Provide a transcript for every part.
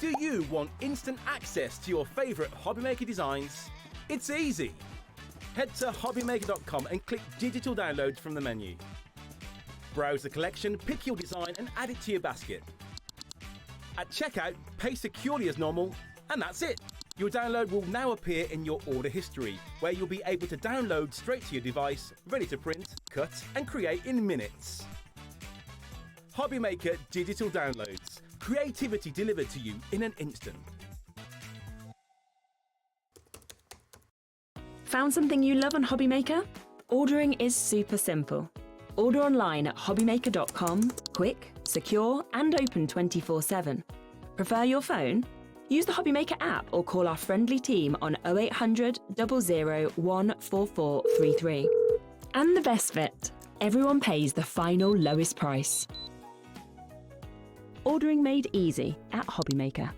Do you want instant access to your favourite Hobbymaker designs? It's easy. Head to hobbymaker.com and click Digital Downloads from the menu. Browse the collection, pick your design and add it to your basket. At checkout, pay securely as normal, and that's it. Your download will now appear in your order history, where you'll be able to download straight to your device, ready to print, cut and create in minutes. Hobbymaker Digital Downloads. Creativity delivered to you in an instant. Found something you love on Hobbymaker? Ordering is super simple. Order online at hobbymaker.com, quick, secure and open 24/7. Prefer your phone? Use the Hobbymaker app or call our friendly team on 0800 00 14433. And the best bit, everyone pays the final lowest price. Ordering made easy at Hobbymaker.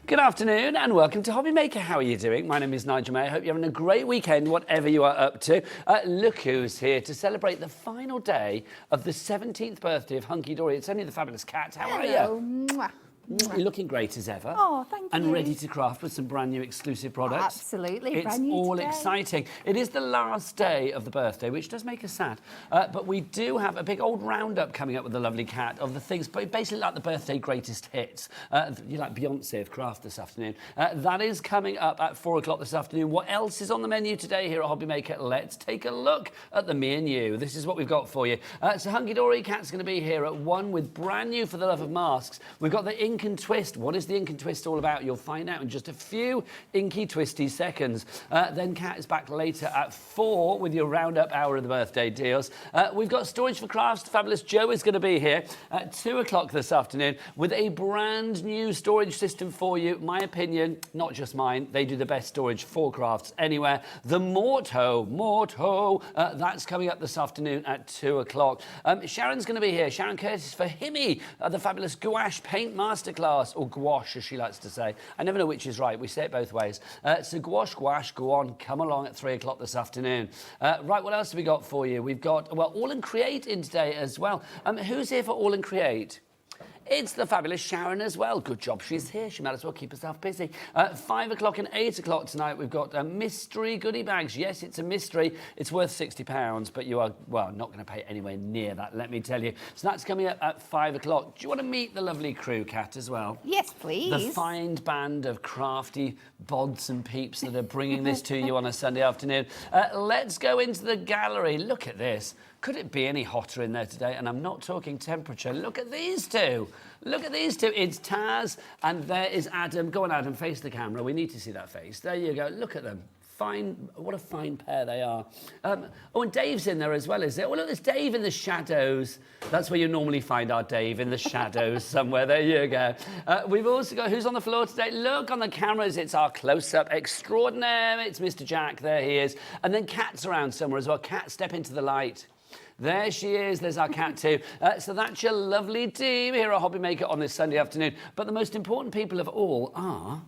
Good afternoon and welcome to Hobbymaker. How are you doing? My name is Nigel May. I hope you're having a great weekend, whatever you are up to. Look who's here to celebrate the final day of the 17th birthday of Hunkydory. It's only the fabulous cat. How are you? Mwah. You're looking great as ever. Oh, thank you. And ready to craft with some brand new exclusive products. Absolutely, it's brand new all today. exciting. It is the last day of the birthday, which does make us sad. But we do have a big old roundup coming up with the lovely cat of the things, basically like the birthday greatest hits. You like Beyonce of craft this afternoon. That is coming up at 4 o'clock this afternoon. What else is on the menu today here at Hobbymaker? Let's take a look at the me and you. This is what we've got for you. So Hunkydory Cat's going to be here at 1 with brand new For the Love of Masks. We've got the Ink and Twist. What is the Ink and Twist all about? You'll find out in just a few inky twisty seconds. Then Kat is back later at 4 with your roundup hour of the birthday deals. We've got Storage4Crafts. Fabulous Joe is going to be here at 2 o'clock this afternoon with a brand new storage system for you. My opinion, not just mine, they do the best storage for crafts anywhere. The Morto, that's coming up this afternoon at 2 o'clock. Sharon's going to be here. Sharon Curtis for HIMI, the fabulous gouache paint masterclass, or gouache as she likes to say. I never know which is right. We say it both ways. So gouache, go on, come along at 3 o'clock this afternoon. Right, what else have we got for you? We've got, well, AALL Create in today as well. Who's here for AALL Create? It's the fabulous Sharon as well. Good job she's here. She might as well keep herself busy. 5 o'clock and 8 o'clock tonight, we've got mystery goodie bags. Yes, it's a mystery. It's worth £60, but you are, well, not going to pay anywhere near that, let me tell you. So that's coming up at 5 o'clock. Do you want to meet the lovely crew, Kat, as well? Yes, please. The fine band of crafty bods and peeps that are bringing this to you on a Sunday afternoon. Let's go into the gallery. Look at this. Could it be any hotter in there today? And I'm not talking temperature. Look at these two. Look at these two. It's Taz and there is Adam. Go on, Adam, face the camera. We need to see that face. There you go. Look at them. Fine. What a fine pair they are. Oh, and Dave's in there as well, is it? Oh, look, there's Dave in the shadows. That's where you normally find our Dave, in the shadows somewhere. There you go. We've also got, who's on the floor today? Look on the cameras. It's our close-up extraordinaire. It's Mr. Jack. There he is. And then Kat's around somewhere as well. Kat, step into the light. There she is. There's our cat too. So that's your lovely team here at Hobbymaker on this Sunday afternoon. But the most important people of all are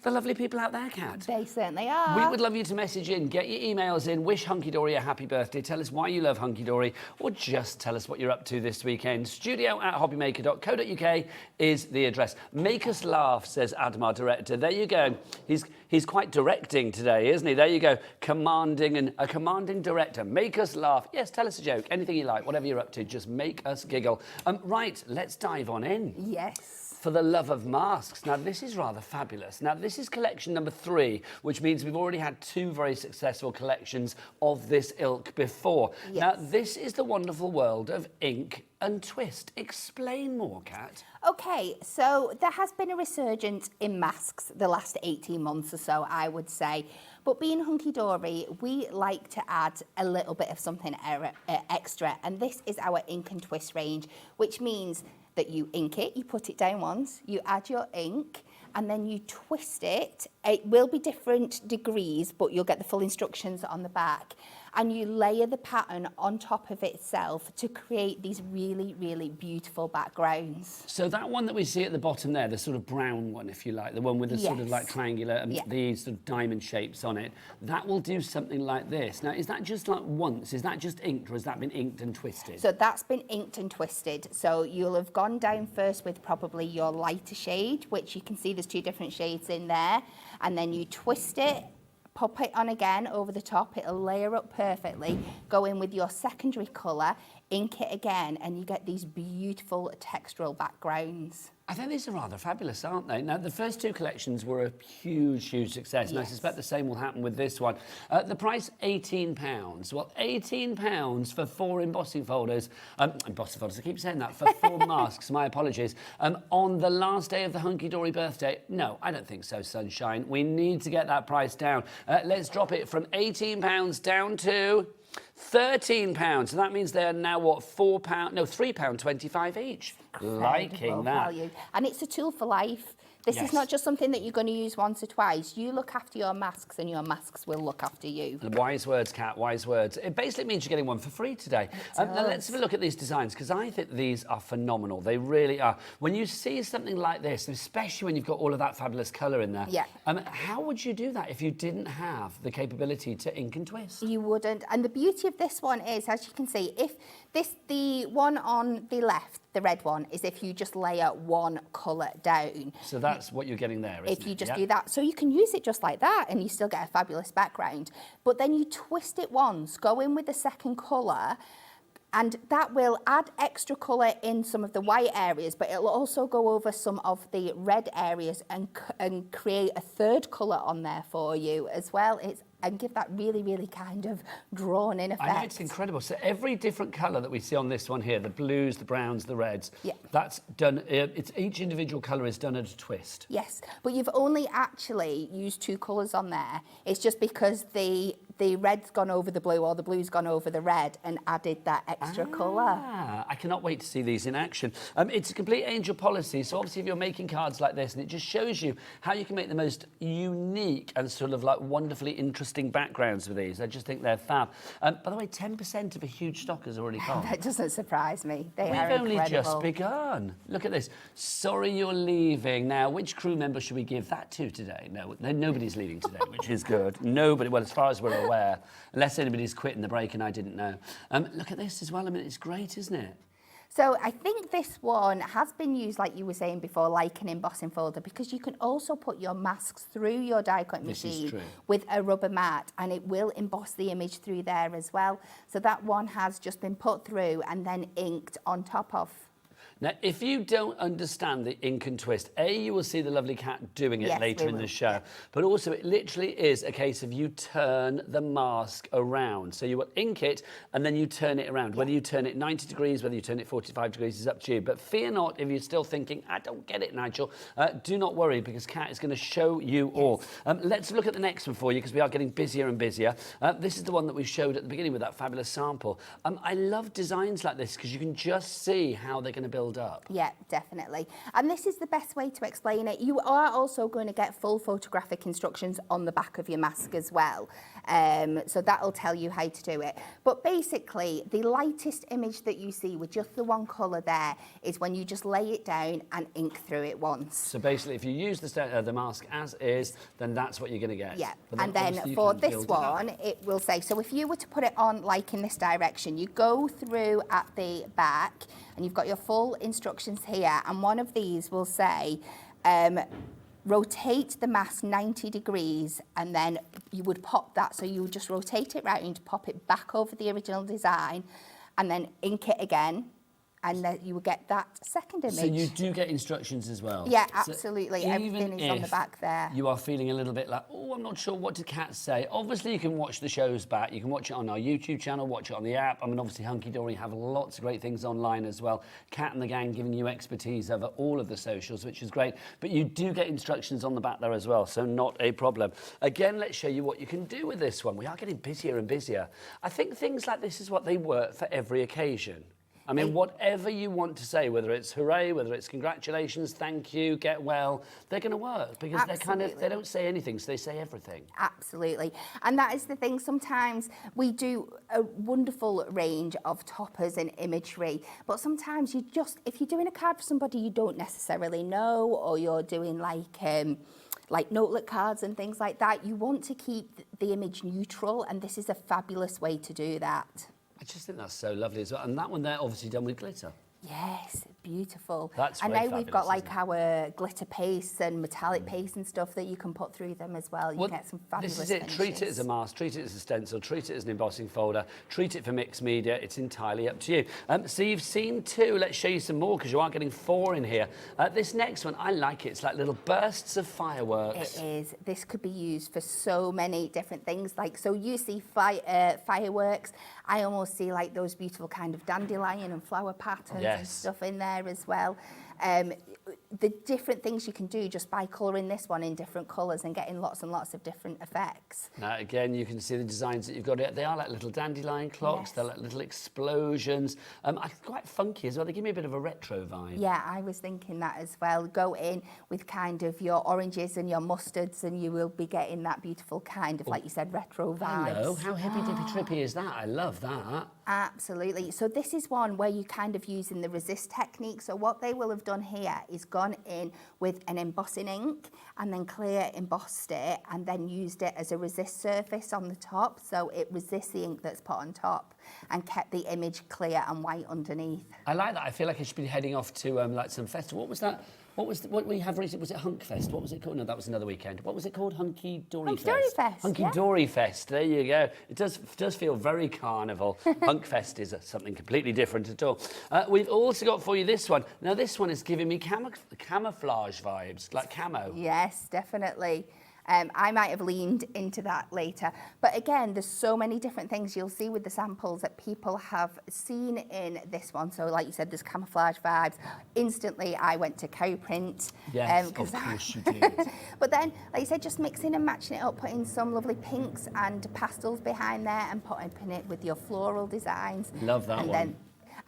the lovely people out there, Kat. They certainly are. We would love you to message in, get your emails in, wish Hunkydory a happy birthday, tell us why you love Hunkydory, or just tell us what you're up to this weekend. studio@hobbymaker.co.uk is the address. Make us laugh, says Adam, our director. There you go. He's quite directing today, isn't he? There you go. Commanding and a commanding director. Make us laugh. Yes, tell us a joke. Anything you like, whatever you're up to, just make us giggle. Right, let's dive on in. Yes. For the Love of Masks. Now, this is rather fabulous. Now, this is collection number 3, which means we've already had 2 very successful collections of this ilk before. Yes. Now, this is the wonderful world of ink and twist. Explain more, Kat. Okay, so there has been a resurgence in masks the last 18 months or so, I would say. But being Hunkydory, we like to add a little bit of something extra. And this is our ink and twist range, which means that you ink it, you put it down once, you add your ink, and then you twist it. It will be different degrees, but you'll get the full instructions on the back. and you layer the pattern on top of itself to create these really, really beautiful backgrounds. So that one that we see at the bottom there, the sort of brown one, if you like, the one with the sort of like triangular and the sort of diamond shapes on it, that will do something like this. Now, is that just like once? Is that just inked, or has that been inked and twisted? So that's been inked and twisted. So you'll have gone down first with probably your lighter shade, which you can see there's 2 different shades in there, and then you twist it, pop it on again over the top, it'll layer up perfectly, go in with your secondary colour, ink it again, and you get these beautiful textural backgrounds. I think these are rather fabulous, aren't they? Now, the first 2 collections were a huge, huge success, and I suspect the same will happen with this one. The price, £18. Well, £18 for 4 embossing folders. I keep saying that, for 4 masks, my apologies. On the last day of the Hunkydory birthday, no, I don't think so, Sunshine. We need to get that price down. Let's drop it from £18 down to £13. So that means they're now, what, £3.25 each. Liking that. Value. And it's a tool for life. This is not just something that you're going to use once or twice. You look after your masks and your masks will look after you. Wise words, Kat, wise words. It basically means you're getting one for free today. Now let's have a look at these designs, because I think these are phenomenal. They really are. When you see something like this, especially when you've got all of that fabulous colour in there, how would you do that if you didn't have the capability to ink and twist? You wouldn't. And the beauty of this one is, as you can see, if the one on the left, the red one, is if you just layer one colour down. So that's what you're getting there, isn't it? If you just do that. So you can use it just like that and you still get a fabulous background. But then you twist it once, go in with the second colour, and that will add extra colour in some of the white areas, but it'll also go over some of the red areas and create a third colour on there for you as well. And give that really, really kind of drawn-in effect. I know, it's incredible. So every different colour that we see on this one here, the blues, the browns, the reds, that's done, each individual colour is done at a twist. Yes, but you've only actually used 2 colours on there. It's just because the red's gone over the blue or the blue's gone over the red and added that extra colour. I cannot wait to see these in action. It's a complete angel policy, so obviously if you're making cards like this, and it just shows you how you can make the most unique and sort of like wonderfully interesting backgrounds with these. I just think they're fab. By the way, 10% of a huge stock has already gone. That doesn't surprise me. We've only just begun. Look at this. Sorry you're leaving. Now, which crew member should we give that to today? No, nobody's leaving today, which is good. Nobody, well, as far as we're aware, unless anybody's quit in the break and I didn't know. Look at this as well. I mean, it's great, isn't it? So I think this one has been used, like you were saying before, like an embossing folder, because you can also put your masks through your die cut machine with a rubber mat, and it will emboss the image through there as well. So that one has just been put through and then inked on top of. Now, if you don't understand the ink and twist, you will see the lovely Kat doing it later in the show. But also, it literally is a case of you turn the mask around. So you will ink it, and then you turn it around. Whether you turn it 90 degrees, whether you turn it 45 degrees is up to you. But fear not if you're still thinking, I don't get it, Nigel. Do not worry, because Kat is going to show you all. Let's look at the next one for you, because we are getting busier and busier. This is the one that we showed at the beginning with that fabulous sample. I love designs like this, because you can just see how they're going to build up. Yeah, definitely. And this is the best way to explain it. You are also going to get full photographic instructions on the back of your mask as well. So that'll tell you how to do it. But basically, the lightest image that you see with just the one colour there is when you just lay it down and ink through it once. So basically, if you use the mask as is, then that's what you're going to get. Yeah, and then for this one, it will say, so if you were to put it on like in this direction, you go through at the back, and you've got your full instructions here, and one of these will say, rotate the mask 90 degrees, and then you would pop that, so you would just rotate it round, pop it back over the original design, and then ink it again, and then you will get that second image. So you do get instructions as well? Yeah, absolutely. So everything is on the back there. You are feeling a little bit like, oh, I'm not sure what did Kat say. Obviously, you can watch the shows back. You can watch it on our YouTube channel, watch it on the app. I mean, obviously, Hunkydory have lots of great things online as well. Kat and the gang giving you expertise over all of the socials, which is great. But you do get instructions on the back there as well, so not a problem. Again, let's show you what you can do with this one. We are getting busier and busier. I think things like this is what they work for every occasion. I mean, whatever you want to say, whether it's hooray, whether it's congratulations, thank you, get well, they're going to work because they don't say anything, so they say everything. Absolutely. And that is the thing. Sometimes we do a wonderful range of toppers and imagery, but sometimes if you're doing a card for somebody you don't necessarily know, or you're doing like notelet cards and things like that, you want to keep the image neutral, and this is a fabulous way to do that. I just think that's so lovely as well. And that one there, obviously done with glitter. Yes, beautiful. That's and very now we've got fabulous, like our glitter paste and metallic paste and stuff that you can put through them as well. You get some fabulous This is it. finishes. Treat it as a mask, treat it as a stencil, treat it as an embossing folder, treat it for mixed media. It's entirely up to you. So you've seen 2. Let's show you some more because you are getting 4 in here. This next one, I like it. It's like little bursts of fireworks. It is. This could be used for so many different things. Like, so you see fireworks. I almost see like those beautiful kind of dandelion and flower patterns and stuff in there as well. The different things you can do just by colouring this one in different colours and getting lots and lots of different effects. Now, again, you can see the designs that you've got. They are like little dandelion clocks. They're like little explosions. Quite funky as well. They give me a bit of a retro vibe. Yeah, I was thinking that as well. Go in with kind of your oranges and your mustards and you will be getting that beautiful kind of, like you said, retro vibes. Hello, how hippy-dippy-trippy is that? I love that. Absolutely. So this is one where you kind of using the resist technique. So what they will have done here is gone in with an embossing ink and then clear embossed it and then used it as a resist surface on the top. So it resists the ink that's put on top and kept the image clear and white underneath. I like that. I feel like I should be heading off to like some festival. What was that? What we have recently? Was it Hunkfest? What was it called? No, that was another weekend. What was it called? Hunkydory Fest. Hunkydory Fest. Hunkydory Fest. There you go. It does feel very carnival. Hunkfest is something completely different at all. We've also got for you this one. Now this one is giving me camouflage vibes, like camo. Yes, definitely. I might have leaned into that later. But again, there's so many different things you'll see with the samples that people have seen in this one. So like you said, there's camouflage vibes. Instantly, I went to cow print. Yes, of course you did. But then, like you said, just mixing and matching it up, putting some lovely pinks and pastels behind there and putting it with your floral designs. Love that one.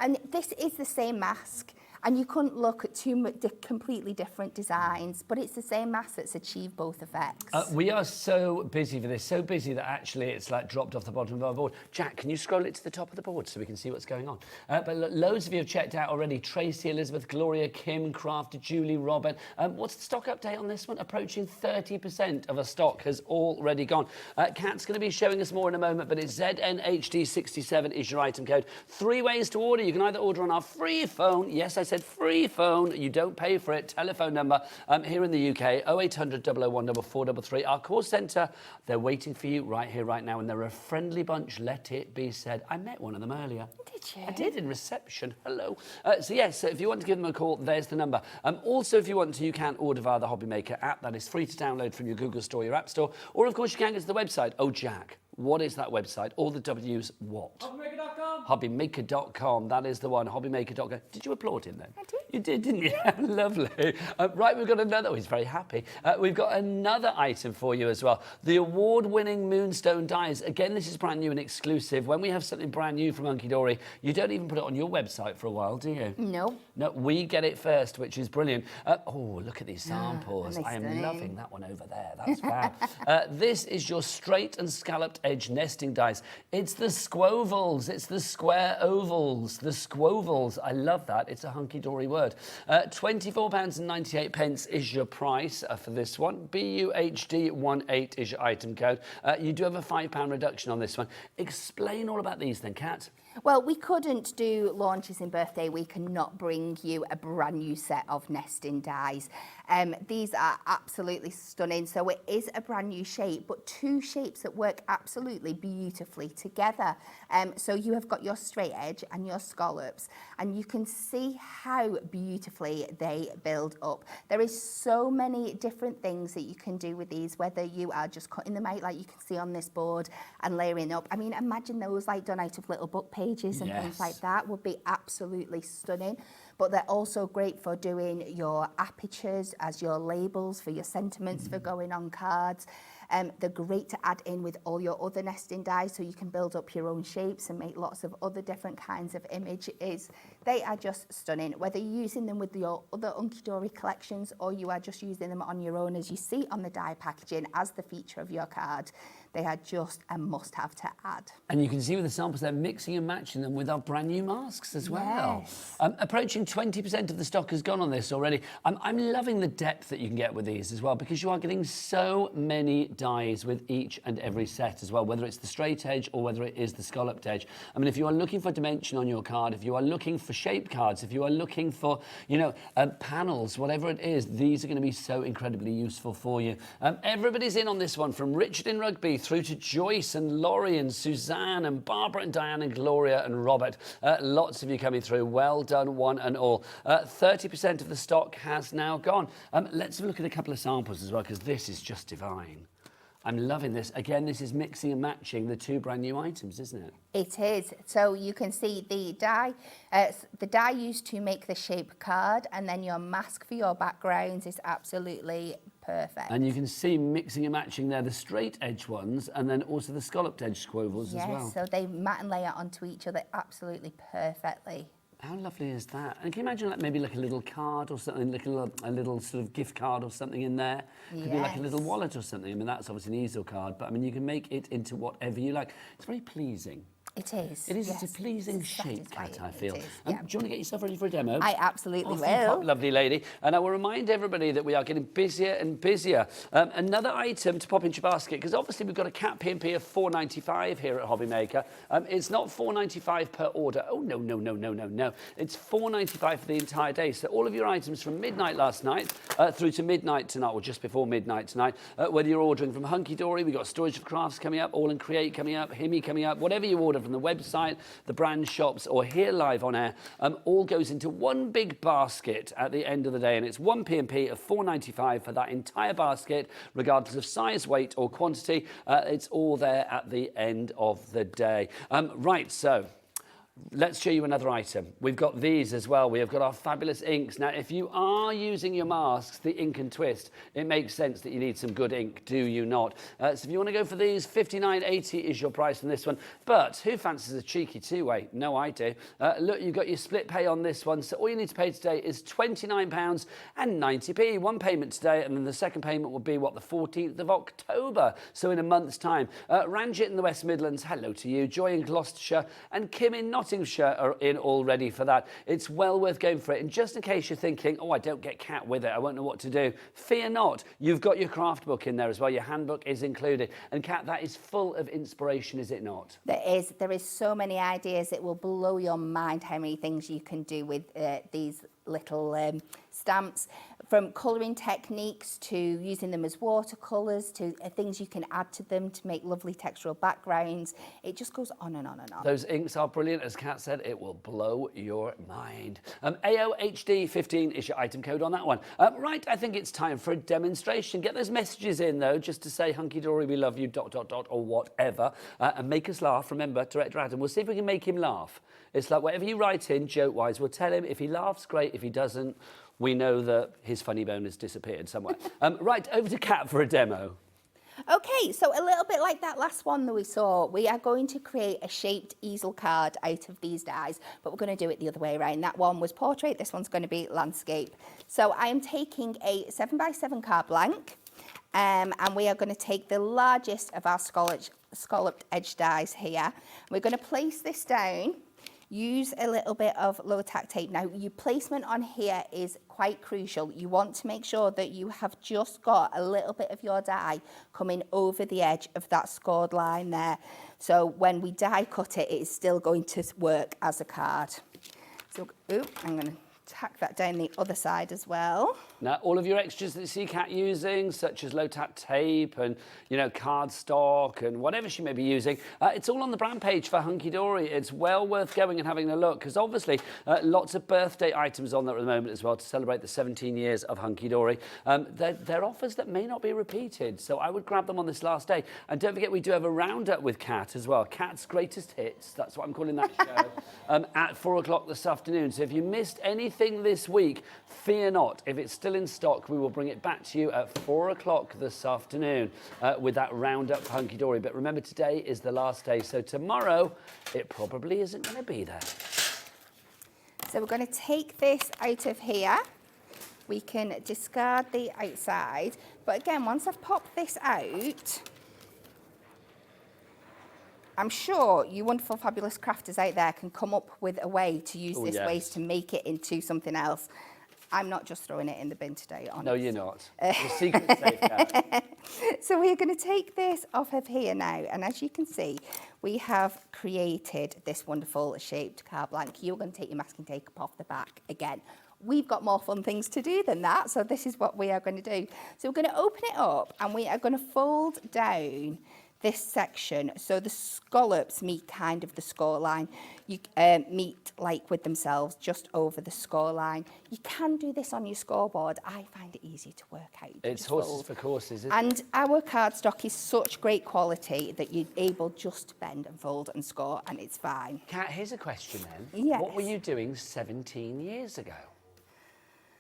And this is the same mask. And you couldn't look at two completely different designs, but it's the same mask that's achieved both effects. We are so busy for this, so busy that actually it's like dropped off the bottom of our board. Jack, can you scroll it to the top of the board so we can see what's going on? But loads of you have checked out already. Tracy, Elizabeth, Gloria, Kim, Crafty, Julie, Robin. What's the stock update on this one? Approaching 30% of our stock has already gone. Kat's going to be showing us more in a moment, but it's ZNHD67 is your item code. 3 ways to order. You can either order on our free phone. Yes, I said free phone. You don't pay for it. Telephone number here in the UK, 0800 001 4433. Our call centre, they're waiting for you right here, right now, and they're a friendly bunch, let it be said. I met one of them earlier. Did you? I did, in reception. Hello. So yes, if you want to give them a call, there's the number. Also, if you want to, you can order via the Hobby Maker app. That is free to download from your Google Store, your App Store. Or, of course, you can go to the website. Oh, Jack, what is that website? All the W's what? Hobbymaker.com. Hobbymaker.com. That is the one. Hobbymaker.com. Did you applaud him then? I did. You did, didn't you? Lovely. Right, we've got another. Oh, he's very happy. We've got another item for you as well. The award-winning Moonstone dies. Again, this is brand new and exclusive. When we have something brand new from Hunkydory, you don't even put it on your website for a while, do you? No. No, we get it first, which is brilliant. Oh, look at these samples. aren't they I am stunning? loving that one over there. That's fab. This is your straight and scalloped edge nesting dies. It's the squovels. It's the square ovals. The squovels. I love that. It's a Hunkydory word. £24.98 is your price for this one. BUHD18 is your item code. You do have a £5 reduction on this one. Explain all about these then, Kat. Well, we couldn't do launches in birthday week and not bring you a brand new set of nesting dies. These are absolutely stunning. So it is a brand new shape, but 2 shapes that work absolutely beautifully together. So you have got your straight edge and your scallops, and you can see how beautifully they build up. There is so many different things that you can do with these, whether you are just cutting them out like you can see on this board and layering up. I mean, imagine those like done out of little book pages and things like that would be absolutely stunning. But they're also great for doing your apertures as your labels for your sentiments for going on cards. They're great to add in with all your other nesting dies, so you can build up your own shapes and make lots of other different kinds of images. They are just stunning. Whether you're using them with your other Hunkydory collections or you are just using them on your own, as you see on the die packaging as the feature of your card, they are just a must-have to add. And you can see with the samples, they're mixing and matching them with our brand new masks as well. Yes. Approaching 20% of the stock has gone on this already. I'm loving the depth that you can get with these as well, because you are getting so many dies with each and every set as well, whether it's the straight edge or whether it is the scalloped edge. I mean, if you are looking for dimension on your card, if you are looking for shape cards, if you are looking for, you know, panels, whatever it is, these are going to be so incredibly useful for you. Everybody's in on this one, from Richard in Rugby through to Joyce and Laurie and Suzanne and Barbara and Diane and Gloria and Robert. Lots of you coming through. Well done, one and all. 30% of the stock has now gone. Let's have a look at a couple of samples as well, because this is just divine. I'm loving this. Again, this is mixing and matching the two brand new items, isn't it? It is. So you can see the die used to make the shape card, and then your mask for your backgrounds is absolutely perfect. And you can see mixing and matching there the straight edge ones, and then also the scalloped edge squovels as well. Yes, so they mat and layer onto each other absolutely perfectly. How lovely is that? And can you imagine like maybe like a little card or something, like a little sort of gift card or something in there? Could be like a little wallet or something. I mean, that's obviously an easel card, but I mean, you can make it into whatever you like. It's very pleasing. It is. It is. Yes. It's a pleasing shape, Kat, I feel. It is, Do you want to get yourself ready for a demo? I absolutely will. Pop, lovely lady. And I will remind everybody that we are getting busier and busier. Another item to pop into your basket, because obviously we've got a cat P&P of $4.95 here at Hobby Maker. It's not $4.95 per order. Oh, no, no, no, no, no, no. It's $4.95 for the entire day. So all of your items from midnight last night through to midnight tonight, or just before midnight tonight, whether you're ordering from Hunkydory, we've got Storage4Crafts coming up, AALL Create coming up, HIMI coming up, whatever you order from the website, the brand shops, or here live on air, all goes into one big basket at the end of the day, and it's one P&P of $4.95 for that entire basket, regardless of size, weight, or quantity. It's all there at the end of the day. Right, so let's show you another item. We've got these as well. We have got our fabulous inks. Now, if you are using your masks, the ink and twist, it makes sense that you need some good ink, do you not? So if you want to go for these, $59.80 is your price on this one. But who fancies a cheeky two-way? No, I do. Look, you've got your split pay on this one. So all you need to pay today is £29.90. One payment today, and then the second payment will be, what, the 14th of October. So in a month's time. Ranjit in the West Midlands, hello to you. Joy in Gloucestershire and Kim in Nottinghamshire are in already for that. It's well worth going for it. And just in case you're thinking, oh, I don't get Kat with it, I won't know what to do, fear not. You've got your craft book in there as well. Your handbook is included. And Kat, that is full of inspiration, is it not? There is. There is so many ideas. It will blow your mind how many things you can do with these little stamps, from colouring techniques to using them as watercolours to things you can add to them to make lovely textural backgrounds. It just goes on and on and on. Those inks are brilliant. As Kat said, it will blow your mind. AOHD15 is your item code on that one. Right, I think it's time for a demonstration. Get those messages in, though, just to say Hunkydory, we love you, ... or whatever, and make us laugh. Remember, Director Adam, we'll see if we can make him laugh. It's like whatever you write in, joke-wise, we'll tell him. If he laughs, great. If he doesn't, we know that his funny bone has disappeared somewhere. Right, over to Kat for a demo. Okay, so a little bit like that last one that we saw, we are going to create a shaped easel card out of these dies, but we're going to do it the other way around. That one was portrait, this one's going to be landscape. So I am taking a 7x7 card blank, and we are going to take the largest of our scalloped edge dies here. We're going to place this down. Use a little bit of low tack tape. Now, your placement on here is quite crucial. You want to make sure that you have just got a little bit of your die coming over the edge of that scored line there. So when we die cut it, it is still going to work as a card. So, I'm going to tack that down the other side as well. Now, all of your extras that you see Kat using, such as low-tack tape and, you know, cardstock and whatever she may be using, it's all on the brand page for Hunkydory. It's well worth going and having a look, because obviously lots of birthday items on there at the moment as well to celebrate the 17 years of Hunkydory. They're offers that may not be repeated, so I would grab them on this last day. And don't forget, we do have a roundup with Kat as well. Kat's Greatest Hits, that's what I'm calling that show, at 4 o'clock this afternoon. So if you missed anything anything this week, fear not. If it's still in stock, we will bring it back to you at 4 o'clock this afternoon with that roundup Hunkydory. But remember, today is the last day, so tomorrow it probably isn't going to be there. So we're going to take this out of here. We can discard the outside. But again, once I've popped this out, I'm sure you wonderful, fabulous crafters out there can come up with a way to use this waste to make it into something else. I'm not just throwing it in the bin today, honestly. No, you're not. The secret's safe, Kat. So we're going to take this off of here now. And as you can see, we have created this wonderful shaped card blank. You're going to take your masking tape off the back again. We've got more fun things to do than that, so this is what we are going to do. So we're going to open it up and we are going to fold down this section so the scallops meet kind of the score line. You meet like with themselves just over the score line. You can do this on your scoreboard. I find it easy to work out. It's horses for courses, isn't it? And our cardstock is such great quality that you're able just to bend and fold and score, and it's fine. Kat, here's a question then. Yes. What were you doing 17 years ago?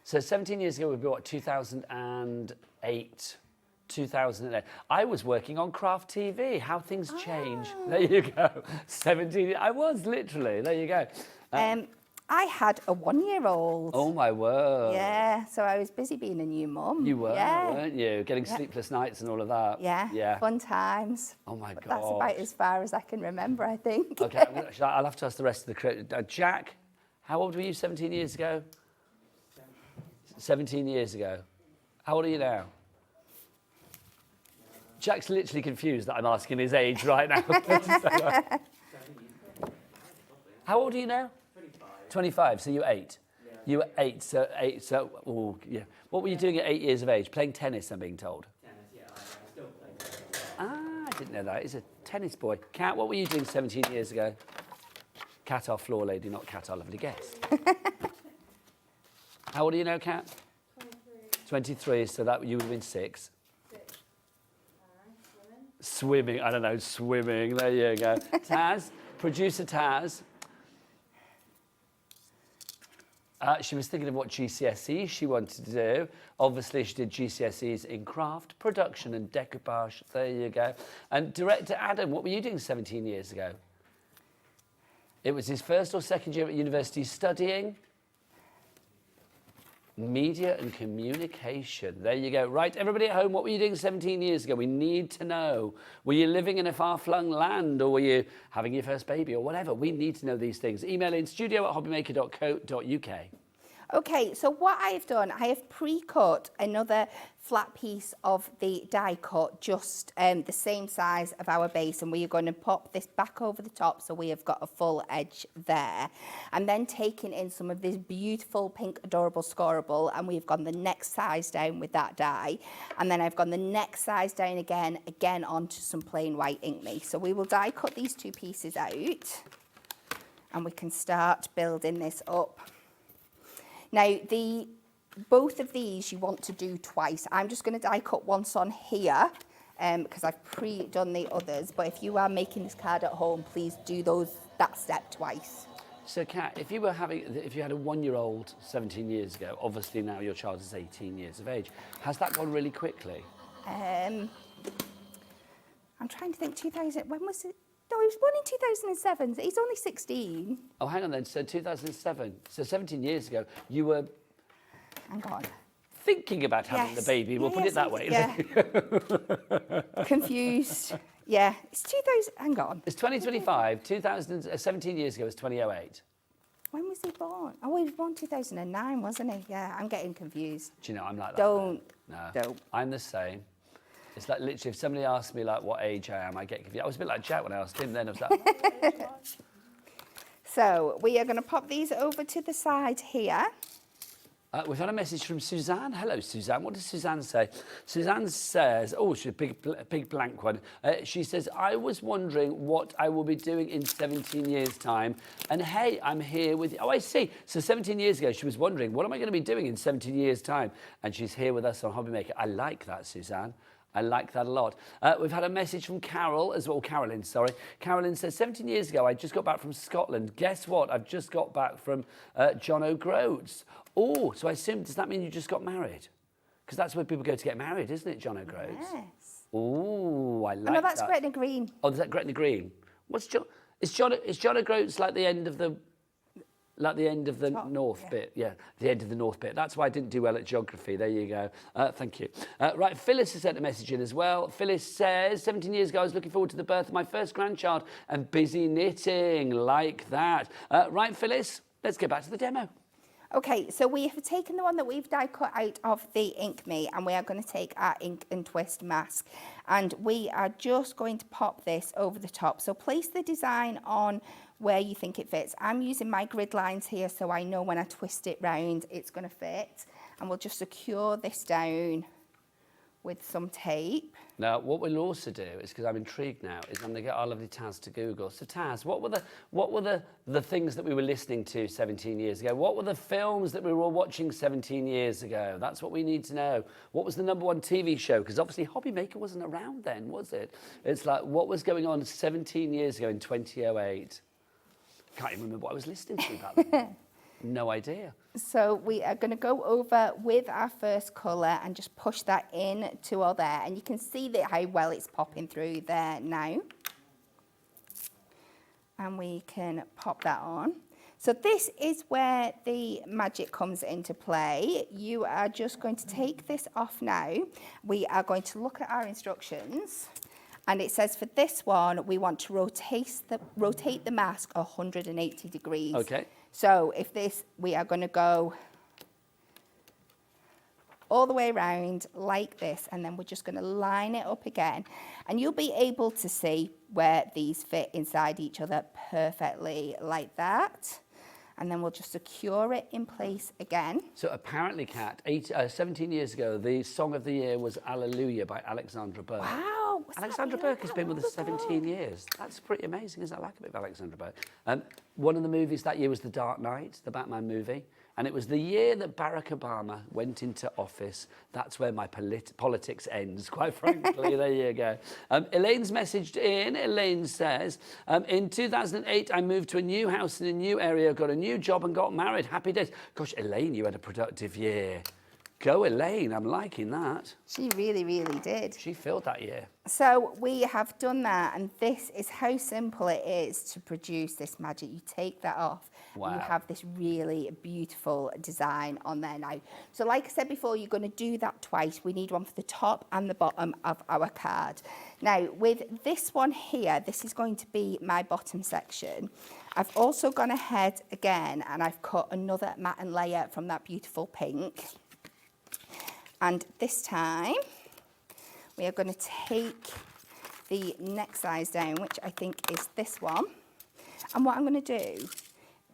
So 17 years ago would be what, 2008? 2008. I was working on Craft TV. How things change. There you go. 17. I was literally. There you go. I had a 1-year-old. Oh my word. Yeah, so I was busy being a new mum. You were, weren't you? Getting sleepless nights and all of that. Yeah. Yeah. Fun times. Oh my God. That's about as far as I can remember, I think. Okay, I'll have to ask the rest of the crew. Jack, how old were you 17 years ago? 17 years ago. How old are you now? Jack's literally confused that I'm asking his age right now. How old are you now? 25. 25, so you're 8. Yeah. You were 8, so oh, yeah. What were you doing at 8 years of age? Playing tennis, I'm being told. Tennis, yeah, I still play tennis. Ah, I didn't know that. He's a tennis boy. Kat, what were you doing 17 years ago? Kat, our floor lady, not Kat, our lovely guest. How old are you now, Kat? 23. 23, so that you would have been 6. Swimming, I don't know, swimming. There you go. Taz, producer Taz. She was thinking of what GCSE she wanted to do. Obviously, she did GCSEs in craft, production and decoupage. There you go. And director Adam, what were you doing 17 years ago? It was his first or second year at university studying media and communication. There you go. Right, everybody at home, what were you doing 17 years ago? We need to know. Were you living in a far-flung land, or were you having your first baby, or whatever? We need to know these things. Email in studio@hobbymaker.co.uk. Okay, so what I've done, I have pre-cut another flat piece of the die cut, just the same size of our base, and we are going to pop this back over the top so we have got a full edge there. And then taking in some of this beautiful pink adorable scoreable, and we've gone the next size down with that die, and then I've gone the next size down again onto some plain white ink me. So we will die cut these two pieces out, and we can start building this up. Now, both of these you want to do twice. I'm just going to die cut once on here because I've pre-done the others. But if you are making this card at home, please do that step twice. So, Kat, if you had a 1-year-old 17 years ago, obviously now your child is 18 years of age. Has that gone really quickly? I'm trying to think. When was it? No, he was born in 2007. So he's only 16. Oh, hang on then. So 2007. So 17 years ago, you were... Hang on. Thinking about having the baby. We'll put it that way. Yeah. Confused. Yeah. It's 2000. Hang on. It's 2025. 17 years ago was 2008. When was he born? Oh, he was born 2009, wasn't he? Yeah, I'm getting confused. Do you know, I'm like that. Don't. No. Don't. I'm the same. It's like literally, if somebody asks me like what age I am, I get confused. I was a bit like Jack when I asked him then. I was like... So we are going to pop these over to the side here. We've had a message from Suzanne. Hello, Suzanne. What does Suzanne say? Suzanne says, oh, she's a big blank one. She says, I was wondering what I will be doing in 17 years' time. And hey, I'm here with you. Oh, I see. So 17 years ago, she was wondering, what am I going to be doing in 17 years' time? And she's here with us on Hobby Maker. I like that, Suzanne. I like that a lot. We've had a message from Carol as well. Carolyn, sorry. Carolyn says, 17 years ago, I just got back from Scotland. Guess what? I've just got back from John O'Groats. Oh, so I assume, does that mean you just got married? Because that's where people go to get married, isn't it, John O'Groats? Yes. Oh, I like that. No, that's Gretna Green. Oh, is that Gretna Green? What's John? Is John O'Groats like the end of the Top, north bit? Yeah, the end of the north bit. That's why I didn't do well at geography. There you go. Thank you. Right, Phyllis has sent a message in as well. Phyllis says, 17 years ago, I was looking forward to the birth of my first grandchild and busy knitting, like that. Right, Phyllis, let's get back to the demo. Okay, so we have taken the one that we've die cut out of the Ink Me, and we are going to take our ink and twist mask, and we are just going to pop this over the top. So place the design on where you think it fits. I'm using my grid lines here, so I know when I twist it round, it's going to fit. And we'll just secure this down with some tape. Now, what we'll also do is, because I'm intrigued now, is I'm going to get our lovely Taz to Google. So, Taz, what were the things that we were listening to 17 years ago? What were the films that we were all watching 17 years ago? That's what we need to know. What was the #1 TV show? Because obviously Hobby Maker wasn't around then, was it? It's like, what was going on 17 years ago in 2008? Can't even remember what I was listening to back then. No idea. So we are going to go over with our first colour and just push that in to all there. And you can see that how well it's popping through there now. And we can pop that on. So this is where the magic comes into play. You are just going to take this off now. We are going to look at our instructions. And it says for this one, we want to rotate the mask 180 degrees. Okay. So if we are going to go all the way around like this, and then we're just going to line it up again. And you'll be able to see where these fit inside each other perfectly like that. And then we'll just secure it in place again. So apparently, Kat, 17 years ago, the song of the year was Hallelujah by Alexandra Burke. Wow. Alexandra Burke has been with us 17 years. That's pretty amazing, isn't it? I like a bit of Alexandra Burke. One of the movies that year was The Dark Knight, the Batman movie. And it was the year that Barack Obama went into office. That's where my politics ends, quite frankly. There you go. Elaine's messaged in. Elaine says, in 2008, I moved to a new house in a new area, got a new job and got married. Happy days. Gosh, Elaine, you had a productive year. Go, Elaine. I'm liking that. She really, really did. She filled that year. So we have done that, and this is how simple it is to produce this magic. You take that off, wow. and you have this really beautiful design on there now. So like I said before, you're going to do that twice. We need one for the top and the bottom of our card. Now, with this one here, this is going to be my bottom section. I've also gone ahead again, and I've cut another matte layer from that beautiful pink. And this time, we are going to take the next size down, which I think is this one. And what I'm going to do,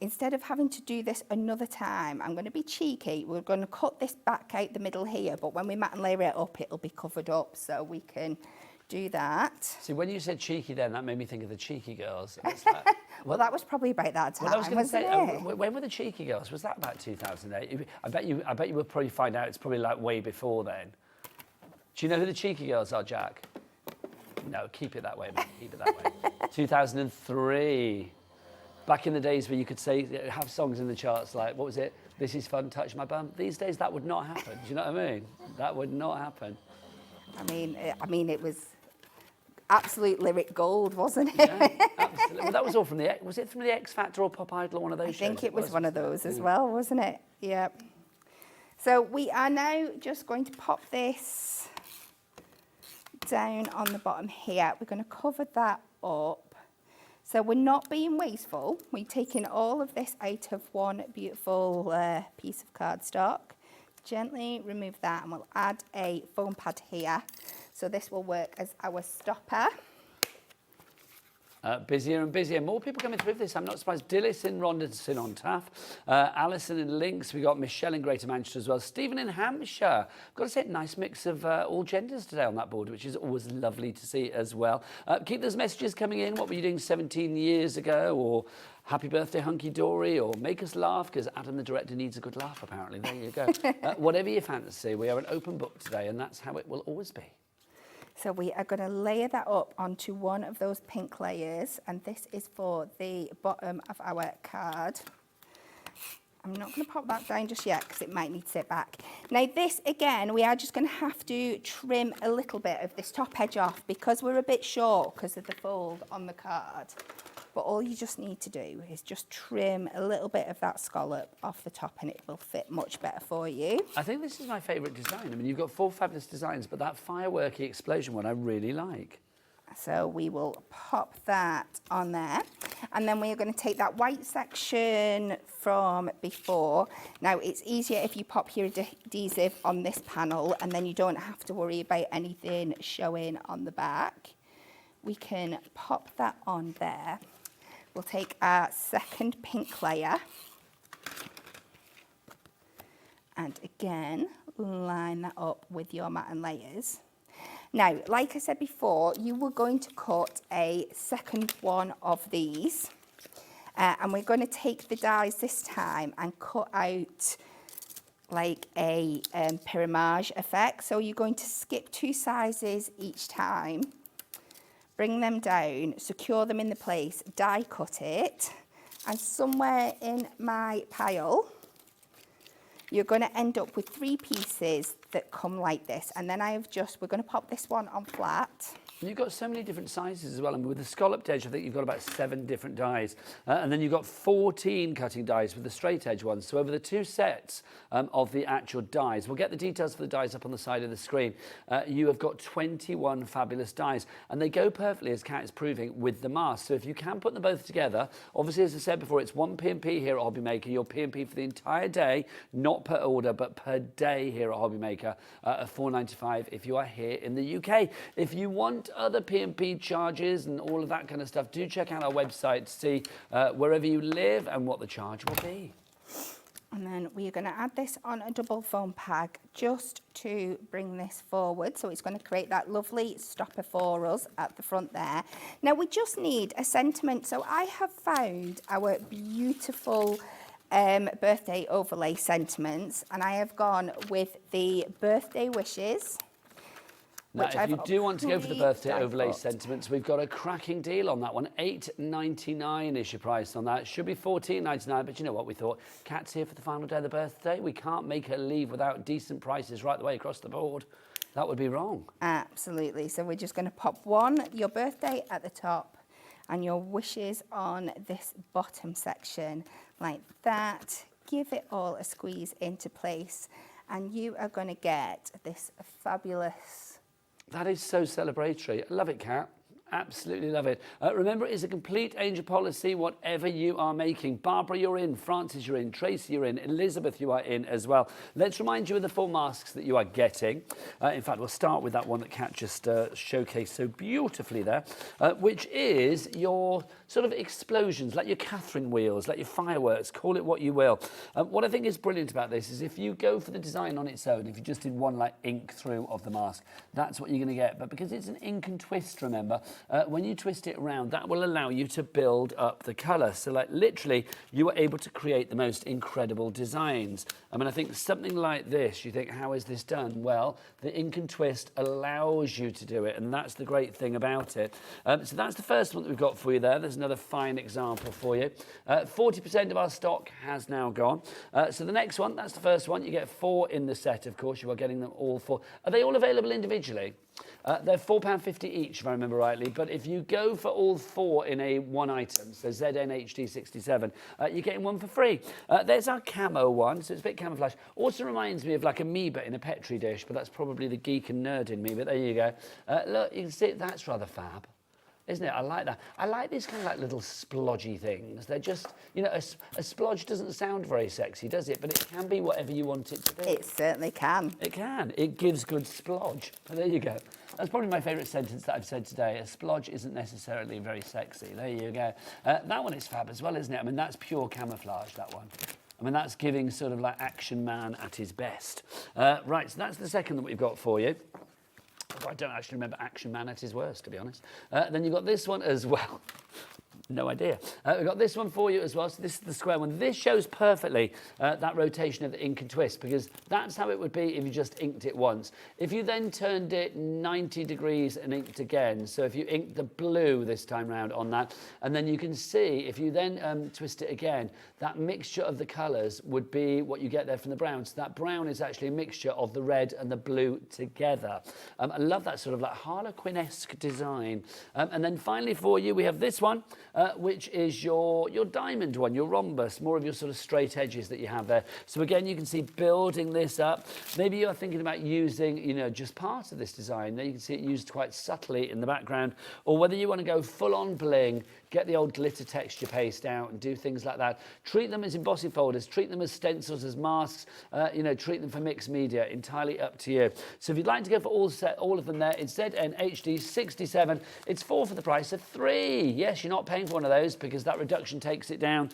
instead of having to do this another time, I'm going to be cheeky. We're going to cut this back out the middle here, but when we matte and layer it up, it'll be covered up, so we can do that. See, when you said cheeky then, that made me think of the Cheeky Girls. It's like, well, that was probably about that time, well, I was going to say, it? When were the Cheeky Girls? Was that about 2008? I bet you will probably find out it's probably like way before then. Do you know who the Cheeky Girls are, Jack? No, keep it that way, mate. Keep it that way. 2003. Back in the days where you could say, have songs in the charts like, what was it? This is fun, touch my bum. These days, that would not happen. Do you know what I mean? That would not happen. I mean, it was absolute lyric gold, wasn't it? Yeah, absolutely. Well, that was all from was it from the X Factor or Pop Idol or one of those shows? I think it was one of those as well, wasn't it? Yeah. So we are now just going to pop this down on the bottom here. We're going to cover that up. So we're not being wasteful. We're taking all of this out of one beautiful piece of cardstock. Gently remove that, and we'll add a foam pad here. So this will work as our stopper. Busier and busier. More people coming through this. I'm not surprised. Dillis in Ronderson on Taff. Alison in Links. We got Michelle in Greater Manchester as well. Stephen in Hampshire. I've got to say, nice mix of all genders today on that board, which is always lovely to see as well. Keep those messages coming in. What were you doing 17 years ago? Or happy birthday, Hunkydory, or make us laugh, because Adam, the director, needs a good laugh, apparently. There you go. Whatever you fancy, we are an open book today, and that's how it will always be. So we are going to layer that up onto one of those pink layers, and this is for the bottom of our card. I'm not going to pop that down just yet because it might need to sit back. Now this, again, we are just going to have to trim a little bit of this top edge off because we're a bit short because of the fold on the card. But all you just need to do is just trim a little bit of that scallop off the top and it will fit much better for you. I think this is my favourite design. I mean, you've got 4 fabulous designs, but that fireworky explosion one I really like. So we will pop that on there. And then we are going to take that white section from before. Now, it's easier if you pop your adhesive on this panel and then you don't have to worry about anything showing on the back. We can pop that on there. We'll take our second pink layer. And again, line that up with your matten layers. Now, like I said before, you were going to cut a second one of these. And we're going to take the dies this time and cut out like a pyramage effect. So you're going to skip 2 sizes each time, bring them down, secure them in the place, die cut it, and somewhere in my pile, you're going to end up with 3 pieces that come like this. And then we're going to pop this one on flat. And you've got so many different sizes as well. And with the scalloped edge, I think you've got about 7 different dies. And then you've got 14 cutting dies with the straight edge ones. So over the 2 sets of the actual dies, we'll get the details for the dies up on the side of the screen. You have got 21 fabulous dies. And they go perfectly, as Kat is proving, with the mask. So if you can put them both together, obviously, as I said before, it's 1 P&P here at Hobby Maker. Your P&P for the entire day, not per order, but per day here at Hobby Maker, at $4.95 if you are here in the UK. If you want other P&P charges and all of that kind of stuff, do check out our website to see wherever you live and what the charge will be. And then we're going to add this on a double foam peg just to bring this forward. So it's going to create that lovely stopper for us at the front there. Now we just need a sentiment. So I have found our beautiful birthday overlay sentiments, and I have gone with the birthday wishes. Now, if you do want to go for the birthday overlay sentiments, we've got a cracking deal on that one. $8.99 is your price on that. It should be $14.99, but you know what we thought? Kat's here for the final day of the birthday. We can't make her leave without decent prices right the way across the board. That would be wrong. Absolutely. So we're just going to pop your birthday at the top and your wishes on this bottom section like that. Give it all a squeeze into place and you are going to get this fabulous... That is so celebratory. I love it, Kat. Absolutely love it. Remember, it is a complete angel policy, whatever you are making. Barbara, you're in. Francis, you're in. Tracy, you're in. Elizabeth, you are in as well. Let's remind you of the 4 masks that you are getting. In fact, we'll start with that one that Kat just showcased so beautifully there, which is your sort of explosions, like your Catherine wheels, like your fireworks, call it what you will. What I think is brilliant about this is if you go for the design on its own, if you just did one like ink through of the mask, that's what you're going to get. But because it's an ink and twist, remember, when you twist it around, that will allow you to build up the colour. So like literally, you are able to create the most incredible designs. I mean, I think something like this, you think, how is this done? Well, the ink and twist allows you to do it, and that's the great thing about it. So that's the first one that we've got for you there. There's another fine example for you. 40% of our stock has now gone. So the next one, that's the first one. You get 4 in the set, of course. You are getting them all 4. Are they all available individually? They're £4.50 each, if I remember rightly. But if you go for all 4 in a one item, so ZNHD67, you're getting one for free. There's our camo one, so it's a bit camouflage. Also reminds me of like amoeba in a Petri dish, but that's probably the geek and nerd in me. But there you go. Look, you can see that's rather fab, isn't it? I like that. I like these kind of like little splodgy things. They're just, you know, a splodge doesn't sound very sexy, does it? But it can be whatever you want it to be. It certainly can. It can. It gives good splodge. There you go. That's probably my favourite sentence that I've said today. A splodge isn't necessarily very sexy. There you go. That one is fab as well, isn't it? I mean, that's pure camouflage, that one. I mean, that's giving sort of like Action Man at his best. Right, so that's the second that we've got for you. I don't actually remember Action Man at his worst, to be honest. Then you've got this one as well. No idea. We've got this one for you as well. So this is the square one. This shows perfectly that rotation of the ink and twist, because that's how it would be if you just inked it once. If you then turned it 90 degrees and inked again, so if you inked the blue this time round on that, and then you can see if you then twist it again, that mixture of the colours would be what you get there from the brown. So that brown is actually a mixture of the red and the blue together. I love that sort of like Harlequin-esque design. And then finally for you, we have this one, which is your diamond one, your rhombus, more of your sort of straight edges that you have there. So again, you can see building this up. Maybe you're thinking about using, you know, just part of this design. There you can see it used quite subtly in the background, or whether you want to go full on bling, get the old glitter texture paste out and do things like that. Treat them as embossing folders, treat them as stencils, as masks, you know, treat them for mixed media, entirely up to you. So if you'd like to go for all of them there, it's ZN HD 67. It's 4 for the price of 3. Yes, you're not paying for one of those because that reduction takes it down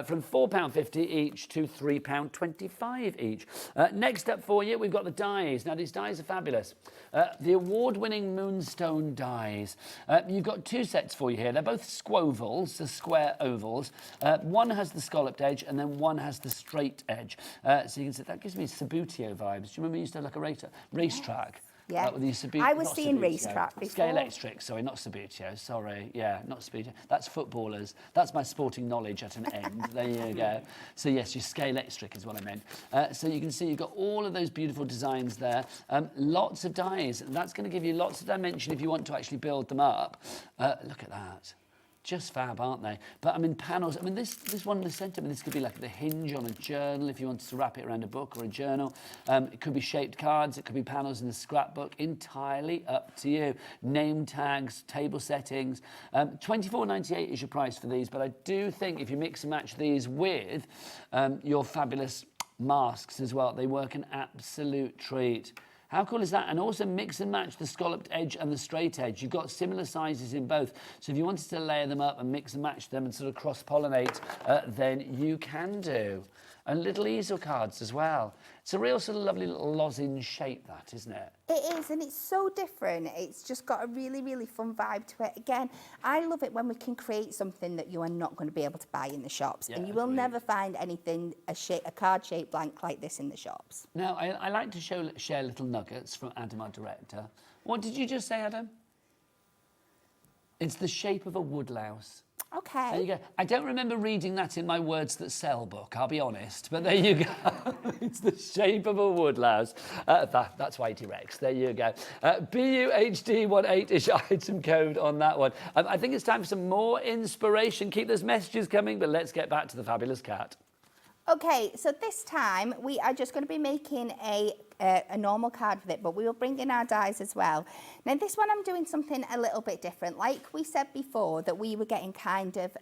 from £4.50 each to £3.25 each. Next up for you, we've got the dies. Now, these dies are fabulous. The award-winning Moonstone dies. You've got 2 sets for you here. They're both squovals, the square ovals. One has the scalloped edge and then one has the straight edge. So you can see that gives me Sabutio vibes. Do you remember you used to have like a racetrack? Yeah, I was seeing racetrack before. Scale Electric, sorry, not Sabutio, sorry. Yeah, not Sabutio. That's footballers. That's my sporting knowledge at an end. There you go. So yes, your Scale Electric is what I meant. So you can see you've got all of those beautiful designs there. Lots of dies. That's going to give you lots of dimension if you want to actually build them up. Look at that. Just fab, aren't they? But I mean, panels. I mean, this one in the centre. I mean, this could be like the hinge on a journal if you wanted to wrap it around a book or a journal. It could be shaped cards. It could be panels in the scrapbook. Entirely up to you. Name tags, table settings. £24.98 is your price for these. But I do think if you mix and match these with your fabulous masks as well, they work an absolute treat. How cool is that? And also mix and match the scalloped edge and the straight edge. You've got similar sizes in both. So if you wanted to layer them up and mix and match them and sort of cross-pollinate, then you can do. And little easel cards as well. It's a real sort of lovely little lozenge shape, that, isn't it? It is, and it's so different. It's just got a really, really fun vibe to it. Again, I love it when we can create something that you are not going to be able to buy in the shops. Yeah, and you will never find anything, a card-shaped blank like this in the shops. Now, I like to share little nuggets from Adam, our director. What did you just say, Adam? It's the shape of a woodlouse. Okay. There you go. I don't remember reading that in my Words That Sell book, I'll be honest, but there you go. It's the shape of a woodlouse. That's Whitey Rex. There you go. BUHD18 is your item code on that one. I think it's time for some more inspiration. Keep those messages coming, but let's get back to the fabulous cat. Okay, so this time we are just going to be making a normal card with it, but we will bring in our dies as well. Now this one I'm doing something a little bit different. Like we said before that we were getting kind of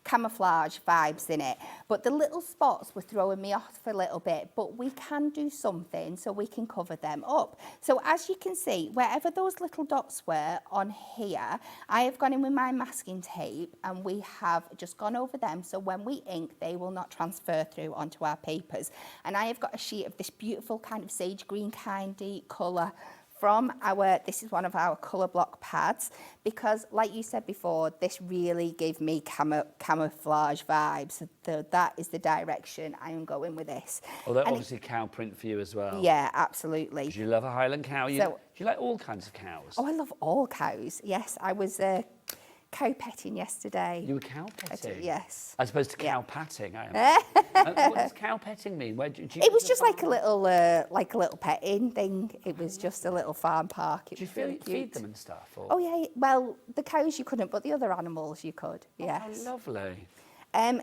camouflage vibes in it, but the little spots were throwing me off a little bit, but we can do something so we can cover them up. So as you can see, wherever those little dots were on here, I have gone in with my masking tape and we have just gone over them, so when we ink they will not transfer through onto our papers. And I have got a sheet of this beautiful kind of sage green kindy colour from this is one of our colour block pads, because like you said before, this really gave me camouflage vibes. So that is the direction I am going with this. Oh, that's obviously cow print for you as well. Yeah, absolutely. Do you love a Highland cow? Do you like all kinds of cows? Oh, I love all cows. Yes, I was cow petting yesterday. You were cow petting? Yes. As opposed to cow patting, I am. What does cow petting mean? It was just like a little petting thing. It was just a little farm park. Do you feed them and stuff? Or? Oh yeah. Well, the cows you couldn't, but the other animals you could. Yes. Oh, lovely.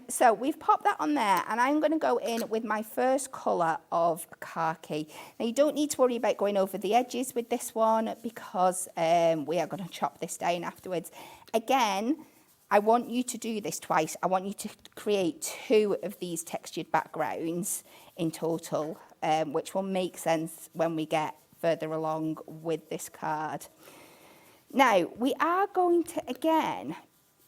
So we've popped that on there, and I'm going to go in with my first colour of khaki. Now you don't need to worry about going over the edges with this one because we are going to chop this down afterwards. Again, I want you to do this twice. I want you to create 2 of these textured backgrounds in total, which will make sense when we get further along with this card. Now, we are going to, again,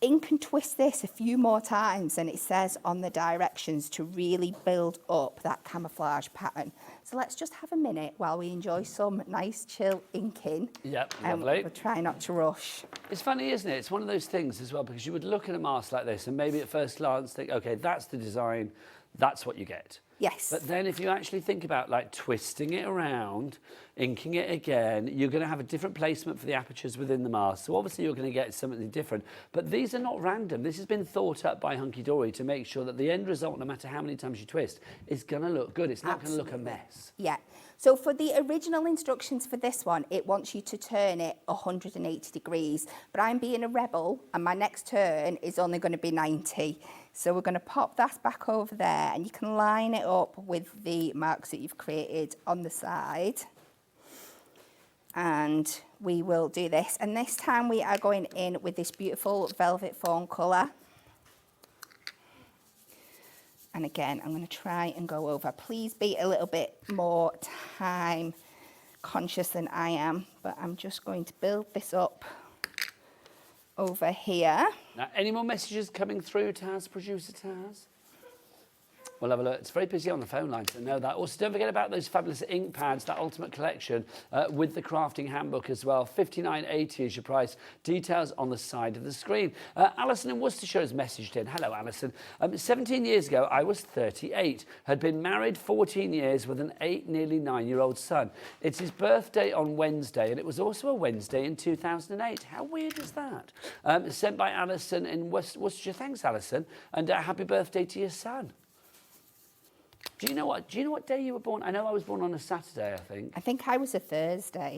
ink and twist this a few more times than it says on the directions to really build up that camouflage pattern. So let's just have a minute while we enjoy some nice chill inking. Yep, lovely. We'll try not to rush. It's funny, isn't it? It's one of those things as well, because you would look at a mask like this and maybe at first glance think, okay, that's the design, that's what you get. Yes. But then if you actually think about like twisting it around, inking it again, you're going to have a different placement for the apertures within the mask. So obviously you're going to get something different. But these are not random. This has been thought up by Hunkydory to make sure that the end result, no matter how many times you twist, is going to look good. It's not going to look a mess. Yeah. So for the original instructions for this one, it wants you to turn it 180 degrees. But I'm being a rebel and my next turn is only going to be 90. So we're going to pop that back over there and you can line it up with the marks that you've created on the side. And we will do this. And this time we are going in with this beautiful velvet fawn colour. And again, I'm going to try and go over. Please be a little bit more time conscious than I am, but I'm just going to build this up over here. Now, any more messages coming through, Taz, producer Taz? We'll have a look. It's very busy on the phone line, so know that. Also, don't forget about those fabulous ink pads, that ultimate collection, with the crafting handbook as well. $59.80 is your price. Details on the side of the screen. Alison in Worcestershire has messaged in. Hello, Alison. 17 years ago, I was 38. Had been married 14 years with an 8, nearly 9-year-old son. It's his birthday on Wednesday, and it was also a Wednesday in 2008. How weird is that? Sent by Alison in Worcestershire. Thanks, Alison. And happy birthday to your son. Do you know what day you were born? I know I was born on a Saturday, I think. I think I was a Thursday.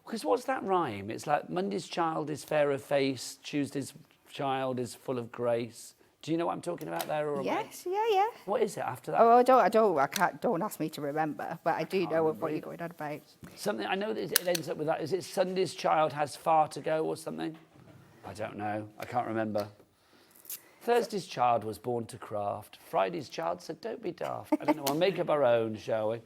Because what's that rhyme? It's like Monday's child is fair of face, Tuesday's child is full of grace. Do you know what I'm talking about there? Or Yes, yeah. What is it after that? Oh, don't ask me to remember, but I do know what you're going on about. Something, I know that it ends up with that. Is it Sunday's child has far to go or something? I don't know. I can't remember. Thursday's child was born to craft. Friday's child said, don't be daft. I don't know, we'll make up our own, shall we?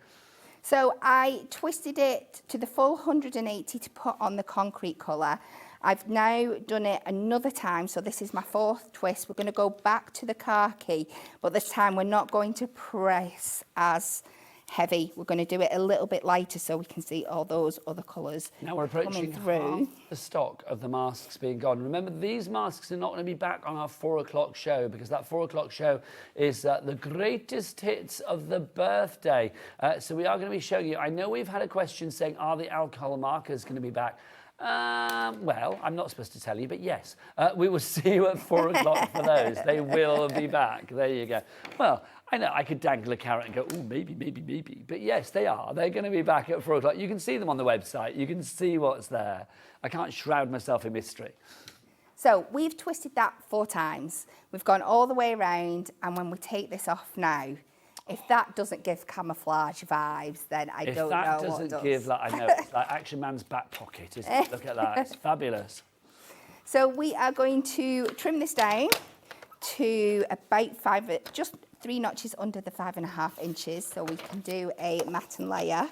So I twisted it to the full 180 to put on the concrete colour. I've now done it another time, so this is my 4th twist. We're going to go back to the khaki, but this time we're not going to press as heavy. We're going to do it a little bit lighter so we can see all those other colours. Now we're approaching half the stock of the masks being gone. Remember, these masks are not going to be back on our 4 o'clock show, because that 4 o'clock show is the greatest hits of the birthday. So we are going to be showing you. I know we've had a question saying, are the alcohol markers going to be back? Well, I'm not supposed to tell you, but yes, we will see you at 4 o'clock for those. They will be back. There you go. Well, I know I could dangle a carrot and go, oh, maybe. But yes, they are. They're going to be back at 4 o'clock. You can see them on the website. You can see what's there. I can't shroud myself in mystery. So we've twisted that 4 times. We've gone all the way around, and when we take this off now, if that doesn't give camouflage vibes, then I don't know what does. If that doesn't give, like, I know, it's like Action Man's back pocket, isn't it? Look at that. It's fabulous. So we are going to trim this down to about just 3 notches under the 5.5 inches, so we can do a matten layer.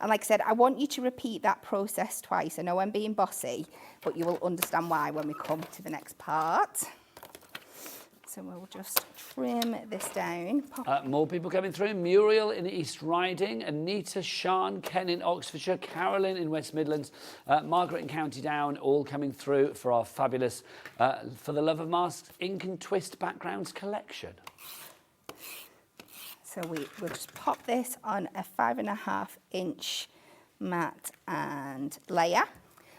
And like I said, I want you to repeat that process twice. I know I'm being bossy, but you will understand why when we come to the next part. So we'll just trim this down. More people coming through. Muriel in East Riding, Anita, Sean, Ken in Oxfordshire, Carolyn in West Midlands, Margaret in County Down, all coming through for our fabulous For the Love of Masks Ink and Twist Backgrounds collection. So we'll just pop this on a 5.5 inch mat and layer.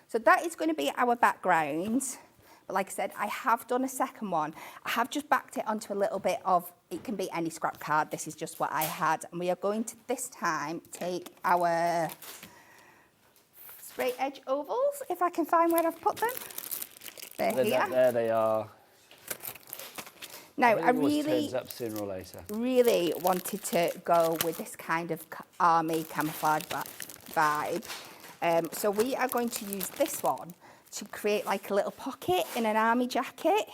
So that is going to be our background. But like I said, I have done a second one. I have just backed it onto a little bit of, it can be any scrap card. This is just what I had. And we are going to this time take our straight edge ovals, if I can find where I've put them. There they are. Now, I turns up sooner or later. really wanted to go with this kind of army camouflage vibe. So we are going to use this one to create like a little pocket in an army jacket.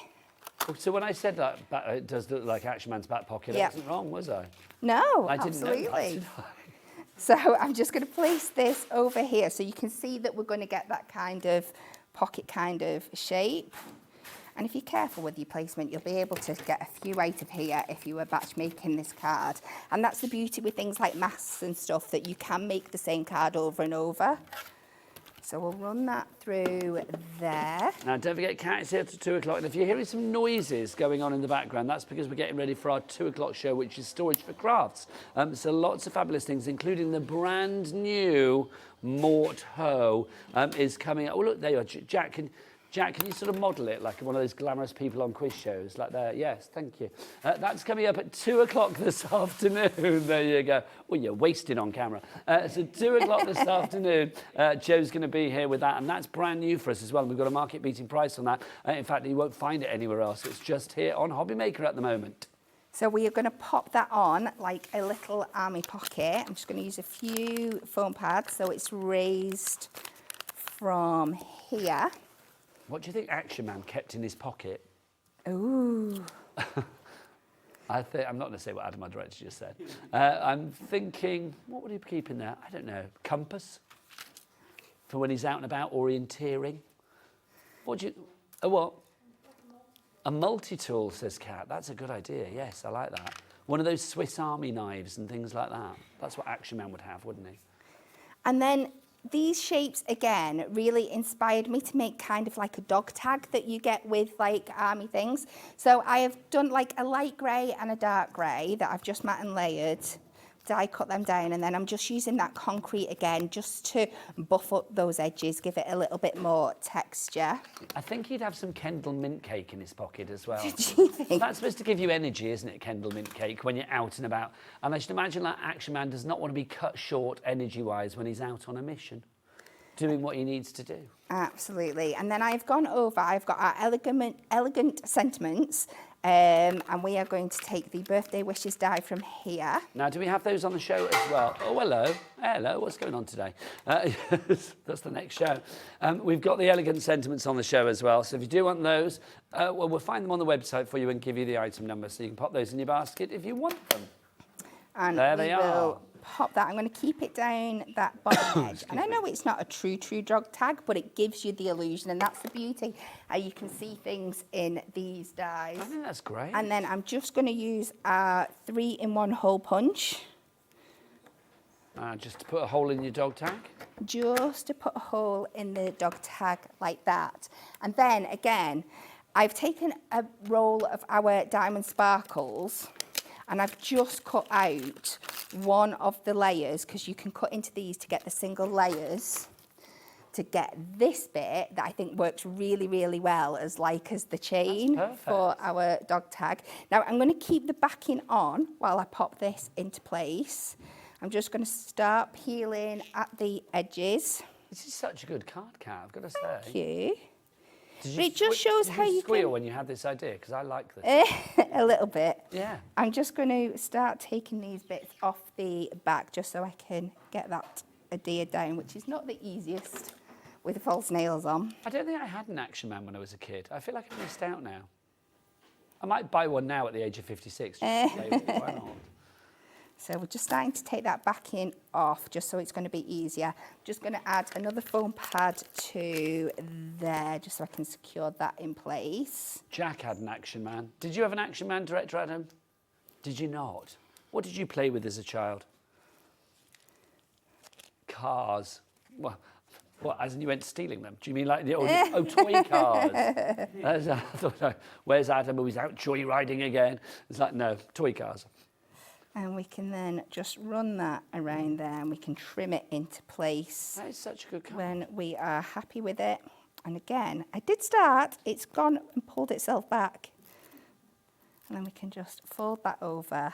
So when I said that it does look like Action Man's back pocket, I wasn't wrong, was I? No, I didn't absolutely. know that, did I? So I'm just going to place this over here so you can see that we're going to get that kind of pocket kind of shape. And if you're careful with your placement, you'll be able to get a few out of here if you were batch making this card. And that's the beauty with things like masks and stuff, that you can make the same card over and over. So we'll run that through there. Now, don't forget, Kat is here till 2 o'clock. And if you're hearing some noises going on in the background, that's because we're getting ready for our 2 o'clock show, which is Storage4Crafts. So lots of fabulous things, including the brand new Mort Hoe is coming up. Oh, look, there you are. Jack, can you sort of model it like one of those glamorous people on quiz shows? Like there, yes, thank you. That's coming up at 2 o'clock this afternoon. There you go. Well, you're wasted on camera. So 2 o'clock this afternoon, Joe's going to be here with that, and that's brand new for us as well. We've got a market-beating price on that. In fact, you won't find it anywhere else. It's just here on Hobby Maker at the moment. So we are going to pop that on like a little army pocket. I'm just going to use a few foam pads so it's raised from here. What do you think Action Man kept in his pocket? Ooh. I'm not going to say what Adam, my director, just said. I'm thinking, what would he keep in there? I don't know. Compass? For when he's out and about orienteering? What do you... A what? A multi-tool, says Kat. That's a good idea. Yes, I like that. One of those Swiss Army knives and things like that. That's what Action Man would have, wouldn't he? And then these shapes, again, really inspired me to make kind of like a dog tag that you get with like army things. So I have done like a light grey and a dark grey that I've just matte and layered. Die cut them down, and then I'm just using that concrete again just to buff up those edges, give it a little bit more texture. I think he'd have some Kendall mint cake in his pocket as well. Do you think? That's supposed to give you energy, isn't it, Kendall mint cake, when you're out and about? And I should imagine that Action Man does not want to be cut short energy-wise when he's out on a mission, doing what he needs to do. Absolutely. And then I've got our elegant sentiments, and we are going to take the birthday wishes die from here. Now, do we have those on the show as well? Oh, hello. Hello, what's going on today? That's the next show. We've got the elegant sentiments on the show as well. So if you do want those, well, we'll find them on the website for you and give you the item number so you can pop those in your basket if you want them. And there they are. Pop that. I'm going to keep it down that bottom edge. And I know it's not a true dog tag, but it gives you the illusion, and that's the beauty. You can see things in these dies. I think that's great. And then I'm just going to use a 3-in-1 hole punch. Just to put a hole in your dog tag? Just to put a hole in the dog tag like that. And then, again, I've taken a roll of our diamond sparkles, and I've just cut out one of the layers, because you can cut into these to get the single layers, to get this bit that I think works really, really well as the chain for our dog tag. Now I'm going to keep the backing on while I pop this into place. I'm just going to start peeling at the edges. This is such a good card, Kat, I've got to say. Thank you. But it just shows how you squeal can... when you had this idea, because I like this. A little bit. Yeah. I'm just going to start taking these bits off the back just so I can get that adhered down, which is not the easiest with false nails on. I don't think I had an Action Man when I was a kid. I feel like I've missed out now. I might buy one now at the age of 56. Just to play with it. Why not? So we're just starting to take that backing off just so it's going to be easier. Just going to add another foam pad to there just so I can secure that in place. Jack had an Action Man. Did you have an Action Man, Director Adam? Did you not? What did you play with as a child? Cars. Well, what, as in you went stealing them? Do you mean like the old toy cars? I thought, where's Adam? Oh, he's out joyriding again. It's like, no, toy cars. And we can then just run that around there and we can trim it into place. That is such a good card. When we are happy with it. And again, I did start, it's gone and pulled itself back. And then we can just fold that over,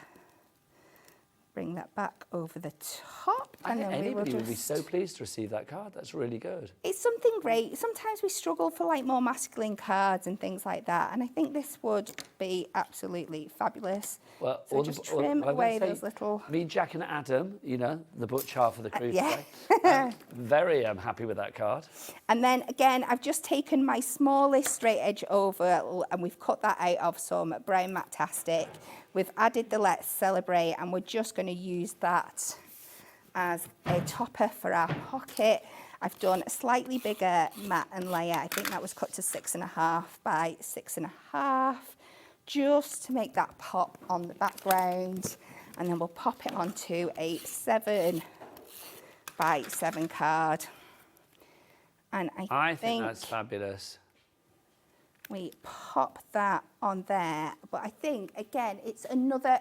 bring that back over the top. I and think then anybody would be so pleased to receive that card. That's really good. It's something great. Sometimes we struggle for like more masculine cards and things like that. And I think this would be absolutely fabulous. Well, so just trim away those little... Me, Jack and Adam, you know, the butch half of the crew yeah. today. Very happy with that card. And then again, I've just taken my smallest straight edge over and we've cut that out of some brown Matastic. We've added the Let's Celebrate and we're just going to use that as a topper for our pocket. I've done a slightly bigger mat and layer. I think that was cut to 6.5 by 6.5, just to make that pop on the background. And then we'll pop it onto a 7 by 7 card. And I think that's fabulous. We pop that on there. But I think, again, it's another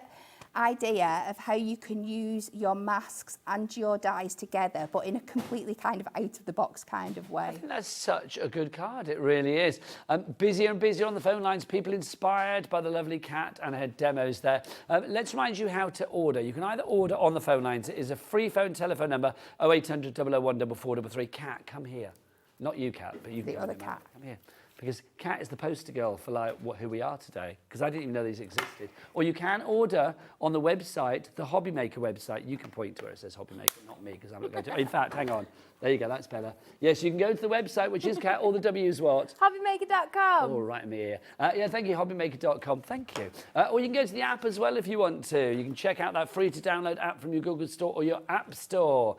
idea of how you can use your masks and your dies together, but in a completely kind of out of the box kind of way. I think that's such a good card, it really is. Busier and busier on the phone lines, people inspired by the lovely cat and her demos there. Let's remind you how to order. You can either order on the phone lines. It is a free phone telephone number, 0800 001 4433. Cat, come here. Not you, Cat, but you can The other cat. Come here. Because Kat is the poster girl for like who we are today, because I didn't even know these existed. Or you can order on the website, the Hobby Maker website. You can point to where it says Hobby Maker, not me, because I'm not going to. In fact, hang on. There you go, that's better. Yes, you can go to the website, which is Kat, all the W's what? Hobbymaker.com. Oh, right in my ear. Yeah, thank you, hobbymaker.com. Thank you. Or you can go to the app as well if you want to. You can check out that free to download app from your Google Store or your App Store.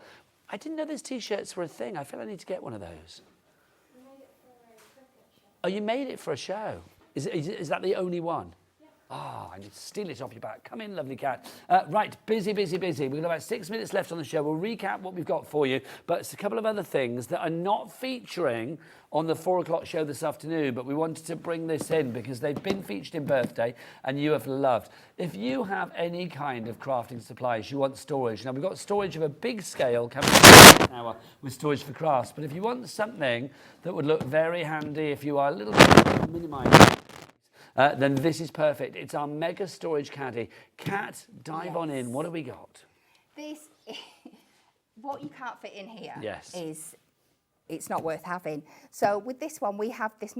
I didn't know those T-shirts were a thing. I feel I need to get one of those. Oh, you made it for a show. Is that the only one? Yeah. Oh, I need to steal it off your back. Come in, lovely cat. Right, busy. We've got about 6 minutes left on the show. We'll recap what we've got for you, but it's a couple of other things that are not featuring on the 4 o'clock show this afternoon, but we wanted to bring this in because they've been featured in Birthday and you have loved. If you have any kind of crafting supplies, you want storage. Now, we've got storage of a big scale coming up now with Storage4Crafts, but if you want something that would look very handy if you are a little bit minimized, then this is perfect. It's our mega storage caddy. Kat, dive on in. What have we got? This, what you can't fit in here is it's not worth having. So with this one, we have this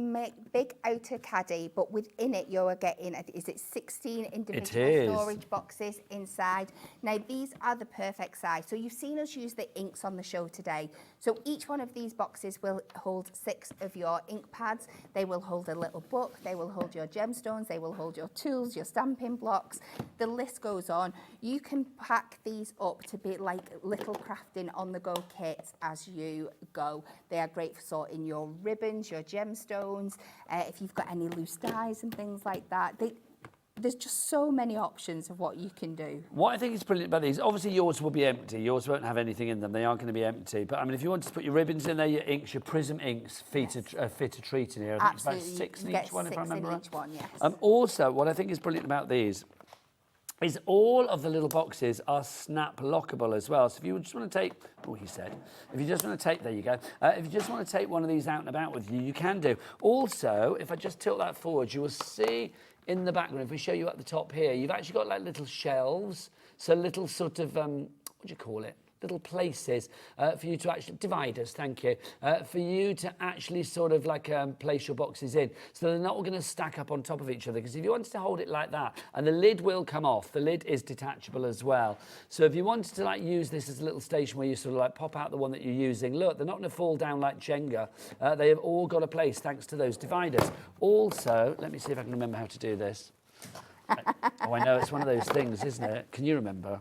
big outer caddy, but within it, you're getting, is it 16 individual storage boxes inside? Now, these are the perfect size. So you've seen us use the inks on the show today. So each one of these boxes will hold 6 of your ink pads. They will hold a little book. They will hold your gemstones. They will hold your tools, your stamping blocks. The list goes on. You can pack these up to be like little crafting on-the-go kits as you go. They are great for sorting your ribbons, your gemstones, if you've got any loose dies and things like that. There's just so many options of what you can do. What I think is brilliant about these, obviously yours will be empty. Yours won't have anything in them. They aren't going to be empty. But I mean, if you wanted to put your ribbons in there, your inks, your prism inks, fit a treat in here. I think it's about 6 in each one, if I remember right. Each one, yes. Also, what I think is brilliant about these is all of the little boxes are snap lockable as well. So if you just want to take, if you just want to take, there you go. If you just want to take one of these out and about with you, you can do. Also, if I just tilt that forward, you will see in the background, if we show you at the top here, you've actually got like little shelves, so little sort of, what do you call it? Little places for you to actually, dividers, thank you, for you to actually sort of like place your boxes in. So they're not all going to stack up on top of each other, because if you wanted to hold it like that, and the lid will come off, the lid is detachable as well. So if you wanted to like use this as a little station where you sort of like pop out the one that you're using, look, they're not going to fall down like Jenga. They have all got a place thanks to those dividers. Also, let me see if I can remember how to do this. Oh, I know, it's one of those things, isn't it? Can you remember?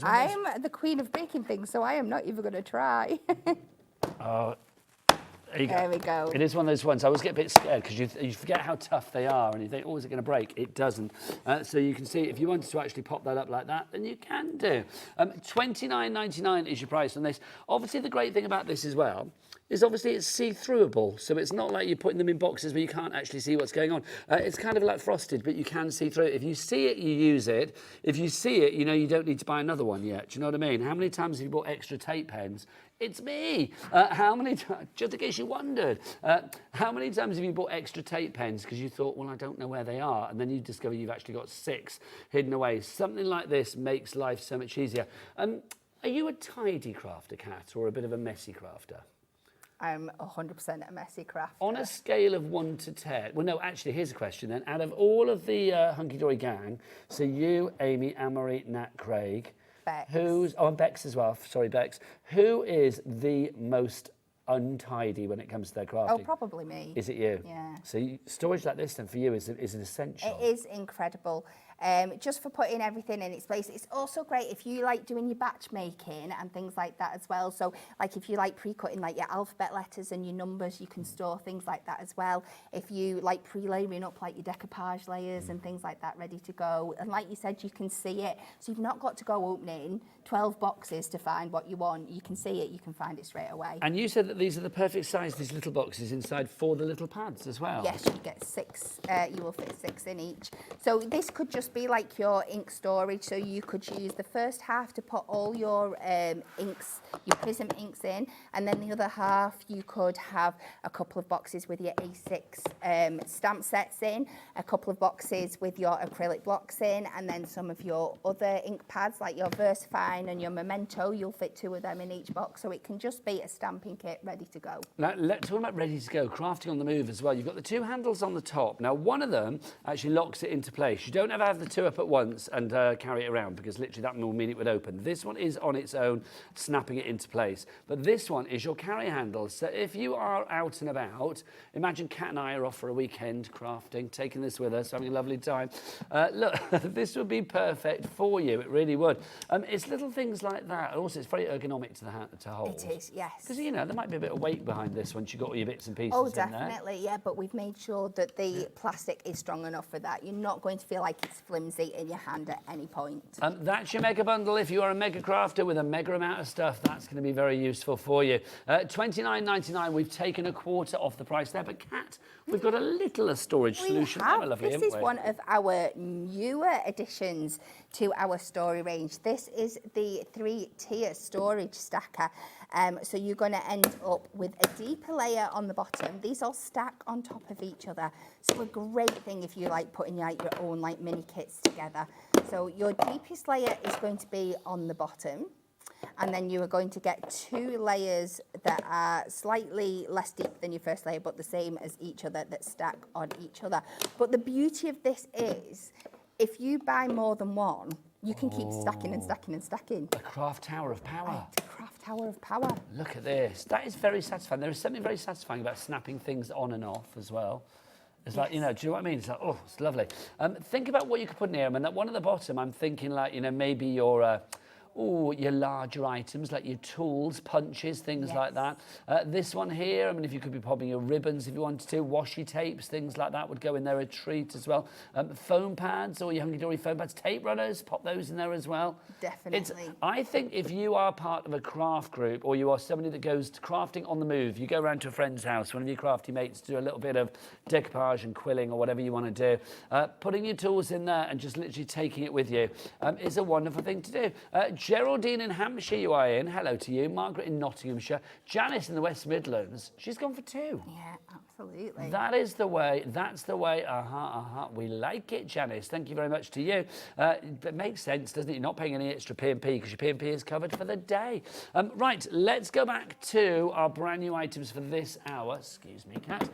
I'm the queen of baking things, so I am not even going to try. Oh, there you go. There we go. It is one of those ones. I always get a bit scared because you forget how tough they are and you think, oh, is it going to break? It doesn't. So you can see if you wanted to actually pop that up like that, then you can do. $29.99 is your price on this. Obviously, the great thing about this as well is obviously it's see-throughable, so it's not like you're putting them in boxes where you can't actually see what's going on. It's kind of like frosted, but you can see through it. If you see it, you use it. If you see it, you know you don't need to buy another one yet. Do you know what I mean? How many times have you bought extra tape pens? It's me. How many times, just in case you wondered, how many times have you bought extra tape pens because you thought, well, I don't know where they are, and then you discover you've actually got 6 hidden away. Something like this makes life so much easier. Are you a tidy crafter, Kat, or a bit of a messy crafter? I'm 100% a messy crafter. On a scale of 1 to 10, well, no, actually, here's a question then. Out of all of the Hunkydory gang, so you, Amy, Anne-Marie, Nat, Craig, Bex. And Bex as well, sorry, Bex. Who is the most untidy when it comes to their crafting? Oh, probably me. Is it you? Yeah. So storage like this then for you is an essential. It is incredible. just for putting everything in its place. It's also great if you like doing your batch making and things like that as well. So like if you like pre-cutting like your alphabet letters and your numbers, you can store things like that as well. If you like pre-layering up like your decoupage layers and things like that ready to go. And like you said, you can see it. So you've not got to go opening 12 boxes to find what you want. You can see it, you can find it straight away. And you said that these are the perfect size, these little boxes inside for the little pads as well. Yes, you get 6, you will fit 6 in each. So this could just be like your ink storage. So you could use the first half to put all your inks, your prism inks in, and then the other half you could have a couple of boxes with your A6 stamp sets in, a couple of boxes with your acrylic blocks in, and then some of your other ink pads like your VersaFine and your Memento. You'll fit 2 of them in each box, so it can just be a stamping kit ready to go. Now, let's talk about ready to go, crafting on the move as well. You've got the 2 handles on the top. Now, one of them actually locks it into place. You don't ever have the 2 up at once and carry it around, because literally that will mean it would open. This one is on its own, snapping it into place. But this one is your carry handle. So if you are out and about, imagine Kat and I are off for a weekend crafting, taking this with us, having a lovely time. Look, this would be perfect for you. It really would. It's little things like that. And also, it's very ergonomic to the hand to hold. It is, yes. Because, you know, there might be a bit of weight behind this once you've got all your bits and pieces Oh, in there. definitely, yeah, but we've made sure that the plastic is strong enough for that. You're not going to feel like it's flimsy in your hand at any point. That's your mega bundle. If you are a mega crafter with a mega amount of stuff, that's going to be very useful for you. $29.99, we've taken a quarter off the price there, but Kat, we've got a little storage solution. This is one of our newer additions to our story range. This is the 3-tier storage stacker. So you're going to end up with a deeper layer on the bottom. These all stack on top of each other. So a great thing if you like putting your own like mini kits together. So your deepest layer is going to be on the bottom. And then you are going to get 2 layers that are slightly less deep than your first layer, but the same as each other, that stack on each other. But the beauty of this is, if you buy more than one, you can keep stacking and stacking and stacking. The craft tower of power. The craft tower of power. Look at this. That is very satisfying. There is something very satisfying about snapping things on and off as well. It's like, you know, do you know what I mean? It's like, oh, it's lovely. Think about what you could put in here. And that one at the bottom, I'm thinking like, you know, maybe your larger items like your tools, punches, things like that. This one here, I mean, if you could be popping your ribbons if you wanted to, washi tapes, things like that would go in there a treat as well. Foam pads or your Hunkydory foam pads, tape runners, pop those in there as well. Definitely. I think if you are part of a craft group or you are somebody that goes to crafting on the move, you go around to a friend's house, one of your crafty mates, do a little bit of decoupage and quilling or whatever you want to do, putting your tools in there and just literally taking it with you is a wonderful thing to do. Geraldine in Hampshire, you are in. Hello to you. Margaret in Nottinghamshire. Janice in the West Midlands. She's gone for 2. Yeah, absolutely. That is the way. That's the way. We like it, Janice. Thank you very much to you. It makes sense, doesn't it? You're not paying any extra P&P because your P&P is covered for the day. Right, let's go back to our brand new items for this hour. Excuse me, Kat.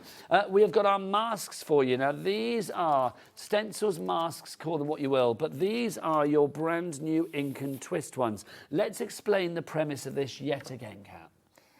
We have got our masks for you. Now, these are stencils, masks, call them what you will, but these are your brand new ink and twist ones. Let's explain the premise of this yet again, Kat.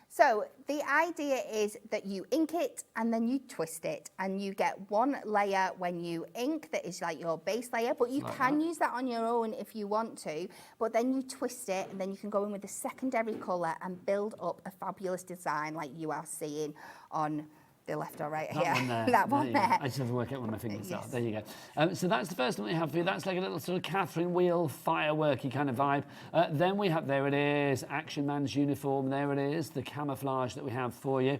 So the idea is that you ink it and then you twist it, and you get one layer when you ink that is like your base layer, but you can use that on your own if you want to, but then you twist it and then you can go in with a secondary colour and build up a fabulous design like you are seeing on the left or right here. One there. That one there. I just have to work out where my fingers are. Yes. There you go. So that's the first one we have for you. That's like a little sort of Catherine wheel, fireworky kind of vibe. Then we have, there it is, Action Man's uniform. There it is, the camouflage that we have for you.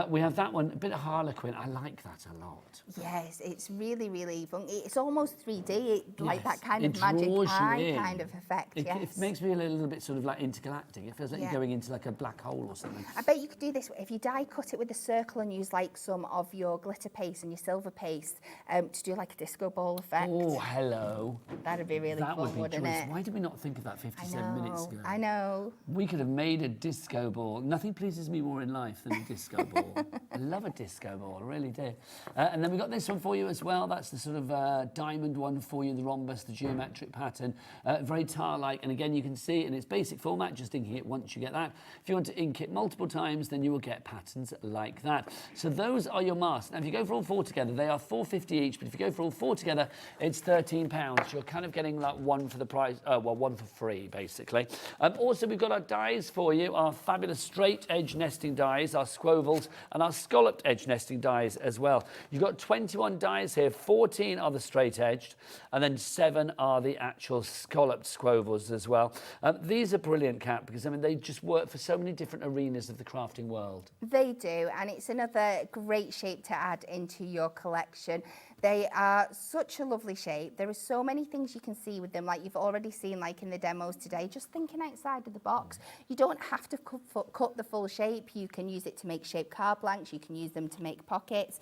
We have that one, a bit of Harlequin. I like that a lot. Yes, it's really, really funky. It's almost 3D, like that kind It of magic draws you eye in. kind of effect. It makes me a little bit sort of like intergalactic. It feels like you're going into like a black hole or something. I bet you could do this if you die cut it with a circle and use like some of your glitter paste and your silver paste to do like a disco ball effect. Oh, hello. That'd be really That fun, would be wouldn't joyous. it? Why did we not think of that 57 minutes ago? I know. We could have made a disco ball. Nothing pleases me more in life than a disco ball. I love a disco ball, I really do. And then we got this one for you as well. That's the sort of diamond one for you, the rhombus, the geometric pattern. Very tar-like. And again, you can see it in its basic format, just inking it once you get that. If you want to ink it multiple times, then you will get patterns like that. So So those are your masks. Now, if you go for all 4 together, they are £4.50 each, but if you go for all 4 together, it's £13. You're kind of getting like one for the price, well, one for free, basically. Also, we've got our dies for you, our fabulous straight edge nesting dies, our squovels, and our scalloped edge nesting dies as well. You've got 21 dies here, 14 are the straight edged, and then 7 are the actual scalloped squovels as well. These are brilliant, Kat, because I mean they just work for so many different arenas of the crafting world. They do, and it's another great shape to add into your collection. They are such a lovely shape. There are so many things you can see with them, like you've already seen like in the demos today, just thinking outside of the box. You don't have to cut the full shape. You can use it to make shaped card blanks. You can use them to make pockets.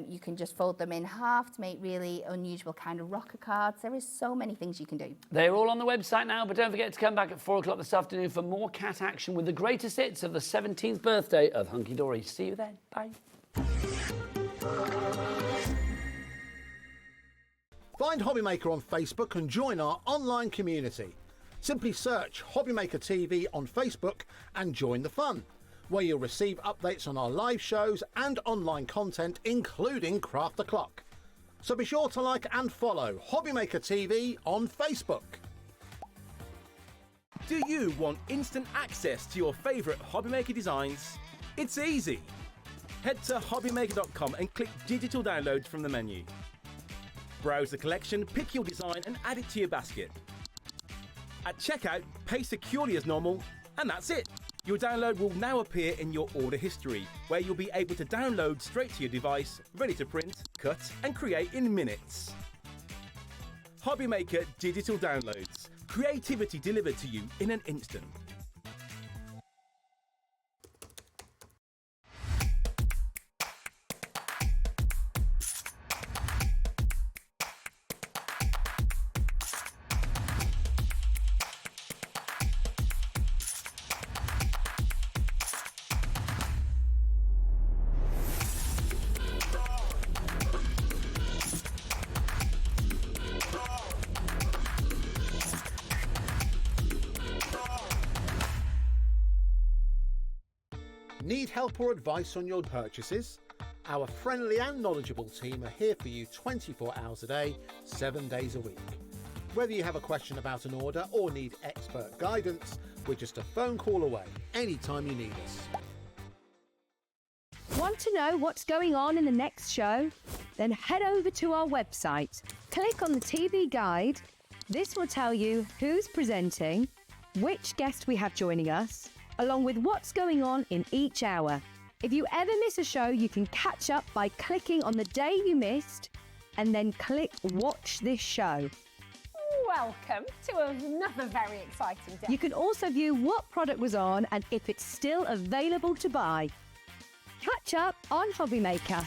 You can just fold them in half to make really unusual kind of rocker cards. There is so many things you can do. They're all on the website now, but don't forget to come back at 4 o'clock this afternoon for more cat action with the greatest hits of the 17th birthday of Hunkydory. See you then. Bye. Find Hobbymaker on Facebook and join our online community. Simply search Hobbymaker TV on Facebook and join the fun, where you'll receive updates on our live shows and online content, including Craft the Clock. So be sure to like and follow Hobbymaker TV on Facebook. Do you want instant access to your favourite Hobbymaker designs? It's easy. Head to hobbymaker.com and click digital downloads from the menu. Browse the collection, pick your design and add it to your basket. At checkout, pay securely as normal, and that's it. Your download will now appear in your order history, where you'll be able to download straight to your device, ready to print, cut and create in minutes. Hobbymaker Digital Downloads. Creativity delivered to you in an instant. Need help or advice on your purchases? Our friendly and knowledgeable team are here for you 24 hours a day, 7 days a week. Whether you have a question about an order or need expert guidance, we're just a phone call away anytime you need us. Want to know what's going on in the next show? Then head over to our website. Click on the TV guide. This will tell you who's presenting, which guest we have joining us, along with what's going on in each hour. If you ever miss a show, you can catch up by clicking on the day you missed and then click Watch This Show. Welcome to another very exciting day. You can also view what product was on and if it's still available to buy. Catch up on Hobbymaker.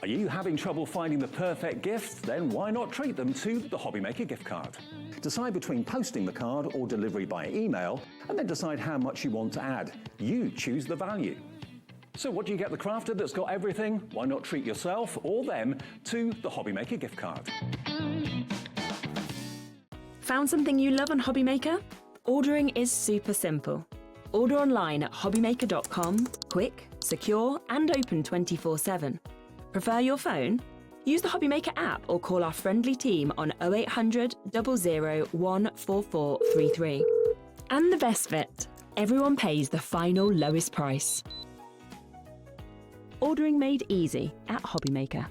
Are you having trouble finding the perfect gift? Then why not treat them to the Hobbymaker gift card? Decide between posting the card or delivery by email, and then decide how much you want to add. You choose the value. So what do you get the crafter that's got everything? Why not treat yourself or them to the Hobbymaker gift card? Found something you love on Hobbymaker? Ordering is super simple. Order online at hobbymaker.com, quick, secure and open 24/7. Prefer your phone? Use the Hobbymaker app or call our friendly team on 0800 00 14433. And the best bit, everyone pays the final lowest price. Ordering made easy at Hobbymaker.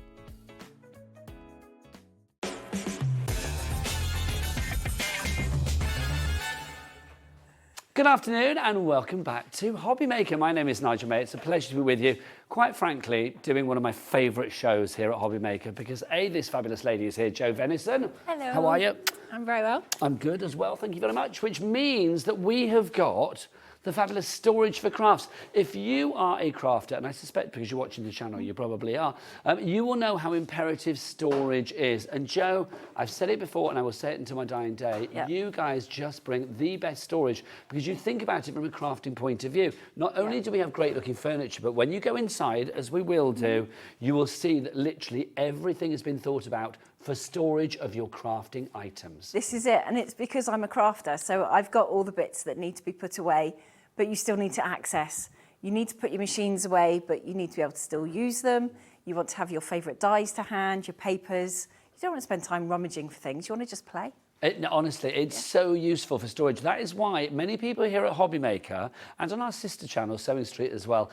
Good afternoon and welcome back to Hobby Maker. My name is Nigel May. It's a pleasure to be with you. Quite frankly, doing one of my favourite shows here at Hobby Maker because this fabulous lady is here, Jo Venison. Hello. How are you? I'm very well. I'm good as well, thank you very much, which means that we have got the fabulous Storage4Crafts. If you are a crafter, and I suspect because you're watching the channel, you probably are, you will know how imperative storage is. And Jo, I've said it before and I will say it until my dying day, you guys just bring the best storage because you think about it from a crafting point of view. Not only do we have great looking furniture, but when you go inside, as we will do, you will see that literally everything has been thought about for storage of your crafting items. This is it, and it's because I'm a crafter, so I've got all the bits that need to be put away, but you still need to access. You need to put your machines away, but you need to be able to still use them. You want to have your favourite dies to hand, your papers. You don't want to spend time rummaging for things. You want to just play. Honestly, it's so useful for storage. That is why many people here at Hobby Maker and on our sister channel, Sewing Street as well,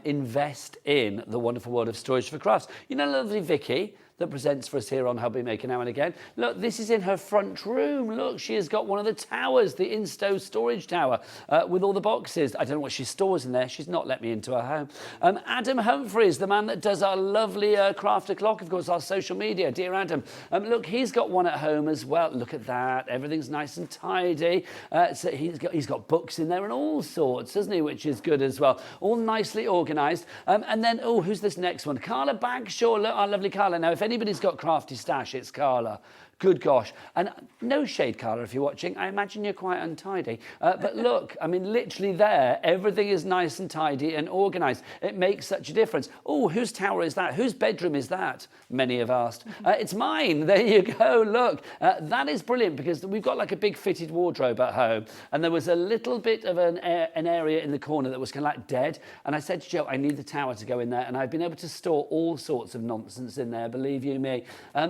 invest in the wonderful world of Storage4Crafts. You know lovely Vicky that presents for us here on Hobby Maker now and again. Look, this is in her front room. Look, she has got one of the towers, the Insto storage tower, with all the boxes. I don't know what she stores in there. She's not let me into her home. Adam Humphreys, the man that does our lovely craft o'clock, of course, our social media. Dear Adam. Look, he's got one at home as well. Look at that. Everything's nice and tidy. So he's got books in there and all sorts, hasn't he? Which is good as well. All nicely organised. And then, oh, who's this next one? Carla Bagshaw. Look, our lovely Carla. Now, if anybody's got crafty stash, it's Carla. Good gosh. And no shade, Carla, if you're watching. I imagine you're quite untidy. But look, I mean, literally there, everything is nice and tidy and organised. It makes such a difference. Oh, whose tower is that? Whose bedroom is that? Many have asked. It's mine. There you go. Look, that is brilliant because we've got like a big fitted wardrobe at home. And there was a little bit of an area in the corner that was kind of like dead. And I said to Jo, I need the tower to go in there. And I've been able to store all sorts of nonsense in there, believe you me.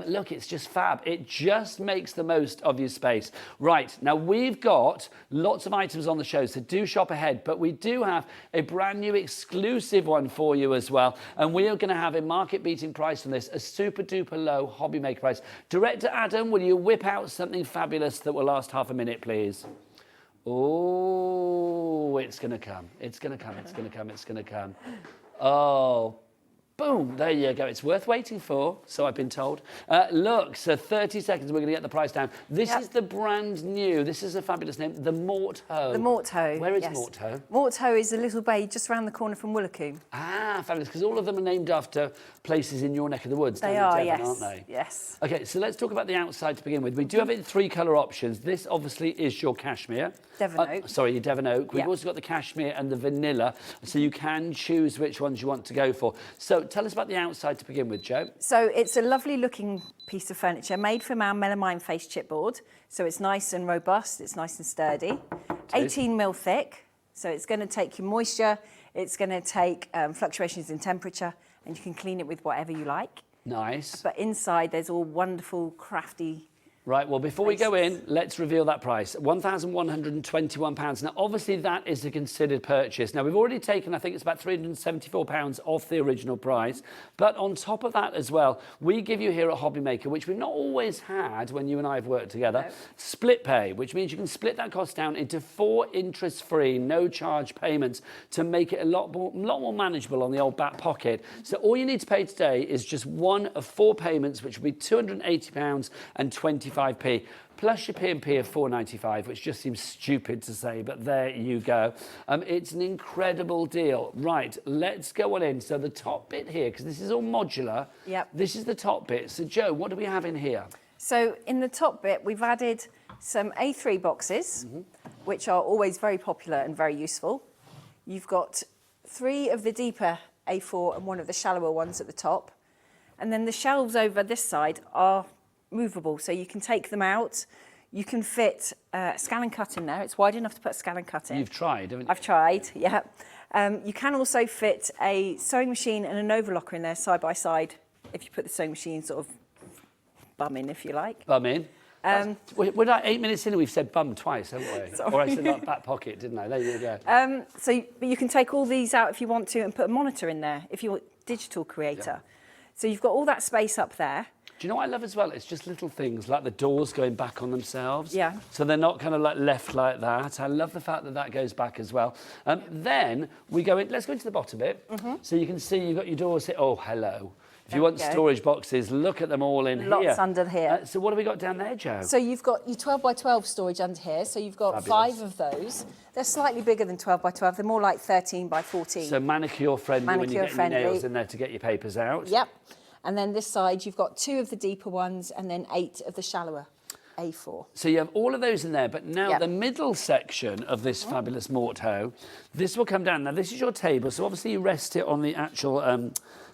Look, it's just fab. It just makes the most of your space. Right, now we've got lots of items on the show, so do shop ahead, but we do have a brand new exclusive one for you as well, and we are going to have a market-beating price on this, a super-duper low Hobby Maker price. Director Adam, will you whip out something fabulous that will last half a minute, please? Oh, it's going to come. It's going to come. It's going to come. It's going to come. Oh, boom, there you go. It's worth waiting for, so I've been told. Look, so 30 seconds, we're going to get the price down. This is the brand new, this is a fabulous name, the Mort Ho. The Mort Ho. Where is Mort Ho? Mort Ho is a little bay just around the corner from Woolacombe. Ah, fabulous, because all of them are named after places in your neck of the woods. They are, Devon, yes. aren't they? Yes. Okay, so let's talk about the outside to begin with. We do have it in 3 colour options. This obviously is your cashmere. Devon Oak. Sorry, your Devon Oak. We've also got the cashmere and the vanilla, so you can choose which ones you want to go for. So tell us about the outside to begin with, Jo. So it's a lovely looking piece of furniture made from our melamine face chipboard. So it's nice and robust, it's nice and sturdy. 18 mil thick, so it's going to take your moisture, it's going to take fluctuations in temperature, and you can clean it with whatever you like. Nice. But inside there's all wonderful crafty. Right, well, before we go in, let's reveal that price. £1,121. Now, obviously, that is a considered purchase. Now, we've already taken, I think it's about £374 off the original price. But on top of that as well, we give you here at Hobby Maker, which we've not always had when you and I have worked together, split pay, which means you can split that cost down into 4 interest-free, no-charge payments to make it a lot more manageable on the old back pocket. So all you need to pay today is just one of 4 payments, which will be £280 and 25p, plus your P&P of £4.95, which just seems stupid to say, but there you go. It's an incredible deal. Right, let's go on in. So the top bit here, because this is all modular, this is the top bit. So Jo, what do we have in here? So in the top bit, we've added some A3 boxes, which are always very popular and very useful. You've got 3 of the deeper A4 and 1 of the shallower ones at the top. And then the shelves over this side are movable, so you can take them out. You can fit a scan and cut in there. It's wide enough to put a scan and cut in. You've tried, haven't you? I've tried, yeah. You can also fit a sewing machine and an overlocker in there side by side if you put the sewing machine sort of bum in, if you like. Bum in. We're like 8 minutes in and we've said bum twice, haven't we? Sorry. Or I said like back pocket, didn't I? There you go. But you can take all these out if you want to and put a monitor in there if you're a digital creator. So you've got all that space up there. Do you know what I love as well? It's just little things like the doors going back on themselves. Yeah. So they're not kind of like left like that. I love the fact that that goes back as well. Then we go in, let's go into the bottom bit. So you can see you've got your doors here. Oh, hello. If you want storage boxes, look at them all in here. Lots under here. So what have we got down there, Jo? So you've got your 12 by 12 storage under here. So you've got 5 of those. They're slightly bigger than 12 by 12. They're more like 13 by 14. So manicure friendly when you get your nails in there to get your papers out. Yep. And then this side, you've got 2 of the deeper ones and then 8 of the shallower A4. So you have all of those in there, but now the middle section of this fabulous morto, this will come down. Now, this is your table, so obviously you rest it on the actual...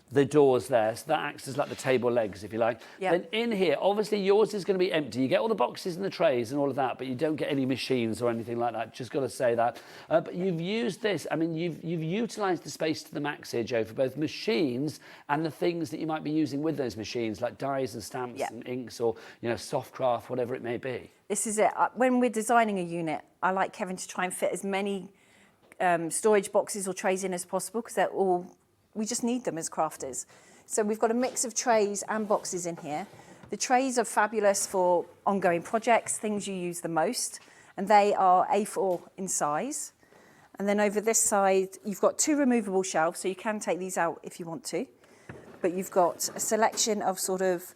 the doors there, so that acts as like the table legs, if you like. Then in here, obviously yours is going to be empty. You get all the boxes and the trays and all of that, but you don't get any machines or anything like that. Just got to say that. But you've used this. I mean, you've utilised the space to the max here, Jo, for both machines and the things that you might be using with those machines, like dyes and stamps and inks, or soft craft, whatever it may be. This is it. When we're designing a unit, I like Kevin to try and fit as many storage boxes or trays in as possible, because they're all. We just need them as crafters. So we've got a mix of trays and boxes in here. The trays are fabulous for ongoing projects, things you use the most, and they are A4 in size. And then over this side, you've got 2 removable shelves, so you can take these out if you want to. But you've got a selection of sort of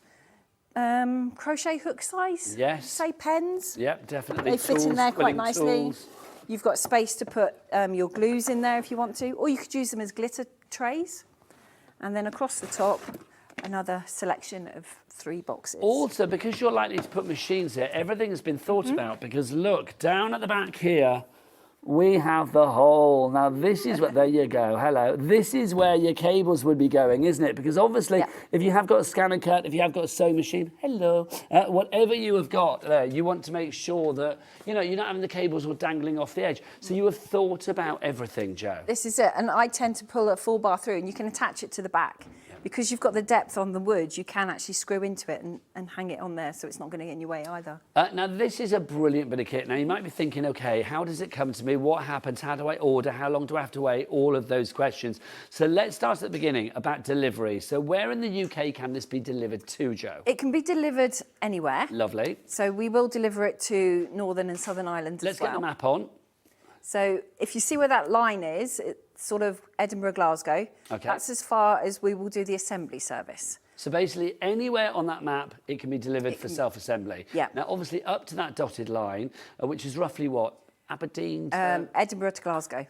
crochet hook size, say pens. Yep, definitely. They fit in there quite nicely. Tools. You've got space to put your glues in there if you want to, or you could use them as glitter trays. And then across the top, another selection of 3 boxes. Also, because you're likely to put machines here, everything has been thought about, because look, down at the back here, we have the hole. Now, this is what, there you go, hello. This is where your cables would be going, isn't it? Because obviously, if you have got a scan and cut, if you have got a sewing machine, hello, whatever you have got there, you want to make sure that, you're not having the cables all dangling off the edge. So you have thought about everything, Jo. This is it, and I tend to pull a full bar through, and you can attach it to the back. Because you've got the depth on the wood, you can actually screw into it and hang it on there, so it's not going to get in your way either. Now, this is a brilliant bit of kit. Now, you might be thinking, OK, how does it come to me? What happens? How do I order? How long do I have to wait? All of those questions. So let's start at the beginning about delivery. So where in the UK can this be delivered to, Jo? It can be delivered anywhere. Lovely. So we will deliver it to Northern and Southern Ireland Let's as well. get the map on. So if you see where that line is, it's sort of Edinburgh, Glasgow. Okay. That's as far as we will do the assembly service. So basically, anywhere on that map, it can be delivered for self-assembly. Yeah. Now, obviously, up to that dotted line, which is roughly what? Aberdeen? Edinburgh to Glasgow.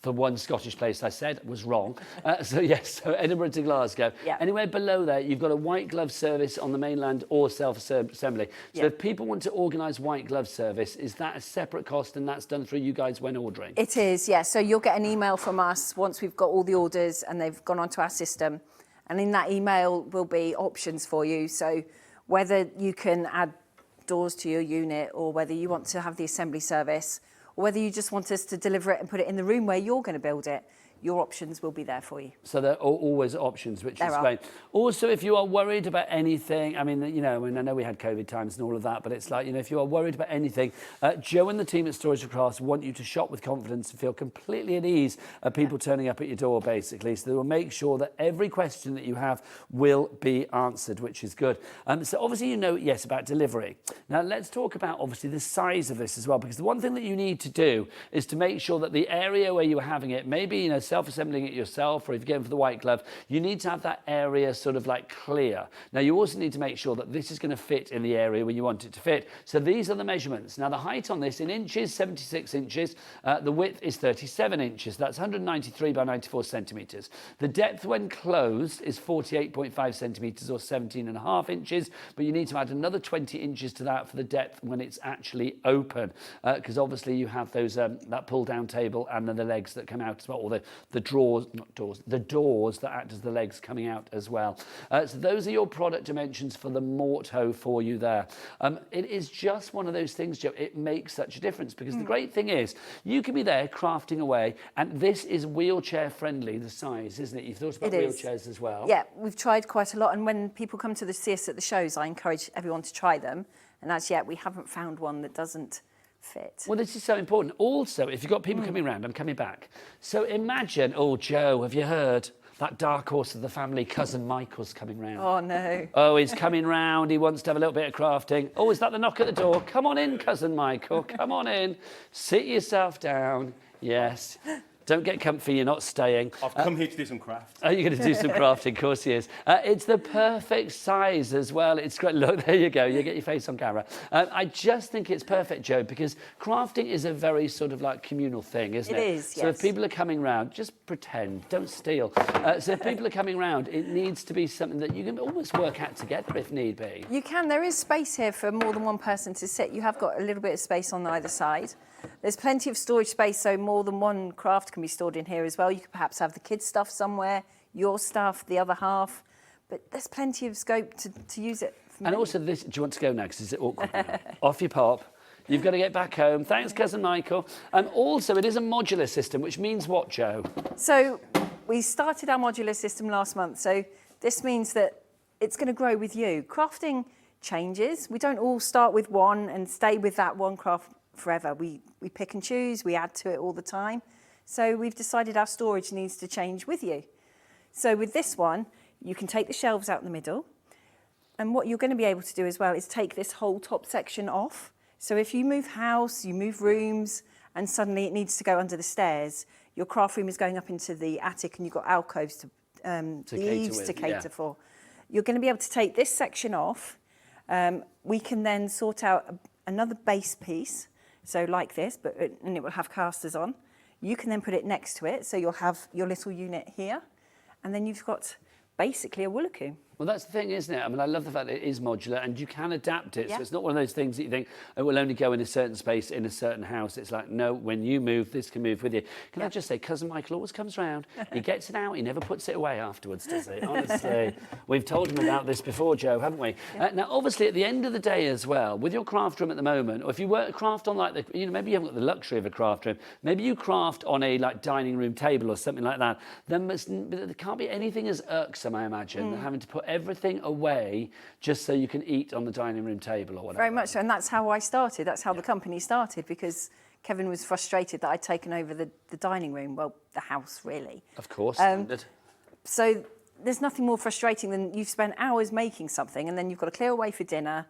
The one Scottish place I said was wrong. So Edinburgh to Glasgow. Yeah. Anywhere below there, you've got a white glove service on the mainland or self-assembly. So if people want to organise white glove service, is that a separate cost, and that's done through you guys when ordering? It is, yeah. So you'll get an email from us once we've got all the orders and they've gone onto our system. And in that email will be options for you. So whether you can add doors to your unit, or whether you want to have the assembly service, or whether you just want us to deliver it and put it in the room where you're going to build it, your options will be there for you. So there are always options, which is great. Also, if you are worried about anything, I mean, I know we had COVID times and all of that, but it's like, if you are worried about anything, Jo and the team at Storage4Crafts want you to shop with confidence and feel completely at ease of people turning up at your door, basically. So they will make sure that every question that you have will be answered, which is good. So obviously, yes, about delivery. Now, let's talk about, obviously, the size of this as well, because the one thing that you need to do is to make sure that the area where you are having it, maybe, self-assembling it yourself, or if you're going for the white glove, you need to have that area sort of like clear. Now, you also need to make sure that this is going to fit in the area where you want it to fit. So these are the measurements. Now, the height on this in inches, 76 inches. The width is 37 inches. That's 193 by 94 centimetres. The depth when closed is 48.5 centimetres or 17.5 inches, but you need to add another 20 inches to that for the depth when it's actually open, because obviously you have those that pull-down table and then the legs that come out as well, or the doors that act as the legs coming out as well. So those are your product dimensions for the morto for you there. It is just one of those things, Jo, it makes such a difference, because the great thing is you can be there crafting away, and this is wheelchair friendly, the size, isn't it? You've thought about wheelchairs as well. Yeah, we've tried quite a lot, and when people come to see us at the shows, I encourage everyone to try them, and as yet we haven't found one that doesn't fit. Well, this is so important. Also, if you've got people coming around, I'm coming back. So imagine, oh, Jo, have you heard? that dark horse of the family, Cousin Michael's coming round. Oh, no. Oh, he's coming round. He wants to have a little bit of crafting. Oh, is that the knock at the door? Come on in, Cousin Michael. Come on in. Sit yourself down. Yes. Don't get comfy, you're not staying. I've come here to do some craft. Oh, you're going to do some crafting, of course he is. It's the perfect size as well. It's great. Look, there you go. You get your face on camera. I just think it's perfect, Joe, because crafting is a very sort of like communal thing, isn't it? It is, yes. So if people are coming round, just pretend, don't steal. So if people are coming round, it needs to be something that you can almost work out together if need be. You can. There is space here for more than one person to sit. You have got a little bit of space on either side. There's plenty of storage space, so more than one craft can be stored in here as well. You could perhaps have the kids' stuff somewhere, your stuff, the other half. But there's plenty of scope to use it. And also this, do you want to go now? Because is it awkward now? Off you pop. You've got to get back home. Thanks, Cousin Michael. And also, it is a modular system, which means what, Joe? So we started our modular system last month. So this means that it's going to grow with you. Crafting changes. We don't all start with one and stay with that one craft forever. We pick and choose, we add to it all the time. So we've decided our storage needs to change with you. So with this one, you can take the shelves out in the middle. And what you're going to be able to do as well is take this whole top section off. So if you move house, you move rooms, and suddenly it needs to go under the stairs, your craft room is going up into the attic and you've got alcoves to eaves to cater for. You're going to be able to take this section off. We can then sort out another base piece. So like this, and it will have casters on. You can then put it next to it, so you'll have your little unit here, and then you've got basically a woolacombe. Well, that's the thing, isn't it? I mean, I love the fact that it is modular and you can adapt it. Yeah. So it's not one of those things that you think, it will only go in a certain space in a certain house. It's like, no, when you move, this can move with you. Can I just say, Cousin Michael always comes round, he gets it out, he never puts it away afterwards, does he? Honestly. We've told him about this before, Joe, haven't we? Yeah. Now, obviously, at the end of the day as well, with your craft room at the moment, or if you work craft on like, maybe you haven't got the luxury of a craft room, maybe you craft on a like dining room table or something like that, then there can't be anything as irksome, I imagine, than having to put everything away just so you can eat on the dining room table or whatever. Very much so, and that's how I started. That's how the company started, because Kevin was frustrated that I'd taken over the dining room, well, the house really. Of course, standard. So there's nothing more frustrating than you've spent hours making something and then you've got to clear away for dinner.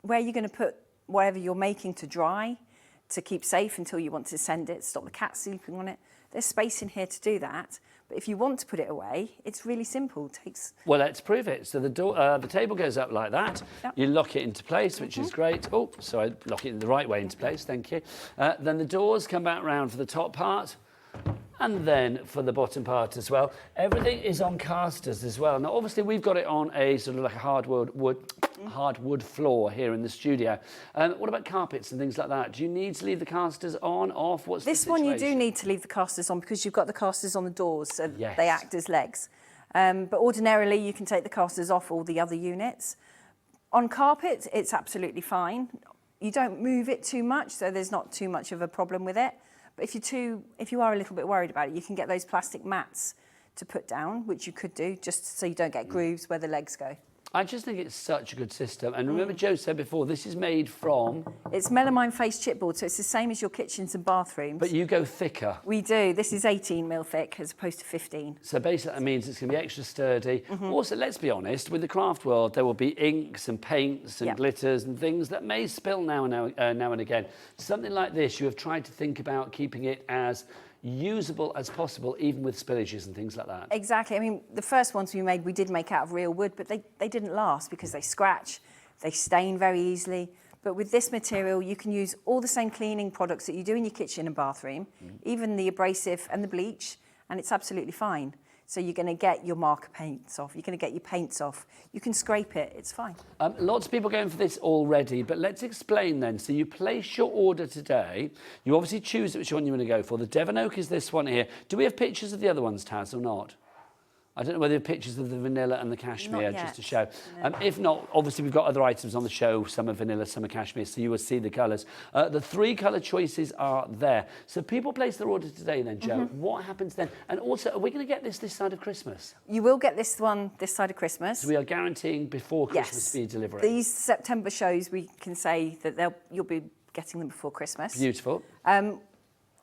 Where are you going to put whatever you're making to dry, to keep safe until you want to send it, stop the cat sleeping on it? There's space in here to do that. But if you want to put it away, it's really simple. Well, let's prove it. So the table goes up like that. Yep. You lock it into place, which is great. Oh, so I lock it in the right way into place. Thank you. Then the doors come back round for the top part. And then for the bottom part as well. Everything is on casters as well. Now, obviously, we've got it on a sort of like a hardwood floor here in the studio. What about carpets and things like that? Do you need to leave the casters on, off? What's the situation? This one you do need to leave the casters on because you've got the casters on the doors, so they act as legs. But ordinarily, you can take the casters off all the other units. On carpet, it's absolutely fine. You don't move it too much, so there's not too much of a problem with it. But if you are a little bit worried about it, you can get those plastic mats to put down, which you could do, just so you don't get grooves where the legs go. I just think it's such a good system. And remember, Joe said before, this is made from... It's melamine face chipboard, so it's the same as your kitchens and bathrooms. But you go thicker. We do. This is 18 mil thick as opposed to 15. So basically that means it's going to be extra sturdy. Also, let's be honest, with the craft world, there will be inks and paints and glitters and things that may spill now and again. Something like this, you have tried to think about keeping it as usable as possible, even with spillages and things like that. Exactly. I mean, the first ones we made, we did make out of real wood, but they didn't last because they scratch, they stain very easily. But with this material, you can use all the same cleaning products that you do in your kitchen and bathroom, even the abrasive and the bleach, and it's absolutely fine. So you're going to get your marker paints off, you're going to get your paints off, you can scrape it, it's fine. Lots of people going for this already, but let's explain then. So you place your order today, you obviously choose which one you want to go for. The Devon Oak is this one here. Do we have pictures of the other ones, Taz, or not? I don't know whether you have pictures of the vanilla and the cashmere just to show. No. If not, obviously we've got other items on the show. Some are vanilla, some are cashmere, so you will see the colours. The 3 colour choices are there. So people place their order today then, Joe. What happens then? And also, are we going to get this side of Christmas? You will get this one this side of Christmas. So we are guaranteeing before Christmas for your delivery. These September shows, we can say that you'll be getting them before Christmas. Beautiful.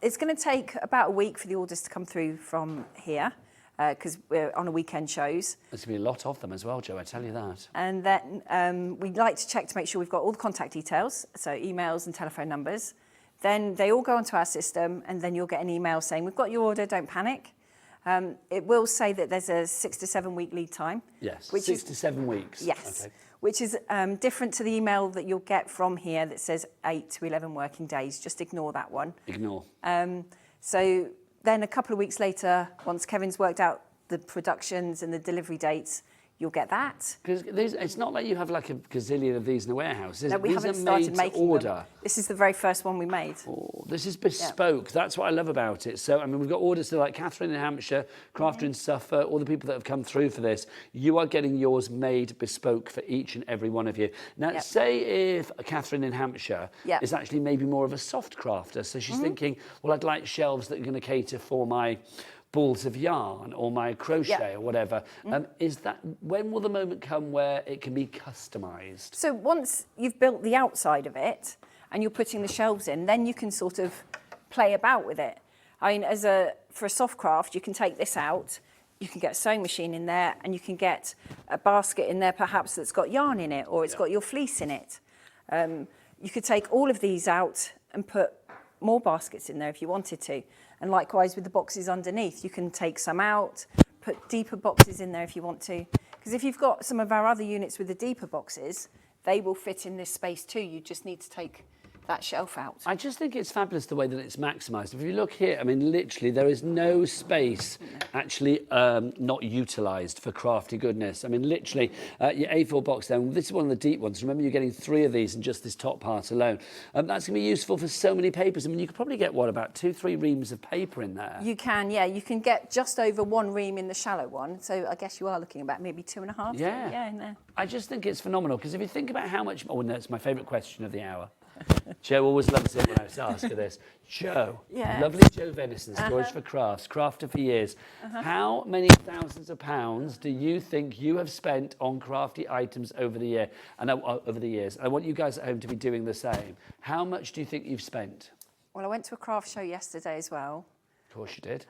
It's going to take about a week for the orders to come through from here. because we're on a weekend shows. There's going to be a lot of them as well, Joe, I tell you that. And then we like to check to make sure we've got all the contact details, so emails and telephone numbers. Then they all go onto our system, and then you'll get an email saying, we've got your order, don't panic. It will say that there's a 6 to 7 week lead time. Yes, which 6 to 7 weeks. Yes, okay. Which is different to the email that you'll get from here that says 8 to 11 working days. Just ignore that one. Ignore. So then a couple of weeks later, once Kevin's worked out the productions and the delivery dates, you'll get that. Because it's not like you have like a gazillion of these in a warehouse. No, we haven't started making them. This is the very first one we made. Oh, this is bespoke. Yeah. That's what I love about it. So, I mean, we've got orders to like Catherine in Hampshire, Crafter in Suffolk, all the people that have come through for this. You are getting yours made bespoke for each and every one of you. Now, say if Catherine in Hampshire is actually maybe more of a soft crafter. So she's thinking, well, I'd like shelves that are going to cater for my balls of yarn or my crochet or whatever. Is that, when will the moment come where it can be customised? So once you've built the outside of it and you're putting the shelves in, then you can sort of play about with it. I mean, for a soft craft, you can take this out, you can get a sewing machine in there, and you can get a basket in there perhaps that's got yarn in it, or it's got your fleece in it. You could take all of these out and put more baskets in there if you wanted to. And likewise with the boxes underneath, you can take some out, put deeper boxes in there if you want to. Because if you've got some of our other units with the deeper boxes, they will fit in this space too. You just need to take that shelf out. I just think it's fabulous the way that it's maximised. If you look here, I mean, literally, there is no space actually not utilised for crafty goodness. I mean, literally, your A4 box there, this is one of the deep ones. Remember, you're getting 3 of these in just this top part alone. That's going to be useful for so many papers. I mean, you could probably get, what, about 2-3 reams of paper in there? You can, yeah. You can get just over 1 ream in the shallow one. So I guess you are looking about maybe 2.5. Yeah. In there. I just think it's phenomenal, because if you think about how much... Oh, no, it's my favourite question of the hour. Joe always loves it when I ask her this. Joe, lovely Joe Venison, Storage4Crafts, crafter for years. How many thousands of pounds do you think you have spent on crafty items over the year? And over the years, I want you guys at home to be doing the same. How much do you think you've spent? Well, I went to a craft show yesterday as well. Of course you did.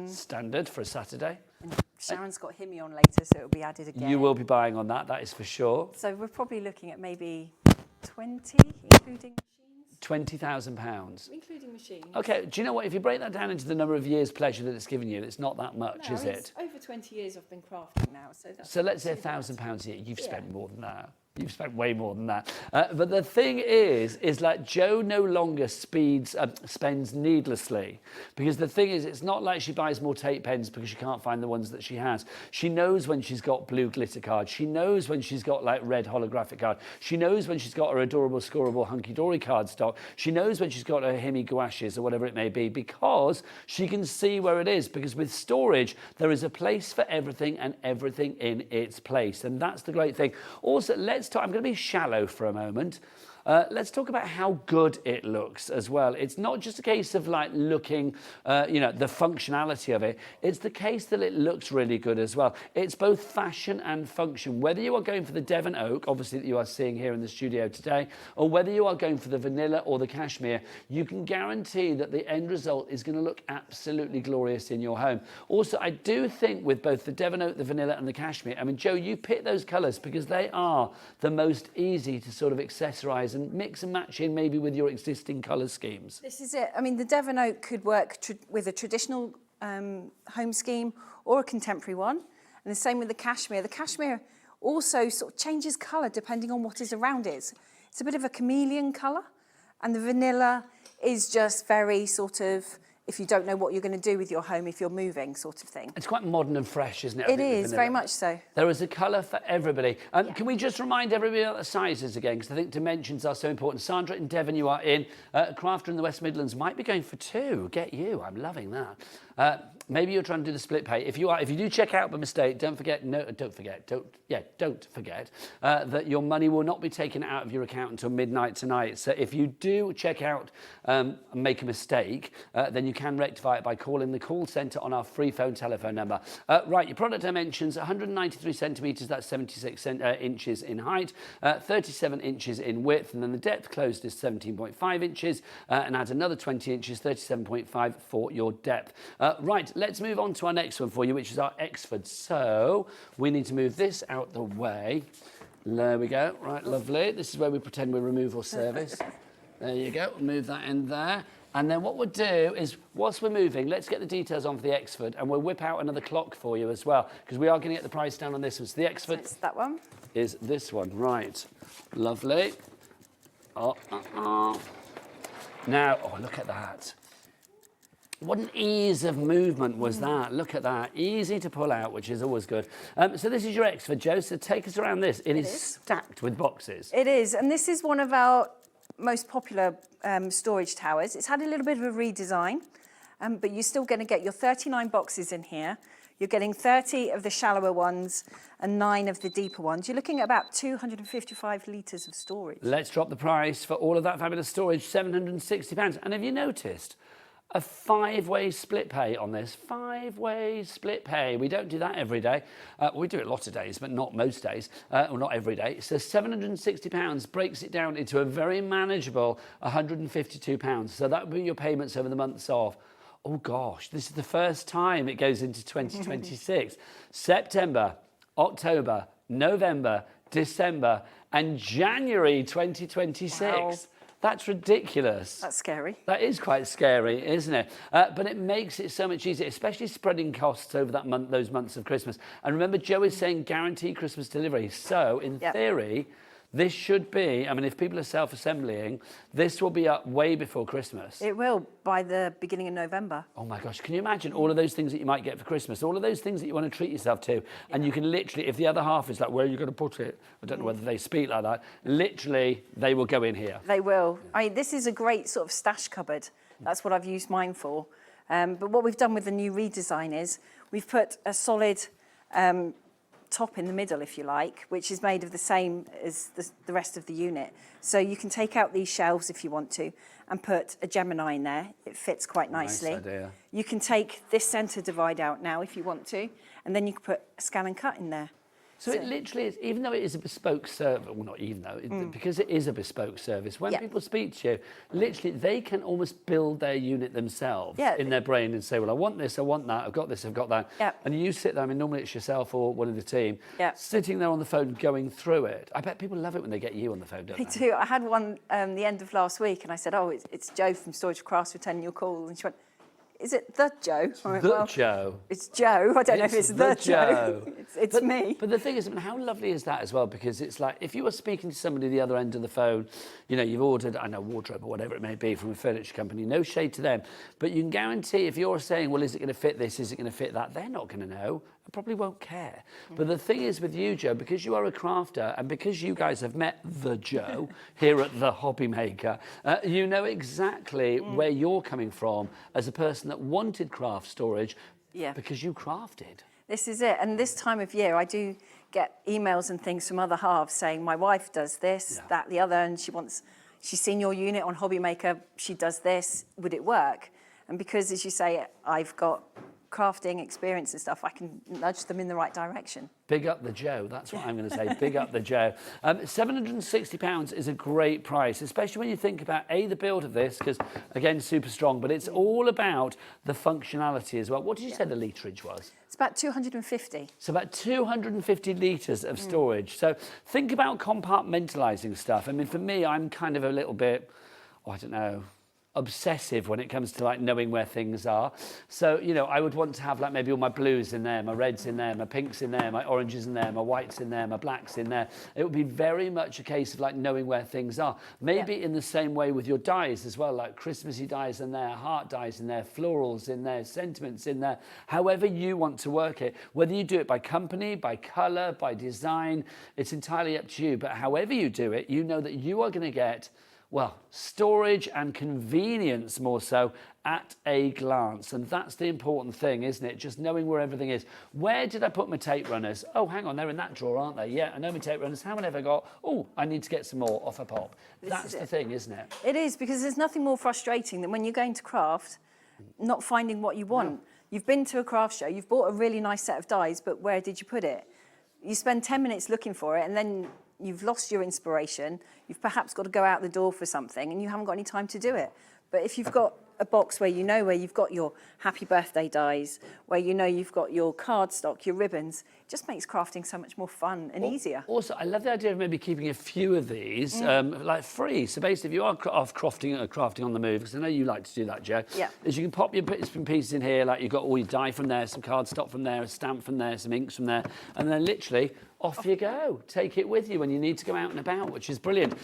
Standard for a Saturday. And Sharon's got HIMI on later, so it'll be added again. You will be buying on that is for sure. So we're probably looking at maybe 20, including machines. £20,000. Including machines. Okay, do you know what? If you break that down into the number of years' pleasure that it's given you, it's not that much, No, is it? Over 20 years I've been crafting now. So let's say £1,000 a year. You've spent more than that. You've spent way more than that. But the thing is like Joe no longer spends needlessly. Because the thing is, it's not like she buys more tape pens because she can't find the ones that she has. She knows when she's got blue glitter cards. She knows when she's got like red holographic card. She knows when she's got her adorable, scoreable Hunkydory card stock. She knows when she's got her HIMI gouaches or whatever it may be, because she can see where it is. Because with storage, there is a place for everything and everything in its place. And that's the great thing. Also, I'm going to be shallow for a moment. Let's talk about how good it looks as well. It's not just a case of like looking, the functionality of it. It's the case that it looks really good as well. It's both fashion and function. Whether you are going for the Devon Oak, obviously that you are seeing here in the studio today, or whether you are going for the vanilla or the cashmere, you can guarantee that the end result is going to look absolutely glorious in your home. Also, I do think with both the Devon Oak, the vanilla and the cashmere, I mean, Joe, you pick those colours because they are the most easy to sort of accessorise and mix and match in maybe with your existing colour schemes. This is it. I mean, the Devon Oak could work with a traditional home scheme or a contemporary one. And the same with the cashmere. The cashmere also sort of changes colour depending on what is around it. It's a bit of a chameleon colour. And the vanilla is just very sort of, if you don't know what you're going to do with your home if you're moving, sort of thing. It's quite modern and fresh, isn't it? It is, very much so. There is a colour for everybody. Can we just remind everybody about the sizes again? Because I think dimensions are so important. Sandra in Devon, you are in. Crafter in the West Midlands might be going for 2. Get you. I'm loving that. Maybe you're trying to do the split pay. If you do check out by mistake, don't forget that your money will not be taken out of your account until midnight tonight. So if you do check out and make a mistake, then you can rectify it by calling the call centre on our free phone telephone number. Right, your product dimensions, 193 centimetres, that's 76 inches in height, 37 inches in width, and then the depth closed is 17.5 inches, and add another 20 inches, 37.5 for your depth. Right, let's move on to our next one for you, which is our Exford. So we need to move this out the way. There we go. Right, lovely. This is where we pretend we're removal service. There you go. We'll move that in there. And then what we'll do is, whilst we're moving, let's get the details on for the Exford, and we'll whip out another clock for you as well, because we are going to get the price down on this one. So the Exford It's that one. is this one. Right. Lovely. Now, oh, look at that. What an ease of movement was that. Look at that. Easy to pull out, which is always good. So this is your Exford, Jo. So take us around this. It is stacked with boxes. It is, and this is one of our most popular storage towers. It's had a little bit of a redesign, but you're still going to get your 39 boxes in here. You're getting 30 of the shallower ones and 9 of the deeper ones. You're looking at about 255 litres of storage. Let's drop the price for all of that fabulous storage, £760. And have you noticed a 5-way split pay on this? 5-way split pay. We don't do that every day. We do it a lot of days, but not most days, or not every day. So £760 breaks it down into a very manageable £152. So that would be your payments over the months of, oh gosh, this is the first time it goes into 2026. September, October, November, December, and January 2026. Wow. That's ridiculous. That's scary. That is quite scary, isn't it? But it makes it so much easier, especially spreading costs over that month, those months of Christmas. And remember, Jo is saying guaranteed Christmas delivery. So, in theory, this should be, I mean, if people are self-assembling, this will be up way before Christmas. It will, by the beginning of November. Oh my gosh, can you imagine all of those things that you might get for Christmas, all of those things that you want to treat yourself to, and you can literally, if the other half is like, where are you going to put it? I don't know whether they speak like that. Literally, they will go in here. They will. I mean, this is a great sort of stash cupboard. That's what I've used mine for. But what we've done with the new redesign is we've put a solid top in the middle, if you like, which is made of the same as the rest of the unit. So you can take out these shelves if you want to and put a Gemini in there. It fits quite nicely. Nice idea. You can take this centre divide out now if you want to, and then you can put a scan and cut in there. So it literally is, even though it is a bespoke service, well, not even though, because it is a bespoke service, when people speak to you, literally they can almost build their unit themselves in their brain and say, well, I want this, I want that, I've got this, I've got that. And you sit there, I mean, normally it's yourself or one of the team, sitting there on the phone going through it. I bet people love it when they get you on the phone, don't they? Me too. I had one the end of last week and I said, oh, it's Jo from Storage4Crafts returning your call. And she went, is it the Jo? I went, Jo. It's Jo. I don't know if it's the Jo. It's me. But the thing is, I mean, how lovely is that as well? Because it's like, if you were speaking to somebody the other end of the phone, you know, you've ordered, I know, wardrobe or whatever it may be from a furniture company, no shade to them. But you can guarantee if you're saying, well, is it going to fit this? Is it going to fit that? They're not going to know. They probably won't care. But the thing is with you, Jo, because you are a crafter and because you guys have met the Jo here at the Hobby Maker, you know exactly where you're coming from as a person that wanted craft storage because you crafted. This is it. And this time of year, I do get emails and things from other halves saying, my wife does this, that, the other, and she's seen your unit on Hobby Maker, she does this, would it work? And because, as you say, I've got crafting experience and stuff, I can nudge them in the right direction. Big up the Jo, that's what I'm going to say. Big up the Jo. £760 is a great price, especially when you think about, A, the build of this, because, again, super strong, but it's all about the functionality as well. What did you say the literage was? It's about 250. So about 250 litres of storage. So think about compartmentalising stuff. I mean, for me, I'm kind of a little bit, I don't know, obsessive when it comes to like knowing where things are. So, you know, I would want to have like maybe all my blues in there, my reds in there, my pinks in there, my oranges in there, my whites in there, my blacks in there. It would be very much a case of like knowing where things are. Maybe in the same way with your dyes as well, like Christmassy dyes in there, heart dyes in there, florals in there, sentiments in there, however you want to work it. Whether you do it by company, by colour, by design, it's entirely up to you. But however you do it, you know that you are going to get, well, storage and convenience more so at a glance. And that's the important thing, isn't it? Just knowing where everything is. Where did I put my tape runners? Oh, hang on, they're in that drawer, aren't they? Yeah, I know my tape runners. How many have I got? Oh, I need to get some more off a pop. That's the thing, isn't it? It is, because there's nothing more frustrating than when you're going to craft, not finding what you want. No. You've been to a craft show, you've bought a really nice set of dies, but where did you put it? You spend 10 minutes looking for it, and then you've lost your inspiration, you've perhaps got to go out the door for something and you haven't got any time to do it. But if you've got a box where you've got your happy birthday dies, where you've got your cardstock, your ribbons, it just makes crafting so much more fun and easier. Also, I love the idea of maybe keeping a few of these like free. So basically, if you are off crafting on the move, because I know you like to do that, Jo, is you can pop your bits and pieces in here, like you've got all your die from there, some cardstock from there, a stamp from there, some inks from there, and then literally off you go. Take it with you when you need to go out and about, which is brilliant.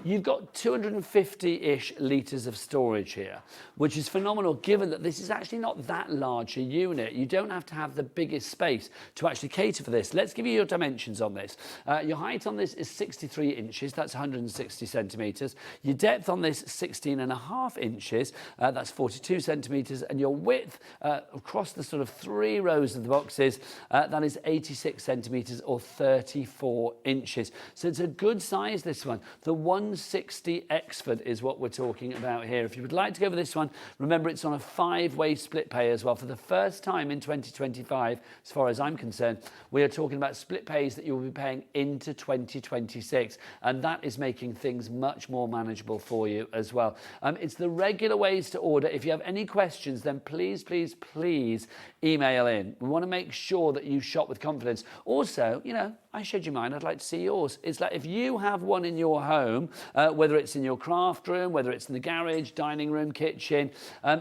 You've got 250-ish litres of storage here, which is phenomenal, given that this is actually not that large a unit. You don't have to have the biggest space to actually cater for this. Let's give you your dimensions on this. Your height on this is 63 inches, that's 160 centimetres. Your depth on this, 16.5 inches, that's 42 centimetres. And your width across the sort of 3 rows of the boxes, that is 86 centimetres, or 34 inches. So it's a good size, this one. The 160 Exford is what we're talking about here. If you would like to go for this one, remember it's on a 5-way split pay as well. For the first time in 2025, as far as I'm concerned, we are talking about split pays that you will be paying into 2026. And that is making things much more manageable for you as well. It's the regular ways to order. If you have any questions, then please, please, please email in. We want to make sure that you shop with confidence. Also, you know, I showed you mine, I'd like to see yours. It's like if you have one in your home, whether it's in your craft room, whether it's in the garage, dining room, kitchen,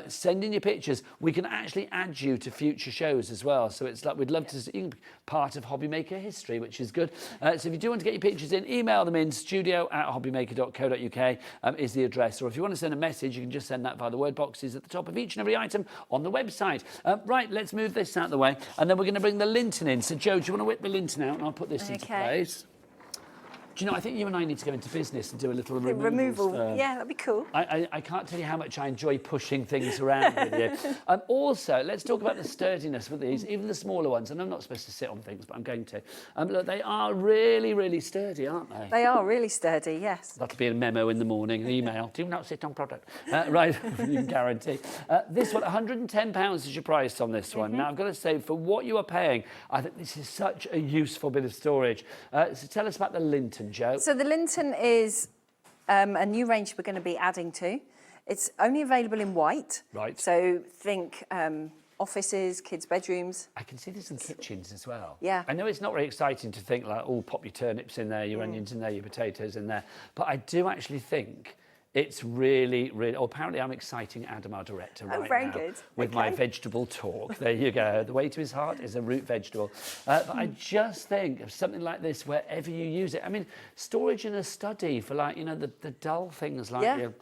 send in your pictures. We can actually add you to future shows as well. So it's like we'd love to see part of Hobby Maker history, which is good. So if you do want to get your pictures in, email them in, studio@hobbymaker.co.uk is the address. Or if you want to send a message, you can just send that via the word boxes at the top of each and every item on the website. Right, let's move this out of the way, and then we're going to bring the linten in. So Jo, do you want to whip the linten out, and I'll put this into place. Do you know, I think you and I need to go into business and do a little removal. Yeah, that'd be cool. I can't tell you how much I enjoy pushing things around with you. Also, let's talk about the sturdiness with these, even the smaller ones. And I'm not supposed to sit on things, but I'm going to. Look, they are really, really sturdy, aren't they? They are really sturdy, yes. That'll be a memo in the morning, an email. Do not sit on product. Right, you can guarantee. This one, £110 is your price on this one. Now, I've got to say, for what you are paying, I think this is such a useful bit of storage. So tell us about the linten, Jo. So the linten is a new range we're going to be adding to. It's only available in white. Right. So think offices, kids' bedrooms. I can see this in kitchens as well. Yeah. I know it's not very exciting to think like, oh, pop your turnips in there, your onions in there, your potatoes in there. But I do actually think it's really, really... Oh, apparently I'm exciting Adam, our director, right very now good. with my vegetable talk. There you go. The way to his heart is a root vegetable. But I just think of something like this wherever you use it. I mean, storage in a study for, like, you know, the dull things like your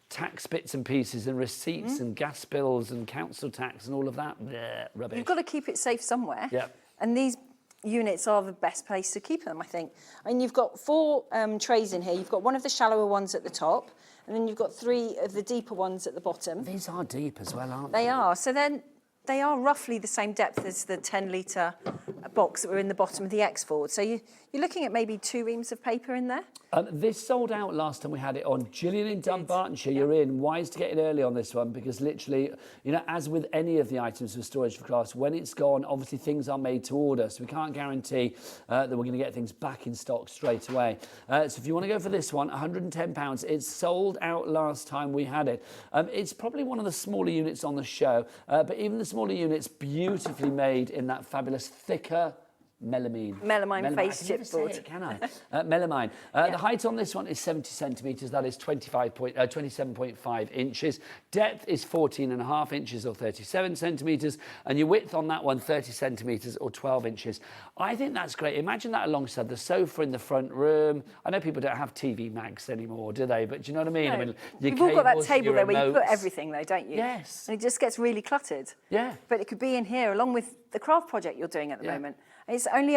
tax bits and pieces and receipts and gas bills and council tax and all of that. Bleh, rubbish. You've got to keep it safe somewhere. Yeah. And these units are the best place to keep them, I think. I mean, you've got 4 trays in here. You've got one of the shallower ones at the top, and then you've got 3 of the deeper ones at the bottom. These are deep as well, aren't they? They are. So then they are roughly the same depth as the 10-litre box that were in the bottom of the X-Ford. So you're looking at maybe 2 reams of paper in there. This sold out last time we had it on. Gillian in Dunbartonshire, you're in. Wise to get in early on this one, because literally, you know, as with any of the items for Storage4Crafts, when it's gone, obviously things are made to order, so we can't guarantee that we're going to get things back in stock straight away. So if you want to go for this one, £110, it's sold out last time we had it. It's probably one of the smaller units on the show, but even the smaller units beautifully made in that fabulous thicker melamine face chipboard. Can I? Melamine. The height on this one is 70 centimetres. That is 27.5 inches. Depth is 14.5 inches or 37 centimetres. And your width on that one, 30 centimetres or 12 inches. I think that's great. Imagine that alongside the sofa in the front room. I know people don't have TV mags anymore, do they? But do you know what I mean? No. I mean, You've all got that table there where you put everything, though, don't you? Yes. And it just gets really cluttered. Yeah. But it could be in here along with the craft project you're doing at the moment. It's only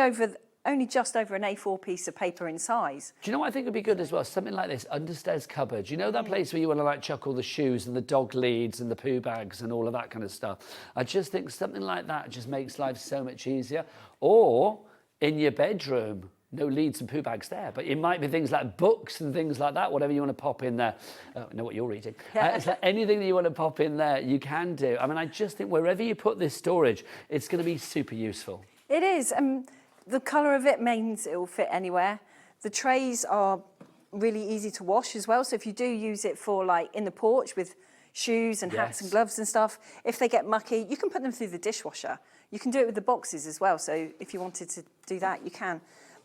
just over an A4 piece of paper in size. Do you know what I think would be good as well? Something like this, understairs cupboard. You know that place where you want to like chuck all the shoes and the dog leads and the poo bags and all of that kind of stuff? I just think something like that just makes life so much easier. Or in your bedroom. No leads and poo bags there, but it might be things like books and things like that, whatever you want to pop in there. I know what you're reading. It's like anything that you want to pop in there, you can do. I mean, I just think wherever you put this storage, it's going to be super useful. It is. The colour of it means it will fit anywhere. The trays are really easy to wash as well. So if you do use it for like in the porch with shoes and hats and Yes. gloves and stuff. If they get mucky, you can put them through the dishwasher. You can do it with the boxes as well. So if you wanted to do that, you can.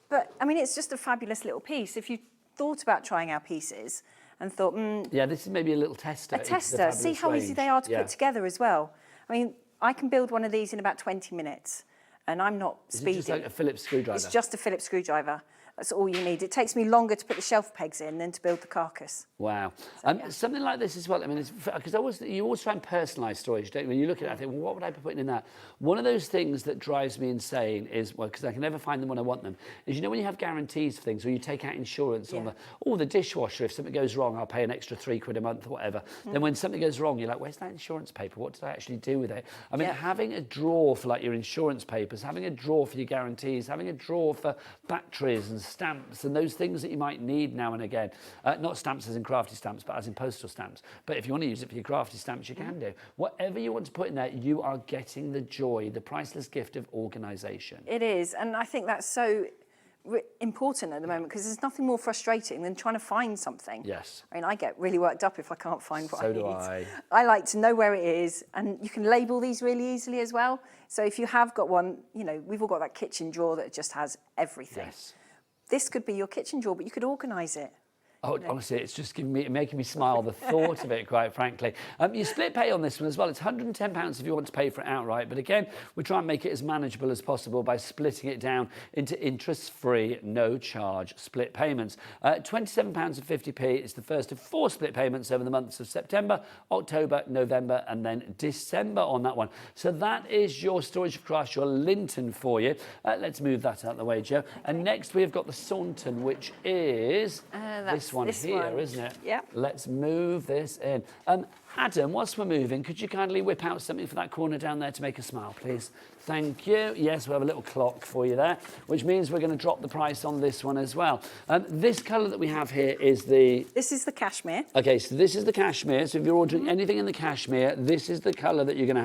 But I mean, it's just a fabulous little piece. If you thought about trying our pieces and thought, Yeah, this is maybe a little tester. a tester, see how easy they are to put together as well. I mean, I can build one of these in about 20 minutes, and I'm not Is it speeding. just like a Phillips screwdriver? It's just a Phillips screwdriver. That's all you need. It takes me longer to put the shelf pegs in than to build the carcass. Wow. yeah. Something like this as well, I mean, because you always try and personalise storage, don't you? When you look at it, I think, well, what would I be putting in that? One of those things that drives me insane is, well, because I can never find them when I want them, is, you know, when you have guarantees for things, or you take out insurance on the dishwasher, if something goes wrong, I'll pay an extra £3 a month or whatever. Then when something goes wrong, you're like, where's that insurance paper? What did I actually do with it? I mean, having a drawer for like your insurance papers, having a drawer for your guarantees, having a drawer for batteries and stamps and those things that you might need now and again. Not stamps as in crafty stamps, but as in postal stamps. But if you want to use it for your crafty stamps, you can do. Whatever you want to put in there, you are getting the joy, the priceless gift of organisation. It is, and I think that's so important at the moment, because there's nothing more frustrating than trying to find something. Yes. I mean, I get really worked up if I can't find what I need. So do I. I like to know where it is, and you can label these really easily as well. So if you have got one, you know, we've all got that kitchen drawer that just has everything. Yes. This could be your kitchen drawer, but you could organise it. Oh, honestly, it's just making me smile, the thought of it, quite frankly. You split pay on this one as well. It's £110 if you want to pay for it outright. But again, we try and make it as manageable as possible by splitting it down into interest-free, no-charge split payments. £27.50 is the first of 4 split payments over the months of September, October, November, and then December on that one. So that is your Storage4Crafts, your Linton for you. Let's move that out of the way, Jo. And next we've got the Saunton, which is this one here, isn't it? Yeah. Let's move this in. Adam, whilst we're moving, could you kindly whip out something for that corner down there to make us smile, please? Thank you. Yes, we have a little clock for you there, which means we're going to drop the price on this one as well. This colour that we have here is the... This is the cashmere. Okay, so this is the cashmere. So if you're ordering anything in the cashmere, this is the colour that you're going to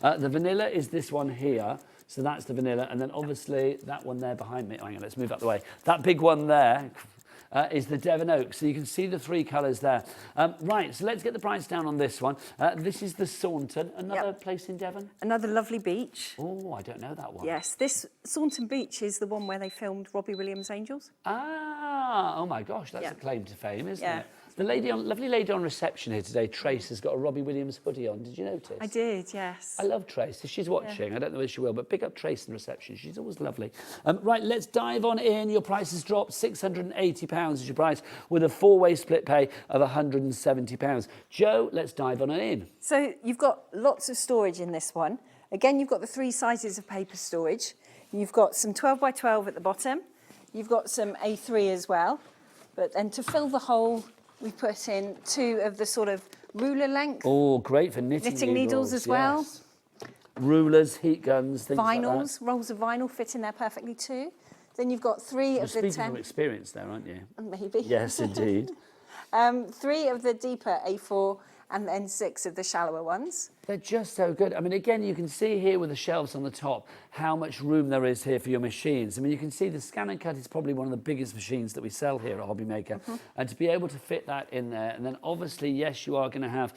have. The vanilla is this one here. So that's the vanilla. And then obviously that one there behind me. Oh, hang on, let's move out the way. That big one there... is the Devon Oak. So you can see the 3 colours there. Right, so let's get the price down on this one. This is the Saunton, another place in Devon. Another lovely beach. Oh, I don't know that one. Yes, this Saunton Beach is the one where they filmed Robbie Williams' Angels. Ah, oh my gosh, that's a claim to fame, isn't it? The lovely lady on reception here today, Trace, has got a Robbie Williams hoodie on. Did you notice? I did, yes. I love Trace. If she's watching, I don't know if she will, but pick up Trace in reception. She's always lovely. Right, let's dive on in. Your price has dropped. £680 is your price, with a 4-way split pay of £170. Jo, let's dive on in. So you've got lots of storage in this one. Again, you've got the 3 sizes of paper storage. You've got some 12 by 12 at the bottom. You've got some A3 as well. But then to fill the hole, we put in 2 of the sort of ruler length. Oh, great for knitting needles as well. Yes. Rulers, heat guns, things Vinyls, like rolls of vinyl fit in there perfectly too. Then you've got 3 that. of the You're 10. speaking from experience there, aren't you? Maybe. Yes, indeed. 3 of the deeper A4 and then 6 of the shallower ones. They're just so good. I mean, again, you can see here with the shelves on the top how much room there is here for your machines. I mean, you can see the Scan and Cut is probably one of the biggest machines that we sell here at Hobby Maker. And to be able to fit that in there, and then obviously, yes, you are going to have,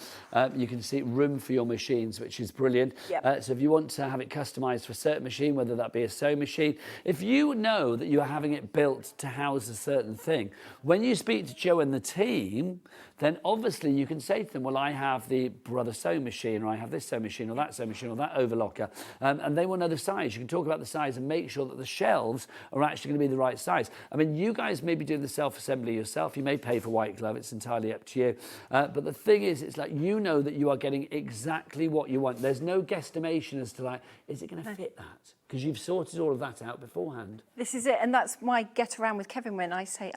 you can see room for your machines, which is brilliant. Yep. So if you want to have it customized for a certain machine, whether that be a sewing machine, if you know that you are having it built to house a certain thing, when you speak to Jo and the team, then obviously you can say to them, well, I have the Brother sewing machine, or I have this sewing machine, or that sewing machine, or that overlocker, and they will know the size. You can talk about the size and make sure that the shelves are actually going to be the right size. I mean, you guys may be doing the self-assembly yourself. You may pay for white glove. It's entirely up to you. But the thing is, it's like you know that you are getting exactly what you want. There's no guesstimation as to like, is it going to fit that? Because you've sorted all of that out beforehand. This is it, and that's my get around with Kevin when I say,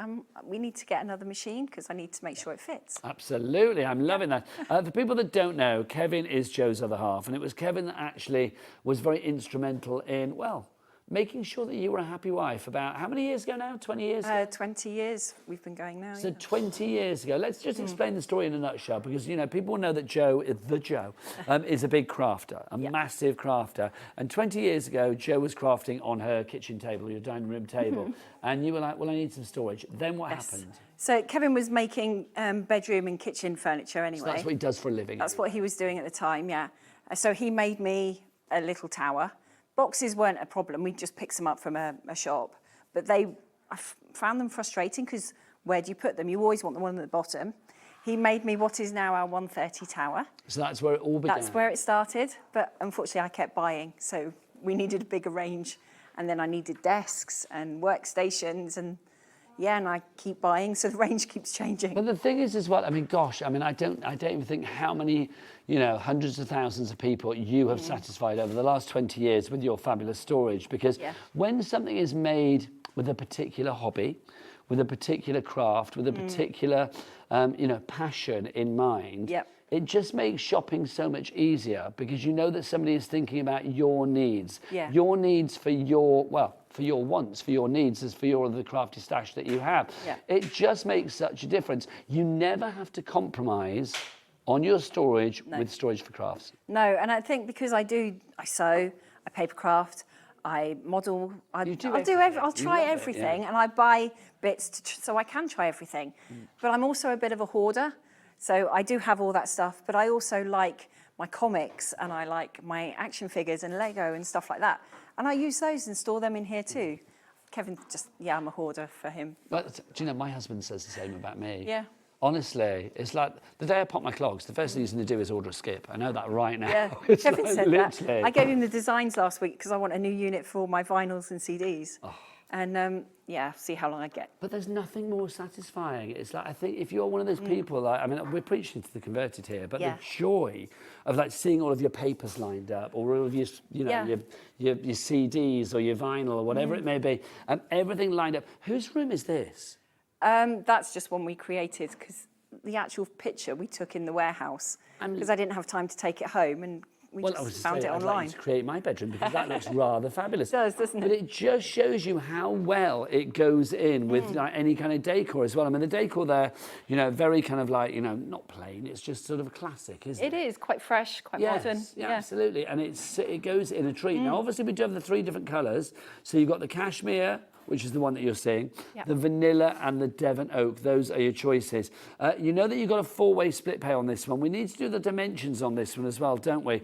we need to get another machine because I need to make sure it fits. Absolutely, I'm loving that. For people that don't know, Kevin is Jo's other half, and it was Kevin that actually was very instrumental in, well, making sure that you were a happy wife about how many years ago now? 20 years ago? 20 years we've been going now. So yeah. 20 years ago. Let's just explain the story in a nutshell, because, you know, people know that Joe is a big crafter, a massive crafter. And 20 years ago, Joe was crafting on her kitchen table, your dining room table. And you were like, well, I need some storage. Then what happened? So Kevin was making bedroom and kitchen furniture anyway. So that's what he does for a living. That's what he was doing at the time, yeah. So he made me a little tower. Boxes weren't a problem. We just picked them up from a shop. But I found them frustrating because where do you put them? You always want the one at the bottom. He made me what is now our 130 tower. So that's where it all began. That's where it started. But unfortunately, I kept buying. So we needed a bigger range. And then I needed desks and workstations and and I keep buying, so the range keeps changing. But the thing is as well, I mean, gosh, I mean, I don't even think how many, you know, hundreds of thousands of people you have satisfied over the last 20 years with your fabulous storage, because when something is made with a particular hobby, with a particular craft, with a particular, you know, passion in mind, it just makes shopping so much easier, because you know that somebody is thinking about your needs. Your needs for your, well, for your wants, for your needs, as for your the crafty stash that you have. It just makes such a difference. You never have to compromise on your storage with Storage4Crafts. No, and I think because I sew, I paper craft, I model, I'll try everything, and I buy bits so I can try everything. But I'm also a bit of a hoarder. So I do have all that stuff, but I also like my comics and I like my action figures and Lego and stuff like that. And I use those and store them in here too. Kevin just, I'm a hoarder for him. But do you know, my husband says the same about me. Yeah. Honestly, it's like the day I pop my clogs, the first thing he's going to do is order a skip. I know that right now. Yeah, It's Kevin like, said literally. that. I gave him the designs last week because I want a new unit for all my vinyls and CDs. And see how long I get. But there's nothing more satisfying. It's like, I think if you're one of those people, like, I mean, we're preaching to the converted here, but the joy of like seeing all of your papers lined up, or all of your, you know, your CDs or your vinyl or whatever it may be, and everything lined up. Whose room is this? That's just one we created, because the actual picture we took in the warehouse, because I didn't have time to take it home, and we just found it online. I'd like to create my bedroom, because that looks rather fabulous. It does, doesn't it? But it just shows you how well it goes in with like, any kind of decor as well. I mean, the decor there, you know, very kind of like, you know, not plain, it's just sort of a classic, isn't it? It is, quite fresh, quite modern. Yeah, absolutely. And it goes in a treat. Now, obviously, we do have the 3 different colours. So you've got the cashmere, which is the one that you're seeing, the vanilla and the Devon oak. Those are your choices. You know that you've got a 4-way split pay on this one. We need to do the dimensions on this one as well, don't we?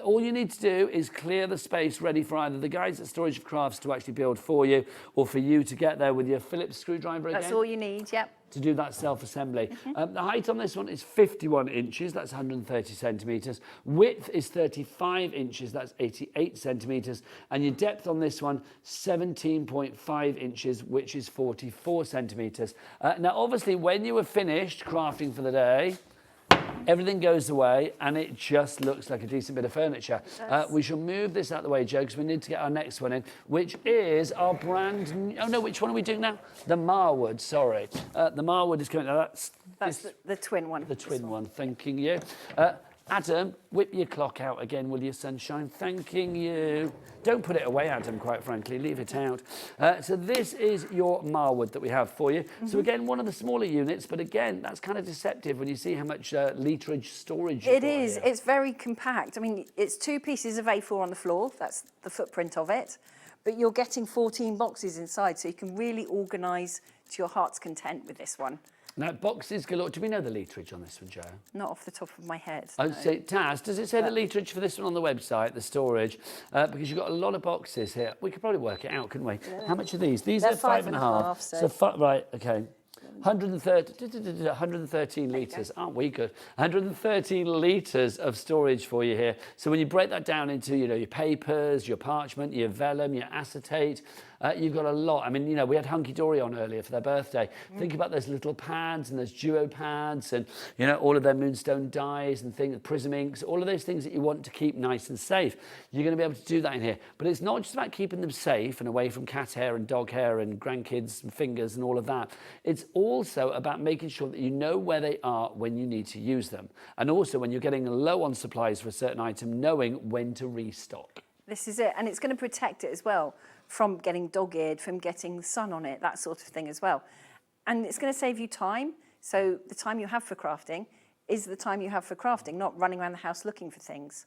All you need to do is clear the space ready for either the guys at Storage4Crafts to actually build for you, or for you to get there with your Phillips screwdriver again. That's all you need, to do that self-assembly. The height on this one is 51 inches, that's 130 centimetres. Width is 35 inches, that's 88 centimetres. And your depth on this one, 17.5 inches, which is 44 centimetres. Now, obviously, when you were finished crafting for the day, everything goes away and it just looks like a decent bit of furniture. We shall move this out of the way, Joe, because we need to get our next one in, which is our brand new... Oh, no, which one are we doing now? The Marwood, sorry. The Marwood is coming... That's the twin one. The twin one, thanking you. Adam, whip your clock out again, will you, sunshine? Thanking you. Don't put it away, Adam, quite frankly. Leave it out. So this is your Marwood that we have for you. So again, one of the smaller units, but again, that's kind of deceptive when you see how much literage storage it is. It's very compact. I mean, it's 2 pieces of A4 on the floor. That's the footprint of it. But you're getting 14 boxes inside, so you can really organise to your heart's content with this one. Now, boxes galore. Do we know the literage on this one, Joe? Not off the top of my head. I would say, Taz, does it say the literage for this one on the website, the storage? Because you've got a lot of boxes here. We could probably work it out, couldn't we? Yeah. How much are these? These are 5.5. So right, okay. 113 litres, aren't we good? 113 litres of storage for you here. So when you break that down into, you know, your papers, your parchment, your vellum, your acetate, you've got a lot. I mean, you know, we had Hunkydory on earlier for their birthday. Think about those little pads and those duo pads and, you know, all of their moonstone dyes and things, prism inks, all of those things that you want to keep nice and safe. You're going to be able to do that in here. But it's not just about keeping them safe and away from cat hair and dog hair and grandkids and fingers and all of that. It's also about making sure that you know where they are when you need to use them. And also when you're getting low on supplies for a certain item, knowing when to restock. This is it. And it's going to protect it as well from getting dog-eared, from getting the sun on it, that sort of thing as well. And it's going to save you time. So the time you have for crafting is the time you have for crafting, not running around the house looking for things.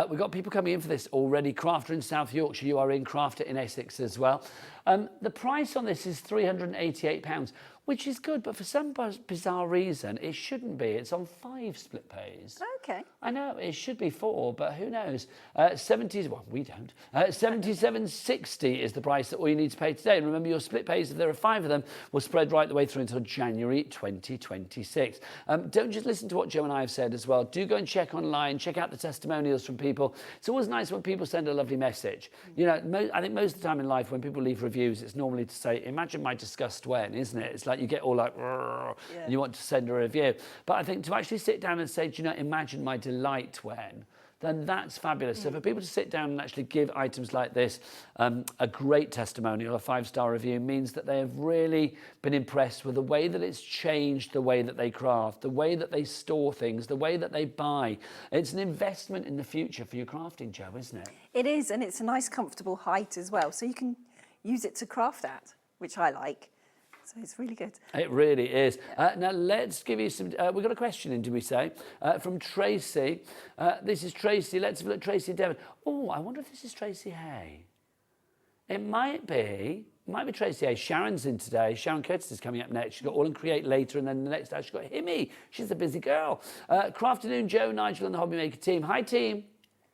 We've got people coming in for this already. Crafter in South Yorkshire, you are in. Crafter in Essex as well. The price on this is £388, which is good, but for some bizarre reason, it shouldn't be. It's on 5 split pays. Okay. I know, it should be 4, but who knows? 70s, well, we don't. 77.60 is the price that all you need to pay today. And remember, your split pays, if there are 5 of them, will spread right the way through until January 2026. Don't just listen to what Joe and I have said as well. Do go and check online, check out the testimonials from people. It's always nice when people send a lovely message. You know, I think most of the time in life when people leave reviews, it's normally to say, imagine my disgust when, isn't it? It's like you get all like, and you want to send a review. But I think to actually sit down and say, do you know, imagine my delight when, then that's fabulous. So for people to sit down and actually give items like this a great testimonial, a 5-star review, means that they have really been impressed with the way that it's changed the way that they craft, the way that they store things, the way that they buy. It's an investment in the future for your crafting, Joe, isn't it? It is, and it's a nice comfortable height as well. So you can use it to craft at, which I like. So it's really good. It really is. Now, let's give you some... we've got a question in, did we say? From Tracy. This is Tracy. Let's have a look at Tracy Devon. Oh, I wonder if this is Tracy Hay. It might be Tracy Hay. Sharon's in today. Sharon Curtis is coming up next. She's got AALL Create later, and then the next hour she's got HIMI. She's a busy girl. Crafternoon, Joe, Nigel, and the Hobby Maker team. Hi, team.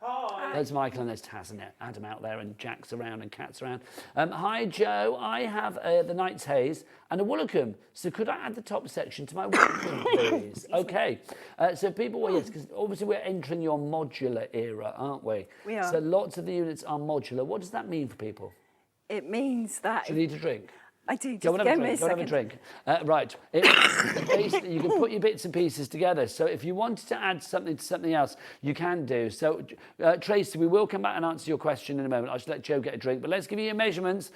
Hi. There's Michael and there's Taz and Adam out there and Jack's around and Kat's around. Hi, Joe. I have the Knight's Haze and a Woolacombe. So could I add the top section to my Woolacombe, please? Okay. So people, well, yes, because obviously we're entering your modular era, aren't we? We are. So lots of the units are modular. What does that mean for people? It means that... Do you need a drink? I do. Just Go and have a drink. Right. Basically, you can put your bits and pieces together. So if you wanted to add something to something else, you can do. So, Tracy, we will come back and answer your question in a moment. I'll just let Joe get a drink. But let's give you your measurements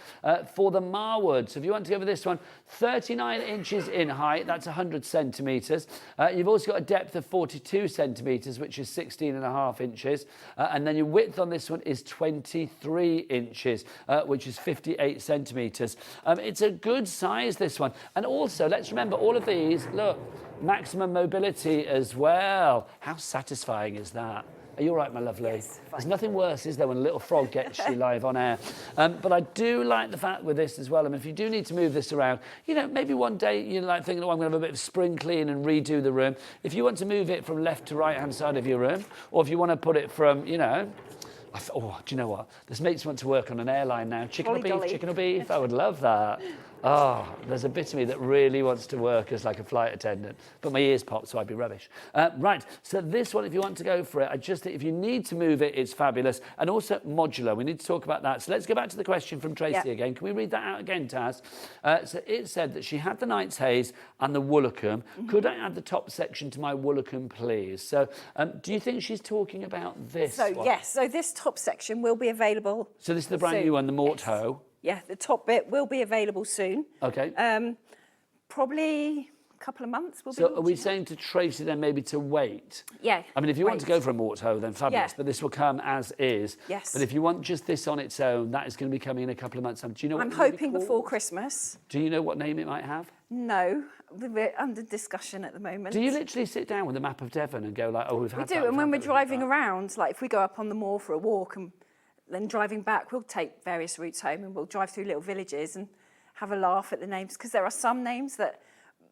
for the Marwood. So if you want to go for this one, 39 inches in height. That's 100 centimetres. You've also got a depth of 42 centimetres, which is 16.5 inches. And then your width on this one is 23 inches, which is 58 centimetres. It's a good size, this one. And also, let's remember, all of these, look, maximum mobility as well. How satisfying is that? Are you all right, my lovely? Yes, fine. There's nothing worse, is there, when a little frog gets you live on air. But I do like the fact with this as well. I mean, if you do need to move this around, you know, maybe one day you're like thinking, oh, I'm going to have a bit of spring clean and redo the room. If you want to move it from left to right-hand side of your room, or if you want to put it from, you know... Oh, do you know what? This makes me want to work on an airline now. Chicken or beef, chicken or beef? I would love that. Oh, there's a bit of me that really wants to work as like a flight attendant. But my ears pop, so I'd be rubbish. Right, so this one, if you want to go for it, I just think if you need to move it, it's fabulous. And also modular, we need to talk about that. So let's go back to the question from Tracy again. Can we read that out again, Taz? So it said that she had the Knight's Haze and the Woolacombe. Could I add the top section to my Woolacombe, please? So do you think she's talking about this So, one? yes, so this top section will be available. So this is the brand new one, the Mort Hoe. Yeah, the top bit will be available soon. Okay. Probably a couple of months. So are we saying to Tracy then maybe to wait? Yeah. I mean, if you want to go for a Mort Hoe, then fabulous, but this will come as is. Yes. But if you want just this on its own, that is going to be coming in a couple of months' time. Do you know what I'm hoping before Christmas. Do you know what name it might have? No, we're under discussion at the moment. Do you literally sit down with a map of Devon and go like, oh, we've had We do, and when we're driving around, like if we go up on the moor for a walk and then driving back, we'll take various routes home and we'll drive through little villages and have a laugh at the names, because there are some names that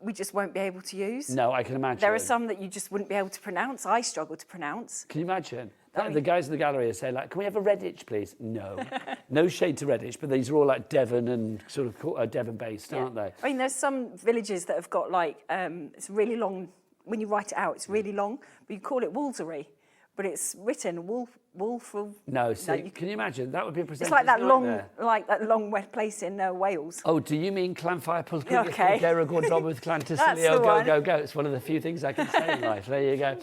we just won't be able to use. No, I can imagine. There are some that you just wouldn't be able to pronounce. I struggle to pronounce. Can you imagine? The guys in the gallery are saying, like, can we have a Redditch, please? No. No shade to Redditch, but these are all like Devon and sort of Devon-based, aren't they? I mean, there's some villages that have got like, it's really long, when you write it out, it's really long, but you call it Woolsery, but it's written wolf. No, see, can you imagine? That would be a presenter's It's like that nightmare. long, wet place in Wales. Oh, do you mean Clanfire Okay. with Clanticilio, go. It's one of the few things I can say in life. There you go.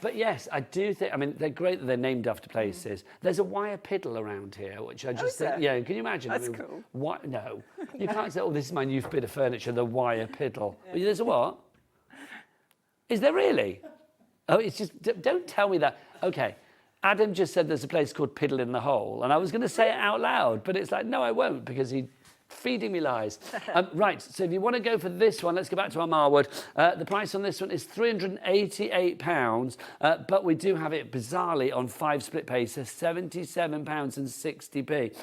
But yes, I do think, I mean, they're great that they're named after places. There's a wire piddle around here, which I just think, yeah, can you imagine? That's cool. What? No. You can't say, oh, this is my new bit of furniture, the wire piddle. Yeah. There's a what? Is there really? Oh, it's just, don't tell me that. Okay. Adam just said there's a place called Piddle in the Hole, and I was going to say it out loud, but it's like, no, I won't, because he's feeding me lies. Right, so if you want to go for this one, let's go back to our Marwood. The price on this one is £388, but we do have it bizarrely on 5 split pays, so £77.60.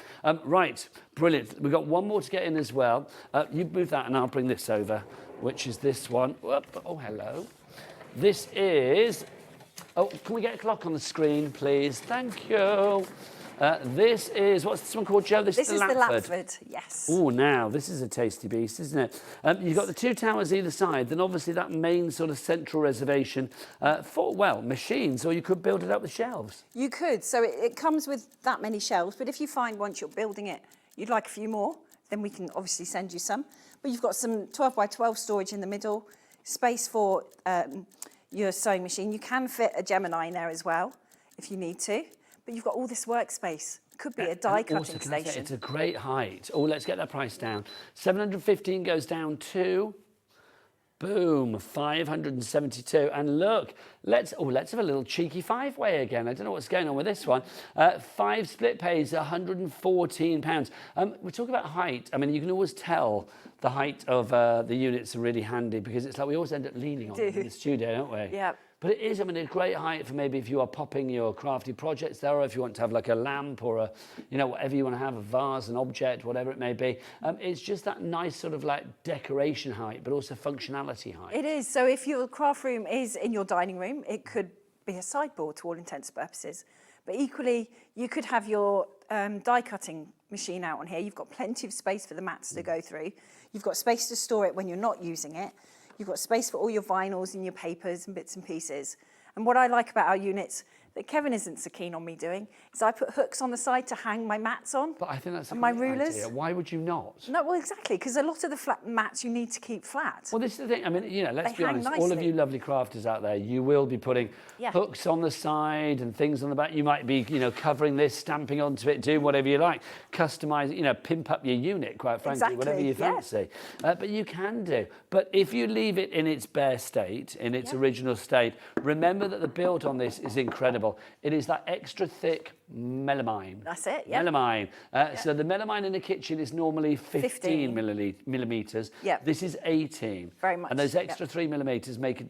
Right, brilliant. We've got one more to get in as well. You move that and I'll bring this over, which is this one. Whoop. Oh, hello. This is... Oh, can we get a clock on the screen, please? Thank you. This is, what's this one called, Jo? This is the Lapford, yes. Oh, now, this is a tasty beast, isn't it? You've got the 2 towers either side, then obviously that main sort of central reservation for, well, machines, or you could build it up with shelves. You could, so it comes with that many shelves, but if you find once you're building it, you'd like a few more, then we can obviously send you some. But you've got some 12 by 12 storage in the middle, space for your sewing machine. You can fit a Gemini in there as well, if you need to. But you've got all this workspace. Could be a die cutting station. It's a great height. Oh, let's get that price down. 715 goes down to, boom, 572. And look, let's have a little cheeky 5-way again. I don't know what's going on with this one. 5 split pays, £114. We're talking about height. I mean, you can always tell the height of the units are really handy, because it's like we always end up leaning on them in the studio, don't we? Yeah. But it is, I mean, a great height for maybe if you are popping your crafty projects there, or if you want to have like a lamp or a, you know, whatever you want to have, a vase, an object, whatever it may be. It's just that nice sort of like decoration height, but also functionality height. It is. So if your craft room is in your dining room, it could be a sideboard to all intents and purposes. But equally, you could have your die cutting machine out on here. You've got plenty of space for the mats to go through. You've got space to store it when you're not using it. You've got space for all your vinyls and your papers and bits and pieces. And what I like about our units that Kevin isn't so keen on me doing is I put hooks on the side to hang my mats on. But I think that's a my great rulers. idea. Why would you not? No, well, exactly, because a lot of the flat mats you need to keep flat. Well, this is the thing. I mean, you know, let's be honest. nicely. All of you lovely crafters out there, you will be putting hooks on the side and things on the back. You might be, you know, covering this, stamping onto it, doing whatever you like, customise, you know, pimp up your unit, quite frankly, whatever you fancy. But you can do. But if you leave it in its bare state, in its original state, remember that the build on this is incredible. It is that extra thick melamine. That's it, yeah. Melamine. So the melamine in the kitchen is normally 15 millimetres. Yeah. This is 18. Very much. And those extra 3 millimetres make a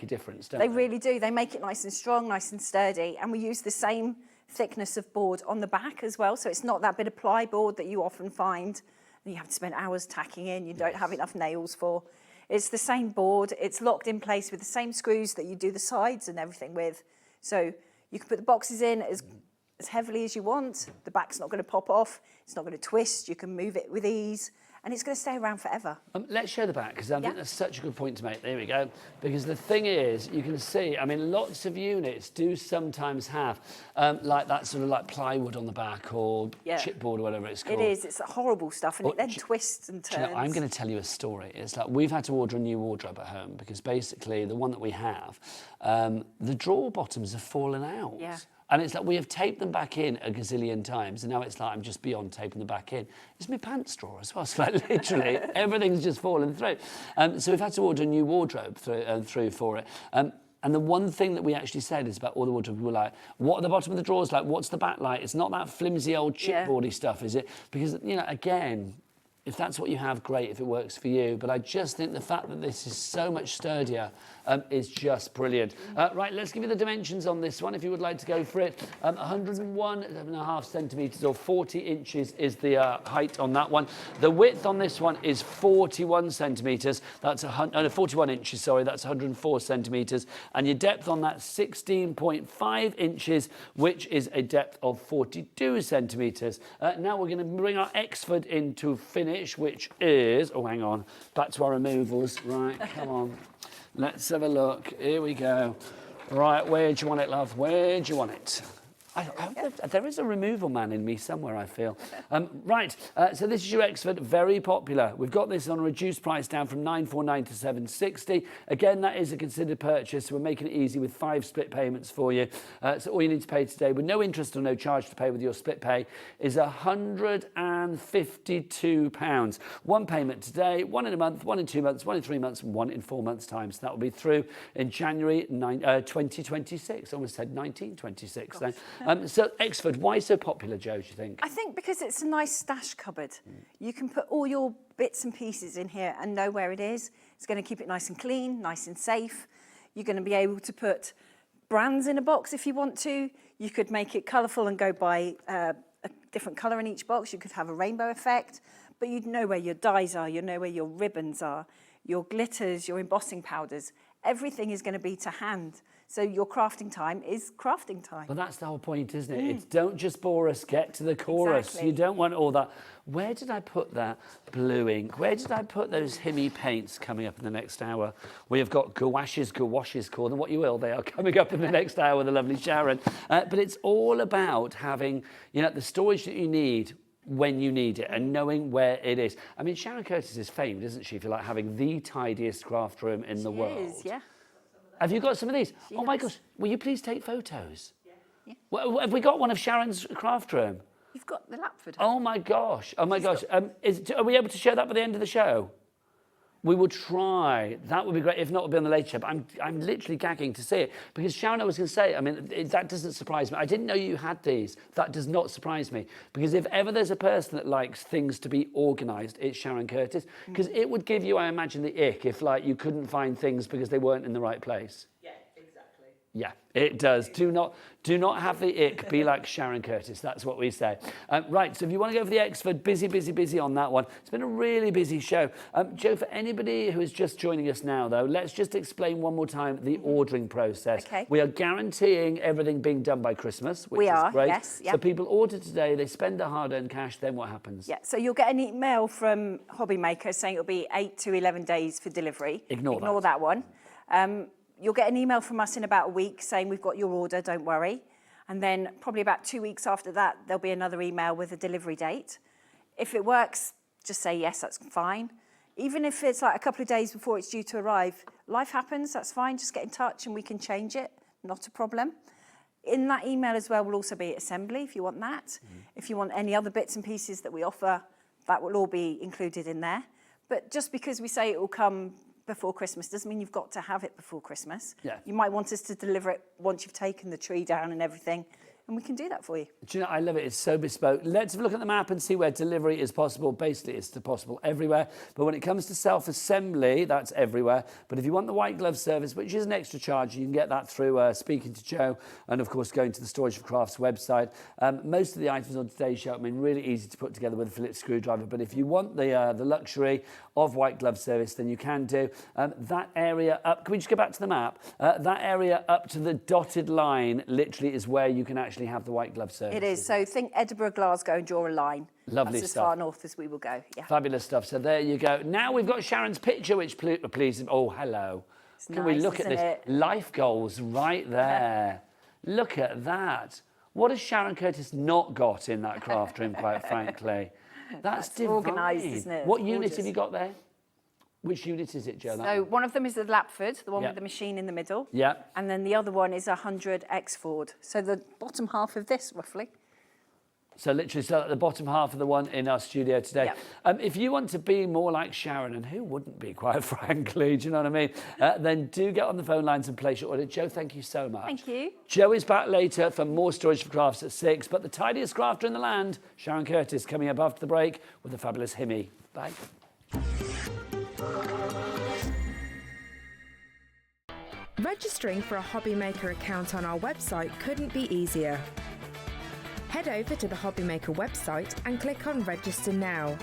difference, don't they? They really do. They make it nice and strong, nice and sturdy. And we use the same thickness of board on the back as well. So it's not that bit of ply board that you often find and you have to spend hours tacking in. You don't have enough nails for. It's the same board. It's locked in place with the same screws that you do the sides and everything with. So you can put the boxes in as heavily as you want. The back's not going to pop off. It's not going to twist. You can move it with ease. And it's going to stay around forever. Let's show the back, because I think that's such a good point to make. There we go. Because the thing is, you can see, I mean, lots of units do sometimes have like that sort of like plywood on the back, or chipboard, or whatever it's called. It is. It's horrible stuff, and it then twists and turns. You know, I'm going to tell you a story. It's like we've had to order a new wardrobe at home, because basically the one that we have, the drawer bottoms have fallen out. Yeah. And it's like we have taped them back in a gazillion times, and now it's like I'm just beyond taping them back in. It's my pants drawer as well. So like literally everything's just fallen through. So we've had to order a new wardrobe through for it. And the one thing that we actually said is about all the wardrobe, we were like, what are the bottom of the drawers like? What's the back like? It's not that flimsy old chipboardy stuff, is it? Because, you know, again, if that's what you have, great, if it works for you. But I just think the fact that this is so much sturdier is just brilliant. Right, let's give you the dimensions on this one if you would like to go for it. 101.5 centimetres or 40 inches is the height on that one. The width on this one is 41 centimetres. That's 41 inches, sorry, that's 104 centimetres. And your depth on that, 16.5 inches, which is a depth of 42 centimetres. Now we're going to bring our Exford into finish, which is, oh, hang on, back to our removals. Right, come on. Let's have a look. Here we go. Right, where do you want it, love? Where do you want it? There is a removal man in me somewhere, I feel. Right, so this is your Exford, very popular. We've got this on a reduced price down from £949 to £760. Again, that is a considered purchase, so we're making it easy with 5 split payments for you. So all you need to pay today, with no interest or no charge to pay with your split pay, is £152. One payment today, one in a month, one in 2 months, one in 3 months, and one in 4 months' time. So that will be through in January 2026. I almost said 1926 then. So Exford, why so popular, Jo, do you think? I think because it's a nice stash cupboard. You can put all your bits and pieces in here and know where it is. It's going to keep it nice and clean, nice and safe. You're going to be able to put brands in a box if you want to. You could make it colourful and go by a different colour in each box. You could have a rainbow effect, but you'd know where your dyes are, you know where your ribbons are, your glitters, your embossing powders. Everything is going to be to hand. So your crafting time is crafting time. Well, that's the whole point, isn't it? It's don't just bore us, get to the chorus. Exactly. You don't want all that. Where did I put that blue ink? Where did I put those HIMI paints coming up in the next hour? We have got gouaches, call them what you will. They are coming up in the next hour with the lovely Sharon. But it's all about having, the storage that you need when you need it and knowing where it is. I mean, Sharon Curtis is famed, isn't she, for like having the tidiest craft room in the world. She is, yeah. Have you got some of these? Oh my gosh, will you please take photos? Yeah. Well, have we got one of Sharon's craft room? You've got the Lapford. Oh my gosh. Are we able to share that by the end of the show? We will try. That would be great. If not, it'll be on the Late Show. But I'm literally gagging to see it. Because Sharon, I was going to say, that doesn't surprise me. I didn't know you had these. That does not surprise me. Because if ever there's a person that likes things to be organised, it's Sharon Curtis. Because it would give you, I imagine, the ick if you couldn't find things because they weren't in the right place. Yeah, exactly. Yeah, it does. Do not have the ick. Be like Sharon Curtis. That's what we say. Right, so if you want to go for the Exford, busy on that one. It's been a really busy show. Jo, for anybody who is just joining us now, though, let's just explain one more time the ordering process. Okay. We are guaranteeing everything being done by Christmas, which is great. Yes. So people order today, they spend their hard-earned cash, then what happens? Yeah, so you'll get an email from Hobby Maker saying it'll be 8 to 11 days for delivery. Ignore that one. You'll get an email from us in about a week saying we've got your order, don't worry. And then probably about 2 weeks after that, there'll be another email with a delivery date. If it works, just say yes, that's fine. Even if it's like a couple of days before it's due to arrive, life happens, that's fine. Just get in touch and we can change it, not a problem. In that email as well will also be assembly if you want that. If you want any other bits and pieces that we offer, that will all be included in there. But just because we say it will come before Christmas doesn't mean you've got to have it before Christmas. Yeah. You might want us to deliver it once you've taken the tree down and everything, and we can do that for you. Do you know, I love it. It's so bespoke. Let's have a look at the map and see where delivery is possible. Basically, it's possible everywhere. But when it comes to self-assembly, that's everywhere. But if you want the white glove service, which is an extra charge, you can get that through speaking to Jo and, of course, going to the Storage4Crafts website. Most of the items on today's show, really easy to put together with a Phillips screwdriver. But if you want the luxury of white glove service, then you can do. That area up, can we just go back to the map? That area up to the dotted line literally is where you can actually have the white glove service. It is. So think Edinburgh, Glasgow, and draw a line. Lovely That's stuff. as far north as we will go. Yeah. Fabulous stuff. So there you go. Now we've got Sharon's picture, which pleases. Oh, hello. Can we look at this? Life goals right there. Look at that. What has Sharon Curtis not got in that craft room, quite frankly? That's divine. Organised, isn't it? What unit have you got there? Which unit is it, Jo? So one of them is the Lapford, the one with the machine in the middle. Yeah. And then the other one is 100 Exford. So the bottom half of this, roughly. So literally, at the bottom half of the one in our studio today. Yep. If you want to be more like Sharon, and who wouldn't be, quite frankly, do you know what I mean? Then do get on the phone lines and place your order. Jo, thank you so much. Thank you. Jo is back later for more Storage4Crafts at 6, but the tidiest crafter in the land, Sharon Curtis, coming up after the break with a fabulous HIMI. Bye. Registering for a Hobby Maker account on our website couldn't be easier. Head over to the Hobby Maker website and click on Register Now.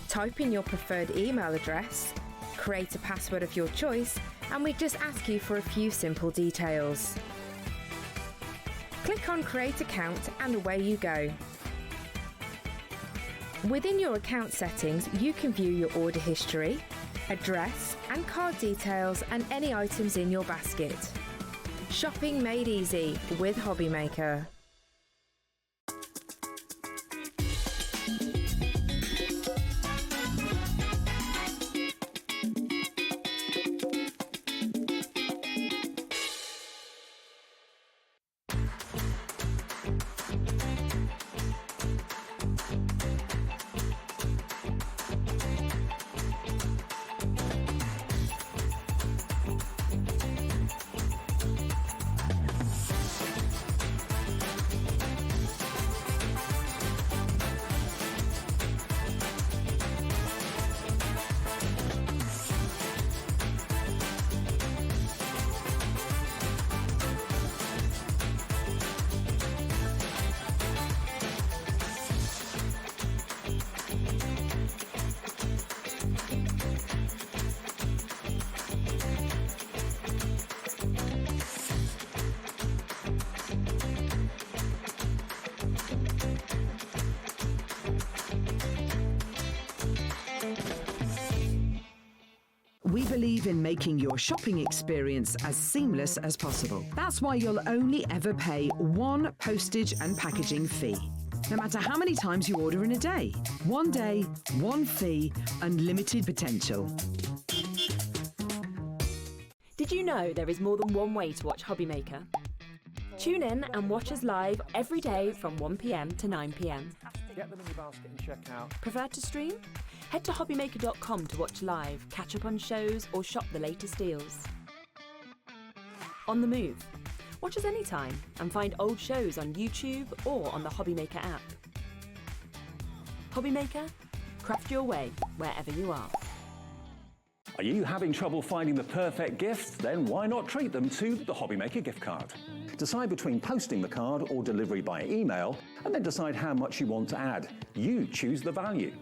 Type in your preferred email address, create a password of your choice, and we just ask you for a few simple details. Click on Create Account and away you go. Within your account settings, you can view your order history, address and card details and any items in your basket. Shopping made easy with Hobbymaker. We believe in making your shopping experience as seamless as possible. That's why you'll only ever pay one postage and packaging fee. No matter how many times you order in a day. 1 day, one fee, unlimited potential. Did you know there is more than one way to watch Hobbymaker? Tune in and watch us live every day from 1 p.m. to 9 p.m. Get them in your basket and check out. Prefer to stream? Head to hobbymaker.com to watch live, catch up on shows, or shop the latest deals. On the move? Watch us anytime and find old shows on YouTube or on the Hobbymaker app. Hobbymaker, craft your way wherever you are. Are you having trouble finding the perfect gift? Then why not treat them to the Hobbymaker gift card? Decide between posting the card or delivery by email, and then decide how much you want to add. You choose the value.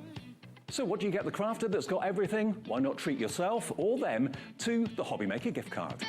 So what do you get the crafter that's got everything? Why not treat yourself or them to the Hobbymaker gift card?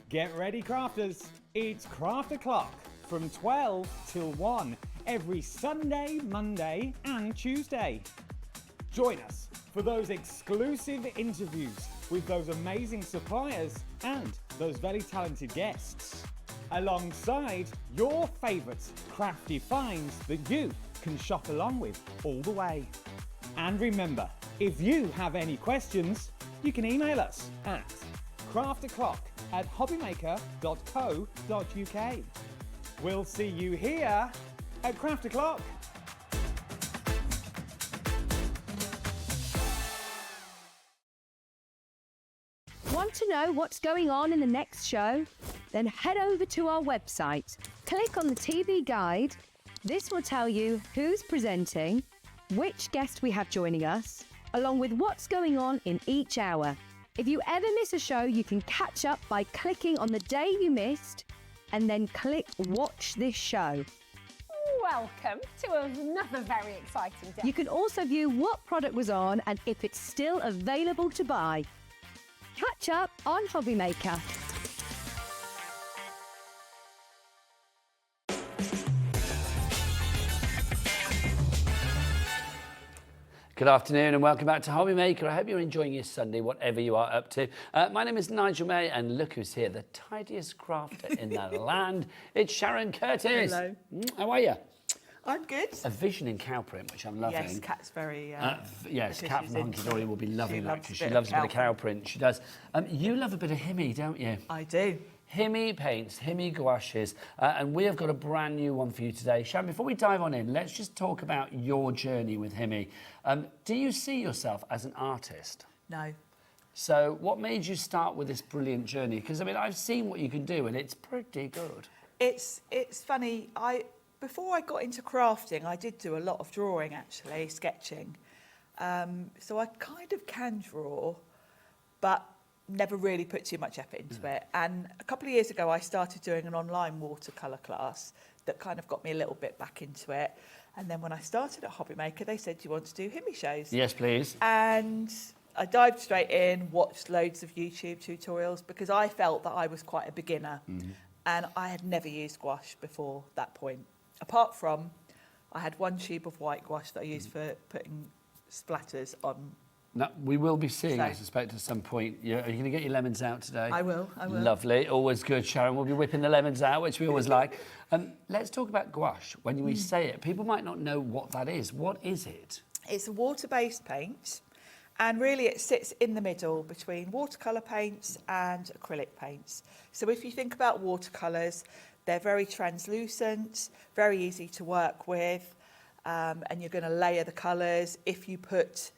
Get ready, crafters. It's Craft O'Clock from 12 till 1 every Sunday, Monday and Tuesday. Join us for those exclusive interviews with those amazing suppliers and those very talented guests, alongside your favourite crafty finds that you can shop along with all the way. And remember, if you have any questions, you can email us at crafto'clock@hobbymaker.co.uk. We'll see you here at Craft O'Clock. Want to know what's going on in the next show? Then head over to our website. Click on the TV guide. This will tell you who's presenting, which guest we have joining us, along with what's going on in each hour. If you ever miss a show, you can catch up by clicking on the day you missed and then click Watch This Show. Welcome to another very exciting day. You can also view what product was on and if it's still available to buy. Catch up on Hobbymaker. Good afternoon and welcome back to Hobbymaker. I hope you're enjoying your Sunday, whatever you are up to. My name is Nigel May and look who's here, the tidiest crafter in the land. It's Sharon Curtis. Hello. How are you? I'm good. A vision in cow print, which I'm loving. Yes, Kat's very... yes, Kat from Hunkydory will be loving that because she loves loves a bit of cow print. She does. You love a bit of HIMI, don't you? I do. HIMI paints, HIMI gouaches, and we have got a brand new one for you today. Sharon, before we dive on in, let's just talk about your journey with HIMI. Do you see yourself as an artist? No. So what made you start with this brilliant journey? Because, I mean, I've seen what you can do, and it's pretty good. It's funny. Before I got into crafting, I did do a lot of drawing, actually, sketching. So I kind of can draw, but never really put too much effort into it. And a couple of years ago, I started doing an online watercolour class that kind of got me a little bit back into it. And then when I started at Hobby Maker, they said, do you want to do HIMI shows? Yes, please. And I dived straight in, watched loads of YouTube tutorials because I felt that I was quite a beginner. And I had never used gouache before that point. Apart from, I had one tube of white gouache that I used for putting splatters on. Now, we will be seeing, I suspect, at some point. Are you going to get your lemons out today? I will. Lovely. Always good, Sharon. We'll be whipping the lemons out, which we always like. Let's talk about gouache. When we say it, people might not know what that is. What is it? It's a water-based paint, and really it sits in the middle between watercolour paints and acrylic paints. So if you think about watercolours, they're very translucent, very easy to work with, and you're going to layer the colours. If you put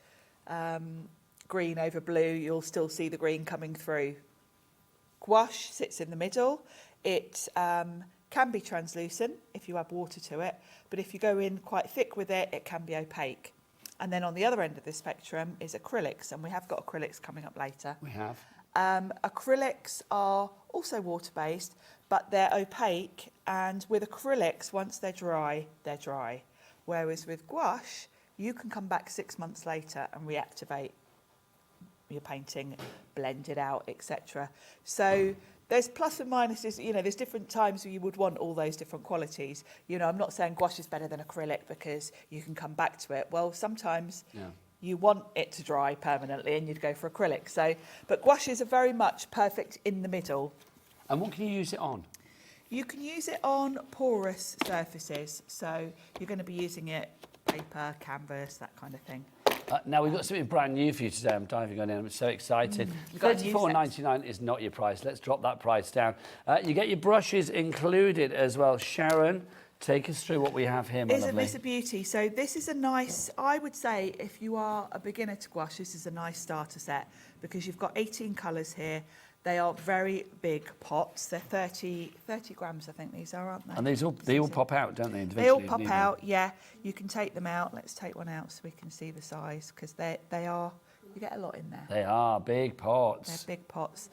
green over blue, you'll still see the green coming through. Gouache sits in the middle. It can be translucent if you add water to it, but if you go in quite thick with it, it can be opaque. And then on the other end of the spectrum is acrylics, and we have got acrylics coming up later. We have. Acrylics are also water-based, but they're opaque, and with acrylics, once they're dry, they're dry. Whereas with gouache, you can come back 6 months later and reactivate your painting, blend it out, etc. So there's plus and minuses, there's different times where you would want all those different qualities. I'm not saying gouache is better than acrylic because you can come back to it. Well, sometimes you want it to dry permanently and you'd go for acrylic. So, but gouaches are very much perfect in the middle. And what can you use it on? You can use it on porous surfaces. So you're going to be using it paper, canvas, that kind of thing. Now, we've got something brand new for you today. I'm diving on in. I'm so excited. $34.99 is not your price. Let's drop that price down. You get your brushes included as well. Sharon, take us through what we have here, my lovely. It's a beauty. So this is a nice, I would say, if you are a beginner to gouache, this is a nice starter set because you've got 18 colours here. They are very big pots. They're 30 grams, I think these are, aren't they? And they all pop out, don't they? They all pop out, yeah. You can take them out. Let's take one out so we can see the size because they are, you get a lot in there. They are big pots. They're big pots.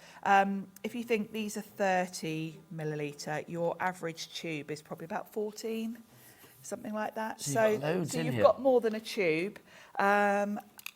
If you think these are 30 millilitre, your average tube is probably about 14, something like that. So you've got more than a tube.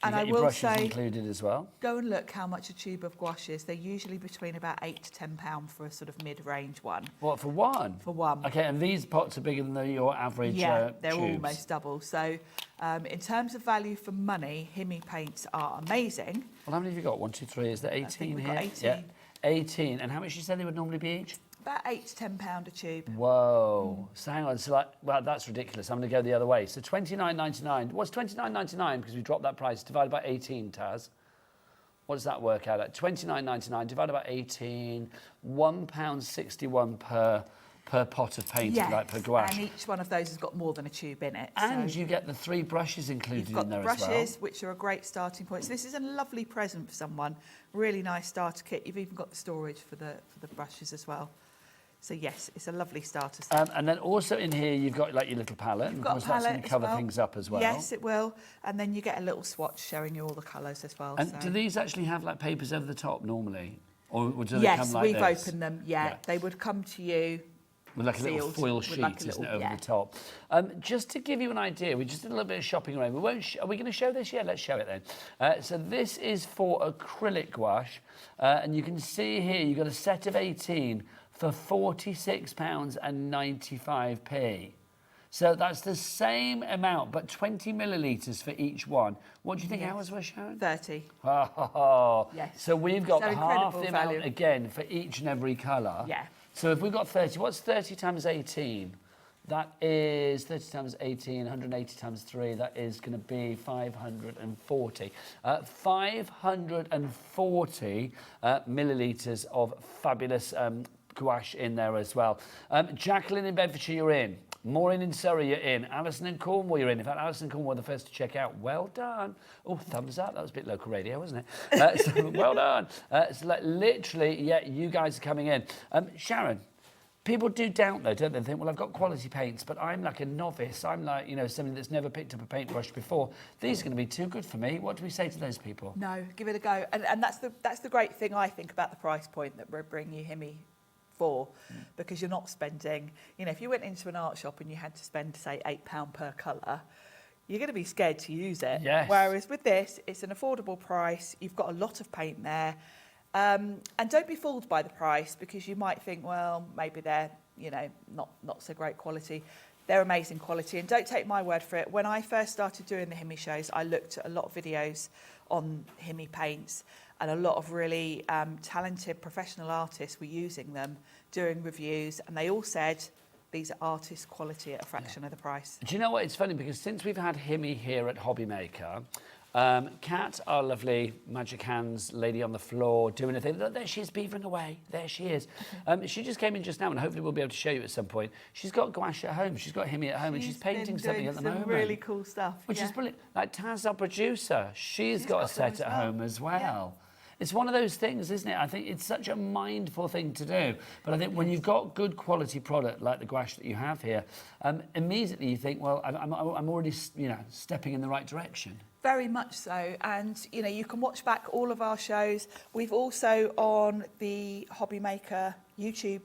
And I will say, included as well. Go and look how much a tube of gouache is. They're usually between about £8 to £10 for a sort of mid-range one. What, for one? For one. Okay, and these pots are bigger than your average Yeah, they're tubes. almost double. So in terms of value for money, HIMI paints are amazing. Well, how many have you got? 1, 2, 3. Is there 18 I think we've here? got 18. Yeah, 18. And how much you said they would normally be each? About £8 to £10 a tube. Whoa. So hang on. So well, that's ridiculous. I'm going to go the other way. So $29.99. What's $29.99 because we dropped that price divided by 18, Taz? What does that work out at? $29.99 divided by 18, £1.61 per pot of paint, like per gouache. And each one of those has got more than a tube in it. And you get the 3 brushes included in there as well. You've got brushes, which are a great starting point. So this is a lovely present for someone. Really nice starter kit. You've even got the storage for the brushes as well. So yes, it's a lovely starter set. And then also in here, you've got like your little palette. You've got a palette that's going to cover things up as well. Yes, it will. And then you get a little swatch showing you all the colours as well. And do these actually have like papers over the top normally? Or do they yes, come like we've this? opened them. Yeah, they would come to you. With like a little foil sheet, isn't it, over the top? Just to give you an idea, we just did a little bit of shopping around. Are we going to show this? Yeah, let's show it then. So this is for acrylic gouache. And you can see here, you've got a set of 18 for £46.95. So that's the same amount, but 20 millilitres for each one. What do you think ours were, Sharon? 30. Oh, yes. So we've got So half the amount value. again for each and every colour. Yeah. So if we've got 30, what's 30 times 18? That is 30 times 18, 180 times 3. That is going to be 540. 540 millilitres of fabulous gouache in there as well. Jacqueline in Bedfordshire, you're in. Maureen in Surrey, you're in. Alison in Cornwall, you're in. In fact, Alison in Cornwall were the first to check out. Well done. Oh, thumbs up. That was a bit local radio, wasn't it? So, well done. So, like, literally, yeah, you guys are coming in. Sharon, People do doubt though, don't they? They think, well, I've got quality paints, but I'm like a novice. I'm like, you know, somebody that's never picked up a paintbrush before. These are going to be too good for me. What do we say to those people? No, give it a go. And that's the great thing, I think, about the price point that we're bringing you HIMI for, because you're not spending, you know, if you went into an art shop and you had to spend, say, £8 per colour, you're going to be scared to use it. Yes. Whereas with this, it's an affordable price. You've got a lot of paint there. And don't be fooled by the price, because you might think, well, maybe they're, you know, not so great quality. They're amazing quality. And don't take my word for it. When I first started doing the HIMI shows, I looked at a lot of videos on HIMI paints, and a lot of really talented professional artists were using them, doing reviews, and they all said these are artist quality at a fraction of the price. Do you know what? It's funny, because since we've had HIMI here at Hobby Maker, Kat, our lovely magic hands lady on the floor doing a thing. Look, there she is, beavering away. There she is. She just came in just now, and hopefully we'll be able to show you at some point. She's got gouache at home. She's got HIMI at home, and she's painting something at the moment. Really cool stuff. Which is brilliant. Like Taz, our producer, she's got a set at home as well. Yeah. It's one of those things, isn't it? I think it's such a mindful thing to do. But I think when you've got good quality product like the gouache that you have here, immediately you think, well, I'm already, you know, stepping in the right direction. Very much so. And, you know, you can watch back all of our shows. We've also on the Hobby Maker YouTube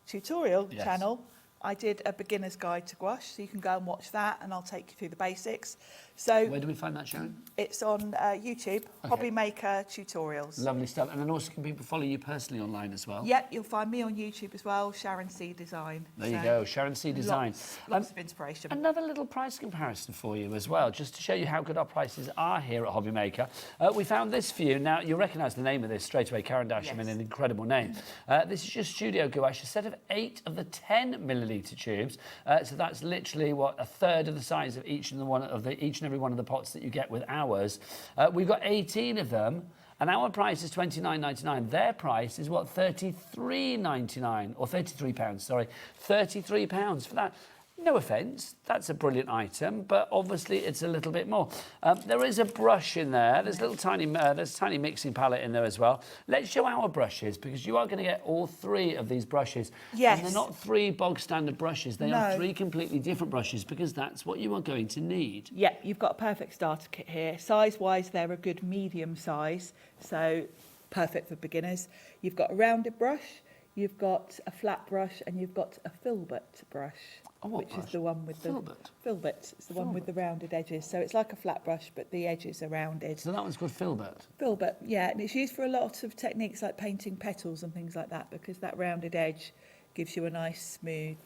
tutorial channel, I did a beginner's guide to gouache, so you can go and watch that, and I'll take you through the basics. So where do we find that, Sharon? It's on YouTube, Hobby Maker tutorials. Lovely stuff. And then also, can people follow you personally online as well? Yep, you'll find me on YouTube as well, Sharon C Design. There you go, Sharon C Design. Lots of inspiration. Another little price comparison for you as well, just to show you how good our prices are here at Hobby Maker. We found this for you. Now, you'll recognise the name of this straight away, Karen Dasham, in an incredible name. This is your Studio Gouache, a set of 8 of the 10 millilitre tubes. So that's literally, what, a third of the size of each and every one of the pots that you get with ours. We've got 18 of them, and our price is £29.99. Their price is what, £33.99, or £33, sorry, £33 for that. No offence, that's a brilliant item, but obviously it's a little bit more. There is a brush in there. There's a little tiny, there's a tiny mixing palette in there as well. Let's show our brushes, because you are going to get all 3 of these brushes. Yes. And they're not 3 bog standard brushes. They are 3 completely different brushes, because that's what you are going to need. Yeah, you've got a perfect starter kit here. Size-wise, they're a good medium size, so perfect for beginners. You've got a rounded brush, you've got a flat brush, and you've got a filbert brush. Which is the one with the filbert. It's the one with the rounded edges. So it's like a flat brush, but the edges are rounded. So that one's called filbert? Filbert, yeah. And it's used for a lot of techniques like painting petals and things like that, because that rounded edge gives you a nice, smooth...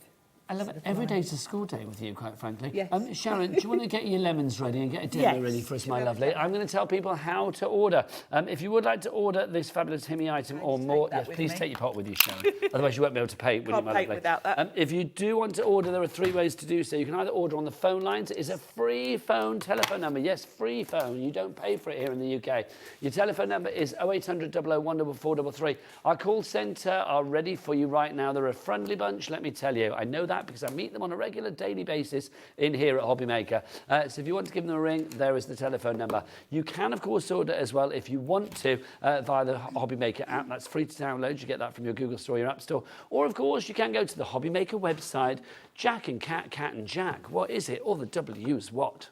I love it. Every day's a school day with you, quite frankly. Yes. Sharon, do you want to get your lemons ready and get a dinner ready for us, my lovely? I'm going to tell people how to order. If you would like to order this fabulous HIMI item or more, yes, please take your pot with you, Sharon. Otherwise, you won't be able to pay, will you, my lovely? Without that. If you do want to order, there are 3 ways to do so. You can either order on the phone lines. It is a free phone telephone number. Yes, free phone. You don't pay for it here in the UK. Your telephone number is 0800 00 14433. Our call centre are ready for you right now. They're a friendly bunch, let me tell you. I know that because I meet them on a regular daily basis in here at Hobby Maker. So if you want to give them a ring, there is the telephone number. You can, of course, order as well if you want to via the Hobby Maker app. That's free to download. You get that from your Google Store, your App Store. Or, of course, you can go to the Hobby Maker website. Jack and Cat, Cat and Jack. What is it? All the W's, what?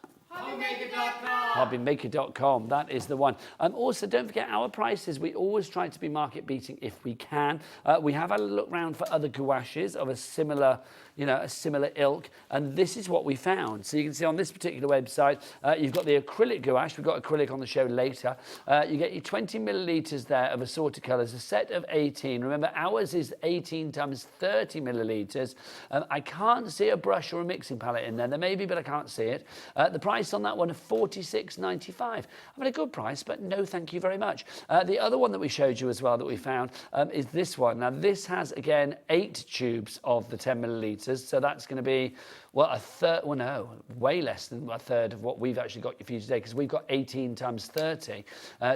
Hobbymaker.com, that is the one. Also, don't forget our prices. We always try to be market beating if we can. We have had a look round for other gouaches of a similar, a similar ilk, and this is what we found. So you can see on this particular website, you've got the acrylic gouache. We've got acrylic on the show later. You get your 20 millilitres there of assorted colours, a set of 18. Remember, ours is 18 times 30 millilitres. I can't see a brush or a mixing palette in there. There may be, but I can't see it. The price on that one is $46.95. I mean, a good price, but no thank you very much. The other one that we showed you as well that we found is this one. Now, this has, again, 8 tubes of the 10 millilitres. So that's going to be, well, a third, well, no, way less than a third of what we've actually got for you today, because we've got 18 times 30.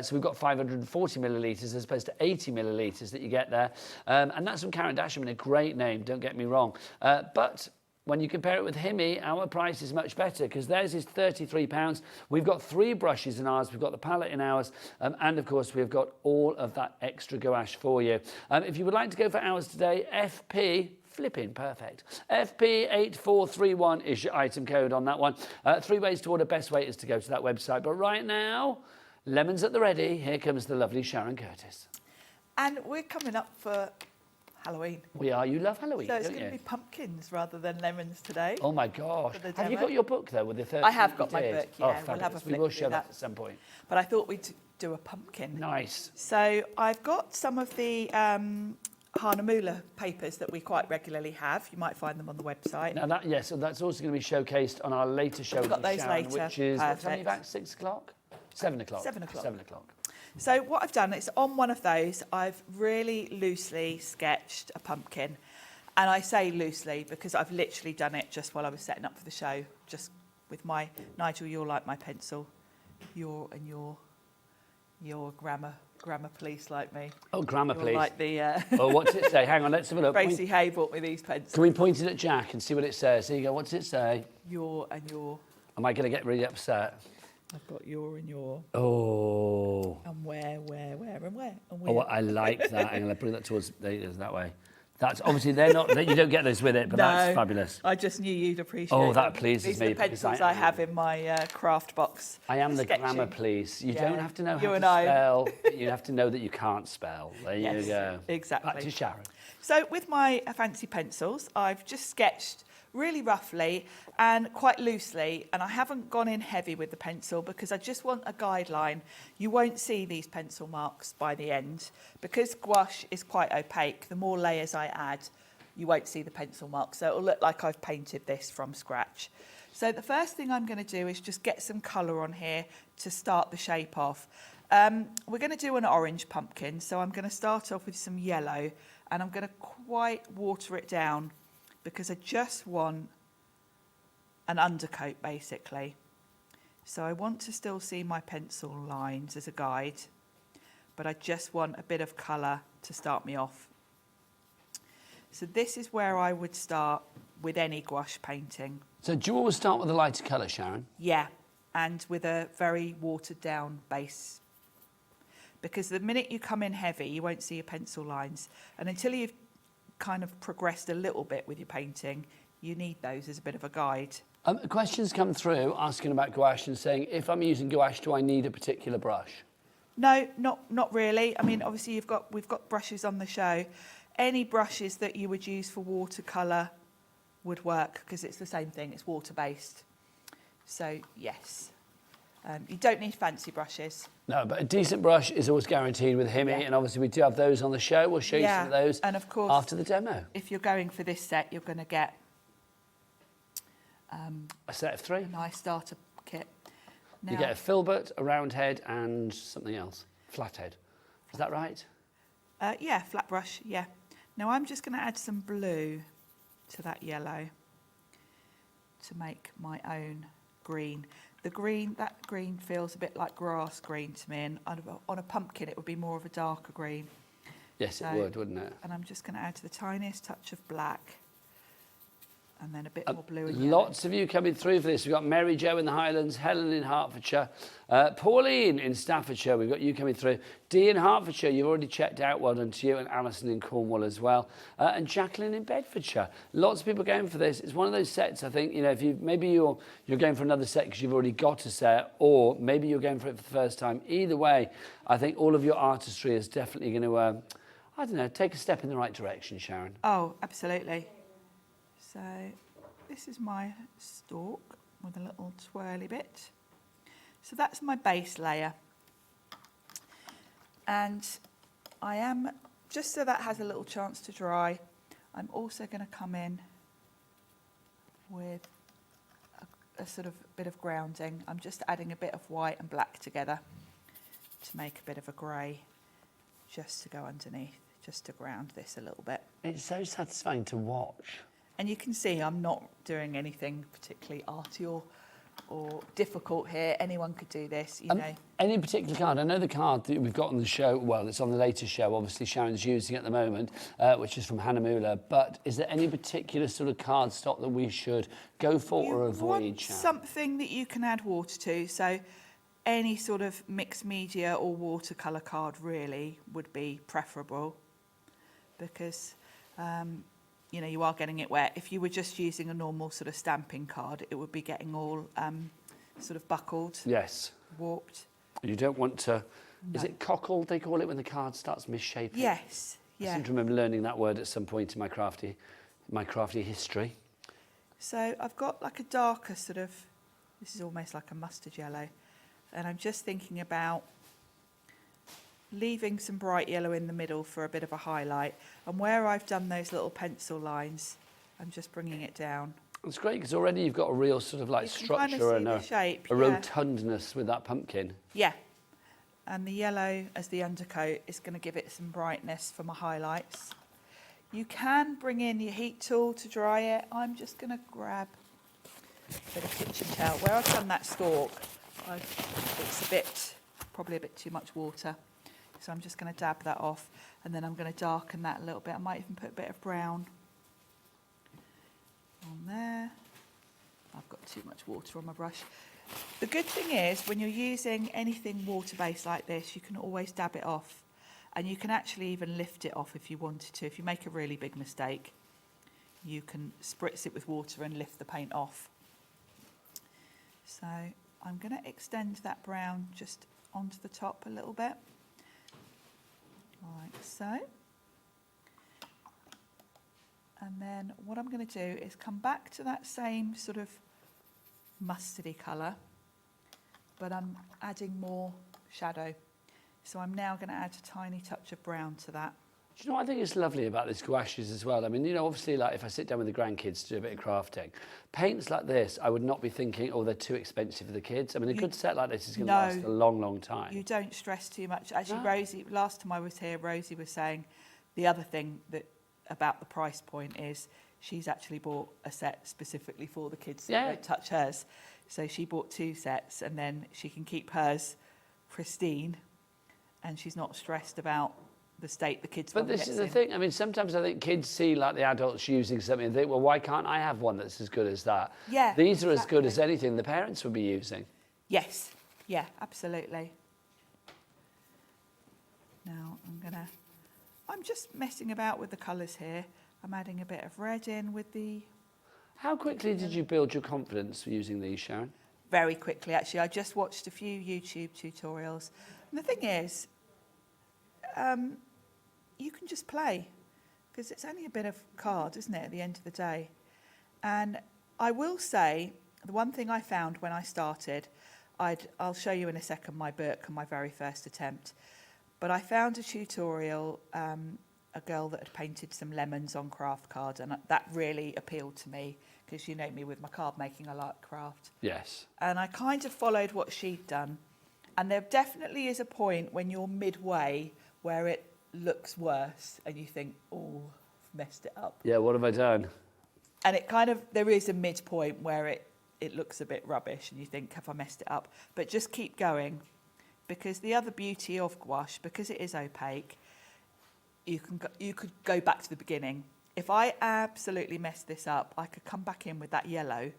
So we've got 540 millilitres as opposed to 80 millilitres that you get there. And that's from Karen Dasham, a great name, don't get me wrong. But when you compare it with HIMI, our price is much better because theirs is £33. We've got 3 brushes in ours. We've got the palette in ours. And, of course, we've got all of that extra gouache for you. If you would like to go for ours today, FP Flipping perfect. FP8431 is your item code on that one. 3 ways to order. Best way is to go to that website. But right now, lemons at the ready. Here comes the lovely Sharon Curtis. And we're coming up for Halloween. We are. You love Halloween, So it's don't going to you? be pumpkins rather than lemons today. Oh my gosh. for the Have you demo. got your book though with the 30? I have got my book, yeah. Oh, We'll have a fabulous. We flick will through show that that. at some point. But I thought we'd do a pumpkin. Nice. So I've got some of the Hanamula papers that we quite regularly have. You might find them on the website. Now that, yes, so that's also going to be showcased on our later show. We've got those Sharon, later. Which is, what time are you Perfect. back? 6 o'clock? 7 o'clock. 7 o'clock. 7 o'clock. So what I've done is on one of those, I've really loosely sketched a pumpkin. And I say loosely because I've literally done it just while I was setting up for the show, just with my, Nigel, you're like my pencil. You're grammar police like me. Oh, grammar You're police. like the... Oh, what's it say? Hang on, let's have a look. Tracy Hay bought me these pencils. Can we point it at Jack and see what it says? Here you go. What's it say? Your and your. Am I going to get really upset? I've got your and your. Oh. And where, and where, and where. Oh, well, I like that. I'm going to bring that towards that way. That's obviously they're not. You don't get those with it, but that's fabulous. I just knew you'd appreciate. Oh, that them. pleases These me. are the pencils I have in my craft box. I am the Sketching. grammar police. You don't have to know You how and to I. spell. You have to know that you can't spell. There Yes, you go. exactly. Back to Sharon. So with my fancy pencils, I've just sketched really roughly and quite loosely, and I haven't gone in heavy with the pencil because I just want a guideline. You won't see these pencil marks by the end. Because gouache is quite opaque, the more layers I add, you won't see the pencil marks. So it'll look like I've painted this from scratch. So the first thing I'm going to do is just get some colour on here to start the shape off. We're going to do an orange pumpkin, so I'm going to start off with some yellow, and I'm going to quite water it down because I just want an undercoat basically. So I want to still see my pencil lines as a guide, but I just want a bit of colour to start me off. So this is where I would start with any gouache painting. So do you always start with a lighter colour, Sharon? Yeah, and with a very watered down base. Because the minute you come in heavy, you won't see your pencil lines. And until you've kind of progressed a little bit with your painting, you need those as a bit of a guide. Questions come through asking about gouache and saying, if I'm using gouache, do I need a particular brush? No, not really. I mean, obviously we've got brushes on the show. Any brushes that you would use for watercolour would work because it's the same thing, it's water-based. So, yes. You don't need fancy brushes. No, but a decent brush is always guaranteed with HIMI, and obviously we do have those on the show. We'll show you some of those and of course, after the demo. If you're going for this set, you're going to get a set of 3. A nice starter kit. Now, You get a filbert, a round head, and something else. Flathead. Is that right? Yeah, flat brush, yeah. Now I'm just going to add some blue to that yellow to make my own green. The green, that green feels a bit like grass green to me, and on a pumpkin it would be more of a darker green. Yes, it would, wouldn't it? And I'm just going to add the tiniest touch of black and then a bit more blue and yellow. Lots of you coming through for this. We've got Mary Jo in the Highlands, Helen in Hertfordshire, Pauline in Staffordshire. We've got you coming through. Dee in Hertfordshire, you've already checked out. Well done to you. And Alison in Cornwall as well. And Jacqueline in Bedfordshire. Lots of people going for this. It's one of those sets, I think, you know, if you maybe you're going for another set because you've already got a set, or maybe you're going for it for the first time. Either way, I think all of your artistry is definitely going to, I don't know, take a step in the right direction, Sharon. Oh, absolutely. So this is my stalk with a little twirly bit. So that's my base layer. And I am, just so that has a little chance to dry, I'm also going to come in with a sort of bit of grounding. I'm just adding a bit of white and black together to make a bit of a grey, just to go underneath, just to ground this a little bit. It's so satisfying to watch. And you can see I'm not doing anything particularly arty or difficult here. Anyone could do this, you know. Any particular card? I know the card that we've got on the show, well, it's on the latest show, obviously Sharon's using at the moment, which is from Hanamula, but is there any particular sort of card stock that we should go for or avoid, Sharon? Something that you can add water to, so any sort of mixed media or watercolour card really would be preferable, because you know, you are getting it wet. If you were just using a normal sort of stamping card, it would be getting all sort of buckled. Yes. Warped. You don't want to... No. Is it cockled, they call it, when the card starts misshapen? Yes. Yeah. I seem to remember learning that word at some point in my crafty history. So I've got like a darker sort of, this is almost like a mustard yellow, and I'm just thinking about leaving some bright yellow in the middle for a bit of a highlight, and where I've done those little pencil lines, I'm just bringing it down. It's great because already you've got a real sort of like structure and a shape, rotundness with that pumpkin. Yeah, and the yellow as the undercoat is going to give it some brightness for my highlights. You can bring in your heat tool to dry it. I'm just going to grab a bit of kitchen towel. Where I've done that stalk, it's probably a bit too much water. So I'm just going to dab that off, and then I'm going to darken that a little bit. I might even put a bit of brown on there. I've got too much water on my brush. The good thing is, when you're using anything water-based like this, you can always dab it off, and you can actually even lift it off if you wanted to. If you make a really big mistake, you can spritz it with water and lift the paint off. So I'm going to extend that brown just onto the top a little bit, like so. And then what I'm going to do is come back to that same sort of mustardy colour, but I'm adding more shadow. So I'm now going to add a tiny touch of brown to that. Do you know what I think is lovely about this gouaches as well? I mean, you know, obviously, like if I sit down with the grandkids to do a bit of crafting, paints like this, I would not be thinking, oh, they're too expensive for the kids. I mean, a good set like this is going to last a long, long time. You don't stress too much. Actually, Rosie, last time I was here, Rosie was saying the other thing about the price point is she's actually bought a set specifically for the kids so they don't touch hers. So she bought 2 sets, and then she can keep hers pristine, and she's not stressed about the state the kids. But this is the thing. I mean, sometimes I think kids see like the adults using something and think, well, why can't I have one that's as good as that? Yeah. These are as good as anything the parents would be using. Yes. Yeah, absolutely. Now I'm just messing about with the colours here. I'm adding a bit of red in with the... How quickly did you build your confidence using these, Sharon? Very quickly, actually. I just watched a few YouTube tutorials. And the thing is, you can just play, because it's only a bit of card, isn't it, at the end of the day? And I will say, the one thing I found when I started, I'll show you in a second my book and my very first attempt, but I found a tutorial, a girl that had painted some lemons on craft cards, and that really appealed to me, because you know me with my card making, I like craft. Yes. And I kind of followed what she'd done. And there definitely is a point when you're midway where it looks worse and you think, oh, I've messed it up. Yeah, what have I done? And it kind of, there is a midpoint where it looks a bit rubbish and you think, have I messed it up? But just keep going, because the other beauty of gouache, because it is opaque, you could go back to the beginning. If I absolutely messed this up, I could come back in with that yellow,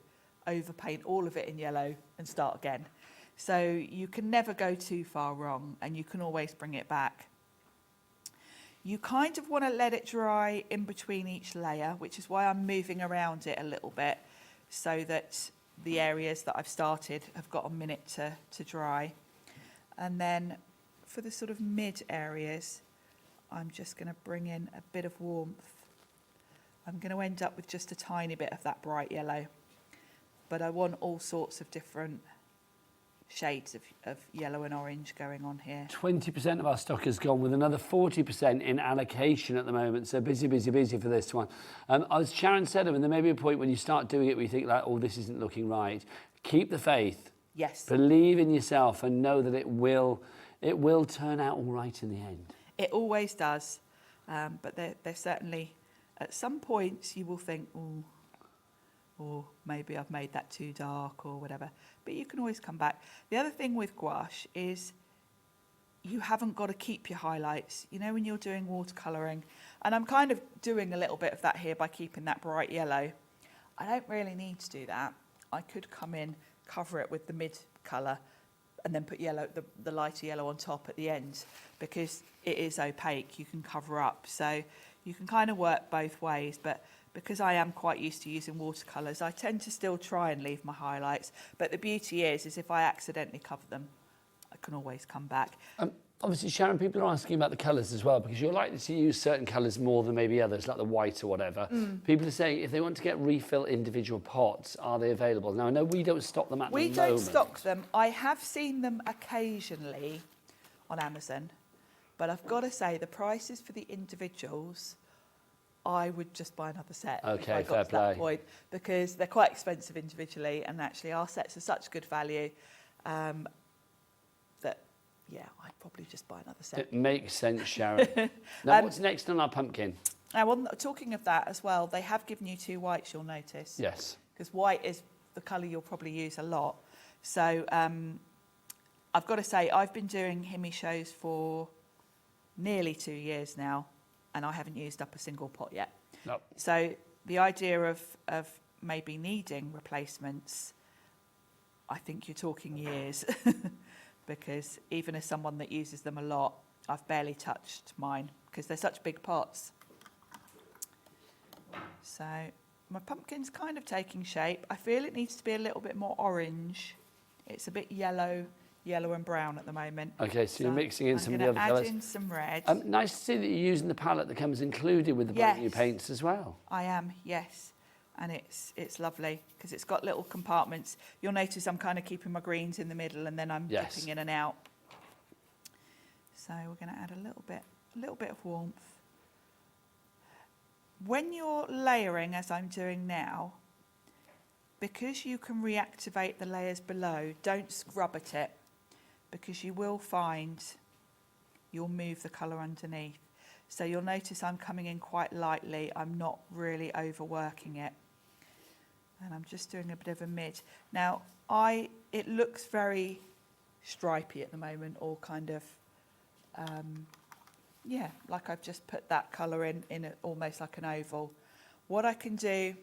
overpaint all of it in yellow and start again. So you can never go too far wrong, and you can always bring it back. You kind of want to let it dry in between each layer, which is why I'm moving around it a little bit, so that the areas that I've started have got a minute to dry. And then for the sort of mid areas, I'm just going to bring in a bit of warmth. I'm going to end up with just a tiny bit of that bright yellow, but I want all sorts of different shades of yellow and orange going on here. 20% of our stock has gone, with another 40% in allocation at the moment. So busy, busy, busy for this one. As Sharon said, I mean, there may be a point when you start doing it where you think like, oh, this isn't looking right. Keep the faith. Yes. Believe in yourself and know that it will turn out all right in the end. It always does. But there's certainly, at some points, you will think, oh, or maybe I've made that too dark or whatever. But you can always come back. The other thing with gouache is you haven't got to keep your highlights. You know, when you're doing watercolouring, and I'm kind of doing a little bit of that here by keeping that bright yellow. I don't really need to do that. I could come in, cover it with the mid colour, and then put yellow, the lighter yellow on top at the end, because it is opaque. You can cover up. So you can kind of work both ways, but because I am quite used to using watercolours, I tend to still try and leave my highlights. But the beauty is if I accidentally cover them, I can always come back. Obviously, Sharon, people are asking about the colours as well, because you're likely to use certain colours more than maybe others, like the white or whatever. People are saying if they want to get refill individual pots, are they available? Now, I know we don't stock them at the moment. We don't stock them. I have seen them occasionally on Amazon, but I've got to say the prices for the individuals, I would just buy another set. Okay, if I got to that point, because they're quite expensive individually, and actually our sets are such good value that, yeah, I'd probably just buy another set. It makes sense, Sharon. Now, what's next on our pumpkin? Now, talking of that as well, they have given you 2 whites, you'll notice. Yes. Because white is the colour you'll probably use a lot. So I've got to say, I've been doing HIMI shows for nearly 2 years now, and I haven't used up a single pot yet. No. So the idea of maybe needing replacements, I think you're talking years. Because even as someone that uses them a lot, I've barely touched mine because they're such big pots. So my pumpkin's kind of taking shape. I feel it needs to be a little bit more orange. It's a bit yellow and brown at the moment. Okay, so you're mixing in some of the other colours. I'm going to add in some red. Nice to see that you're using the palette that comes included with the brand new paints as well. I am, yes. And it's lovely because it's got little compartments. You'll notice I'm kind of keeping my greens in the middle, and then I'm dipping in and out. So we're going to add a little bit of warmth. When you're layering, as I'm doing now, because you can reactivate the layers below, don't scrub at it, because you will find you'll move the colour underneath. So you'll notice I'm coming in quite lightly. I'm not really overworking it. And I'm just doing a bit of a mid. Now, it looks very stripy at the moment, or kind of, like I've just put that colour in almost like an oval. What I can do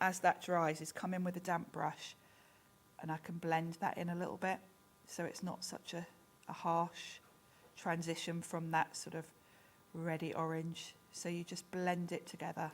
as that dries is come in with a damp brush, and I can blend that in a little bit, so it's not such a harsh transition from that sort of reddy orange. So you just blend it together.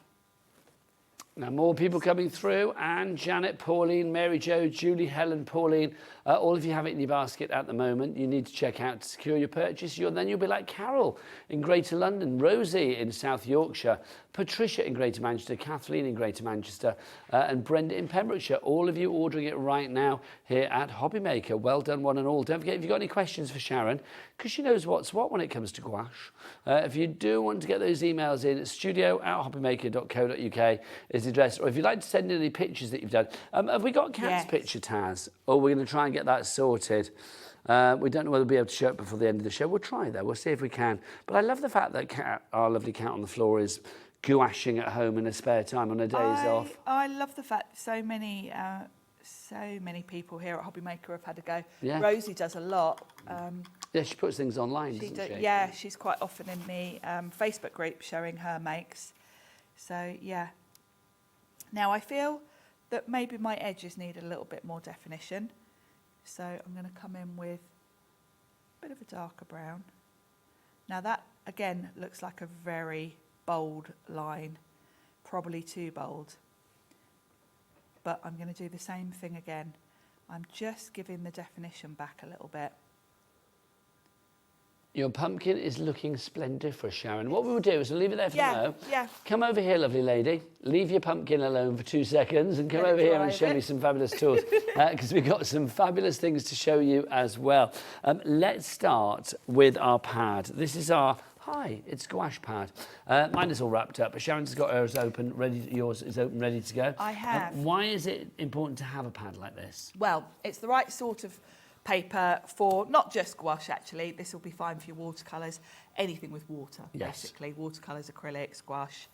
Now, more people coming through. Anne, Janet, Pauline, Mary Jo, Julie, Helen, Pauline. All of you have it in your basket at the moment. You need to check out to secure your purchase. Then you'll be like Carol in Greater London, Rosie in South Yorkshire, Patricia in Greater Manchester, Kathleen in Greater Manchester, and Brenda in Pembrokeshire. All of you ordering it right now here at Hobbymaker. Well done, one and all. Don't forget, if you've got any questions for Sharon, because she knows what's what when it comes to gouache. If you do want to get those emails in, studio@hobbymaker.co.uk is the address. Or if you'd like to send in any pictures that you've done. Have we got Kat's picture, Taz? Or we're going to try and get that sorted. We don't know whether we'll be able to show it before the end of the show. We'll try, though. We'll see if we can. But I love the fact that Kat, our lovely cat on the floor, is gouaching at home in her spare time on her days off. I love the fact so many people here at Hobbymaker have had a go. Yeah. Rosie does a lot. Yeah, she puts things online, doesn't she? Yeah, she's quite often in the Facebook group showing her makes. So, yeah. Now, I feel that maybe my edges need a little bit more definition. So I'm going to come in with a bit of a darker brown. Now that, again, looks like a very bold line, probably too bold. But I'm going to do the same thing again. I'm just giving the definition back a little bit. Your pumpkin is looking splendid for us, Sharon. What we will do is we'll leave it there for now. Yeah. Come over here, lovely lady. Leave your pumpkin alone for 2 seconds and come over here and show me some fabulous tools, because we've got some fabulous things to show you as well. Let's start with our pad. This is our it's gouache pad. Mine is all wrapped up, but Sharon's got hers open, yours is open, ready to go. I have. Why is it important to have a pad like this? Well, it's the right sort of paper for not just gouache, actually. This will be fine for your watercolours, anything with water, basically. Watercolours, acrylics, gouache.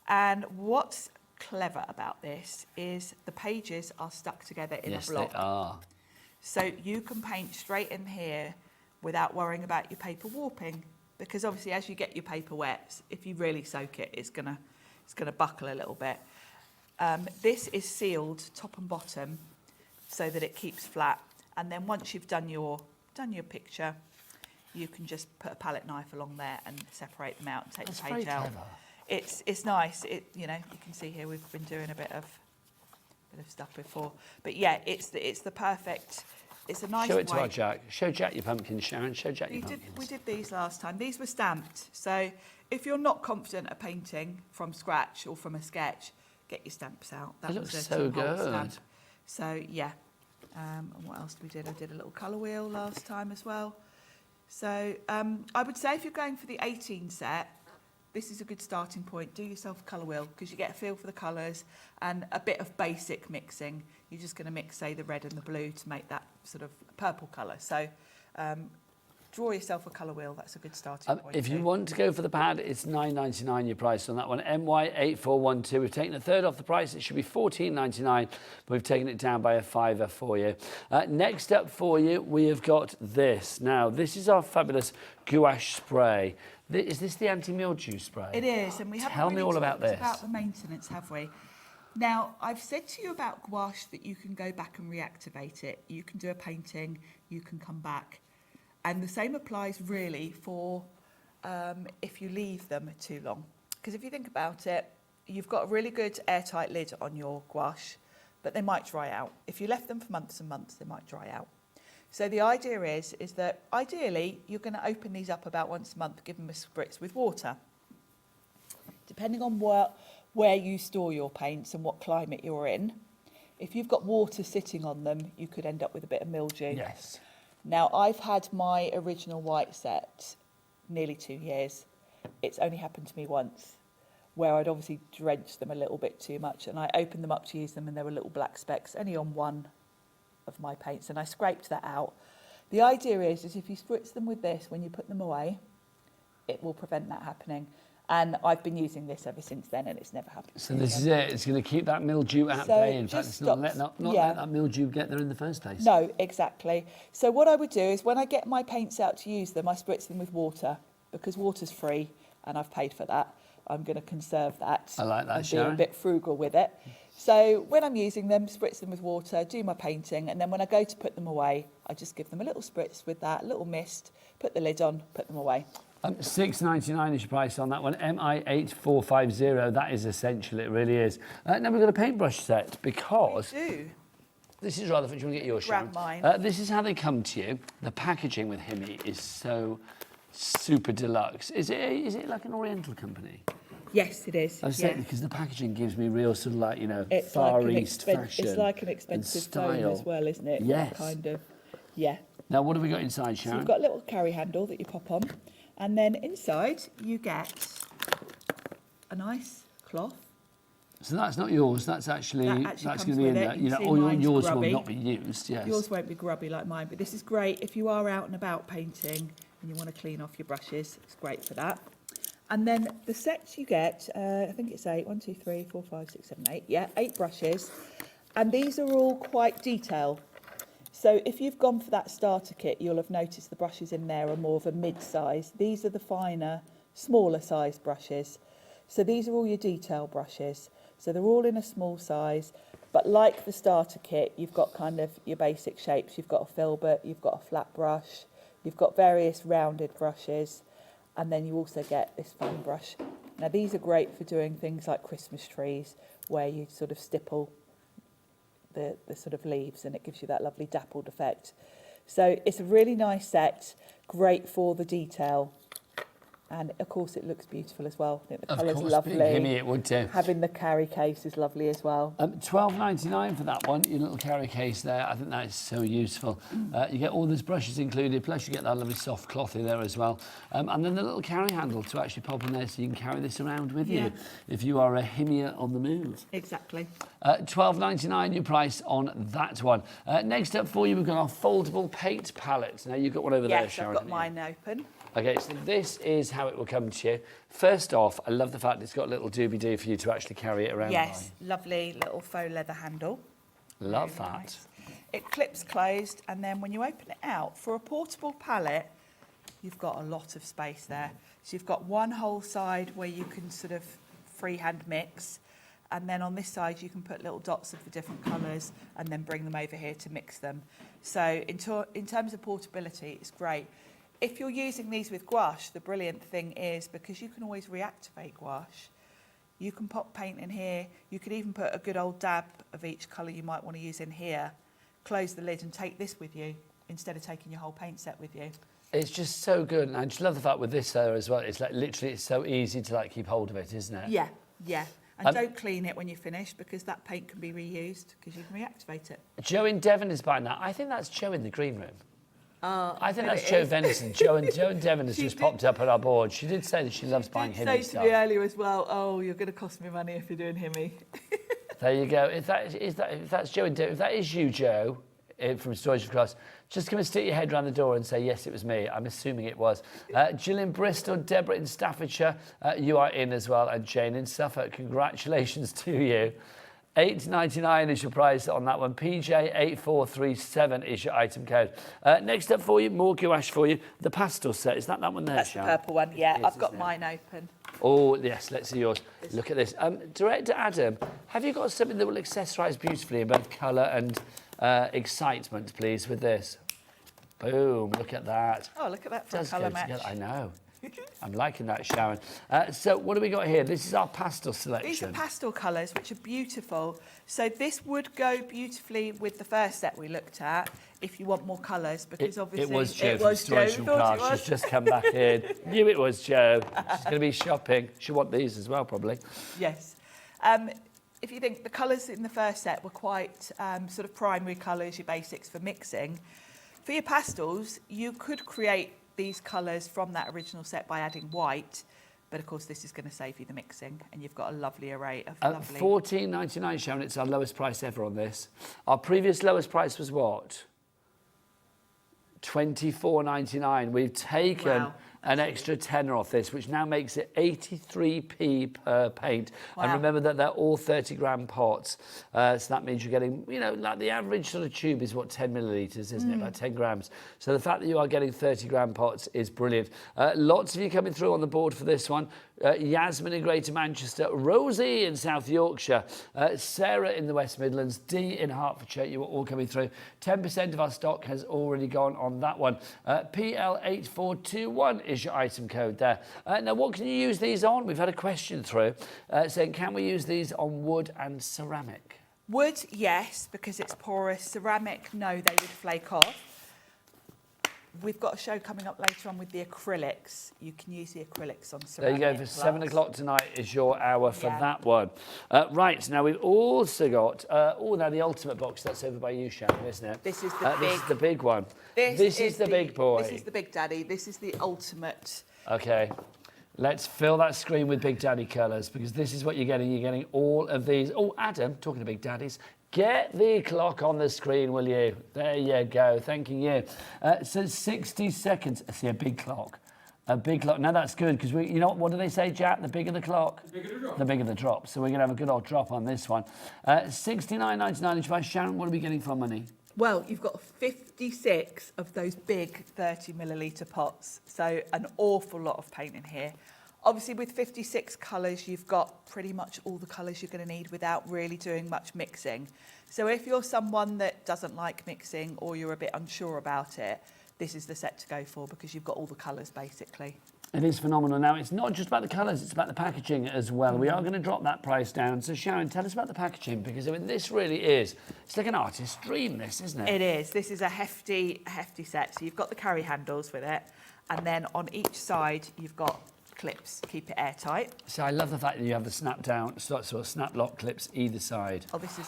And what's clever about this is the pages are stuck together in a block. Yes, they are. So you can paint straight in here without worrying about your paper warping, because obviously as you get your paper wet, if you really soak it, it's gonna buckle a little bit. This is sealed top and bottom so that it keeps flat. And then once you've done your picture, you can just put a palette knife along there and separate them out and take the page out. Clever. it's nice. You know, you can see here we've been doing a bit of stuff before, but yeah, it's the perfect. It's a nice Show it to way. our Jack. Show Jack your pumpkins, Sharon. Show Jack your pumpkins. We did these last time. These were stamped. So if you're not confident at painting from scratch or from a sketch, get your stamps out. That looks was a so 2-hole good. stamp. So yeah. And what else did we do? I did a little colour wheel last time as well. So I would say if you're going for the 18 set, this is a good starting point. Do yourself a colour wheel because you get a feel for the colours and a bit of basic mixing. You're just going to mix, say, the red and the blue to make that sort of purple colour. So draw yourself a colour wheel. That's a good starting point. If you want to go for the pad, it's $9.99 your price on that one. MY8412. We've taken a third off the price. It should be $14.99, but we've taken it down by a £5 for you. Next up for you, we have got this. Now, this is our fabulous gouache spray. Is this the anti-mildew spray? It is, and we haven't Tell me really all about talked this. about the maintenance, have we? Now, I've said to you about gouache that you can go back and reactivate it. You can do a painting, you can come back. And the same applies really for if you leave them too long. Because if you think about it, you've got a really good airtight lid on your gouache, but they might dry out. If you left them for months and months, they might dry out. So the idea is that ideally you're going to open these up about once a month, give them a spritz with water. Depending on where you store your paints and what climate you're in, if you've got water sitting on them, you could end up with a bit of mildew. Yes. Now, I've had my original white set nearly 2 years. It's only happened to me once, where I'd obviously drenched them a little bit too much, and I opened them up to use them, and there were little black specks only on one of my paints, and I scraped that out. The idea is if you spritz them with this when you put them away, it will prevent that happening. And I've been using this ever since then, and it's never happened. So this is it. It's going to keep that mildew at bay. In fact, it's not let that mildew get there in the first place. No, exactly. So what I would do is when I get my paints out to use them, I spritz them with water because water's free, and I've paid for that. I'm going to conserve that. I like that, and Sharon. be a bit frugal with it. So when I'm using them, spritz them with water, do my painting, and then when I go to put them away, I just give them a little spritz with that, a little mist, put the lid on, put them away. $6.99 is your price on that one. MI8450. That is essential. It really is. Now we've got a paintbrush set because We do. this is rather fun. Do you want to get yours, Sharon? Grab mine. This is how they come to you. The packaging with HIMI is so super deluxe. Is it like an Oriental company? Yes, it is. I was saying because the packaging gives me real sort of like, you know, It's Far like East fashion. It's like an expensive phone style. as well, isn't it? Yes. Kind of. Yeah. Now what have we got inside, So Sharon? you've got a little carry handle that you pop on, and then inside you get a nice cloth. So that's not yours. That's actually That that's comes going to be in with it. there. You You know, can see or mine's yours grubby. will not be used. Yes. Yours won't be grubby like mine, but this is great if you are out and about painting and you want to clean off your brushes. It's great for that. And then the sets you get, I think it's 8. 1, 2, 3, 4, 5, 6, 7, 8. Yeah, 8 brushes. And these are all quite detailed. So if you've gone for that starter kit, you'll have noticed the brushes in there are more of a mid-size. These are the finer, smaller size brushes. So these are all your detail brushes. So they're all in a small size. But like the starter kit, you've got kind of your basic shapes. You've got a filbert, you've got a flat brush, you've got various rounded brushes. And then you also get this fan brush. Now these are great for doing things like Christmas trees, where you sort of stipple the sort of leaves, and it gives you that lovely dappled effect. So it's a really nice set, great for the detail. And of course it looks beautiful as well. I think the colour's lovely. HIMI, it would do. Having the carry case is lovely as well. $12.99 for that one, your little carry case there. I think that is so useful. You get all those brushes included, plus you get that lovely soft cloth in there as well. And then the little carry handle to actually pop in there so you can carry this around with you if you are a HIMIer on the move. Exactly. $12.99 your price on that one. Next up for you, we've got our foldable paint palette. Now you've got one over there, Sharon. Yes, I've got mine open. Okay, so this is how it will come to you. First off, I love the fact it's got a little doobie-doo for you to actually carry it around. Yes, lovely little faux leather handle. Love Very that. nice. It clips closed, and then when you open it out, for a portable palette, you've got a lot of space there. So you've got one whole side where you can sort of freehand mix, and then on this side you can put little dots of the different colours and then bring them over here to mix them. So in terms of portability, it's great. If you're using these with gouache, the brilliant thing is because you can always reactivate gouache, You can pop paint in here. You could even put a good old dab of each colour you might want to use in here. Close the lid and take this with you instead of taking your whole paint set with you. It's just so good, and I just love the fact with this there as well. It's like literally, it's so easy to like keep hold of it, isn't it? Yeah, yeah. And don't clean it when you finish because that paint can be reused because you can reactivate it. Joe in Devon is buying that. I think that's Joe in the green room. I think that's it Joe is. Venison. Joe in Devon has just popped up on our board. She did say that she loves buying HIMI Say stuff. to me earlier as well, oh, you're going to cost me money if you're doing HIMI. There you go. If that's Joe in Devon, if that is you, Joe, from Storage4Crafts, just come and stick your head around the door and say, yes, it was me. I'm assuming it was. Jill in Bristol, Deborah in Staffordshire, you are in as well, and Jane in Suffolk. Congratulations to you. $8.99 is your price on that one. PJ8437 is your item code. Next up for you, more gouache for you. The pastel set, is that one there, That's Sharon? the purple one, yeah. It is, I've got isn't it? mine open. Oh, yes, let's see yours. Look at this. Director Adam, have you got something that will accessorise beautifully in both colour and excitement, please, with this? Boom, look at that. Oh, look at that for a Does colour go match. together. I know. I'm liking that, Sharon. So what do we got here? This is our pastel selection. These are pastel colours, which are beautiful. So this would go beautifully with the first set we looked at, if you want more colours, because obviously... It was Joe from Storage4Crafts. She's just come back in. Knew it was Joe. She's going to be shopping. She'll want these as well, probably. Yes. If you think the colours in the first set were quite sort of primary colours, your basics for mixing, for your pastels, you could create these colours from that original set by adding white, but of course this is going to save you the mixing, and you've got a lovely array of lovely... $14.99, Sharon. It's our lowest price ever on this. Our previous lowest price was what? $24.99. We've taken an extra tenner off this, which now makes it 83p per paint. Wow. And remember that they're all 30-gram pots. So that means you're getting, you know, like the average sort of tube is what, 10 millilitres, isn't it? About 10 grams. So the fact that you are getting 30-gram pots is brilliant. Lots of you coming through on the board for this one. Yasmin in Greater Manchester, Rosie in South Yorkshire, Sarah in the West Midlands, Dee in Hertfordshire. You are all coming through. 10% of our stock has already gone on that one. PL8421 is your item code there. Now, what can you use these on? We've had a question through saying, can we use these on wood and ceramic? Wood, yes, because it's porous. Ceramic, no, they would flake off. We've got a show coming up later on with the acrylics. You can use the acrylics on ceramic. There you go, for 7 o'clock tonight is your hour for that one. Right, now we've also got, now the ultimate box, that's over by you, Sharon, isn't it? This is the big... This is the big one. This is the big boy. This is the big daddy. This is the ultimate. Okay, let's fill that screen with Big Daddy colours, because this is what you're getting. You're getting all of these. Oh, Adam, talking to Big Daddies, get the clock on the screen, will you? There you go, thanking you. So 60 seconds. I see a big clock. A big clock. Now that's good, because you know what do they say, Jack? The bigger the clock, the bigger the drop. The bigger the drop. So we're going to have a good old drop on this one. $69.99 each price. Sharon, what are we getting for money? Well, you've got 56 of those big 30 millilitre pots. So an awful lot of paint in here. Obviously, with 56 colours, you've got pretty much all the colours you're going to need without really doing much mixing. So if you're someone that doesn't like mixing or you're a bit unsure about it, this is the set to go for, because you've got all the colours, basically. It is phenomenal. Now, it's not just about the colours, it's about the packaging as well. We are going to drop that price down. So, Sharon, tell us about the packaging, because, I mean, this really is, it's like an artist's dream, this, isn't it? It is. This is a hefty set. So you've got the carry handles with it, and then on each side, you've got clips, keep it airtight. So I love the fact that you have the snap down, sort of snap lock clips either side. Oh, this is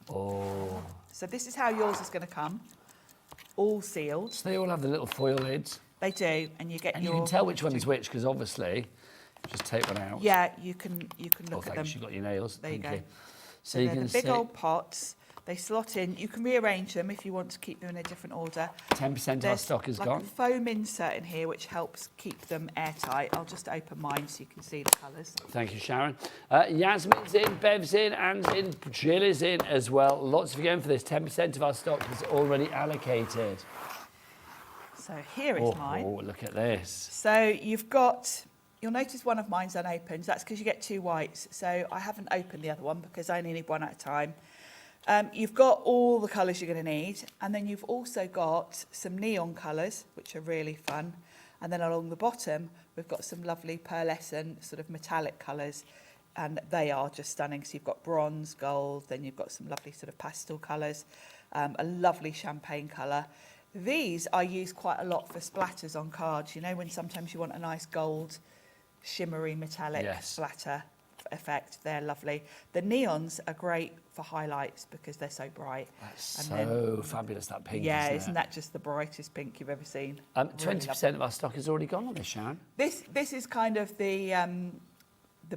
oh. So this is how yours is going to come, all sealed. So they all have the little foil lids. They do, and you get you can tell which one is which, because obviously, just take one out. Yeah, you can look at them. You've got your nails. There you go. So you they're can the big old pots. They slot in. You can rearrange them if you want to keep them in a different order. 10% of our stock is gone. gone. There's a foam insert in here which helps keep them airtight. I'll just open mine so you can see the colours. Thank you, Sharon. Yasmin's in, Bev's in, and Jill is in as well. Lots of you going for this. 10% of our stock is already allocated. So here is mine. Oh, look at this. So you've got... You'll notice one of mine's unopened. That's because you get two whites. So I haven't opened the other one because I only need one at a time. You've got all the colours you're going to need, and then you've also got some neon colours, which are really fun. And then along the bottom, we've got some lovely pearlescent, sort of metallic colours. and they are just stunning. So you've got bronze, gold, then you've got some lovely sort of pastel colours, a lovely champagne colour. These I use quite a lot for splatters on cards. You know, when sometimes you want a nice gold, shimmery, metallic splatter effect, they're lovely. The neons are great for highlights because they're so bright. That's so fabulous, that pink. Yeah, isn't that just the brightest pink you've ever seen? 20% of our stock has already gone on this, Sharon. This is kind of the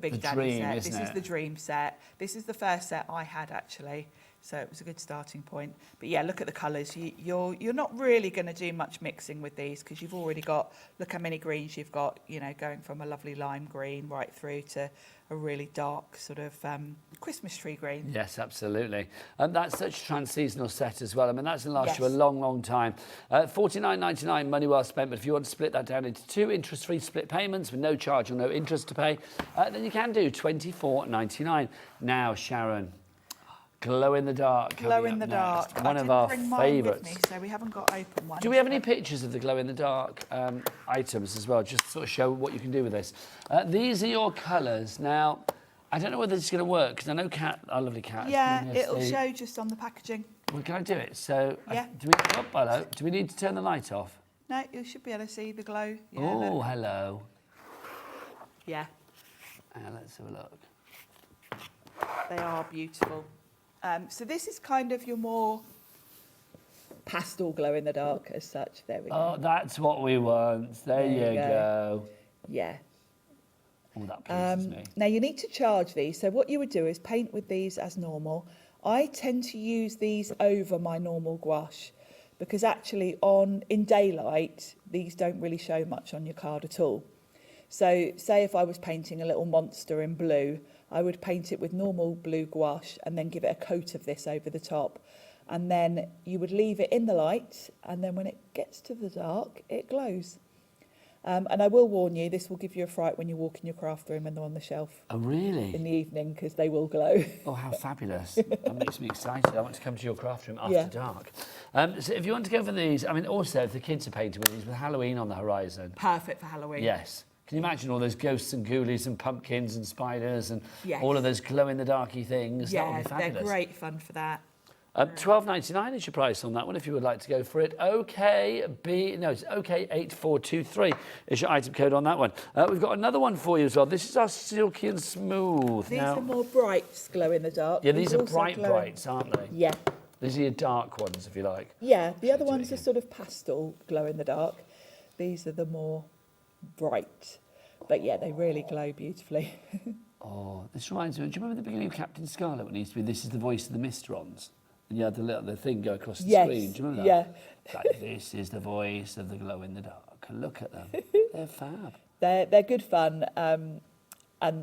Big Daddy dream, set. isn't This is it? the dream set. This is the first set I had actually, so it was a good starting point. But yeah, look at the colours. You're not really going to do much mixing with these because you've already got, look how many greens you've got, you know, going from a lovely lime green right through to a really dark sort of Christmas tree green. Yes, absolutely. That's such a trans-seasonal set as well. I mean, that's going to last you a Yes. long, long time. $49.99, money well spent. But if you want to split that down into 2 interest-free split payments with no charge or no interest to pay, then you can do $24.99. Now, Sharon, glow in the dark. Glow in the dark. One I of didn't our bring mine favourites. with me, so we haven't got open one. Do we have any pictures of the glow-in-the-dark items as well, just to sort of show what you can do with this? These are your colours. Now, I don't know whether this is going to work, because I know Kat, our lovely Kat. Yeah, it'll show just on the packaging. Well, can I do it? So, Yeah. do we need to turn the light off? No, you should be able to see the glow. Yeah, Oh, look. hello. Yeah, Let's have a look. they are beautiful. So this is kind of your more pastel glow in the dark as such. There we go. Oh, that's what we want. There you go. Yeah. Oh, that pleases me. Now you need to charge these. So what you would do is paint with these as normal. I tend to use these over my normal gouache because actually in daylight, these don't really show much on your card at all. So say if I was painting a little monster in blue, I would paint it with normal blue gouache and then give it a coat of this over the top. And then you would leave it in the light, and then when it gets to the dark, it glows. And I will warn you, this will give you a fright when you walk in your craft room and they're on the shelf. Oh, really? In the evening, because they will glow. Oh, how fabulous. That makes me excited. I want to come to your craft room after dark. So if you want to go for these, I mean, also, if the kids are painting with these, with Halloween on the horizon. Perfect for Halloween. Yes. Can you imagine all those ghosts and ghoulies and pumpkins and spiders and Yes. all of those glow-in-the-darky things? That would Yeah, be fabulous. they're great fun for that. $12.99 is your price on that one if you would like to go for it. It's OK8423 is your item code on that one. We've got another one for you as well. This is our silky and smooth. These are more brights glow in the dark. Yeah, these are also bright glow- brights, aren't they? Yeah. These are your dark ones, if you like. Yeah, the other ones are sort of pastel glow in the dark. These are the more bright. But yeah, they really glow beautifully. Oh, this reminds me, do you remember the beginning of Captain Scarlet when it used to be "This is the voice of the Mysterons"? And you had the thing go across the screen. Do you remember that? Yeah. It's like, this is the voice of the glow in the dark. Look at them. They're fab. They're good fun. And,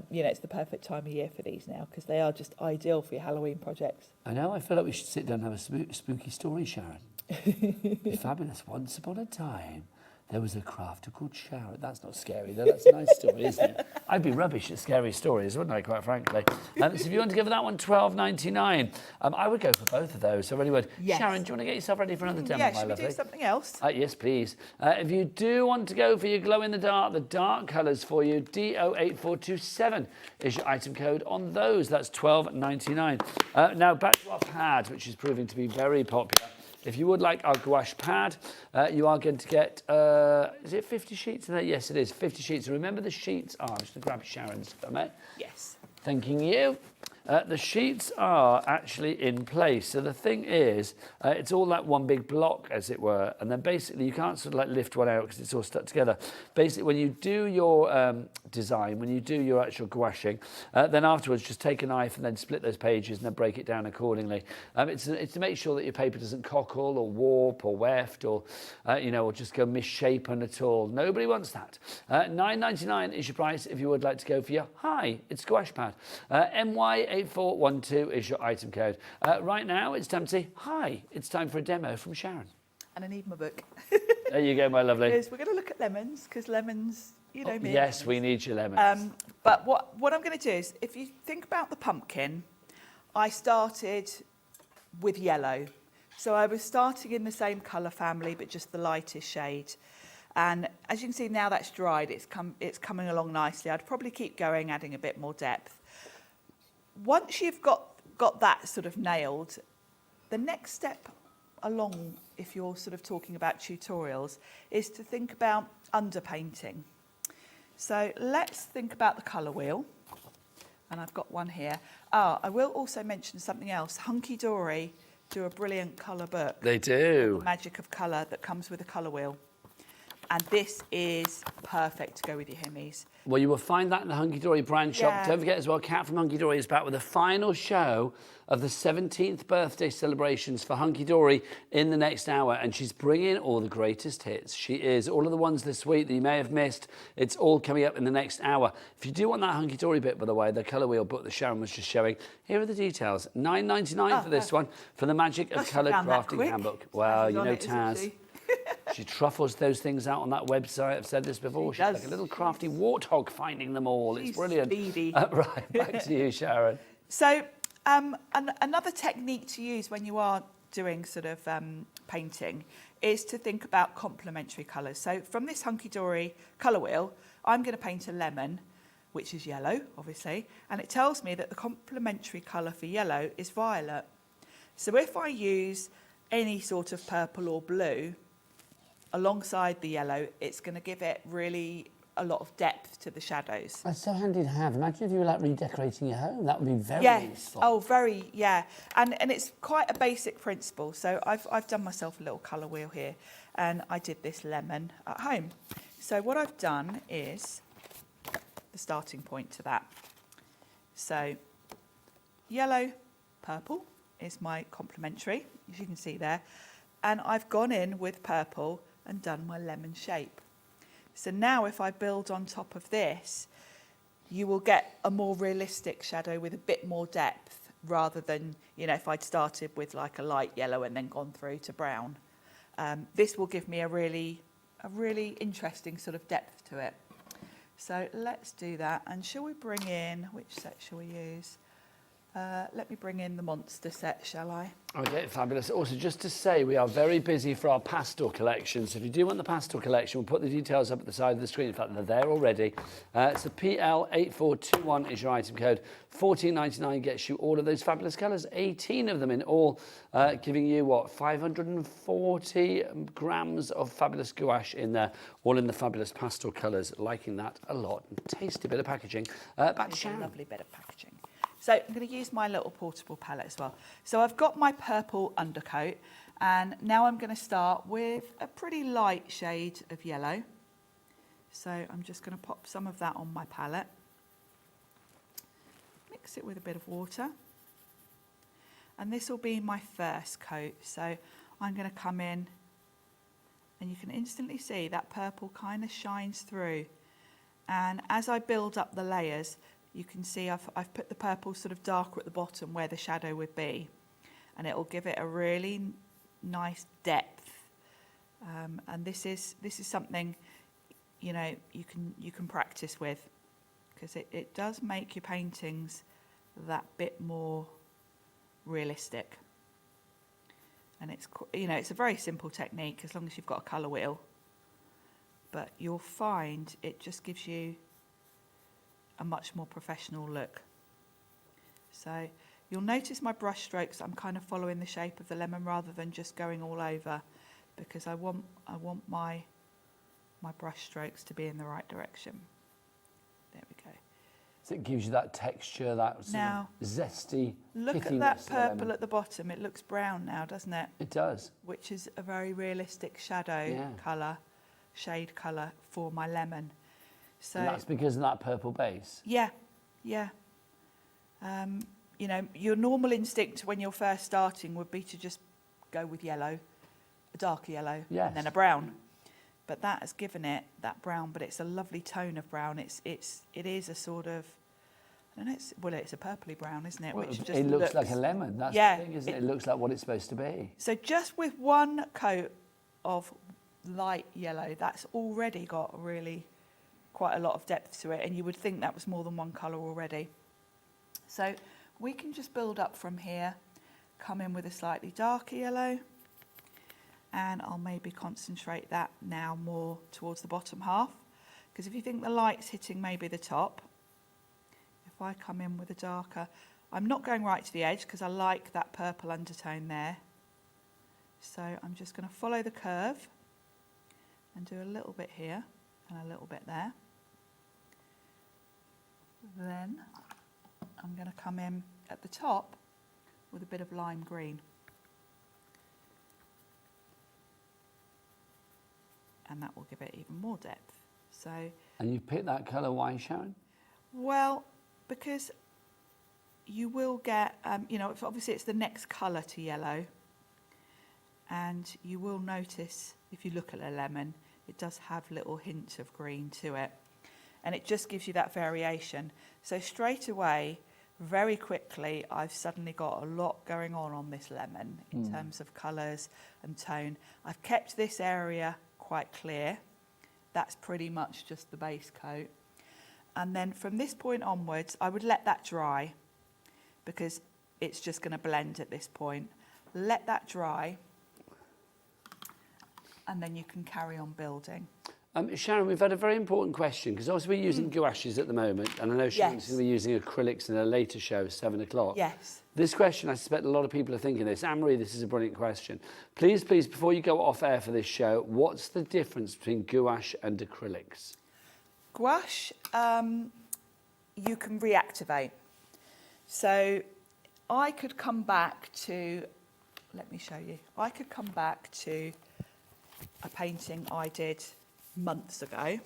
you know, it's the perfect time of year for these now because they are just ideal for your Halloween projects. I know, I feel like we should sit down and have a spooky story, Sharon. Be fabulous. Once upon a time, there was a crafter called Sharon. That's not scary, though. That's a nice story, isn't it? I'd be rubbish at scary stories, wouldn't I, quite frankly? So if you want to give that one $12.99, I would go for both of those. I really would. Yes. Sharon, do you want to get yourself ready for another demo, Yeah, my should we lovely? do something else? Yes, please. If you do want to go for your glow-in-the-dark, the dark colours for you, DO8427 is your item code on those. That's $12.99. Now, back to our pad, which is proving to be very popular. If you would like our gouache pad, you are going to get, is it 50 sheets in there? Yes, it is, 50 sheets. And remember the sheets are, I'm just going to grab Sharon's for a minute. Yes. Thanking you. The sheets are actually in place. So the thing is, it's all like one big block, as it were. And then basically you can't sort of like lift one out because it's all stuck together. Basically, when you do your design, when you do your actual gouaching, then afterwards just take a knife and then split those pages and then break it down accordingly. It's to make sure that your paper doesn't cockle or warp or weft or, or just go misshapen at all. Nobody wants that. $9.99 is your price if you would like to go for your it's gouache pad. MY8412 is your item code. Right now, it's time to say hi. It's time for a demo from Sharon. And I need my book. There you go, my lovely. We're going to look at lemons, because lemons, you know me. Yes, we need your lemons. But what I'm going to do is, if you think about the pumpkin, I started with yellow. So I was starting in the same colour family, but just the lightest shade. And as you can see, now that's dried, it's coming along nicely. I'd probably keep going, adding a bit more depth. once you've got that sort of nailed, the next step along, if you're sort of talking about tutorials, is to think about underpainting. So let's think about the colour wheel. And I've got one here. I will also mention something else. Hunkydory do a brilliant colour book. They do. The Magic of Colour that comes with a colour wheel. And this is perfect to go with your HIMIs. Well, you will find that in the Hunkydory brand shop. Yeah. Don't forget as well, Kat from Hunkydory is back with the final show of the 17th birthday celebrations for Hunkydory in the next hour. And she's bringing all the greatest hits. She is. All of the ones this week that you may have missed, it's all coming up in the next hour. If you do want that Hunkydory bit, by the way, the colour wheel book that Sharon was just showing, here are the details. $9.99 for this one, for the Magic of Colour Crafting Handbook. Well, you know Taz. She truffles those things out on that website. I've said this before. She's like a little crafty warthog finding them all. It's brilliant. Speedy. Right, back to you, Sharon. So another technique to use when you are doing sort of painting is to think about complementary colours. So from this Hunkydory colour wheel, I'm going to paint a lemon, which is yellow, obviously, and it tells me that the complementary colour for yellow is violet. So if I use any sort of purple or blue alongside the yellow, it's going to give it really a lot of depth to the shadows. That's so handy to have. Imagine if you were like redecorating your home. That would be very useful. Oh, very, yeah. And it's quite a basic principle. So I've done myself a little colour wheel here, and I did this lemon at home. So what I've done is the starting point to that. So yellow, purple is my complementary, as you can see there. And I've gone in with purple and done my lemon shape. So now if I build on top of this, you will get a more realistic shadow with a bit more depth, rather than, you know, if I'd started with like a light yellow and then gone through to brown. This will give me a really interesting sort of depth to it. So let's do that. And shall we bring in, which set shall we use? Let me bring in the monster set, shall I? Okay, fabulous. Also, just to say, we are very busy for our pastel collection. So if you do want the pastel collection, we'll put the details up at the side of the screen. In fact, they're there already. So PL8421 is your item code. $14.99 gets you all of those fabulous colours. 18 of them in all, giving you, what, 540 grams of fabulous gouache in there, all in the fabulous pastel colours. Liking that a lot. Tasty bit of packaging. Back to Sharon. Lovely bit of packaging. So I'm going to use my little portable palette as well. So I've got my purple undercoat, and now I'm going to start with a pretty light shade of yellow. So I'm just going to pop some of that on my palette. Mix it with a bit of water. And this will be my first coat. So I'm going to come in, and you can instantly see that purple kind of shines through. And as I build up the layers, you can see I've put the purple sort of darker at the bottom where the shadow would be, and it will give it a really nice depth. And this is something, you know, you can practice with, because it does make your paintings that bit more realistic. And it's, you know, it's a very simple technique as long as you've got a colour wheel, but you'll find it just gives you a much more professional look. So you'll notice my brush strokes, I'm kind of following the shape of the lemon rather than just going all over, because I want my brush strokes to be in the right direction. There we go. So it gives you that texture, that sort of zesty. Look at that purple at the bottom. It looks brown now, doesn't it? It does. Which is a very realistic shadow colour, shade colour for my lemon. So, and that's because of that purple base? Yeah, yeah. You know, your normal instinct when you're first starting would be to just go with yellow, a darker yellow, and then a brown. But that has given it that brown, but it's a lovely tone of brown. It is a sort of, I don't know, it's a purpley brown, isn't it? Well, which just it looks like a lemon. That's the thing, isn't it? It looks like what it's supposed to be. So just with one coat of light yellow, that's already got really quite a lot of depth to it, and you would think that was more than one colour already. So we can just build up from here, come in with a slightly darker yellow, and I'll maybe concentrate that now more towards the bottom half, because if you think the light's hitting maybe the top, if I come in with a darker, I'm not going right to the edge because I like that purple undertone there. So I'm just going to follow the curve and do a little bit here and a little bit there. Then I'm going to come in at the top with a bit of lime green. And that will give it even more depth. So. And you picked that colour, why, Sharon? Well, because you will get, you know, obviously it's the next colour to yellow. And you will notice, if you look at the lemon, it does have little hints of green to it. And it just gives you that variation. So straight away, very quickly, I've suddenly got a lot going on this lemon in terms of colours and tone. I've kept this area quite clear. That's pretty much just the base coat. And then from this point onwards, I would let that dry because it's just going to blend at this point. Let that dry and then you can carry on building. Sharon, we've had a very important question because obviously we're using gouaches at the moment, and I know Sharon's going to be using acrylics in a later show, 7 o'clock. Yes. This question, I suspect a lot of people are thinking this. Anne-Marie, this is a brilliant question. Please, before you go off air for this show, what's the difference between gouache and acrylics? Gouache, you can reactivate. So I could come back to, let me show you. I could come back to a painting I did months ago.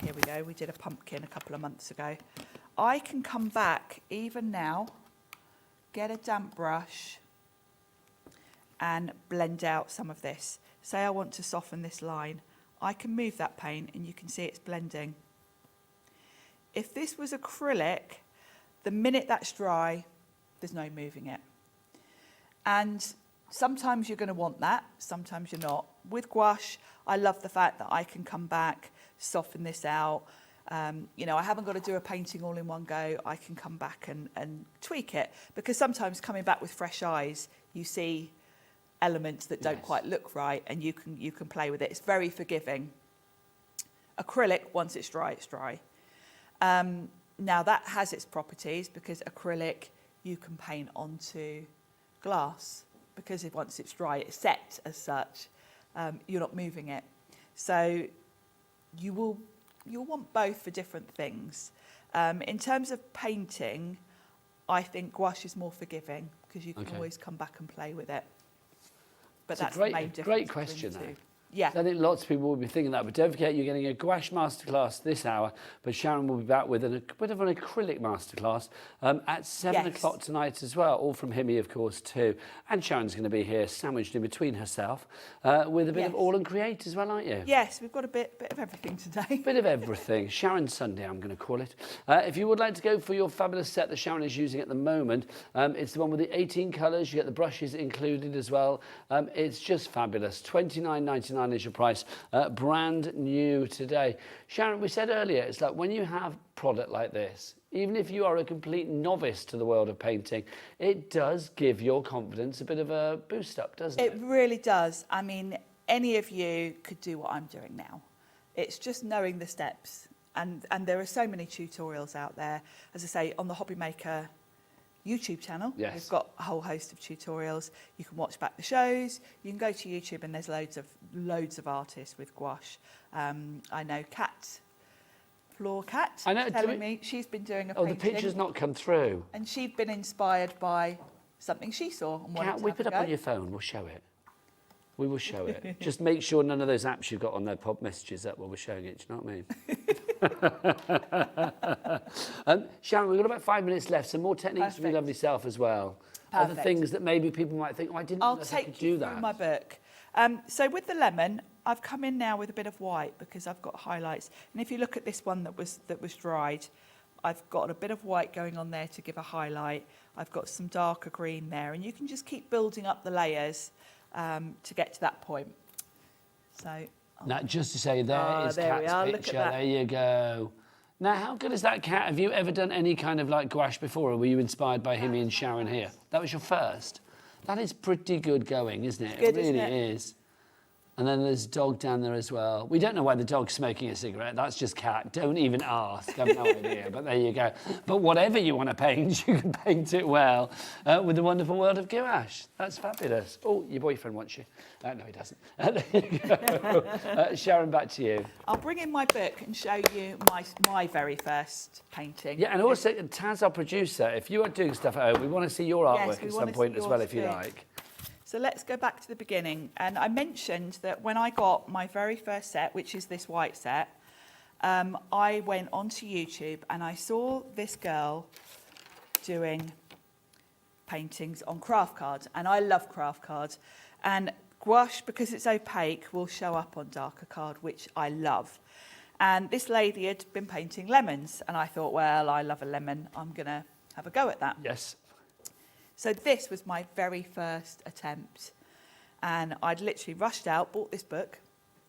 Here we go, we did a pumpkin a couple of months ago. I can come back even now, get a damp brush and blend out some of this. Say I want to soften this line, I can move that paint and you can see it's blending. If this was acrylic, the minute that's dry, there's no moving it. And sometimes you're going to want that, sometimes you're not. With gouache, I love the fact that I can come back, soften this out. You know, I haven't got to do a painting all in one go. I can come back and tweak it, because sometimes coming back with fresh eyes, you see elements that don't quite look right, and you can play with it. It's very forgiving. Acrylic, once it's dry, it's dry. Now that has its properties, because acrylic you can paint onto glass, because once it's dry, it's set as such. You're not moving it. So you'll want both for different things. In terms of painting, I think gouache is more forgiving because you can always come back and play with it. But that's the main difference. Great question, though. Yeah. I think lots of people will be thinking that, but don't forget you're getting a gouache masterclass this hour, but Sharon will be back with a bit of an acrylic masterclass at 7 o'clock tonight as well, all from HIMI, of course, too. And Sharon's going to be here, sandwiched in between herself, with a bit of AALL Create as well, aren't you? Yes, we've got a bit of everything today. Bit of everything. Sharon Sunday, I'm going to call it. If you would like to go for your fabulous set that Sharon is using at the moment, it's the one with the 18 colours. You get the brushes included as well. It's just fabulous. $29.99 is your price. Brand new today. Sharon, we said earlier, it's like when you have product like this, even if you are a complete novice to the world of painting, it does give your confidence a bit of a boost up, doesn't it? It really does. I mean, any of you could do what I'm doing now. It's just knowing the steps. And there are so many tutorials out there. As I say, on the Hobby Maker YouTube channel, we've got a whole host of tutorials. You can watch back the shows. You can go to YouTube and there's loads of artists with gouache. I know Floor Cat, telling me she's been doing a painting. Oh, the picture's not come through. And she'd been inspired by something she saw. Cat, whip it up on your phone. We'll show it. We will show it. Just make sure none of those apps you've got on there pop messages up while we're showing it. Do you know what I mean? Sharon, we've got about 5 minutes left. Some more techniques from your lovely self as well. Other things that maybe people might think, oh, I didn't know I could do that. I'll take you through my book. So with the lemon, I've come in now with a bit of white because I've got highlights. And if you look at this one that was dried, I've got a bit of white going on there to give a highlight. I've got some darker green there, and you can just keep building up the layers to get to that point. So now, just to say, there is Kat's picture. There you go. Now, how good is that, Kat? Have you ever done any kind of like gouache before, or were you inspired by HIMI and Sharon here? That was your first. That is pretty good going, isn't it? Good, it really isn't it? is. And then there's a dog down there as well. We don't know why the dog's smoking a cigarette. That's just cat. Don't even ask. I have no idea. But there you go. But whatever you want to paint, you can paint it well with the wonderful world of gouache. That's fabulous. Oh, your boyfriend wants you. No, he doesn't. There you go. Sharon, back to you. I'll bring in my book and show you my very first painting. Yeah, and also, Taz, our producer, if you are doing stuff at home, we want to see your artwork at some point as well, if you like. So let's go back to the beginning. And I mentioned that when I got my very first set, which is this white set, I went onto YouTube and I saw this girl doing paintings on craft cards. And I love craft cards. And gouache, because it's opaque, will show up on darker card, which I love. And this lady had been painting lemons. And I thought, well, I love a lemon. I'm going to have a go at that. Yes. So this was my very first attempt, and I'd literally rushed out, bought this book,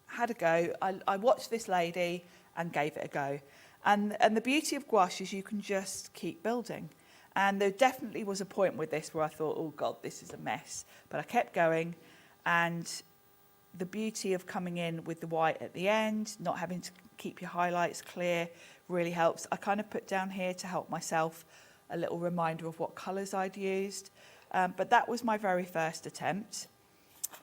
had a go. I watched this lady and gave it a go. And the beauty of gouache is you can just keep building. And there definitely was a point with this where I thought, oh God, this is a mess. But I kept going, and the beauty of coming in with the white at the end, not having to keep your highlights clear, really helps. I kind of put down here to help myself a little reminder of what colours I'd used. But that was my very first attempt.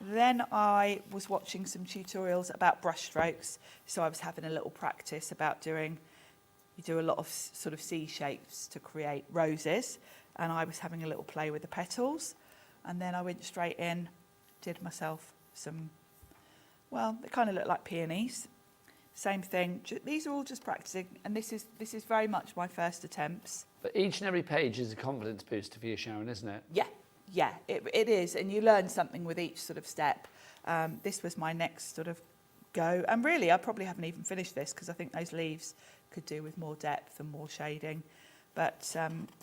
Then I was watching some tutorials about brush strokes. So I was having a little practice about you do a lot of sort of C shapes to create roses. And I was having a little play with the petals. And then I went straight in, did myself some, well, they kind of look like peonies. Same thing. These are all just practicing, and this is very much my first attempts. But each and every page is a confidence booster for you, Sharon, isn't it? Yeah, it is, and you learn something with each sort of step. This was my next sort of go, and really I probably haven't even finished this because I think those leaves could do with more depth and more shading. But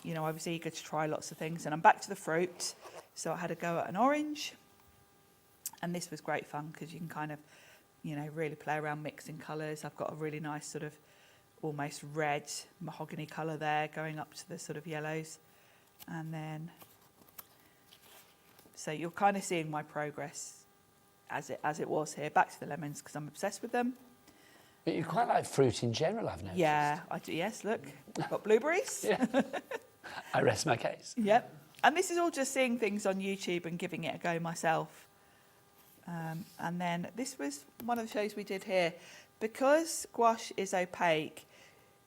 you know, I was eager to try lots of things, and I'm back to the fruit. So I had a go at an orange, and this was great fun because you can kind of, you know, really play around mixing colours. I've got a really nice sort of almost red mahogany colour there going up to the sort of yellows. And then, so you're kind of seeing my progress as it was here. Back to the lemons because I'm obsessed with them. But you quite like fruit in general, I've noticed. Yeah, I do, yes, look. I've got blueberries. Yeah. I rest my case. Yep. And this is all just seeing things on YouTube and giving it a go myself. And then this was one of the shows we did here. Because gouache is opaque,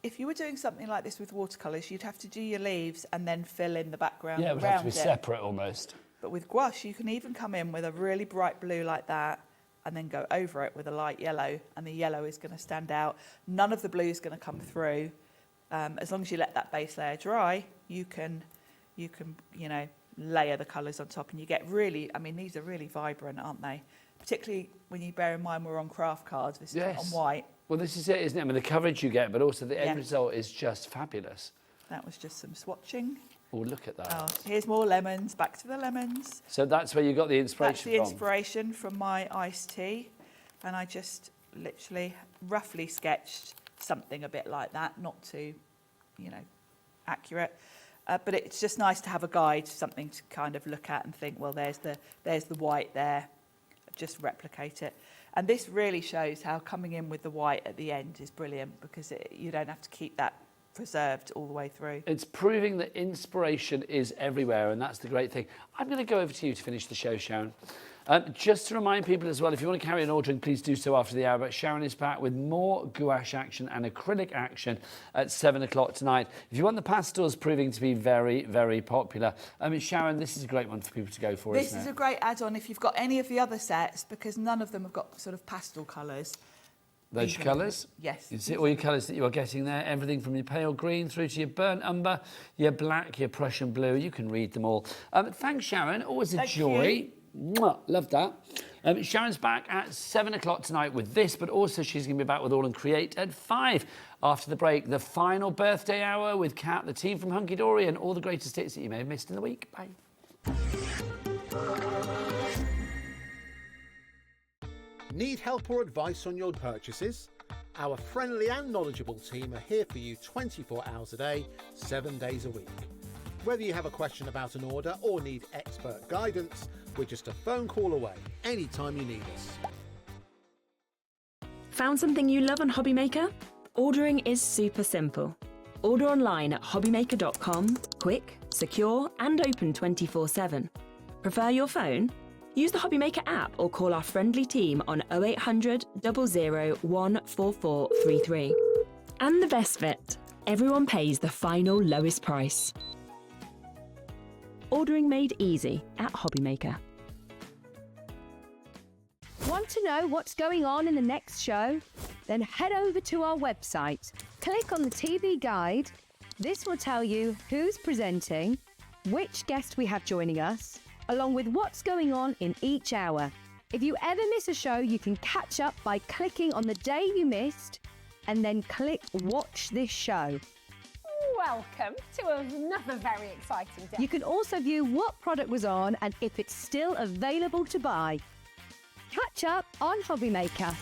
if you were doing something like this with watercolours, you'd have to do your leaves and then fill in the background Yeah, it would around have to be separate almost. But with gouache, you can even come in with a really bright blue like that and then go over it with a light yellow, and the yellow is going to stand out. None of the blue is going to come through. As long as you let that base layer dry, you can, you know, layer the colours on top, and you get really, I mean, these are really vibrant, aren't they? Particularly when you bear in mind we're on craft cards, this is on white. Well, this is it, isn't it? I mean, the coverage you get, but also the end result is just fabulous. That was just some swatching. Oh, look at that. Oh, here's more lemons, back to the lemons. So that's where you got the inspiration from? That's the inspiration from my iced tea. And I just literally roughly sketched something a bit like that, not too, you know, accurate. But it's just nice to have a guide, something to kind of look at and think, well, there's the white there. Just replicate it. And this really shows how coming in with the white at the end is brilliant because you don't have to keep that preserved all the way through. It's proving that inspiration is everywhere, and that's the great thing. I'm going to go over to you to finish the show, Sharon. Just to remind people as well, if you want to carry on ordering, please do so after the hour. But Sharon is back with more gouache action and acrylic action at 7 o'clock tonight. If you want the pastels proving to be very, very popular, Sharon, this is a great one for people to go for, isn't it? This is a great add-on if you've got any of the otother sets, because none of them have got sort of pastel colours. Those colours? Yes. You see all your colours that you are getting there, everything from your pale green through to your burnt umber, your black, your Prussian blue. You can read them all. Thanks, Sharon. Always a joy. Mwah, love that. Sharon's back at 7 o'clock tonight with this, but also she's going to be back with AALL Create at 5. After the break, the final birthday hour with Kat, the team from Hunkydory, and all the greatest hits that you may have missed in the week. Bye. Need help or advice on your purchases? Our friendly and knowledgeable team are here for you 24 hours a day, 7 days a week. Whether you have a question about an order or need expert guidance, we're just a phone call away anytime you need us. Found something you love on HobbyMaker? Ordering is super simple. Order online at hobbymaker.com, quick, secure and open 24/7. Prefer your phone? Use the HobbyMaker app or call our friendly team on 0800 00 14433. And the best bit, everyone pays the final lowest price. Ordering made easy at HobbyMaker. Want to know what's going on in the next show? Then head over to our website. Click on the TV guide. This will tell you who's presenting, which guest we have joining us, along with what's going on in each hour. If you ever miss a show, you can catch up by clicking on the day you missed and then click Watch This Show. Welcome to another very exciting day. You can also view what product was on and if it's still available to buy. Catch up on HobbyMaker.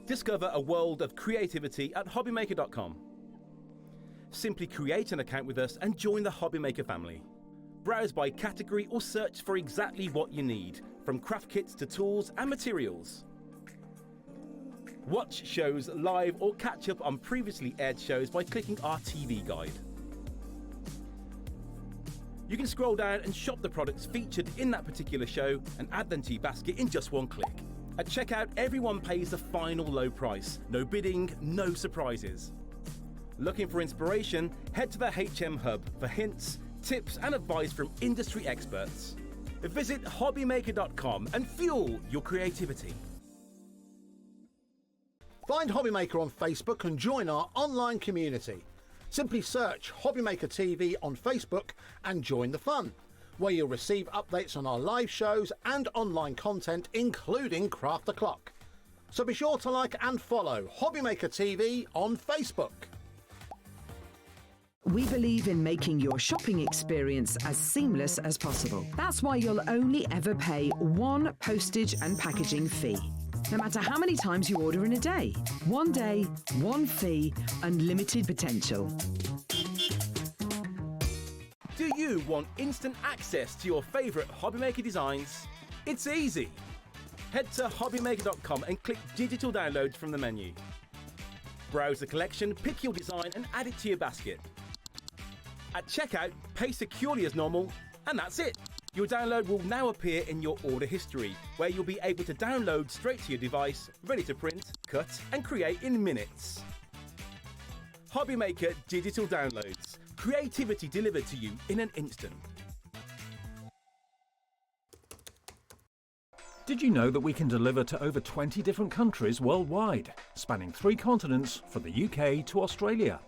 Discover a world of creativity at hobbymaker.com. Simply create an account with us and join the HobbyMaker family. Browse by category or search for exactly what you need, from craft kits to tools and materials. Watch shows live or catch up on previously aired shows by clicking our TV guide. You can scroll down and shop the products featured in that particular show and add them to your basket in just one click. At checkout, everyone pays the final low price. No bidding, no surprises. Looking for inspiration? Head to the HM Hub for hints, tips and advice from industry experts. Visit hobbymaker.com and fuel your creativity. Find HobbyMaker on Facebook and join our online community. Simply search HobbyMaker TV on Facebook and join the fun, where you'll receive updates on our live shows and online content, including Craft the Clock. So be sure to like and follow HobbyMaker TV on Facebook. We believe in making your shopping experience as seamless as possible. That's why you'll only ever pay one postage and packaging fee. No matter how many times you order in a day. One day, one fee, unlimited potential. Do you want instant access to your favourite HobbyMaker designs? It's easy. Head to hobbymaker.com and click digital downloads from the menu. Browse the collection, pick your design and add it to your basket. At checkout, pay securely as normal, and that's it. Your download will now appear in your order history, where you'll be able to download straight to your device, ready to print, cut and create in minutes. HobbyMaker Digital Downloads. Creativity delivered to you in an instant. Did you know that we can deliver to over 20 different countries worldwide, spanning 3 continents from the UK to Australia?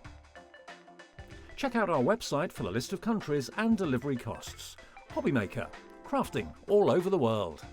Check out our website for the list of countries and delivery costs. HobbyMaker, crafting all over the world.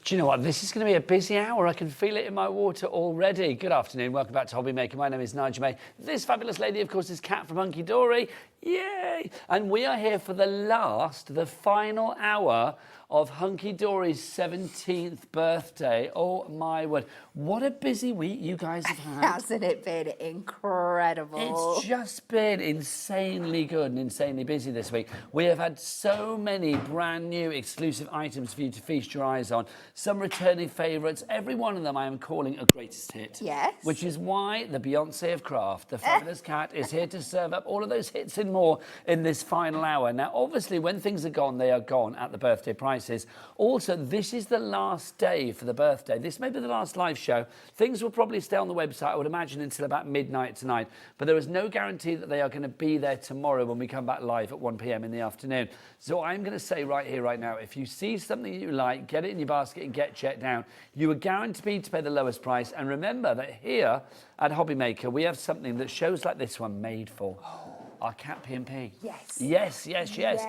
Do you know what? This is going to be a busy hour. I can feel it in my water already. Good afternoon. Welcome back to HobbyMaker. My name is Nigel May. This fabulous lady, of course, is Kat from Hunkydory. Yay! And we are here for the final hour of Hunkydory's 17th birthday. Oh, my word. What a busy week you guys have had. Hasn't it been incredible? It's just been insanely good and insanely busy this week. We have had so many brand new exclusive items for you to feast your eyes on. Some returning favourites. Every one of them I am calling a greatest hit. Yes. Which is why the Beyonce of craft, the fabulous Kat, is here to serve up all of those hits and more in this final hour. Now, obviously, when things are gone, they are gone at the birthday prices. prices. Also, this is the last day for the birthday. This may be the last live show. Things will probably stay on the website, I would imagine, until about midnight tonight. But there is no guarantee that they are going to be there tomorrow when we come back live at 1 p.m. in the afternoon. So I'm going to say right here, right now, if you see something you like, get it in your basket and get checked down. You are guaranteed to pay the lowest price. And remember that here at Hobby Maker, we have something that shows like this one made for our cat P&P. Yes. Yes, yes, yes.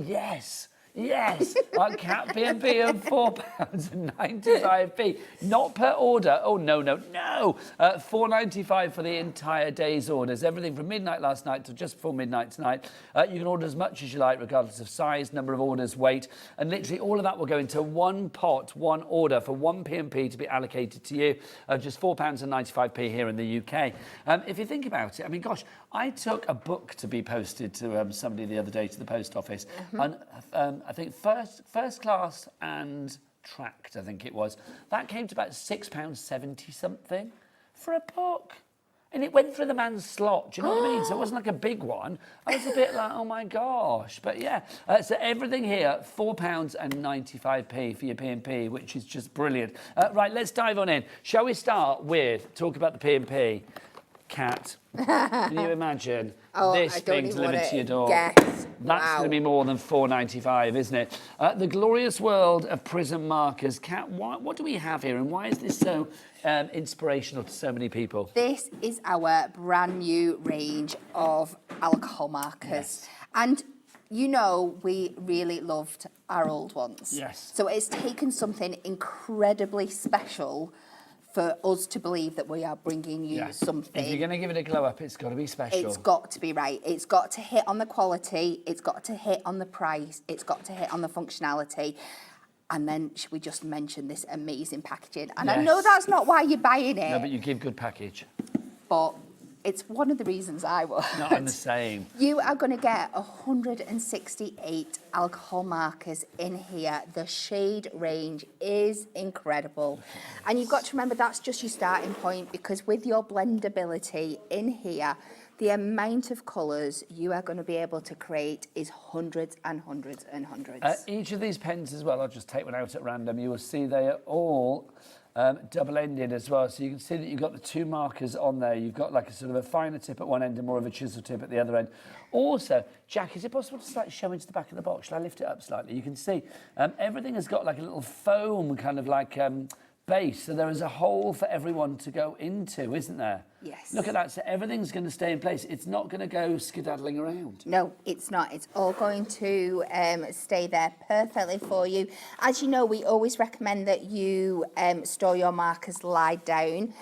Yes. Yes, our cat P&P of £4.95p, not per order. Oh, no. £4.95 for the entire day's orders. Everything from midnight last night to just before midnight tonight. You can order as much as you like, regardless of size, number of orders, weight, and literally all of that will go into one pot, one order for one P&P to be allocated to you of just £4.95p here in the UK. If you think about it, I mean, gosh, I took a book to be posted to somebody the other day to the post office, and I think first class and tracked, I think it was. That came to about £6.70 something for a book. And it went through the man's slot, do you know what I mean? So it wasn't like a big one. I was a bit like, oh my gosh. But yeah, so everything here, £4.95p for your P&P, which is just brilliant. Right, let's dive on in. Shall we start with, talk about the P&P? Cat. Can you imagine this being delivered to your door? Yes. That's going to be more than £4.95, isn't it? The glorious world of prism markers. Kat, what do we have here, and why is this so inspirational to so many people? This is our brand new range of alcohol markers. Yes. And you know, we really loved our old ones. Yes. So it's taken something incredibly special for us to believe that we are bringing you something. If you're going to give it a glow up, it's got to be special. It's got to be right. It's got to hit on the quality. It's got to hit on the price. It's got to hit on the functionality. And then should we just mention this amazing packaging? And I know that's not why you're buying it. No, but you give good package. But it's one of the reasons I would. No, I'm the same. You are going to get 168 alcohol markers in here. The shade range is incredible. And you've got to remember that's just your starting point, because with your blendability in here, the amount of colours you are going to be able to create is hundreds and hundreds and hundreds. Each of these pens as well, I'll just take one out at random, you will see they are all double-ended as well, so you can see that you've got the two markers on there. You've got like a sort of a finer tip at one end and more of a chisel tip at the other end. Also, Jack, is it possible to slightly show into the back of the box? Shall I lift it up slightly? You can see everything has got like a little foam kind of like base, so there is a hole for everyone to go into, isn't there? Yes. Look at that, so everything's going to stay in place. It's not going to go skedaddling around. No, it's not. It's all going to stay there perfectly for you. As you know, we always recommend that you store your markers lie down.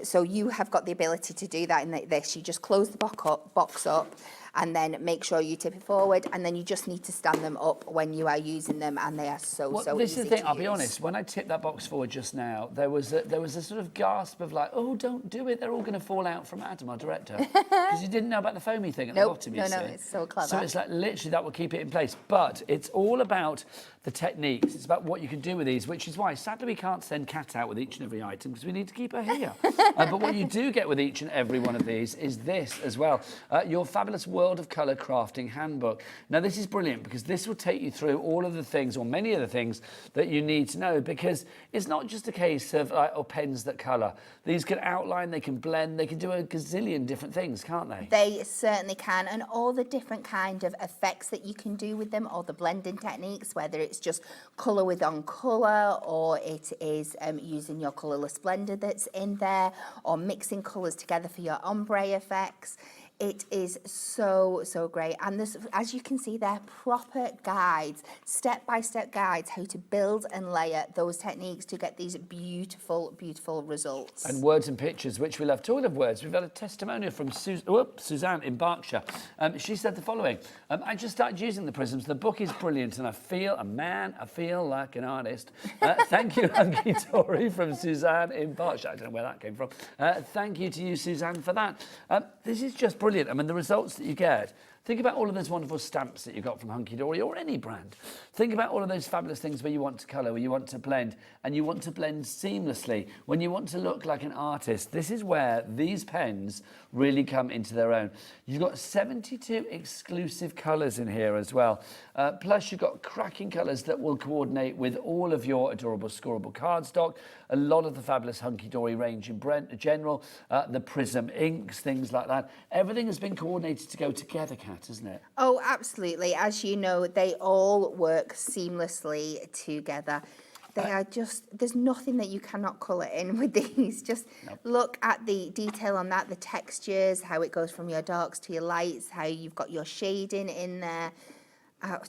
So you have got the ability to do that in this. You just close the box up and then make sure you tip it forward, and then you just need to stand them up when you are using them, and they are so easy to use. This is the thing, I'll be honest, when I tipped that box forward just now, there was a sort of gasp of like, oh, don't do it, they're all going to fall out from Adam, our director. Because you didn't know about the foamy thing at the bottom, you see. No, it's so clever. So it's like literally that will keep it in place. But it's all about the techniques. It's about what you can do with these, which is why, sadly, we can't send Kat out with each and every item because we need to keep her here. But what you do get with each and every one of these is this as well, your fabulous World of Colour Crafting Handbook. Now, this is brilliant because this will take you through all of the things, or many of the things, that you need to know, because it's not just a case of pens that colour. These can outline, they can blend, they can do a gazillion different things, can't they? They certainly can, and all the different kind of effects that you can do with them, or the blending techniques, whether it's just colour with on colour, or it is using your colourless blender that's in there, or mixing colours together for your ombre effects. It is so, so great. And this, as you can see, they're proper guides, step-by-step guides, how to build and layer those techniques to get these beautiful, beautiful results. And words and pictures, which we love. Talking of words, we've got a testimonial from Suzanne in Berkshire. She said the following: I just started using the prisms. The book is brilliant, and I feel like an artist. Thank you, Hunkydory, from Suzanne in Berkshire. I don't know where that came from. Thank you to you, Suzanne, for that. This is just brilliant. I mean, the results that you get, Think about all of those wonderful stamps that you got from Hunkydory or any brand. Think about all of those fabulous things where you want to colour, where you want to blend, and you want to blend seamlessly. When you want to look like an artist, this is where these pens really come into their own. You've got 72 exclusive colours in here as well. Plus you've got cracking colours that will coordinate with all of your adorable scoreable cardstock, a lot of the fabulous Hunkydory range in general, the Prism inks, things like that. Everything has been coordinated to go together, Kat, isn't it? Oh, absolutely. As you know, they all work seamlessly together. They are just, there's nothing that you cannot colour in with these. Just look at the detail on that, the textures, how it goes from your darks to your lights, how you've got your shading in there.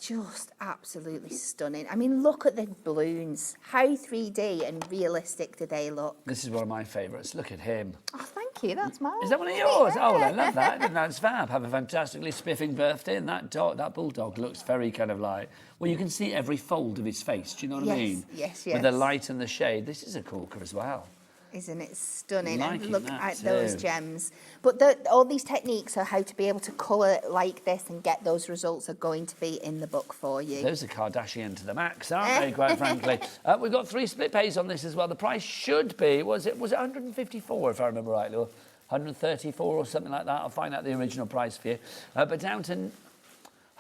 Just absolutely stunning. I mean, look at the balloons. How 3D and realistic do they look? This is one of my favourites. Look at him. Oh, thank you. That's mine. Is that one of yours? Oh, I love that. That's fab. Have a fantastically spiffing birthday. And that dog, that bulldog looks very kind of like... Well, you can see every fold of his face. Do you know what I mean? Yes. With the light and the shade. This is a corker as well. Isn't it stunning? Liking And look that at too. those gems. But all these techniques are how to be able to colour like this and get those results are going to be in the book for you. Those are Kardashian to the max, aren't they, quite frankly? We've got 3 split pays on this as well. The price should be, was it 154 if I remember rightly, or 134 or something like that? I'll find out the original price for you. But down to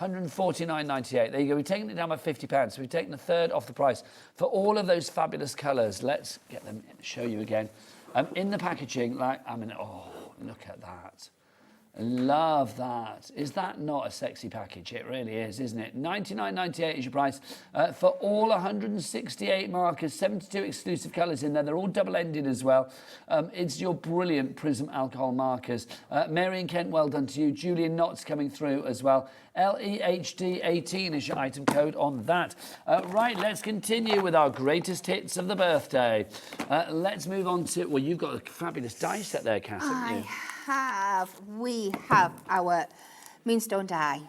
149.98. There you go. We've taken it down by £50, so we've taken a third off the price for all of those fabulous colours. Let's get them, show you again. In the packaging, like, I mean, oh, look at that. Love that. Is that not a sexy package? It really is, isn't it? $99.98 is your price for all 168 markers, 72 exclusive colours in there. They're all double-ended as well. It's your brilliant Prism alcohol markers. Mary and Kent, well done to you. Julian Knott's coming through as well. LEHD18 is your item code on that. Right, let's continue with our greatest hits of the birthday. Let's move on to... Well, you've got a fabulous die set there, Cass, haven't you? We have our Moonstone die.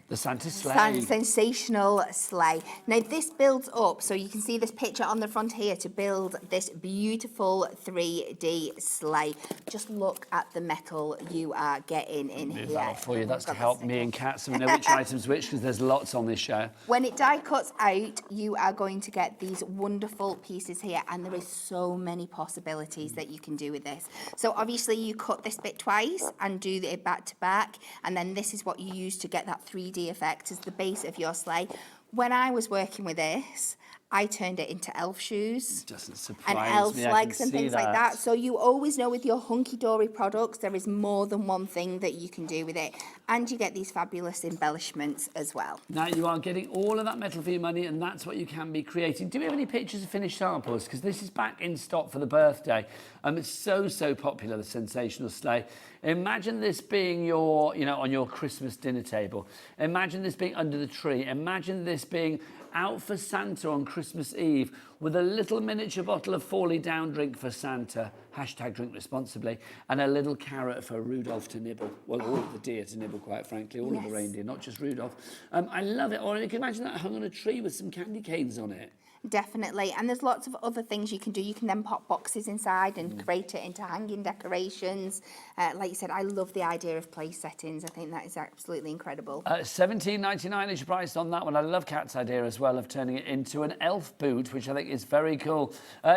The Santa sleigh. Sensational sleigh. Now this builds up, so you can see this picture on the front here to build this beautiful 3D sleigh. Just look at the metal you are getting in here. That for you. That's to help me and Kat so we know which item's which, because there's lots on this show. When it die cuts out, you are going to get these wonderful pieces here, and there is so many possibilities that you can do with this. So obviously you cut this bit twice and do it back to back, and then this is what you use to get that 3D effect as the base of your sleigh. When I was working with this, I turned it into elf shoes. It doesn't surprise and elf me. legs and things like that. So you always know with your Hunkydory products, there is more than one thing that you can do with it. And you get these fabulous embellishments as well. Now you are getting all of that metal for your money, and that's what you can be creating. Do we have any pictures of finished samples? Because this is back in stock for the birthday. It's so popular, the sensational sleigh. Imagine this being your, on your Christmas dinner table. Imagine this being under the tree. Imagine this being out for Santa on Christmas Eve with a little miniature bottle of Fawley Down drink for Santa, #drink responsibly, and a little carrot for Rudolph to nibble. Well, all of the deer to nibble, quite frankly, all of the reindeer, not just Rudolph. I love it. Or you can imagine that hung on a tree with some candy canes on it. Definitely, and there's lots of other things you can do. You can then pop boxes inside and create it into hanging decorations. Like you said, I love the idea of place settings. I think that is absolutely incredible. $17.99 is your price on that one. I love Kat's idea as well of turning it into an elf boot, which I think is very cool.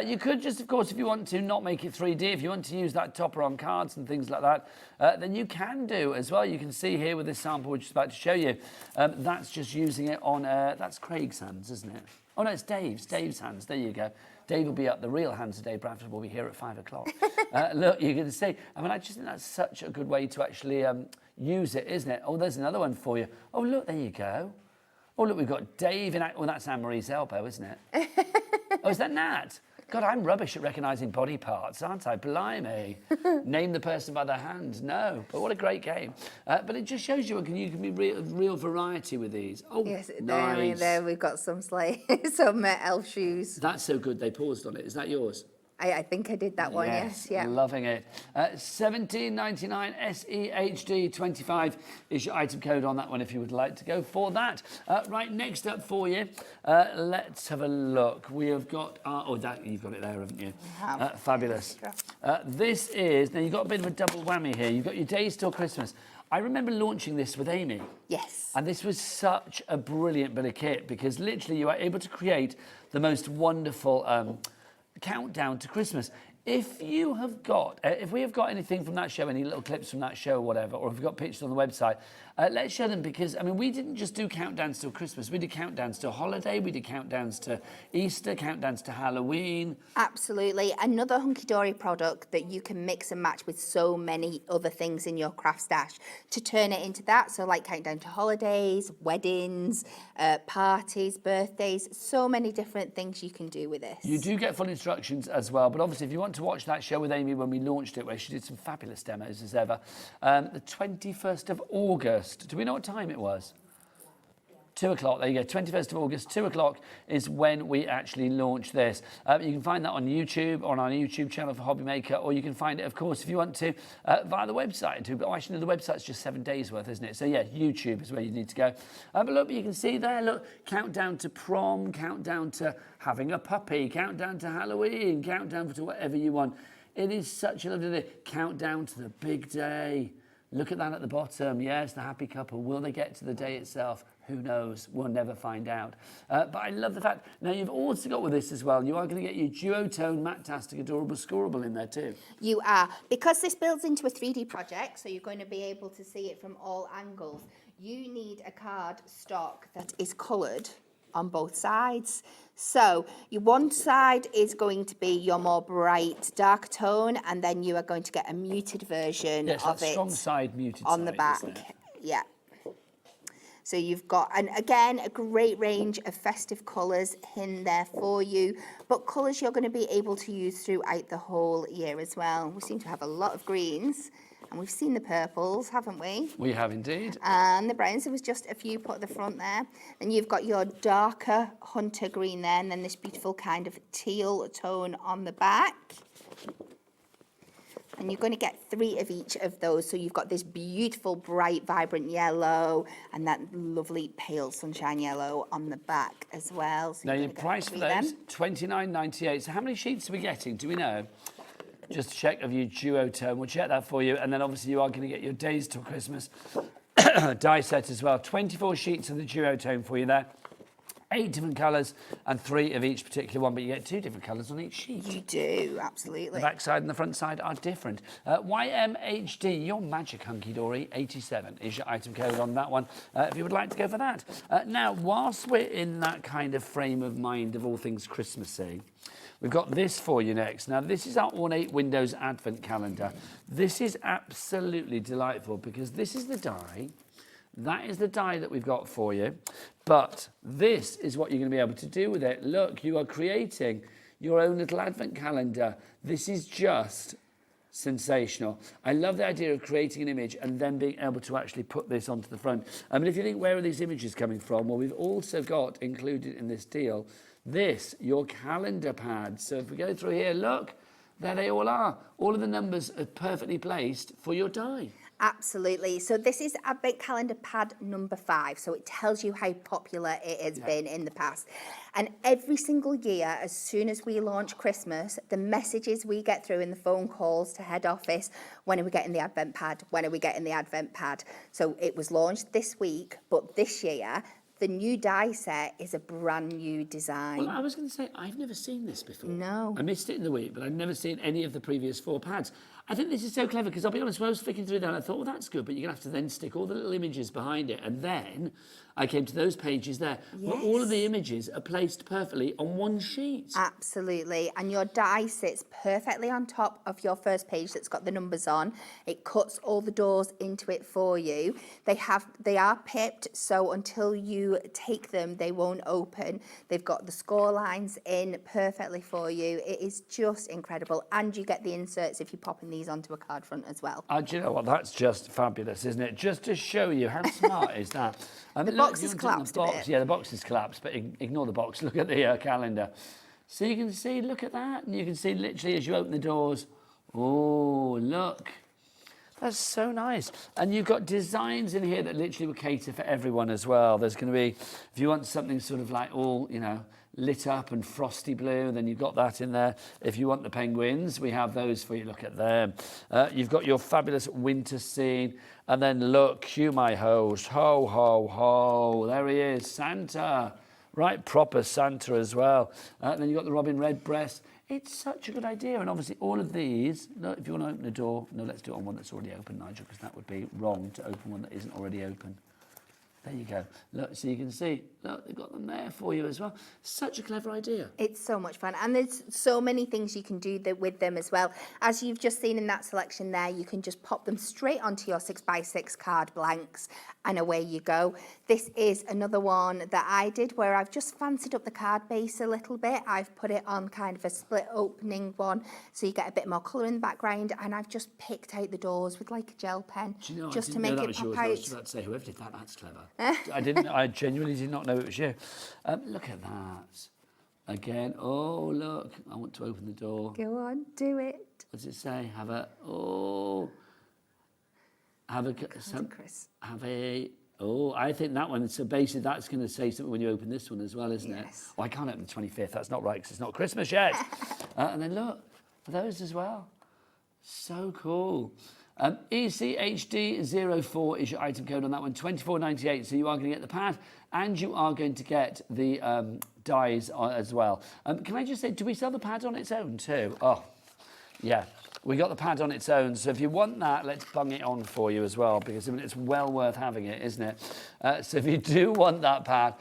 You could just, of course, if you want to, not make it 3D. If you want to use that topper on cards and things like that, then you can do as well. You can see here with this sample which is about to show you. That's just using it on, that's Craig's hands, isn't it? Oh, no, it's Dave's. Dave's hands. There you go. Dave will be up. The real hands of Dave Bradford will be here at 5 o'clock. Look, you can see. I just think that's such a good way to actually use it, isn't it? Oh, there's another one for you. Oh, look, there you go. Oh, look, we've got Dave in... Well, that's Anne-Marie's elbow, isn't it? Oh, is that Nat? God, I'm rubbish at recognising body parts, aren't I? Blimey. Name the person by their hand. No, but what a great game. But it just shows you you can be real variety with these. Oh, yes, nice. There we've got some some elf shoes. That's so good they paused on it. Is that yours? I think I did that one, yes, yeah. Loving it. $17.99 SEHD25 is your item code on that one if you would like to go for that. Right, next up for you, let's have a look. We have got, you've got it there, haven't you? I have. Fabulous. This is, now you've got a bit of a double whammy here. You've got your days till Christmas. I remember launching this with Amy. Yes. And this was such a brilliant bit of kit because literally you are able to create the most wonderful countdown to Christmas. If you have got, if we have got anything from that show, any little clips from that show or whatever, or if we've got pictures on the website, let's show them because, I mean, we didn't just do countdowns till Christmas. We did countdowns to holiday, we did countdowns to Easter, countdowns to Halloween. Absolutely. Another Hunkydory product that you can mix and match with so many other things in your craft stash to turn it into that. So like countdown to holidays, weddings, parties, birthdays, so many different things you can do with this. You do get full instructions as well, but obviously if you want to watch that show with Amy when we launched it, where she did some fabulous demos as ever, the 21st of August. Do we know what time it was? 2 o'clock, there you go, 21st of August, 2 o'clock is when we actually launched this. You can find that on YouTube, on our YouTube channel for Hobby Maker, or you can find it, of course, if you want to, via the website too. But actually, the website's just 7 days worth, isn't it? So yeah, YouTube is where you need to go. But look, you can see there, look, countdown to prom, countdown to having a puppy, countdown to Halloween, countdown to whatever you want. It is such a lovely day. Countdown to the big day. Look at that at the bottom. Yes, the happy couple. Will they get to the day itself? Who knows? We'll never find out. But I love the fact, now you've also got with this as well, you are going to get your duotone, matte-tastic, adorable, scoreable in there too. You are. Because this builds into a 3D project, so you're going to be able to see it from all angles, you need a card stock that is coloured on both sides. So your one side is going to be your more bright dark tone, and then you are going to get a muted version of it strong side muted on the back. Yeah. So you've got, and again, a great range of festive colours in there for you, but colours you're going to be able to use throughout the whole year as well. We seem to have a lot of greens, and we've seen the purples, haven't we? We have indeed. And the browns, there was just a few put at the front there. Then you've got your darker hunter green there, and then this beautiful kind of teal tone on the back. And you're going to get 3 of each of those. So you've got this beautiful, bright, vibrant yellow and that lovely pale sunshine yellow on the back as well. So now your price for those, $29.98. So how many sheets are we getting? Do we know? Just check of your duotone. We'll check that for you. And then obviously you are going to get your Days Till Christmas die set as well. 24 sheets of the duotone for you there. 8 different colours and 3 of each particular one, but you get 2 different colours on each sheet. You do, absolutely. The back side and the front side are different. YMHD, your magic Hunkydory 87 is your item code on that one, if you would like to go for that. Now, whilst we're in that kind of frame of mind of all things Christmassy, we've got this for you next. Now, this is our Ornate Windows Advent Calendar. This is absolutely delightful because this is the die. That is the die that we've got for you. But this is what you're going to be able to do with it. Look, you are creating your own little advent calendar. This is just sensational. I love the idea of creating an image and then being able to actually put this onto the front. I mean, if you think, where are these images coming from? Well, we've also got included in this deal, your calendar pad. So if we go through here, look, there they all are. All of the numbers are perfectly placed for your die. Absolutely. So this is Advent Calendar Pad number 5. So it tells you how popular it has been in the past. And every single year, as soon as we launch Christmas, the messages we get through in the phone calls to head office, when are we getting the Advent Pad? When are we getting the Advent Pad? So it was launched this week, but this year, the new die set is a brand new design. Well, I was going to say, I've never seen this before. No. I missed it in the week, but I've never seen any of the previous 4 pads. I think this is so clever because I'll be honest, when I was flicking through that, I thought, well, that's good, but you're going to have to then stick all the little images behind it. And then I came to those pages there where all of the images are placed perfectly on one sheet. Absolutely. And your die sits perfectly on top of your first page that's got the numbers on. It cuts all the doors into it for you. They are pipped, so until you take them, they won't open. They've got the score lines in perfectly for you. It is just incredible. And you get the inserts if you pop in these onto a card front as well. Do you know what? That's just fabulous, isn't it? Just to show you how smart is that. The box is collapsed a bit. Yeah, the box is collapsed, but ignore the box. Look at the calendar. So you can see, look at that. And you can see literally as you open the doors, oh, look. That's so nice. And you've got designs in here that literally will cater for everyone as well. There's going to be, if you want something sort of like all, you know, lit up and frosty blue, then you've got that in there. If you want the penguins, we have those for you. Look at them. You've got your fabulous winter scene, and then look, cue my host, ho, ho, ho, there he is, Santa, right, proper Santa as well. Then you've got the robin redbreast. It's such a good idea, and obviously all of these, look, if you want to open a door, no, let's do it on one that's already open, Nigel, because that would be wrong to open one that isn't already open. There you go. Look, so you can see, look, they've got them there for you as well. Such a clever idea. It's so much fun. And there's so many things you can do with them as well. As you've just seen in that selection there, you can just pop them straight onto your 6x6 card blanks and away you go. This is another one that I did where I've just fancied up the card base a little bit. I've put it on kind of a split opening one so you get a bit more colour in the background, and I've just picked out the doors with like a gel pen just to make it pop out. I was about to say, whoever did that, that's clever. I genuinely did not know it was you. Look at that. Again, oh, look, I want to open the door. Go on, do it. What does it say? I think that one, so basically that's going to say something when you open this one as well, isn't it? Oh, I can't open the 25th, that's not right, because it's not Christmas yet. And then look, those as well. So cool. ECHD04 is your item code on that one, $24.98. So you are going to get the pad, and you are going to get the dies as well. Can I just say, do we sell the pad on its own too? Oh, yeah. We got the pad on its own, so if you want that, let's bung it on for you as well, because I mean, it's well worth having it, isn't it? So if you do want that pad,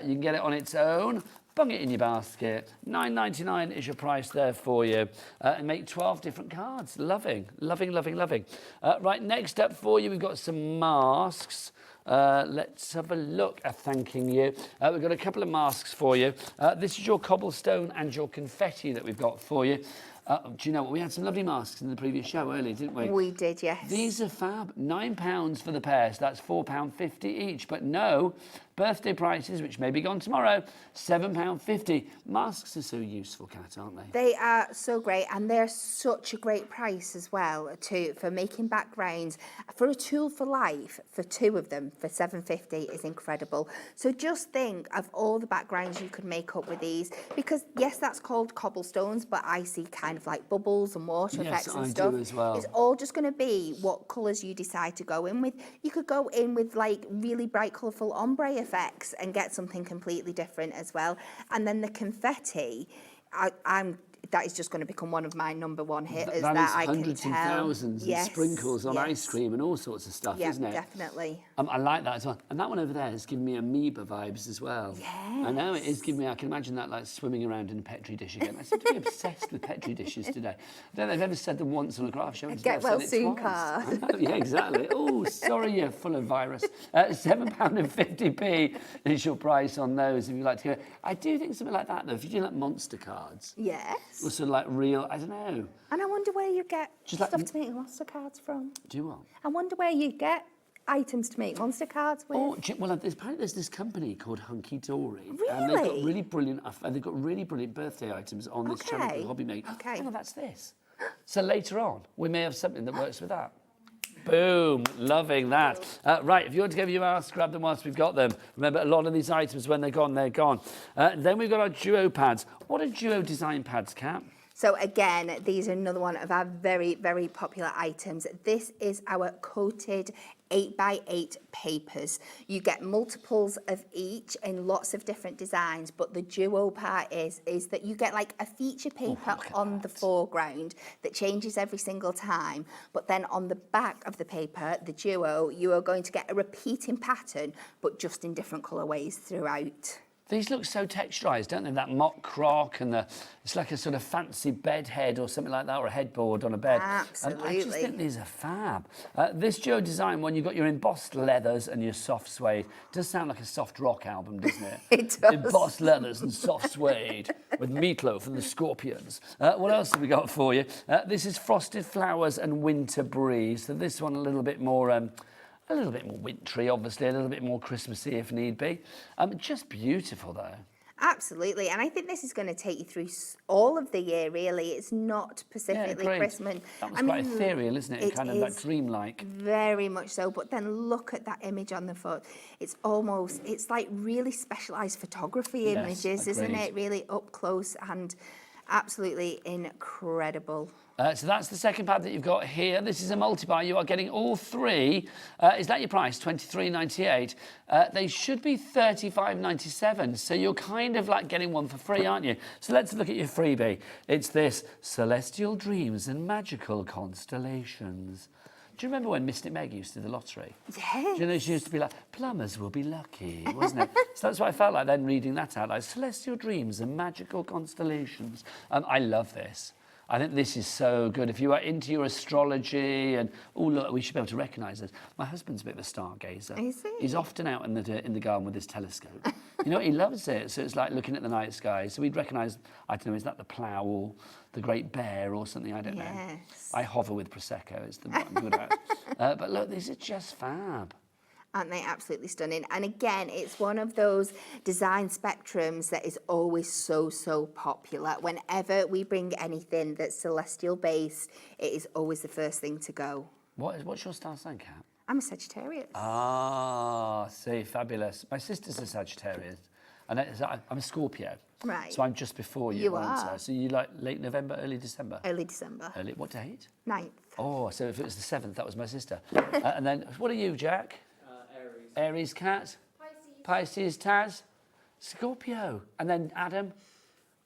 you can get it on its own. Bung it in your basket. $9.99 is your price there for you. And make 12 different cards. Loving. Right, next up for you, we've got some masks. Let's have a look at thanking you. We've got a couple of masks for you. This is your cobblestone and your confetti that we've got for you. Do you know what? We had some lovely masks in the previous show earlier, didn't we? We did, yes. These are fab. £9 for the pair, so that's £4.50 each. But no, birthday prices, which may be gone tomorrow, £7.50. Masks are so useful, Kat, aren't they? They are so great, and they're such a great price as well, too, for making backgrounds. For a tool for life, for two of them, for £7.50 is incredible. So just think of all the backgrounds you could make up with these, because yes, that's called cobblestones, but I see kind of like bubbles and water effects and stuff. Yes, I do as well. It's all just going to be what colours you decide to go in with. You could go in with like really bright, colourful ombre effects and get something completely different as well. And then the confetti, that is just going to become one of my number one hitters. That is I hundreds can and tell. thousands and sprinkles on ice cream and all sorts of stuff, isn't it? Yeah, definitely. I like that as well. And that one over there is giving me amoeba vibes as well. Yes. I know, it is giving me, I can imagine that like swimming around in a Petri dish again. I seem to be obsessed with Petri dishes today. I don't know if I've ever said them once on a craft show. Get well soon card. Yeah, exactly. Oh, sorry, you're full of virus. £7.50 is your price on those if you like to go. I do think something like that though, if you do like monster cards. Yes. Or sort of like real, I don't know. And I wonder where you get Just stuff like, to make monster cards from. Do you what? I wonder where you get items to make monster cards with. Oh, well, apparently there's this company called Hunkydory. Really? And they've got really brilliant birthday items on this channel called Hobby Maker. Okay. Oh, that's this. So later on, we may have something that works with that. Boom, loving that. Right, if you want to give your masks, grab them whilst we've got them. Remember, a lot of these items, when they're gone, they're gone. Then we've got our Duo pads. What are Duo design pads, Kat? So again, these are another one of our very, very popular items. This is our coated 8x8 papers. You get multiples of each in lots of different designs, but the duo part is that you get like a feature paper on the foreground that changes every single time, but then on the back of the paper, the duo, you are going to get a repeating pattern, but just in different colourways throughout. These look so texturised, don't they? That mock croc and it's like a sort of fancy bed head or something like that, or a headboard on a bed. Absolutely. I just think these are fab. This Duo design one, you've got your embossed leathers and your soft suede. Does sound like a soft rock album, doesn't it? It does. Embossed leathers and soft suede with Meatloaf and the Scorpions. What else have we got for you? This is Frosted Flowers and Winter Breeze. So this one a little bit more wintry, obviously, a little bit more Christmassy if need be. Just beautiful, though. Absolutely, and I think this is going to take you through all of the year, really. It's not specifically Christmas. That was quite ethereal, isn't it? Kind of like dreamlike. Very much so, but then look at that image on the foot. It's like really specialised photography images, isn't it? Really up close and absolutely incredible. So that's the second pad that you've got here. This is a multi-buy. You are getting all three. Is that your price? $23.98. They should be $35.97. So you're kind of like getting one for free, aren't you? So let's look at your freebie. It's this Celestial Dreams and Magical Constellations. Do you remember when Mystic Meg used to do the lottery? Yes. Do you know, she used to be like, plumbers will be lucky, wasn't it? So that's what I felt like then reading that out, like Celestial Dreams and Magical Constellations. I love this. I think this is so good. If you are into your astrology and, oh, look, we should be able to recognise this. My husband's a bit of a stargazer. Is he? He's often out in the garden with his telescope. You know, he loves it. So it's like looking at the night sky. So we'd recognise, I don't know, is that the plough or the Great Bear or something? I don't know. I hover with Prosecco. It's the what I'm good at. But look, these are just fab. Aren't they absolutely stunning? And again, it's one of those design spectrums that is always so popular. Whenever we bring anything that's celestial based, it is always the first thing to go. What's your star sign, Kat? I'm a Sagittarius. Ah, see, fabulous. My sister's a Sagittarius, and I'm a Scorpio. Right. So I'm just before you. You are. So you like late November, early December? Early December. What date? 9th. Oh, so if it was the 7th, that was my sister. And then, what are you, Jack? Aries cat, Pisces Taz, Scorpio, and then Adam,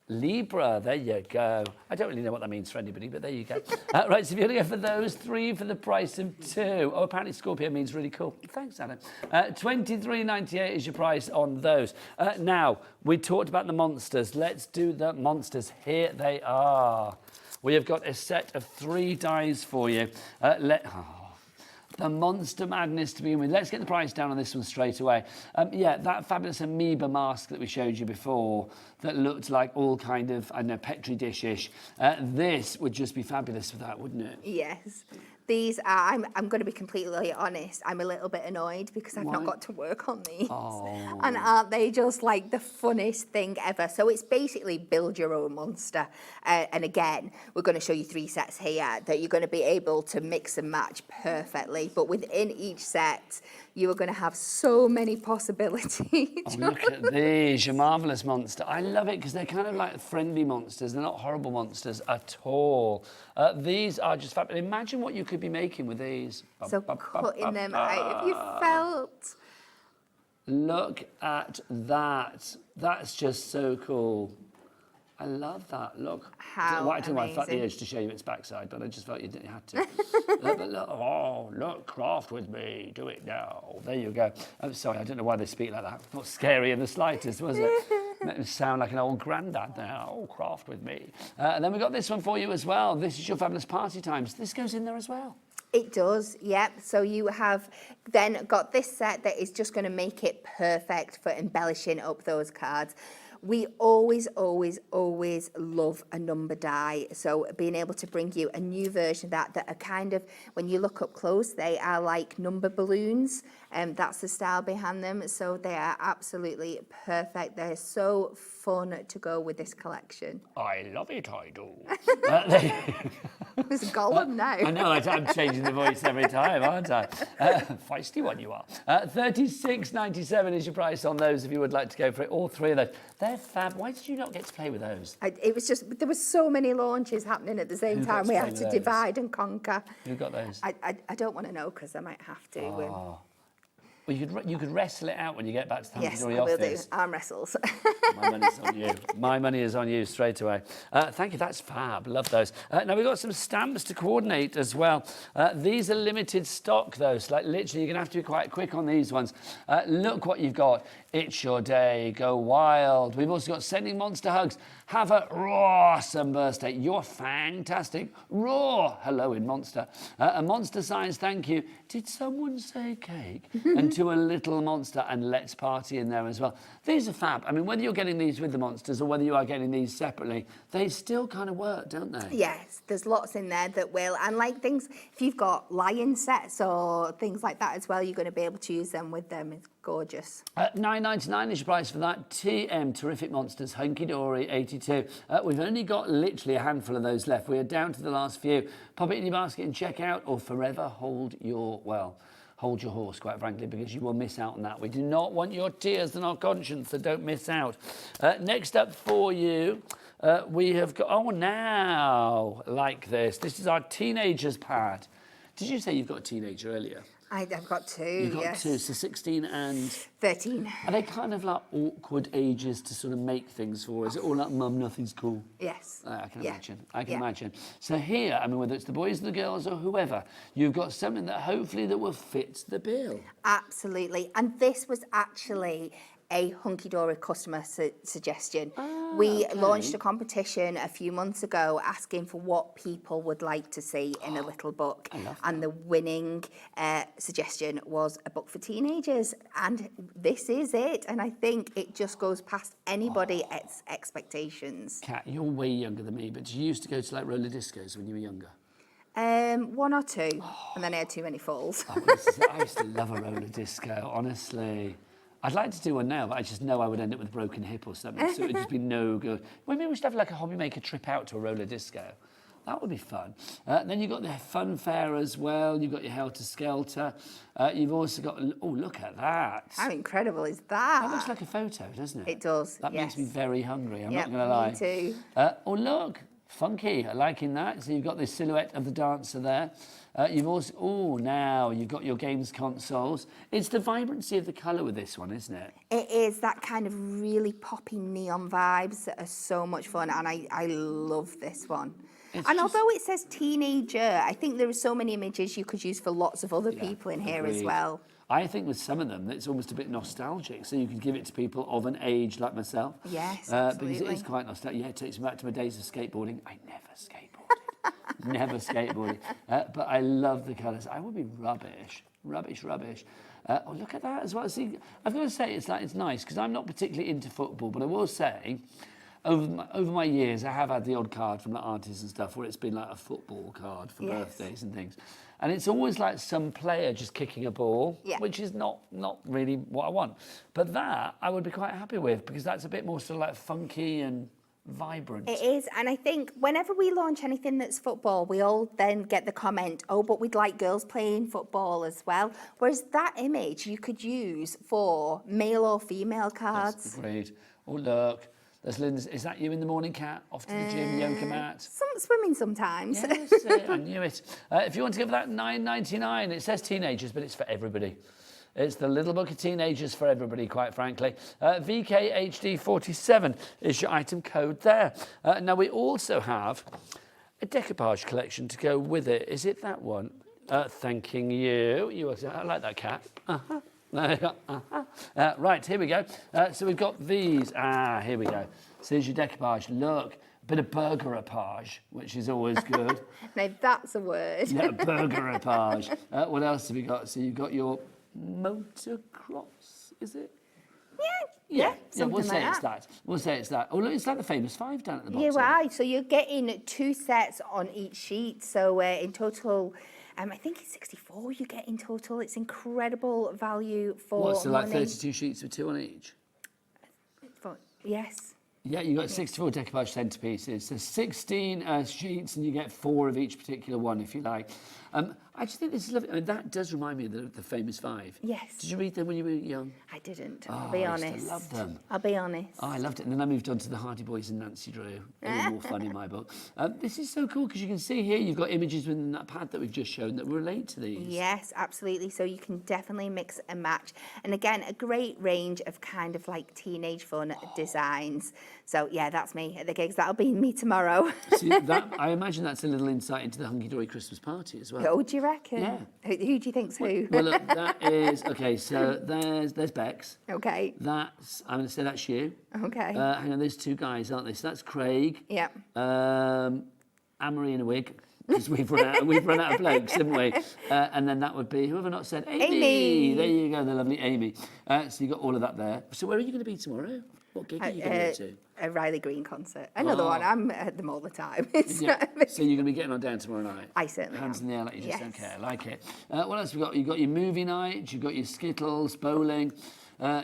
Libra. There you go. I don't really know what that means for anybody, but there you go. Right, so if you're going to go for those three for the price of two. Oh, apparently Scorpio means really cool. Thanks, Adam. $23.98 is your price on those. Now, we talked about the monsters. Let's do the monsters. Here they are. We have got a set of 3 dies for you. The Monster Madness to begin with. Let's get the price down on this one straight away. Yeah, that fabulous amoeba mask that we showed you before that looked like all kind of, I don't know, Petri dish-ish. This would just be fabulous for that, wouldn't it? Yes. These are, I'm going to be completely honest, I'm a little bit annoyed because I've not got to work on these. Oh. And aren't they just like the funnest thing ever? So it's basically build your own monster. And again, we're going to show you 3 sets here that you're going to be able to mix and match perfectly. But within each set, you are going to have so many possibilities. Oh, look at these, your marvellous monster. I love it because they're kind of like friendly monsters. They're not horrible monsters at all. These are just fabulous. Imagine what you could be making with these. So cutting them out. Have you felt? Look at that. That's just so cool. I love that. Look. How I don't know why I felt the amazing. urge to show you its backside, but I just felt you didn't have to. Look, oh, look, craft with me. Do it now. There you go. I'm sorry, I don't know why they speak like that. Not scary in the slightest, was it? Made me sound like an old granddad now. Oh, craft with me. And then we've got this one for you as well. This is your fabulous party times. This goes in there as well. It does, yep. So you have then got this set that is just going to make it perfect for embellishing up those cards. We always love a number die. So being able to bring you a new version of that are kind of, when you look up close, they are like number balloons. That's the style behind them. So they are absolutely perfect. They're so fun to go with this collection. I love it, I do. It's Gollum now. I know, I'm changing the voice every time, aren't I? Feisty one you are. $36.97 is your price on those if you would like to go for it. All 3 of those. They're fab. Why did you not get to play with those? It was just, there were so many launches happening at the same time. We had to divide and conquer. Who got those? I don't want to know because I might have to. Oh. Well, you could wrestle it out when you get back to the Yes, Hunkydory I will office. do. Arm wrestles. My money's on you. My money is on you straight away. Thank you. That's fab. Love those. Now, we've got some stamps to coordinate as well. These are limited stock, though. So, like, literally, you're going to have to be quite quick on these ones. Look what you've got. It's your day. Go wild. We've also got sending monster hugs. Have a awesome birthday. You're fantastic. Raw. Hello in monster. A monster signs thank you. Did someone say cake? And to a little monster, and let's party in there as well. These are fab. I mean, whether you're getting these with the monsters or whether you are getting these separately, they still kind of work, don't they? Yes, there's lots in there that will. And like things, if you've got lion sets or things like that as well, you're going to be able to use them with them. It's Gorgeous. $9.99 is your price for that. TM Terrific Monsters Hunkydory 82. We've only got literally a handful of those left. We are down to the last few. Pop it in your basket and check out, or forever hold your horse, quite frankly, because you will miss out on that. We do not want your tears on our conscience, so don't miss out. Next up for you, we have got, oh, now, like this. This is our teenagers pad. Did you say you've got a teenager earlier? I've got two, You've got yes. two, so 16 and... 13. Are they kind of like awkward ages to sort of make things for? Is it all like, Mum, nothing's cool? Yes. I can imagine. I can imagine. So here, I mean, whether it's the boys, the girls, or whoever, you've got something that hopefully that will fit the bill. Absolutely. And this was actually a Hunkydory customer suggestion. We launched a competition a few months ago asking for what people would like to see in a little book. And the winning suggestion was a book for teenagers. And this is it. And I think it just goes past anybody's expectations. Kat, you're way younger than me, but did you used to go to like roller discos when you were younger? One or two. And then I had too many falls. I used to love a roller disco, honestly. I'd like to do one now, but I just know I would end up with a broken hip or something, so it would just be no good. Maybe we should have like a hobby maker trip out to a roller disco. That would be fun. Then you've got the fun fair as well. You've got your Helter Skelter. You've also got, oh, look at that. How incredible is that? That looks like a photo, doesn't it? It does, That yes. makes me very hungry, I'm not going to lie. Me too. Oh, look, funky, I liking that. So you've got the silhouette of the dancer there. You've also, oh, now you've got your games consoles. It's the vibrancy of the colour with this one, isn't it? It is that kind of really poppy neon vibes that are so much fun, and I love this one. And although it says teenager, I think there are so many images you could use for lots of other people in here as well. I think with some of them, it's almost a bit nostalgic, so you can give it to people of an age like myself. Yes, absolutely. Because it is quite nostalgic. Yeah, it takes me back to my days of skateboarding. I never skateboarded. Never skateboarding. But I love the colours. I would be rubbish. Oh, look at that as well. See, I've got to say, it's nice, because I'm not particularly into football, but I will say, over my years, I have had the odd card from the artists and stuff where it's been like a football card for birthdays and things. And it's always like some player just kicking a ball, which is not really what I want. But that I would be quite happy with, because that's a bit more sort of like funky and vibrant. It is, and I think whenever we launch anything that's football, we all then get the comment, oh, but we'd like girls playing football as well. Whereas that image you could use for male or female cards. That's agreed. Oh, look. There's Linda. Is that you in the morning, Kat? Off to the gym, yoga mat? Swimming sometimes. Yes, I knew it. If you want to give that $9.99, it says teenagers, but it's for everybody. It's the little book of teenagers for everybody, quite frankly. VKHD47 is your item code there. Now, we also have a decoupage collection to go with it. Is it that one? Thanking you. I like that, Kat. Right, here we go. So we've got these. Here we go. So here's your decoupage. Look, a bit of burgerapage, which is always good. Now, that's a word. Yeah, burgerapage. What else have we got? So you've got your motocross, is it? Yeah, we'll say it's that. We'll say it's that. Oh, look, it's like the famous 5 down at the bottom. You are. So you're getting 2 sets on each sheet. So in total, I think it's 64 you get in total. It's incredible value for what, so like money. 32 sheets with 2 on each? Yes. Yeah, you got 64 decoupage centerpieces. So 16 sheets, and you get 4 of each particular one, if you like. I just think this is lovely. I mean, that does remind me of the famous 5. Yes. Did you read them when you were young? I didn't. I'll be honest. I used to love them. I'll be honest. Oh, I loved it. And then I moved on to the Hardy Boys and Nancy Drew. They were more fun in my book. This is so cool, because you can see here you've got images within that pad that we've just shown that relate to these. Yes, absolutely. So you can definitely mix and match. And again, a great range of kind of like teenage fun designs. So yeah, that's me at the gigs. That'll be me tomorrow. See, I imagine that's a little insight into the Hunkydory Christmas party as well. Oh, do you reckon? Yeah. Who do you think's who? Well, look, that is, okay, so there's Bex. Okay. That's, I'm going to say that's you. Okay. Hang on, there's 2 guys, aren't there? So that's Craig. Yeah. Anne-Marie in a wig, because we've run out of blokes, haven't we? And then that would be, who have I not said? Amy. There you go, the lovely Amy. So you've got all of that there. So where are you going to be tomorrow? What gig are you going to? A Riley Green concert. Another one. I'm at them all the time. Yeah. So you're going to be getting on down tomorrow night? I certainly Hands am. in the air like you just Yes. don't care. I like it. What else have we got? You've got your movie night, you've got your Skittles, bowling.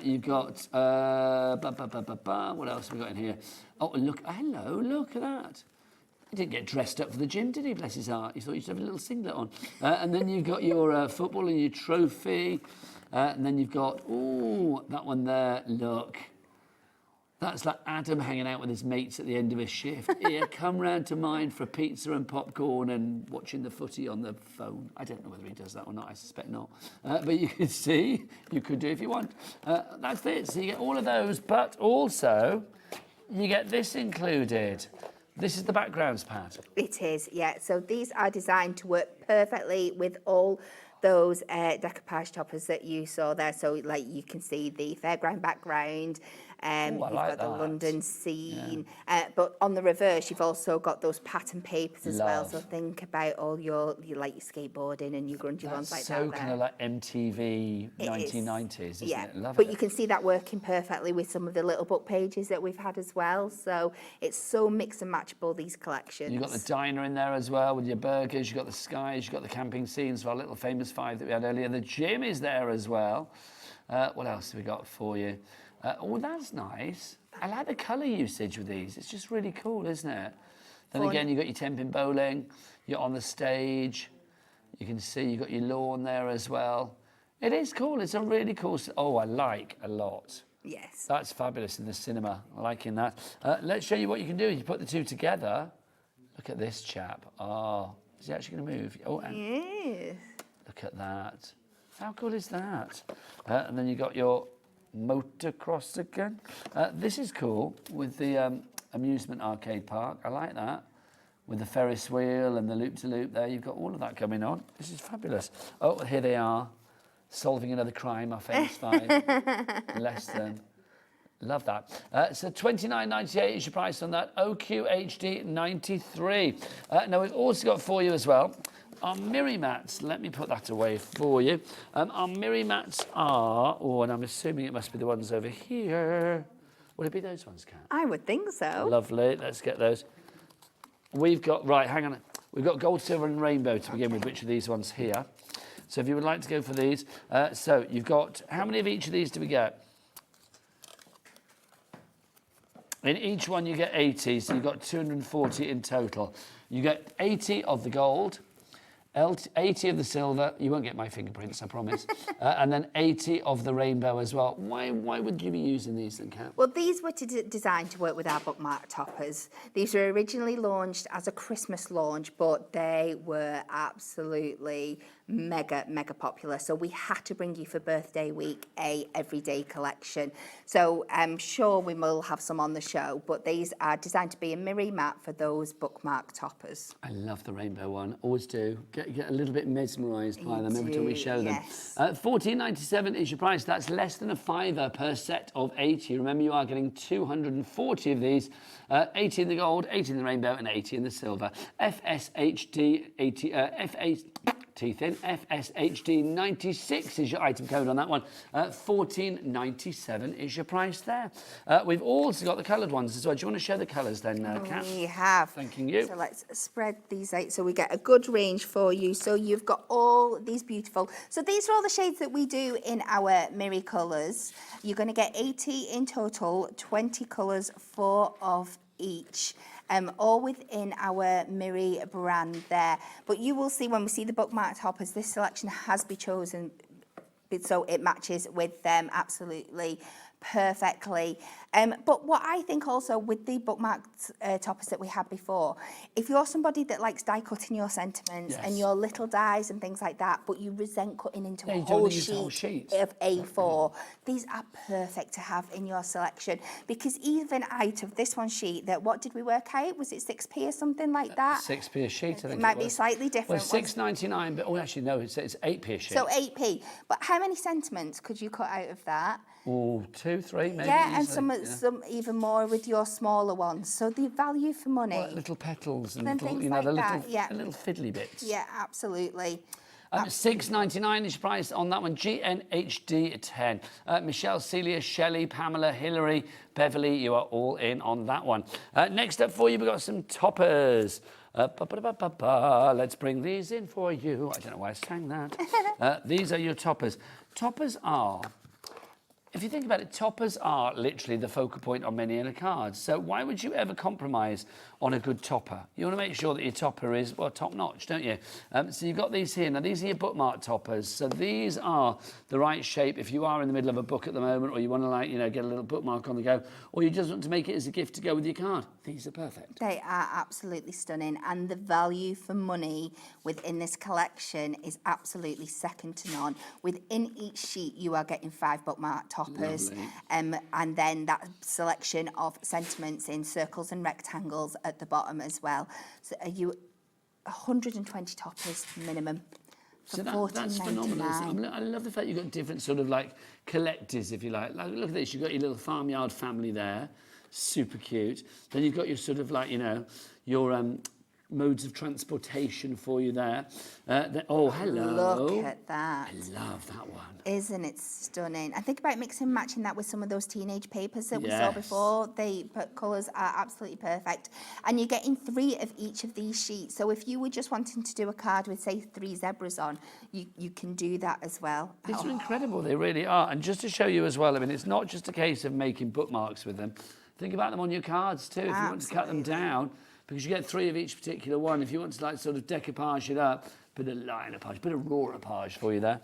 You've got... what else have we got in here? Oh, look. Hello, look at that. He didn't get dressed up for the gym, did he? Bless his heart. He thought he should have a little singlet on. And then you've got your football and your trophy. And then you've got... Ooh, that one there. Look. That's like Adam hanging out with his mates at the end of his shift. Here, come round to mine for pizza and popcorn and watching the footy on the phone. I don't know whether he does that or not. I suspect not. But you can see, you could do if you want. That's it. So you get all of those, but also you get this included. This is the backgrounds pad. It is, yeah. So these are designed to work perfectly with all those decoupage toppers that you saw there. So like you can see the fairground background, you've got the London scene, but on the reverse you've also got those pattern papers as well. So think about all your like your skateboarding and your grungy ones like that. So kind of like MTV 1990s, isn't it? Love but it. you can see that working perfectly with some of the little book pages that we've had as well. So it's so mix and matchable, these collections. You've got the diner in there as well with your burgers. You've got the skies. You've got the camping scenes for our little famous 5 that we had earlier. The gym is there as well. What else have we got for you? Oh, that's nice. I like the colour usage with these. It's just really cool, isn't it? Then again, you've got your temping bowling. You're on the stage. You can see you've got your lawn there as well. It is cool. It's a really cool... Oh, I like a lot. Yes. That's fabulous in the cinema. I'm liking that. Let's show you what you can do. You put the two together. Look at this chap. Oh, is he actually going to move? Oh, and yes. Look at that. How cool is that? And then you've got your motocross again. This is cool with the amusement arcade park. I like that. With the Ferris wheel and the loop-to-loop there. You've got all of that coming on. This is fabulous. Oh, here they are. Solving another crime, our famous 5. Less than. Love that. So $29.98 is your price on that. OQHD 93. Now, we've also got for you as well our Miri mats. Let me put that away for you. Our Miri mats are, and I'm assuming it must be the ones over here. Would it be those ones, Kat? I would think so. Lovely. Let's get those. We've got, right, hang on. We've got gold, silver and rainbow to begin with, which are these ones here. So if you would like to go for these. So you've got, how many of each of these do we get? In each one you get 80, so you've got 240 in total. You get 80 of the gold, 80 of the silver. You won't get my fingerprints, I promise. And then 80 of the rainbow as well. Why would you be using these then, Kat? Well, these were designed to work with our bookmark toppers. These were originally launched as a Christmas launch, but they were absolutely mega popular. So we had to bring you for birthday week a everyday collection. So I'm sure we will have some on the show, but these are designed to be a Miri mat for those bookmark toppers. I love the rainbow one. Always do. Get a little bit mesmerised by them every time we show them. Yes. $14.97 is your price. That's less than a £5 per set of 80. Remember, you are getting 240 of these. 80 in the gold, 80 in the rainbow, and 80 in the silver. FSHD 80. Teeth in. FSHD 96 is your item code on that one. $14.97 is your price there. We've also got the coloured ones as well. Do you want to show the colours then, Kat? We have. Thanking you. So let's spread these out so we get a good range for you. So you've got all these beautiful. So these are all the shades that we do in our Miri colours. You're going to get 80 in total, 20 colours, 4 of each. All within our Miri brand there. But you will see when we see the bookmark toppers, this selection has been chosen so it matches with them absolutely perfectly. But what I think also with the bookmarked toppers that we had before, if you're somebody that likes die cutting your sentiments and your little dies and things like that, but you resent cutting into a whole sheet of A4, these are perfect to have in your selection, because even out of this one sheet, that what did we work out? Was it 6p or something like that? 6p a sheet, I think it might be slightly different. Well, $6.99, but actually no, it's 8p a sheet. So 8p. But how many sentiments could you cut out of that? Oh, 2, 3 maybe. Yeah, and some even more with your smaller ones. So the value for money. Well, little petals and things little, like the that, little fiddly bits. Yeah, absolutely. $6.99 is your price on that one. GNHD 10. Michelle, Celia, Shelley, Pamela, Hillary, Beverly, you are all in on that one. Next up for you, we've got some toppers. Let's bring these in for you. I don't know why I sang that. These are your toppers. Toppers are, if you think about it, toppers are literally the focal point on many of the cards. So why would you ever compromise on a good topper? You want to make sure that your topper is, well, top-notch, don't you? So you've got these here. Now, these are your bookmark toppers. So these are the right shape if you are in the middle of a book at the moment, or you want to, like, you know, get a little bookmark on the go, or you just want to make it as a gift to go with your card. These are perfect. They are absolutely stunning, and the value for money within this collection is absolutely second to none. Within each sheet, you are getting 5 bookmark toppers, and then that selection of sentiments in circles and rectangles at the bottom as well. So are you 120 toppers minimum? So that's phenomenal. I love the fact you've got different sort of like collectors, if you like. Look at this, you've got your little farmyard family there. Super cute. Then you've got your sort of like, you know, your modes of transportation for you there. Oh, hello. Look at that. I love that one. Isn't it stunning? I think about mixing and matching that with some of those teenage papers that we saw before. The colours are absolutely perfect. And you're getting 3 of each of these sheets. So if you were just wanting to do a card with, say, 3 zebras on, you can do that as well. These are incredible. They really are. And just to show you as well, I mean, it's not just a case of making bookmarks with them. Think about them on your cards too. If you want to cut them down, because you get 3 of each particular one. If you want to like sort of decoupage it up, bit of line-upage, bit of raw-upage for you there,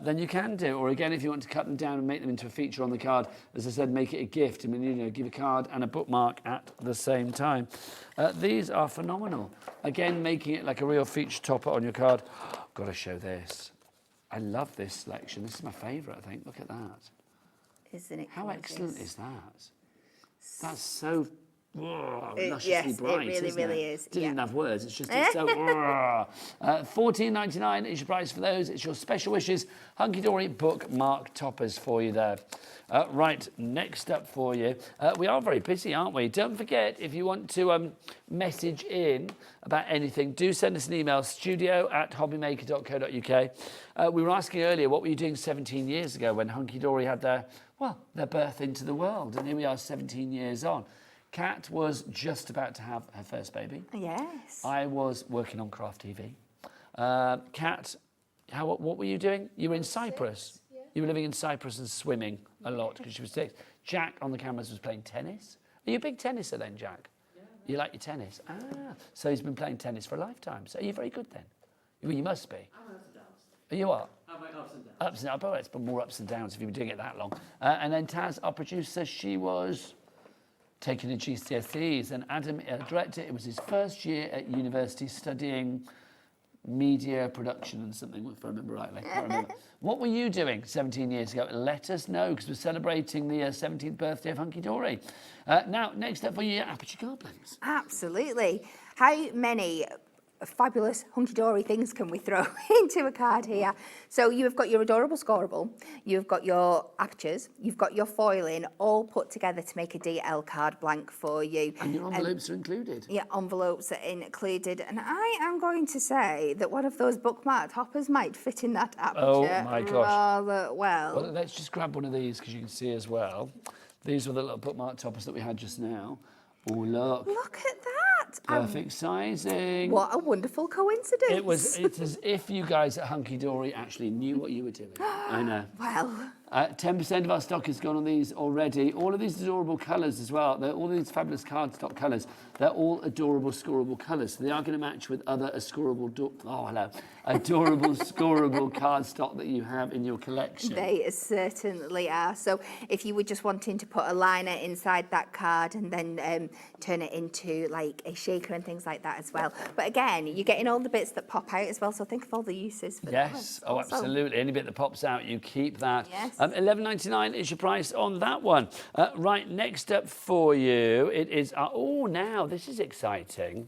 then you can do. Or again, if you want to cut them down and make them into a feature on the card, as I said, make it a gift. I mean, you know, give a card and a bookmark at the same time. These are phenomenal. Again, making it like a real feature topper on your card. Got to show this. I love this selection. This is my favourite, I think. Look at that. Isn't it? How excellent is that? That's so lusciously yes, bright, it really, really is. Didn't even have words. It's just it's so. $14.99 is your price for those. It's your special wishes Hunkydory bookmark toppers for you there. Right, next up for you. We are very busy, aren't we? Don't forget, if you want to message in about anything, do send us an email, studio@hobbymaker.co.uk. We were asking earlier, what were you doing 17 years ago when Hunkydory had their birth into the world? And here we are 17 years on. Kat was just about to have her first baby. Yes. I was working on Craft TV. Kat, what were you doing? You were in Cyprus. Yeah. You were living in Cyprus and swimming a lot because she was 6. Jack on the cameras was playing tennis. Are you a big tenniser then, Jack? Yeah. You like your tennis? Ah, so he's been playing tennis for a lifetime. So are you very good then? Well, you must be. I'm ups and downs. Are you what? I'm like ups and downs. Ups and downs. Well, it's been more ups and downs if you've been doing it that long. And then Taz, our producer, she was taking the GCSEs, and Adam, director, it was his first year at university studying media production and something, if I remember rightly. I can't remember. What were you doing 17 years ago? Let us know, because we're celebrating the 17th birthday of Hunkydory. Now, next up for you, Aperture Card Blanks. Absolutely. How many fabulous Hunkydory things can we throw into a card here? So you've got your adorable scoreable, you've got your apertures, you've got your foiling, all put together to make a DL card blank for you. And your envelopes are included. Yeah, envelopes are included. And I am going to say that one of those bookmark toppers might fit in that aperture my gosh. rather well. Well, let's just grab one of these, because you can see as well. These were the little bookmark toppers that we had just now. Oh, look. Look at that. Perfect sizing. What a wonderful coincidence. It's as if you guys at Hunkydory actually knew what you were doing. I know. Well. 10% of our stock has gone on these already. All of these adorable colours as well. All these fabulous cardstock colours. They're all adorable scoreable colours. So they are going to match with other adorable scoreable cardstock that you have in your collection. They certainly are. So if you were just wanting to put a liner inside that card and then turn it into like a shaker and things like that as well. But again, you're getting all the bits that pop out as well. So think of all the uses for yes. Oh, also. Absolutely. Any bit that pops out, you keep that. Yes. $11.99 is your price on that one. Right, next up for you, it is... oh, now, this is exciting.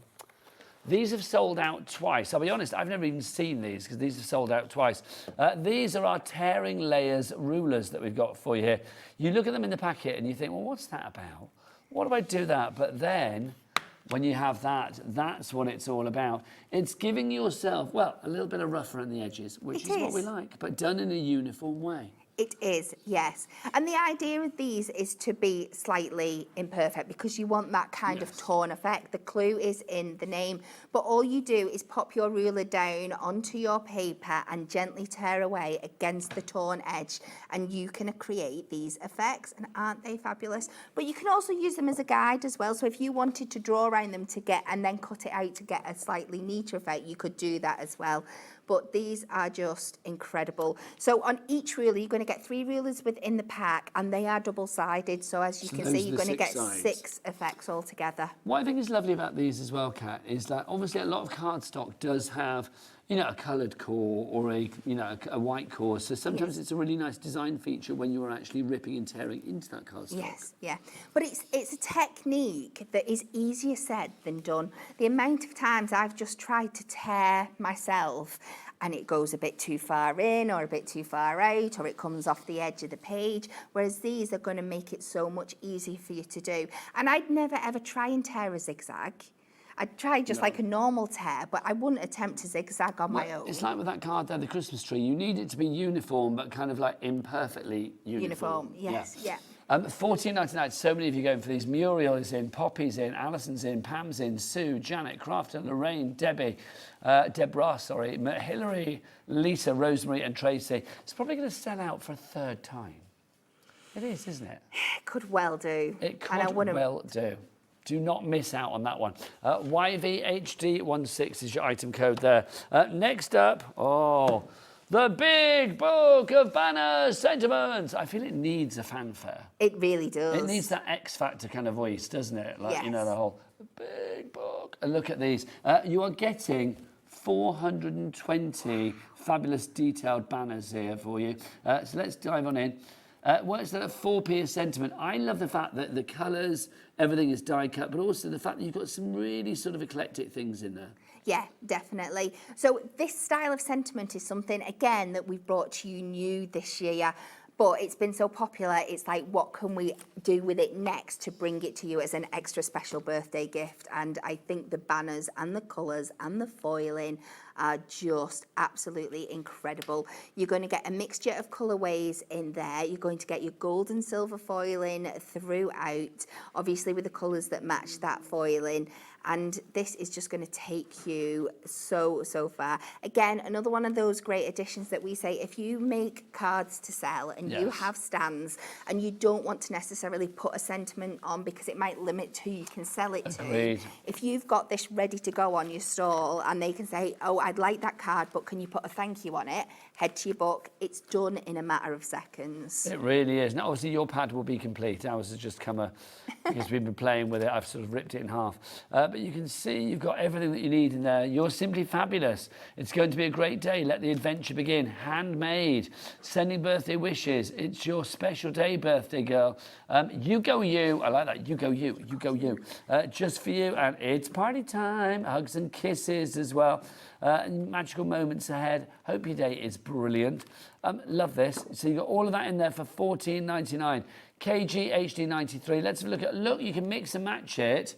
These have sold out twice. I'll be honest, I've never even seen these because these have sold out twice. These are our tearing layers rulers that we've got for you here. You look at them in the packet and you think, well, what's that about? What do I do that? But then when you have that, that's what it's all about. It's giving yourself, well, a little bit of rough around the edges, which is what we like, but done in a uniform way. It is, yes. And the idea of these is to be slightly imperfect because you want that kind of torn effect. The clue is in the name, but all you do is pop your ruler down onto your paper and gently tear away against the torn edge, and you can create these effects. And aren't they fabulous? But you can also use them as a guide as well. So if you wanted to draw around them to get, and then cut it out to get a slightly neater effect, you could do that as well. But these are just incredible. So on each ruler, you're going to get 3 rulers within the pack, and they are double-sided. So as you can see, you're going to get 6 effects altogether. What I think is lovely about these as well, Kat, is that obviously a lot of cardstock does have, you know, a coloured core or a, you know, a white core. So sometimes it's a really nice design feature when you are actually ripping and tearing into that cardstock. Yes, yeah. But it's a technique that is easier said than done. The amount of times I've just tried to tear myself and it goes a bit too far in or a bit too far out, or it comes off the edge of the page, whereas these are going to make it so much easier for you to do. And I'd never ever try and tear a zigzag. I'd try just like a normal tear, but I wouldn't attempt a zigzag on my own. It's like with that card there, the Christmas tree. You need it to be uniform, but kind of like imperfectly uniform. Yes, yeah. $14.99. So many of you going for these. Muriel is in, Poppy's in, Alison's in, Pam's in, Sue, Janet, Crafton, Lorraine, Debbie, Deborah, sorry, Hillary, Lisa, Rosemary, and Tracy. It's probably going to sell out for a 3rd time. It is, isn't it? It could well do. It could well do. Do not miss out on that one. YVHD16 is your item code there. Next up, the big book of banners, sentiments. I feel it needs a fanfare. It really does. It needs that X Factor kind of voice, doesn't it? Like, you know, the whole big book. And look at these. You are getting 420 fabulous detailed banners here for you. So let's dive on in. Works at 4p a sentiment. I love the fact that the colours, everything is die cut, but also the fact that you've got some really sort of eclectic things in there. Yeah, definitely. So this style of sentiment is something, again, that we've brought to you new this year. But it's been so popular, it's like, what can we do with it next to bring it to you as an extra special birthday gift? And I think the banners and the colours and the foiling are just absolutely incredible. You're going to get a mixture of colourways in there. You're going to get your gold and silver foiling throughout, obviously with the colours that match that foiling. And this is just going to take you so far. Again, another one of those great additions that we say, if you make cards to sell and you have stands and you don't want to necessarily put a sentiment on because it might limit who you can sell it to. If you've got this ready to go on your stall and they can say, oh, I'd like that card, but can you put a thank you on it? Head to your book. It's done in a matter of seconds. It really is. Now, obviously, your pad will be complete. Ours has just come because we've been playing with it. I've sort of ripped it in half. But you can see you've got everything that you need in there. You're simply fabulous. It's going to be a great day. Let the adventure begin. Handmade. Sending birthday wishes. It's your special day, birthday girl. You go you. I like that. You go you. You go you. Just for you. And it's party time. Hugs and kisses as well. Magical moments ahead. Hope your day is brilliant. Love this. So you got all of that in there for $14.99. KGHD93. Let's have a look at. Look, you can mix and match it.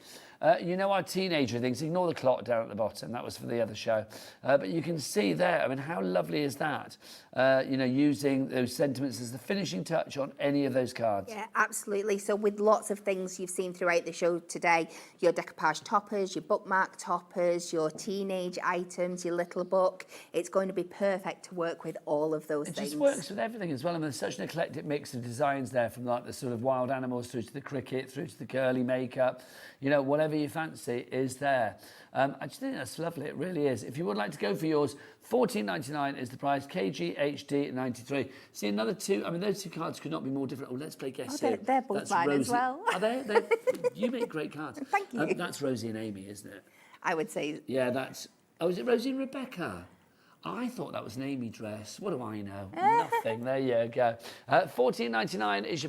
You know our teenager things. Ignore the clock down at the bottom. That was for the other show. But you can see there. I mean, how lovely is that? You know, using those sentiments as the finishing touch on any of those cards. Yeah, absolutely. So with lots of things you've seen throughout the show today, your decoupage toppers, your bookmark toppers, your teenage items, your little book, it's going to be perfect to work with all of those things. It just works with everything as well. I mean, there's such an eclectic mix of designs there, from like the sort of wild animals through to the cricket, through to the girly makeup. You know, whatever you fancy is there. I just think that's lovely. It really is. If you would like to go for yours, $14.99 is the price. KGHD93. See, another two. I mean, those two cards could not be more different. Oh, let's play guess who. They're both mine as well. Are they? You make great cards. Thank you. That's Rosie and Amy, isn't it? I would say. Yeah, that's. Oh, is it Rosie and Rebecca? I thought that was an Amy dress. What do I know? Nothing. There you go. $14.99 is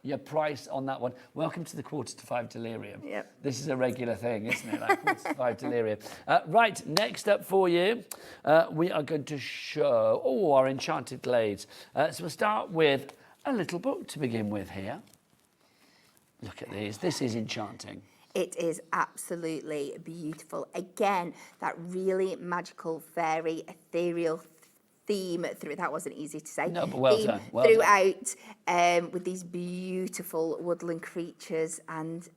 your price on that one. Welcome to the 4:45 delirium. Yep. This is a regular thing, isn't it? Like 4:45 delirium. Right, next up for you, we are going to show our enchanted glades. So we'll start with a little book to begin with here. Look at these. This is enchanting. It is absolutely beautiful. Again, that really magical, fairy, ethereal theme through, that wasn't easy to say. No, but well theme done. Well throughout, with these beautiful woodland creatures, and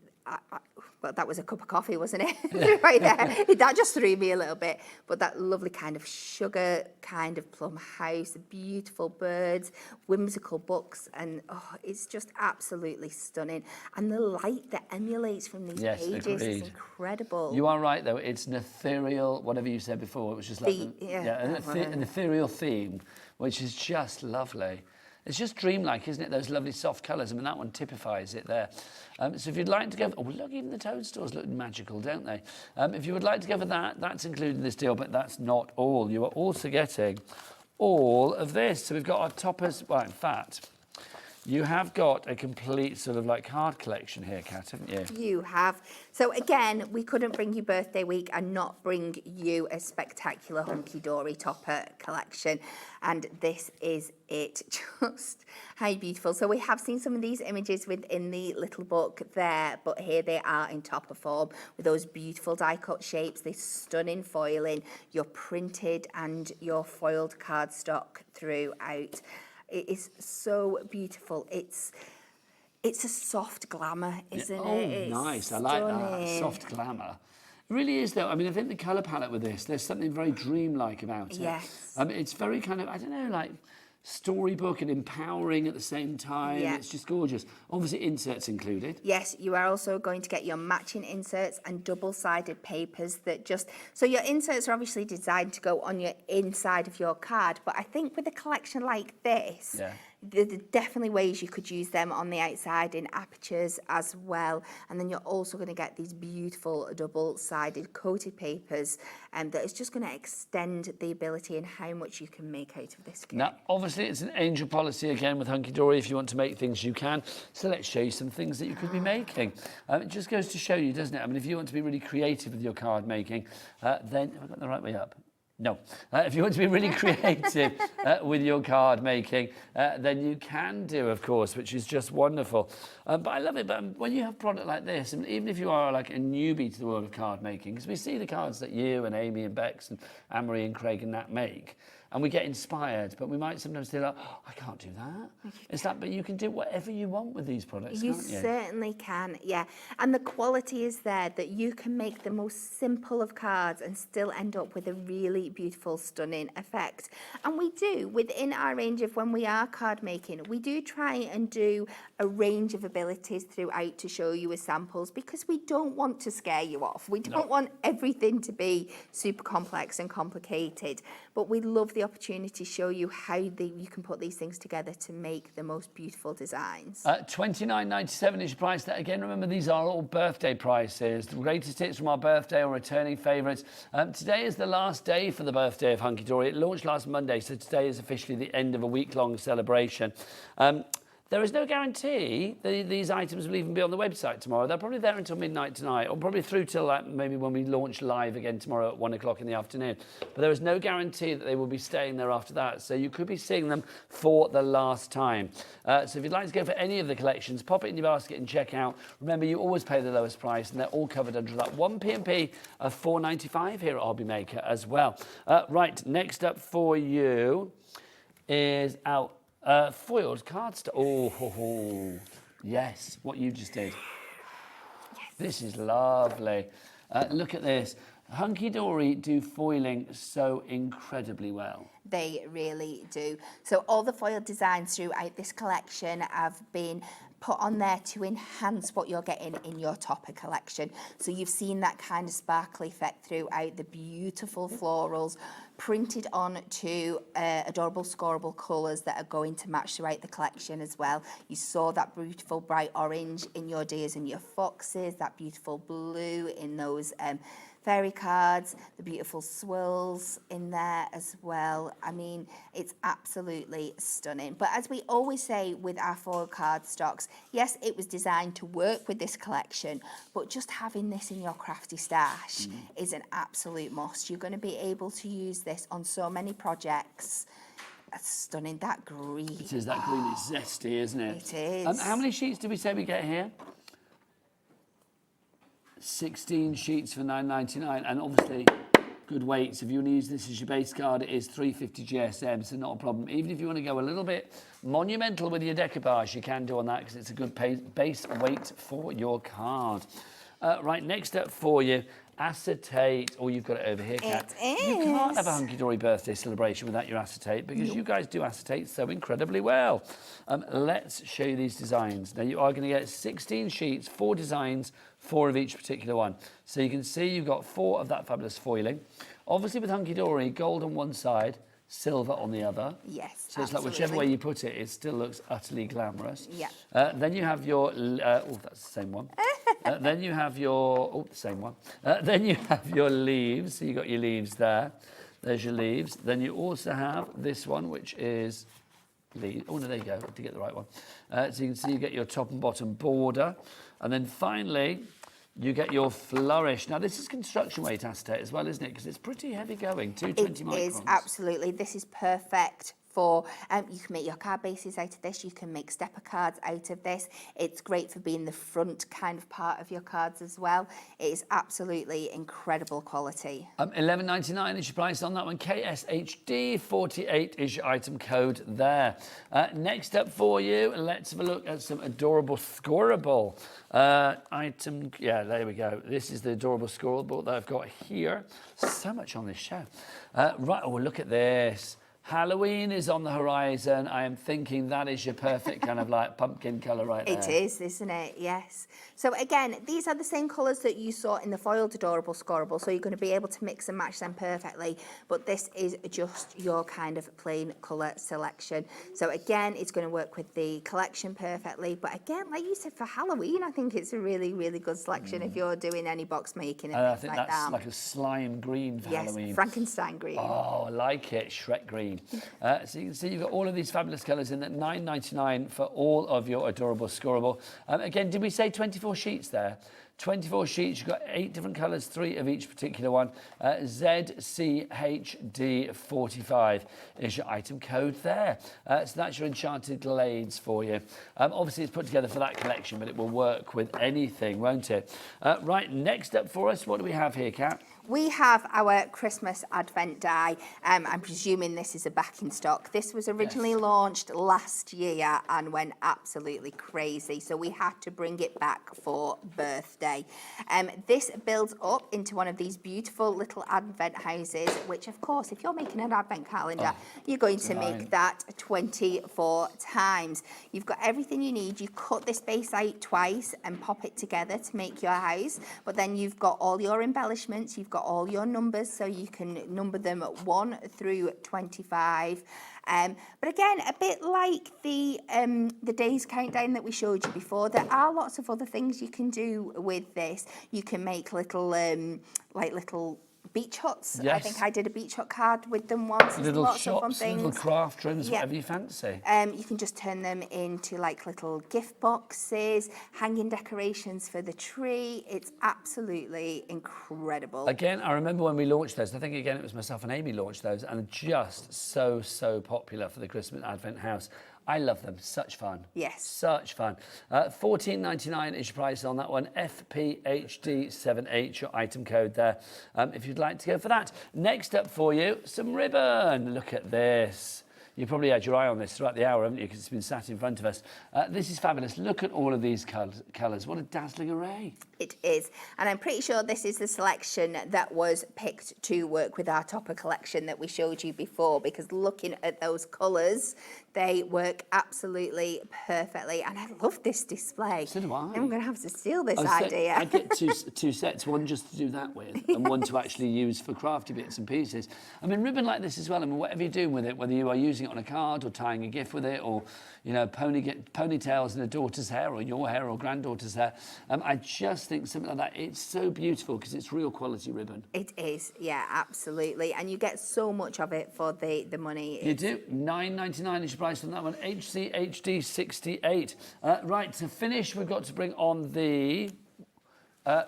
well, that was a cup of coffee, wasn't it? Right there. That just threw me a little bit. But that lovely kind of sugar kind of plum house, beautiful birds, whimsical books, and it's just absolutely stunning. And the light that emulates from these pages is incredible. You are right, though. It's an ethereal, whatever you said before. It was just like an ethereal theme, which is just lovely. It's just dreamlike, isn't it? Those lovely soft colours. I mean, that one typifies it there. So if you'd like to go... Oh, look, even the toadstools look magical, don't they? If you would like to go for that, that's included in this deal, but that's not all. You are also getting all of this. So we've got our toppers... Well, in fact, you have got a complete sort of like card collection here, Kat, haven't you? You have. So again, we couldn't bring you birthday week and not bring you a spectacular Hunkydory topper collection. And this is it. Just how beautiful. So we have seen some of these images within the little book there, but here they are in topper form with those beautiful die cut shapes, this stunning foiling, your printed and your foiled cardstock throughout. It is so beautiful. It's a soft glamour, isn't it? It's nice. stunning. I like that. Soft glamour. It really is, though. I mean, I think the colour palette with this, there's something very dreamlike about it. Yes. It's very kind of, I don't know, like storybook and empowering at the same time. Yeah. It's just gorgeous. Obviously, inserts included. Yes, you are also going to get your matching inserts and double-sided papers that just... So your inserts are obviously designed to go on your inside of your card, but I think with a collection like this... Yeah. There are definitely ways you could use them on the outside in apertures as well. And then you're also going to get these beautiful double-sided coated papers that is just going to extend the ability and how much you can make out of this kit. Now, obviously, it's an angel policy again with Hunkydory. If you want to make things, you can. So let's show you some things that you could be making. It just goes to show you, doesn't it? I mean, if you want to be really creative with your card making, then... Have I got the right way up? No. If you want to be really creative with your card making, then you can do, of course, which is just wonderful. But I love it. But when you have a product like this, and even if you are like a newbie to the world of card making, because we see the cards that you and Amy and Bex and Anne-Marie and Craig and Nat make, and we get inspired, but we might sometimes feel like, oh, I can't do that. It's like, but you can do whatever you want with these products, can't you? You certainly can, yeah. And the quality is there that you can make the most simple of cards and still end up with a really beautiful, stunning effect. And we do, within our range of when we are card making, we do try and do a range of abilities throughout to show you as samples, because we don't want to scare you off. We don't want everything to be super complex and complicated, but we love the opportunity to show you how you can put these things together to make the most beautiful designs. $29.97 is your price. That again, remember, these are all birthday prices. The greatest hits from our birthday or returning favourites. Today is the last day for the birthday of Hunkydory. It launched last Monday, so today is officially the end of a week-long celebration. There is no guarantee that these items will even be on the website tomorrow. They're probably there until midnight tonight, or probably through till maybe when we launch live again tomorrow at 1 o'clock in the afternoon. But there is no guarantee that they will be staying there after that. So you could be seeing them for the last time. So if you'd like to go for any of the collections, pop it in your basket and check out. Remember, you always pay the lowest price, and they're all covered under that one P&P of $4.95 here at Hobby Maker as well. Right, next up for you is our foiled cardstock. Oh, yes, what you just did. Yes. This is lovely. Look at this. Hunkydory do foiling so incredibly well. They really do. So all the foil designs throughout this collection have been put on there to enhance what you're getting in your topper collection. So you've seen that kind of sparkly effect throughout, the beautiful florals printed on to adorable scoreable colours that are going to match throughout the collection as well. You saw that beautiful bright orange in your deers and your foxes, that beautiful blue in those fairy cards, the beautiful swirls in there as well. I mean, it's absolutely stunning. But as we always say with our foil card stocks, yes, it was designed to work with this collection, but just having this in your crafty stash is an absolute must. You're going to be able to use this on so many projects. That's stunning. That green. It is. That green is zesty, isn't it? It is. How many sheets did we say we get here? 16 sheets for £9.99, and obviously good weights. If you want to use this as your base card, it is 350 GSM, so not a problem. Even if you want to go a little bit monumental with your decoupage, you can do on that because it's a good base weight for your card. Right, next up for you, acetate. Oh, you've got it over here, Kat. It is. You can't have a Hunkydory birthday celebration without your acetate because you guys do acetate so incredibly well. Let's show you these designs. Now, you are going to get 16 sheets, 4 designs, 4 of each particular one. So you can see you've got 4 of that fabulous foiling. Obviously, with Hunkydory, gold on one side, silver on the other. Yes, so it's like whichever way you put it, it still looks utterly glamorous. Yeah. Then you have your, oh, that's the same one. Then you have your, oh, the same one. Then you have your leaves. So you've got your leaves there. There's your leaves. Then you also have this one, which is leaves. Oh, no, there you go, to get the right one. So you can see you get your top and bottom border. And then finally, you get your flourish. Now, this is construction weight acetate as well, isn't it? Because it's pretty heavy going, 220 microns. It is, absolutely. This is perfect for, you can make your card bases out of this, you can make stepper cards out of this. It's great for being the front kind of part of your cards as well. It is absolutely incredible quality. $11.99 is your price on that one. KSHD48 is your item code there. Next up for you, let's have a look at some adorable scoreable item. Yeah, there we go. This is the adorable scoreable that I've got here. So much on this show. Right, oh, look at this. Halloween is on the horizon. I am thinking that is your perfect kind of like pumpkin colour right there. It is, isn't it? Yes. So again, these are the same colours that you saw in the foiled adorable scoreable, so you're going to be able to mix and match them perfectly, but this is just your kind of plain colour selection. So again, it's going to work with the collection perfectly, but again, like you said, for Halloween, I think it's a really, really good selection if you're doing any box making and things like that. I think that's like a slime green for Halloween. Yes, Frankenstein green. Oh, I like it, Shrek green. So you can see you've got all of these fabulous colours in at $9.99 for all of your adorable scoreable. Again, did we say 24 sheets there? 24 sheets, you've got 8 different colours, 3 of each particular one. ZCHD45 is your item code there. So that's your Enchanted Glades for you. Obviously, it's put together for that collection, but it will work with anything, won't it? Right, next up for us, what do we have here, Kat? We have our Christmas Advent die. I'm presuming this is a back in stock. This was originally launched last year and went absolutely crazy, so we had to bring it back for birthday. This builds up into one of these beautiful little Advent houses, which of course, if you're making an Advent calendar, you're going to make that 24 times. You've got everything you need. You cut this base out twice and pop it together to make your house, but then you've got all your embellishments, you've got all your numbers, so you can number them 1 through 25. But again, a bit like the days countdown that we showed you before, there are lots of other things you can do with this. You can make little little beach huts. Yes. I think I did a beach hut card with them once. There's Little lots shops, of fun things. little craft rooms, whatever you fancy. You can just turn them into like little gift boxes, hanging decorations for the tree. It's absolutely incredible. Again, I remember when we launched those, I think again it was myself and Amy launched those, and just so popular for the Christmas Advent house. I love them. Such fun. Yes. Such fun. $14.99 is your price on that one. FPHD78, your item code there, if you'd like to go for that. Next up for you, some ribbon. Look at this. You probably had your eye on this throughout the hour, haven't you? Because it's been sat in front of us. This is fabulous. Look at all of these colours. What a dazzling array. It is. And I'm pretty sure this is the selection that was picked to work with our topper collection that we showed you before, because looking at those colours, they work absolutely perfectly. And I love this display. So do I. I'm going to have to steal this idea. I get two sets, one just to do that with and one to actually use for crafty bits and pieces. I mean, ribbon like this as well, I mean, whatever you're doing with it, whether you are using it on a card or tying a gift with it, or, you know, ponytails in a daughter's hair or your hair or granddaughter's hair, I just think something like that, it's so beautiful because it's real quality ribbon. It is, yeah, absolutely. And you get so much of it for the money. You do. $9.99 is your price on that one. HCHD68. Right, to finish, we've got to bring on the...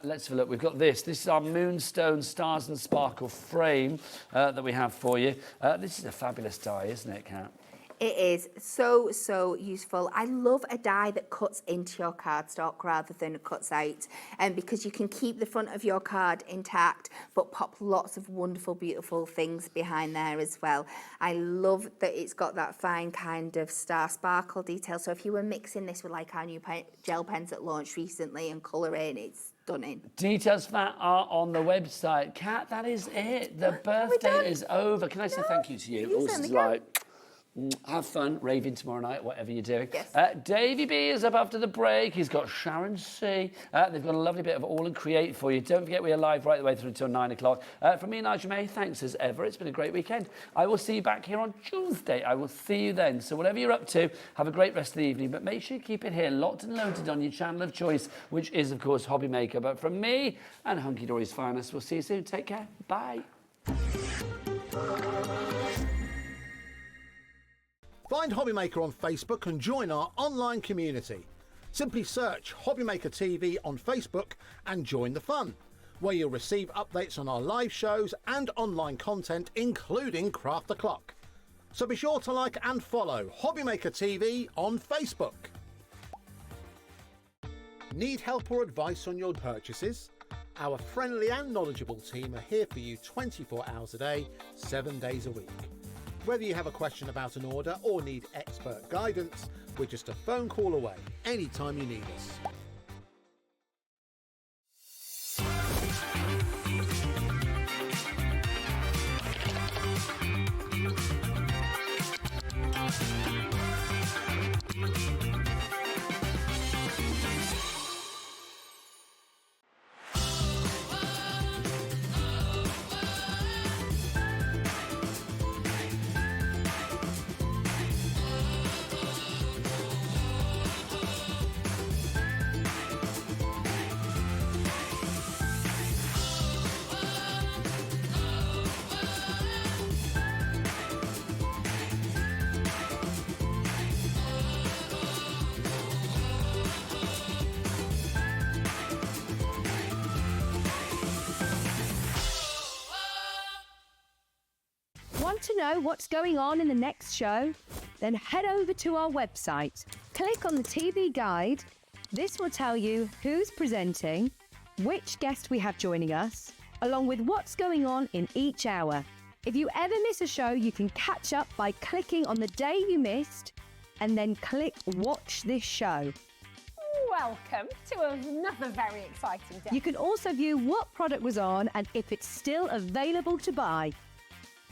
let's have a look. We've got this. This is our Moonstone Stars and Sparkle frame that we have for you. This is a fabulous die, isn't it, Kat? It is so useful. I love a die that cuts into your cardstock rather than cuts out, and because you can keep the front of your card intact but pop lots of wonderful, beautiful things behind there as well. I love that it's got that fine kind of star sparkle detail. So if you were mixing this with like our new gel pens that launched recently and colouring, it's stunning. Details for that are on the website. Kat, that is it. The birthday is over. Can I say thank you to you? You certainly can. Have fun raving tomorrow night, whatever you're doing. Yes. Davey B is up after the break. He's got Sharon C. They've got a lovely bit of AALL Create for you. Don't forget we are live right the way through until 9 o'clock. From me and Nigel May, thanks as ever. It's been a great weekend. I will see you back here on Tuesday. I will see you then. So whatever you're up to, have a great rest of the evening. But make sure you keep it here, locked and loaded on your channel of choice, which is, of course, Hobby Maker. But from me and Hunkydory's finest, we'll see you soon. Take care. Bye. Find Hobby Maker on Facebook and join our online community. Simply search Hobby Maker TV on Facebook and join the fun, where you'll receive updates on our live shows and online content, including Craft the Clock. So be sure to like and follow Hobby Maker TV on Facebook. Need help or advice on your purchases? Our friendly and knowledgeable team are here for you 24 hours a day, 7 days a week. Whether you have a question about an order or need expert guidance, we're just a phone call away anytime you need us. Want to know what's going on in the next show? Then head over to our website. Click on the TV guide. This will tell you who's presenting, which guest we have joining us, along with what's going on in each hour. If you ever miss a show, you can catch up by clicking on the day you missed and then click Watch This Show. Welcome to another very exciting day. You can also view what product was on and if it's still available to buy.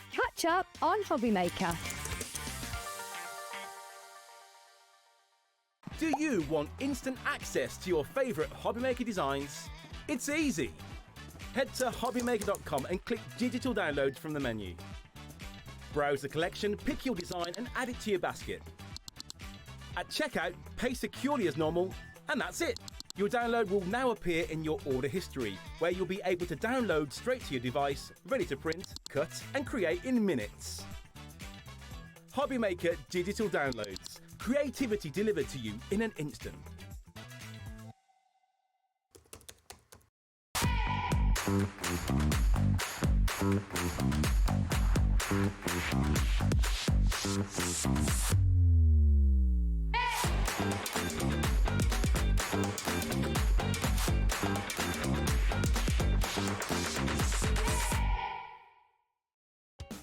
Catch up on Hobby Maker. Do you want instant access to your favourite Hobby Maker designs? It's easy. Head to hobbymaker.com and click Digital Downloads from the menu. Browse the collection, pick your design and add it to your basket. At checkout, pay securely as normal, and that's it. Your download will now appear in your order history, where you'll be able to download straight to your device, ready to print, cut and create in minutes. Hobby Maker Digital Downloads. Creativity delivered to you in an instant.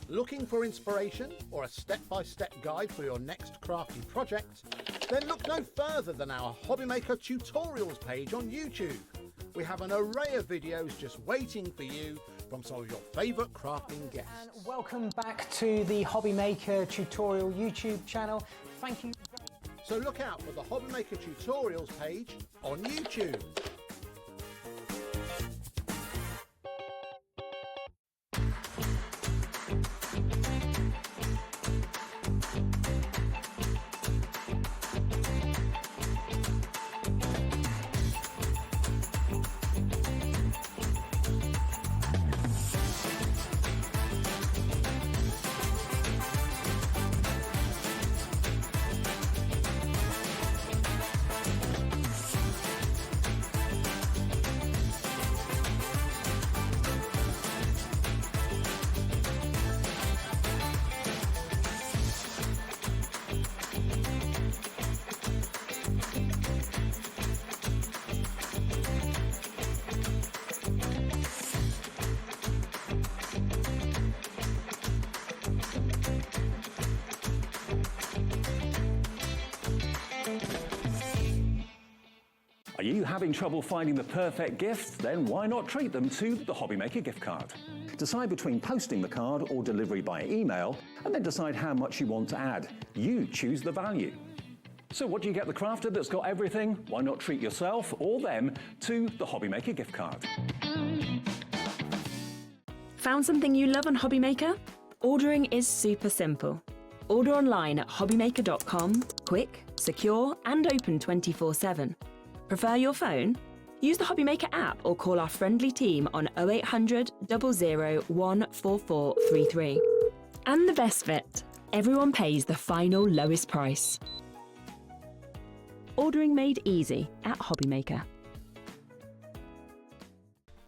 Looking for inspiration or a step-by-step guide for your next crafty project? Then look no further than our Hobby Maker tutorials page on YouTube. We have an array of videos just waiting for you from some of your favourite crafting guests. And welcome back to the Hobby Maker tutorial YouTube channel. Thank you. So look out for the Hobby Maker tutorials page on YouTube. Are you having trouble finding the perfect gift? Then why not treat them to the Hobby Maker gift card? Decide between posting the card or delivery by email, and then decide how much you want to add. You choose the value. So what do you get the crafter that's got everything? Why not treat yourself or them to the Hobby Maker gift card? Found something you love on Hobby Maker? Ordering is super simple. Order online at hobbymaker.com, quick, secure and open 24/7. Prefer your phone? Use the Hobby Maker app or call our friendly team on 0800 00 14433. And the best bit, everyone pays the final lowest price. Ordering made easy at Hobby Maker.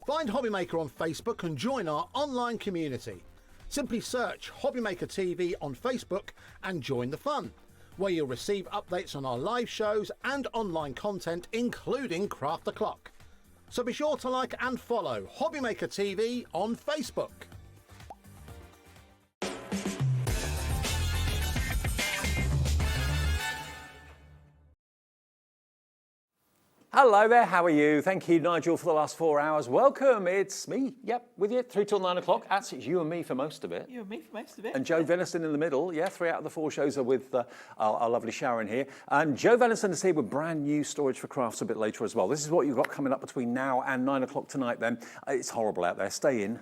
Find Hobby Maker on Facebook and join our online community. Simply search Hobby Maker TV on Facebook and join the fun, where you'll receive updates on our live shows and online content, including Craft the Clock. So be sure to like and follow Hobby Maker TV on Facebook. Hello there, how are you? Thank you, Nigel, for the last 4 hours. Welcome, it's me, with you, through till 9 o'clock. That's you and me for most of it. You and me for most of it. And Joe Venison in the middle. 3 out of the 4 shows are with our lovely Sharon here. And Joe Venison is here with brand new Storage4Crafts a bit later as well. This is what you've got coming up between now and 9 o'clock tonight then. It's horrible out there, stay in.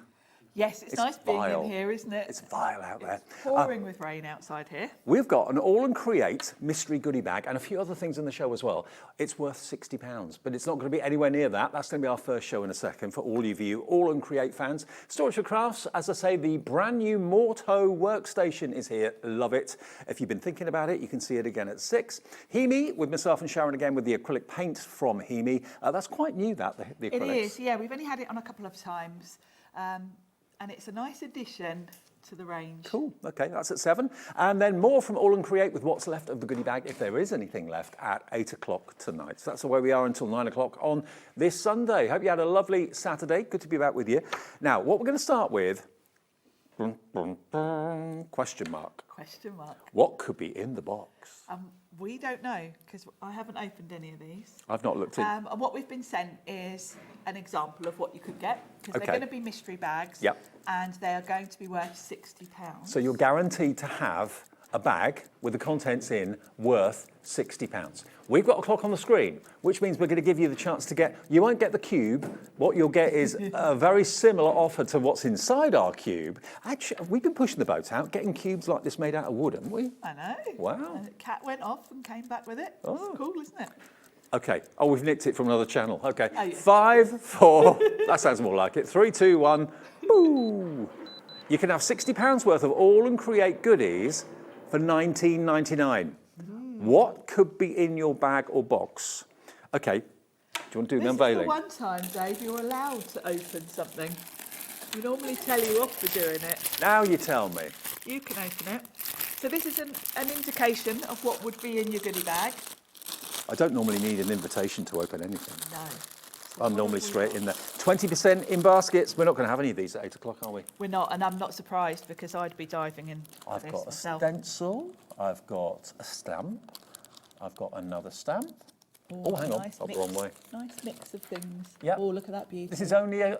Yes, it's nice being in here, isn't it? It's vile out there. It's pouring with rain outside here. We've got an AALL Create mystery goodie bag and a few other things in the show as well. It's worth £60, but it's not going to be anywhere near that. That's going to be our first show in a second for all of you AALL Create fans. Storage4Crafts, as I say, the brand new Morto workstation is here. Love it. If you've been thinking about it, you can see it again at 6. HIMI, with myself and Sharon again with the acrylic paint from HIMI. That's quite new, the acrylics. It is, yeah. We've only had it on a couple of times. And it's a nice addition to the range. Cool, okay, that's at 7. And then more from AALL Create with what's left of the goodie bag, if there is anything left, at 8 o'clock tonight. So that's the way we are until 9 o'clock on this Sunday. Hope you had a lovely Saturday. Good to be back with you. Now, what we're going to start with, question mark. Question mark. What could be in the box? We don't know, because I haven't opened any of these. I've not looked in. And what we've been sent is an example of what you could get, because they're going to be mystery bags, and they are going to be worth £60. So you're guaranteed to have a bag with the contents in worth £60. We've got a clock on the screen, which means we're going to give you the chance to get, you won't get the cube. What you'll get is a very similar offer to what's inside our cube. Actually, we've been pushing the boat out, getting cubes like this made out of wood, haven't we? I know. Wow. And the cat went off and came back with it. Oh. It's cool, isn't it? Okay. Oh, we've nicked it from another channel. Okay. Oh, yeah. 5, 4, that sounds more like it. 3, 2, 1, boo. You can have £60 worth of AALL Create goodies for $19.99. What could be in your bag or box? Okay, do you want to do the unveiling? This is the one time, Dave, you're allowed to open something. We normally tell you off for doing it. Now you tell me. You can open it. So this is an indication of what would be in your goodie bag. I don't normally need an invitation to open anything. No. I'm normally straight in there. 20% in baskets. We're not going to have any of these at 8 o'clock, are we? We're not, and I'm not surprised because I'd be diving in. I've got a stencil. I've got a stamp. I've got another stamp. Oh, hang on, I've got the wrong way. Nice mix of things. Yeah. Oh, look at that beauty. This is only a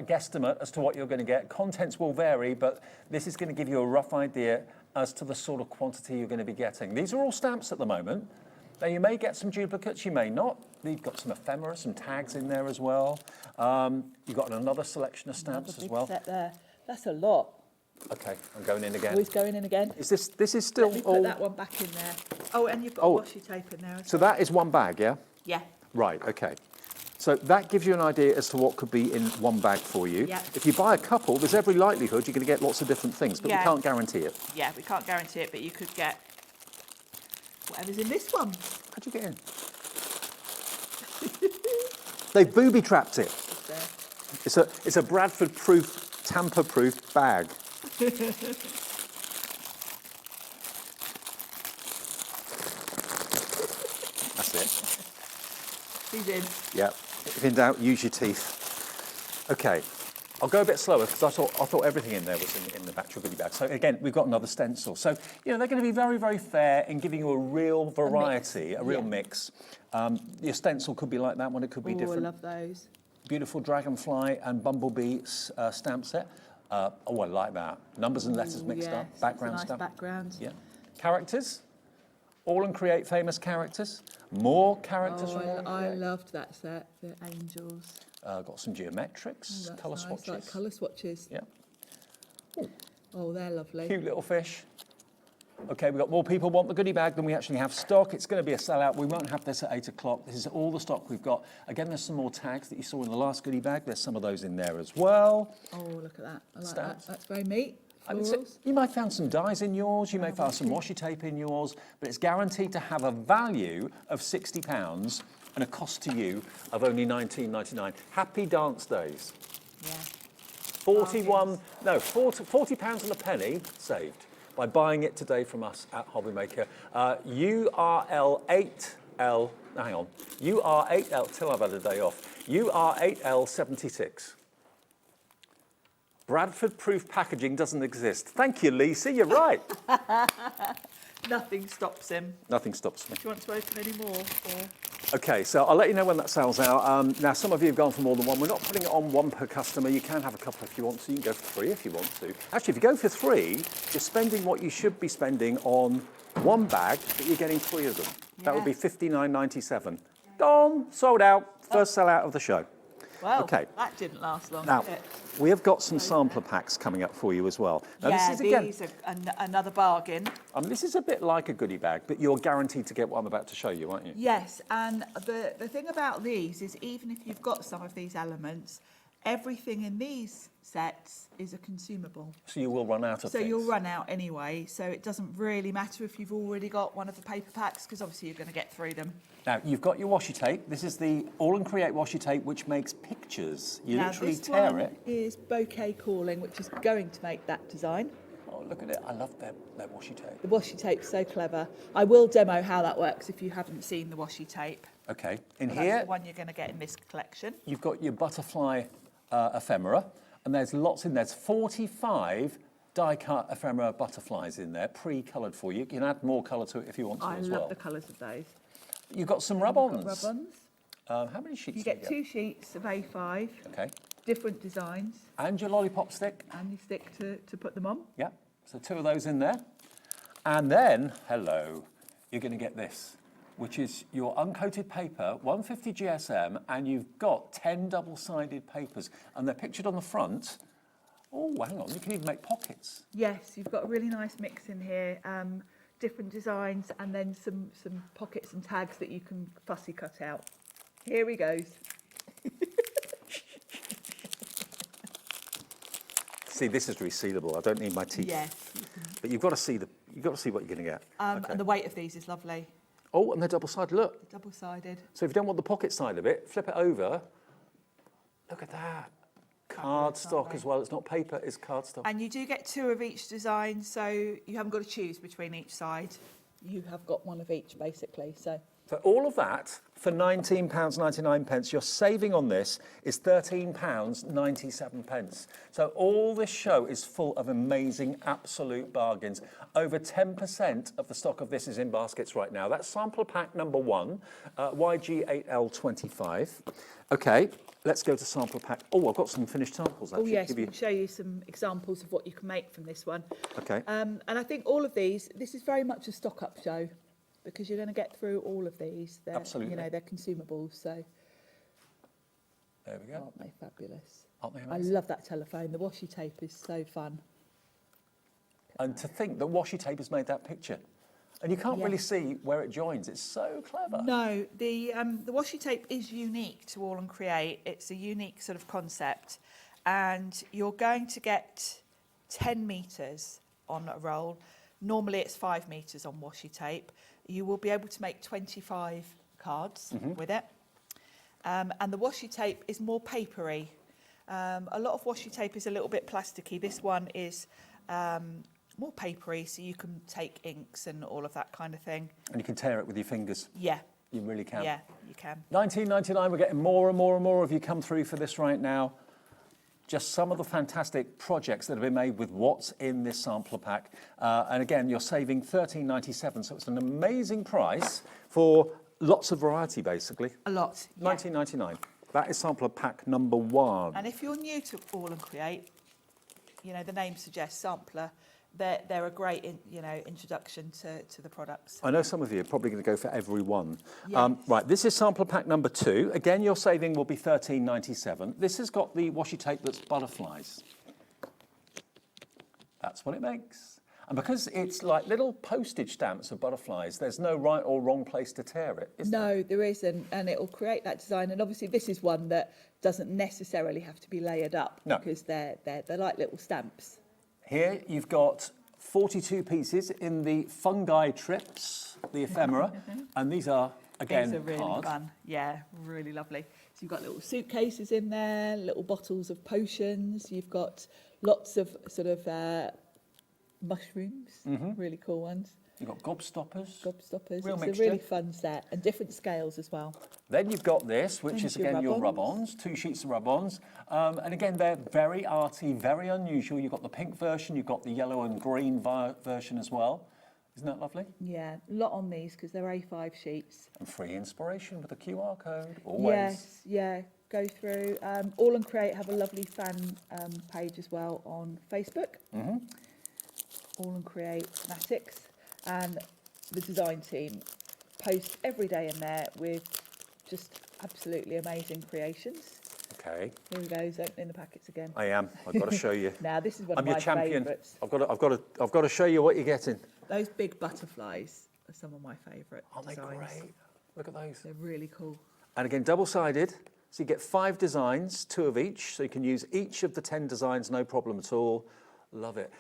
guesstimate as to what you're going to get. Contents will vary, but this is going to give you a rough idea as to the sort of quantity you're going to be getting. These are all stamps at the moment. Now, you may get some duplicates, you may not. You've got some ephemera, some tags in there as well. You've got another selection of stamps as well. Set there. That's a lot. Okay, I'm going in again. Always going in again. Is this is still Let me all... put that one back in there. Oh, and you've got washi tape in there as So well. that is one bag, yeah? Yeah. Right, okay. So that gives you an idea as to what could be in one bag for you. Yeah. If you buy a couple, there's every likelihood you're going to get lots of different things, but we can't guarantee it. Yeah, we can't guarantee it, but you could get whatever's in this one. How'd you get in? They've booby-trapped it. It's a Bradford-proof, tamper-proof bag. That's it. She's in. Yeah. If in doubt, use your teeth. Okay. I'll go a bit slower because I thought everything in there was in the batch goodie bag. So again, we've got another stencil. So, you know, they're going to be very, very fair in giving you a real variety, a real mix. Your stencil could be like that one, it could be different. I love those. Beautiful dragonfly and bumblebee stamp set. I like that. Numbers and letters mixed up, background nice stuff. Background. Yeah. Characters. All and Create famous characters. More characters from All and I Create. loved that set, the angels. Got some geometrics, colour swatches. Like colour swatches. Yeah. Oh, they're lovely. Cute little fish. Okay, we've got more people want the goodie bag than we actually have stock. It's going to be a sellout. We won't have this at 8 o'clock. This is all the stock we've got. Again, there's some more tags that you saw in the last goodie bag. There's some of those in there as well. Oh, look at that. I like that. That's very neat. You might have found some dies in yours, you may have found some washi tape in yours, but it's guaranteed to have a value of £60 and a cost to you of only £19.99. Happy dance days. Yeah. £40 and a penny saved by buying it today from us at Hobbymaker. URL 8L, hang on, UR8L, till I've had a day off, UR8L 76. Bradford proof packaging doesn't exist. Thank you, Lisa, you're right. Nothing stops him. Nothing stops me. Do you want to open any more? Or? Okay, so I'll let you know when that sells out. Now, some of you have gone for more than one. We're not putting it on one per customer. You can have a couple if you want to. You can go for 3 if you want to. Actually, if you go for 3, you're spending what you should be spending on one bag, but you're getting 3 of them. Yeah. That would be $59.97. Gone, sold out, first sellout of the show. Well, okay. That didn't last long, now, did it? we have got some sampler packs coming up for you as well. Now, yeah, this is, again, these are another bargain. This is a bit like a goodie bag, but you're guaranteed to get what I'm about to show you, aren't you? Yes, and the thing about these is even if you've got some of these elements, everything in these sets is a consumable. So you will run out of things. So you'll run out anyway, so it doesn't really matter if you've already got one of the paper packs, because obviously you're going to get through them. Now, you've got your washi tape. This is the All and Create washi tape, which makes pictures. You literally tear it. This one is bouquet calling, which is going to make that design. Oh, look at it. I love that washi tape. The washi tape's so clever. I will demo how that works if you haven't seen the washi tape. Okay. In That's here, the one you're going to get in this collection. you've got your butterfly ephemera, and there's lots in there. There's 45 die-cut ephemera butterflies in there, pre-coloured for you. You can add more colour to it if you want to as well. I love the colours of those. You've got some rub-ons. Rub-ons. How many sheets You do get 2 sheets of A5. Okay. Different designs. And your lollipop stick. And you stick to put them on. Yeah. So 2 of those in there. And then, hello, you're going to get this, which is your uncoated paper, 150 GSM, and you've got 10 double-sided papers. And they're pictured on the front. Oh, hang on, you can even make pockets. Yes, you've got a really nice mix in here. Different designs and then some pockets and tags that you can fussy cut out. Here he goes. See, this is resealable. I don't need my teeth. Yes. But you've got to see what you're going to get. And the weight of these is lovely. Oh, and they're double-sided. Look. Double-sided. So if you don't want the pocket side of it, flip it over. Look at that. Cardstock as well. It's not paper, it's cardstock. And you do get 2 of each design, so you haven't got to choose between each side. You have got 1 of each, basically. So for all of that, for £19.99, your saving on this is £13.97. So all this show is full of amazing, absolute bargains. Over 10% of the stock of this is in baskets right now. That's sample pack number 1, YG8L25. Okay, let's go to sample pack. Oh, I've got some finished samples, actually. Oh, yes, we can show you some examples of what you can make from this one. Okay. And I think all of these, this is very much a stock-up show, because you're going to get through all of these. They're, absolutely. You know, they're consumables, so. There we go. Aren't they fabulous? Aren't they I amazing? love that telephone. The washi tape is so fun. And to think that washi tape has made that picture. And you can't really see where it joins. It's so clever. No, the washi tape is unique to All and Create. It's a unique sort of concept. And you're going to get 10 metres on a roll. Normally it's 5 metres on washi tape. You will be able to make 25 cards with it. And the washi tape is more papery. A lot of washi tape is a little bit plasticky. This one is more papery, so you can take inks and all of that kind of thing. And you can tear it with your fingers. Yeah. You really can. Yeah, you can. $19.99, we're getting more and more and more of you come through for this right now. just some of the fantastic projects that have been made with what's in this sampler pack. And again, you're saving $13.97, so it's an amazing price for lots of variety, basically. A lot. $19.99. That is sampler pack number 1. And if you're new to AALL Create, you know, the name suggests sampler. They're a great, introduction to the products. I know some of you are probably going to go for every one. Yes. Right, this is sampler pack number 2. Again, your saving will be $13.97. This has got the washi tape that's butterflies. That's what it makes. And because it's like little postage stamps of butterflies, there's no right or wrong place to tear it, is there? No, there isn't, and it will create that design. And obviously, this is one that doesn't necessarily have to be layered up because they're like little stamps. Here you've got 42 pieces in the fungi trips, the ephemera, and these are, again, these are really fun. Yeah, really lovely. So you've got little suitcases in there, little bottles of potions. You've got lots of sort of mushrooms, really cool ones. You've got gobstoppers. Gobstoppers. Real It's mixture. a really fun set, and different scales as well. Then you've got this, which And is your again your rub-ons. rub-ons, 2 sheets of rub-ons. And again, they're very arty, very unusual. You've got the pink version, you've got the yellow and green version as well. Isn't that lovely? Yeah, a lot on these because they're A5 sheets. And free inspiration with a QR code, always. Yes, yeah, go through. AALL Create have a lovely fan page as well on Facebook. AALL Create Fanatics, and the design team post every day in there with just absolutely amazing creations. Okay. Here we go, he's opening the packets again. I am. I've got to show you. Now this is one I'm of your my champion. favourites. I've got to show you what you're getting. Those big butterflies are some of my favourite designs. Aren't they great? Look at those. They're really cool. And again, double-sided. So you get 5 designs, 2 of each. So you can use each of the 10 designs, no problem at all. Love it.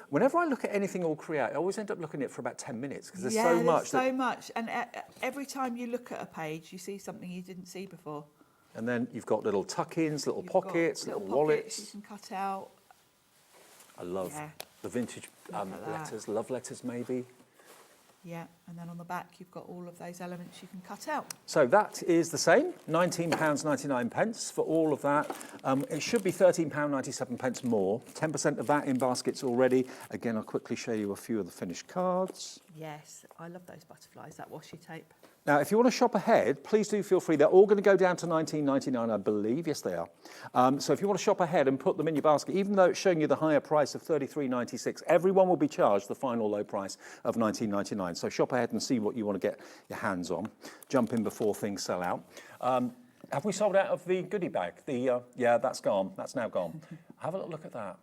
Whenever I look at anything AALL Create, I always end up looking at it for about 10 minutes because there's so much. So much. And every time you look at a page, you see something you didn't see before. And then you've got little tuck-ins, little pockets, little wallets. You can cut out. I love the vintage letters, love letters maybe. Yeah, and then on the back you've got all of those elements you can cut out. So that is the same, £19.99 for all of that. It should be £13.97 more, 10% of that in baskets already. Again, I'll quickly show you a few of the finished cards. Yes, I love those butterflies, that washi tape. Now, if you want to shop ahead, please do feel free. They're all going to go down to $19.99, I believe. Yes, they are. So if you want to shop ahead and put them in your basket, even though it's showing you the higher price of $33.96, everyone will be charged the final low price of $19.99. So shop ahead and see what you want to get your hands on. Jump in before things sell out. Have we sold out of the goodie bag? Yeah, that's gone. That's now gone. Have a look at that.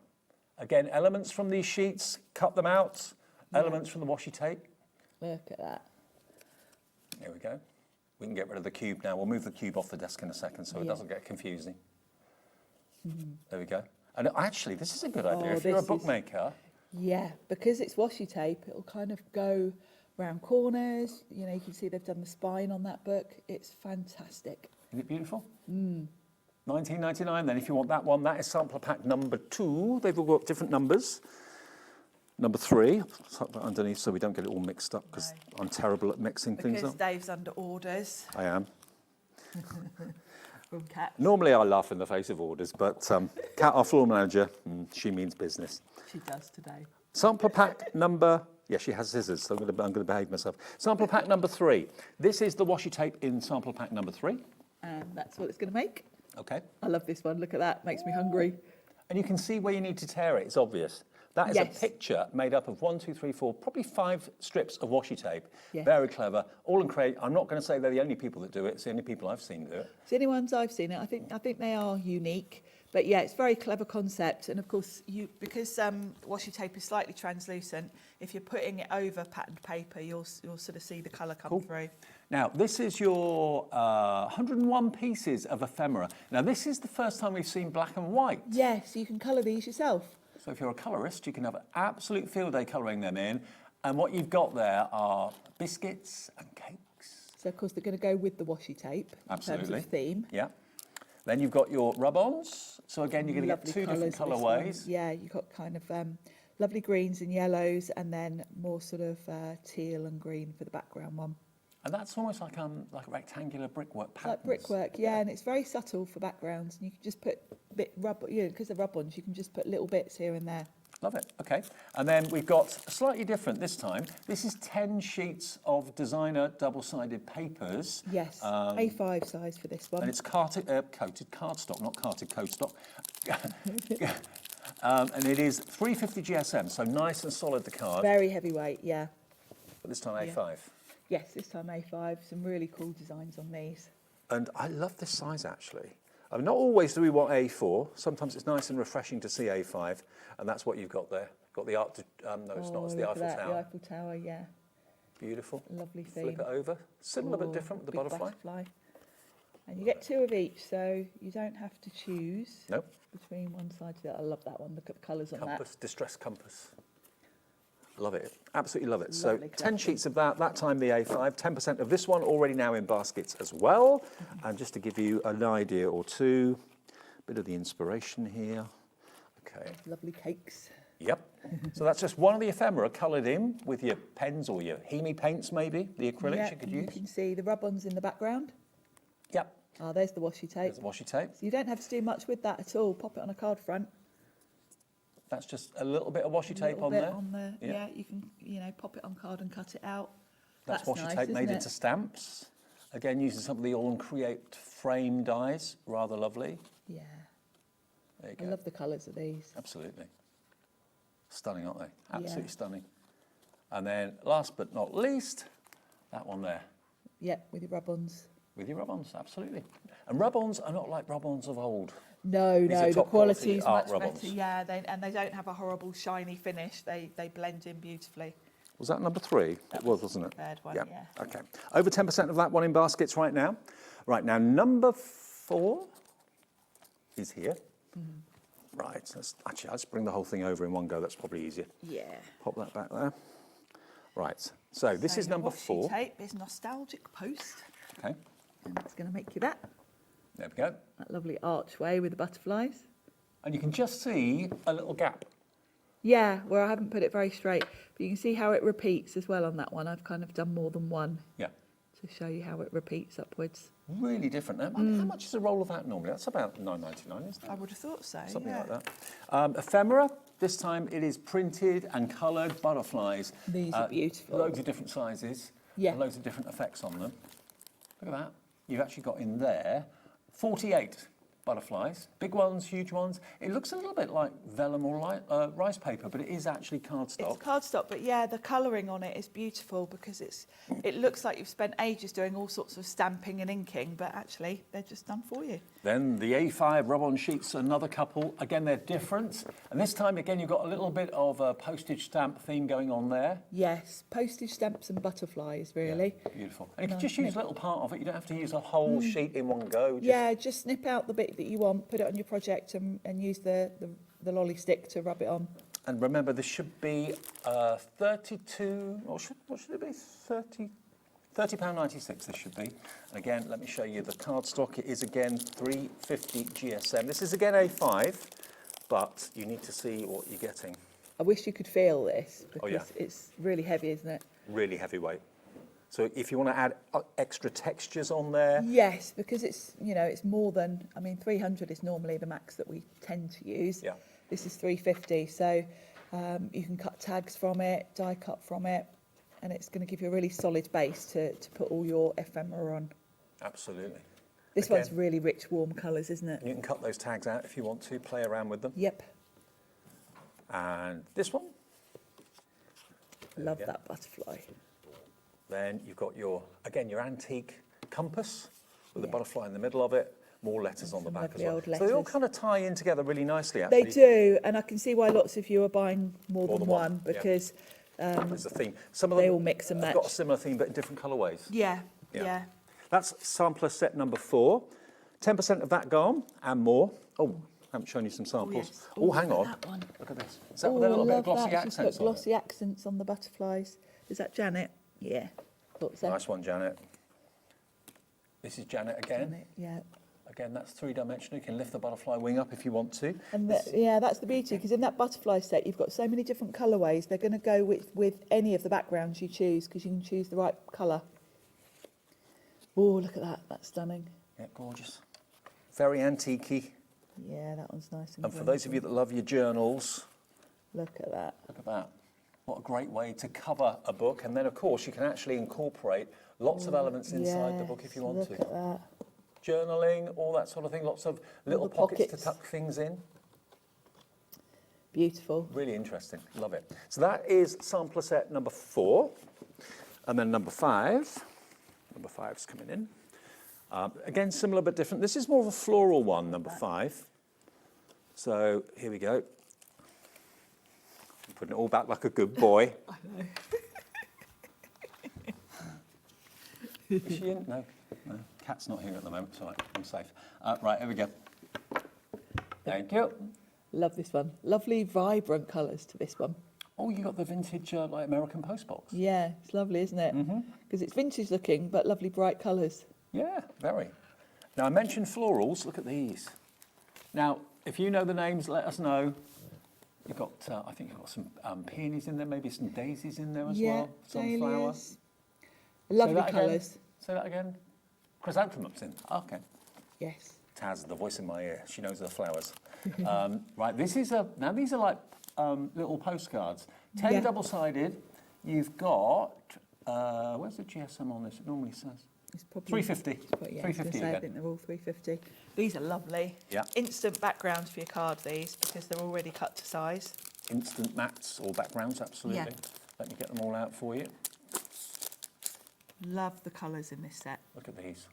Again, elements from these sheets, cut them out. Elements from the washi tape. Look at that. There we go. We can get rid of the cube now. We'll move the cube off the desk in a second so it doesn't get confusing. There we go. And actually, this is a good idea. If you're a bookmaker... Yeah, because it's washi tape, it'll kind of go round corners. You know, you can see they've done the spine on that book. It's fantastic. Isn't it beautiful? $19.99 then if you want that one. That is sampler pack number 2. They've all got different numbers. Number 3, tuck that underneath so we don't get it all mixed up because I'm terrible at mixing things up. Because Dave's under orders. I am. From Kat. Normally I laugh in the face of orders, but Kat, our floor manager, she means business. She does today. Sampler pack number... Yeah, she has scissors, so I'm going to behave myself. Sampler pack number 3. This is the washi tape in sampler pack number 3. And that's what it's going to make. Okay. I love this one. Look at that. Makes me hungry. And you can see where you need to tear it. It's obvious. That is a picture made up of 1, 2, 3, 4, probably 5 strips of washi tape. Yes. Very clever. AALL Create. I'm not going to say they're the only people that do it. It's the only people I've seen do it. It's the only ones I've seen it. I think they are unique. But yeah, it's a very clever concept. And of course, because washi tape is slightly translucent, if you're putting it over patterned paper, you'll sort of see the colour come through. Now, this is your 101 pieces of ephemera. Now, this is the first time we've seen black and white. Yes, you can colour these yourself. So if you're a colourist, you can have an absolute field day colouring them in. And what you've got there are biscuits and cakes. So, of course, they're going to go with the washi tape in terms of theme. Yeah. Then you've got your rub-ons. So, again, you're going to get 2 different colourways. Yeah, you've got kind of lovely greens and yellows and then more sort of teal and green for the background one. And that's almost like a rectangular brickwork pattern. Like brickwork, yeah, and it's very subtle for backgrounds. And you can just put because they're rub-ons, you can just put little bits here and there. Love it. Okay. And then we've got slightly different this time. This is 10 sheets of designer double-sided papers. Yes, A5 size for this one. And it's coated cardstock, not carted coatstock. And it is 350 GSM, so nice and solid, the card. Very heavyweight, yeah. But this time A5. Yes, this time A5. Some really cool designs on these. And I love this size, actually. I mean, not always do we want A4. Sometimes it's nice and refreshing to see A5, and that's what you've got there. Got the Arc, no, it's not, it's the Eiffel Tower. The Eiffel Tower, yeah. Beautiful. Lovely theme. Flip it over. Similar but different with the butterfly. And you get 2 of each, so you don't have to choose between one side to the other. I love that one. Look at the colours on that. Compass, distress compass. Love it. Absolutely love it. Lovely So 10 sheets of that time the A5, 10% of this one already now in baskets as well. And just to give you an idea or two, a bit of the inspiration here. Okay. Lovely cakes. Yep. So that's just one of the ephemera coloured in with your pens or your HIMI paints maybe, the acrylics you could use. You can see the rub-ons in the background. Yep. Oh, there's the washi tape. There's the washi tape. So you don't have to do much with that at all. Pop it on a card front. That's just a little bit of washi tape on there. Yeah, you can, pop it on card and cut it out. That's washi nice, tape made isn't into stamps. Again, using some of the AALL Create frame dies. Rather lovely. Yeah. There you go. I love the colours of these. Absolutely. Stunning, aren't they? Absolutely stunning. And then, last but not least, that one there. Yeah, with your rub-ons. With your rub-ons, absolutely. And rub-ons are not like rub-ons of old. No, the quality is much rub-ons. better. Yeah, they don't have a horrible shiny finish. They blend in beautifully. Was that number 3? It was, wasn't it? Third one, yeah. Okay. Over 10% of that one in baskets right now. Right now, number 4 is here. Right. Let's bring the whole thing over in one go. That's probably easier. Yeah. Pop that back there. Right. So this is number 4. Tape is nostalgic post. Okay. And that's going to make you that. There we go. That lovely archway with the butterflies. And you can just see a little gap. Yeah, where I haven't put it very straight. But you can see how it repeats as well on that one. I've kind of done more than one. Yeah. To show you how it repeats upwards. Really different. How much is a roll of that normally? That's about $9.99, isn't it? I would have thought so. Something like that. Ephemera. This time it is printed and coloured butterflies. These are beautiful. Loads of different sizes. Yeah. And loads of different effects on them. Look at that. You've actually got in there 48 butterflies, big ones, huge ones. It looks a little bit like vellum or rice paper, but it is actually cardstock. It's cardstock, but yeah, the colouring on it is beautiful because it looks like you've spent ages doing all sorts of stamping and inking, but actually they're just done for you. Then the A5 rub-on sheets, another couple. Again, they're different. And this time, again, you've got a little bit of a postage stamp theme going on there. Yes, postage stamps and butterflies, really. Yeah, beautiful. And you can just use a little part of it. You don't have to use a whole sheet in one go. Just snip out the bit that you want, put it on your project and use the lolly stick to rub it on. And remember, this should be 32, or what should it be? £30.96 this should be. And again, let me show you the cardstock. It is again 350 GSM. This is again A5, but you need to see what you're getting. I wish you could feel this because it's really heavy, isn't it? Really heavyweight. So if you want to add extra textures on there. Yes, because it's more than, 300 is normally the max that we tend to use. Yeah. This is 350, so you can cut tags from it, die cut from it, and it's going to give you a really solid base to put all your ephemera on. Absolutely. This one's really rich, warm colours, isn't it? You can cut those tags out if you want to, play around with them. Yep. And this one. Love that butterfly. Then you've got your antique compass with the butterfly in the middle of it. More letters on the back as well. So they all kind of tie in together really nicely, actually. They do, and I can see why lots of you are buying more than one because there's a theme. Some of them they all mix and match. Got a similar theme, but in different colourways. Yeah. That's sampler set number 4. 10% of that gone and more. Oh, I haven't shown you some samples. Oh, hang on. That one. Look at this. Is that with a little bit of glossy accents She's got glossy accents on the butterflies. Is that Janet? Yeah. Thought so. Nice one, Janet. This is Janet again. Janet, yeah. Again, that's 3-dimensional. You can lift the butterfly wing up if you want to. And that's the beauty, because in that butterfly set, you've got so many different colourways. They're going to go with any of the backgrounds you choose, because you can choose the right colour. Oh, look at that. That's stunning. Yeah, gorgeous. Very antique-y. Yeah, that one's nice. And for those of you that love your journals, look at that. Look at that. What a great way to cover a book. And then, of course, you can actually incorporate lots of elements inside the book if you want to. Look at that. Journaling, all that sort of thing. Lots of little pockets to tuck things in. Beautiful. Really interesting. Love it. So that is sampler set number 4. And then number 5. Number 5's coming in. Again, similar but different. This is more of a floral one, number 5. So here we go. I'm putting it all back like a good boy. I know. Is she in? No. No. Cat's not here at the moment, so I'm safe. Right, here we go. Thank you. Love this one. Lovely, vibrant colours to this one. Oh, you got the vintage like American postbox. Yeah, it's lovely, isn't it? Because it's vintage looking, but lovely bright colours. Yeah, very. Now, I mentioned florals. Look at these. Now, if you know the names, let us know. You've got, I think you've got some peonies in there, maybe some daisies in there as well. Sunflower. Dahlias. Lovely colours. Say that again. Chrysanthemums in. Okay. Yes. Taz, the voice in my ear. She knows the flowers. Right, this is now these are like little postcards. 10 double-sided. You've got, where's the GSM on this? It normally says. It's probably 350. Yeah, 350 I think they're all 350. These are lovely. Yeah. Instant backgrounds for your card, these, because they're already cut to size. Instant mats or backgrounds, absolutely. Yeah. Let me get them all out for you. Love the colours in this set. Look at these.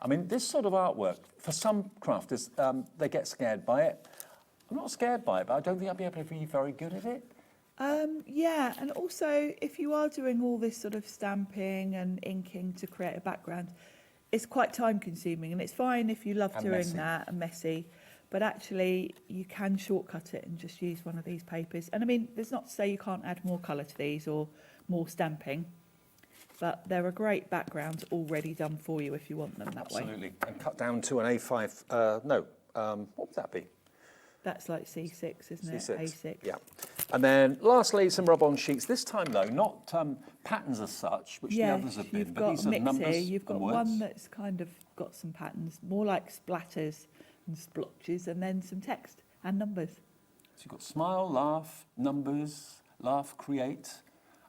I mean, this sort of artwork, for some crafters, they get scared by it. I'm not scared by it, but I don't think I'd be able to be very good at it. Yeah, and also if you are doing all this sort of stamping and inking to create a background, it's quite time consuming, and it's fine if you love And doing messy. that and messy, but actually you can shortcut it and just use one of these papers. And I mean, there's not to say you can't add more colour to these or more stamping, but they're a great background already done for you if you want them that way. Absolutely. And cut down to an A5, what would that be? That's like C6, isn't it? C6. A6. Yeah. And then lastly, some rub-on sheets. This time, though, not patterns as such, which the others have been, you've but got these are mix numbers here. You've got and words. one that's kind of got some patterns, more like splatters and splotches, and then some text and numbers. So you've got smile, laugh, numbers, laugh, create.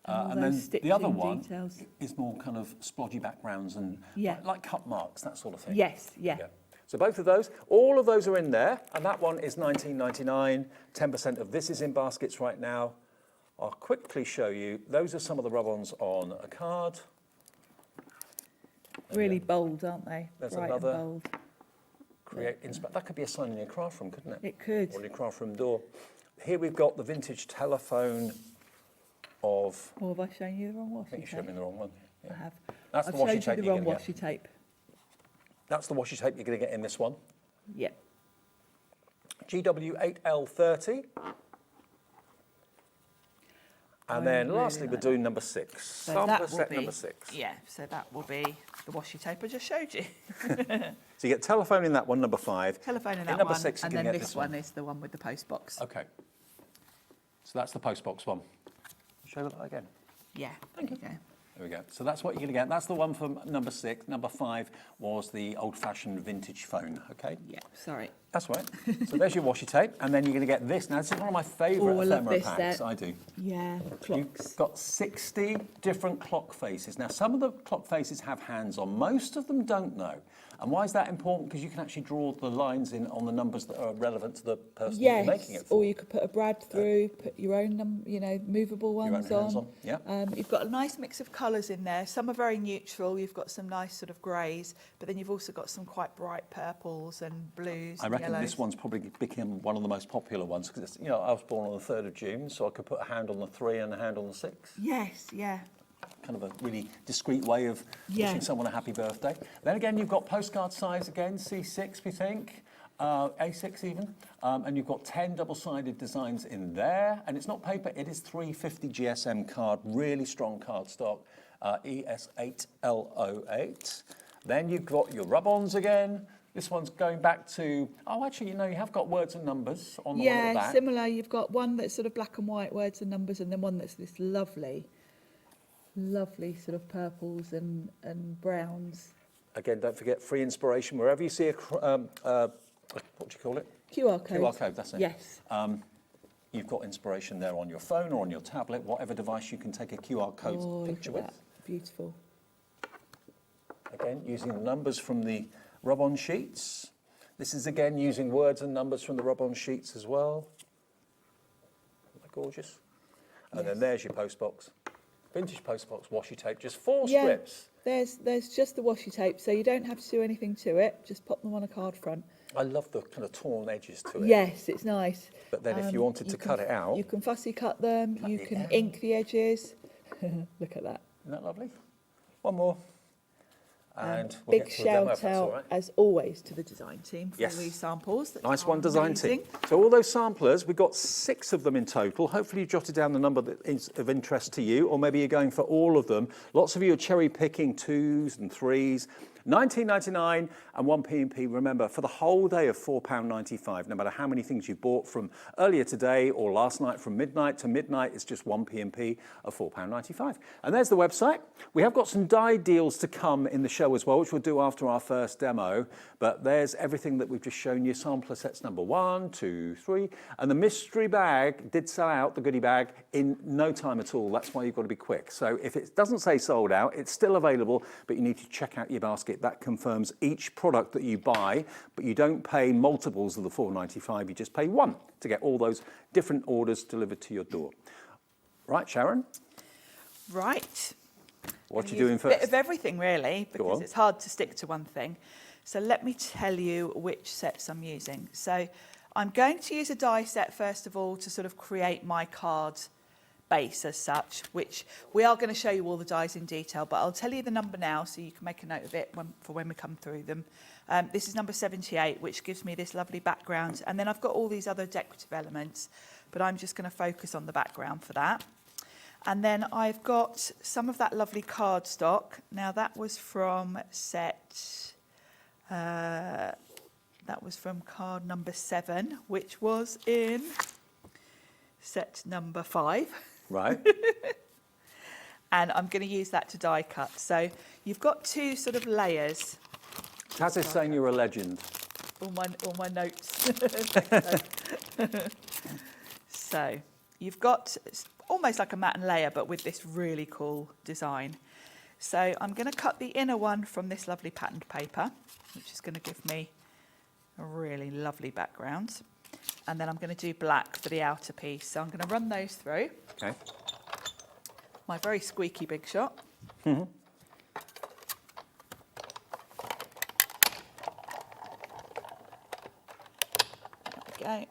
all And those then the other stitching one details. is more kind of splodgy backgrounds and Yeah. like cut marks, that sort of thing. Yes, yeah. So both of those, all of those are in there, and that one is $19.99. 10% of this is in baskets right now. I'll quickly show you. Those are some of the rub-ons on a card. Really bold, aren't they? There's Bright another. and bold. That could be a sign in your craft room, couldn't it? It could. Or in your craft room door. Here we've got the vintage telephone of... Or have I shown you the wrong washi I think you tape? showed me the wrong one. Yeah. I have. That's I've the washi showed you tape the you're wrong gonna washi get. tape. That's the washi tape you're going to get in this one. Yeah. GW8L30. And then really lastly, we're like doing number 6. So Sampler that will set be, number 6. Yeah, so that will be the washi tape I just showed you. So you get telephone in that one, number 5. Telephone in that number one, 6, you're and going then to get this one is the one with the post box. Okay. So that's the post box one. Show that again. Yeah, thank you. There we go. So that's what you're going to get. That's the one from number 6. Number 5 was the old-fashioned vintage phone, okay? Yeah, sorry. That's right. So there's your washi tape, and then you're going to get this. Now, this is one of my favourite Oh, I love ephemera this packs. set. I do. Yeah, clocks. You've got 60 different clock faces. Now, some of the clock faces have hands on. Most of them don't, though. And why is that important? Because you can actually draw the lines in on the numbers that are relevant to the person that you're making it for. Or you could put a brad through, put your own, movable Your own ones hands on. on, yeah. You've got a nice mix of colours in there. Some are very neutral. You've got some nice sort of greys, but then you've also got some quite bright purples and blues. I and reckon yellows. this one's probably become one of the most popular ones because, I was born on the 3rd of June, so I could put a hand on the 3 and a hand on the 6. Yes, yeah. Kind of a really discreet way of wishing someone a happy birthday. Then again, you've got postcard size again, C6, we think, A6 even, and you've got 10 double-sided designs in there, and it's not paper, it is 350 GSM card, really strong cardstock, ES8L08. Then you've got your rub-ons again. This one's going back to, you have got words and numbers on the one at the back. Similar. You've got one that's sort of black and white words and numbers, and then one that's this lovely sort of purples and browns. Again, don't forget free inspiration wherever you see a, what do you call it? QR code. QR code, that's it. Yes. You've got inspiration there on your phone or on your tablet, whatever device you can take a QR code picture with. Beautiful. Again, using the numbers from the rub-on sheets. This is again using words and numbers from the rub-on sheets as well. Isn't that gorgeous? And then there's your postbox. Vintage postbox washi tape, just 4 strips. There's just the washi tape, so you don't have to do anything to it. Just pop them on a card front. I love the kind of torn edges to it. Yes, it's nice. But then if you wanted to cut it out... You can fussy cut them, you can ink the edges. Look at that. Isn't that lovely? One more. And we'll big get to a demo, shout if that's all out, right. as always, to the design team for Yes. all these samples. That Nice are one, design amazing. team. So all those samplers, we've got 6 of them in total. Hopefully you jotted down the number that is of interest to you, or maybe you're going for all of them. Lots of you are cherry picking 2s and 3s. $19.99 and 1p&p, remember, for the whole day of £4.95, no matter how many things you bought from earlier today or last night from midnight to midnight, it's just 1p&p of £4.95. And there's the website. We have got some die deals to come in the show as well, which we'll do after our first demo, but there's everything that we've just shown you, sampler sets number 1, 2, 3, and the mystery bag did sell out, the goodie bag, in no time at all. That's why you've got to be quick. So if it doesn't say sold out, it's still available, but you need to check out your basket. That confirms each product that you buy, but you don't pay multiples of the $4.95, you just pay 1 to get all those different orders delivered to your door. Right, Sharon? Right. What are you Use doing a first? bit of everything, really, Go because on. it's hard to stick to one thing. So let me tell you which sets I'm using. So I'm going to use a die set, first of all, to sort of create my card base as such, which we are going to show you all the dies in detail, but I'll tell you the number now so you can make a note of it for when we come through them. This is number 78, which gives me this lovely background, and then I've got all these other decorative elements, but I'm just going to focus on the background for that. And then I've got some of that lovely cardstock. Now that was from set, that was from card number 7, which was in set number 5. Right. And I'm going to use that to die cut. So you've got 2 sort of layers. Taz is saying you're a legend. All my notes. So you've got almost like a matte layer, but with this really cool design. So I'm going to cut the inner one from this lovely patterned paper, which is going to give me a really lovely background. And then I'm going to do black for the outer piece. So I'm going to run those through. Okay. My very squeaky Big Shot. Mm-hmm. There we go.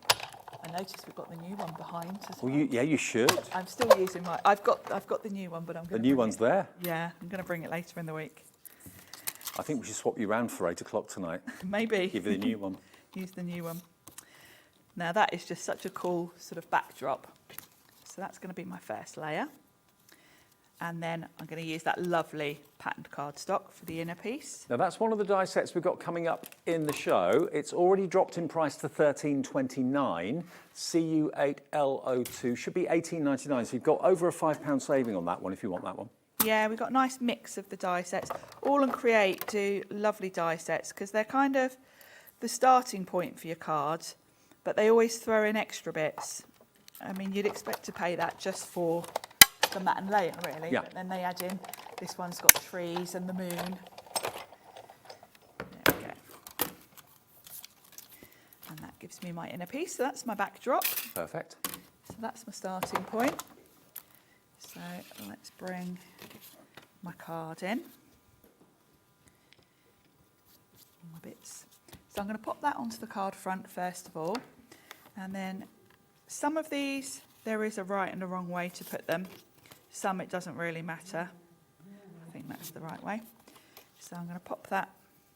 I noticed we've got the new one behind as well. Well, yeah, you should. I'm still using my. I've got the new one, but I'm going The new one's there. Yeah, I'm going to bring it later in the week. I think we should swap you around for 8 o'clock tonight. Maybe. Give you the new one. Use the new one. Now that is just such a cool sort of backdrop. So that's going to be my first layer. And then I'm going to use that lovely patterned cardstock for the inner piece. Now that's one of the die sets we've got coming up in the show. It's already dropped in price to $13.29. CU8L02 should be $18.99. So you've got over a £5 saving on that one if you want that one. Yeah, we've got a nice mix of the die sets. AALL Create do lovely die sets because they're kind of the starting point for your cards, but they always throw in extra bits. I mean, you'd expect to pay that just for the matte and layer, really. Yeah. But then they add in, this one's got trees and the moon. There we go. And that gives me my inner piece. So that's my backdrop. Perfect. So that's my starting point. So let's bring my card in. My bits. So I'm going to pop that onto the card front first of all. And then some of these, there is a right and a wrong way to put them. Some it doesn't really matter. I think that's the right way. So I'm going to pop that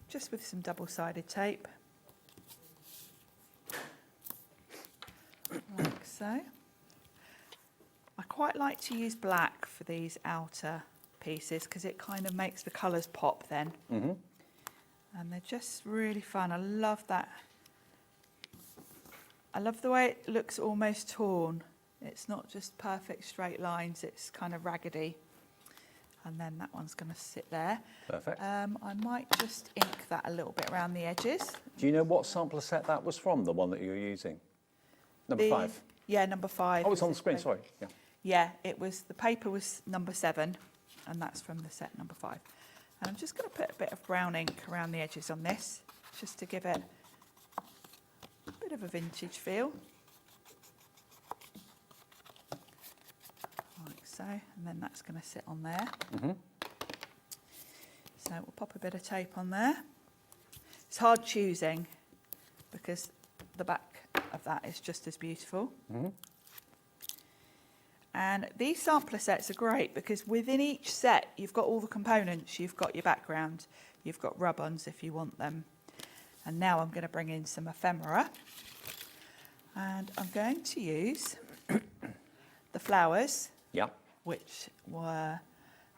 just with some double-sided tape. Like so. I quite like to use black for these outer pieces because it kind of makes the colours pop then. Mm-hmm. And they're just really fun. I love that. I love the way it looks almost torn. It's not just perfect straight lines, it's kind of raggedy. And then that one's going to sit there. Perfect. I might just ink that a little bit around the edges. Do you know what sampler set that was from, the one that you were using? Number 5? Yeah, number 5. Oh, it's on the screen, sorry. Yeah. Yeah, the paper was number 7, and that's from the set number 5. And I'm just going to put a bit of brown ink around the edges on this, just to give it a bit of a vintage feel. Like so, and then that's going to sit on there. So we'll pop a bit of tape on there. It's hard choosing because the back of that is just as beautiful. And these sampler sets are great because within each set you've got all the components. You've got your background, you've got rub-ons if you want them. And now I'm going to bring in some ephemera, and I'm going to use the flowers, which were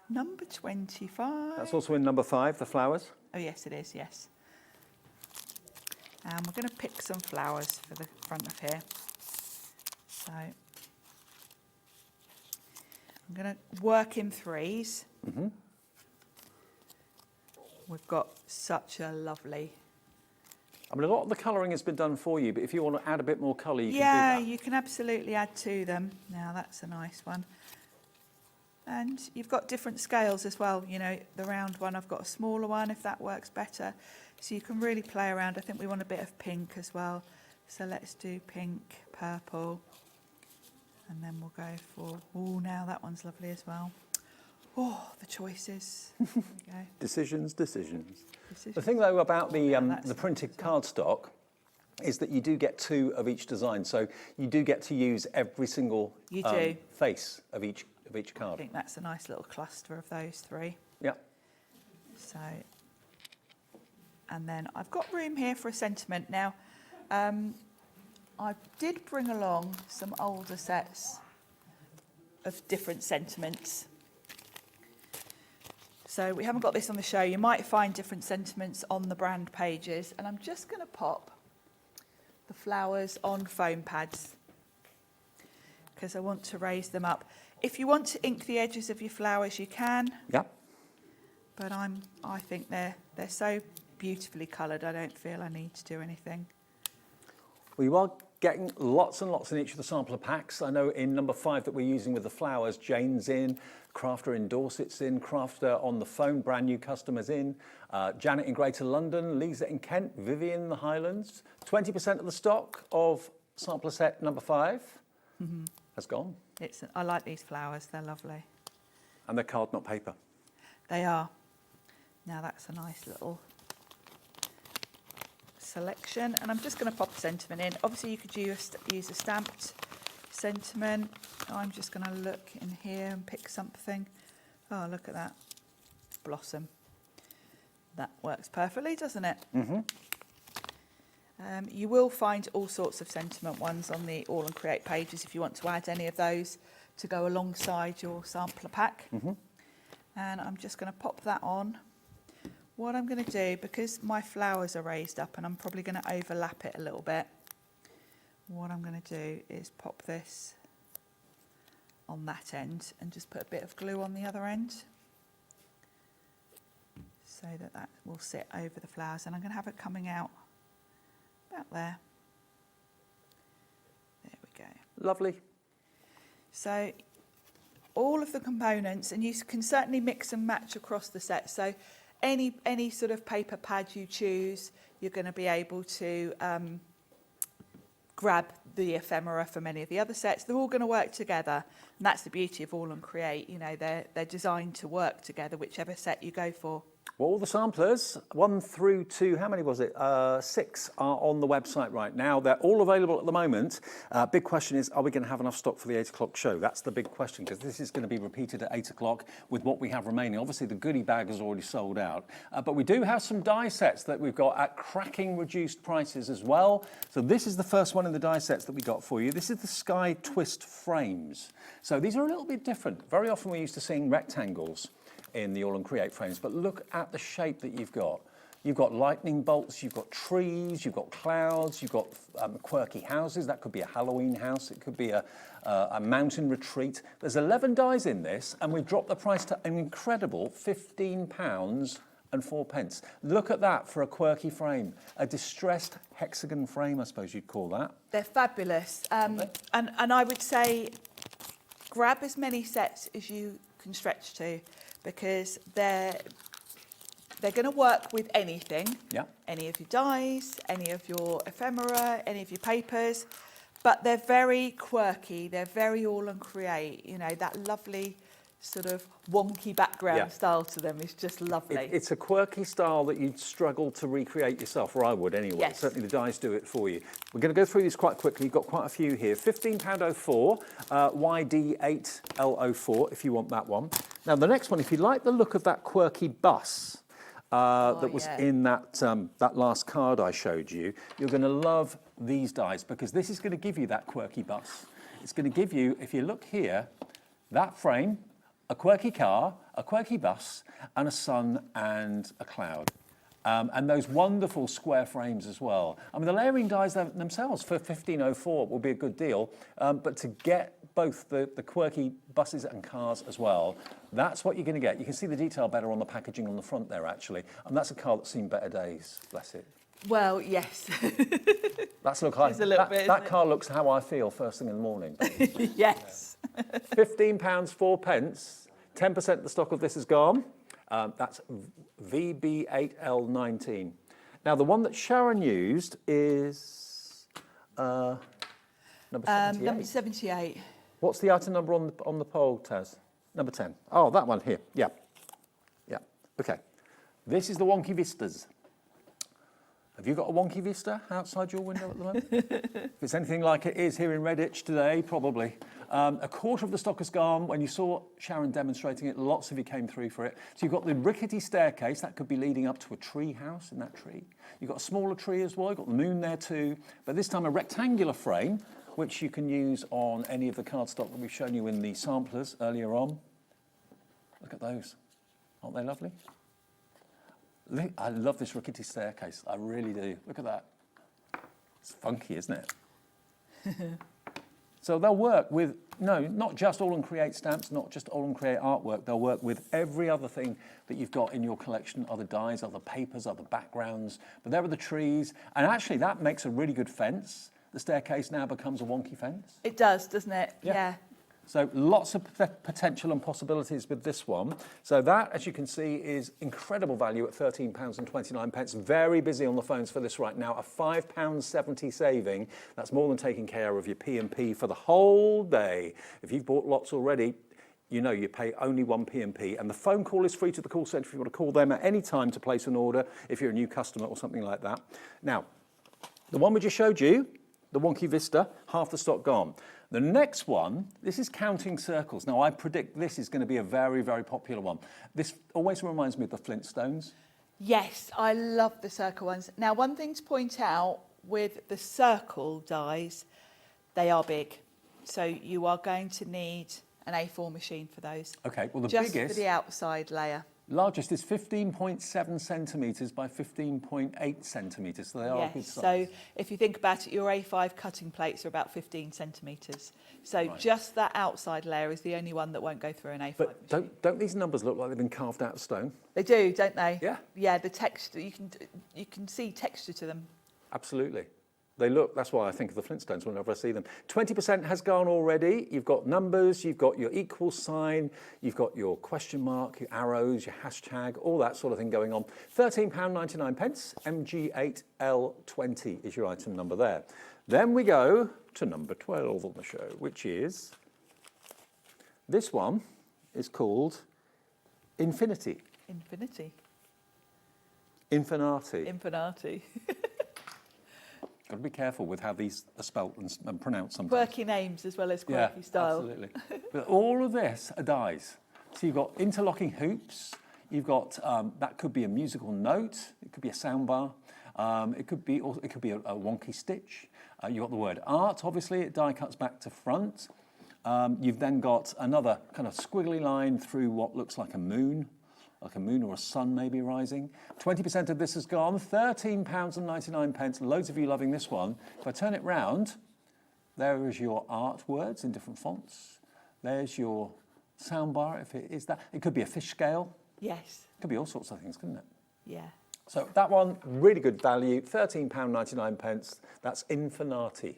number 25. That's also in number 5, the flowers. Oh yes, it is, yes. And we're going to pick some flowers for the front of here. So I'm going to work in 3s. We've got such a lovely... I mean, a lot of the colouring has been done for you, but if you want to add a bit more colour, you can do Yeah, that. you can absolutely add to them. Now, that's a nice one. And you've got different scales as well. You know, the round one, I've got a smaller one, if that works better. So you can really play around. I think we want a bit of pink as well. So let's do pink, purple. And then we'll go for, oh, now that one's lovely as well. Oh, the choices. There we go. Decisions. The thing, though, about the printed cardstock is that you do get 2 of each design. So you do get to use every single face of each card. I think that's a nice little cluster of those 3. Yeah. So, and then I've got room here for a sentiment. Now, I did bring along some older sets of different sentiments. So we haven't got this on the show. You might find different sentiments on the brand pages. And I'm just going to pop the flowers on foam pads because I want to raise them up. If you want to ink the edges of your flowers, you can. Yeah. But I think they're so beautifully coloured, I don't feel I need to do anything. Well, you are getting lots and lots in each of the sampler packs. I know in number 5 that we're using with the flowers, Jane's in, Crafter in Dorset's in, Crafter on the phone, brand new customers in, Janet in Greater London, Lisa in Kent, Vivian in the Highlands. 20% of the stock of sampler set number 5 has gone. I like these flowers, they're lovely. And they're card, not paper. They are. Now that's a nice little selection, and I'm just going to pop a sentiment in. Obviously you could use a stamped sentiment. I'm just going to look in here and pick something. Oh, look at that blossom. That works perfectly, doesn't it? You will find all sorts of sentiment ones on the AALL Create pages if you want to add any of those to go alongside your sampler pack. And I'm just going to pop that on. What I'm going to do, because my flowers are raised up and I'm probably going to overlap it a little bit, what I'm going to do is pop this on that end and just put a bit of glue on the other end so that that will sit over the flowers. And I'm going to have it coming out about there. There we go. Lovely. So all of the components, and you can certainly mix and match across the set. So any sort of paper pad you choose, you're going to be able to grab the ephemera from any of the other sets. They're all going to work together, and that's the beauty of AALL Create. You know, they're designed to work together, whichever set you go for. Well, all the samplers, 1 through to, how many was it? 6 are on the website right now. They're all available at the moment. Big question is, are we going to have enough stock for the 8 o'clock show? That's the big question, because this is going to be repeated at 8 o'clock with what we have remaining. Obviously, the goodie bag is already sold out. But we do have some die sets that we've got at cracking reduced prices as well. So this is the first one in the die sets that we got for you. This is the Sky Twist frames. So these are a little bit different. Very often we're used to seeing rectangles in the AALL Create frames, but look at the shape that you've got. You've got lightning bolts, you've got trees, you've got clouds, you've got quirky houses. That could be a Halloween house, it could be a mountain retreat. There's 11 dies in this, and we've dropped the price to an incredible £15.04. Look at that for a quirky frame. A distressed hexagon frame, I suppose you'd call that. They're fabulous. And I would say grab as many sets as you can stretch to, because they're going to work with anything. Yeah. Any of your dies, any of your ephemera, any of your papers. But they're very quirky. They're very all and create. You know, that lovely sort of wonky background style to them is just lovely. It's a quirky style that you'd struggle to recreate yourself, or I would anyway. Yes. Certainly the dies do it for you. We're going to go through these quite quickly. You've got quite a few here. £15.04, YD8L04 if you want that one. Now the next one, if you like the look of that quirky bus that was in that, that last card I showed you, you're going to love these dies, because this is going to give you that quirky bus. It's going to give you, if you look here, that frame, a quirky car, a quirky bus, and a sun and a cloud. And those wonderful square frames as well. I mean, the layering dies themselves for £15.04 will be a good deal, but to get both the quirky buses and cars as well, that's what you're going to get. You can see the detail better on the packaging on the front there, actually. And that's a car that's seen better days, bless it. Well, yes. That's look like, that car looks how I feel first thing in the morning. Yes. £15.04. 10% of the stock of this is gone. That's VB8L19. Now, the one that Sharon used is number 78. Number 78. What's the item number on the poll, Taz? Number 10. Oh, that one here. Yeah. Yeah. Okay. This is the Wonky Vistas. Have you got a Wonky Vista outside your window at the moment? If it's anything like it is here in Redditch today, probably. A quarter of the stock is gone. When you saw Sharon demonstrating it, lots of you came through for it. So you've got the rickety staircase, that could be leading up to a tree house in that tree. You've got a smaller tree as well, you've got the moon there too. But this time a rectangular frame, which you can use on any of the cardstock that we've shown you in the samplers earlier on. Look at those. Aren't they lovely? I love this rickety staircase. I really do. Look at that. It's funky, isn't it? So they'll work with, not just All and Create stamps, not just All and Create artwork. They'll work with every other thing that you've got in your collection, other dies, other papers, other backgrounds. But there are the trees. And actually, that makes a really good fence. The staircase now becomes a wonky fence. It does, doesn't it? Yeah. So lots of potential and possibilities with this one. So that, as you can see, is incredible value at £13.29. Very busy on the phones for this right now. A £5.70 saving. That's more than taking care of your P&P for the whole day. If you've bought lots already, you know you pay only one P&P. And the phone call is free to the call centre if you want to call them at any time to place an order, if you're a new customer or something like that. Now, the one we just showed you, the Wonky Vista, half the stock gone. The next one, this is counting circles. Now, I predict this is going to be a very, very popular one. This always reminds me of the Flintstones. Yes, I love the circle ones. Now, one thing to point out with the circle dies, they are big. So you are going to need an A4 machine for those. Okay, well, the just biggest... for the outside layer. Largest is 15.7 centimetres by 15.8 centimetres, so they are a good size. So if you think about it, your A5 cutting plates are about 15 centimetres. So just that outside layer is the only one that won't go through an A5 But don't these numbers look like they've been carved out of stone? They do, don't they? Yeah. Yeah, the texture, you can see texture to them. Absolutely. They look, that's why I think of the Flintstones whenever I see them. 20% has gone already. You've got numbers, you've got your equal sign, you've got your question mark, your arrows, your hashtag, all that sort of thing going on. £13.99, MG8L20 is your item number there. Then we go to number 12 on the show, which is, this one is called Infinity. Infinity. Infinati. Infinati. Got to be careful with how these are spelt and pronounced sometimes. Quirky names as well as quirky style. Absolutely. But all of this are dies. So you've got interlocking hoops. You've got that could be a musical note. It could be a soundbar. It could be a wonky stitch. You've got the word art. Obviously, it die cuts back to front. You've then got another kind of squiggly line through what looks like a moon like a moon or a sun maybe rising. 20% of this has gone, £13.99. Loads of you loving this one. If I turn it round, there is your art words in different fonts. There's your soundbar, if it is that. It could be a fish scale. Yes. It could be all sorts of things, couldn't it? Yeah. So that one, really good value, £13.99. That's Infinati.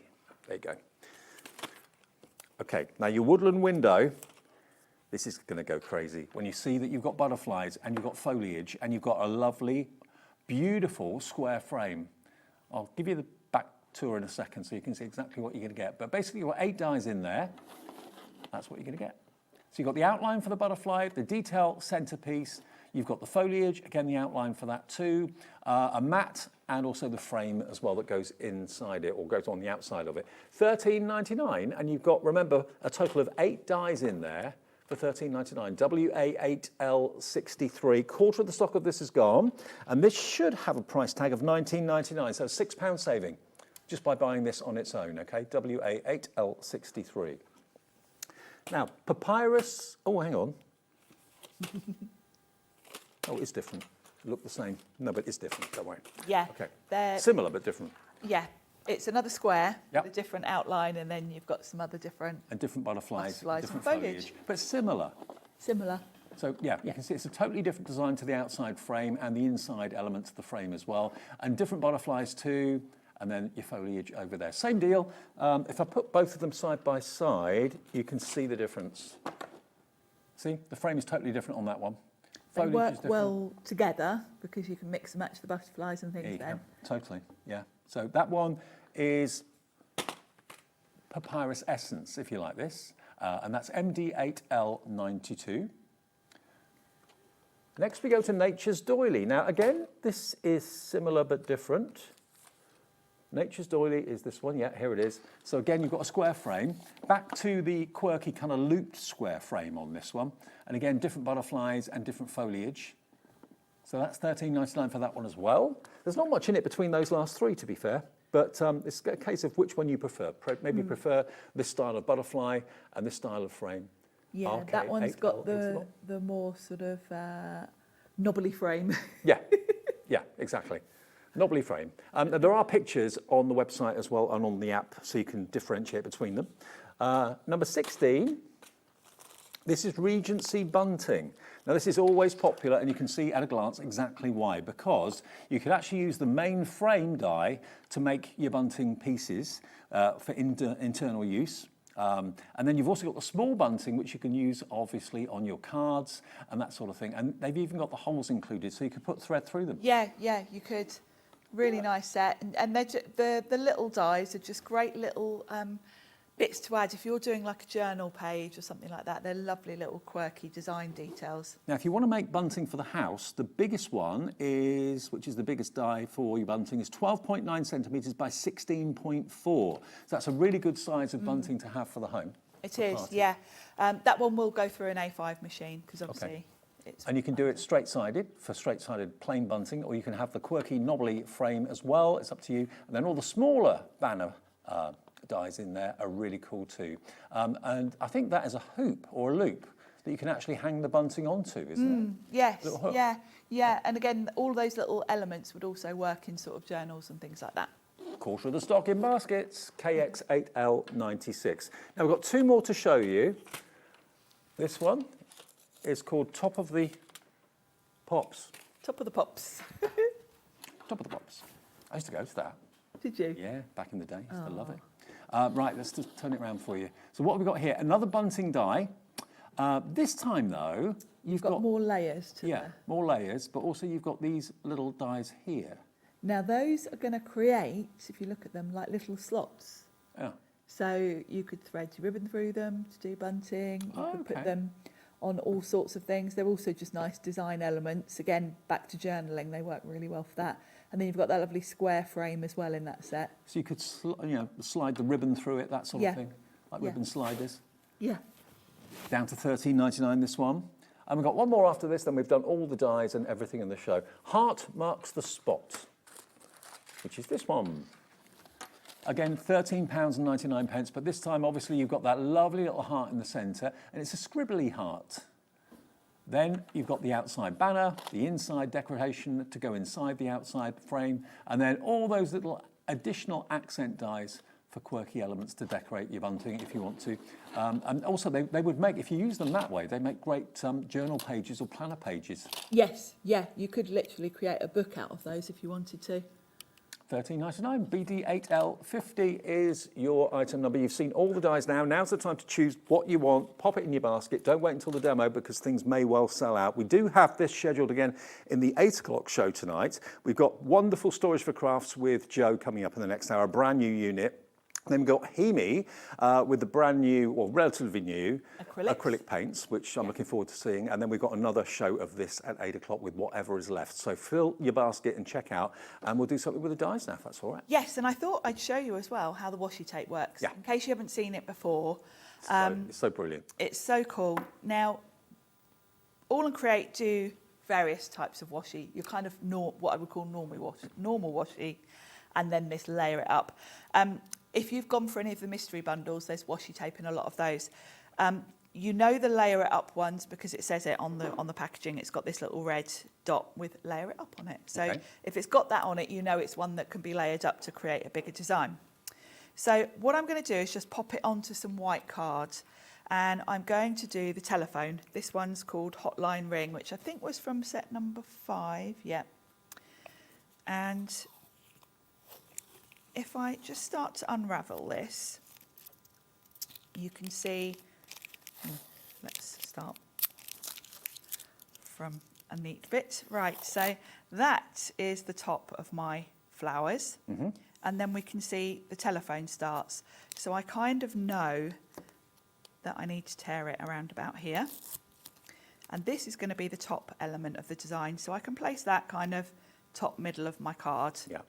There you go. Okay, now your woodland window, this is going to go crazy. When you see that you've got butterflies and you've got foliage and you've got a lovely, beautiful square frame. I'll give you the back tour in a second so you can see exactly what you're going to get. But basically you've got 8 dies in there. That's what you're going to get. So you've got the outline for the butterfly, the detail centerpiece, you've got the foliage, again the outline for that too, a mat, and also the frame as well that goes inside it, or goes on the outside of it. $13.99, and you've got, remember, a total of 8 dies in there for $13.99. WA8L63, quarter of the stock of this is gone, and this should have a price tag of $19.99, so £6 saving just by buying this on its own, okay? WA8L63. Now, papyrus, oh, hang on. Oh, it's different. Look the same. No, but it's different, don't worry. Yeah. Okay. They're, similar, but different. Yeah. It's another square Yep. with a different outline, and then you've got some other different... And different butterflies, different and foliage. foliage. But similar. Similar. So, yeah, you can see it's a totally different design to the outside frame and the inside elements of the frame as well. And different butterflies too, and then your foliage over there. Same deal. If I put both of them side by side, you can see the difference. See, the frame is totally different on that one. They Foliage work is different. well together because you can mix and match the butterflies and things then. Totally, yeah. So that one is Papyrus Essence, if you like this, and that's MD8L92. Next we go to Nature's Doily. Now again, this is similar but different. Nature's Doily is this one, yeah, here it is. So again, you've got a square frame. Back to the quirky kind of looped square frame on this one. And again, different butterflies and different foliage. So that's $13.99 for that one as well. There's not much in it between those last 3, to be fair. But it's a case of which one you prefer. Maybe you prefer this style of butterfly and this style of frame. Yeah, that one's got the more sort of knobbly frame. Yeah, yeah, exactly. Knobbly frame. There are pictures on the website as well and on the app, so you can differentiate between them. Number 16, this is Regency bunting. Now this is always popular, and you can see at a glance exactly why, because you could actually use the main frame die to make your bunting pieces for internal use. And then you've also got the small bunting, which you can use obviously on your cards and that sort of thing. And they've even got the holes included, so you could put thread through them. Yeah, you could. Really nice set, and the little dies are just great little bits to add if you're doing like a journal page or something like that. They're lovely little quirky design details. Now, if you want to make bunting for the house, the biggest one is, which is the biggest die for your bunting, is 12.9 centimetres by 16.4. So that's a really good size of bunting to have for the home. It is, yeah. That one will go through an A5 machine because obviously. Okay. And you can do it straight-sided for straight-sided plain bunting, or you can have the quirky knobbly frame as well. It's up to you. And then all the smaller banner dies in there are really cool too. And I think that is a hoop or a loop that you can actually hang the bunting onto, isn't it? Yes, yeah. And again, all those little elements would also work in sort of journals and things like that. Quarter of the stock in baskets, KX8L96. Now we've got 2 more to show you. This one is called Top of the Pops. Top of the Pops. Top of the Pops. I used to go to that. Did you? Yeah, back in the day. Used to love it. Right, let's just turn it around for you. So what have we got here? Another bunting die. This time, though, you've got more layers to there. More layers, but also you've got these little dies here. Now, those are going to create, if you look at them, like little slots. Yeah. So you could thread your ribbon through them to do bunting. You could put them on all sorts of things. They're also just nice design elements. Again, back to journaling, they work really well for that. And then you've got that lovely square frame as well in that set. So you could slide the ribbon through it, that sort of thing, like ribbon sliders. Yeah. Down to $13.99 this one. And we've got one more after this, then we've done all the dies and everything in the show. Heart Marks the Spot, which is this one. Again, £13.99, but this time, obviously, you've got that lovely little heart in the centre, and it's a scribbly heart. Then you've got the outside banner, the inside decoration to go inside the outside frame, and then all those little additional accent dies for quirky elements to decorate your bunting if you want to. And also they would make, if you use them that way, they make great journal pages or planner pages. Yes, yeah, you could literally create a book out of those if you wanted to. $13.99. BD8L50 is your item number. You've seen all the dies now. Now's the time to choose what you want, pop it in your basket. Don't wait until the demo because things may well sell out. We do have this scheduled again in the 8 o'clock show tonight. We've got wonderful Storage4Crafts with Joe coming up in the next hour, a brand new unit. Then we've got HIMI with the brand new, or relatively new, acrylic paints, which I'm looking forward to seeing. And then we've got another show of this at 8 o'clock with whatever is left. So fill your basket and check out, and we'll do something with the dies now, if that's all right. Yes, and I thought I'd show you as well how the washi tape works, in case you haven't seen it before. It's so brilliant. It's so cool. Now, AALL Create do various types of washi. You're kind of what I would call normal washi, and then this layer it up. If you've gone for any of the mystery bundles, there's washi tape in a lot of those. You know the layer it up ones because it says it on the packaging. It's got this little red dot with layer it up on it. So if it's got that on it, you know it's one that can be layered up to create a bigger design. So what I'm going to do is just pop it onto some white cards, and I'm going to do the telephone. This one's called Hotline Ring, which I think was from set number 5. Yeah. And if I just start to unravel this, you can see, let's start from a neat bit. Right, so that is the top of my flowers. And then we can see the telephone starts. So I kind of know that I need to tear it around about here. And this is going to be the top element of the design. So I can place that kind of top middle of my card. Yeah.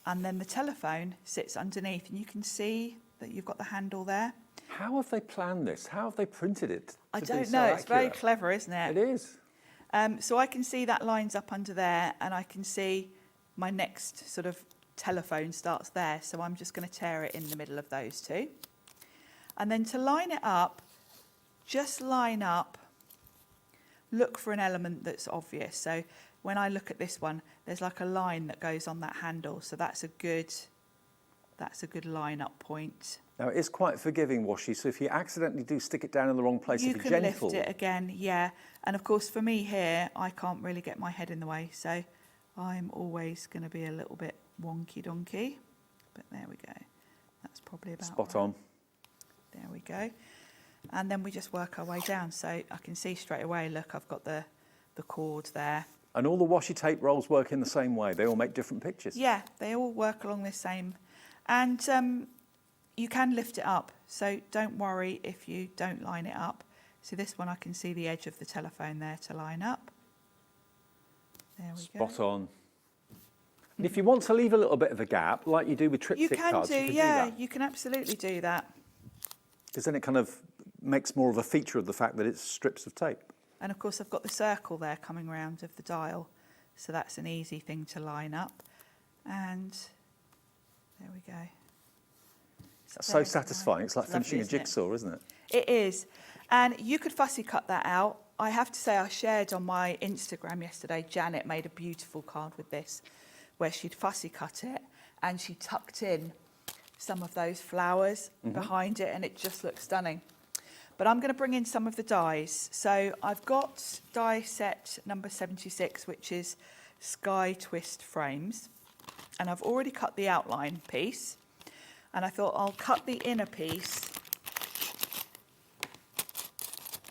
And then the telephone sits underneath, and you can see that you've got the handle there. How have they planned this? How have they printed it? I don't know. It's very clever, isn't it? It is. So I can see that lines up under there, and I can see my next sort of telephone starts there. So I'm just going to tear it in the middle of those two. And then to line it up, just line up, look for an element that's obvious. So when I look at this one, there's like a line that goes on that handle. So that's a good line up point. Now, it is quite forgiving washi, so if you accidentally do stick it down in the wrong place, you if can you're gentle... lift it again, yeah. And of course, for me here, I can't really get my head in the way, so I'm always going to be a little bit wonky donkey. But there we go. That's probably about Spot right. on. There we go. And then we just work our way down. So I can see straight away, look, I've got the cord there. And all the washi tape rolls work in the same way. They all make different pictures. Yeah, they all work along the same. And you can lift it up. So don't worry if you don't line it up. So this one, I can see the edge of the telephone there to line up. There we go. Spot on. And if you want to leave a little bit of a gap, like you do with triptych cards, you can do that. You can absolutely do that. Because then it kind of makes more of a feature of the fact that it's strips of tape. And of course, I've got the circle there coming round of the dial. So that's an easy thing to line up. And there we go. That's so satisfying. It's like finishing a jigsaw, isn't it? It is. And you could fussy cut that out. I have to say, I shared on my Instagram yesterday, Janet made a beautiful card with this, where she'd fussy cut it and she tucked in some of those flowers behind it, and it just looks stunning. But I'm going to bring in some of the dies. So I've got die set number 76, which is Sky Twist frames. And I've already cut the outline piece. And I thought I'll cut the inner piece,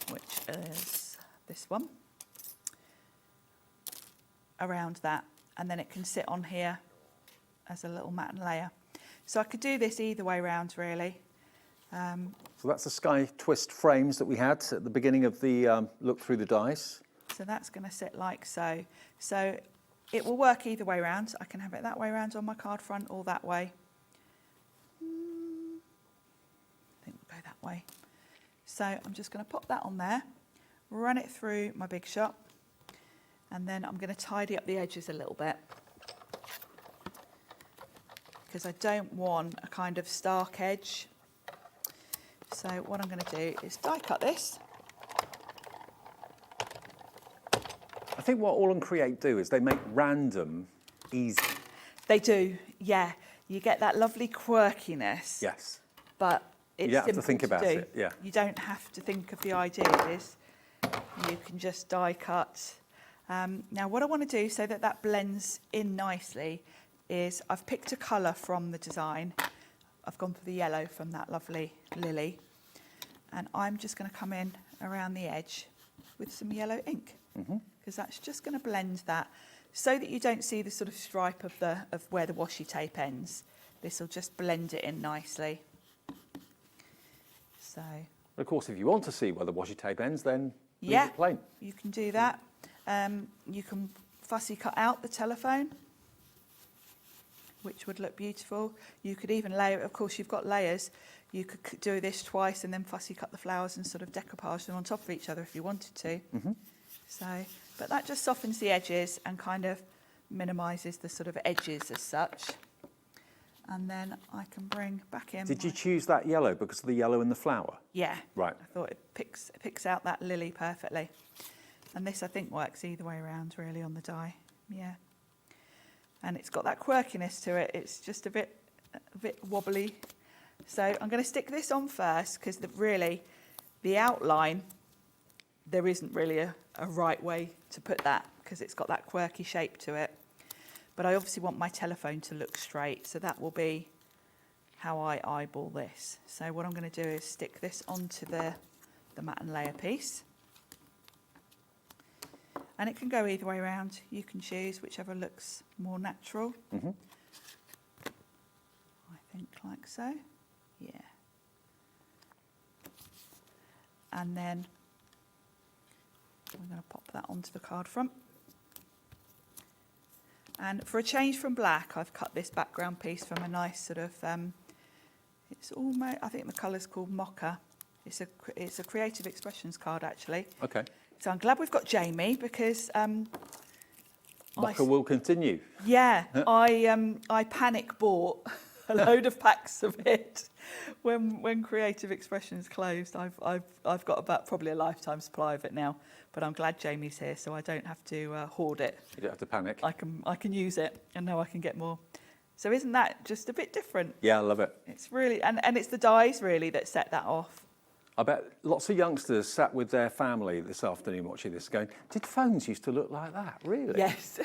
which is this one, around that. And then it can sit on here as a little matten layer. So I could do this either way round, really. So that's the Sky Twist frames that we had at the beginning of the look through the dice. So that's going to sit like so. So it will work either way round. I can have it that way round on my card front or that way. I think we'll go that way. So I'm just going to pop that on there, run it through my Big Shot, and then I'm going to tidy up the edges a little bit, because I don't want a kind of stark edge. So what I'm going to do is die cut this. I think what All Create do is they make random easy. They do, yeah. You get that lovely quirkiness. Yes. But it's you don't have to simple think about do. it. Yeah. You don't have to think of the ideas. You can just die cut. Now what I want to do so that that blends in nicely is I've picked a colour from the design. I've gone for the yellow from that lovely lily. And I'm just going to come in around the edge with some yellow ink, because that's just going to blend that so that you don't see the sort of stripe of where the washi tape ends. This will just blend it in nicely. So. Of course, if you want to see where the washi tape ends, then leave it plain. You can do that. You can fussy cut out the telephone, which would look beautiful. You could even layer, of course, you've got layers. You could do this twice and then fussy cut the flowers and sort of decoupage them on top of each other if you wanted to. So, but that just softens the edges and kind of minimises the sort of edges as such. And then I can bring back in. Did you choose that yellow because of the yellow in the flower? Yeah. Right. I thought it picks out that lily perfectly. And this, I think, works either way around, really, on the die. Yeah. And it's got that quirkiness to it. It's just a bit wobbly. So I'm going to stick this on first because really, the outline, there isn't really a right way to put that because it's got that quirky shape to it. But I obviously want my telephone to look straight, so that will be how I eyeball this. So what I'm going to do is stick this onto the matte and layer piece. And it can go either way around. You can choose whichever looks more natural. I think like so. Yeah. And then I'm going to pop that onto the card front. And for a change from black, I've cut this background piece from a nice sort of, it's almost, I think the colour's called Mocha. It's a creative expressions card, actually. Okay. So I'm glad we've got Jamie because Mocha will continue. Yeah, I panic bought a load of packs of it when Creative Expressions closed. I've got about probably a lifetime supply of it now, but I'm glad Jamie's here, so I don't have to hoard it. You don't have to panic. I can use it, and know I can get more. So isn't that just a bit different? Yeah, I love it. It's really, and it's the dies really that set that off. I bet lots of youngsters sat with their family this afternoon watching this going, did phones used to look like that, really? Yes.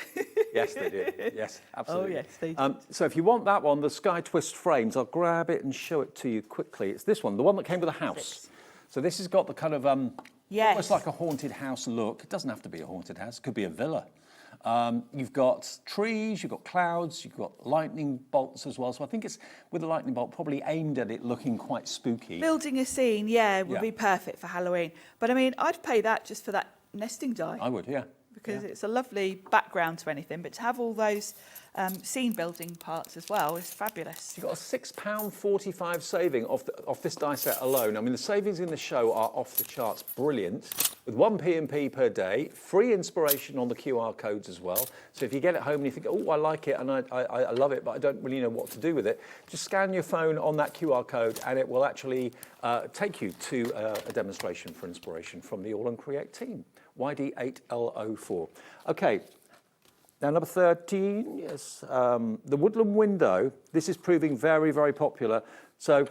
Yes, they did. Yes, absolutely. Oh, yes, they did. So if you want that one, the Sky Twist frames, I'll grab it and show it to you quickly. It's this one, the one that came with a house. So this has got the kind of almost like a haunted house look. It doesn't have to be a haunted house. It could be a villa. You've got trees, you've got clouds, you've got lightning bolts as well. So I think it's, with the lightning bolt, probably aimed at it looking quite spooky. Building a scene, would be perfect for Halloween. But I mean, I'd pay that just for that nesting die. I would, yeah. Because it's a lovely background to anything, but to have all those scene building parts as well is fabulous. You've got a £6.45 saving off this die set alone. I mean, the savings in the show are off the charts brilliant, with 1 P&P per day, free inspiration on the QR codes as well. So if you get it home and you think, oh, I like it and I love it, but I don't really know what to do with it, just scan your phone on that QR code and it will actually take you to a demonstration for inspiration from the All Create team. YD8L04. Okay, now number 13, yes, the woodland window. This is proving very, very popular. So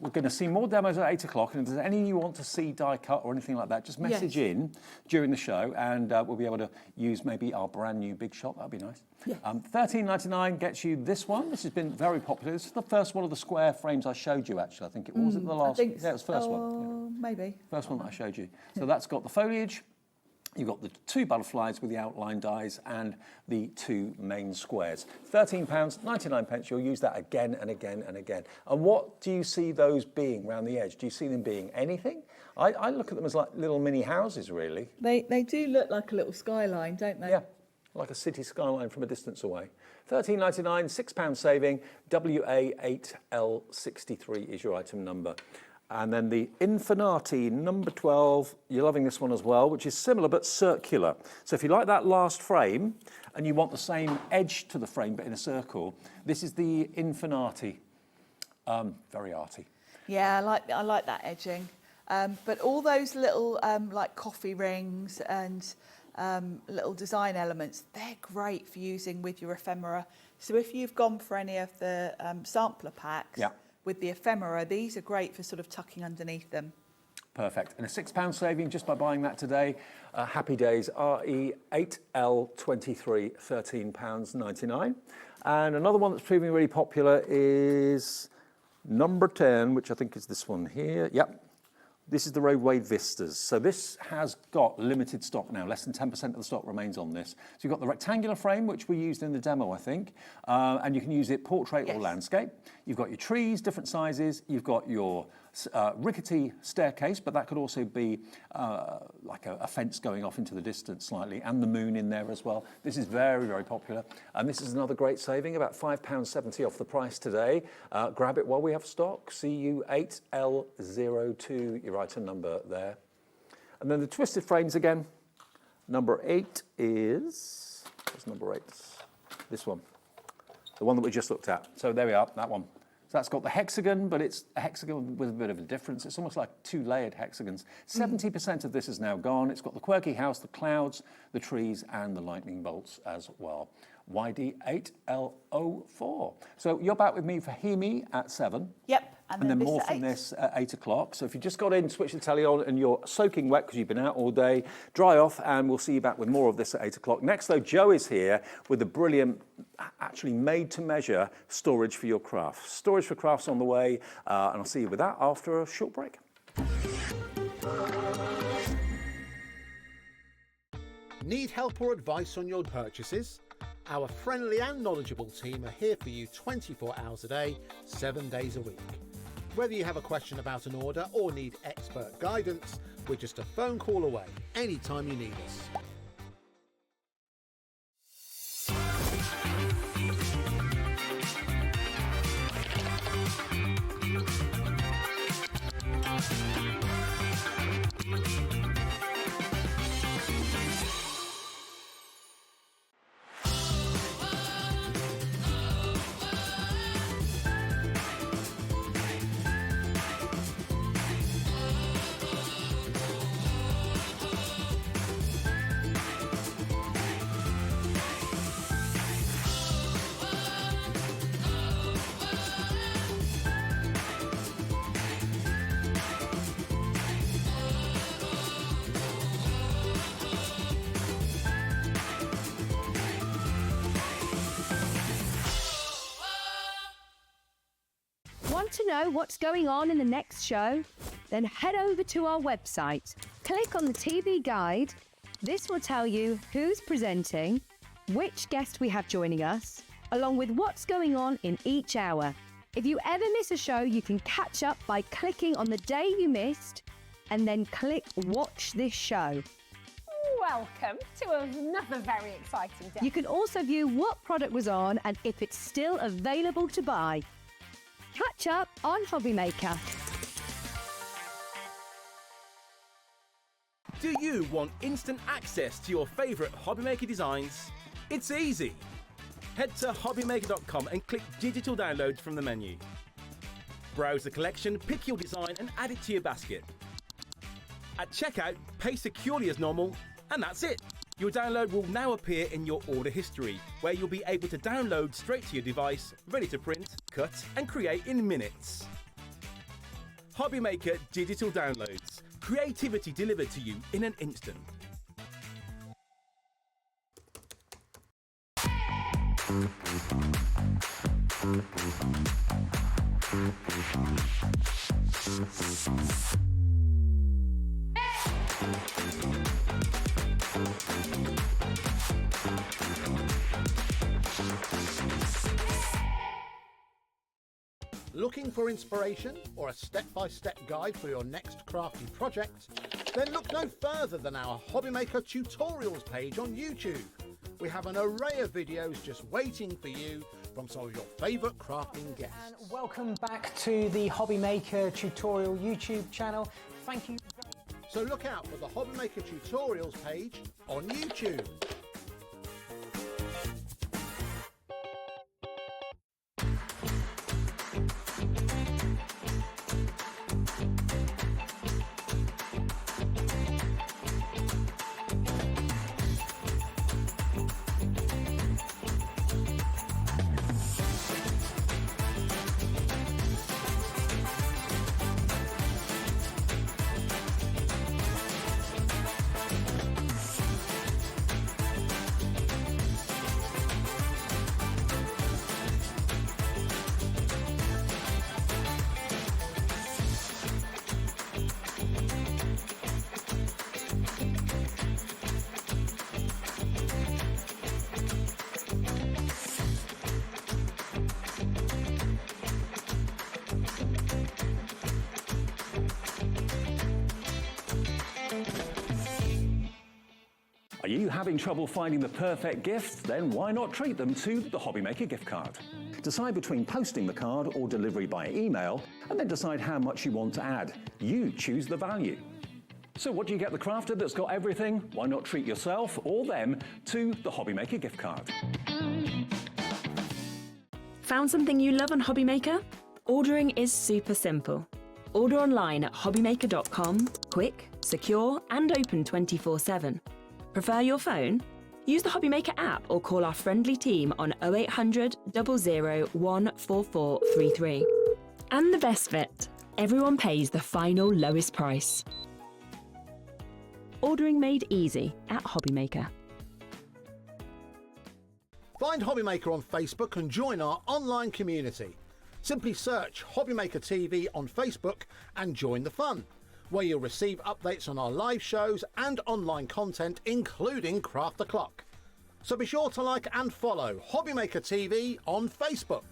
we're going to see more demos at 8 o'clock, and if there's any you want to see die cut or anything like that, just message in during the show, and we'll be able to use maybe our brand new big shot. That'd be nice. Yeah. $13.99 gets you this one. This has been very popular. This is the first one of the square frames I showed you, actually. I think it was the last. Yeah, it was the first one. Yeah. Maybe. First one that I showed you. So that's got the foliage. You've got the 2 butterflies with the outline dies and the 2 main squares. £13.99. You'll use that again and again and again. And what do you see those being around the edge? Do you see them being anything? I look at them as like little mini houses, really. They do look like a little skyline, don't they? Yeah, like a city skyline from a distance away. £13.99, £6 saving. WA8L63 is your item number. And then the Infinati number 12, you're loving this one as well, which is similar but circular. So if you like that last frame and you want the same edge to the frame but in a circle, this is the Infinati. Very arty. Yeah, I like that edging. But all those little like coffee rings and little design elements, they're great for using with your ephemera. So if you've gone for any of the sampler packs with the ephemera, these are great for sort of tucking underneath them. Perfect. And a £6 saving just by buying that today. Happy Days RE8L 23, £13.99. And another one that's proving really popular is number 10, which I think is this one here. Yep. This is the Roadway Vistas. So this has got limited stock now. Less than 10% of the stock remains on this. So you've got the rectangular frame, which we used in the demo, I think. And you can use it portrait or landscape. You've got your trees, different sizes. You've got your rickety staircase, but that could also be like a fence going off into the distance slightly, and the moon in there as well. This is very, very popular. And this is another great saving, about £5.70 off the price today. Grab it while we have stock. CU8L02, your item number there. And then the twisted frames again. Number 8 is, what's number 8? This one, the one that we just looked at. So there we are, that one. So that's got the hexagon, but it's a hexagon with a bit of a difference. It's almost like 2 layered hexagons. 70% of this is now gone. It's got the quirky house, the clouds, the trees, and the lightning bolts as well. YD8L04. So you're back with me for HIMI at 7. Yep. And then more from this at 8 o'clock. So if you just got in, switch the telly on, and you're soaking wet because you've been out all day, dry off, and we'll see you back with more of this at 8 o'clock. Next, though, Joe is here with the brilliant, actually made-to-measure storage for your crafts. Storage4Crafts on the way, and I'll see you with that after a short break. Need help or advice on your purchases? Our friendly and knowledgeable team are here for you 24 hours a day, 7 days a week. Whether you have a question about an order or need expert guidance, we're just a phone call away anytime you need us. Want to know what's going on in the next show? Then head over to our website. Click on the TV guide. This will tell you who's presenting, which guest we have joining us, along with what's going on in each hour. If you ever miss a show, you can catch up by clicking on the day you missed and then click Watch This Show. Welcome to another very exciting day. You can also view what product was on and if it's still available to buy. Catch up on Hobby Maker. Do you want instant access to your favourite Hobby Maker designs? It's easy. Head to hobbymaker.com and click digital downloads from the menu. Browse the collection, pick your design and add it to your basket. At checkout, pay securely as normal, and that's it. Your download will now appear in your order history, where you'll be able to download straight to your device, ready to print, cut and create in minutes. Hobby Maker digital downloads. Creativity delivered to you in an instant. Looking for inspiration or a step-by-step guide for your next crafty project? Then look no further than our Hobby Maker tutorials page on YouTube. We have an array of videos just waiting for you from some of your favourite crafting guests. And welcome back to the Hobby Maker tutorial YouTube channel. Thank you. So look out for the Hobby Maker tutorials page on YouTube. Are you having trouble finding the perfect gift? Then why not treat them to the Hobby Maker gift card? Decide between posting the card or delivery by email, and then decide how much you want to add. You choose the value. So what do you get the crafter that's got everything? Why not treat yourself or them to the Hobby Maker gift card? Found something you love on Hobby Maker? Ordering is super simple. Order online at hobbymaker.com, quick, secure and open 24/7. Prefer your phone? Use the Hobby Maker app or call our friendly team on 0800 00 14433. And the best bit, everyone pays the final lowest price. Ordering made easy at Hobby Maker. Find Hobby Maker on Facebook and join our online community. Simply search Hobby Maker TV on Facebook and join the fun, where you'll receive updates on our live shows and online content, including Craft the Clock. So be sure to like and follow Hobby Maker TV on Facebook.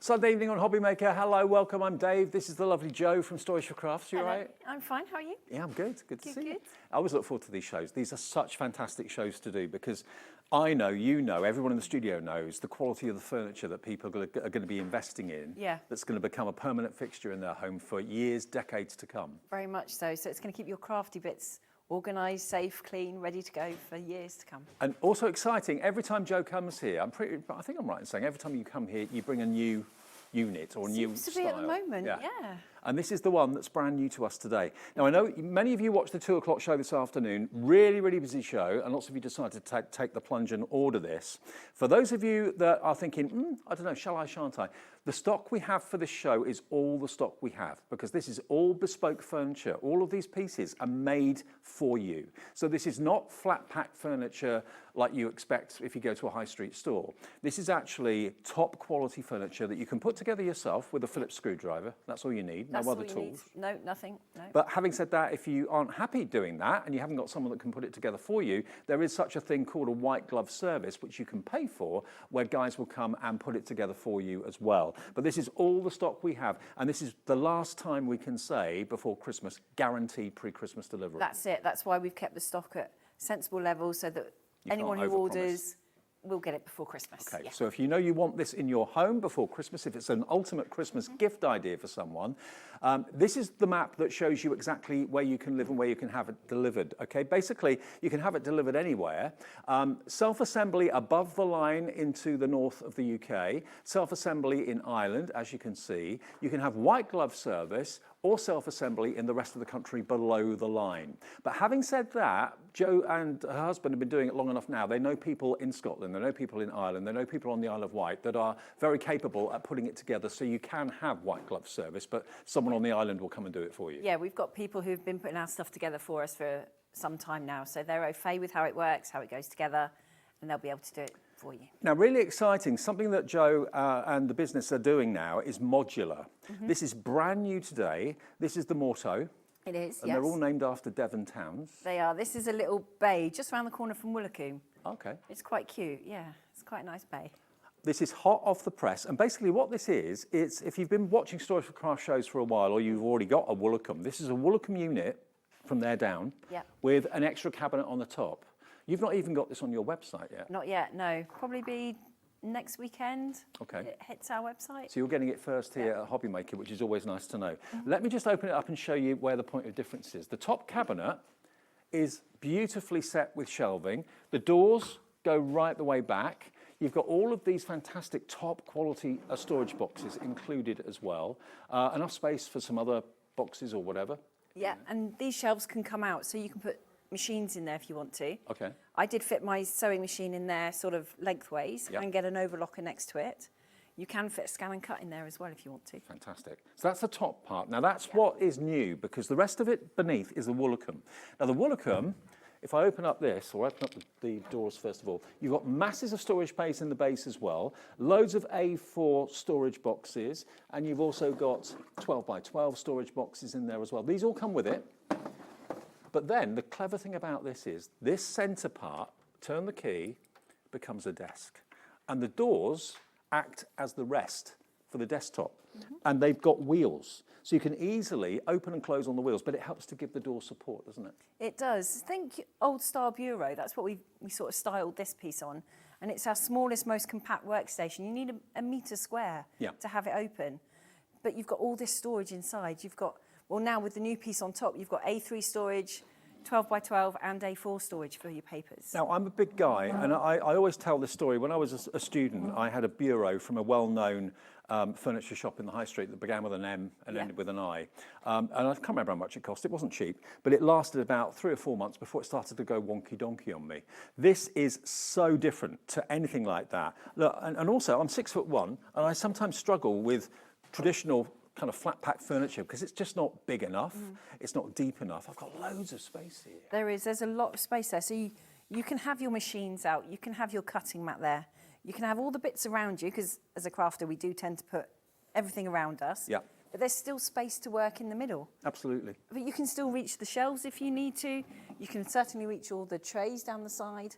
Sunday evening on Hobby Maker. Hello, welcome. I'm Dave. This is the lovely Jo from Storage4Crafts. You all right? I'm fine. How are you? Yeah, I'm good. Good to see you. I always look forward to these shows. These are such fantastic shows to do because I know, you know, everyone in the studio knows the quality of the furniture that people are going to be investing in. Yeah. That's going to become a permanent fixture in their home for years, decades to come. Very much so. So it's going to keep your crafty bits organised, safe, clean, ready to go for years to come. And also exciting, every time Jo comes here, I think I'm right in saying every time you come here, you bring a new unit or a new Seems to style. be at the moment, yeah. And this is the one that's brand new to us today. Now, I know many of you watched the 2 o'clock show this afternoon. Really, really busy show, and lots of you decided to take the plunge and order this. For those of you that are thinking, I don't know, shall I, shan't I? The stock we have for this show is all the stock we have, because this is all bespoke furniture. All of these pieces are made for you. So this is not flat pack furniture like you expect if you go to a high street store. This is actually top quality furniture that you can put together yourself with a Phillips screwdriver. That's all you need. That's no other all you tools. Need. No, nothing. No. But having said that, if you aren't happy doing that and you haven't got someone that can put it together for you, there is such a thing called a white glove service, which you can pay for, where guys will come and put it together for you as well. But this is all the stock we have, and this is the last time we can say before Christmas, guaranteed pre-Christmas delivery. That's it. That's why we've kept the stock at sensible levels so that anyone who orders will get it before Christmas. Okay, so if you know you want this in your home before Christmas, if it's an ultimate Christmas gift idea for someone, this is the map that shows you exactly where you can live and where you can have it delivered. Okay, basically, you can have it delivered anywhere. Self-assembly above the line into the north of the UK, self-assembly in Ireland, as you can see. You can have white glove service or self-assembly in the rest of the country below the line. But having said that, Jo and her husband have been doing it long enough now. They know people in Scotland, they know people in Ireland, they know people on the Isle of Wight that are very capable at putting it together, so you can have white glove service, but someone on the island will come and do it for you. Yeah, we've got people who've been putting our stuff together for us for some time now, so they're au fait with how it works, how it goes together, and they'll be able to do it for you. Now, really exciting, something that Jo and the business are doing now is modular. This is brand new today. This is the Morto. It is, and they're all named after Devon towns. They are. This is a little bay just around the corner from Woolacombe. Okay. It's quite cute, yeah. It's quite a nice bay. This is hot off the press, and basically what this is, it's if you've been watching Storage4Crafts shows for a while, or you've already got a Woolacombe, this is a Woolacombe unit from there down, with an extra cabinet on the top. You've not even got this on your website yet. Not yet, no. Probably be next weekend. Okay. It hits our website. So you're getting it first here at Hobby Maker, which is always nice to know. Let me just open it up and show you where the point of difference is. The top cabinet is beautifully set with shelving. The doors go right the way back. You've got all of these fantastic top quality storage boxes included as well. Enough space for some other boxes or whatever. Yeah, and these shelves can come out, so you can put machines in there if you want to. Okay. I did fit my sewing machine in there sort of lengthways and get an overlocker next to it. You can fit a scan and cut in there as well if you want to. Fantastic. So that's the top part. Now that's what is new, because the rest of it beneath is the Woolacombe. Now the Woolacombe, if I open up this, or open up the doors first of all, you've got masses of storage space in the base as well, loads of A4 storage boxes, and you've also got 12 by 12 storage boxes in there as well. These all come with it. But then the clever thing about this is this centre part, turn the key, becomes a desk. And the doors act as the rest for the desktop. And they've got wheels, so you can easily open and close on the wheels, but it helps to give the door support, doesn't it? It does. Think old style bureau. That's what we sort of styled this piece on. And it's our smallest, most compact workstation. You need a metre square to have it open. But you've got all this storage inside. You've got, well, now with the new piece on top, you've got A3 storage, 12 by 12 and A4 storage for your papers. Now, I'm a big guy, and I always tell this story. When I was a student, I had a bureau from a well-known furniture shop in the high street that began with an M and ended with an I. And I can't remember how much it cost. It wasn't cheap, but it lasted about 3 or 4 months before it started to go wonky-donkey on me. This is so different to anything like that. Look, and also, I'm 6'1", and I sometimes struggle with traditional kind of flat pack furniture because it's just not big enough. It's not deep enough. I've got loads of space here. There's a lot of space there. So you can have your machines out, you can have your cutting mat there, you can have all the bits around you, because as a crafter we do tend to put everything around us. Yeah. But there's still space to work in the middle. Absolutely. But you can still reach the shelves if you need to. You can certainly reach all the trays down the side.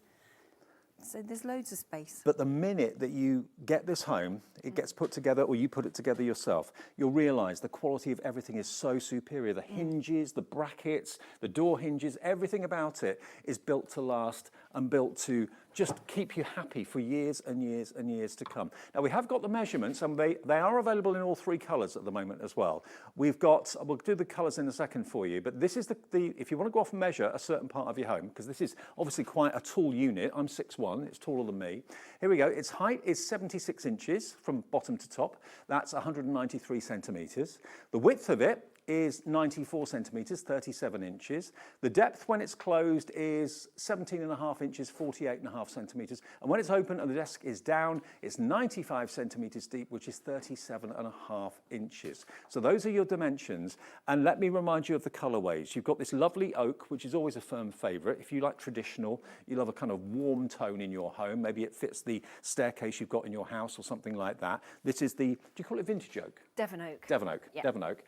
So there's loads of space. But the minute that you get this home, it gets put together, or you put it together yourself, you'll realise the quality of everything is so superior. The hinges, the brackets, the door hinges, everything about it is built to last and built to just keep you happy for years and years and years to come. Now, we have got the measurements, and they are available in all 3 colours at the moment as well. We'll do the colours in a second for you, but this is if you want to go off and measure a certain part of your home, because this is obviously quite a tall unit. I'm 6'1", it's taller than me. Here we go. Its height is 76 inches from bottom to top. That's 193 centimetres. The width of it is 94 centimetres, 37 inches. The depth when it's closed is 17.5 inches, 48.5 centimetres. And when it's open and the desk is down, it's 95 centimetres deep, which is 37.5 inches. So those are your dimensions. And let me remind you of the colourways. You've got this lovely oak, which is always a firm favourite. If you like traditional, you love a kind of warm tone in your home. Maybe it fits the staircase you've got in your house or something like that. This is do you call it vintage oak? Devon oak. Devon oak, Yeah. Devon oak.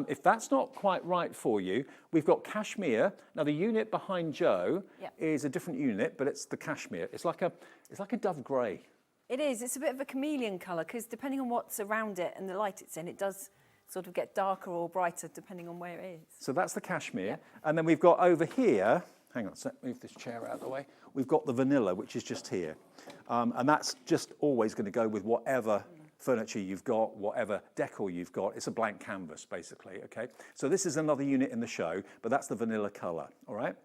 If that's not quite right for you, we've got cashmere. Now, the unit behind Joe is a different unit, but it's the cashmere. It's like a dove grey. It is. It's a bit of a chameleon colour, because depending on what's around it and the light it's in, it does sort of get darker or brighter depending on where it is. So that's the cashmere. And then we've got over here, hang on a sec, move this chair out of the way. We've got the vanilla, which is just here. And that's just always going to go with whatever furniture you've got, whatever decor you've got. It's a blank canvas, basically, okay? So this is another unit in the show, but that's the vanilla colour, all right?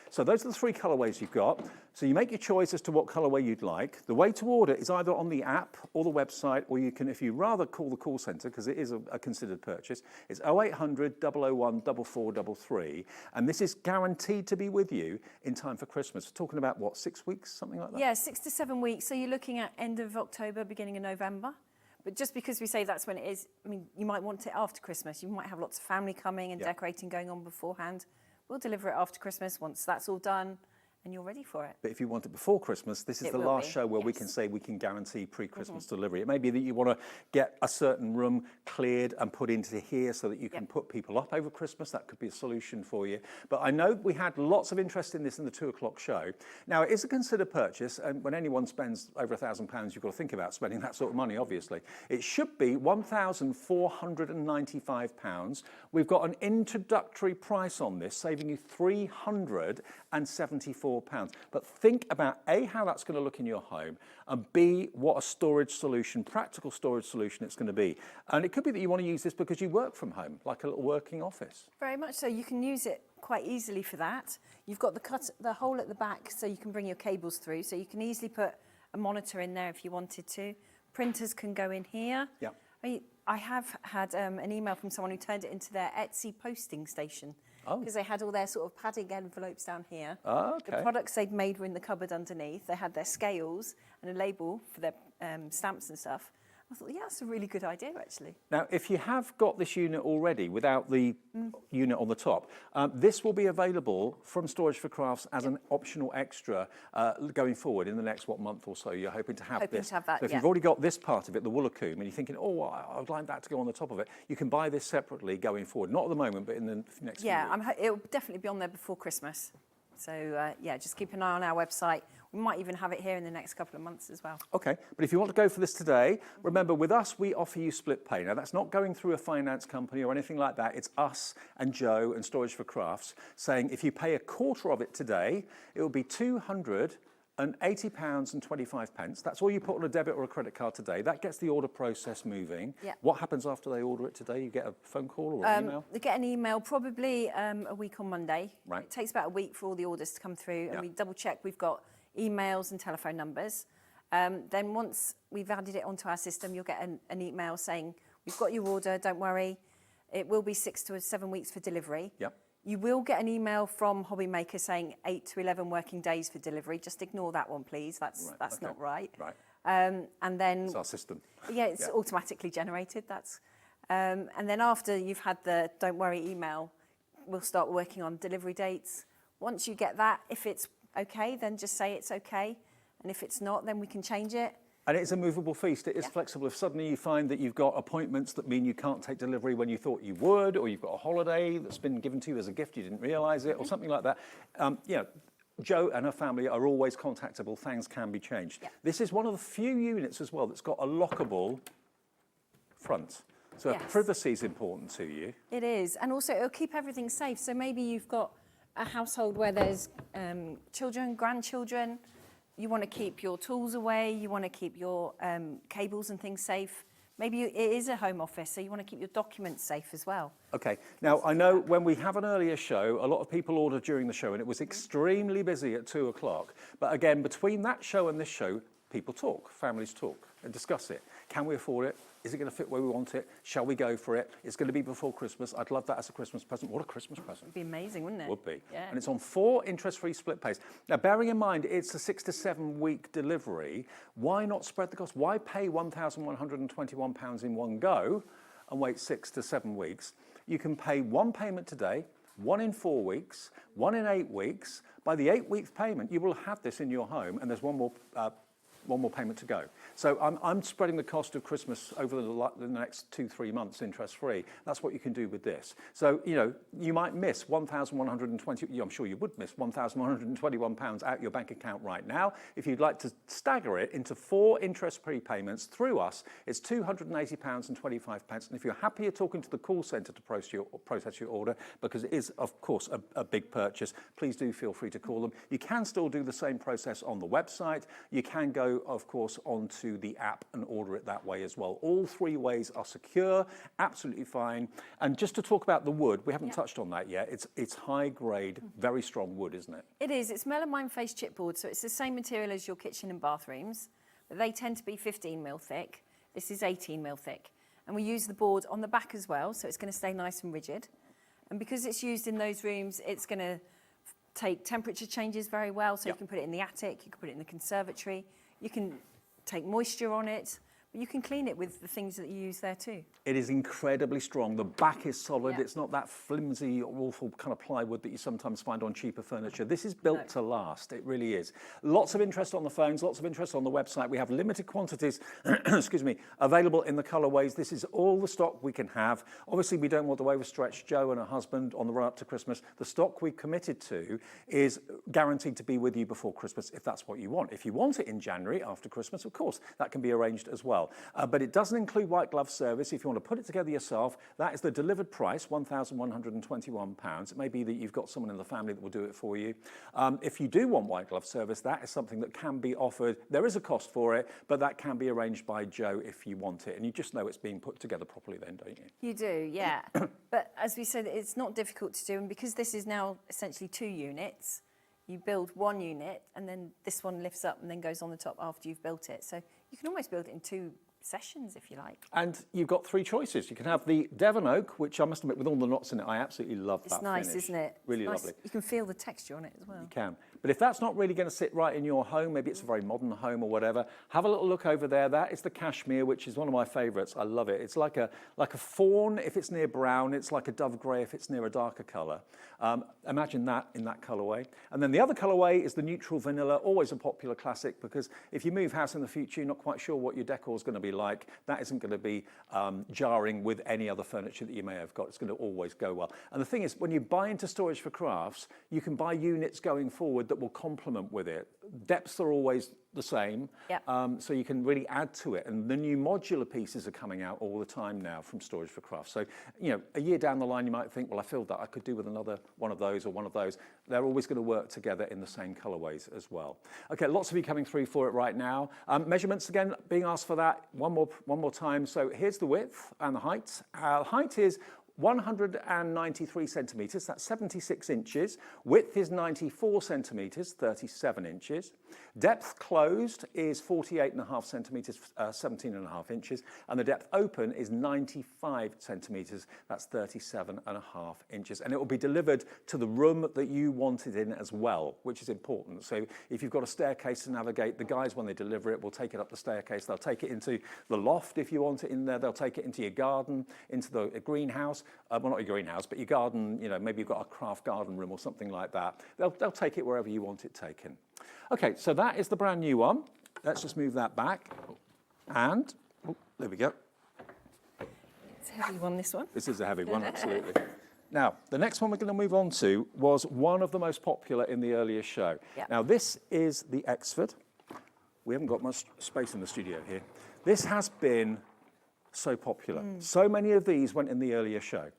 So those are the 3 colourways you've got. So you make your choice as to what colourway you'd like. The way to order is either on the app or the website, or you can, if you rather, call the call centre, because it is a considered purchase. It's 0800 001 4433, and this is guaranteed to be with you in time for Christmas. We're talking about, what, 6 weeks, something like that? Yeah, 6 to 7 weeks. So you're looking at end of October, beginning of November. But just because we say that's when it is, I mean, you might want it after Christmas. You might have lots of family coming and decorating going on beforehand. We'll deliver it after Christmas once that's all done and you're ready for it. But if you want it before Christmas, this is the last show where we can say we can guarantee pre-Christmas delivery. It may be that you want to get a certain room cleared and put into here so that you can put people up over Christmas. That could be a solution for you. But I know we had lots of interest in this in the 2 o'clock show. Now, it is a considered purchase, and when anyone spends over £1,000, you've got to think about spending that sort of money, obviously. It should be £1,495. We've got an introductory price on this, saving you £374. But think about A, how that's going to look in your home, and B, what a storage solution, practical storage solution it's going to be. And it could be that you want to use this because you work from home, like a little working office. Very much so. You can use it quite easily for that. You've got the hole at the back so you can bring your cables through, so you can easily put a monitor in there if you wanted to. Printers can go in here. Yeah. I have had an email from someone who turned it into their Etsy posting station. Because they had all their sort of padding envelopes down here. Okay. The products they'd made were in the cupboard underneath. They had their scales and a label for their stamps and stuff. I thought, yeah, that's a really good idea, actually. Now, if you have got this unit already without the unit on the top, this will be available from Storage4Crafts as an optional extra going forward in the next, month or so. You're hoping to have this. To have that, so if you've already got this part of it, the Woolacoom, and you're thinking, oh, I'd like that to go on the top of it, you can buy this separately going forward. Not at the moment, but in the next few weeks. It'll definitely be on there before Christmas. So, just keep an eye on our website. We might even have it here in the next couple of months as well. Okay, but if you want to go for this today, remember with us, we offer you split pay. Now that's not going through a finance company or anything like that. It's us and Joe and Storage4Crafts saying if you pay a quarter of it today, it will be £280.25. That's all you put on a debit or a credit card today. That gets the order process moving. Yeah. What happens after they order it today? You get a phone call or an email? They get an email probably a week on Monday. Right. It takes about a week for all the orders to come through, and we double check we've got emails and telephone numbers. Then once we've added it onto our system, you'll get an email saying, we've got your order, don't worry. It will be 6 to 7 weeks for delivery. Yep. You will get an email from Hobby Maker saying 8 to 11 working days for delivery. Just ignore that one, please. That's not right. Right. And then It's our system. Yeah, it's automatically generated. And then after you've had the don't worry email, we'll start working on delivery dates. Once you get that, if it's okay, then just say it's okay. And if it's not, then we can change it. And it's a movable feast. It is flexible. If suddenly you find that you've got appointments that mean you can't take delivery when you thought you would, or you've got a holiday that's been given to you as a gift, you didn't realise it, or something like that, Jo and her family are always contactable. Things can be changed. Yeah. This is one of the few units as well that's got a lockable front. So privacy is important to you. It is. And also it'll keep everything safe. So maybe you've got a household where there's children, grandchildren. You want to keep your tools away. You want to keep your cables and things safe. Maybe it is a home office, so you want to keep your documents safe as well. Okay. Now, I know when we have an earlier show, a lot of people ordered during the show, and it was extremely busy at 2 o'clock. But again, between that show and this show, people talk, families talk and discuss it. Can we afford it? Is it going to fit where we want it? Shall we go for it? It's going to be before Christmas. I'd love that as a Christmas present. What a Christmas present. It'd be amazing, wouldn't it? Would be. Yeah. And it's on 4 interest-free split pays. Now, bearing in mind it's a 6 to 7 week delivery, why not spread the cost? Why pay £1,121 in one go and wait 6 to 7 weeks? You can pay one payment today, one in 4 weeks, one in 8 weeks. By the 8-week payment, you will have this in your home, and there's one more payment to go. So I'm spreading the cost of Christmas over the next 2-3 months interest-free. That's what you can do with this. So, you might miss £1,120, I'm sure you would miss £1,121 out your bank account right now. If you'd like to stagger it into 4 interest-free payments through us, it's £280.25. And if you're happier talking to the call centre to process your order, because it is, of course, a big purchase, please do feel free to call them. You can still do the same process on the website. You can go, of course, onto the app and order it that way as well. All 3 ways are secure, absolutely fine. And just to talk about the wood, we haven't touched on that yet. It's high grade, very strong wood, isn't it? It is. It's melamine face chipboard, so it's the same material as your kitchen and bathrooms, but they tend to be 15 mil thick. This is 18 mil thick. And we use the board on the back as well, so it's going to stay nice and rigid. And because it's used in those rooms, it's going to take temperature changes very well, so you can put it in the attic, you can put it in the conservatory. You can take moisture on it, but you can clean it with the things that you use there too. It is incredibly strong. The back is solid. It's not that flimsy, awful kind of plywood that you sometimes find on cheaper furniture. This is built to last. It really is. Lots of interest on the phones, lots of interest on the website. We have limited quantities, excuse me, available in the colourways. This is all the stock we can have. Obviously, we don't want to overstretch Jo and her husband on the run up to Christmas. The stock we committed to is guaranteed to be with you before Christmas if that's what you want. If you want it in January after Christmas, of course, that can be arranged as well. But it doesn't include white glove service. If you want to put it together yourself, that is the delivered price, £1,121. It may be that you've got someone in the family that will do it for you. If you do want white glove service, that is something that can be offered. There is a cost for it, but that can be arranged by Jo if you want it. And you just know it's being put together properly then, don't you? You do, yeah. But as we said, it's not difficult to do. And because this is now essentially 2 units, you build 1 unit and then this one lifts up and then goes on the top after you've built it. So you can almost build it in 2 sessions if you like. And you've got 3 choices. You can have the Devon Oak, which I must admit, with all the knots in it, I absolutely love that nice, finish. Isn't it? Really nice. lovely. You can feel the texture on it as well. You can. But if that's not really going to sit right in your home, maybe it's a very modern home or whatever, have a little look over there. That is the cashmere, which is one of my favourites. I love it. It's like a fawn if it's near brown. It's like a dove grey if it's near a darker colour. Imagine that in that colourway. And then the other colourway is the neutral vanilla, always a popular classic, because if you move house in the future, you're not quite sure what your decor is going to be like. That isn't going to be jarring with any other furniture that you may have got. It's going to always go well. And the thing is, when you buy into Storage4Crafts, you can buy units going forward that that will complement with it. Depths are always the same, so you can really add to it. And the new modular pieces are coming out all the time now from Storage4Crafts. So, you know, a year down the line, you might think, well, I filled that, I could do with another one of those or one of those. They're always going to work together in the same colorways as well. Okay, lots of you coming through for it right now. Measurements again, being asked for that one more time. So here's the width and the height. Height is 193 centimetres, that's 76 inches. Width is 94 centimetres, 37 inches. Depth closed is 48.5 centimetres, 17.5 inches. And the depth open is 95 centimetres, that's 37.5 inches. And it will be delivered to the room that you want it in as well, which is important. So if you've got a staircase to navigate, the guys, when they deliver it, will take it up the staircase. They'll take it into the loft if you want it in there. They'll take it into your garden, into the greenhouse. Well, not your greenhouse, but your garden, you know, maybe you've got a craft garden room or something like that. They'll take it wherever you want it taken. Okay, so that is the brand new one. Let's just move that back. And, oh, there we go. It's a heavy one, this one. This is a heavy one, absolutely. Now, the next one we're going to move on to was one of the most popular in the earlier show. Yep. Now, this is the Exford. We haven't got much space in the studio here. This has been so popular. So many of these went in the earlier show.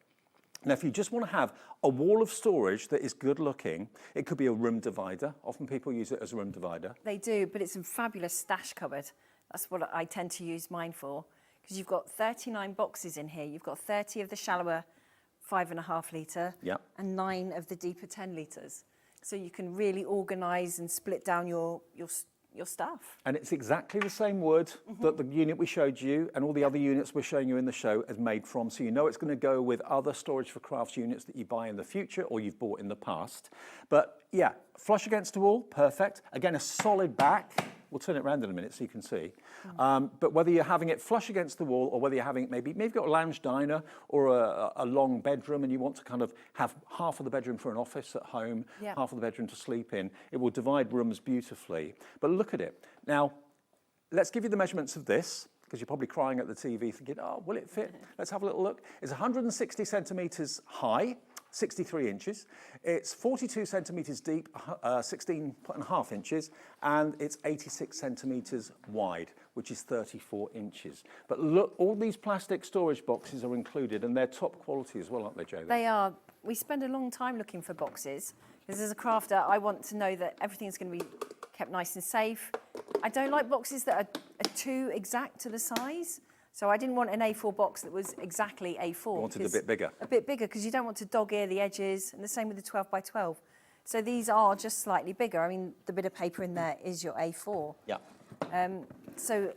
Now, if you just want to have a wall of storage that is good looking, it could be a room divider. Often people use it as a room divider. They do, but it's a fabulous stash cupboard. That's what I tend to use mine for, because you've got 39 boxes in here. You've got 30 of the shallower 5.5 litre and 9 of the deeper 10 litres. So you can really organise and split down your stuff. And it's exactly the same wood that the unit we showed you and all the other units we're showing you in the show is made from. So you know it's going to go with other Storage4Crafts units that you buy in the future or you've bought in the past. But yeah, flush against the wall, perfect. Again, a solid back. We'll turn it around in a minute so you can see. But whether you're having it flush against the wall or whether you're having it maybe you've got a lounge diner or a long bedroom and you want to kind of have half of the bedroom for an office at home, half of the bedroom to sleep in, it will divide rooms beautifully. But look at it. Now, let's give you the measurements of this, because you're probably crying at the TV thinking, oh, will it fit? Let's have a little look. It's 160 centimetres high, 63 inches. It's 42 centimetres deep, 16.5 inches, and it's 86 centimetres wide, which is 34 inches. But look, all these plastic storage boxes are included, and they're top quality as well, aren't they, Jo? They are. We spend a long time looking for boxes, because as a crafter, I want to know that everything's going to be kept nice and safe. I don't like boxes that are too exact to the size. So I didn't want an A4 box that was exactly A4. You wanted a bit bigger. A bit bigger, because you don't want to dog-ear the edges, and the same with the 12 by 12. So these are just slightly bigger. I mean, the bit of paper in there is your A4. Yeah. So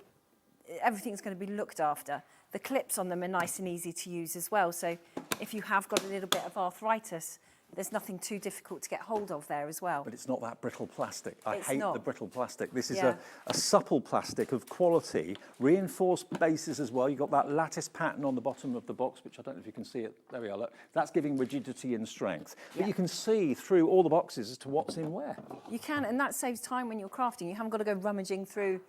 everything's going to be looked after. The clips on them are nice and easy to use as well. So if you have got a little bit of arthritis, there's nothing too difficult to get hold of there as well. But it's not that brittle plastic. I It's hate not. the brittle plastic. This is a supple plastic of quality, reinforced bases as well. You've got that lattice pattern on the bottom of the box, which I don't know if you can see it. There we are, look. That's giving rigidity and strength. But you can see through all the boxes as to what's in where. You can, and that saves time when you're crafting. You haven't got to go rummaging through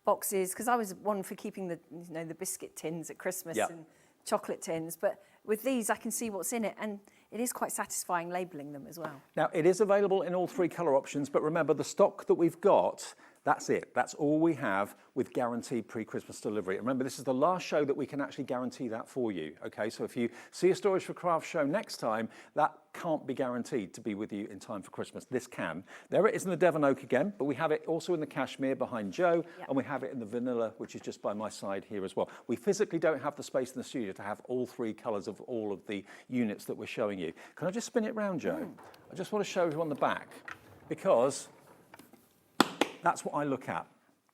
boxes, because I was one for keeping the, you know, the biscuit tins at Christmas and chocolate tins. But with these, I can see what's in it, and it is quite satisfying labelling them as well. Now, it is available in all three colour options, but remember, the stock that we've got, that's it. That's all we have with guaranteed pre-Christmas delivery. Remember, this is the last show that we can actually guarantee that for you, okay? So if you see a Storage4Crafts show next time, that can't be guaranteed to be with you in time for Christmas. This can. There it is in the Devon Oak again, but we have it also in the cashmere behind Jo, and we have it in the vanilla, which is just by my side here as well. We physically don't have the space in the studio to have all three colours of all of the units that we're showing you. Can I just spin it round, Jo? I just want to show you on the back, because that's what I look at.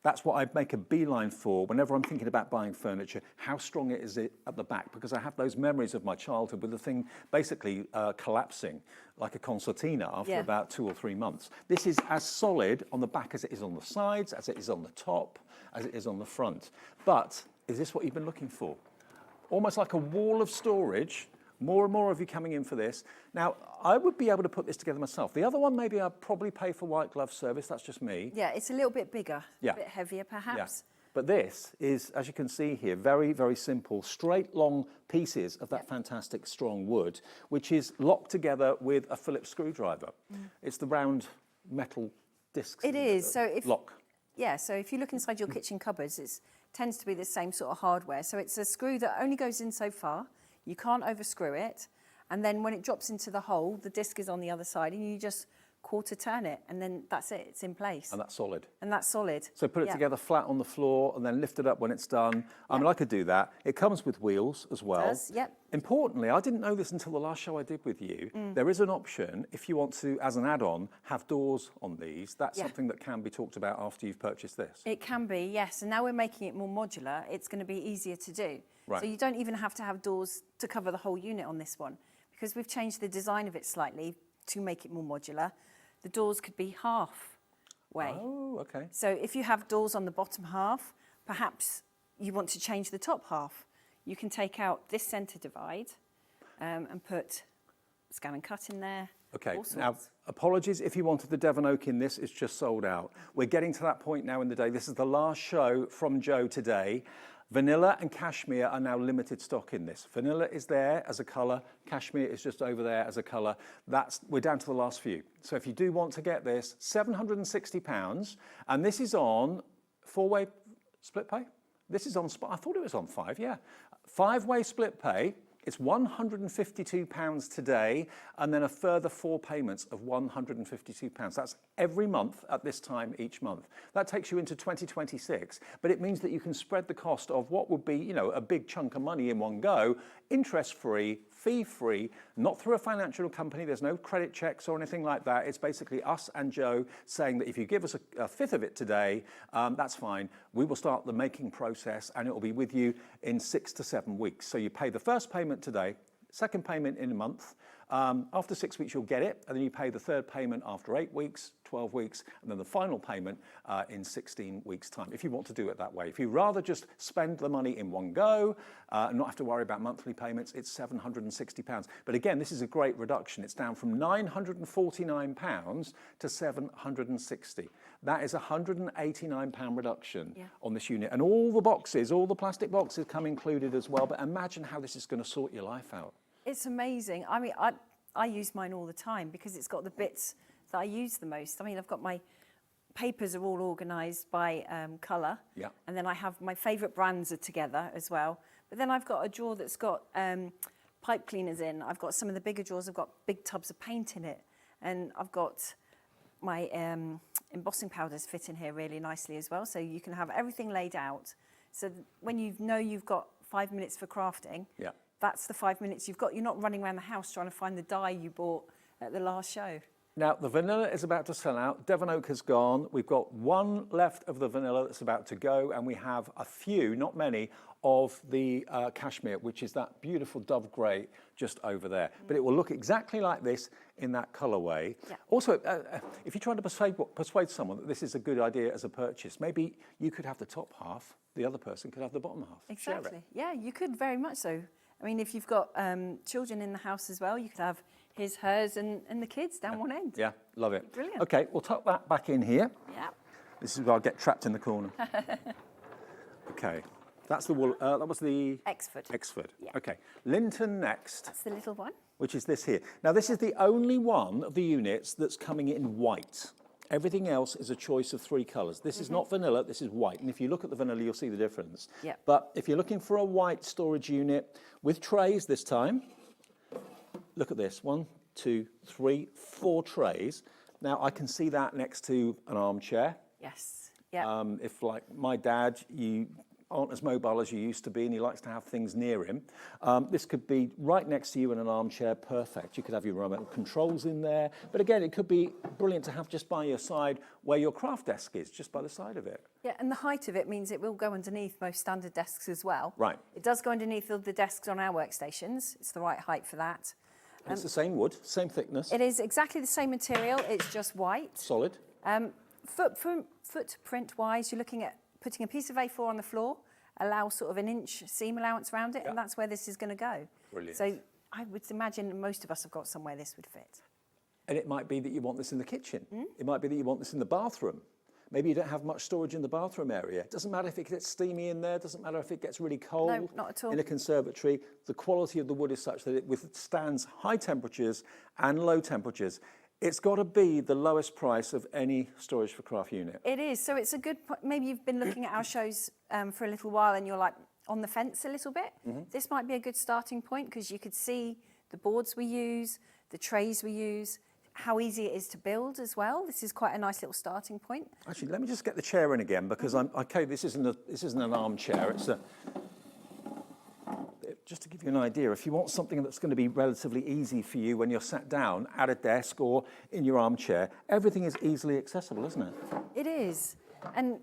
That's what I make a beeline for whenever I'm thinking about buying furniture. How strong is it at the back? Because I have those memories of my childhood with the thing basically collapsing like a concertina after about 2 or 3 months. This is as solid on the back as it is on the sides, as it is on the top, as it is on the front. But is this what you've been looking for? Almost like a wall of storage. More and more of you coming in for this. Now, I would be able to put this together myself. The other one, maybe I'd probably pay for white glove service. That's just me. Yeah, it's a little bit bigger, a bit heavier perhaps. Yeah. But this is, as you can see here, very, very simple, straight, long pieces of that fantastic strong wood, which is locked together with a Phillips screwdriver. It's the round metal discs. It is. So if lock. Yeah, so if you look inside your kitchen cupboards, it tends to be the same sort of hardware. So it's a screw that only goes in so far. You can't overscrew it. And then when it drops into the hole, the disc is on the other side and you just quarter turn it and then that's it, it's in place. And that's solid. And that's solid. So put it together flat on the floor and then lift it up when it's done. I mean, I could do that. It comes with wheels as well. It does, yep. Importantly, I didn't know this until the last show I did with you. There is an option, if you want to, as an add-on, have doors on these. That's something that can be talked about after you've purchased this. It can be, yes. And now we're making it more modular. It's going to be easier to do. Right. So you don't even have to have doors to cover the whole unit on this one because we've changed the design of it slightly to make it more modular. The doors could be halfway. Oh, okay. So if you have doors on the bottom half, perhaps you want to change the top half. You can take out this centre divide and put scan and cut in there. Okay, now apologies if you wanted the Devon Oak in this, it's just sold out. We're getting to that point now in the day. This is the last show from Joe today. Vanilla and cashmere are now limited stock in this. Vanilla is there as a colour, cashmere is just over there as a colour. We're down to the last few. So if you do want to get this, £760, and this is on 4-way split pay? This is on, I thought it was on 5, yeah. 5-way split pay. It's £152 today, and then a further 4 payments of £152. That's every month at this time each month. That takes you into 2026, but it means that you can spread the cost of what would be, you know, a big chunk of money in one go, interest-free, fee-free, not through a financial company. There's no credit checks or anything like that. It's basically us and Joe saying that if you give us a fifth of it today, that's fine. We will start the making process, and it will be with you in 6 to 7 weeks. So you pay the first payment today, second payment in a month. After 6 weeks, you'll get it, and then you pay the third payment after 8 weeks, 12 weeks, and then the final payment in 16 weeks' time, if you want to do it that way. If you rather just spend the money in one go and not have to worry about monthly payments, it's £760. But again, this is a great reduction. It's down from £949 to £760. That is a £189 reduction on this unit. And all the boxes, all the plastic boxes come included as well. But imagine how this is going to sort your life out. It's amazing. I mean, I use mine all the time because it's got the bits that I use the most. I mean, I've got my papers are all organised by colour. Yeah. And then I have my favourite brands are together as well. But then I've got a drawer that's got pipe cleaners in. I've got some of the bigger drawers. I've got big tubs of paint in it. And I've got my embossing powders fit in here really nicely as well. So you can have everything laid out. So when you know you've got 5 minutes for crafting, that's the 5 minutes you've got. You're not running around the house trying to find the dye you bought at the last show. Now, the vanilla is about to sell out. Devon Oak has gone. We've got one left of the vanilla that's about to go, and we have a few, not many, of the cashmere, which is that beautiful dove grey just over there. But it will look exactly like this in that colourway. Yeah. Also, if you're trying to persuade someone that this is a good idea as a purchase, maybe you could have the top half, the other person could have the bottom half. Exactly. Yeah, you could very much so. I mean, if you've got children in the house as well, you could have his, hers, and the kids down one end. Yeah, love it. Brilliant. Okay, we'll tuck that back in here. Yeah. This is where I'll get trapped in the corner. Okay, that's the wool. That was the Exford. Exford. Yeah. Okay, Linton next. That's the little one. Which is this here. Now, this is the only one of the units that's coming in white. Everything else is a choice of 3 colours. This is not vanilla, this is white. And if you look at the vanilla, you'll see the difference. Yep. But if you're looking for a white storage unit with trays this time, look at this. 1, 2, 3, 4 trays. Now, I can see that next to an armchair. Yes. Yeah. If, like my dad, you aren't as mobile as you used to be and he likes to have things near him, this could be right next to you in an armchair, perfect. You could have your remote controls in there. But again, it could be brilliant to have just by your side where your craft desk is, just by the side of it. Yeah, and the height of it means it will go underneath most standard desks as well. Right. It does go underneath all the desks on our workstations. It's the right height for that. It's the same wood, same thickness. It is exactly the same material, it's just white. Solid. Footprint-wise, you're looking at putting a piece of A4 on the floor, allow sort of an inch seam allowance around it, and that's where this is going to go. Brilliant. So I would imagine most of us have got somewhere this would fit. And it might be that you want this in the kitchen. It might be that you want this in the bathroom. Maybe you don't have much storage in the bathroom area. It doesn't matter if it gets steamy in there, it doesn't matter if it gets really cold. No, not at all. In a conservatory, the quality of the wood is such that it withstands high temperatures and low temperatures. It's got to be the lowest price of any Storage for Craft unit. It is. So it's a good, maybe you've been looking at our shows for a little while and you're like on the fence a little bit. This might be a good starting point because you could see the boards we use, the trays we use, how easy it is to build as well. This is quite a nice little starting point. Actually, let me just get the chair in again because okay, this isn't an armchair. It's just to give you an idea, if you want something that's going to be relatively easy for you when you're sat down at a desk or in your armchair, everything is easily accessible, isn't it? It is. And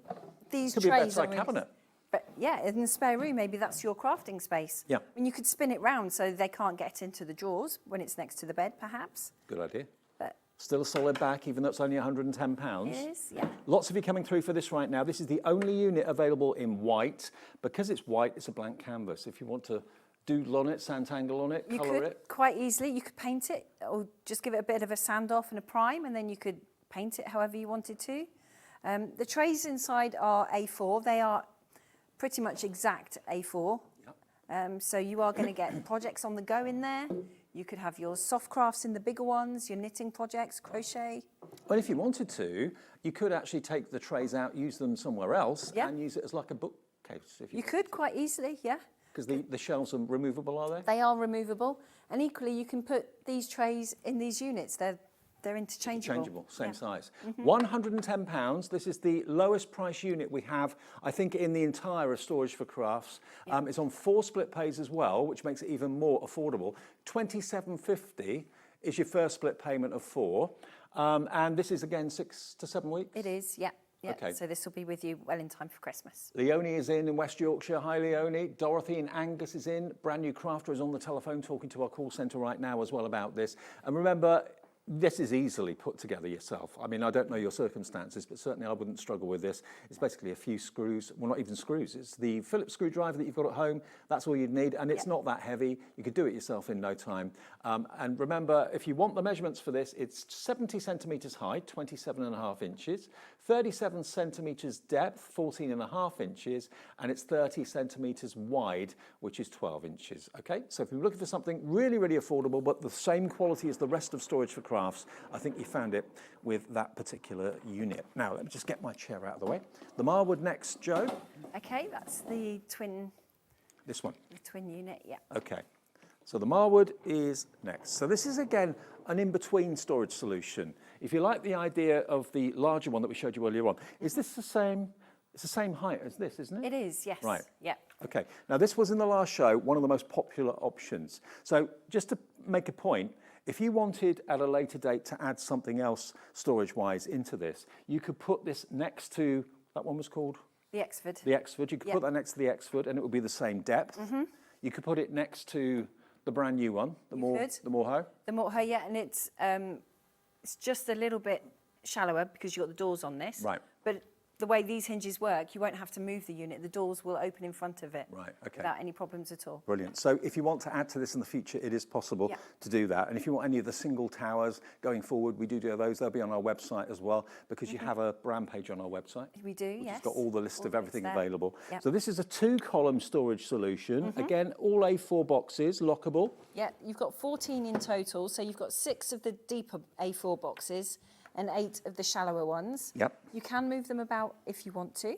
these Could be a trays bedside really, cabinet. but yeah, in the spare room, maybe that's your crafting space. Yeah. And you could spin it round so they can't get into the drawers when it's next to the bed, perhaps. Good idea. But still a solid back, even though it's only £110. It is, yeah. Lots of you coming through for this right now. This is the only unit available in white. Because it's white, it's a blank canvas. If you want to doodle on it, Santangle on it, You colour could it. quite easily, you could paint it or just give it a bit of a sand off and a prime and then you could paint it however you wanted to. The trays inside are A4. They are pretty much exact A4. So you are going to get projects on the go in there. You could have your soft crafts in the bigger ones, your knitting projects, crochet. Well, if you wanted to, you could actually take the trays out, use them somewhere else, and use it as like a bookcase. If You could quite easily, yeah. Because the shelves are removable, are they? They are removable. And equally, you can put these trays in these units. They're interchangeable. Interchangeable, same Yeah. size. £110. This is the lowest price unit we have, I think, in the entire of Storage for Crafts. It's on 4 split pays as well, which makes it even more affordable. £27.50 is your first split payment of 4. And this is, again, 6 to 7 weeks? It is, yeah. Yeah. Okay. So this will be with you well in time for Christmas. Leonie is in West Yorkshire. Hi, Leonie. Dorothy and Angus is in. Brand New Crafter is on the telephone talking to our call centre right now as well about this. And remember, this is easily put together yourself. I mean, I don't know your circumstances, but certainly I wouldn't struggle with this. It's basically a few screws, well, not even screws. It's the Phillips screwdriver that you've got at home. That's all you'd need, and it's not that heavy. You could do it yourself in no time. And remember, if you want the measurements for this, it's 70 centimetres high, 27.5 inches, 37 centimetres depth, 14.5 inches, and it's 30 centimetres wide, which is 12 inches. Okay, so if you're looking for something really, really affordable, but the same quality as the rest of Storage for Crafts, I think you found it with that particular unit. Now, let me just get my chair out of the way. The Marwood next, Joe. Okay, that's the twin. This one. The twin unit, yeah. Okay, so the Marwood is next. So this is, again, an in-between storage solution. If you like the idea of the larger one that we showed you earlier on, is this the same? It's the same height as this, isn't it? It is, yes. Right. Yeah. Okay, now this was in the last show, one of the most popular options. So just to make a point, if you wanted at a later date to add something else storage-wise into this, you could put this next to, that one was called? The Exford. The Exford. You could put that next to the Exford and it would be the same depth. You could put it next to the brand new one, the Moorho. The Moorho, yeah, and it's just a little bit shallower because you've got the doors on this. Right. But the way these hinges work, you won't have to move the unit. The doors will open in front of it. Right, okay. Without any problems at all. Brilliant. So if you want to add to this in the future, it is possible to do that. And if you want any of the single towers going forward, we do those. They'll be on our website as well, because you have a brand page on our website. We do, yes. It's got all the list of everything available. Yep. So this is a 2-column storage solution. Again, all A4 boxes, lockable. Yeah, you've got 14 in total. So you've got 6 of the deeper A4 boxes and 8 of the shallower ones. Yep. You can move them about if you want to,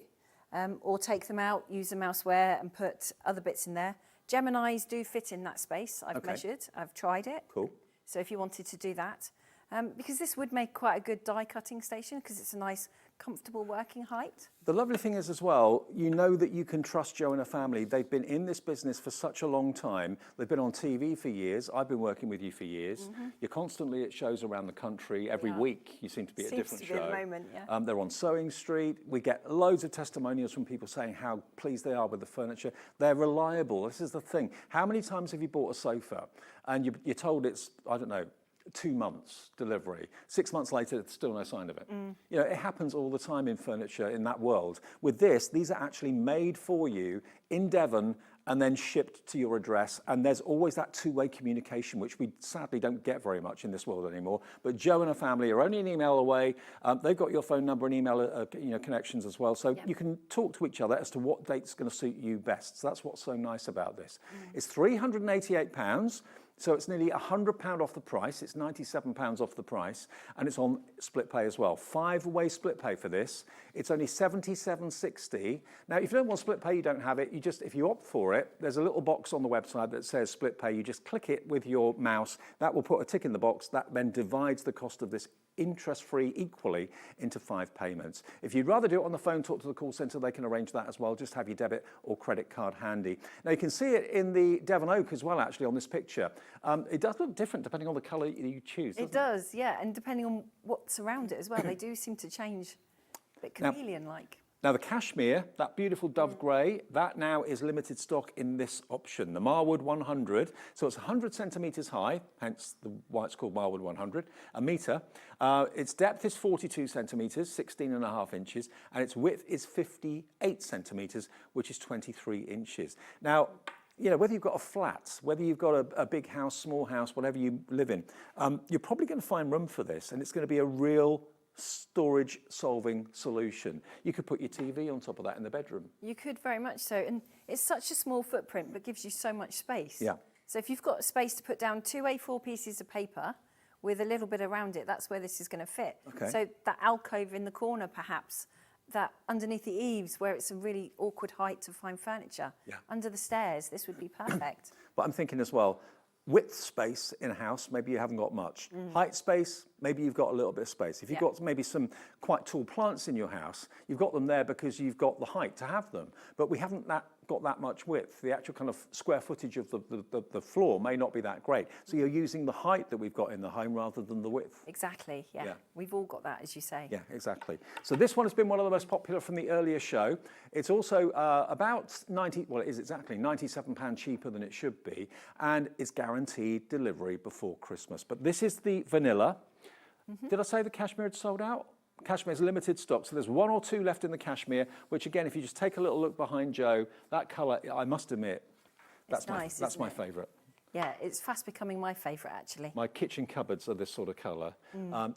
or take them out, use them elsewhere and put other bits in there. Geminis do fit in that space. I've measured, I've tried it. Cool. So if you wanted to do that, because this would make quite a good die cutting station because it's a nice, comfortable working height. The lovely thing is as well, you know that you can trust Joe and her family. They've been in this business for such a long time. They've been on TV for years. I've been working with you for years. You're constantly at shows around the country. Every week you seem to be at a different show. At the moment, yeah. They're on Sewing Street. We get loads of testimonials from people saying how pleased they are with the furniture. They're reliable. This is the thing. How many times have you bought a sofa and you're told it's, I don't know, 2 months delivery. 6 months later, still no sign of it. You know, it happens all the time in furniture in that world. With this, these are actually made for you in Devon and then shipped to your address. And there's always that 2-way communication, which we sadly don't get very much in this world anymore. But Joe and her family are only an email away. They've got your phone number and email connections as well. So you can talk to each other as to what date's going to suit you best. So that's what's so nice about this. It's £388. So it's nearly £100 off the price. It's £97 off the price, and it's on split pay as well. 5-way split pay for this. It's only £77.60. Now, if you don't want split pay, you don't have it. If you opt for it, there's a little box on the website that says split pay. You just click it with your mouse. That will put a tick in the box. That then divides the cost of this interest-free equally into 5 payments. If you'd rather do it on the phone, talk to the call centre, they can arrange that as well. Just have your debit or credit card handy. Now, you can see it in the Devon Oak as well, actually, on this picture. It does look different depending on the colour you choose, It does, yeah, and depending on what's around it as well, they do seem to change a bit chameleon-like. Now the cashmere, that beautiful dove grey, that now is limited stock in this option, the Marwood 100. So it's 100 centimetres high, hence why it's called Marwood 100, a metre. Its depth is 42 centimetres, 16.5 inches, and its width is 58 centimetres, which is 23 inches. Now, you know, whether you've got a flat, whether you've got a big house, small house, whatever you live in, you're probably going to find room for this, and it's going to be a real storage solving solution. You could put your TV on top of that in the bedroom. You could very much so, and it's such a small footprint but gives you so much space. Yeah. So if you've got space to put down 2 A4 pieces of paper with a little bit around it, that's where this is going to fit. Okay. So that alcove in the corner perhaps, that underneath the eaves where it's a really awkward height to find furniture, under the stairs, this would be perfect. But I'm thinking as well, width space in a house, maybe you haven't got much. Height space, maybe you've got a little bit of space. If you've got maybe some quite tall plants in your house, you've got them there because you've got the height to have them. But we haven't got that much width. The actual kind of square footage of the floor may not be that great. So you're using the height that we've got in the home rather than the width. Exactly, yeah. We've all got that, as you say. Yeah, exactly. So this one has been one of the most popular from the earlier show. It's also about it is exactly £97 cheaper than it should be, and it's guaranteed delivery before Christmas. But this is the vanilla. Did I say the cashmere had sold out? Cashmere is limited stock, so there's 1 or 2 left in the cashmere, which again, if you just take a little look behind Joe, that colour, I must admit, that's my favourite. Yeah, it's fast becoming my favourite, actually. My kitchen cupboards are this sort of colour.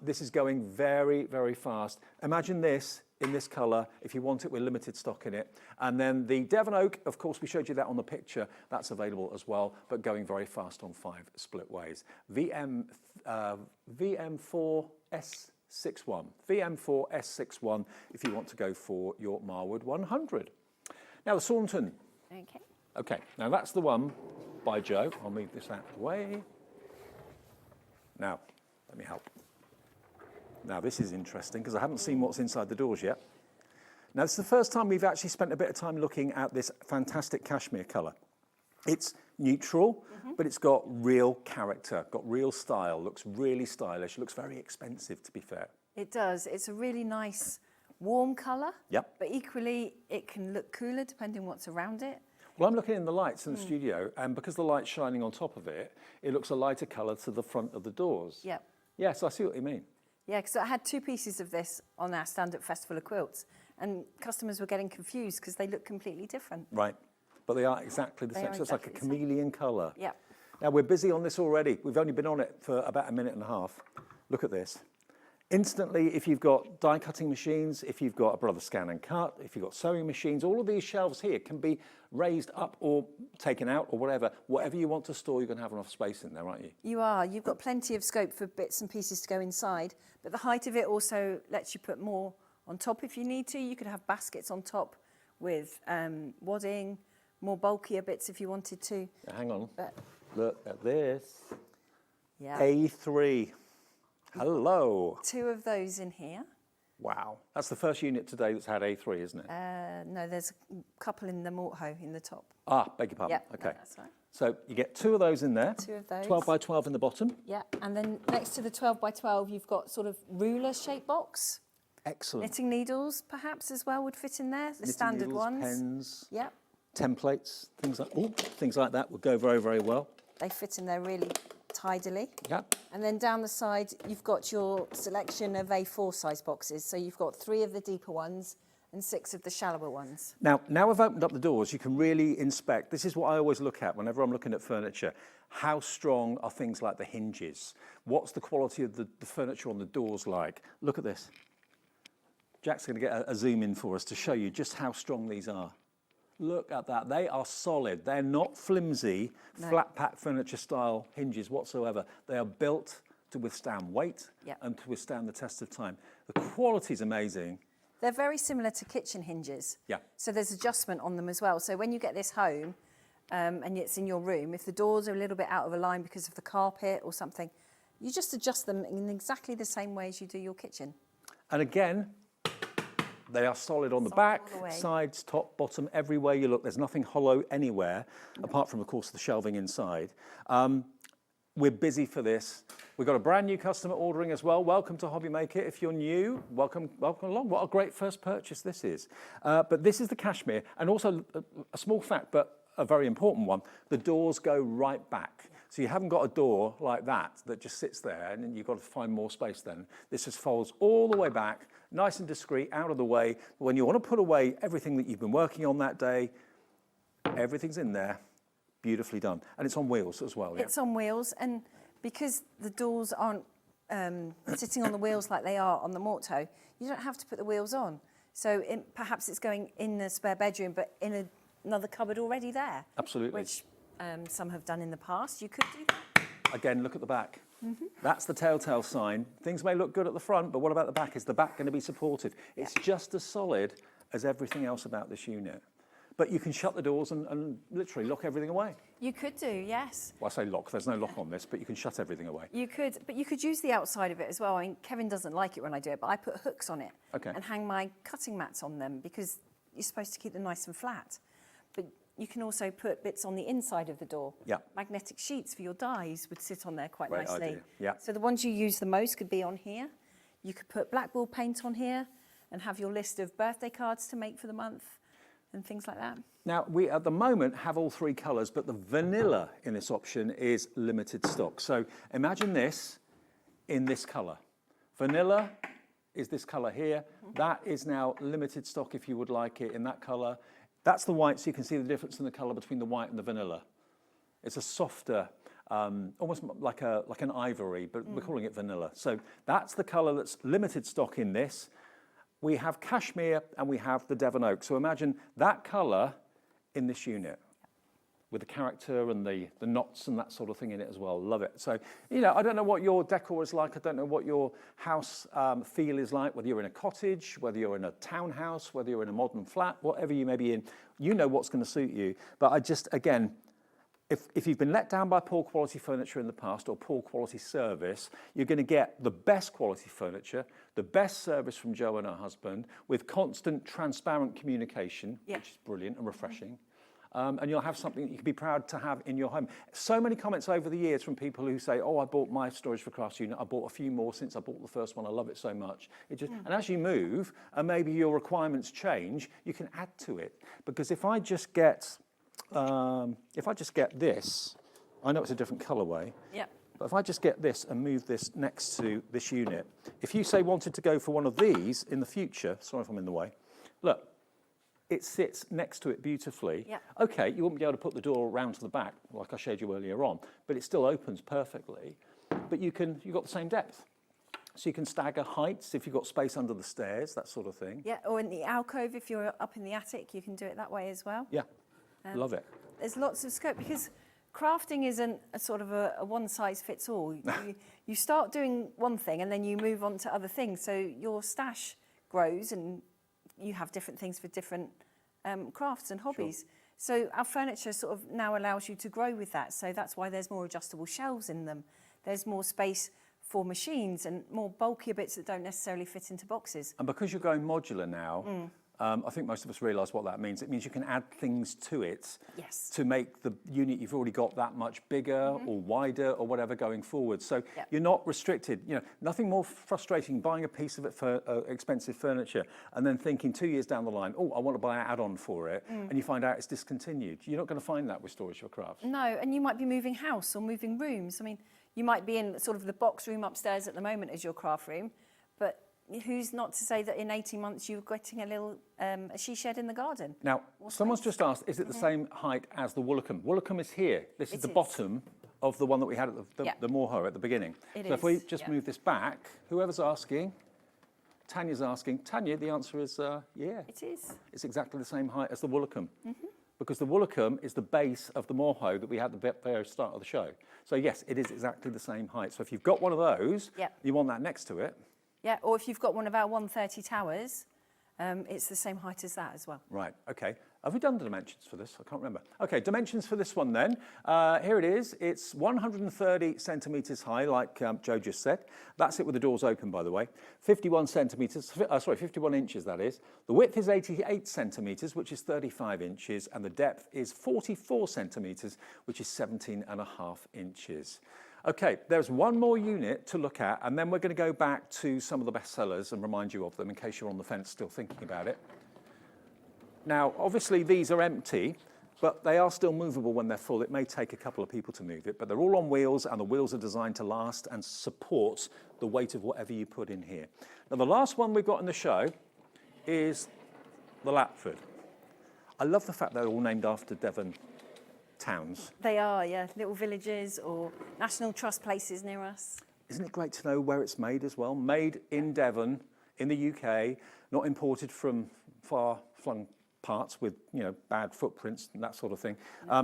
This is going very, very fast. Imagine this in this colour, if you want it with limited stock in it. And then the Devon Oak, of course, we showed you that on the picture. That's available as well, but going very fast on 5 split ways. VM4S61. VM4S61 if you want to go for your Marwood 100. Now the Saunton. Okay. Okay, now that's the one by Joe. I'll move this out of the way. Now, let me help. Now this is interesting because I haven't seen what's inside the doors yet. Now this is the first time we've actually spent a bit of time looking at this fantastic cashmere colour. It's neutral, but it's got real character, got real style, looks really stylish, looks very expensive to be fair. It does. It's a really nice warm colour. Yep. But equally, it can look cooler depending what's around it. Well, I'm looking in the lights in the studio, and because the light's shining on top of it, it looks a lighter colour to the front of the doors. Yep. Yes, I see what you mean. Yeah, because I had 2 pieces of this on our stand-up Festival of Quilts, and customers were getting confused because they look completely different. Right, but they are exactly the same. So it's like a chameleon colour. Yeah. Now, we're busy on this already. We've only been on it for about a minute and a half. Look at this. Instantly, if you've got die cutting machines, if you've got a Brother Scan and Cut, if you've got sewing machines, all of these shelves here can be raised up or taken out or whatever. Whatever you want to store, you're going to have enough space in there, aren't you? You are. You've got plenty of scope for bits and pieces to go inside, but the height of it also lets you put more on top if you need to. You could have baskets on top with wadding, more bulkier bits if you wanted to. Now, hang on. But look at this. Yeah. A3. Hello. 2 of those in here. Wow. That's the first unit today that's had A3, isn't it? No, there's a couple in the mortho in the top. Ah, beg your pardon. Yep, okay. no, that's right. So you get 2 of those in there. 2 of those. 12 by 12 in the bottom. Yeah, and then next to the 12 by 12, you've got sort of ruler-shaped box. Excellent. Knitting needles, perhaps, as well, would fit in there. The Knitting standard needles, ones. pens. Yep. Templates, things like that would go very, very well. They fit in there really tidily. Yep. And then down the side, you've got your selection of A4 size boxes. So you've got 3 of the deeper ones and 6 of the shallower ones. Now I've opened up the doors, you can really inspect. This is what I always look at whenever I'm looking at furniture. How strong are things like the hinges? What's the quality of the furniture on the doors like? Look at this. Jack's going to get a zoom in for us to show you just how strong these are. Look at that. They are solid. They're not flimsy, flat pack furniture style hinges whatsoever. They are built to withstand weight and to withstand the test of time. The quality is amazing. They're very similar to kitchen hinges. Yeah. So there's adjustment on them as well. So when you get this home and it's in your room, if the doors are a little bit out of a line because of the carpet or something, you just adjust them in exactly the same way as you do your kitchen. And again, they are solid on the back, sides, top, bottom, everywhere you look. There's nothing hollow anywhere, apart from, of course, the shelving inside. We're busy for this. We've got a brand new customer ordering as well. Welcome to Hobby Maker. If you're new, welcome along. What a great first purchase this is. But this is the cashmere, and also a small fact, but a very important one. The doors go right back. So you haven't got a door like that just sits there, and then you've got to find more space then. This just folds all the way back, nice and discreet, out of the way. But when you want to put away everything that you've been working on that day, everything's in there, beautifully done. And it's on wheels as well. It's on wheels, and because the doors aren't sitting on the wheels like they are on the Morto, you don't have to put the wheels on. So perhaps it's going in the spare bedroom, but in another cupboard already there. Absolutely. Which some have done in the past. You could do that. Again, look at the back. That's the telltale sign. Things may look good at the front, but what about the back? Is the back going to be supportive? It's just as solid as everything else about this unit. But you can shut the doors and literally lock everything away. You could do, yes. Well, I say lock. There's no lock on this, but you can shut everything away. You could, but you could use the outside of it as well. I mean, Kevin doesn't like it when I do it, but I put hooks on it and hang my cutting mats on them because you're supposed to keep them nice and flat. But you can also put bits on the inside of the door. Yeah. Magnetic sheets for your dies would sit on there quite Great nicely. idea. Yeah. So the ones you use the most could be on here. You could put blackboard paint on here and have your list of birthday cards to make for the month and things like that. Now, we at the moment have all three colours, but the vanilla in this option is limited stock. So imagine this in this colour. Vanilla is this colour here. That is now limited stock if you would like it in that colour. That's the white, so you can see the difference in the colour between the white and the vanilla. It's a softer, almost like an ivory, but we're calling it vanilla. So that's the colour that's limited stock in this. We have cashmere and we have the Devon oak. So imagine that colour in this unit with the character and the knots and that sort of thing in it as well. Love it. So, you know, I don't know what your decor is like. I don't know what your house feel is like, whether you're in a cottage, whether you're in a townhouse, whether you're in a modern flat, whatever you may be in, you know what's going to suit you. But I just, again, if you've been let down by poor quality furniture in the past or poor quality service, you're going to get the best quality furniture, the best service from Jo and her husband, with constant, transparent communication, which is brilliant and refreshing. And you'll have something that you can be proud to have in your home. So many comments over the years from people who say, oh, I bought my Storage4Crafts unit, I bought a few more since I bought the first one, I love it so much. And as you move, and maybe your requirements change, you can add to it. Because if I just get this, I know it's a different colourway, but if I just get this and move this next to this unit, if you say wanted to go for one of these in the future, sorry if I'm in the way, look, it sits next to it beautifully. Okay, you wouldn't be able to put the door around to the back like I showed you earlier on, but it still opens perfectly. But you've got the same depth. So you can stagger heights if you've got space under the stairs, that sort of thing. Yeah, or in the alcove, if you're up in the attic, you can do it that way as well. Yeah, love it. There's lots of scope because crafting isn't a sort of a one-size-fits-all. You start doing one thing and then you move on to other things. So your stash grows and you have different things for different crafts and hobbies. So our furniture sort of now allows you to grow with that. So that's why there's more adjustable shelves in them. There's more space for machines and more bulkier bits that don't necessarily fit into boxes. And because you're going modular now, I think most of us realise what that means. It means you can add things to it to make the unit you've already got that much bigger or wider or whatever going forward. So you're not restricted. You know, nothing more frustrating buying a piece of it for expensive furniture and then thinking 2 years down the line, oh, I want to buy an add-on for it, and you find out it's discontinued. You're not going to find that with Storage4Crafts. No, and you might be moving house or moving rooms. I mean, you might be in sort of the box room upstairs at the moment as your craft room, but who's not to say that in 18 months you're getting a little a she shed in the garden? Now, someone's just asked, is it the same height as the Woolacombe? Woolacombe is here. This is the bottom of the one that we had at the moorhole at the beginning. So if we just move this back, whoever's asking, Tanya's asking. Tanya, the answer is yeah. It is. It's exactly the same height as the Woolacombe. Because the Woolacombe is the base of the Morho that we had at the very start of the show. So yes, it is exactly the same height. So if you've got one of those, you want that next to it. Yeah, or if you've got one of our 130 towers, it's the same height as that as well. Right, okay. Have we done the dimensions for this? I can't remember. Okay, dimensions for this one then. Here it is. It's 130 centimetres high, like Joe just said. That's it with the doors open, by the way. 51 centimetres, 51 inches, that is. The width is 88 centimetres, which is 35 inches, and the depth is 44 centimetres, which is 17.5 inches. Okay, there's one more unit to look at, and then we're going to go back to some of the best sellers and remind you of them in case you're on the fence still thinking about it. Now, obviously, these are empty, but they are still movable when they're full. It may take a couple of people to move it, but they're all on wheels, and the wheels are designed to last and support the weight of whatever you put in here. Now, the last one we've got in the show is the Lapford. I love the fact they're all named after Devon towns. They are, yeah, little villages or National Trust places near us. Isn't it great to know where it's made as well? Made in Devon, in the UK, not imported from far-flung parts with, you know, bad footprints and that sort of thing.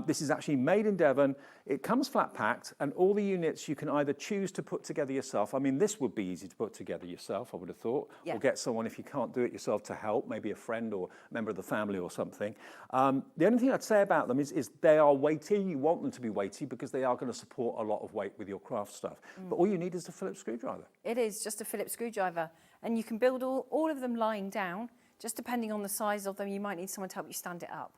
This is actually made in Devon. It comes flat packed, and all the units you can either choose to put together yourself. I mean, this would be easy to put together yourself, I would have thought, or get someone, if you can't do it yourself, to help, maybe a friend or a member of the family or something. The only thing I'd say about them is they are weighty. You want them to be weighty because they are going to support a lot of weight with your craft stuff. But all you need is a Phillips screwdriver. It is just a Phillips screwdriver, and you can build all of them lying down. Just depending on the size of them, you might need someone to help you stand it up.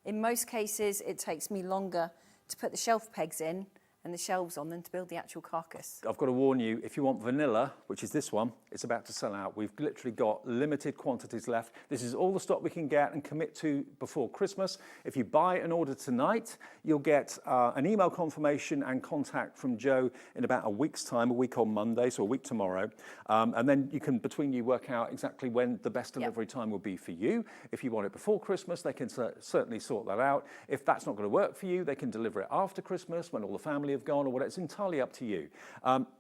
In most cases, it takes me longer to put the shelf pegs in and the shelves on than to build the actual carcass. I've got to warn you, if you want vanilla, which is this one, it's about to sell out. We've literally got limited quantities left. This is all the stock we can get and commit to before Christmas. If you buy an order tonight, you'll get an email confirmation and contact from Joe in about a week's time, a week on Monday, so a week tomorrow. And then you can, between you, work out exactly when the best delivery time will be for you. If you want it before Christmas, they can certainly sort that out. If that's not going to work for you, they can deliver it after Christmas when all the family have gone, or whatever. It's entirely up to you.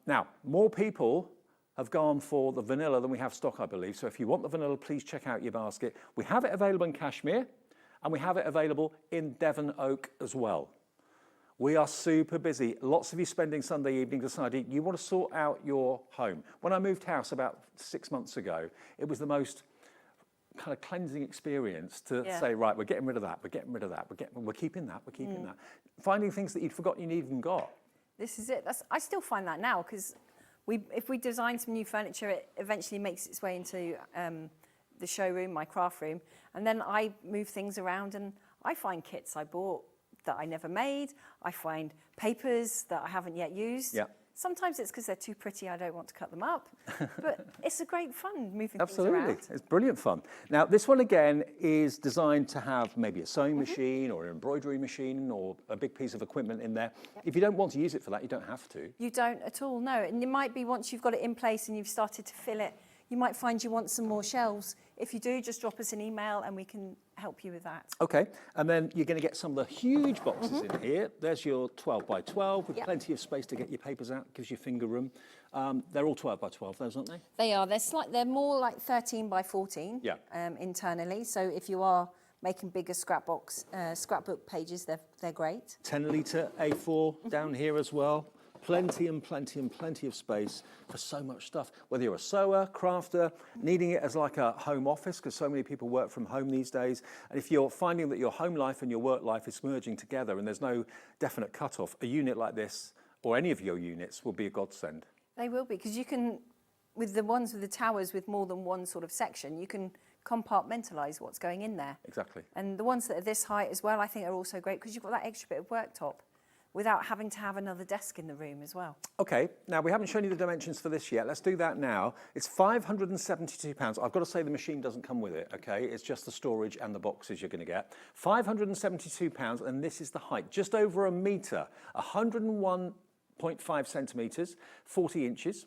Now, more people have gone for the vanilla than we have stock, I believe. So if you want the vanilla, please check out your basket. We have it available in cashmere, and we have it available in Devon oak as well. We are super busy. Lots of you spending Sunday evening deciding you want to sort out your home. When I moved house about 6 months ago, it was the most kind of cleansing experience to say, right, we're getting rid of that, we're getting rid of that, we're keeping that, we're keeping that. Finding things that you'd forgotten you even got. This is it. I still find that now, because if we design some new furniture, it eventually makes its way into the showroom, my craft room, and then I move things around and I find kits I bought that I never made. I find papers that I haven't yet used. Yeah. Sometimes it's because they're too pretty, I don't want to cut them up. But it's a great fun moving things around. Absolutely, it's brilliant fun. Now, this one again is designed to have maybe a sewing machine or an embroidery machine or a big piece of equipment in there. If you don't want to use it for that, you don't have to. You don't at all, no. And it might be once you've got it in place and you've started to fill it, you might find you want some more shelves. If you do, just drop us an email and we can help you with that. Okay, and then you're going to get some of the huge boxes in here. There's your 12 by 12 with plenty of space to get your papers out, gives you finger room. They're all 12 by 12, those, aren't they? They are. They're more like 13 by 14 internally. So if you are making bigger scrapbook pages, they're great. 10-litre A4 down here as well. Plenty and plenty and plenty of space for so much stuff. Whether you're a sewer, crafter, needing it as like a home office, because so many people work from home these days. And if you're finding that your home life and your work life is merging together and there's no definite cutoff, a unit like this, or any of your units, will be a godsend. They will be, because you can, with the ones with the towers with more than one sort of section, you can compartmentalise what's going in there. Exactly. And the ones that are this height as well, I think are also great, because you've got that extra bit of worktop, without having to have another desk in the room as well. Okay, now we haven't shown you the dimensions for this yet. Let's do that now. It's £572. I've got to say the machine doesn't come with it, okay? It's just the storage and the boxes you're going to get. £572, and this is the height. Just over a metre, 101.5 centimetres, 40 inches.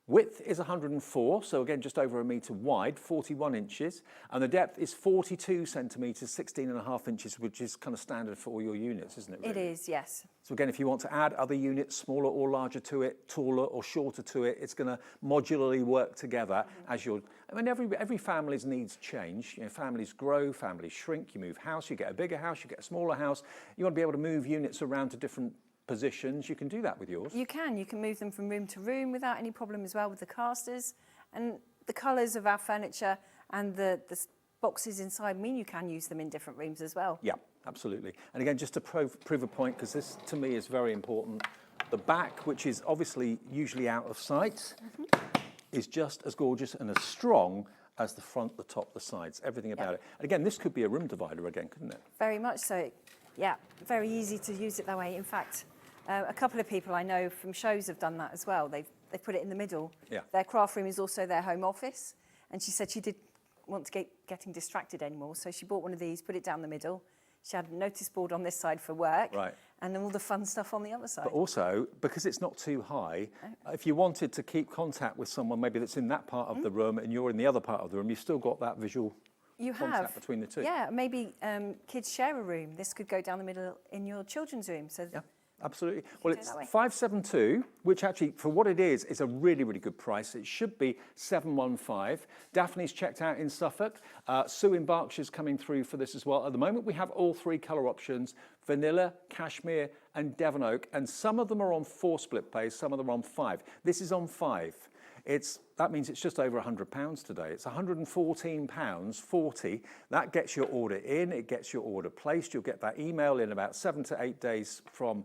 Width is 104, so again, just over a metre wide, 41 inches. And the depth is 42 centimetres, 16.5 inches, which is kind of standard for all your units, isn't it? Really? It is, yes. So again, if you want to add other units, smaller or larger to it, taller or shorter to it, it's going to modularly work together as you're... I mean, every family's needs change. You know, families grow, families shrink, you move house, you get a bigger house, you get a smaller house. You want to be able to move units around to different positions. You can do that with yours. You can move them from room to room without any problem as well with the casters. And the colours of our furniture and the boxes inside mean you can use them in different rooms as well. Yeah, absolutely. And again, just to prove a point, because this to me is very important, the back, which is obviously usually out of sight, is just as gorgeous and as strong as the front, the top, the sides, everything about it. And again, this could be a room divider again, couldn't it? Very much so. Yeah, very easy to use it that way. In fact, a couple of people I know from shows have done that as well. They've put it in the middle. Yeah. Their craft room is also their home office. And she said she didn't want to getting distracted anymore. So she bought one of these, put it down the middle. She had a notice board on this side for work. Right. And then all the fun stuff on the other side. But also, because it's not too high, if you wanted to keep contact with someone maybe that's in that part of the room and you're in the other part of the room, you've still got that visual contact between the two. Yeah, maybe kids share a room. This could go down the middle in your children's room. So yeah, absolutely. Well, it's 572, which actually, for what it is a really, really good price. It should be 715. Daphne's checked out in Suffolk. Sue in Berkshire's coming through for this as well. At the moment, we have all three colour options: vanilla, cashmere, and Devon oak. And some of them are on 4 split pays, some of them are on 5. This is on 5. That means it's just over £100 today. It's £114.40. That gets your order in, it gets your order placed. You'll get that email in about 7 to 8 days from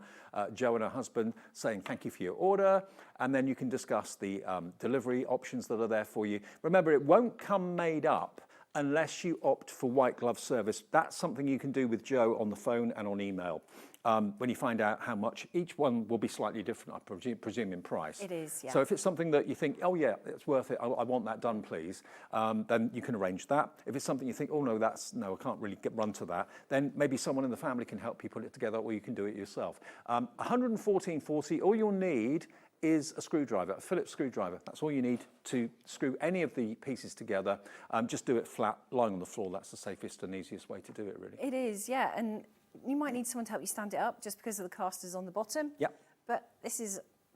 Jo and her husband saying thank you for your order, and then you can discuss the delivery options that are there for you. Remember, it won't come made up unless you opt for white glove service. That's something you can do with Jo on the phone and on email. When you find out how much, each one will be slightly different, I presume in price. It is, yeah. So if it's something that you think, oh yeah, it's worth it, I want that done, please, then you can arrange that. If it's something you think, oh no, I can't really run to that, then maybe someone in the family can help you put it together, or you can do it yourself. £114.40, all you'll need is a screwdriver, a Phillips screwdriver. That's all you need to screw any of the pieces together. Just do it flat, lying on the floor. That's the safest and easiest way to do it, really. It is, yeah. And you might need someone to help you stand it up just because of the casters on the bottom. Yep. But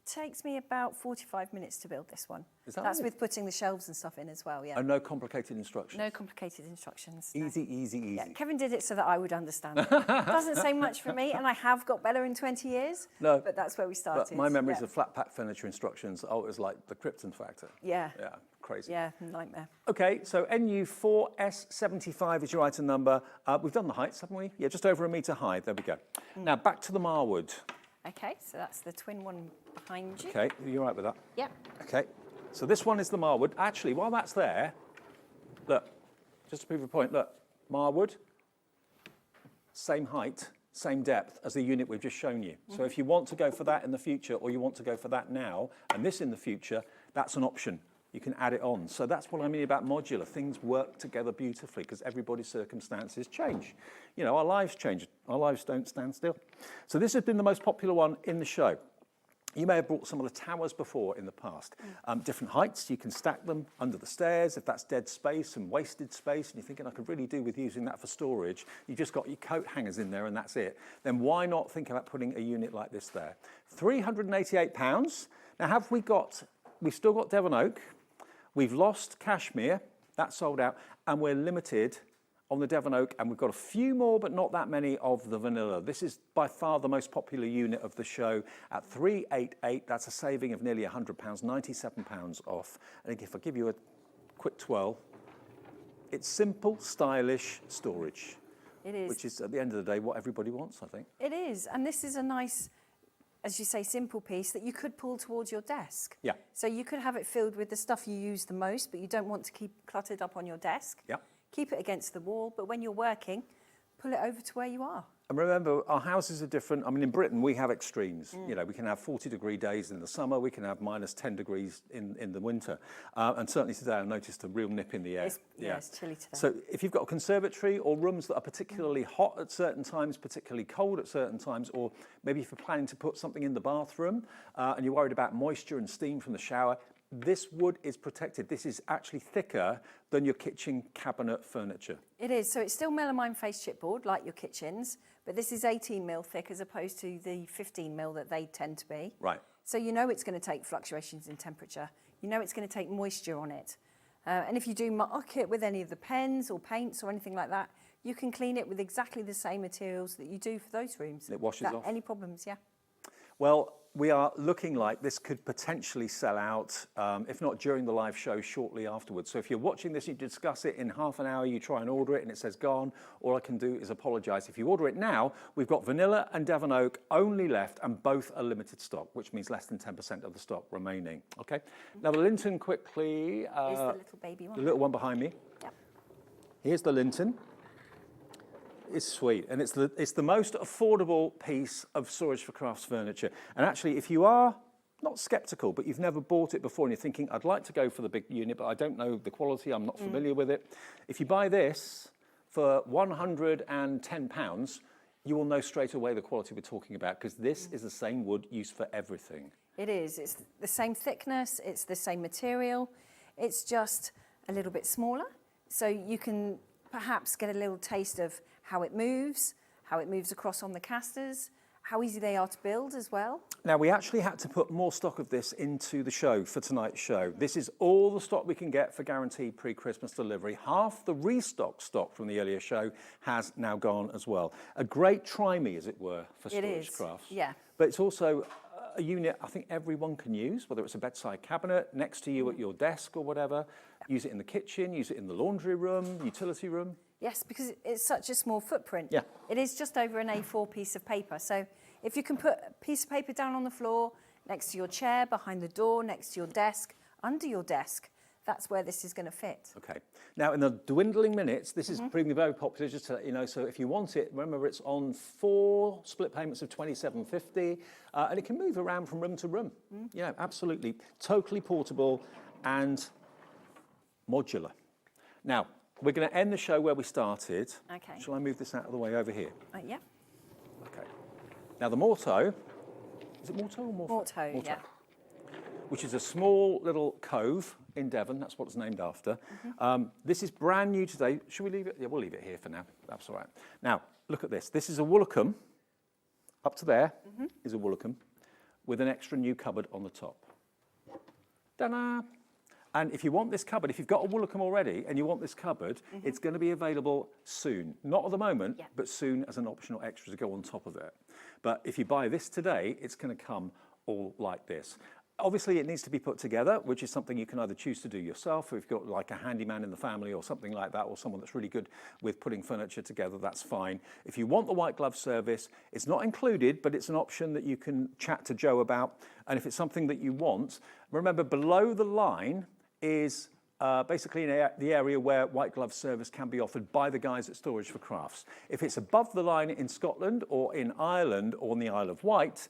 takes me about 45 minutes to build this one. That's with putting the shelves and stuff in as well, yeah. And no complicated instructions? No complicated instructions. No. Easy, easy, easy. Yeah, Kevin did it so that I would understand it. Doesn't say much for me, and I have got better in 20 years. No. But that's where we started. But my memories of flat pack furniture instructions, it was like the Krypton factor. Yeah. Yeah, crazy. Yeah, nightmare. Okay, so NU4S75 is your item number. We've done the heights, haven't we? Yeah, just over a metre high. There we go. Now, back to the Marwood. Okay, so that's the twin one behind you. Okay, you're right with that? Yep. Okay, so this one is the Marwood. Actually, while that's there, look, just to prove a point, look, Marwood, same height, same depth as the unit we've just shown you. So if you want to go for that in the future, or you want to go for that now, and this in the future, that's an option. You can add it on. So that's what I mean about modular. Things work together beautifully because everybody's circumstances change. You know, our lives change. Our lives don't stand still. So this has been the most popular one in the show. You may have brought some of the towers before in the past. Different heights, you can stack them under the stairs. If that's dead space and wasted space, and you're thinking, I could really do with using that for storage, you've just got your coat hangers in there and that's it. Then why not think about putting a unit like this there? £388. Now, we've still got Devon oak. We've lost cashmere, that's sold out, and we're limited on the Devon oak, and we've got a few more, but not that many, of the vanilla. This is by far the most popular unit of the show at £388. That's a saving of nearly £100, £97 off. And if I give you a quick twirl, it's simple, stylish storage. It is. Which is, at the end of the day, what everybody wants, I think. It is, and this is a nice, as you say, simple piece that you could pull towards your desk. Yeah. So you could have it filled with the stuff you use the most, but you don't want to keep cluttered up on your desk. Yeah. Keep it against the wall, but when you're working, pull it over to where you are. And remember, our houses are different. I mean, in Britain, we have extremes. You know, we can have 40-degree days in the summer. We can have minus 10 degrees in the winter. And certainly today, I noticed a real nip in the air. It's chilly today. So if you've got a conservatory or rooms that are particularly hot at certain times, particularly cold at certain times, or maybe if you're planning to put something in the bathroom and you're worried about moisture and steam from the shower, this wood is protected. This is actually thicker than your kitchen cabinet furniture. It is. So it's still melamine face chipboard like your kitchens, but this is 18 mil thick as opposed to the 15 mil that they tend to be. Right. So you know it's going to take fluctuations in temperature. You know it's going to take moisture on it. And if you do mark it with any of the pens or paints or anything like that, you can clean it with exactly the same materials that you do for those rooms. It washes off. Any problems, yeah. Well, we are looking like this could potentially sell out, if not during the live show, shortly afterwards. So if you're watching this, you discuss it in half an hour, you try and order it and it says gone, all I can do is apologise. If you order it now, we've got vanilla and Devon Oak only left, and both are limited stock, which means less than 10% of the stock remaining. Okay. Now the Linton quickly. Here's the little baby one. The little one behind me. Yep. Here's the Linton. It's sweet, and it's the most affordable piece of Storage4Crafts furniture. And actually, if you are not sceptical, but you've never bought it before and you're thinking, I'd like to go for the big unit, but I don't know the quality, I'm not familiar with it. If you buy this for £110, you will know straight away the quality we're talking about, because this is the same wood used for everything. It is. It's the same thickness, it's the same material, it's just a little bit smaller. So you can perhaps get a little taste of how it moves across on the casters, how easy they are to build as well. Now, we actually had to put more stock of this into the show for tonight's show. This is all the stock we can get for guaranteed pre-Christmas delivery. Half the restock stock from the earlier show has now gone as well. A great try-me, as it were, for Storage4Crafts. Yeah. But it's also a unit I think everyone can use, whether it's a bedside cabinet, next to you at your desk or whatever. Use it in the kitchen, use it in the laundry room, utility room. Yes, because it's such a small footprint. Yeah. It is just over an A4 piece of paper. So if you can put a piece of paper down on the floor, next to your chair, behind the door, next to your desk, under your desk, that's where this is going to fit. Okay. Now, in the dwindling minutes, this is proving very popular, just to let you know. So if you want it, remember it's on 4 split payments of £27.50, and it can move around from room to room. Yeah, absolutely. Totally portable and modular. Now, we're going to end the show where we started. Okay. Shall I move this out of the way over here? Yeah. Okay. Now, the Morto, is it Morto or Morto? Morto, yeah. Which is a small little cove in Devon. That's what it's named after. This is brand new today. Should we leave it? Yeah, we'll leave it here for now. That's all right. Now, look at this. This is a Woolacombe. Up to there is a Woolacombe with an extra new cupboard on the top. Ta-da! And if you want this cupboard, if you've got a Woolacombe already and you want this cupboard, it's going to be available soon. Not at the moment, but soon as an optional extra to go on top of it. But if you buy this today, it's going to come all like this. Obviously, it needs to be put together, which is something you can either choose to do yourself, or if you've got like a handyman in the family or something like that, or someone that's really good with putting furniture together, that's fine. If you want the white glove service, it's not included, but it's an option that you can chat to Joe about. And if it's something that you want, remember below the line is basically the area where white glove service can be offered by the guys at Storage4Crafts. If it's above the line in Scotland or in Ireland or on the Isle of Wight,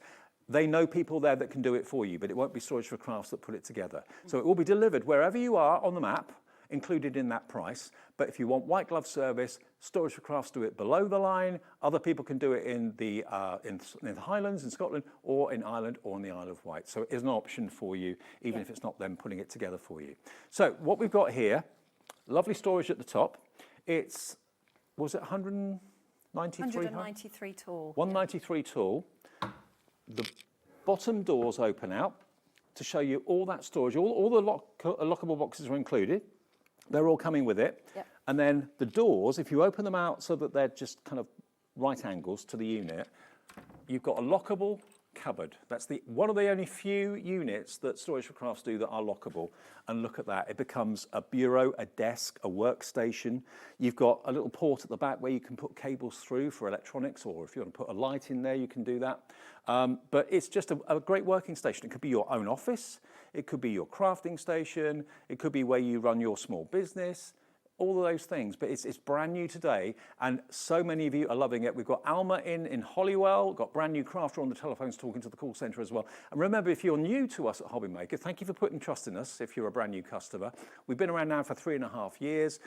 they know people there that can do it for you, but it won't be Storage4Crafts that put it together. So it will be delivered wherever you are on the map, included in that price. But if you want white glove service, Storage4Crafts do it below the line. Other people can do it in the Highlands in Scotland, or in Ireland, or on the Isle of Wight. So it is an option for you, even if it's not them putting it together for you. So what we've got here, lovely storage at the top. It's, was it 193? 193 tall. 193 tall. The bottom doors open out to show you all that storage. All the lockable boxes are included. They're all coming with it. Yep. And then the doors, if you open them out so that they're just kind of right angles to the unit, you've got a lockable cupboard. That's one of the only few units that Storage4Crafts do that are lockable. And look at that. It becomes a bureau, a desk, a workstation. You've got a little port at the back where you can put cables through for electronics, or if you want to put a light in there, you can do that. But it's just a great working station. It could be your own office. It could be your crafting station. It could be where you run your small business. All of those things, but it's brand new today, and so many of you are loving it. We've got Alma in Holywell, got brand new crafter on the telephones talking to the call centre as well. And remember, if you're new to us at Hobbymaker, thank you for putting trust in us if you're a brand new customer. We've been around now for 3.5 years.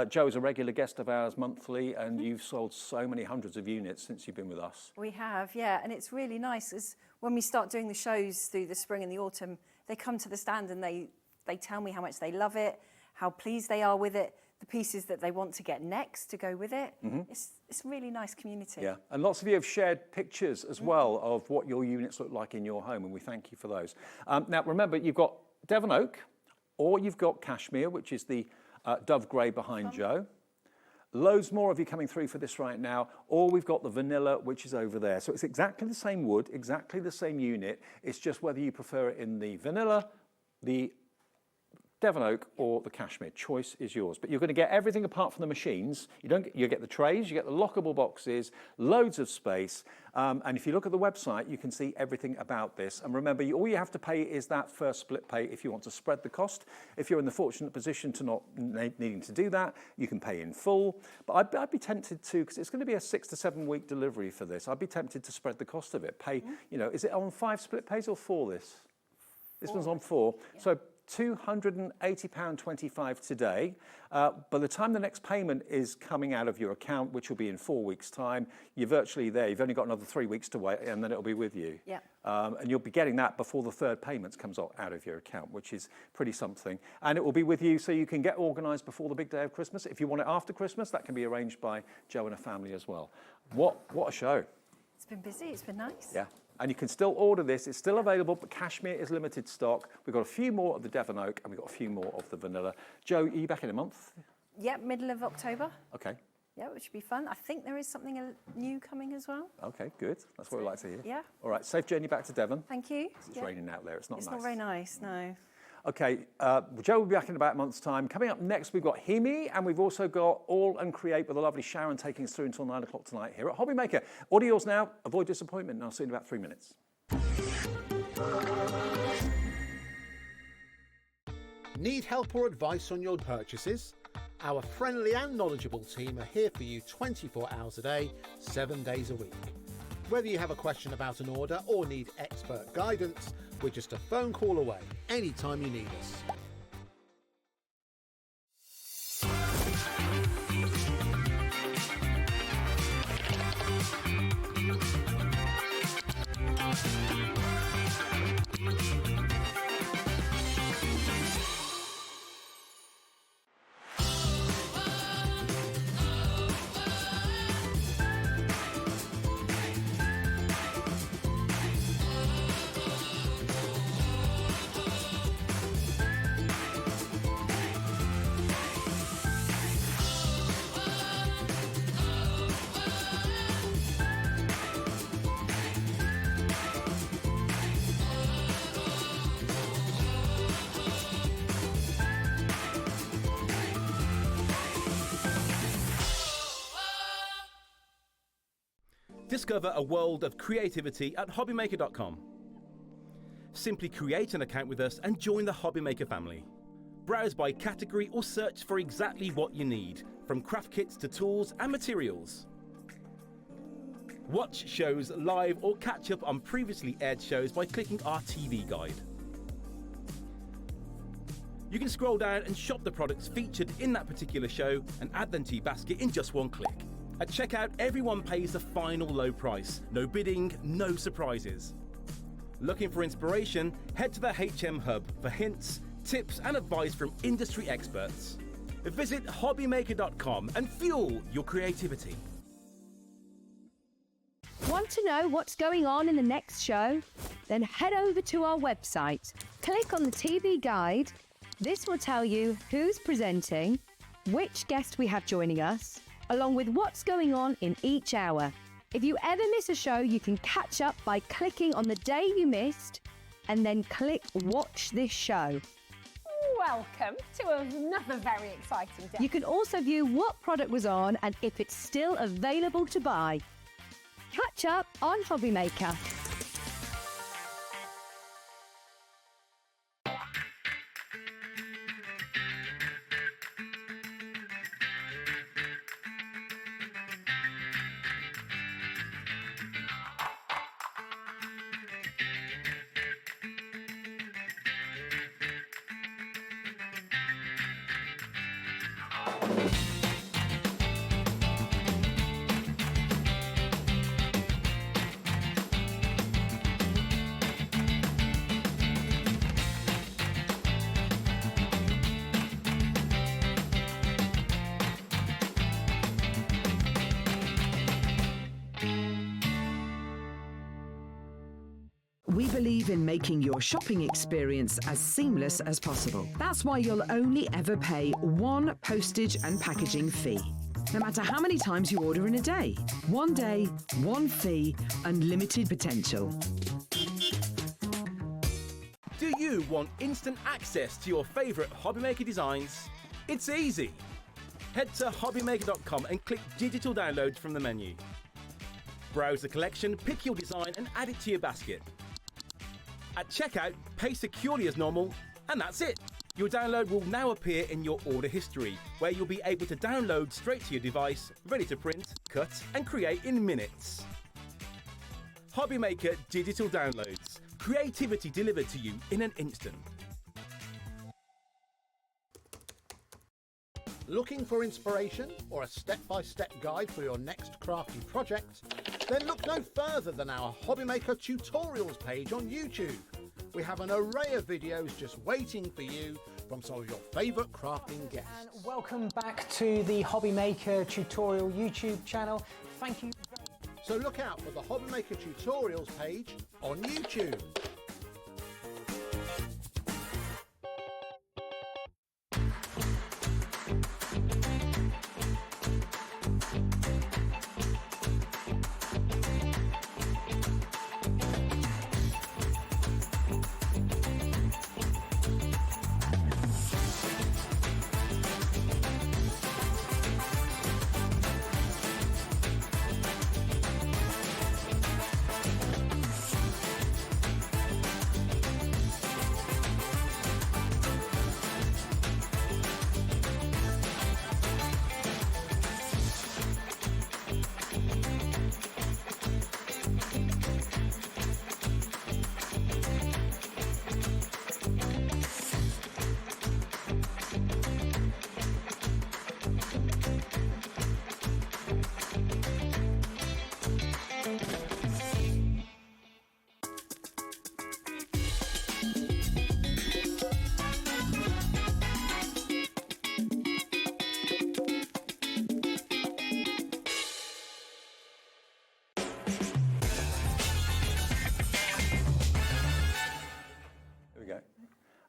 Joe is a regular guest of ours monthly, and you've sold so many hundreds of units since you've been with us. We have, yeah, and it's really nice as when we start doing the shows through the spring and the autumn, they come to the stand and they tell me how much they love it, how pleased they are with it, the pieces that they want to get next to go with it. It's a really nice community. Yeah, and lots of you have shared pictures as well of what your units look like in your home, and we thank you for those. Now, remember, you've got Devon Oak, or you've got Cashmere, which is the Dove Grey behind Joe. Loads more of you coming through for this right now, or we've got the Vanilla, which is over there. So it's exactly the same wood, exactly the same unit. It's just whether you prefer it in the Vanilla, the Devon Oak or the Cashmere. Choice is yours. But you're going to get everything apart from the machines. You get the trays, you get the lockable boxes, loads of space. And if you look at the website, you can see everything about this. And remember, all you have to pay is that first split pay if you want to spread the cost. If you're in the fortunate position to not needing to do that, you can pay in full. But I'd be tempted to, because it's going to be a 6 to 7 week delivery for this, I'd be tempted to spread the cost of it. Pay, is it on 5 split pays or 4 this? This one's on 4. Yeah. So £280.25 today. By the time the next payment is coming out of your account, which will be in 4 weeks' time, you're virtually there. You've only got another 3 weeks to wait, and then it'll be with you. Yeah. And you'll be getting that before the third payment comes out of your account, which is pretty something. And it will be with you so you can get organised before the big day of Christmas. If you want it after Christmas, that can be arranged by Joe and her family as well. What a show. It's been busy. It's been nice. Yeah. And you can still order this. It's still available, but Cashmere is limited stock. We've got a few more of the Devon Oak, and we've got a few more of the Vanilla. Joe, are you back in a month? Yep, middle of October. Okay. Yeah, which should be fun. I think there is something new coming as well. Okay, good. That's what we like to hear. Yeah. All right, safe journey back to Devon. Thank you. It's raining out there. It's not nice. It's not very nice, no. Okay, Joe will be back in about a month's time. Coming up next, we've got HIMI, and we've also got AALL Create with the lovely Sharon taking us through until 9 o'clock tonight here at Hobby Maker. Order yours now. Avoid disappointment, and I'll see you in about 3 minutes. Need help or advice on your purchases? Our friendly and knowledgeable team are here for you 24 hours a day, 7 days a week. Whether you have a question about an order or need expert guidance, we're just a phone call away anytime you need us. Discover a world of creativity at hobbymaker.com. Simply create an account with us and join the Hobby Maker family. Browse by category or search for exactly what you need, from craft kits to tools and materials. Watch shows live or catch up on previously aired shows by clicking our TV guide. You can scroll down and shop the products featured in that particular show and add them to your basket in just one click. At checkout, everyone pays the final low price. No bidding, no surprises. Looking for inspiration? Head to the HM Hub for hints, tips and advice from industry experts. Visit hobbymaker.com and fuel your creativity. Want to know what's going on in the next show? Then head over to our website. Click on the TV guide. This will tell you who's presenting, which guest we have joining us, along with what's going on in each hour. If you ever miss a show, you can catch up by clicking on the day you missed and then click Watch This Show. Welcome to another very exciting day. You can also view what product was on and if it's still available to buy. Catch up on Hobby Maker. We believe in making your shopping experience as seamless as possible. That's why you'll only ever pay one postage and packaging fee. No matter how many times you order in a day. One day, one fee, unlimited potential. Do you want instant access to your favourite hobbymaker designs? It's easy. Head to hobbymaker.com and click digital download from the menu. Browse the collection, pick your design and add it to your basket. At checkout, pay securely as normal, and that's it. Your download will now appear in your order history, where you'll be able to download straight to your device, ready to print, cut and create in minutes. Hobbymaker Digital Downloads. Creativity delivered to you in an instant. Looking for inspiration or a step-by-step guide for your next crafty project? Then look no further than our Hobbymaker tutorials page on YouTube. We have an array of videos just waiting for you from some of your favourite crafting guests. And welcome back to the Hobbymaker tutorial YouTube channel. Thank you. So look out for the Hobbymaker tutorials page on YouTube.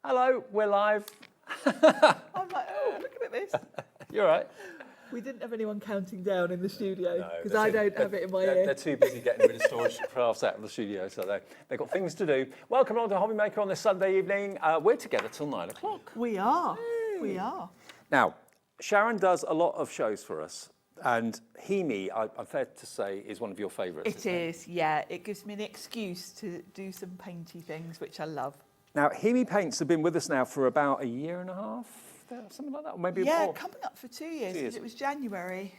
Hello, we're live. I'm like, oh, looking at this. You're right. We didn't have anyone counting down in the studio because I don't have it in my They're ear. too busy getting rid of Storage4Crafts out of the studio, so they've got things to do. Welcome along to Hobbymaker on this Sunday evening. We're together till 9 o'clock. We are. We are. Now, Sharon does a lot of shows for us, and HIMI, I'm fair to say, is one of your favourites. It is, yeah. It gives me an excuse to do some painty things, which I love. Now, HIMI paints have been with us now for about a year and a half, something like that, or maybe Yeah, more. coming up for 2 years, because it was January.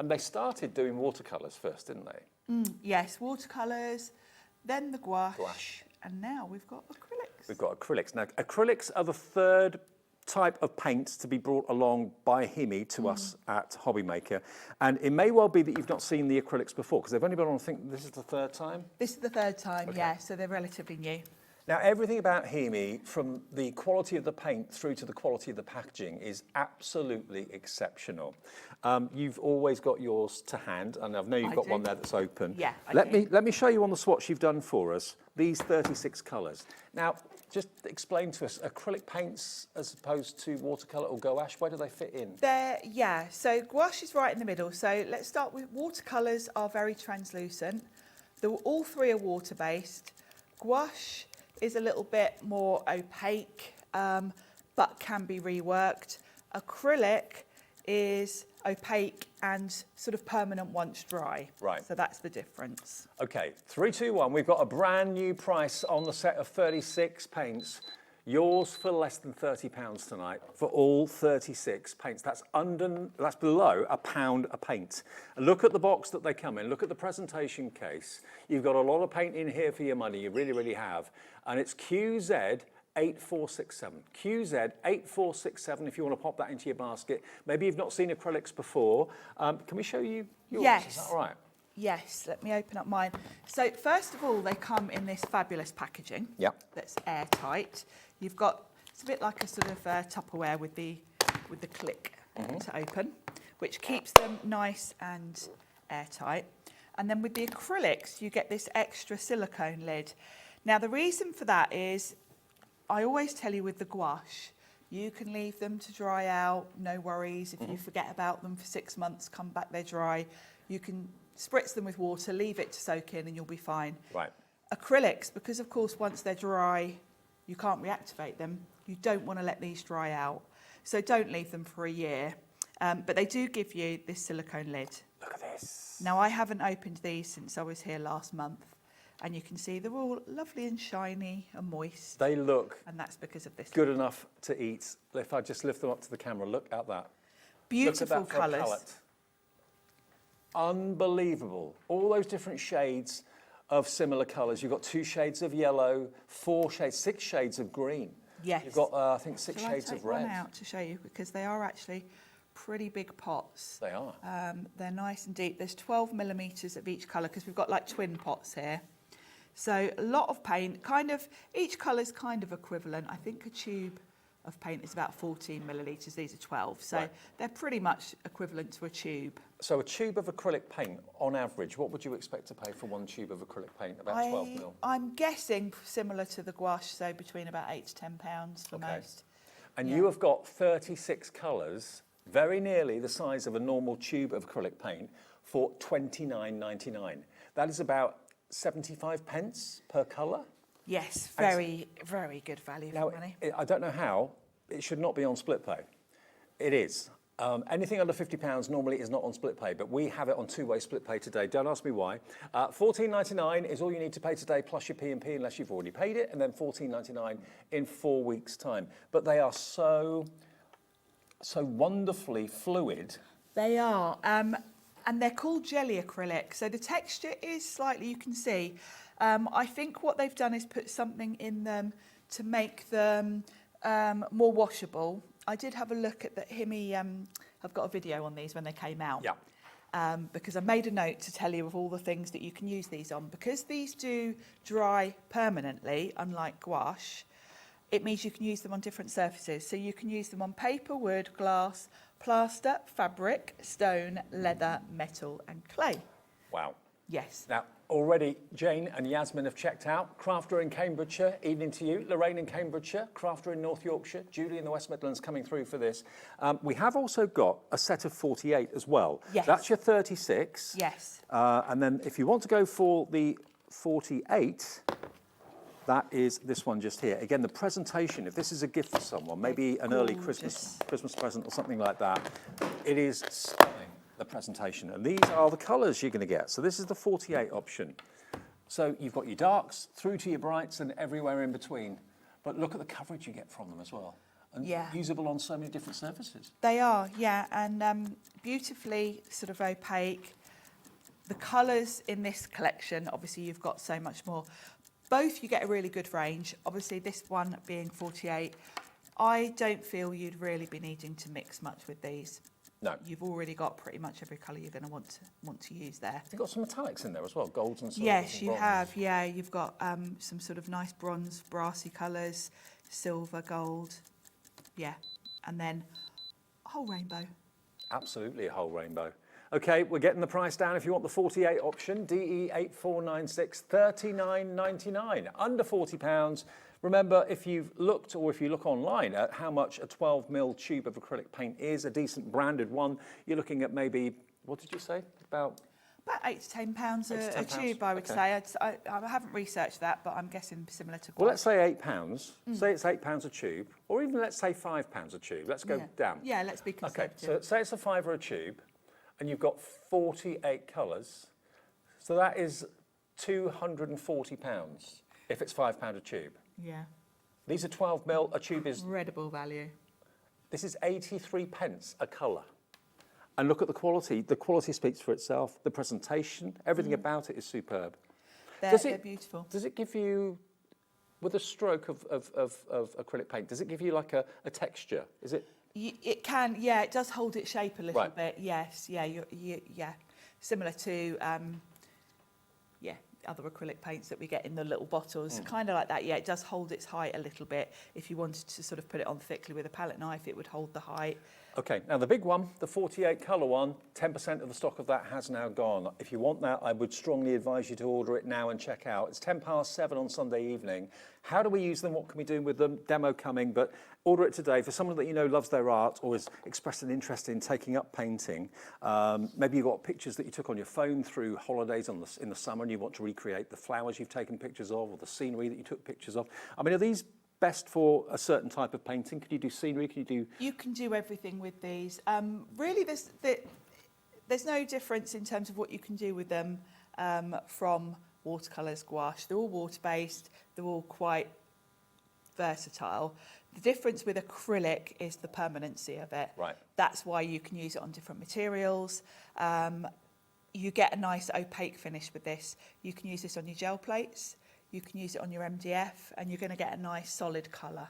And they started doing watercolours first, didn't they? Yes, watercolours, then the gouache, and now we've got acrylics. We've got acrylics. Now, acrylics are the third type of paints to be brought along by HIMI to us at Hobbymaker. And it may well be that you've not seen the acrylics before, because they've only been on, I think, this is the third time? This is the third time, yeah, so they're relatively new. Now, everything about HIMI, from the quality of the paint through to the quality of the packaging, is absolutely exceptional. You've always got yours to hand, and I know you've got one there that's open. Yeah, Let me show you on the swatch you've done for us, these 36 colours. Now, just explain to us, acrylic paints as opposed to watercolour or gouache, where do they fit in? Yeah, so gouache is right in the middle. So let's start with watercolours are very translucent. All three are water-based. Gouache is a little bit more opaque, but can be reworked. Acrylic is opaque and sort of permanent once dry. Right. So that's the difference. Okay, 3, 2, 1. We've got a brand new price on the set of 36 paints. Yours for less than £30 tonight for all 36 paints. That's below £1 a paint. And look at the box that they come in. Look at the presentation case. You've got a lot of paint in here for your money. You really, really have. And it's QZ 8467. QZ 8467 if you want to pop that into your basket. Maybe you've not seen acrylics before. Can we show you yours? Yes. Is that all right? Yes, let me open up mine. So first of all, they come in this fabulous packaging. Yep. That's airtight. You've got, it's a bit like a sort of Tupperware with the click to open, which keeps them nice and airtight. And then with the acrylics, you get this extra silicone lid. Now, the reason for that is, I always tell you with the gouache, you can leave them to dry out, no worries. If you forget about them for 6 months, come back, they're dry. You can spritz them with water, leave it to soak in, and you'll be fine. Right. Acrylics, because of course once they're dry, you can't reactivate them. You don't want to let these dry out. So don't leave them for a year. But they do give you this silicone lid. Look at this. Now, I haven't opened these since I was here last month. And you can see they're all lovely and shiny and moist. They look and that's because of this. Good enough to eat. If I just lift them up to the camera, look at that. Beautiful look at that for a palette. Unbelievable. All those different shades of similar colours. You've got 2 shades of yellow, 4 shades, 6 shades of green. Yes. You've got, I think, 6 Shall shades I take of red. one out to show you, because they are actually pretty big pots. They are. They're nice and deep. There's 12 millimetres of each colour, because we've got like twin pots here. So a lot of paint, kind of, each colour is kind of equivalent. I think a tube of paint is about 14 millilitres, these are 12. So they're pretty much equivalent to a tube. So a tube of acrylic paint, on average, what would you expect to pay for 1 tube of acrylic paint? About 12 mil? I'm guessing similar to the gouache, so between about £8 to £10 for most. And you have got 36 colours, very nearly the size of a normal tube of acrylic paint, for £29.99. That is about 75 pence per colour? Yes, very, very good value for money. I don't know how, it should not be on split pay. It is. Anything under £50 normally is not on split pay, but we have it on 2-way split pay today. Don't ask me why. $14.99 is all you need to pay today, plus your P&P, unless you've already paid it, and then $14.99 in 4 weeks' time. But they are so wonderfully fluid. They are. And they're called jelly acrylic. So the texture is slightly, you can see. I think what they've done is put something in them to make them more washable. I did have a look at the HIMI, I've got a video on these when they came out. Yeah. Because I made a note to tell you of all the things that you can use these on. Because these do dry permanently, unlike gouache, it means you can use them on different surfaces. So you can use them on paper, wood, glass, plaster, fabric, stone, leather, metal and clay. Wow. Yes. Now, already Jane and Yasmin have checked out. Crafter in Cambridgeshire, evening to you. Lorraine in Cambridgeshire, Crafter in North Yorkshire, Julie in the West Midlands coming through for this. We have also got a set of 48 as well. Yes. That's your 36. Yes. And then if you want to go for the 48, that is this one just here. Again, the presentation, if this is a gift for someone, maybe an early Christmas present or something like that, it is stunning, the presentation. And these are the colours you're going to get. So this is the 48 option. So you've got your darks through to your brights and everywhere in between. But look at the coverage you get from them as well. And usable on so many different surfaces. They are, yeah. And beautifully sort of opaque. The colours in this collection, obviously you've got so much more. Both you get a really good range. Obviously this one being 48, I don't feel you'd really be needing to mix much with these. No. You've already got pretty much every colour you're going to want to use there. You've got some metallics in there as well, golds and silvers. Yes, you have. Yeah, you've got some sort of nice bronze, brassy colours, silver, gold. Yeah, and then a whole rainbow. Absolutely a whole rainbow. Okay, we're getting the price down. If you want the 48 option, DE8496, $39.99, under £40. Remember, if you've looked or if you look online at how much a 12mm tube of acrylic paint is, a decent branded one, you're looking at maybe, what did you say? About £8 to £10 a tube, I would say. I haven't researched that, but I'm guessing similar to. Well, let's say £8. Say it's £8 a tube, or even let's say £5 a tube. Let's go down. Yeah, let's be conservative. Okay, so say it's a £5 a tube, and you've got 48 colours. So that is £240 if it's £5 a tube. Yeah. These are 12mm. A tube is incredible value. This is 83 pence a colour. And look at the quality. The quality speaks for itself. The presentation, everything about it is superb. They're beautiful. Does it give you, with a stroke of acrylic paint, does it give you like a texture? Is it? It can, yeah. It does hold its shape a little bit. Yes, yeah, yeah. Similar to, other acrylic paints that we get in the little bottles, kind of like that. Yeah, it does hold its height a little bit. If you wanted to sort of put it on thickly with a palette knife, it would hold the height. Okay, now the big one, the 48 colour one, 10% of the stock of that has now gone. If you want that, I would strongly advise you to order it now and check out. It's 7:10 on Sunday evening. How do we use them? What can we do with them? Demo coming, but order it today. For someone that you know loves their art or has expressed an interest in taking up painting, maybe you've got pictures that you took on your phone through holidays in the summer and you want to recreate the flowers you've taken pictures of or the scenery that you took pictures of. I mean, are these best for a certain type of painting? Can you do scenery? Can you do... You can do everything with these. Really, there's no difference in terms of what you can do with them from watercolours, gouache. They're all water-based. They're all quite versatile. The difference with acrylic is the permanency of it. Right. That's why you can use it on different materials. You get a nice opaque finish with this. You can use this on your gel plates. You can use it on your MDF, and you're going to get a nice solid colour.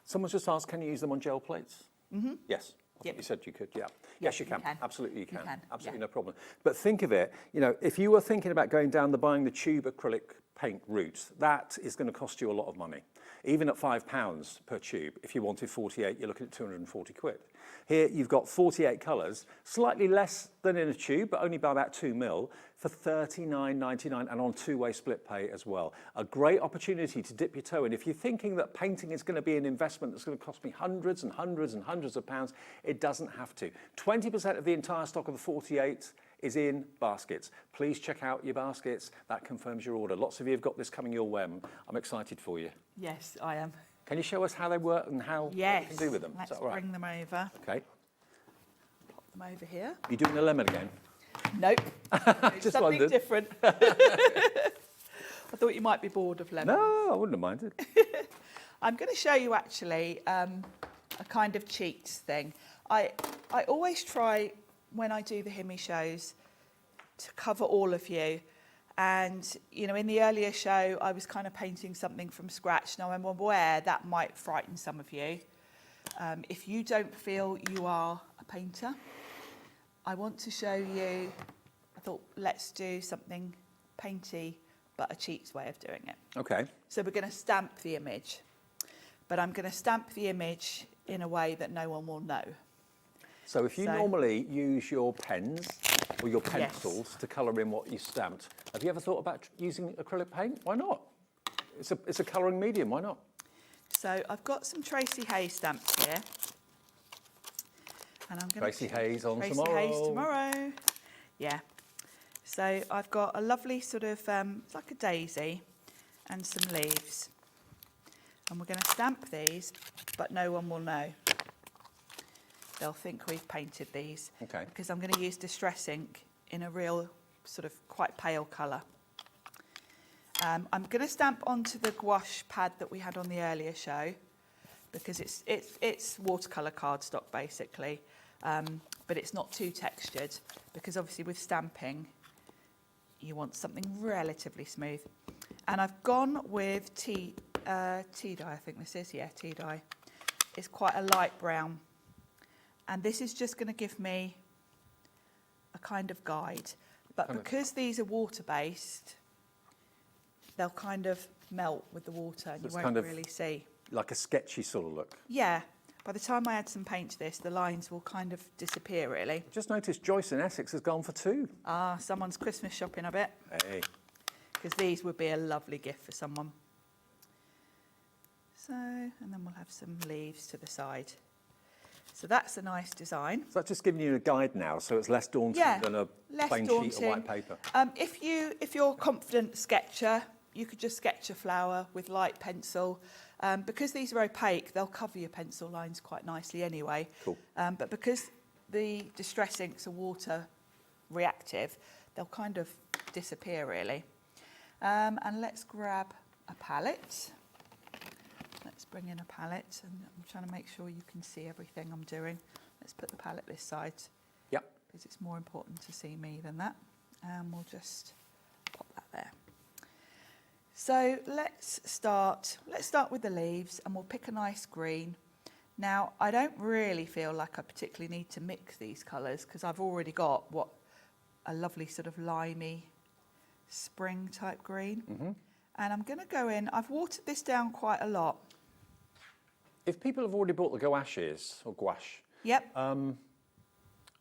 Someone's just asked, can you use them on gel plates? Mm-hmm. Yes. I thought you said you could, yeah. Yes, Yes, you can. you can. Absolutely you can. Absolutely yeah. no problem. But think of it, you know, if you were thinking about going down buying the tube acrylic paint route, that is going to cost you a lot of money. Even at £5 per tube, if you wanted 48, you're looking at 240 quid. Here you've got 48 colours, slightly less than in a tube, but only by about 2 mil, for £39.99 and on two-way split pay as well. A great opportunity to dip your toe in. If you're thinking that painting is going to be an investment that's going to cost me hundreds and hundreds and hundreds of pounds, it doesn't have to. 20% of the entire stock of the 48 is in baskets. Please check out your baskets. That confirms your order. Lots of you have got this coming your way. I'm excited for you. Yes, I am. Can you show us how they work and how what you can do with them? Let's Is that all right? bring them over. Okay. Pop them over here. You doing the lemon again? Nope. Just something wondered. different. I thought you might be bored of lemon. No, I wouldn't have minded. I'm going to show you actually a kind of cheats thing. I always try, when I do the HIMI shows, to cover all of you. And, you know, in the earlier show, I was kind of painting something from scratch. Now, I'm aware that might frighten some of you. If you don't feel you are a painter, I want to show you, I thought, let's do something painty, but a cheats way of doing it. Okay. So we're going to stamp the image, but I'm going to stamp the image in a way that no one will know. So if you normally use your pens or your pencils to colour in what you stamped, have you ever thought about using acrylic paint? Why not? It's a colouring medium, why not? So I've got some Tracy Hayes stamps here. And I'm going Tracy Hayes on Tracy tomorrow. Hayes tomorrow. Yeah. So I've got a lovely sort of, it's like a daisy and some leaves. And we're going to stamp these, but no one will know. They'll think we've painted these. Okay. Because I'm going to use Distress ink in a real sort of quite pale colour. I'm going to stamp onto the gouache pad that we had on the earlier show, because it's watercolour cardstock basically, but it's not too textured, because obviously with stamping you want something relatively smooth. And I've gone with tea dye, I think this is, yeah, tea dye. It's quite a light brown, and this is just going to give me a kind of guide, but because these are water based, they'll kind of melt with the water and you won't really see. Like a sketchy sort of look. Yeah. By the time I add some paint to this, the lines will kind of disappear, really. Just noticed Joyce in Essex has gone for 2. Ah, someone's Christmas shopping, I bet. Hey. Because these would be a lovely gift for someone. So, and then we'll have some leaves to the side. So that's a nice design. So that's just giving you a guide now, so it's less daunting than a plain sheet of white paper. If you're a confident sketcher, you could just sketch a flower with light pencil. Because these are opaque, they'll cover your pencil lines quite nicely anyway. Cool. But because the Distress inks are water reactive, they'll kind of disappear really. And let's grab a palette. Let's bring in a palette, and I'm trying to make sure you can see everything I'm doing. Let's put the palette this side. Yep. Because it's more important to see me than that. And we'll just pop that there. So let's start with the leaves, and we'll pick a nice green. Now, I don't really feel like I particularly need to mix these colours, because I've already got a lovely sort of limey spring type green. Mm-hmm. And I'm going to go in, I've watered this down quite a lot. If people have already bought the gouaches, or gouache, Yep.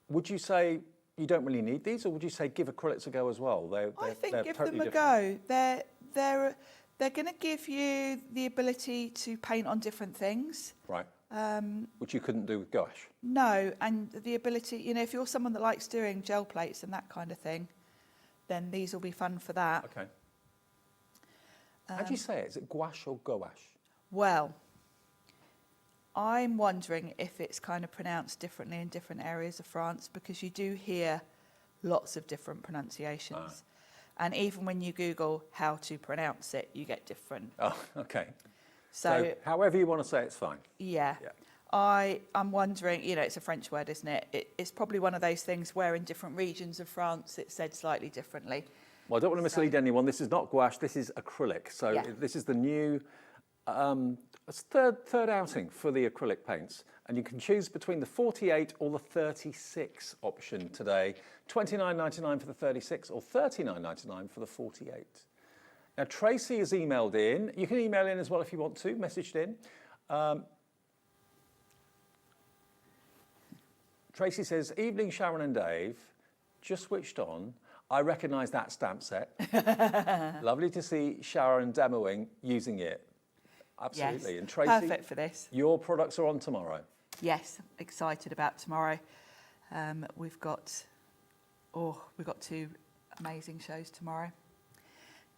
Would you say you don't really need these, or would you say give acrylics a go as well? I think they're give totally them a different. go. They're going to give you the ability to paint on different things. Right. Which you couldn't do with gouache. No, and the ability, you know, if you're someone that likes doing gel plates and that kind of thing, then these will be fun for that. Okay. How do you say it? Is it gouache or gouache? Well, I'm wondering if it's kind of pronounced differently in different areas of France, because you do hear lots of different pronunciations. And even when you Google how to pronounce it, you get different. Oh, okay. So however you want to say it's fine. Yeah. I'm wondering, you know, it's a French word, isn't it? It's probably one of those things where in different regions of France it's said slightly differently. Well, I don't want to mislead anyone. This is not gouache, this is acrylic. So this is the new third outing for the acrylic paints. And you can choose between the 48 or the 36 option today. $29.99 for the 36 or $39.99 for the 48. Now, Tracy has emailed in. You can email in as well if you want to, messaged in. Tracy says, evening Sharon and Dave, just switched on. I recognise that stamp set. Lovely to see Sharon demoing using it. Absolutely. Yes, and Tracy, perfect for this. Your products are on tomorrow. Yes, excited about tomorrow. We've got two amazing shows tomorrow.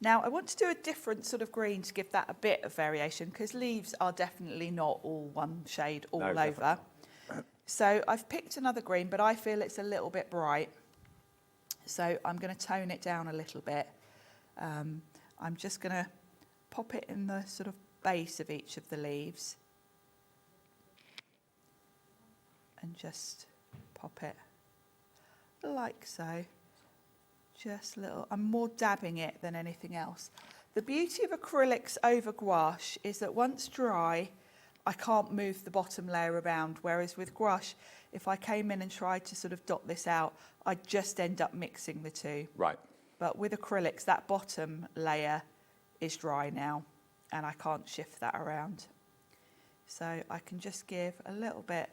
Now, I want to do a different sort of green to give that a bit of variation, because leaves are definitely not all one shade all over. So I've picked another green, but I feel it's a little bit bright. So I'm going to tone it down a little bit. I'm just going to pop it in the sort of base of each of the leaves. And just pop it like so. Just little, I'm more dabbing it than anything else. The beauty of acrylics over gouache is that once dry, I can't move the bottom layer around, whereas with gouache, if I came in and tried to sort of dot this out, I'd just end up mixing the two. Right. But with acrylics, that bottom layer is dry now, and I can't shift that around. So I can just give a little bit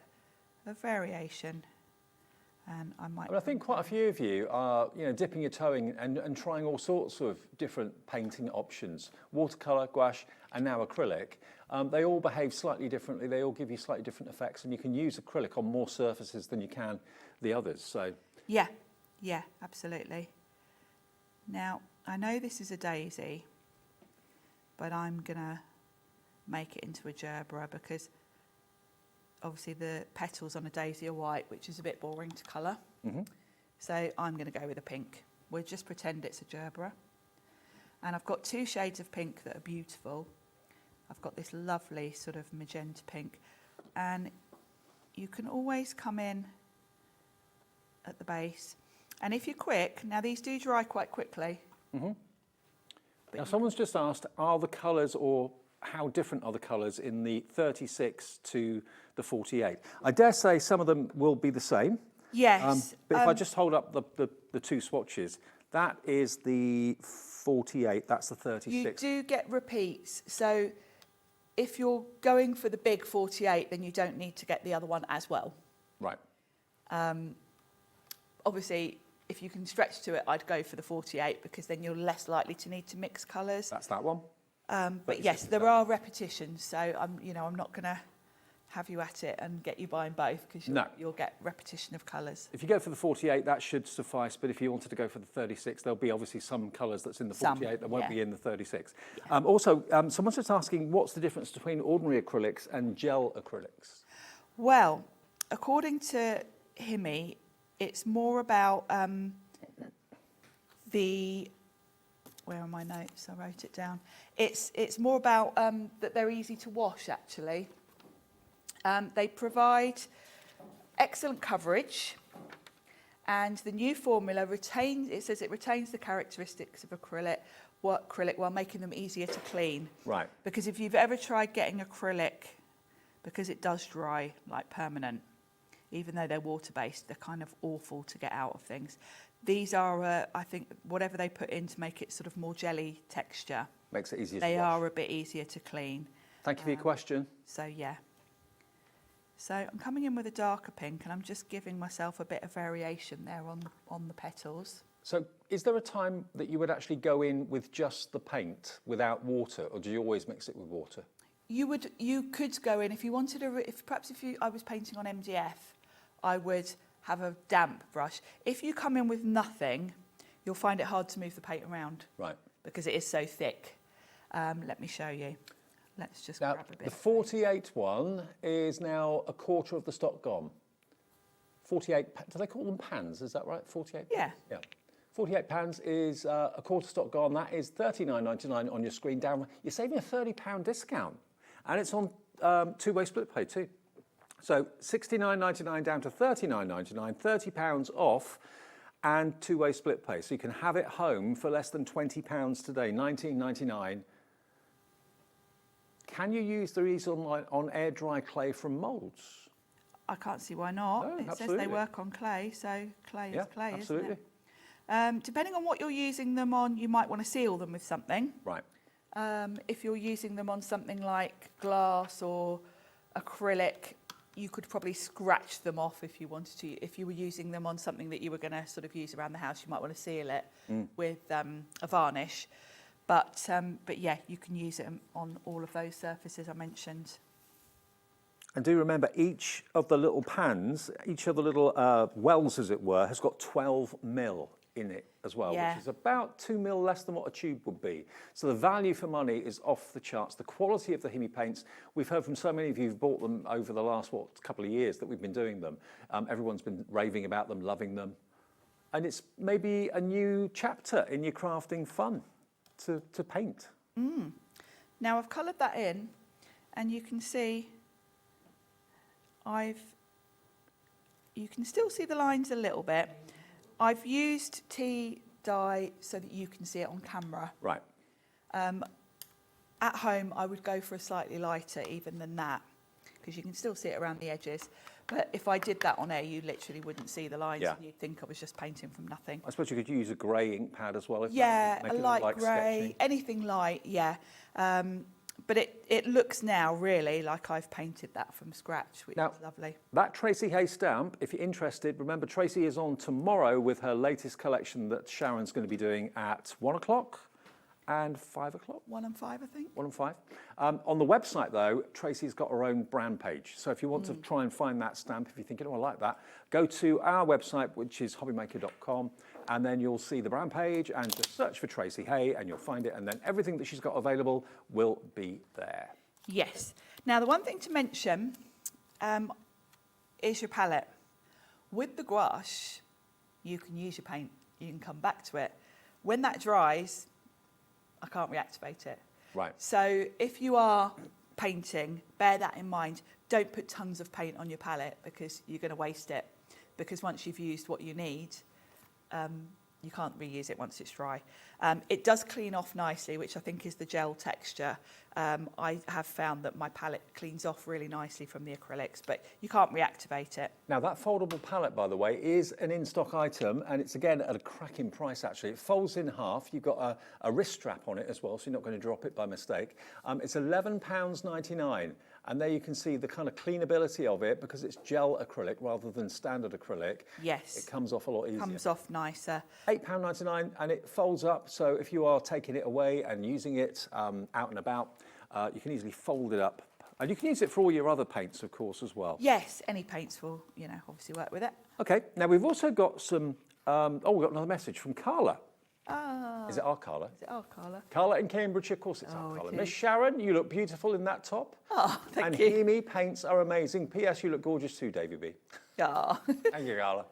of variation. And I might. Well, I think quite a few of you are, dipping your toe in and trying all sorts of different painting options: watercolor, gouache, and now acrylic. They all behave slightly differently. They all give you slightly different effects, and you can use acrylic on more surfaces than you can the others. So. Yeah, absolutely. Now I know this is a daisy, but I'm gonna make it into a gerbera because obviously the petals on a daisy are white, which is a bit boring to colour. So I'm going to go with a pink. We'll just pretend it's a gerbera. And I've got two shades of pink that are beautiful. I've got this lovely sort of magenta pink. And you can always come in at the base. And if you're quick, now these do dry quite quickly. Now someone's just asked, are the colours or how different are the colours in the 36 to the 48? I dare say some of them will be the same. Yes. But if I just hold up the two swatches, that is the 48, that's the 36. You do get repeats. So if you're going for the big 48, then you don't need to get the other one as well. Right. Obviously, if you can stretch to it, I'd go for the 48 because then you're less likely to need to mix colours. That's that one. But yes, there are repetitions, so I'm not going to have you at it and get you buying both because you'll get repetition of colours. If you go for the 48, that should suffice, but if you wanted to go for the 36, there'll be obviously some colours that's in the 48 that won't be in the 36. Also, someone's just asking, what's the difference between ordinary acrylics and gel acrylics? Well, according to HIMI, it's more about where are my notes? I wrote it down. It's more about that they're easy to wash, actually. They provide excellent coverage, and the new formula retains the characteristics of acrylic while making them easier to clean. Right. Because if you've ever tried getting acrylic, because it does dry like permanent, even though they're water-based, they're kind of awful to get out of things. These are, I think, whatever they put in to make it sort of more jelly texture. Makes it easier to wash. They are a bit easier to clean. Thank you for your question. So, yeah. So I'm coming in with a darker pink, and I'm just giving myself a bit of variation there on the petals. So is there a time that you would actually go in with just the paint without water, or do you always mix it with water? You could go in if you wanted perhaps I was painting on MDF, I would have a damp brush. If you come in with nothing, you'll find it hard to move the paint around. Right. Because it is so thick. Let me show you. Let's just grab a bit. The 48 one is now a quarter of the stock gone. 48, do they call them pans? Is that right? 48? Yeah. Yeah. 48 pans is a quarter stock gone. That is $39.99 on your screen down. You're saving a £30 discount. And it's on two-way split pay too. So $69.99 down to $39.99, £30 off, and two-way split pay. So you can have it home for less than £20 today, $19.99. Can you use these on air dry clay from moulds? I can't see why not. No, it absolutely. says they work on clay, so clay is clay, absolutely. isn't it? Depending on what you're using them on, you might want to seal them with something. Right. If you're using them on something like glass or acrylic, you could probably scratch them off if you wanted to. If you were using them on something that you were going to sort of use around the house, you might want to seal it with a varnish. But yeah, you can use it on all of those surfaces I mentioned. And do remember, each of the little pans, each of the little wells, as it were, has got 12 mil in it as well, Yeah. which is about 2 mil less than what a tube would be. So the value for money is off the charts. The quality of the HIMI paints, we've heard from so many of you who've bought them over the last, couple of years that we've been doing them. Everyone's been raving about them, loving them. And it's maybe a new chapter in your crafting fun to paint. Now I've coloured that in, and you can see you can still see the lines a little bit. I've used tea dye so that you can see it on camera. Right. At home, I would go for a slightly lighter even than that, because you can still see it around the edges. But if I did that on air, you literally wouldn't see the lines, Yeah. and you'd think I was just painting from nothing. I suppose you could use a grey ink pad as well. If Yeah, make a it look light like grey, sketchy. anything light, yeah. But it looks now really like I've painted that from scratch, which is lovely. That Tracy Hay stamp, if you're interested, remember Tracy is on tomorrow with her latest collection that Sharon's going to be doing at 1 o'clock and 5 o'clock. 1 and 5, I think. 1 and 5. On the website, though, Tracy's got her own brand page. So if you want to try and find that stamp, if you're thinking, oh, I like that, go to our website, which is hobbymaker.com, and then you'll see the brand page and just search for Tracy Hay and you'll find it. And then everything that she's got available will be there. Yes. Now, the one thing to mention is your palette. With the gouache, you can use your paint. You can come back to it. When that dries, I can't reactivate it. Right. So if you are painting, bear that in mind. Don't put tons of paint on your palette because you're going to waste it. Because once you've used what you need, you can't reuse it once it's dry. It does clean off nicely, which I think is the gel texture. I have found that my palette cleans off really nicely from the acrylics, but you can't reactivate it. Now, that foldable palette, by the way, is an in-stock item, and it's, again, at a cracking price, actually. It folds in half. You've got a wrist strap on it as well, so you're not going to drop it by mistake. It's £11.99, and there you can see the kind of cleanability of it, because it's gel acrylic rather than standard acrylic. Yes. It comes off a lot easier. Comes off nicer. £8.99, and it folds up, so if you are taking it away and using it out and about, you can easily fold it up. And you can use it for all your other paints, of course, as well. Yes, any paints will, obviously work with it. Okay, now we've also got some, we've got another message from Carla. Ah. Is it our Carla? Is it our Carla? Carla in Cambridgeshire, of course it's our Carla. Miss Sharon, you look beautiful in that top. Oh, thank you. you. And HIMI paints are amazing. P.S. You look gorgeous too, Davy B. Yeah. Thank you, Carla.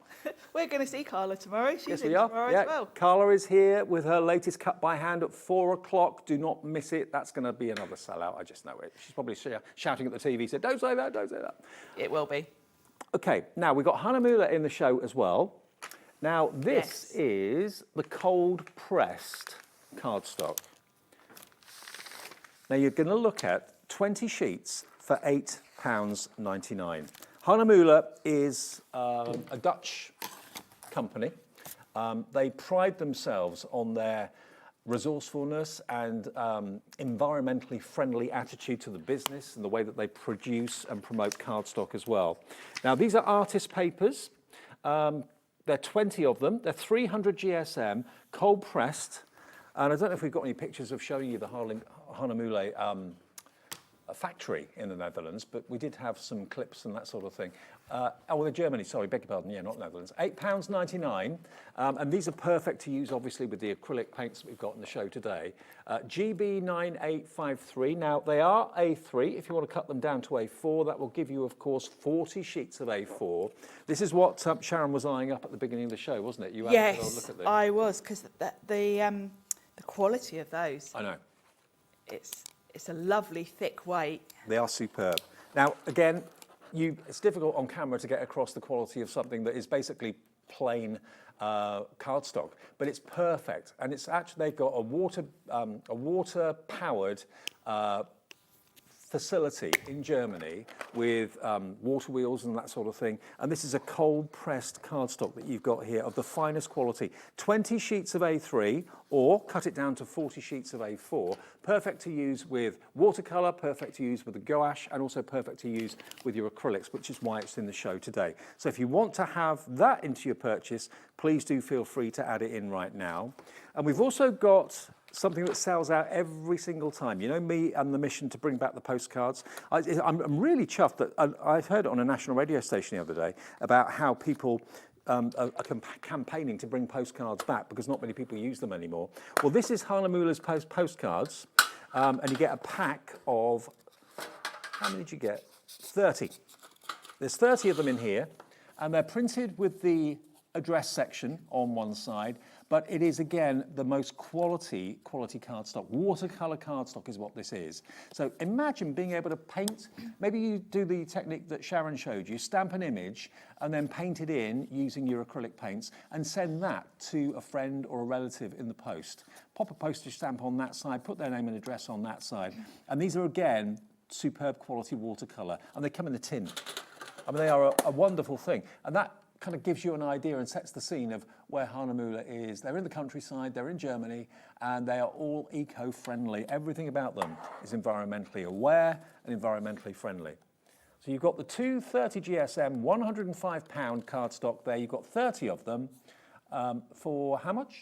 We're going to see Carla tomorrow. She's Yes, in we are. tomorrow Yeah. as well. Carla is here with her latest cut by hand at 4 o'clock. Do not miss it. That's going to be another sellout. I just know it. She's probably shouting at the TV, said, don't say that, don't say that. It will be. Okay, now we've got HIMI in the show as well. Now, this is the cold-pressed cardstock. Now, you're going to look at 20 sheets for £8.99. HIMI is a Dutch company. They pride themselves on their resourcefulness and environmentally friendly attitude to the business and the way that they produce and promote cardstock as well. Now, these are artist papers. There are 20 of them. They're 300 GSM, cold pressed. And I don't know if we've got any pictures of showing you the Haarlemmermeulé factory in the Netherlands, but we did have some clips and that sort of thing. The Germany, sorry, beg your pardon, yeah, not Netherlands. £8.99, and these are perfect to use, obviously, with the acrylic paints that we've got in the show today. GB9853, now they are A3. If you want to cut them down to A4, that will give you, of course, 40 sheets of A4. This is what Sharon was eyeing up at the beginning of the show, wasn't it? You had a little look at them. I was, because the quality of those. I know. It's a lovely thick weight. They are superb. Now, again, it's difficult on camera to get across the quality of something that is basically plain cardstock, but it's perfect. And it's actually, they've got a water-powered facility in Germany with water wheels and that sort of thing. And this is a cold pressed cardstock that you've got here of the finest quality. 20 sheets of A3 or cut it down to 40 sheets of A4. Perfect to use with watercolor, perfect to use with the gouache, and also perfect to use with your acrylics, which is why it's in the show today. So if you want to have that into your purchase, please do feel free to add it in right now. And we've also got something that sells out every single time. You know me and the mission to bring back the postcards. I'm really chuffed that I heard it on a national radio station the other day about how people are campaigning to bring postcards back because not many people use them anymore. Well, this is Haarlemmermeulé's postcards, and you get a pack of, how many did you get? 30. There's 30 of them in here, and they're printed with the address section on one side, but it is, again, the most quality cardstock. Watercolor cardstock is what this is. So imagine being able to paint, maybe you do the technique that Sharon showed you, stamp an image and then paint it in using your acrylic paints and send that to a friend or a relative in the post. Pop a postage stamp on that side, put their name and address on that side. And these are, again, superb quality watercolor, and they come in a tin. I mean, they are a wonderful thing. And that kind of gives you an idea and sets the scene of where Haarlemmermeulé is. They're in the countryside, they're in Germany, and they are all eco-friendly. Everything about them is environmentally aware and environmentally friendly. So you've got the two 30 GSM, £105 cardstock there. You've got 30 of them for how much?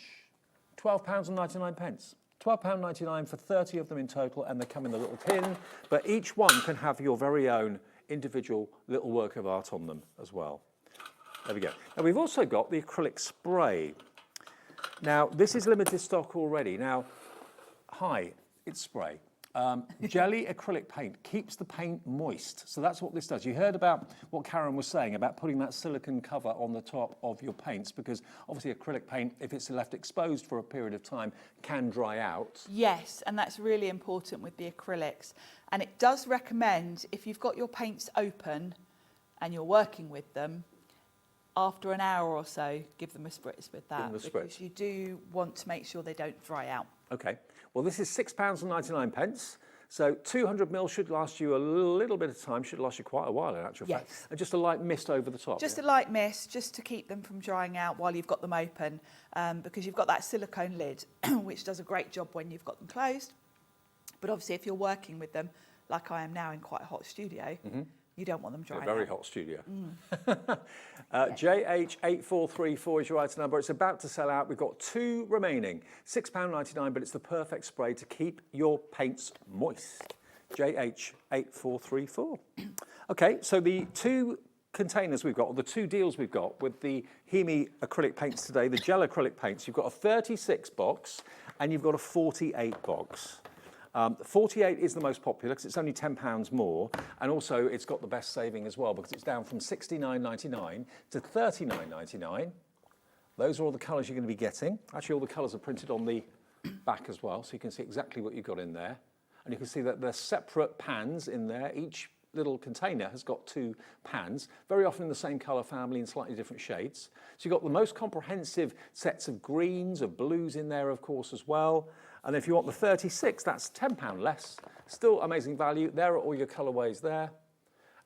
£12.99. £12.99 for 30 of them in total, and they come in the little tin, but each one can have your very own individual little work of art on them as well. There we go. Now, we've also got the acrylic spray. Now, this is limited stock already. Now, it's spray. Jelly acrylic paint keeps the paint moist. So that's what this does. You heard about what Karen was saying about putting that silicone cover on the top of your paints, because obviously acrylic paint, if it's left exposed for a period of time, can dry out. Yes, and that's really important with the acrylics. And it does recommend, if you've got your paints open and you're working with them, after an hour or so, give them a spritz with that, because you do want to make sure they don't dry out. Okay, well, this is £6.99. So 200 ml should last you a little bit of time, should last you quite a while in actual fact. And just a light mist over the top. Just a light mist, just to keep them from drying out while you've got them open, because you've got that silicone lid, which does a great job when you've got them closed. But obviously, if you're working with them, like I am now in quite a hot studio, you don't want them drying out. A very hot studio. JH8434 is your item number. It's about to sell out. We've got two remaining. £6.99, but it's the perfect spray to keep your paints moist. JH8434. Okay, so the two containers we've got, or the two deals we've got with the HIMI acrylic paints today, the gel acrylic paints, you've got a 36 box and you've got a 48 box. 48 is the most popular because it's only £10 more, and also it's got the best saving as well because it's down from £69.99 to £39.99. Those are all the colours you're going to be getting. Actually, all the colours are printed on the back as well, so you can see exactly what you've got in there. And you can see that there's separate pans in there. Each little container has got two pans, very often in the same colour family in slightly different shades. So you've got the most comprehensive sets of greens, of blues in there, of course, as well. And if you want the 36, that's £10 less. Still amazing value. There are all your colourways there.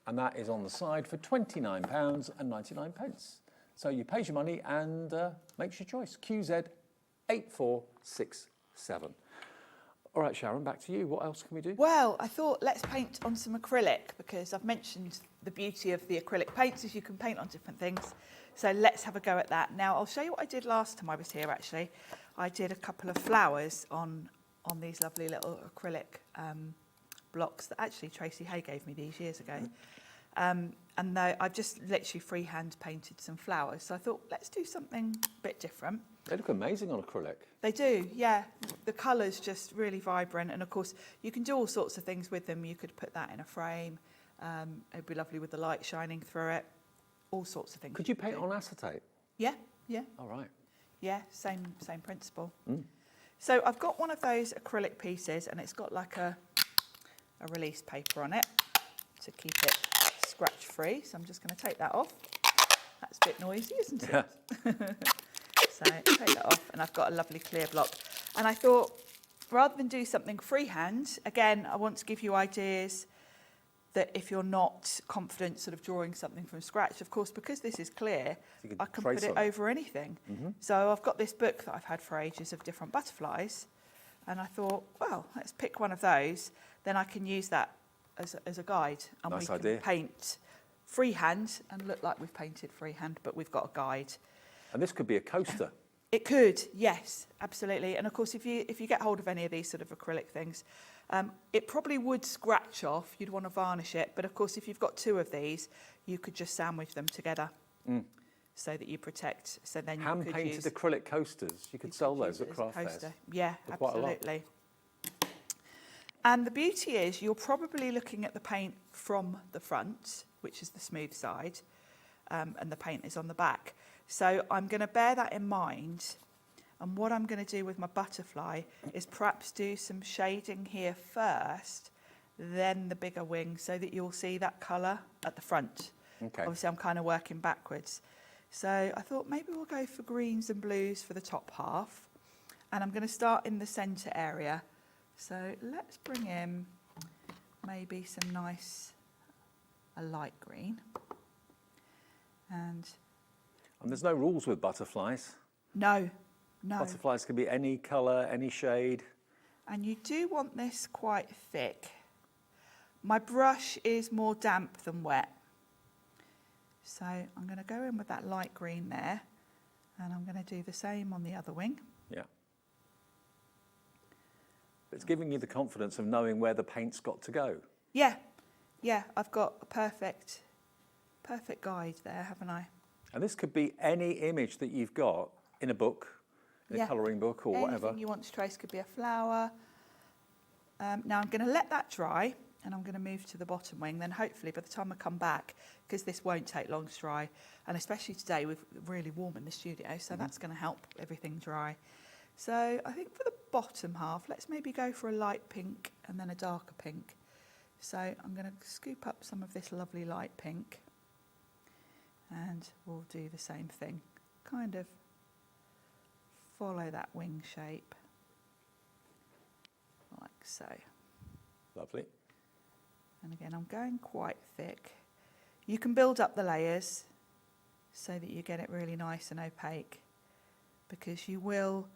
And that is on the side for £29.99. So you pay your money and makes your choice. QZ8468. 7. All right, Sharon, back to you. What else can we do? Well, I thought let's paint on some acrylic because I've mentioned the beauty of the acrylic paints is you can paint on different things. So let's have a go at that. Now, I'll show you what I did last time I was here, actually. I did a couple of flowers on these lovely little acrylic blocks that actually Tracy Hay gave me these years ago. And I've just literally freehand painted some flowers. So I thought, let's do something a bit different. They look amazing on acrylic. They do, yeah. The colour's just really vibrant. And of course, you can do all sorts of things with them. You could put that in a frame. It'd be lovely with the light shining through it. All sorts of things. Could you paint on acetate? Yeah, yeah. All right. Yeah, same principle. So I've got one of those acrylic pieces and it's got like a release paper on it to keep it scratch free. So I'm just going to take that off. That's a bit noisy, isn't it? So take that off and I've got a lovely clear block. And I thought, rather than do something freehand, again, I want to give you ideas that if you're not confident sort of drawing something from scratch, of course, because this is clear, I can put it over anything. So I've got this book that I've had for ages of different butterflies. And I thought, well, let's pick one of those. Then I can use that as a guide. And nice we idea. can paint freehand and look like we've painted freehand, but we've got a guide. And this could be a coaster. It could, yes, absolutely. And of course, if you get hold of any of these sort of acrylic things, it probably would scratch off. You'd want to varnish it. But of course, if you've got 2 of these, you could just sandwich them together so that you protect. So then you could use hand-painted acrylic coasters. You could sell those at craft fairs. Yeah, absolutely. And the beauty is you're probably looking at the paint from the front, which is the smooth side, and the paint is on the back. So I'm going to bear that in mind. And what I'm going to do with my butterfly is perhaps do some shading here first, then the bigger wing, so that you'll see that colour at the front. Okay. Obviously, I'm kind of working backwards. So I thought maybe we'll go for greens and blues for the top half. And I'm going to start in the centre area. So let's bring in maybe some a light green. And there's no rules with butterflies. No. No. Butterflies can be any colour, any shade. And you do want this quite thick. My brush is more damp than wet. So I'm going to go in with that light green there. And I'm going to do the same on the other wing. Yeah. It's giving you the confidence of knowing where the paint's got to go. Yeah. Yeah, I've got a perfect guide there, haven't I? And this could be any image that you've got in a book, a colouring book or whatever. Anything you want to trace, could be a flower. Now I'm going to let that dry and I'm going to move to the bottom wing. Then hopefully by the time I come back, because this won't take long to dry, and especially today we're really warm in the studio, so that's going to help everything dry. So I think for the bottom half, let's maybe go for a light pink and then a darker pink. So I'm going to scoop up some of this lovely light pink and we'll do the same thing. Kind of follow that wing shape, like so. Lovely. And again, I'm going quite thick. You can build up the layers so that you get it really nice and opaque, because you will,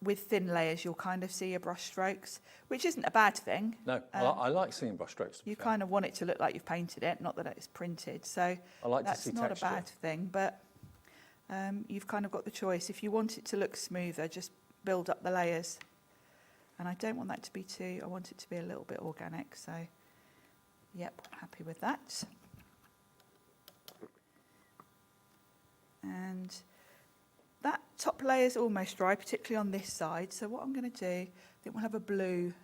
with thin layers, you'll kind of see your brush strokes, which isn't a bad thing. No, I like seeing brush strokes. You kind of want it to look like you've painted it, not that it's printed. So I like that's to see not texture. a bad thing, but you've kind of got the choice. If you want it to look smoother, just build up the layers. And I don't want that to be too, I want it to be a little bit organic. So, yep, happy with that. And that top layer is almost dry, particularly on this side. So what I'm going to do, I think we'll have a blue,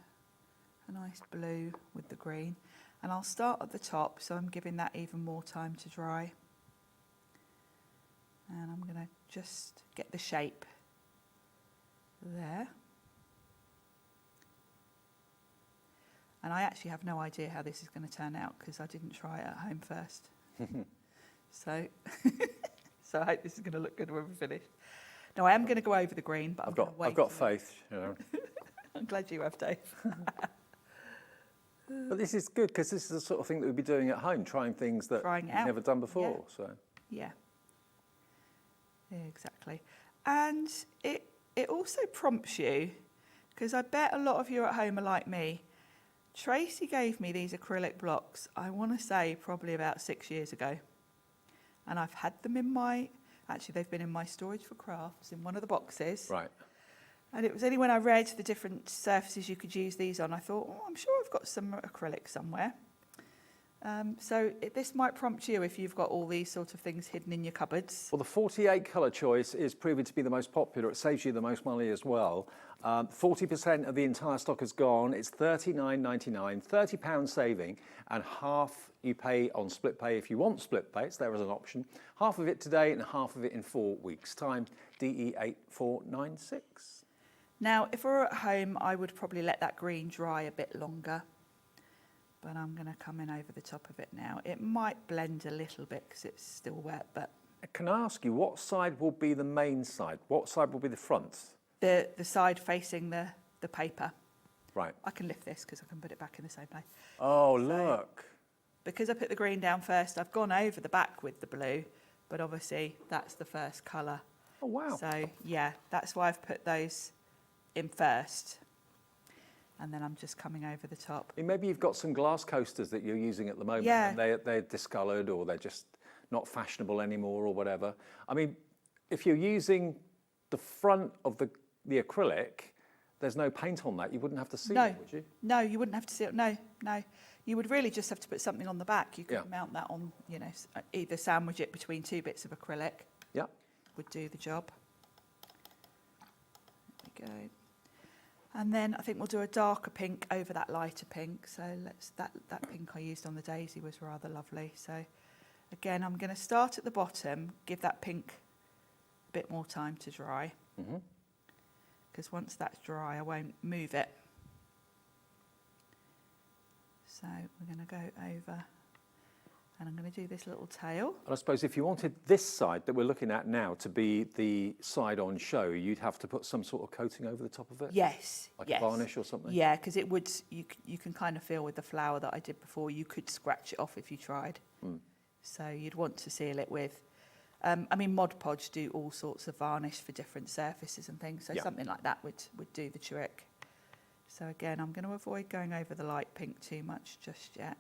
a nice blue with the green. And I'll start at the top, so I'm giving that even more time to dry. And I'm going to just get the shape there. And I actually have no idea how this is going to turn out because I didn't try it at home first. So I hope this is going to look good when we're finished. Now I am going to go over the green, but I've got faith. You know. I'm glad you have, Dave. But this is good because this is the sort of thing that we'd be doing at home, trying things that you've never done before. Yeah. So yeah, exactly. And it also prompts you because I bet a lot of you at home are like me. Tracy gave me these acrylic blocks, I want to say probably about 6 years ago. And I've had them in my, actually they've been in my Storage4Crafts in one of the boxes. Right. And it was only when I read the different surfaces you could use these on, I thought, oh, I'm sure I've got some acrylic somewhere. This might prompt you if you've got all these sort of things hidden in your cupboards. Well, the 48 colour choice is proving to be the most popular. It saves you the most money as well. 40% of the entire stock is gone. It's $39.99, £30 saving, and half you pay on split pay if you want split pay. It's there as an option. Half of it today and half of it in 4 weeks' time. DE8496. Now, if we were at home, I would probably let that green dry a bit longer. But I'm going to come in over the top of it now. It might blend a little bit because it's still wet, but... Can I ask you, what side will be the main side? What side will be the front? The side facing the paper. Right. I can lift this because I can put it back in the same place. Oh, look. Because I put the green down first, I've gone over the back with the blue, but obviously that's the first colour. Oh, wow. So, yeah, that's why I've put those in first. And then I'm just coming over the top. Maybe you've got some glass coasters that you're using at the moment, yeah. and they're discoloured or they're just not fashionable anymore or whatever. I mean, if you're using the front of the acrylic, there's no paint on that. You wouldn't have to see it, would you? No, you wouldn't have to see it. No. You would really just have to put something on the back. You could mount that on, you know, either sandwich it between 2 bits of acrylic. Yeah. Would do the job. There we go. And then I think we'll do a darker pink over that lighter pink. So that pink I used on the daisy was rather lovely. So again, I'm going to start at the bottom, give that pink a bit more time to dry. Because once that's dry, I won't move it. So we're going to go over, and I'm going to do this little tail. And I suppose if you wanted this side that we're looking at now to be the side on show, you'd have to put some sort of coating over the top of it? Yes. Like a varnish or something? Yeah, because it would, you can kind of feel with the flour that I did before, you could scratch it off if you tried. So you'd want to seal it with, I mean, Mod Podge do all sorts of varnish for different surfaces and things, so something like that would do the trick. So again, I'm going to avoid going over the light pink too much just yet.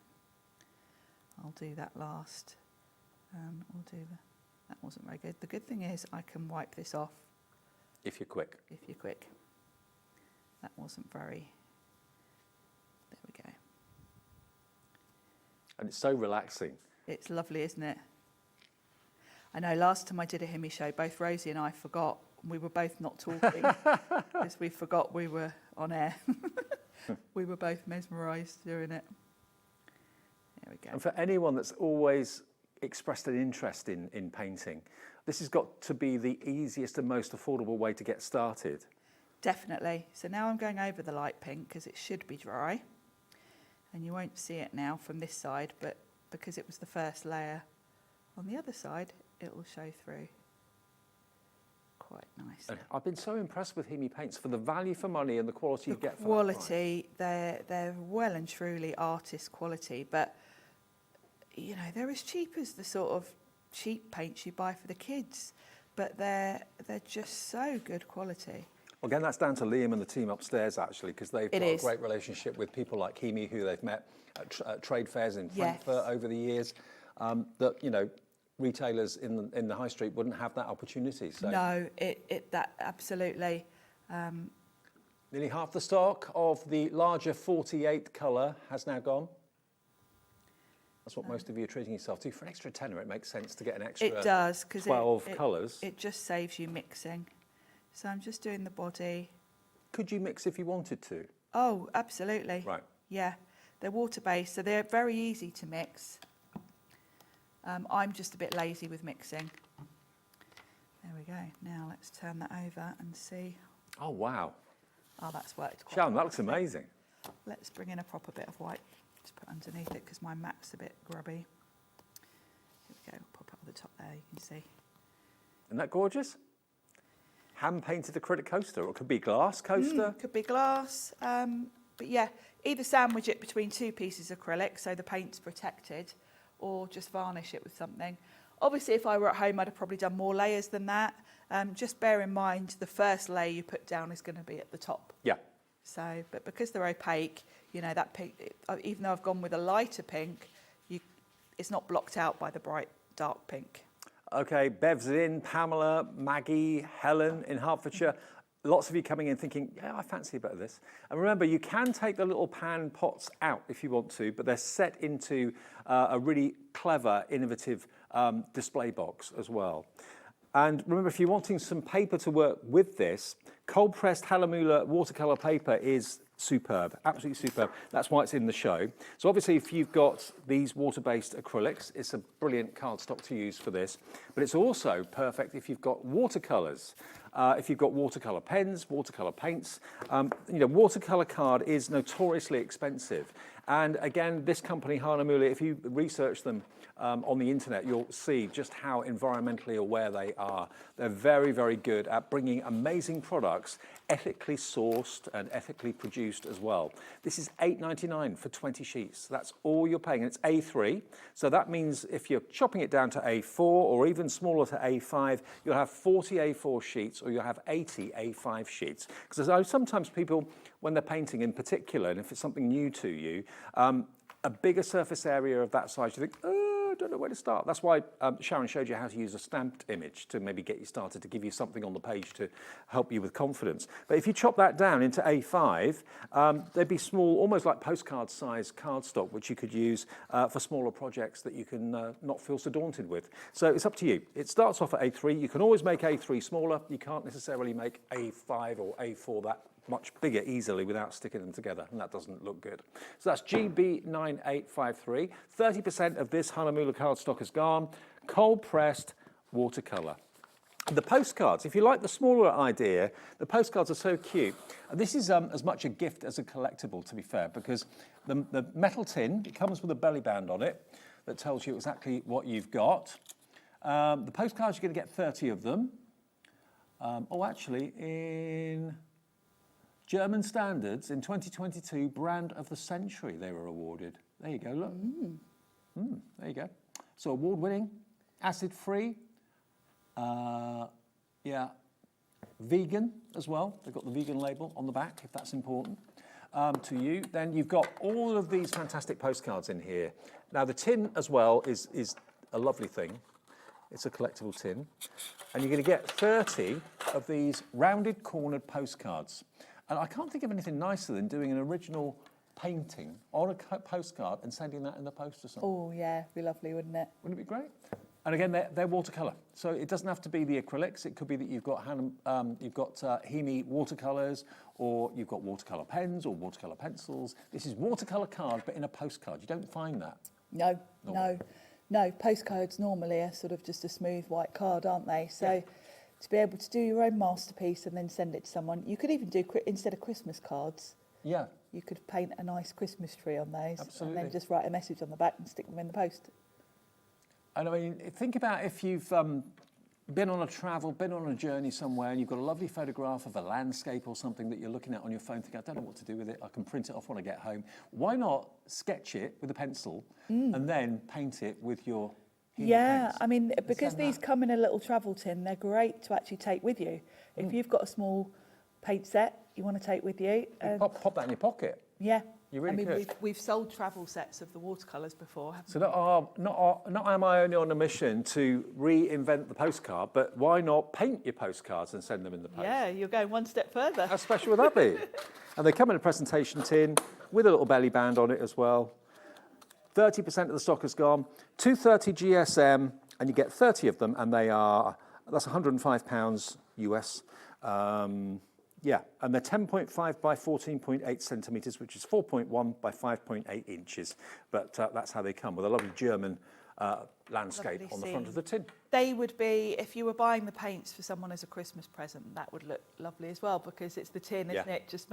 I'll do that last. We'll do that wasn't very good. The good thing is I can wipe this off. If you're quick. If you're quick. That wasn't very, there we go. And it's so relaxing. It's lovely, isn't it? I know last time I did a HIMI show, both Rosie and I forgot. We were both not talking because we forgot we were on air. We were both mesmerised doing it. There we go. And for anyone that's always expressed an interest in painting, this has got to be the easiest and most affordable way to get started. Definitely. So now I'm going over the light pink because it should be dry. And you won't see it now from this side, but because it was the first layer on the other side, it will show through quite nicely. And I've been so impressed with HIMI paints for the value for money and the quality you get for quality. They're well and truly artist quality, but you know, they're as cheap as the sort of cheap paints you buy for the kids, but they're just so good quality. Well, again, that's down to Liam and the team upstairs, actually, because they've got a great relationship with people like HIMI, who they've met at trade fairs in Frankfurt over the years, that, you know, retailers in the high street wouldn't have that opportunity. So no, that absolutely. Nearly half the stock of the larger 48 colour has now gone. That's what most of you are treating yourself to. For an extra tenner, it makes sense to get an extra 12 colours. It just saves you mixing. So I'm just doing the body. Could you mix if you wanted to? Oh, absolutely. Right. Yeah, they're water-based, so they're very easy to mix. I'm just a bit lazy with mixing. There we go. Now let's turn that over and see. Oh, wow. Oh, that's worked quite Sharon, that looks amazing. Let's bring in a proper bit of white to put underneath it because my mat's a bit grubby. Here we go. Pop it on the top there, you can see. Isn't that gorgeous? Hand-painted acrylic coaster, or it could be glass coaster. Could be glass. But yeah, either sandwich it between 2 pieces of acrylic so the paint's protected, or just varnish it with something. Obviously, if I were at home, I'd have probably done more layers than that. Just bear in mind, the first layer you put down is going to be at the top. Yeah. So, but because they're opaque, you know, that pink, even though I've gone with a lighter pink, it's not blocked out by the bright dark pink. Okay, Bev's in, Pamela, Maggie, Helen in Hertfordshire. Lots of you coming in thinking, yeah, I fancy a bit of this. And remember, you can take the little pan pots out if you want to, but they're set into a really clever, innovative display box as well. And remember, if you're wanting some paper to work with this, cold-pressed Hahnemühle watercolour paper is superb, absolutely superb. That's why it's in the show. So obviously, if you've got these water-based acrylics, it's a brilliant cardstock to use for this. But it's also perfect if you've got watercolours. If you've got watercolour pens, watercolour paints. You know, watercolour card is notoriously expensive. And again, this company, Hahnemühle, if you research them on the internet, you'll see just how environmentally aware they are. They're very, very good at bringing amazing products, ethically sourced and ethically produced as well. This is $8.99 for 20 sheets. That's all you're paying. And it's A3. So that means if you're chopping it down to A4 or even smaller to A5, you'll have 40 A4 sheets or you'll have 80 A5 sheets. Because I know sometimes people, when they're painting in particular, and if it's something new to you, a bigger surface area of that size, you think, oh, I don't know where to start. That's why Sharon showed you how to use a stamped image to maybe get you started, to give you something on the page to help you with confidence. But if you chop that down into A5, they'd be small, almost like postcard size cardstock, which you could use for smaller projects that you can not feel so daunted with. So it's up to you. It starts off at A3. You can always make A3 smaller. You can't necessarily make A5 or A4 that much bigger easily without sticking them together, and that doesn't look good. So that's GB9853. 30% of this Hahnemühle cardstock is gone. Cold pressed watercolour. The postcards, if you like the smaller idea, the postcards are so cute. And this is as much a gift as a collectible, to be fair, because the metal tin, it comes with a belly band on it that tells you exactly what you've got. The postcards, you're going to get 30 of them. Actually, in German standards, in 2022, Brand of the Century, they were awarded. There you go, look. There you go. So award-winning, acid-free, vegan as well. They've got the vegan label on the back, if that's important to you. Then you've got all of these fantastic postcards in here. Now, the tin as well is a lovely thing. It's a collectible tin. And you're going to get 30 of these rounded, cornered postcards. And I can't think of anything nicer than doing an original painting on a postcard and sending that in the post or something. Oh, yeah, it'd be lovely, wouldn't it? Wouldn't it be great? And again, they're watercolour. So it doesn't have to be the acrylics. It could be that you've got HIMI watercolours, or you've got watercolour pens or watercolour pencils. This is watercolour card, but in a postcard. You don't find that. No. Postcards normally are sort of just a smooth white card, aren't they? So to be able to do your own masterpiece and then send it to someone, you could even do, instead of Christmas cards, you could paint a nice Christmas tree on those. Absolutely. And then just write a message on the back and stick them in the post. And I mean, think about if you've been on a travel, been on a journey somewhere, and you've got a lovely photograph of a landscape or something that you're looking at on your phone, thinking, I don't know what to do with it, I can print it off when I get home. Why not sketch it with a pencil and then paint it with your paints? I mean, because these come in a little travel tin, they're great to actually take with you. If you've got a small paint set you want to take with you. Pop that in your pocket. Yeah. You really could. We've sold travel sets of the watercolours before, haven't we? So not am I only on a mission to reinvent the postcard, but why not paint your postcards and send them in the post? Yeah, you're going one step further. How special would that be? And they come in a presentation tin with a little belly band on it as well. 30% of the stock is gone. 230 GSM, and you get 30 of them, and that's £105 US. And they're 10.5 by 14.8 centimetres, which is 4.1 by 5.8 inches. But that's how they come, with a lovely German landscape on the front of the tin. They would be, if you were buying the paints for someone as a Christmas present, that would look lovely as well, because it's the tin, isn't it? Just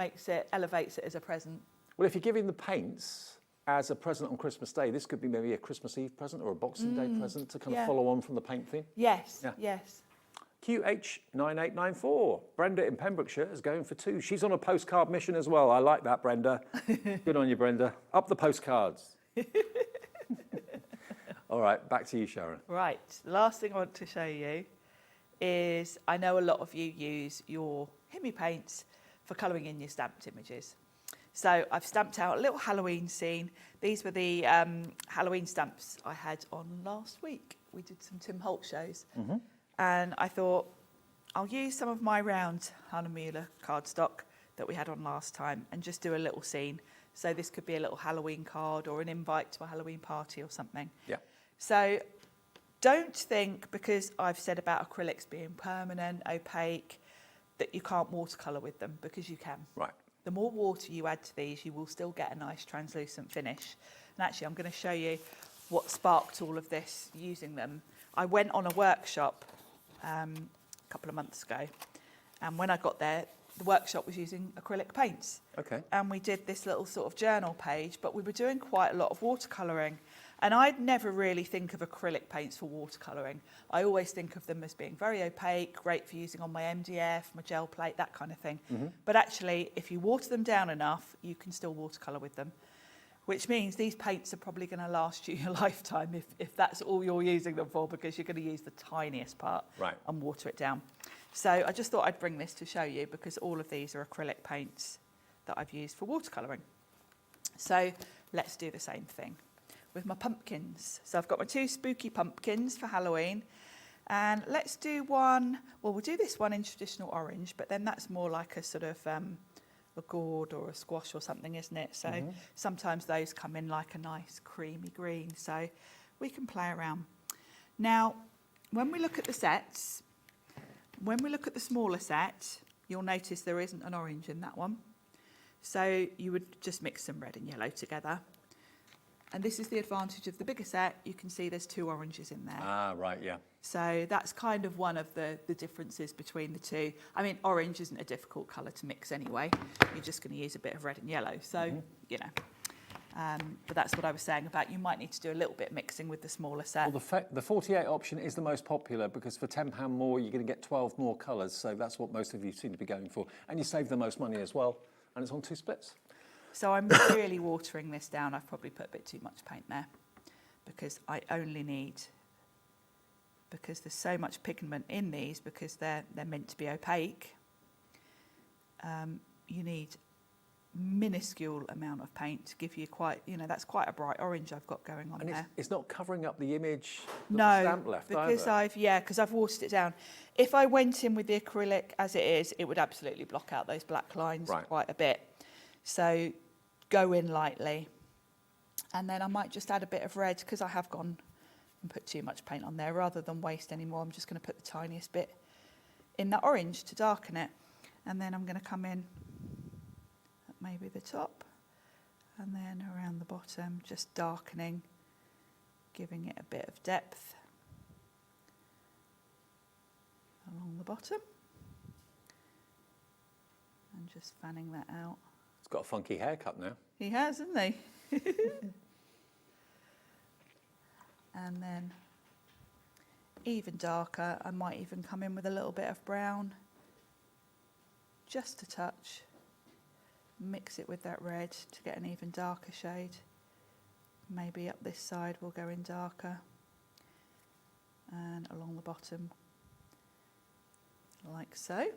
elevates it as a present. Well, if you're giving the paints as a present on Christmas Day, this could be maybe a Christmas Eve present or a Boxing Day present to kind of follow on from the paint theme. Yes. QH9894. Brenda in Pembrokeshire is going for 2. She's on a postcard mission as well. I like that, Brenda. Good on you, Brenda. Up the postcards. All right, back to you, Sharon. Right, the last thing I want to show you is, I know a lot of you use your HIMI paints for colouring in your stamped images. So I've stamped out a little Halloween scene. These were the Halloween stamps I had on last week. We did some Tim Holt shows. And I thought, I'll use some of my round Hahnemuhle cardstock that we had on last time and just do a little scene. So this could be a little Halloween card or an invite to a Halloween party or something. Yeah. So don't think, because I've said about acrylics being permanent, opaque, that you can't watercolour with them, because you can. Right. The more water you add to these, you will still get a nice translucent finish. And actually, I'm going to show you what sparked all of this using them. I went on a workshop a couple of months ago, and when I got there, the workshop was using acrylic paints. Okay. And we did this little sort of journal page, but we were doing quite a lot of watercolouring. And I'd never really think of acrylic paints for watercolouring. I always think of them as being very opaque, great for using on my MDF, my gel plate, that kind of thing. But actually, if you water them down enough, you can still watercolour with them, which means these paints are probably going to last you your lifetime if that's all you're using them for, because you're going to use the tiniest part and water it down. So I just thought I'd bring this to show you, because all of these are acrylic paints that I've used for watercolouring. So let's do the same thing with my pumpkins. So I've got my 2 spooky pumpkins for Halloween, and let's do one, well, we'll do this one in traditional orange, but then that's more like a sort of a gourd or a squash or something, isn't it? So sometimes those come in like a nice creamy green, so we can play around. Now, when we look at the sets, when we look at the smaller set, you'll notice there isn't an orange in that one. So you would just mix some red and yellow together. And this is the advantage of the bigger set. You can see there's 2 oranges in there. Ah, right, yeah. So that's kind of one of the differences between the two. I mean, orange isn't a difficult colour to mix anyway. You're just going to use a bit of red and yellow. So, you know, but that's what I was saying about you might need to do a little bit of mixing with the smaller set. Well, the 48 option is the most popular, because for £10 more, you're going to get 12 more colours. So that's what most of you seem to be going for. And you save the most money as well. And it's on 2 splits. So I'm really watering this down. I've probably put a bit too much paint there, because I only need, because there's so much pigment in these, because they're meant to be opaque, you need minuscule amount of paint to give you quite, you know, that's quite a bright orange I've got going on and there. It's not covering up the image that No, the stamp left because either. because I've watered it down. If I went in with the acrylic as it is, it would absolutely block out those black lines quite a bit. So go in lightly, and then I might just add a bit of red, because I have gone and put too much paint on there. Rather than waste any more, I'm just going to put the tiniest bit in that orange to darken it, and then I'm going to come in at maybe the top and then around the bottom, just darkening, giving it a bit of depth along the bottom, and just fanning that out. It's got a funky haircut now. He has, hasn't he? And then even darker, I might even come in with a little bit of brown, just a touch, mix it with that red to get an even darker shade. Maybe up this side we'll go in darker, and along the bottom, like so.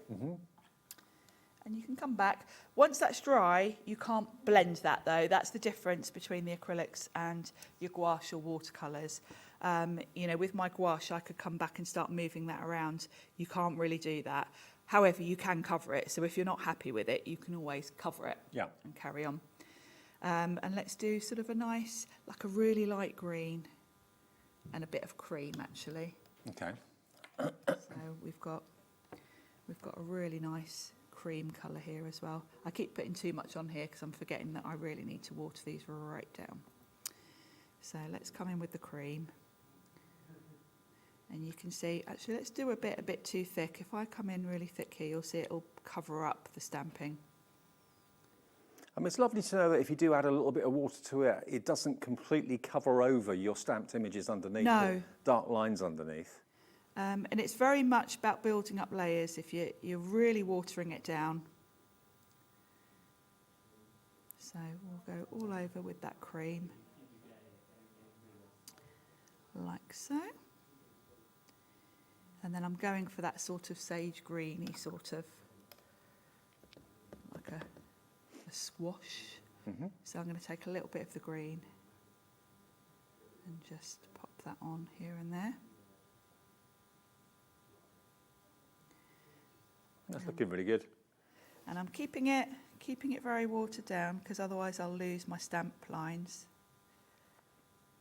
And you can come back. Once that's dry, you can't blend that though. That's the difference between the acrylics and your gouache or watercolours. You know, with my gouache, I could come back and start moving that around. You can't really do that. However, you can cover it. So if you're not happy with it, you can always cover it and carry on. And let's do sort of a nice, like a really light green and a bit of cream actually. Okay. So we've got a really nice cream colour here as well. I keep putting too much on here because I'm forgetting that I really need to water these right down. So let's come in with the cream. And you can see, actually let's do a bit too thick. If I come in really thick here, you'll see it'll cover up the stamping. I mean, it's lovely to know that if you do add a little bit of water to it, it doesn't completely cover over your stamped images underneath. No. Dark lines underneath. And it's very much about building up layers if you're really watering it down. So we'll go all over with that cream, like so. And then I'm going for that sort of sage greeny sort of a squash. So I'm going to take a little bit of the green and just pop that on here and there. That's looking really good. And I'm keeping it very watered down because otherwise I'll lose my stamp lines.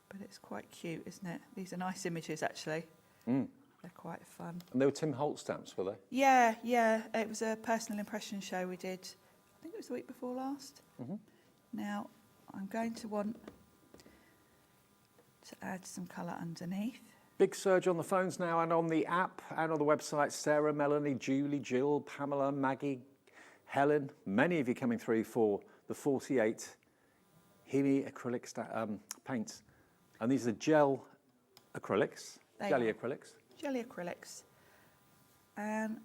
But it's quite cute, isn't it? These are nice images, actually. They're quite fun. And they were Tim Holt stamps, were they? Yeah, yeah. It was a personal impression show we did. I think it was the week before last. Now, I'm going to want to add some colour underneath. Big surge on the phones now and on the app and on the website. Sarah, Melanie, Julie, Jill, Pamela, Maggie, Helen. Many of you coming through for the 48 HIMI acrylic paints. And these are gel acrylics, jelly acrylics. Jelly acrylics. And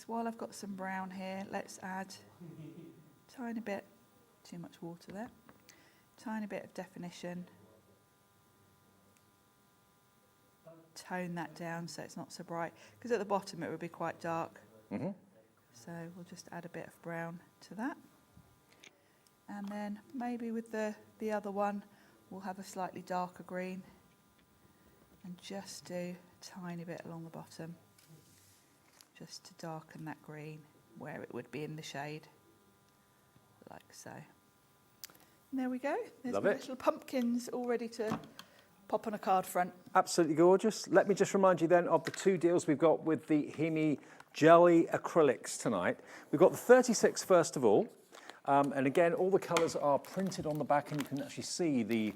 while I've got some brown here, let's add a tiny bit, too much water there, tiny bit of definition. Tone that down so it's not so bright, because at the bottom it would be quite dark. So we'll just add a bit of brown to that. And then maybe with the other one, we'll have a slightly darker green and just do a tiny bit along the bottom, just to darken that green where it would be in the shade, like so. And there we go. There's Love my it. little pumpkins all ready to pop on a card front. Absolutely gorgeous. Let me just remind you then of the two deals we've got with the HIMI Jelly Acrylics tonight. We've got the 36 first of all. And again, all the colours are printed on the back, and you can actually see the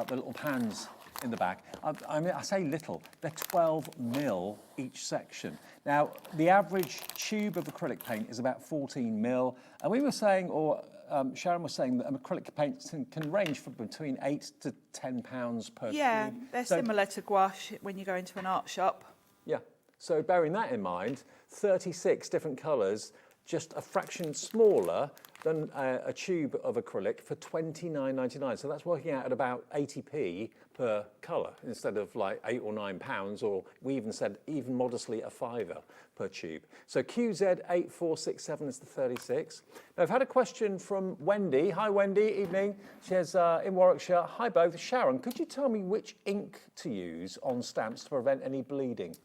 little pans in the back. I mean, I say little, they're 12 mil each section. Now, the average tube of acrylic paint is about 14 mil. And we were saying, or Sharon was saying, that acrylic paints can range from between £8 to £10 per Yeah, tube. they're similar to gouache when you go into an art shop. Yeah, so bearing that in mind, 36 different colours, just a fraction smaller than a tube of acrylic for £29.99. So that's working out at about 80p per colour instead of like £8 or £9, or we even said even modestly a £5 per tube. So QZ8467 is the 36. Now I've had a question from Wendy. Hi Wendy, evening. She says in Warwickshire, hi both. Sharon, could you tell me which ink to use on stamps to prevent any bleeding?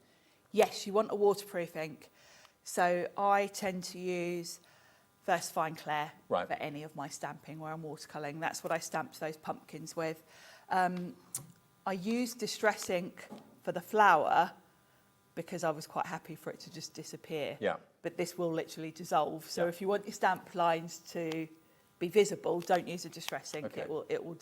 Yes, you want a waterproof ink. So I tend to use First Fine Clair for any of my stamping where I'm watercolouring. That's what I stamped those pumpkins with. I used Distress ink for the flower because I was quite happy for it to just disappear. Yeah. But this will literally dissolve. So if you want your stamp lines to be visible, don't use a Distress ink. Okay. It will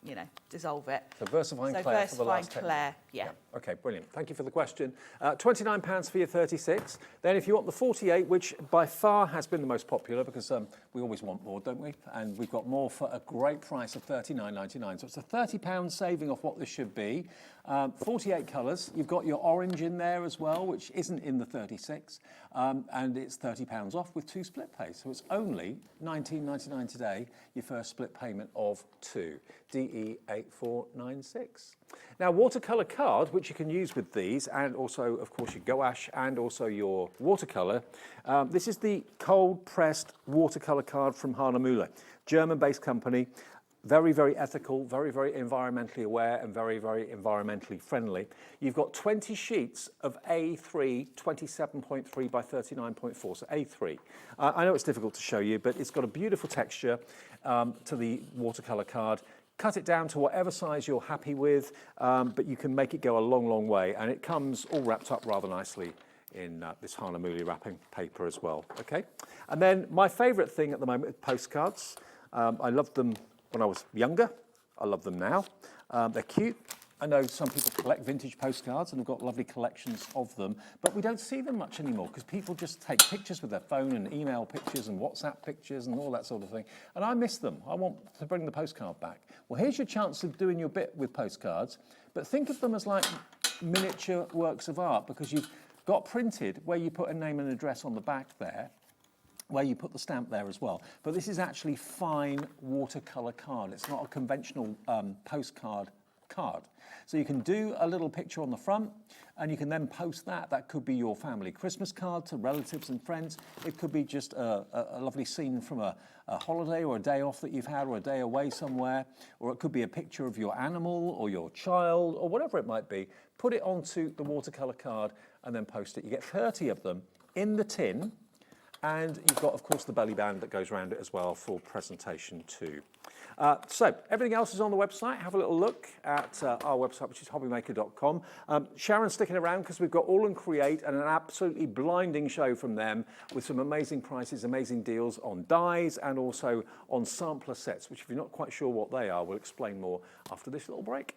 you know, dissolve it. So Versafine Clair for the last 10. Clair, yeah. Okay, brilliant. Thank you for the question. £29 for your 36. Then if you want the 48, which by far has been the most popular, because we always want more, don't we? And we've got more for a great price of £39.99. So it's a £30 saving off what this should be. 48 colours. You've got your orange in there as well, which isn't in the 36. And it's £30 off with 2 split pays. So it's only £19.99 today, your first split payment of 2, DE8496. Now, watercolour card, which you can use with these, and also, of course, your gouache and also your watercolour. This is the cold-pressed watercolour card from Hahnemühle, German-based company. Very, very ethical, very, very environmentally aware and very, very environmentally friendly. You've got 20 sheets of A3, 27.3 by 39.4, so A3. I know it's difficult to show you, but it's got a beautiful texture to the watercolour card. Cut it down to whatever size you're happy with, but you can make it go a long, long way. And it comes all wrapped up rather nicely in this Hahnemühle wrapping paper as well, okay? And then my favourite thing at the moment is postcards. I loved them when I was younger. I love them now. They're cute. I know some people collect vintage postcards and have got lovely collections of them, but we don't see them much anymore because people just take pictures with their phone and email pictures and WhatsApp pictures and all that sort of thing. And I miss them. I want to bring the postcard back. Well, here's your chance of doing your bit with postcards, but think of them as like miniature works of art, because you've got printed where you put a name and address on the back there, where you put the stamp there as well. But this is actually fine watercolour card. It's not a conventional postcard card. So you can do a little picture on the front and you can then post that. That could be your family Christmas card to relatives and friends. It could be just a lovely scene from a holiday or a day off that you've had or a day away somewhere. Or it could be a picture of your animal or your child or whatever it might be. Put it onto the watercolour card and then post it. You get 30 of them in the tin. And you've got, of course, the belly band that goes around it as well for presentation too. So everything else is on the website. Have a little look at our website, which is hobbymaker.com. Sharon's sticking around because we've got AALL Create and an absolutely blinding show from them with some amazing prices, amazing deals on dies and also on sampler sets, which if you're not quite sure what they are, we'll explain more after this little break.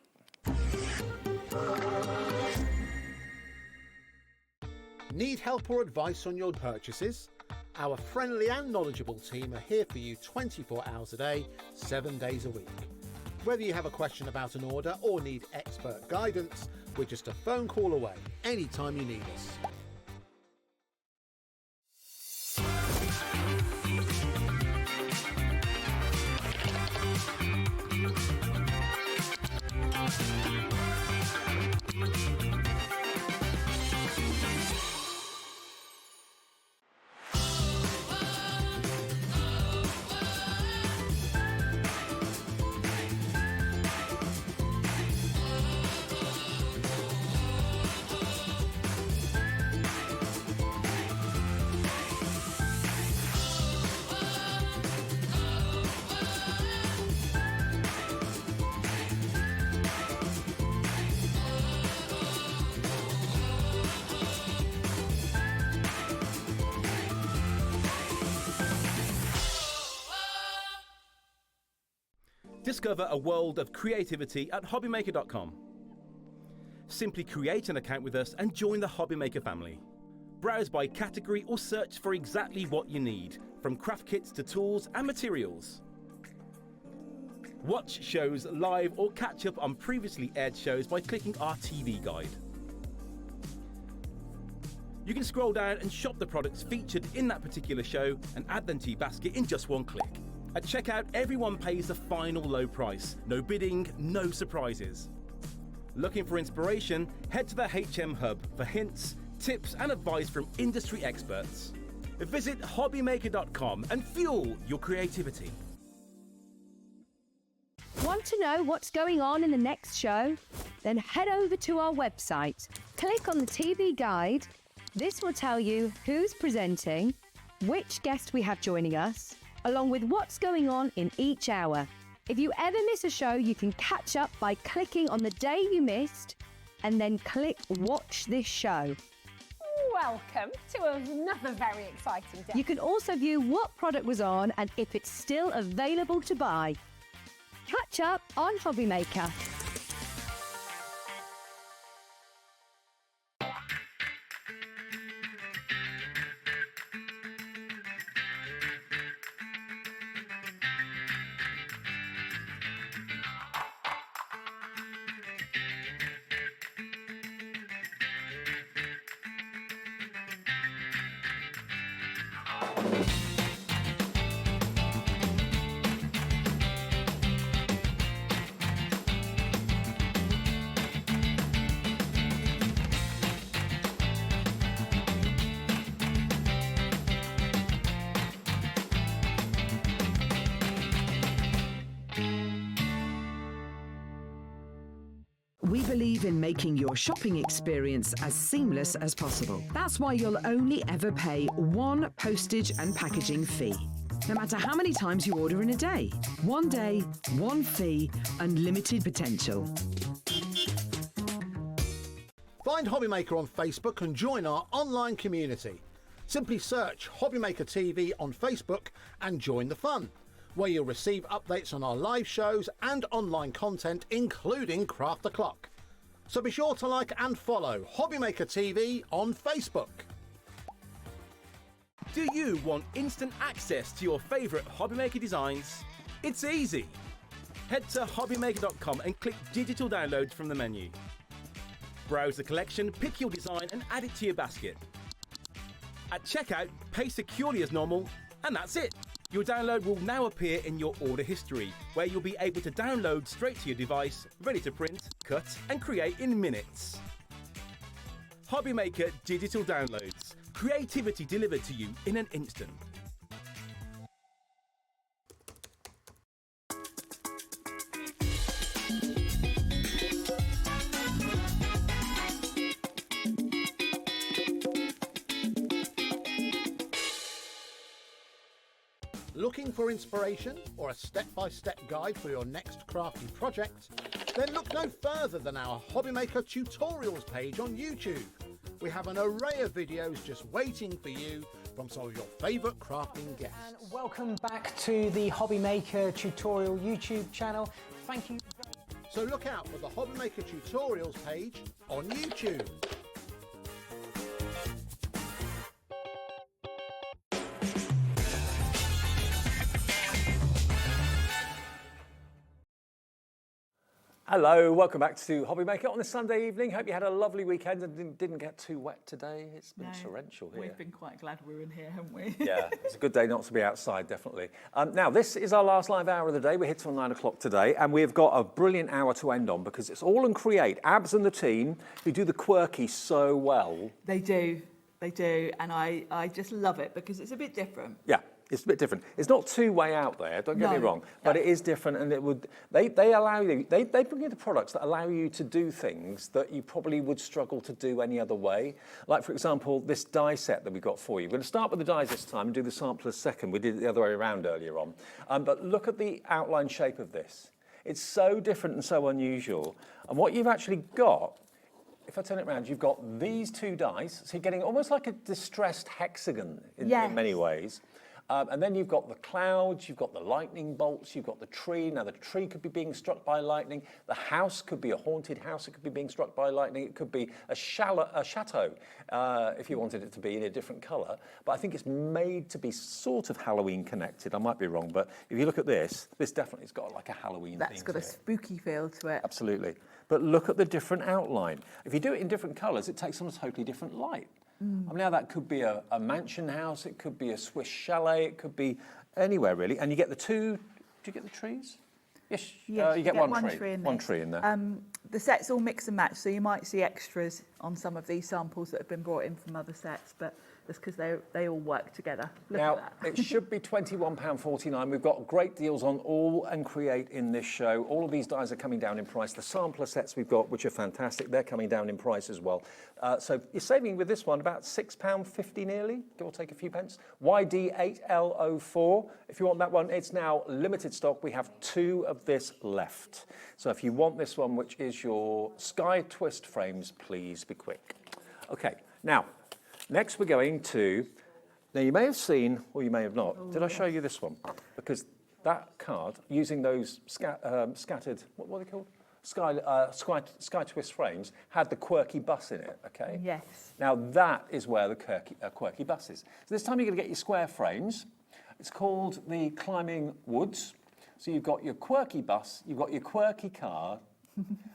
Need help or advice on your purchases? Our friendly and knowledgeable team are here for you 24 hours a day, 7 days a week. Whether you have a question about an order or need expert guidance, we're just a phone call away anytime you need us. Discover a world of creativity at hobbymaker.com. Simply create an account with us and join the Hobbymaker family. Browse by category or search for exactly what you need, from craft kits to tools and materials. Watch shows live or catch up on previously aired shows by clicking our TV guide. You can scroll down and shop the products featured in that particular show and add them to your basket in just one click. At checkout, everyone pays the final low price. No bidding, no surprises. Looking for inspiration? Head to the HM Hub for hints, tips and advice from industry experts. Visit hobbymaker.com and fuel your creativity. Want to know what's going on in the next show? Then head over to our website. Click on the TV guide. This will tell you who's presenting, which guest we have joining us, along with what's going on in each hour. If you ever miss a show, you can catch up by clicking on the day you missed and then click Watch This Show. Welcome to another very exciting day. You can also view what product was on and if it's still available to buy. Catch up on Hobbymaker. We believe in making your shopping experience as seamless as possible. That's why you'll only ever pay one postage and packaging fee. No matter how many times you order in a day. 1 day, one fee, unlimited potential. Find Hobbymaker on Facebook and join our online community. Simply search Hobbymaker TV on Facebook and join the fun, where you'll receive updates on our live shows and online content, including Craft the Clock. So be sure to like and follow Hobbymaker TV on Facebook. Do you want instant access to your favourite Hobbymaker designs? It's easy. Head to hobbymaker.com and click digital downloads from the menu. Browse the collection, pick your design and add it to your basket. At checkout, pay securely as normal, and that's it. Your download will now appear in your order history, where you'll be able to download straight to your device, ready to print, cut and create in minutes. HobbyMaker Digital Downloads. Creativity delivered to you in an instant. Looking for inspiration or a step-by-step guide for your next crafty project? Then look no further than our HobbyMaker tutorials page on YouTube. We have an array of videos just waiting for you from some of your favourite crafting guests. And welcome back to the HobbyMaker tutorial YouTube channel. Thank you. So look out for the HobbyMaker tutorials page on YouTube. Hello, welcome back to HobbyMaker on this Sunday evening. Hope you had a lovely weekend and didn't get too wet today. It's been torrential here. We've been quite glad we're in here, haven't we? Yeah, it's a good day not to be outside, definitely. Now, this is our last live hour of the day. We're here till 9 o'clock today, and we've got a brilliant hour to end on because it's all and Create, Abs and the team, who do the quirky so well. They do, and I just love it because it's a bit different. Yeah. It's a bit different. It's not too way out there, don't get me wrong, but it is different, and it would they allow you, they bring you the products that allow you to do things that you probably would struggle to do any other way. Like, for example, this die set that we've got for you. We're going to start with the dies this time and do the samplers second. We did it the other way around earlier on. But look at the outline shape of this. It's so different and so unusual. And what you've actually got, if I turn it around, you've got these two dies, so you're getting almost like a distressed hexagon in many ways. And then you've got the clouds, you've got the lightning bolts, you've got the tree. Now, the tree could be being struck by lightning. The house could be a haunted house. It could be being struck by lightning. It could be a chateau, if you wanted it to be in a different colour. But I think it's made to be sort of Halloween connected. I might be wrong, but if you look at this definitely has got like a Halloween theme. That's got a spooky feel to it. Absolutely. But look at the different outline. If you do it in different colours, it takes on a totally different light. I mean, now that could be a mansion house, it could be a Swiss chalet, it could be anywhere really. And you get the two, do you get the trees? Yes, you get one tree in there. The sets all mix and match, so you might see extras on some of these samples that have been brought in from other sets, but that's because they all work together. Look now, at that. it should be £21.49. We've got great deals on all and Create in this show. All of these dies are coming down in price. The sampler sets we've got, which are fantastic, they're coming down in price as well. So you're saving with this one about £6.50 nearly, give or take a few pence. YD8L04. If you want that one, it's now limited stock. We have 2 of this left. So if you want this one, which is your Sky Twist frames, please be quick. Okay, now, next we're going to, now you may have seen, or you may have not, did I show you this one? Because that card, using those scattered, what are they called? Sky Twist frames, had the quirky bus in it, okay? Yes. Now that is where the quirky bus is. So this time you're going to get your square frames. It's called the Climbing Woods. So you've got your quirky bus, you've got your quirky car.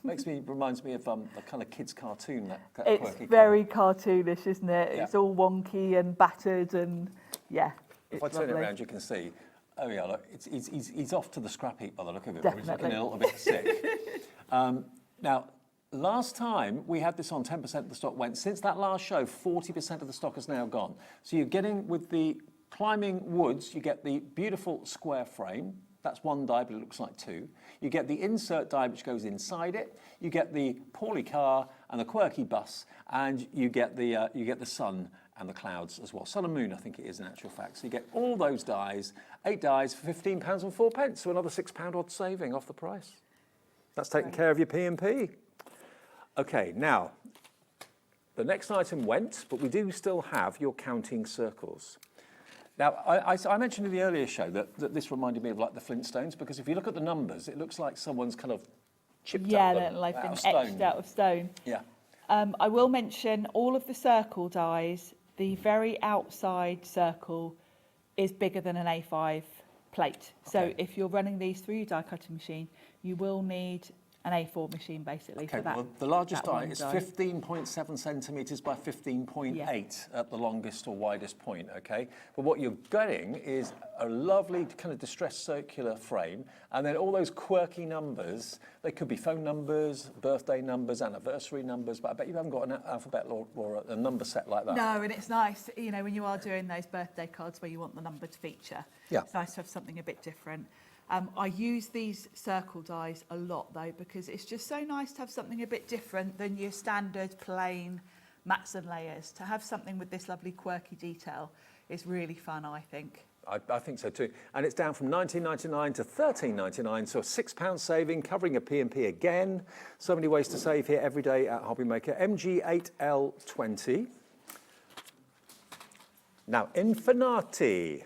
Reminds me of the kind of kids' cartoon. That it's quirky very cartoonish, isn't it? Yeah. It's all wonky and battered, and yeah. If I turn it around, you can see. Oh yeah, look, he's off to the scrap heap by the look of it. Definitely. He's looking a little bit sick. Now, last time we had this on, 10% of the stock went. Since that last show, 40% of the stock has now gone. So you're getting, with the Climbing Woods, you get the beautiful square frame. That's one die, but it looks like 2. You get the insert die, which goes inside it. You get the poorly car and the quirky bus, and you get the sun and the clouds as well. Sun and moon, I think it is in actual fact. So you get all those dies, 8 dies for £15.04, so another £6 odd saving off the price. That's taking care of your P&P. Okay, now, the next item went, but we do still have your counting circles. Now, I mentioned in the earlier show that this reminded me of like the Flintstones, because if you look at the numbers, it looks like someone's kind of chipped out them like out been of stone. etched out of stone. Yeah. I will mention all of the circle dies, the very outside circle is bigger than an A5 plate. So if you're running these through your die cutting machine, you will need an A4 machine basically for that. Well, the largest that die one is 15.7 centimetres by 15.8 at the longest or widest point, okay? But what you're getting is a lovely kind of distressed circular frame, and then all those quirky numbers. They could be phone numbers, birthday numbers, anniversary numbers, but I bet you haven't got an alphabet or a number set like that. No, and it's nice, you know, when you are doing those birthday cards where you want the number to feature. Yeah. It's nice to have something a bit different. I use these circle dies a lot though, because it's just so nice to have something a bit different than your standard plain mats and layers. To have something with this lovely quirky detail is really fun, I think. I think so too. And it's down from $19.99 to $13.99, so a £6 saving, covering a P&P again. So many ways to save here every day at Hobbymaker. MG8L20. Now, Infinati.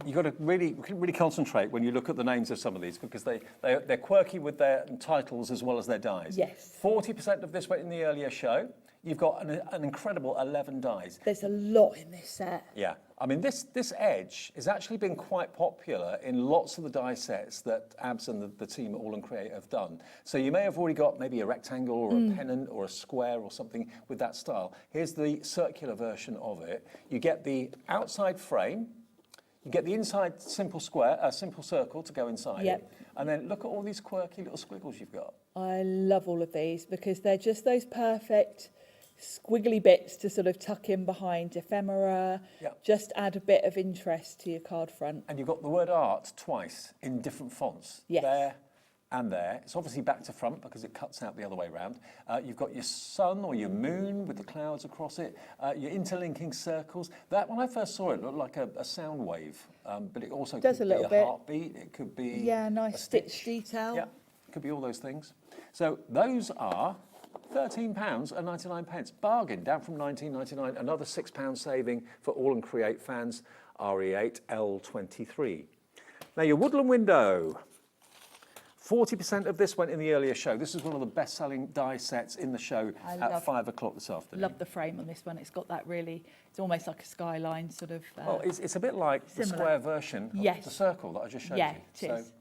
You've got to really concentrate when you look at the names of some of these, because they're quirky with their titles as well as their dies. Yes. 40% of this went in the earlier show. You've got an incredible 11 dies. There's a lot in this set. Yeah, I mean, this edge has actually been quite popular in lots of the die sets that Abs and the team at AALL Create have done. So you may have already got maybe a rectangle or a pennant or a square or something with that style. Here's the circular version of it. You get the outside frame. You get the inside simple circle to go inside it. And then look at all these quirky little squiggles you've got. I love all of these because they're just those perfect squiggly bits to sort of tuck in behind ephemera, just add a bit of interest to your card front. And you've got the word art twice in different fonts. Yes. There and there. It's obviously back to front because it cuts out the other way around. You've got your sun or your moon with the clouds across it, your interlinking circles. That, when I first saw it, looked like a sound wave, but it also could be a heartbeat. It could be nice stitch detail. Yeah, it could be all those things. So those are £13.99. Bargain, down from $19.99. Another £6 saving for AALL Create fans, RE8L23. Now your woodland window. 40% of this went in the earlier show. This is one of the best-selling die sets in the show at 5 o'clock this afternoon. Love the frame on this one. It's got that really, it's almost like a skyline sort of. Well, it's a bit like the square version of the circle that I just showed you. Yeah, it is.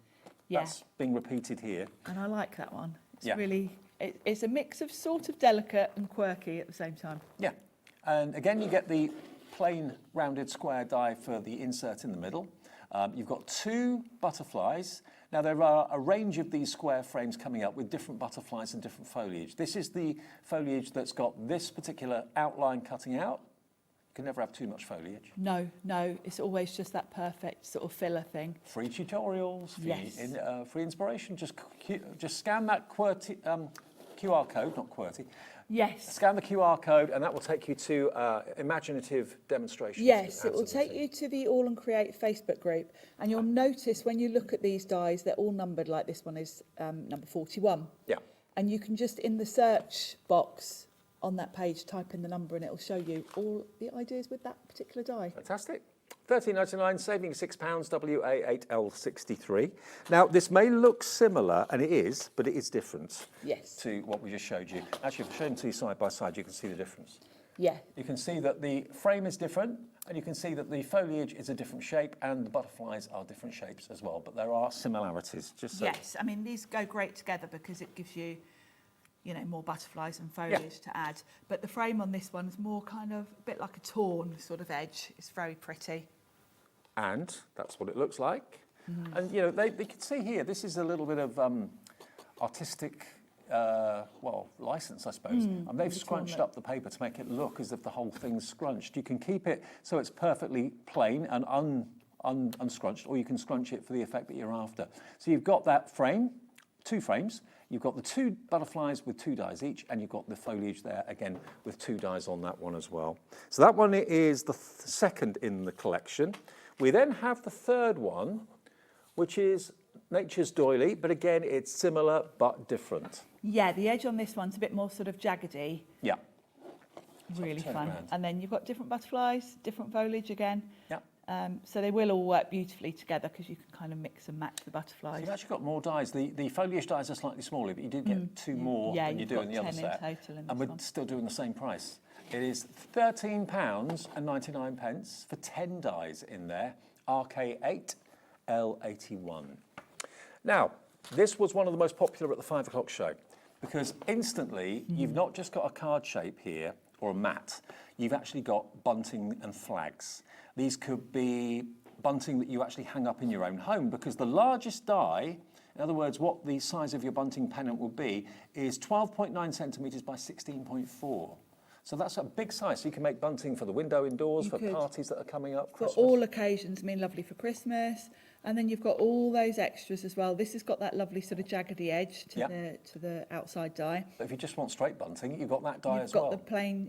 That's being repeated here. And I like that one. It's really, it's a mix of sort of delicate and quirky at the same time. Yeah. And again, you get the plain rounded square die for the insert in the middle. You've got 2 butterflies. Now, there are a range of these square frames coming up with different butterflies and different foliage. This is the foliage that's got this particular outline cutting out. You can never have too much foliage. No, it's always just that perfect sort of filler thing. Free tutorials, free inspiration. Just scan that QR code, not QWERTY. Yes. Scan the QR code and that will take you to imaginative demonstrations. Yes, it will take you to the AALL Create Facebook group, and you'll notice when you look at these dies, they're all numbered, like this one is number 41. Yeah. And you can just, in the search box on that page, type in the number and it will show you all the ideas with that particular die. Fantastic. £13.99, saving £6, WA8L63. Now, this may look similar, and it is, but it is different to what we just showed you. Actually, if I show them to you side by side, you can see the difference. Yeah. You can see that the frame is different, and you can see that the foliage is a different shape, and the butterflies are different shapes as well, but there are similarities. Just so. Yes, I mean, these go great together because it gives you, you know, more butterflies and foliage to add. But the frame on this one is more kind of a bit like a torn sort of edge. It's very pretty. And that's what it looks like. And, you know, they can see here, this is a little bit of artistic, license, I suppose. And they've scrunched up the paper to make it look as if the whole thing's scrunched. You can keep it so it's perfectly plain and unscrunched, or you can scrunch it for the effect that you're after. So you've got that frame, 2 frames. You've got the 2 butterflies with 2 dies each, and you've got the foliage there, again, with 2 dies on that one as well. So that one is the second in the collection. We then have the third one, which is Nature's Doily, but again, it's similar but different. Yeah, the edge on this one's a bit more sort of jaggedy. Yeah. Really fun. And then you've got different butterflies, different foliage again. Yeah. So they will all work beautifully together because you can kind of mix and match the butterflies. So you've actually got more dies. The foliage dies are slightly smaller, but you do get 2 more than you do in the other set. And we're still doing the same price. It is £13.99 for 10 dies in there, RK8L81. Now, This was one of the most popular at the 5 o'clock show because instantly you've not just got a card shape here or a mat, you've actually got bunting and flags. These could be bunting that you actually hang up in your own home because the largest die, in other words, what the size of your bunting pennant will be, is 12.9 centimetres by 16.4. So that's a big size. So you can make bunting for the window indoors, for parties that are coming up. For all occasions, I mean, lovely for Christmas. And then you've got all those extras as well. This has got that lovely sort of jaggedy edge to the outside die. But if you just want straight bunting, you've got that die as well. well. You've got the plain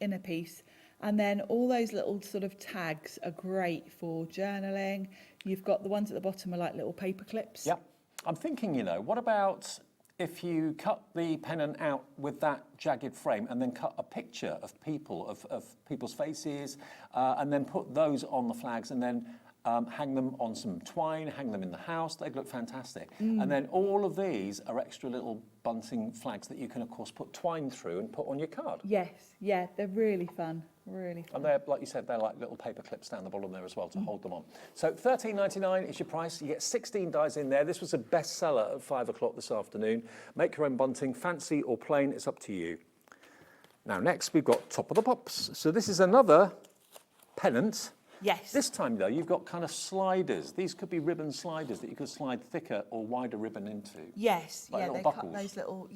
inner piece. And then all those little sort of tags are great for journaling. You've got the ones at the bottom are like little paper clips. Yep. I'm thinking, you know, what about if you cut the pennant out with that jagged frame and then cut a picture of people, of people's faces, and then put those on the flags and then hang them on some twine, hang them in the house, they'd look fantastic. And then all of these are extra little bunting flags that you can, of course, put twine through and put on your card. Yes, yeah, they're really fun, really fun. And they're, like you said, they're like little paper clips down the bottom there as well to hold them on. So $13.99 is your price. You get 16 dies in there. This was a bestseller at 5 o'clock this afternoon. Make your own bunting, fancy or plain, it's up to you. Now, next we've got Top of the Pops. So this is another pennant. Yes. This time, though, you've got kind of sliders. These could be ribbon sliders that you could slide thicker or wider ribbon into. Yes, like yeah, little they buckles. cut those little,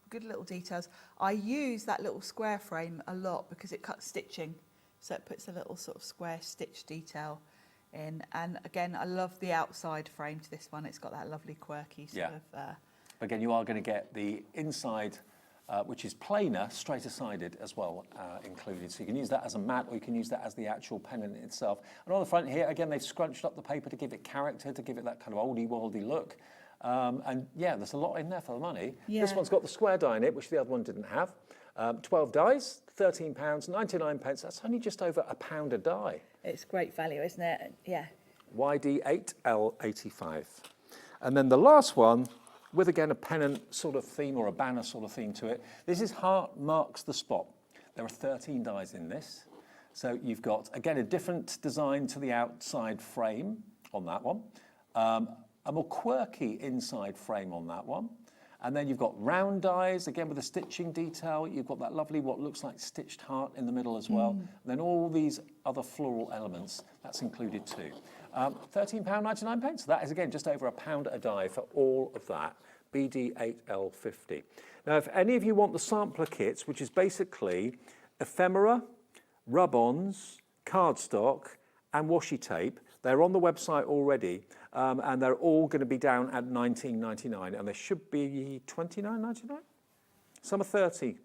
good little details. I use that little square frame a lot because it cuts stitching. So it puts a little sort of square stitch detail in. And again, I love the outside frame to this one. It's got that lovely quirky sort of... Again, you are going to get the inside... which is plainer, straighter-sided as well included. So you can use that as a mat or you can use that as the actual pennant itself. And on the front here, again, they've scrunched up the paper to give it character, to give it that kind of oldie-worldy look. And yeah, there's a lot in there for the money. Yeah. This one's got the square die in it, which the other one didn't have. 12 dies, £13, 99 pence. That's only just over £1 a die. It's great value, isn't it? Yeah. YD8L85. And then the last one, with again a pennant sort of theme or a banner sort of theme to it. This is Heart Marks the Spot. There are 13 dies in this. So you've got, again, a different design to the outside frame on that one. A more quirky inside frame on that one. And then you've got round dies, again with a stitching detail. You've got that lovely, what looks like stitched heart in the middle as well. And then all these other floral elements, that's included too. £13.99. That is, again, just over £1 a die for all of that. BD8L50. Now, if any of you want the sampler kits, which is basically ephemera, rub-ons, cardstock, and washi tape, they're on the website already, and they're all going to be down at $19.99, and they should be $29.99? Some are $30.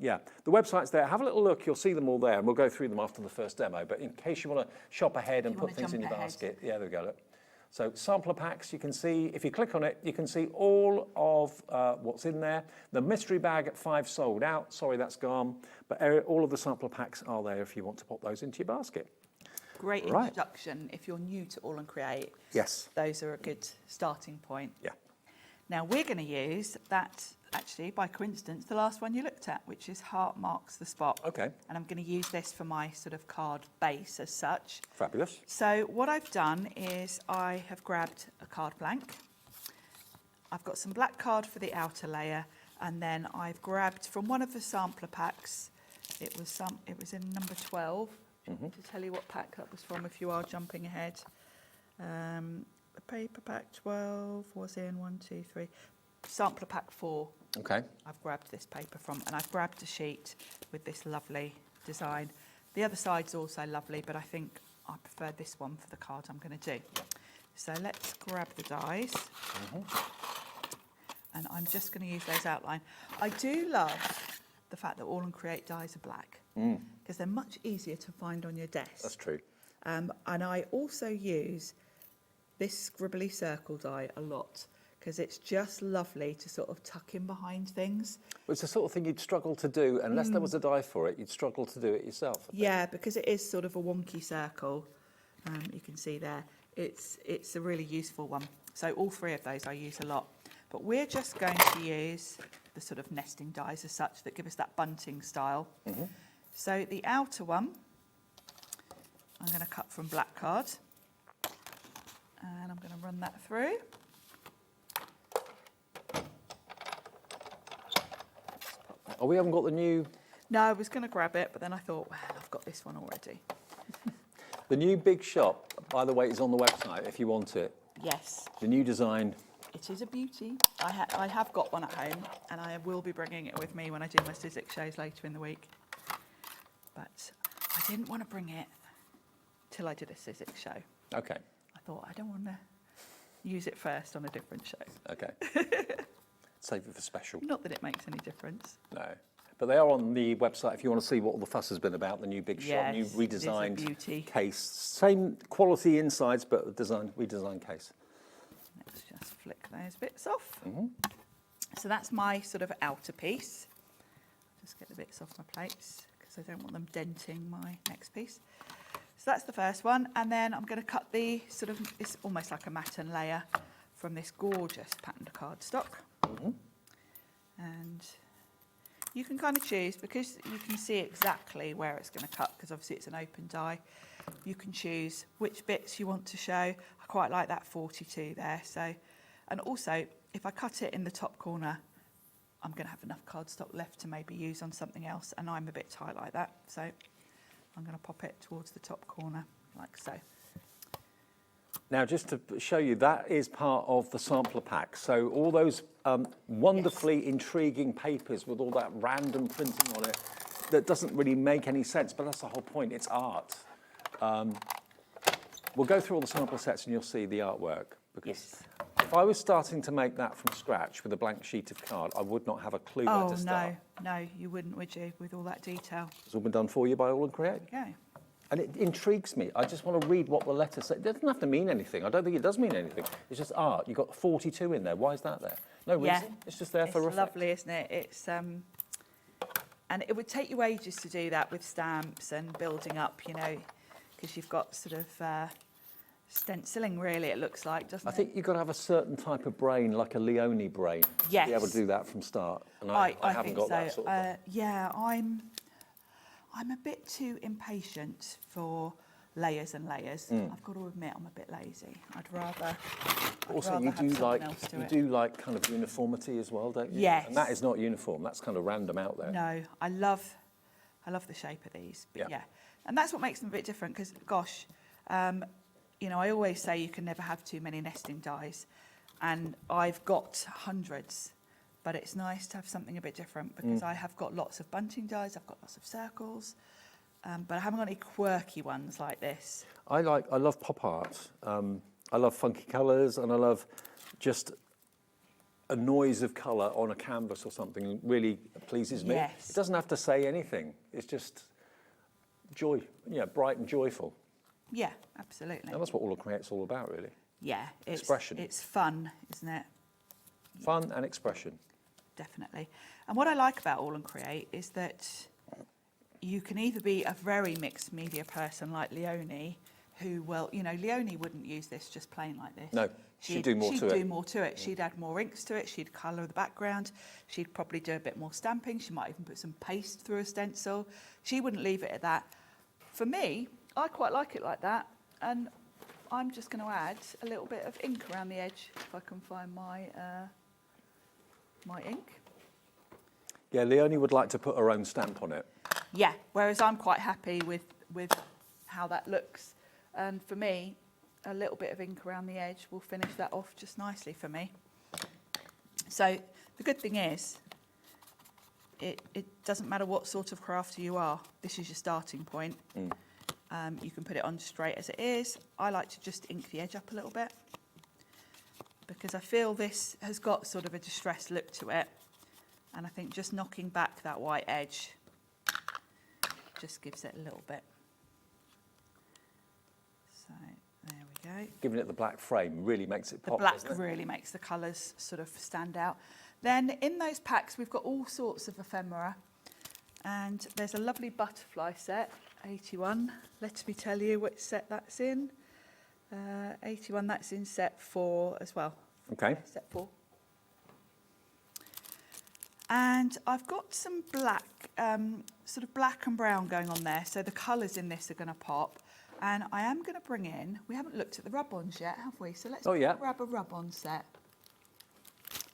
Yeah, the website's there. Have a little look. You'll see them all there, and we'll go through them after the first demo. But in case you want to shop ahead and put things in your basket, yeah, there we go. Look. So sampler packs, you can see, if you click on it, you can see all of what's in there. The mystery bag at 5 sold out. Sorry, that's gone. But all of the sampler packs are there if you want to pop those into your basket. Great introduction if you're new to AALL Create. Yes. Those are a good starting point. Yeah. Now we're going to use that, actually, by coincidence, the last one you looked at, which is Heart Marks the Spot. Okay. And I'm going to use this for my sort of card base as such. Fabulous. So what I've done is I have grabbed a card blank. I've got some black card for the outer layer, and then I've grabbed from one of the sampler packs. It was in number 12. To tell you what pack that was from, if you are jumping ahead. The paper pack 12 was in 1, 2, 3. Sampler pack 4. Okay. I've grabbed this paper from, and I've grabbed a sheet with this lovely design. The other side's also lovely, but I think I prefer this one for the card I'm going to do. So let's grab the dies. And I'm just going to use those outline. I do love the fact that AALL Create dies are black, because they're much easier to find on your desk. That's true. And I also use this scribbly circle die a lot, because it's just lovely to sort of tuck in behind things. Well, it's the sort of thing you'd struggle to do, unless there was a die for it, you'd struggle to do it yourself. Yeah, because it is sort of a wonky circle. You can see there. It's a really useful one. So all 3 of those I use a lot. But we're just going to use the sort of nesting dies as such that give us that bunting style. So the outer one, I'm going to cut from black card. And I'm going to run that through. Oh, we haven't got the new... No, I was going to grab it, but then I thought, well, I've got this one already. The new big shop, by the way, is on the website if you want it. Yes. The new design. It is a beauty. I have got one at home, and I will be bringing it with me when I do my Sizzix shows later in the week. But I didn't want to bring it till I did a Sizzix show. Okay. I thought, I don't want to use it first on a different show. Okay. Save it for special. Not that it makes any difference. No. But they are on the website if you want to see what all the fuss has been about, the new big shop, new redesigned case. Same quality insides, but a redesigned case. Let's just flick those bits off. So that's my sort of outer piece. Just get the bits off my plates because I don't want them denting my next piece. So that's the first one, and then I'm going to cut the sort of, it's almost like a matten layer from this gorgeous patterned cardstock. And you can kind of choose, because you can see exactly where it's going to cut, because obviously it's an open die. You can choose which bits you want to show. I quite like that 42 there. So, and also, if I cut it in the top corner, I'm going to have enough cardstock left to maybe use on something else, and I'm a bit tight like that. So I'm going to pop it towards the top corner, like so. Now, just to show you, that is part of the sampler pack. So all those wonderfully intriguing papers with all that random printing on it that doesn't really make any sense, but that's the whole point. It's art. We'll go through all the sampler sets and you'll see the artwork. Because if I was starting to make that from scratch with a blank sheet of card, I would not have a clue where to start. No, you wouldn't, would you, with all that detail? It's all been done for you by AALL Create. There you go. And it intrigues me. I just want to read what the letters say. It doesn't have to mean anything. I don't think it does mean anything. It's just art. You've got 42 in there. Why is that there? No reason. It's just there for It's reflect. lovely, isn't it? It's and it would take you ages to do that with stamps and building up, you know, because you've got sort of stenciling, really, it looks like, doesn't it? I think you've got to have a certain type of brain, like a Leone brain, to be able to do that from start. And I haven't think got so. that sort of thing. Yeah, I'm a bit too impatient for layers and layers. I've got to admit, I'm a bit lazy. I'd rather. Also, rather you have do something like else to it. do like kind of uniformity as well, don't you? Yes. And that is not uniform. That's kind of random out there. No, I love the shape of these. But yeah, and that's what makes them a bit different. Because gosh, you know, I always say you can never have too many nesting dies, and I've got hundreds. But it's nice to have something a bit different because I have got lots of bunting dies, I've got lots of circles, but I haven't got any quirky ones like this. I love pop art. I love funky colours, and I love just a noise of colour on a canvas or something really pleases me. Yes. It doesn't have to say anything. It's just joy, bright and joyful. Yeah, absolutely. And that's what AALL Create's all about, really. Yeah, expression. It's fun, isn't it? Fun and expression. Definitely. And what I like about AALL Create is that you can either be a very mixed media person like Leonie, who, well, you know, Leonie wouldn't use this just plain like this. No, she'd do more to it. She'd do more to it. She'd add more inks to it. She'd colour the background. She'd probably do a bit more stamping. She might even put some paste through a stencil. She wouldn't leave it at that. For me, I quite like it like that. And I'm just going to add a little bit of ink around the edge if I can find my my ink. Yeah, Leonie would like to put her own stamp on it. Yeah, whereas I'm quite happy with how that looks. And for me, a little bit of ink around the edge will finish that off just nicely for me. So the good thing is, it doesn't matter what sort of crafter you are, this is your starting point. You can put it on straight as it is. I like to just ink the edge up a little bit, because I feel this has got sort of a distressed look to it. And I think just knocking back that white edge just gives it a little bit. So there we go. Giving it the black frame really makes it pop. The black doesn't it? really makes the colours sort of stand out. Then in those packs, we've got all sorts of ephemera. And there's a lovely butterfly set, 81. Let me tell you which set that's in. 81, that's in set 4 as well. Okay. Set 4. And I've got some black, sort of black and brown going on there. So the colours in this are going to pop. And I am going to bring in, we haven't looked at the rub-ons yet, have we? So let's grab a rub-on set.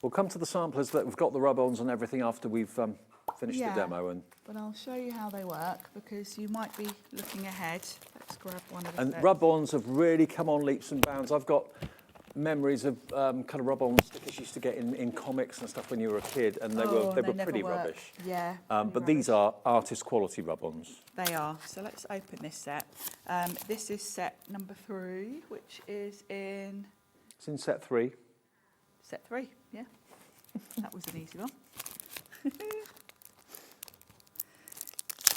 We'll come to the samplers that we've got the rub-ons and everything after we've finished the demo. But I'll show you how they work because you might be looking ahead. Let's grab one of the And sets. rub-ons have really come on leaps and bounds. I've got memories of kind of rub-on stickers you used to get in comics and stuff when you were a kid, and they were pretty rubbish. Yeah. But these are artist quality rub-ons. They are. So let's open this set. This is set number 3, which is in... It's in set 3. Set 3, yeah. That was an easy one.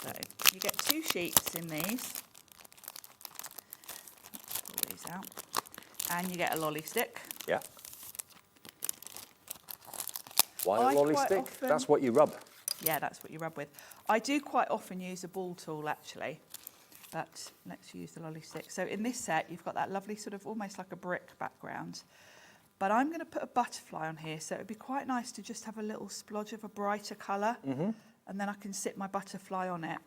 So you get 2 sheets in these. Let's pull these out. And you get a lolly stick. Yeah. Why a lolly stick? That's what you rub. Yeah, that's what you rub with. I do quite often use a ball tool actually, but let's use the lolly stick. So in this set, you've got that lovely sort of almost like a brick background. But I'm going to put a butterfly on here, so it would be quite nice to just have a little splodge of a brighter colour, and then I can sit my butterfly on it.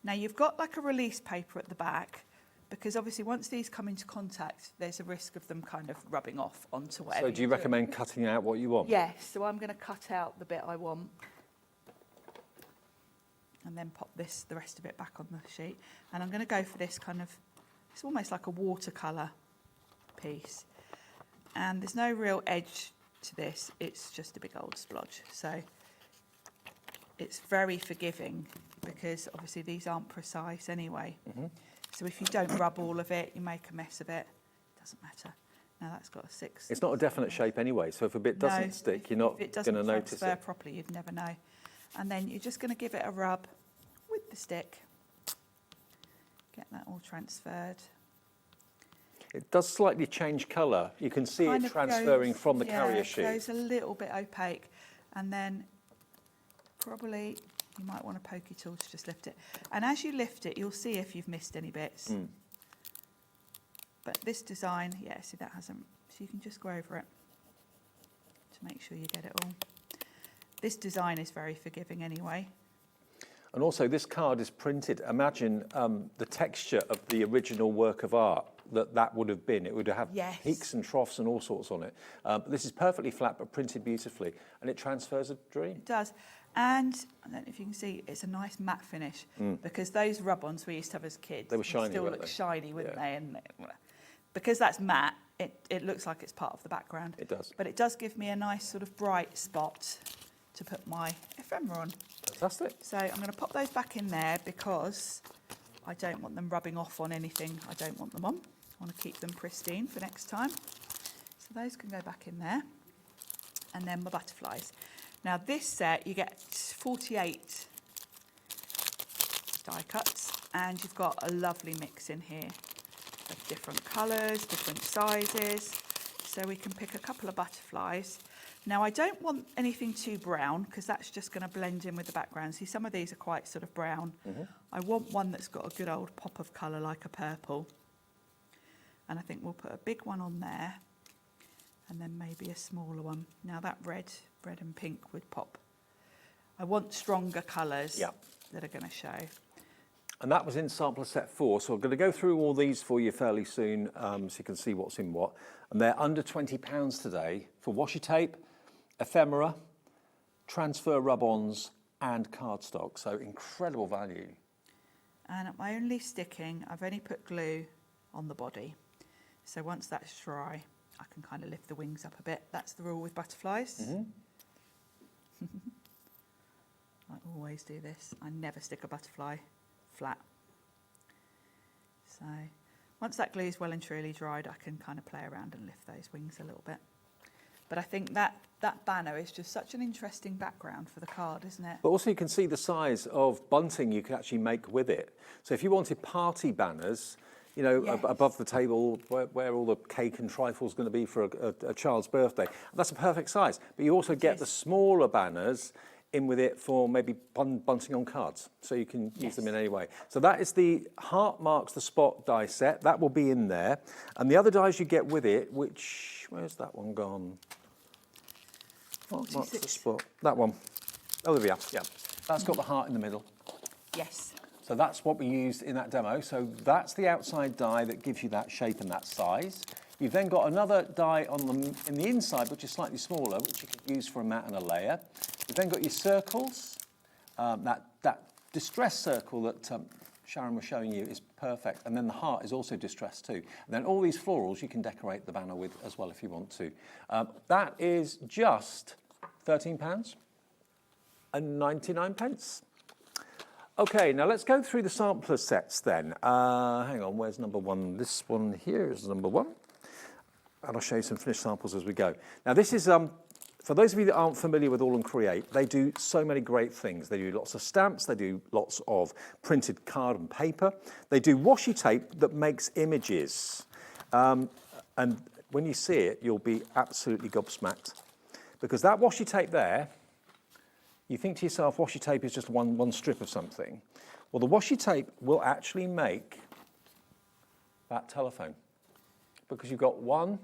Now you've got like a release paper at the back, because obviously once these come into contact, there's a risk of them kind of rubbing off onto whatever. So do you recommend cutting out what you want? Yes, so I'm going to cut out the bit I want and then pop the rest of it back on the sheet. And I'm going to go for this kind of, it's almost like a watercolour piece. And there's no real edge to this, it's just a big old splodge. So it's very forgiving because obviously these aren't precise anyway. So if you don't rub all of it, you make a mess of it, doesn't matter. Now that's got a 6. It's not a definite shape anyway, so if a bit doesn't stick, you're not going to notice it. If it doesn't transfer properly, you'd never know. And then you're just going to give it a rub with the stick. Get that all transferred. It does slightly change colour. You can see it transferring from the carrier sheet. It goes a little bit opaque. And then probably you might want a pokey tool to just lift it. And as you lift it, you'll see if you've missed any bits. But this design, yeah, see that hasn't, so you can just go over it to make sure you get it all. This design is very forgiving anyway. And also this card is printed. Imagine the texture of the original work of art that would have been. It would have peaks and troughs and all sorts on it. But this is perfectly flat but printed beautifully, and it transfers a dream. It does. And I don't know if you can see, it's a nice matte finish because those rub-ons we used to have as kids, they were shiny, still look shiny, wouldn't they? And because that's matte, it looks like it's part of the background. It does. But it does give me a nice sort of bright spot to put my ephemera on. Fantastic. So I'm going to pop those back in there because I don't want them rubbing off on anything I don't want them on. I want to keep them pristine for next time. So those can go back in there. And then my butterflies. Now this set, you get 48 die cuts, and you've got a lovely mix in here of different colours, different sizes. So we can pick a couple of butterflies. Now I don't want anything too brown because that's just going to blend in with the background. See, some of these are quite sort of brown. I want one that's got a good old pop of colour like a purple. And I think we'll put a big one on there and then maybe a smaller one. Now that red and pink would pop. I want stronger colours that are going to show. And that was in sampler set 4, so I'm going to go through all these for you fairly soon so you can see what's in what. And they're under £20 today for washi tape, ephemera, transfer rub-ons and cardstock, so incredible value. And my only sticking, I've only put glue on the body. So once that's dry, I can kind of lift the wings up a bit. That's the rule with butterflies. I always do this. I never stick a butterfly flat. So once that glue is well and truly dried, I can kind of play around and lift those wings a little bit. But I think that banner is just such an interesting background for the card, isn't it? But also you can see the size of bunting you can actually make with it. So if you wanted party banners, you know, above the table where all the cake and trifle's going to be for a child's birthday, that's a perfect size. But you also get the smaller banners in with it for maybe bunting on cards, so you can use them in any way. So that is the Heart Marks the Spot die set. That will be in there. And the other dies you get with it, which, where's that one gone? Heart Marks the Spot. That one. Oh, there we are. Yeah. That's got the heart in the middle. Yes. So that's what we used in that demo. So that's the outside die that gives you that shape and that size. You've then got another die in the inside, which is slightly smaller, which you can use for a mat and a layer. You've then got your circles. That distressed circle that Sharon was showing you is perfect. And then the heart is also distressed too. And then all these florals you can decorate the banner with as well if you want to. That is just £13.99. Okay, now let's go through the sampler sets then. Hang on, where's number one? This one here is number one. And I'll show you some finished samples as we go. Now this is, for those of you that aren't familiar with AALL Create, they do so many great things. They do lots of stamps, they do lots of printed card and paper. They do washi tape that makes images. And when you see it, you'll be absolutely gobsmacked. Because that washi tape there, you think to yourself, washi tape is just one strip of something. Well, the washi tape will actually make that telephone. Because you've got 1,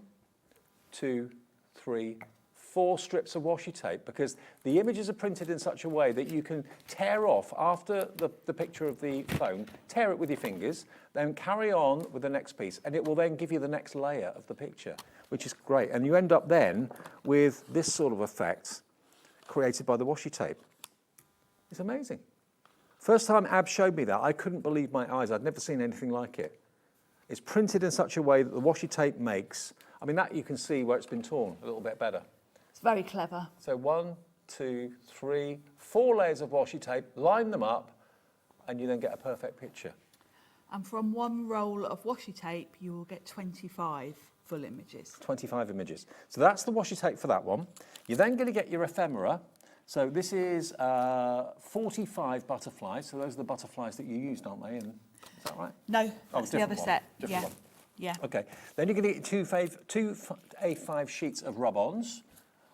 2, 3, 4 strips of washi tape, because the images are printed in such a way that you can tear off after the picture of the phone, tear it with your fingers, then carry on with the next piece, and it will then give you the next layer of the picture, which is great. And you end up then with this sort of effect created by the washi tape. It's amazing. First time Ab showed me that, I couldn't believe my eyes. I'd never seen anything like it. It's printed in such a way that the washi tape makes, I mean, that you can see where it's been torn a little bit better. It's very clever. So 1, 2, 3, 4 layers of washi tape, line them up, and you then get a perfect picture. And from one roll of washi tape, you will get 25 full images. 25 images. So that's the washi tape for that one. You're then going to get your ephemera. So this is 45 butterflies. So those are the butterflies that you used, aren't they? And is that right? No, that's the other set. Different one. Yeah. Okay. Then you're going to get two A5 sheets of rub-ons,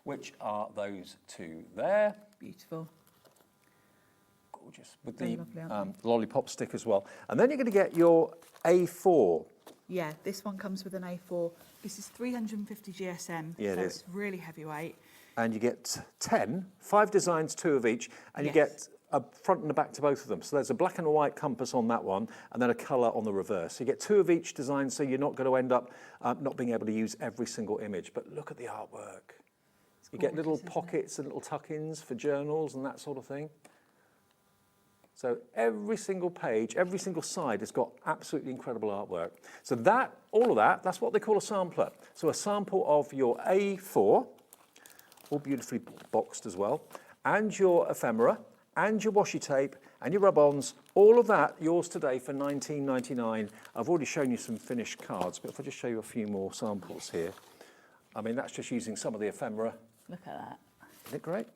which are those two there. Beautiful. Gorgeous. With Very the lovely, lollipop stick as well. And then you're going to get your A4. Yeah, this one comes with an A4. This is 350 GSM, Yeah, so it it's is. really heavyweight. And you get 5 designs, 2 of each, and you get a front and a back to both of them. So there's a black and a white compass on that one, and then a colour on the reverse. So you get 2 of each design, so you're not going to end up not being able to use every single image. But look at the artwork. You get little pockets and little tuck-ins for journals and that sort of thing. So every single page, every single side has got absolutely incredible artwork. So that, all of that, that's what they call a sampler. So a sample of your A4, all beautifully boxed as well, and your ephemera, and your washi tape, and your rub-ons, all of that yours today for £19.99. I've already shown you some finished cards, but if I just show you a few more samples here. I mean, that's just using some of the ephemera. Look at that. Isn't it great?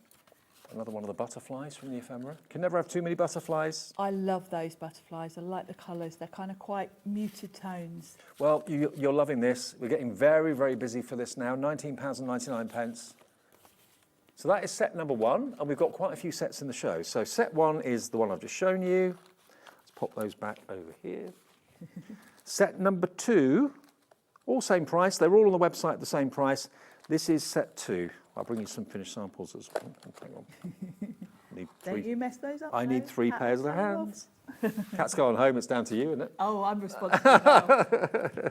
Another one of the butterflies from the ephemera. Can never have too many butterflies. I love those butterflies. I like the colours. They're kind of quite muted tones. Well, you're loving this. We're getting very, very busy for this now. £19.99. So that is set number 1, and we've got quite a few sets in the show. So set 1 is the one I've just shown you. Let's pop those back over here. Set number 2, all same price. They're all on the website at the same price. This is set 2. I'll bring you some finished samples as well. Hang on. Don't you mess those up? I need 3 pairs of hands. Cat's going home, it's down to you, isn't it? Oh, I'm responsible now.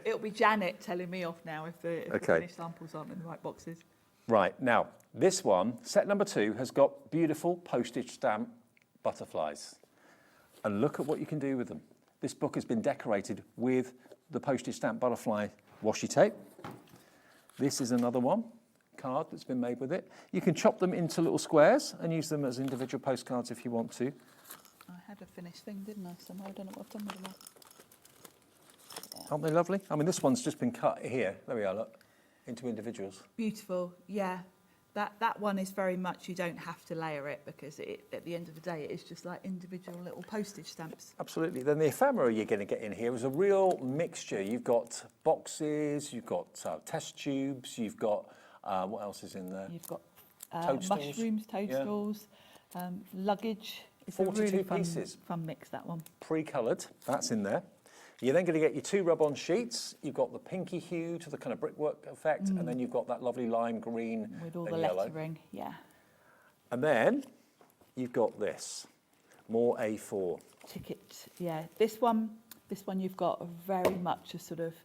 It'll be Janet telling me off now if the finished samples aren't in the right boxes. Right, now, this one, set number 2, has got beautiful postage stamp butterflies. And look at what you can do with them. This book has been decorated with the postage stamp butterfly washi tape. This is another one. Card that's been made with it. You can chop them into little squares and use them as individual postcards if you want to. I had a finished thing, didn't I? Somehow I don't know what I've done with them. Aren't they lovely? I mean, this one's just been cut here. There we are, look, into individuals. Beautiful, yeah. That one is very much, you don't have to layer it because at the end of the day, it is just like individual little postage stamps. Absolutely. Then the ephemera you're going to get in here is a real mixture. You've got boxes, you've got test tubes, you've got what else is in there? You've got mushrooms, toadstools, luggage. It's 42 a really pieces. fun mix, that one. Pre-coloured, that's in there. You're then going to get your 2 rub-on sheets. You've got the pinky hue to the kind of brickwork effect, and then you've got that lovely lime green with all and the yellow. lettering, yeah. And then you've got this, more A4. Ticket, yeah. This one you've got very much a sort of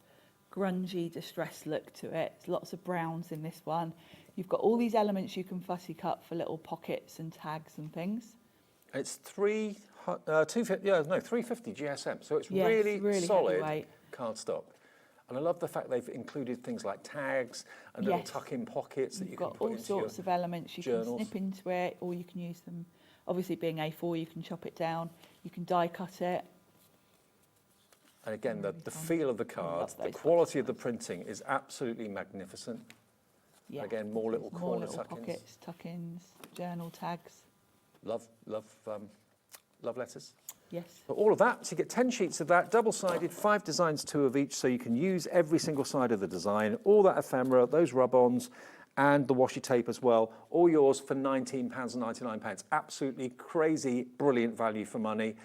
grungy, distressed look to it. There's lots of browns in this one. You've got all these elements you can fussy cut for little pockets and tags and things. It's 350 GSM, so it's really solid cardstock. And I love the fact they've included things like tags and little tuck-in pockets that you can put into your You've got all sorts of elements. You can snip into it, or you can use them. Obviously, being A4, you can chop it down. You can die cut it. And again, the feel of the card, the quality of the printing is absolutely magnificent. Yeah. Again, more little corner tuck-ins. Pockets, tuck-ins, journal tags. Love letters. Yes. But all of that, so you get 10 sheets of that, double-sided, 5 designs, 2 of each, so you can use every single side of the design, all that ephemera, those rub-ons, and the washi tape as well, all yours for £19.99. Absolutely crazy, brilliant value for money,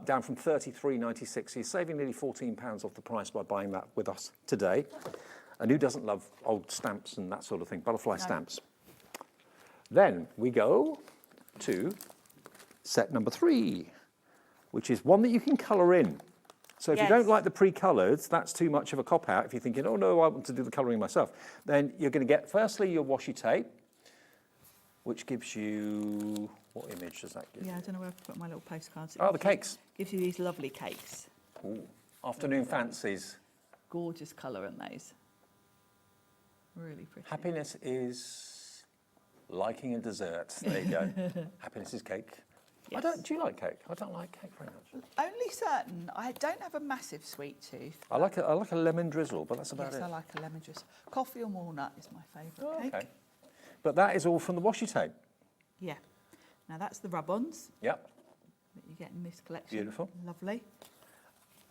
down from £33.96. So you're saving nearly £14 off the price by buying that with us today. And who doesn't love old stamps and that sort of thing, butterfly stamps? Then we go to set number 3, which is one that you can colour in. So if you don't like the pre-coloured, that's too much of a cop-out. If you're thinking, oh no, I want to do the colouring myself, then you're going to get, firstly, your washi tape, which gives you, what image does that give? Yeah, I don't know where I've put my little postcards. Oh, the cakes. Gives you these lovely cakes. Ooh, afternoon fancies. Gorgeous colour in those. Really pretty. Happiness is liking a dessert. There you go. Happiness is cake. Yes. Do you like cake? I don't like cake very much. Only certain. I don't have a massive sweet tooth. I like a lemon drizzle, but that's about it. Yes, I like a lemon drizzle. Coffee or walnut is my favourite cake. Okay. But that is all from the washi tape. Yeah. Now that's the rub-ons. Yep. That you get in this collection. Beautiful. Lovely.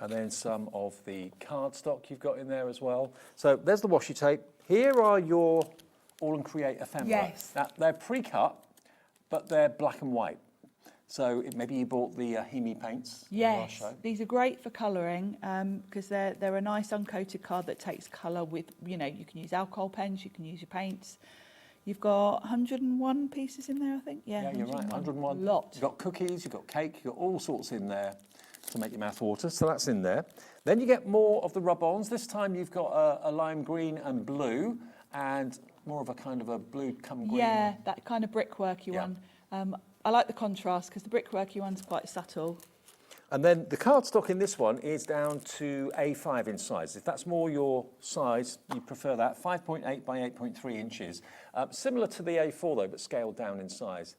And then some of the cardstock you've got in there as well. So there's the washi tape. Here are your AALL Create ephemera. Yes. Now, they're pre-cut, but they're black and white. So maybe you bought the HIMI paints. Yes, these are great for colouring because they're a nice uncoated card that takes colour with, you can use alcohol pens, you can use your paints. You've got 101 pieces in there, I think. Yeah, you're right, 101. A lot. You've got cookies, you've got cake, you've got all sorts in there to make your mouth water, so that's in there. Then you get more of the rub-ons. This time you've got a lime green and blue, and more of a kind of a blue come green. Yeah, that kind of brickworky one. I like the contrast because the brickworky one's quite subtle. And then the cardstock in this one is down to A5 in size. If that's more your size, you prefer that. 5.8 by 8.3 inches. Similar to the A4 though, but scaled down in size.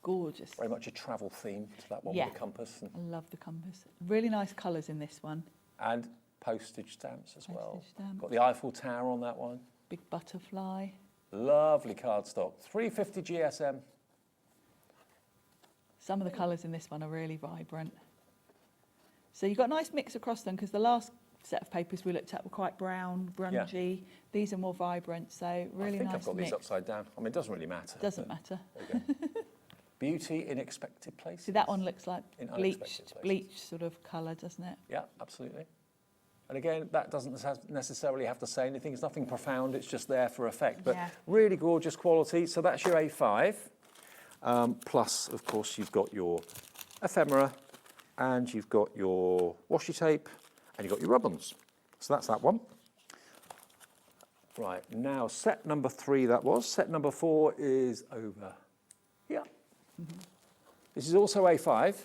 Gorgeous. Very much a travel theme to that one with the compass. I love the compass. Really nice colours in this one. And postage stamps as well. Got the Eiffel Tower on that one. Big butterfly. Lovely cardstock. 350 GSM. Some of the colours in this one are really vibrant. So you've got a nice mix across them because the last set of papers we looked at were quite brown, grungy. These are more vibrant, so really nice. I think I've got mix. these upside down. I mean, it doesn't really matter. Doesn't matter. There you go. Beauty in expected places. See, that one looks like bleached sort of colour, doesn't it? Yeah, absolutely. And again, that doesn't necessarily have to say anything. It's nothing profound. It's just there for effect. But really gorgeous quality. So that's your A5. Plus, of course, you've got your ephemera, and you've got your washi tape, and you've got your rub-ons. So that's that one. Right, now set number 3 that was. Set number 4 is over here. This is also A5.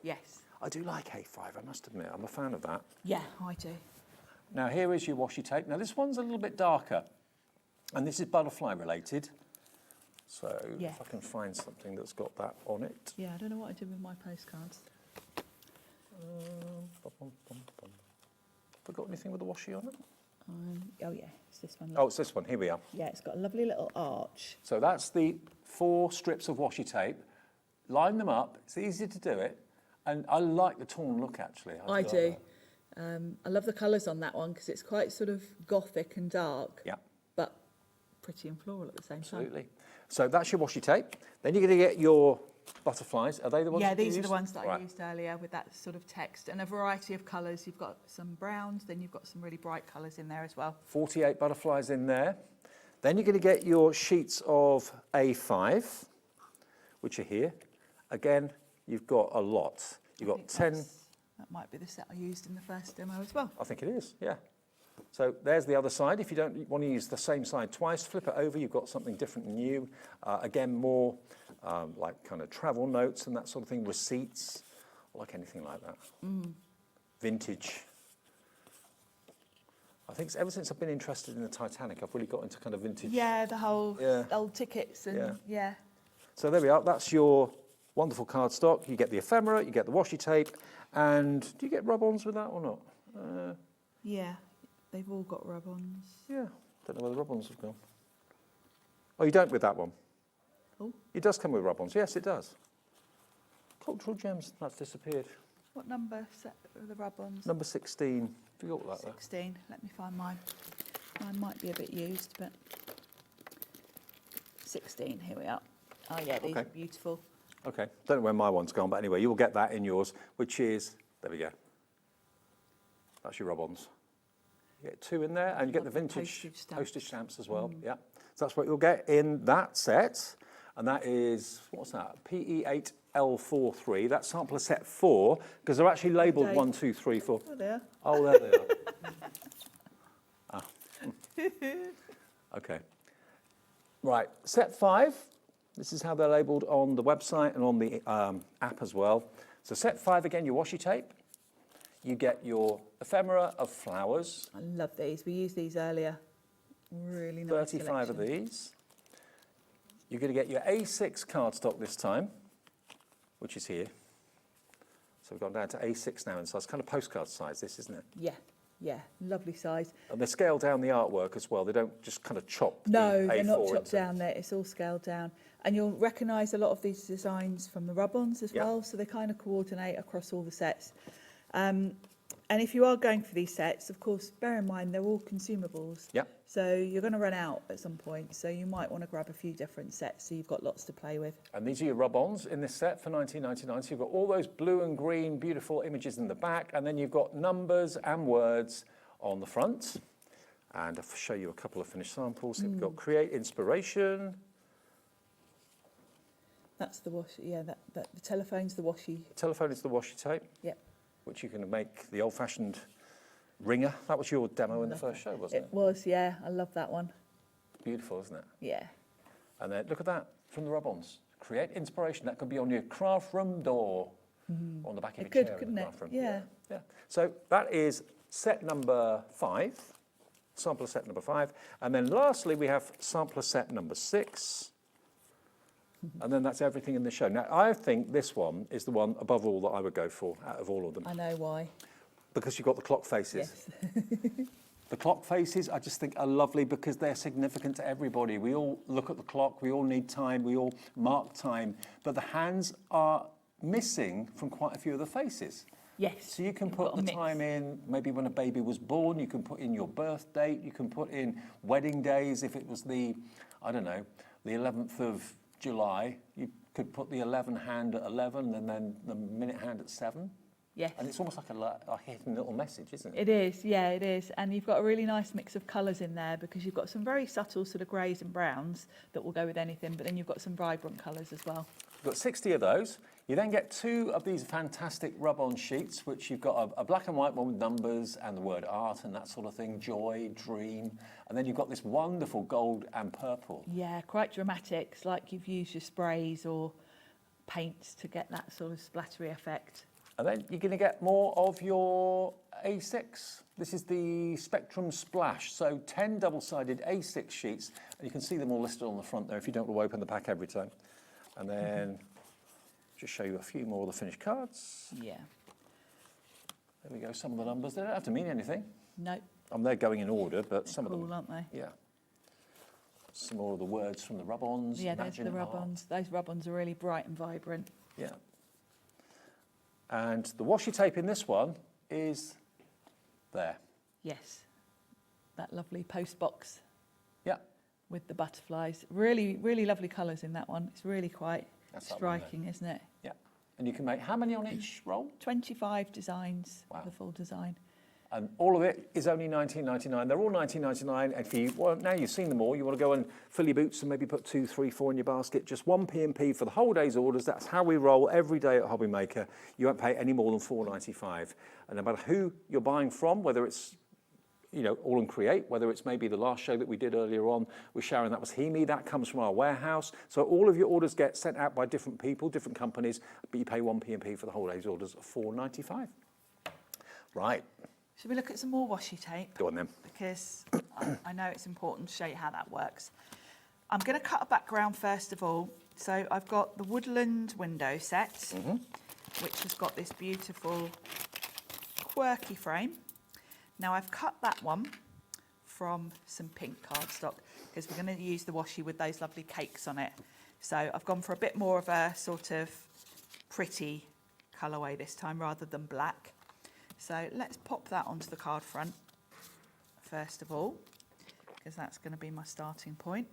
Yes. I do like A5, I must admit. I'm a fan of that. Yeah, I do. Now here is your washi tape. Now this one's a little bit darker, and this is butterfly related. So if I can find something that's got that on it. Yeah, I don't know what I did with my postcards. Forgot anything with the washi on it? Oh yeah, it's this one. Oh, it's this one. Here we are. Yeah, it's got a lovely little arch. So that's the 4 strips of washi tape. Line them up. It's easy to do it. And I like the torn look, actually. I do. I love the colours on that one because it's quite sort of gothic and dark. Yeah. But pretty and floral at the same time. Absolutely. So that's your washi tape. Then you're going to get your butterflies. Are they the ones? Yeah, these are the ones that I used earlier with that sort of text and a variety of colours. You've got some browns, then you've got some really bright colours in there as well. 48 butterflies in there. Then you're going to get your sheets of A5, which are here. Again, you've got a lot. You've got 10. That might be the set I used in the first demo as well. I think it is, yeah. So there's the other side. If you don't want to use the same side twice, flip it over, you've got something different and new. Again, more like kind of travel notes and that sort of thing, receipts, like anything like that. Vintage. I think ever since I've been interested in the Titanic, I've really got into kind of vintage. Yeah, the whole old tickets and yeah. So there we are. That's your wonderful cardstock. You get the ephemera, you get the washi tape, and do you get rub-ons with that or not? Yeah, they've all got rub-ons. Yeah, don't know where the rub-ons have gone. Oh, you don't with that one? Oh. It does come with rub-ons. Yes, it does. Cultural gems, that's disappeared. What number set are the rub-ons? Number 16. Have you got that there? 16. Let me find mine. Mine might be a bit used, but 16. Here we are. Oh yeah, these are beautiful. Okay, don't know where my one's gone, but anyway, you will get that in yours, which is, there we go. That's your rub-ons. You get 2 in there, and you get the vintage postage stamps as well. Yeah, so that's what you'll get in that set, and that is, what's that? PE8L43. That's sampler set 4, because they're actually labelled 1, 2, 3, 4. Oh, they are. Oh, there they are. Okay. Right, set 5. This is how they're labelled on the website and on the app as well. So set 5, again, your washi tape. You get your ephemera of flowers. I love these. We used these earlier. Really nice 35 of these. You're going to get your A6 cardstock this time, which is here. So we've gone down to A6 now in size. Kind of postcard size, this, isn't it? Yeah, yeah, lovely size. And they scale down the artwork as well. They don't just kind of chop. No, they're not chopped down there. It's all scaled down. And you'll recognise a lot of these designs from the rub-ons as well, so they kind of coordinate across all the sets. And if you are going for these sets, of course, bear in mind they're all consumables. Yeah. So you're going to run out at some point. So you might want to grab a few different sets so you've got lots to play with. And these are your rub-ons in this set for $19.99. So you've got all those blue and green beautiful images in the back, and then you've got numbers and words on the front. And I'll show you a couple of finished samples. So we've got Create Inspiration. That's the washi, yeah, the telephone's the washi. The telephone is the washi tape. Yep. Which you can make the old-fashioned ringer. That was your demo in the first show, wasn't it? It was, yeah. I love that one. Beautiful, isn't it? Yeah. And then look at that from the rub-ons. Create Inspiration. That could be on your craft room door, on the back of your chair in the craft room. Yeah. Yeah. So that is set number 5, sampler set number 5. And then lastly, we have sampler set number 6. And then that's everything in the show. Now, I think this one is the one above all that I would go for out of all of them. I know why. Because you've got the clock faces. Yes. The clock faces, I just think, are lovely because they're significant to everybody. We all look at the clock, we all need time, we all mark time, but the hands are missing from quite a few of the faces. Yes. So you can put the time in, maybe when a baby was born, you can put in your birth date, you can put in wedding days, if it was the, I don't know, the 11th of July, you could put the 11 hand at 11 and then the minute hand at 7. Yes. And it's almost like a hidden little message, isn't it? It is, yeah, it is. And you've got a really nice mix of colours in there because you've got some very subtle sort of greys and browns that will go with anything, but then you've got some vibrant colours as well. You've got 60 of those. You then get 2 of these fantastic rub-on sheets, which you've got a black and white one with numbers and the word art and that sort of thing, joy, dream. And then you've got this wonderful gold and purple. Yeah, quite dramatic. It's like you've used your sprays or paints to get that sort of splattery effect. And then you're going to get more of your A6. This is the Spectrum Splash. So 10 double-sided A6 sheets. And you can see them all listed on the front there if you don't want to open the pack every time. And then just show you a few more of the finished cards. Yeah. There we go, some of the numbers. They don't have to mean anything. No. They're going in order, but some cool, of them. Aren't they? Yeah. Some more of the words from the rub-ons. Yeah, there's the rub-ons. Those rub-ons are really bright and vibrant. Yeah. And the washi tape in this one is there. Yes. That lovely post box. Yeah. With the butterflies. Really, really lovely colours in that one. It's really quite striking, isn't it? Yeah. And you can make how many on each roll? 25 designs, the full design. And all of it is only $19.99. They're all $19.99. And if you, well, now you've seen them all, you want to go and fill your boots and maybe put 2, 3, 4 in your basket. Just 1 P&P for the whole day's orders. That's how we roll every day at Hobby Maker. You won't pay any more than $4.95. And no matter who you're buying from, whether it's you know, all and create, whether it's maybe the last show that we did earlier on with Sharon, that was HIMI, that comes from our warehouse. So all of your orders get sent out by different people, different companies, but you pay 1 P&P for the whole day's orders of £4.95. Right. Should we look at some more washi tape? Go on then. Because I know it's important to show you how that works. I'm going to cut a background first of all. So I've got the woodland window set, which has got this beautiful quirky frame. Now I've cut that one from some pink cardstock because we're going to use the washi with those lovely cakes on it. So I've gone for a bit more of a sort of pretty colourway this time rather than black. So let's pop that onto the card front first of all, because that's going to be my starting point.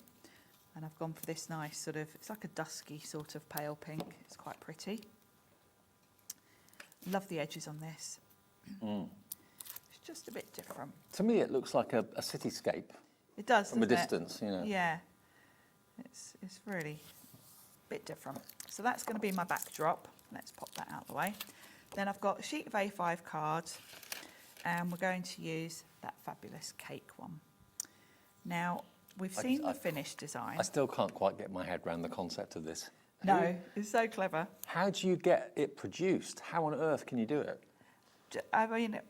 And I've gone for this nice sort of, it's like a dusky sort of pale pink. It's quite pretty. Love the edges on this. It's just a bit different. To me, it looks like a cityscape. It does, from a distance, you know. Yeah, it's really a bit different. So that's going to be my backdrop. Let's pop that out of the way. Then I've got a sheet of A5 cards, and we're going to use that fabulous cake one. Now, we've seen the finished design. I still can't quite get my head around the concept of this. No, it's so clever. How do you get it produced? How on earth can you do it? I mean,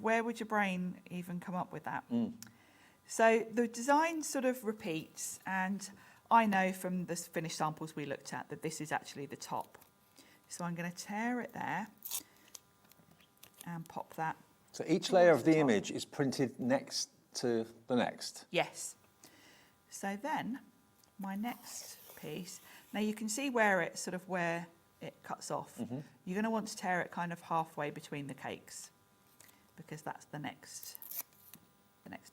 where would your brain even come up with that? So the design sort of repeats, and I know from the finished samples we looked at that this is actually the top. So I'm going to tear it there and pop that. So each layer of the image is printed next to the next? Yes. So then my next piece, now you can see where it cuts off. You're going to want to tear it kind of halfway between the cakes, because that's the next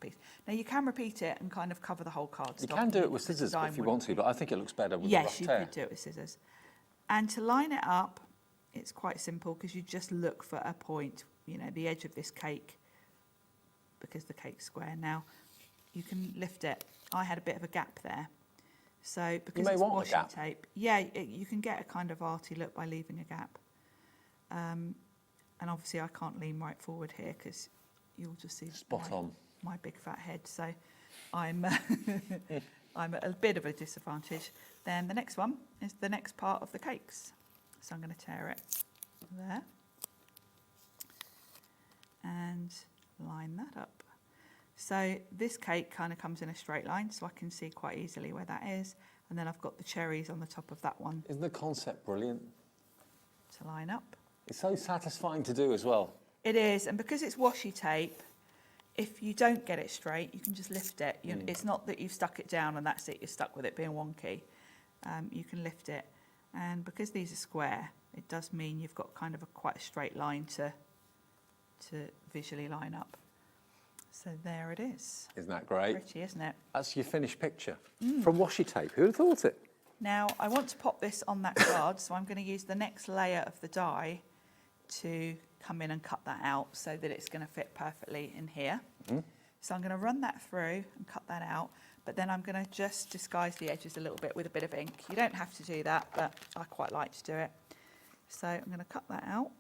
piece. Now you can repeat it and kind of cover the whole cardstock. You can do it with scissors if you want to, but I think it looks better with a rough Yes, you tear. could do it with scissors. And to line it up, it's quite simple, because you just look for a point, you know, the edge of this cake, because the cake's square. Now, you can lift it. I had a bit of a gap there. So because it's washi tape, you can get a kind of arty look by leaving a gap. And obviously I can't lean right forward here because you'll just see my big fat head. So I'm I'm at a bit of a disadvantage. Then the next one is the next part of the cakes. So I'm going to tear it there and line that up. So this cake kind of comes in a straight line, so I can see quite easily where that is. And then I've got the cherries on the top of that one. Isn't the concept brilliant? To line up. It's so satisfying to do as well. It is, and because it's washi tape, if you don't get it straight, you can just lift it. It's not that you've stuck it down and that's it, you're stuck with it being wonky. You can lift it. And because these are square, it does mean you've got kind of quite a straight line to visually line up. So there it is. Isn't that great? Pretty, isn't it? That's your finished picture from washi tape. Who would have thought it? Now, I want to pop this on that card, so I'm going to use the next layer of the die to come in and cut that out so that it's going to fit perfectly in here. So I'm going to run that through and cut that out, but then I'm going to just disguise the edges a little bit with a bit of ink. You don't have to do that, but I quite like to do it. So I'm going to cut that out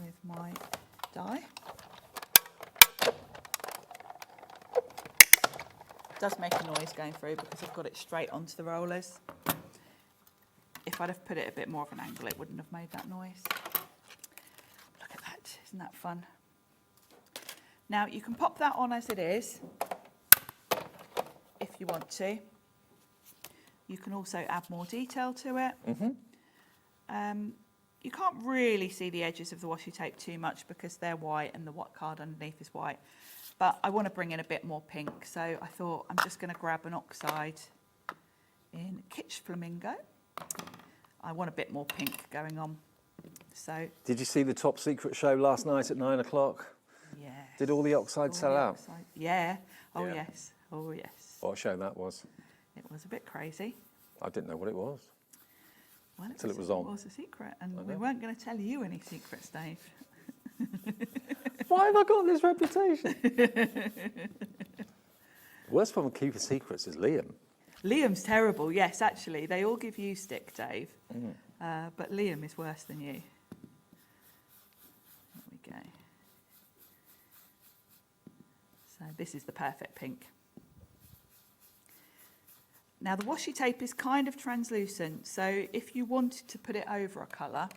with my die. It does make a noise going through because I've got it straight onto the rollers. If I'd have put it a bit more of an angle, it wouldn't have made that noise. Look at that, isn't that fun? Now you can pop that on as it is, if you want to. You can also add more detail to it. You can't really see the edges of the washi tape too much because they're white and the card underneath is white. But I want to bring in a bit more pink, so I thought I'm just going to grab an oxide in Kitsch Flamingo. I want a bit more pink going on. So. Did you see the Top Secret show last night at 9 o'clock? Yeah. Did all the oxide sell out? Yeah. Oh, yes. Oh, yes. What show that was? It was a bit crazy. I didn't know what it was. Well, until it was on. It was a secret, and we weren't going to tell you any secrets, Dave. Why have I got this reputation? Worst one with keeping secrets is Liam. Liam's terrible, yes, actually. They all give you stick, Dave. But Liam is worse than you. There we go. So this is the perfect pink. Now the washi tape is kind of translucent, so if you wanted to put it over a colour.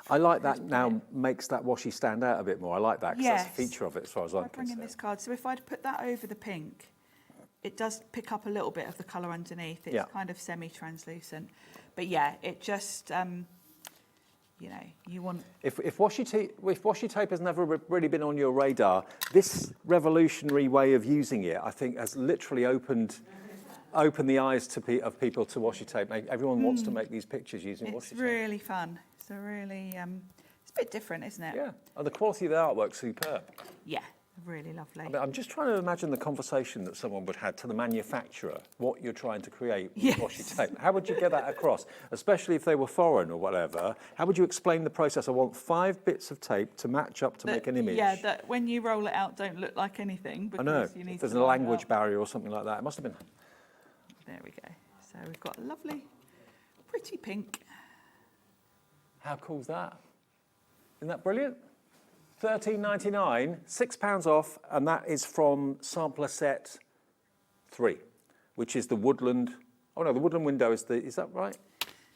I like that now, makes that washi stand out a bit more. I like that because that's a Yes. feature of it as far as I'm I bring in concerned. this card, so if I'd put that over the pink, it does pick up a little bit of the colour underneath. It's Yeah. kind of semi-translucent. But yeah, it just, you know, you want... If washi tape has never really been on your radar, this revolutionary way of using it, I think, has literally opened the eyes of people to washi tape. Everyone wants to make these pictures using washi tape. It's really fun. It's a really, it's a bit different, isn't it? Yeah, and the quality of the artwork's superb. Yeah, really lovely. I mean, I'm just trying to imagine the conversation that someone would have to the manufacturer, what you're trying to create with Yes. washi tape. How would you get that across? Especially if they were foreign or whatever. How would you explain the process? I want 5 bits of tape to match up to make an image. Yeah, that when you roll it out don't look like anything I because know, you need if there's to a roll it language out. barrier or something like that. It must have been. There we go. So we've got a lovely, pretty pink. How cool's that? Isn't that brilliant? £13.99, £6 off, and that is from sampler set 3, which is the woodland. Oh no, the woodland window is is that right?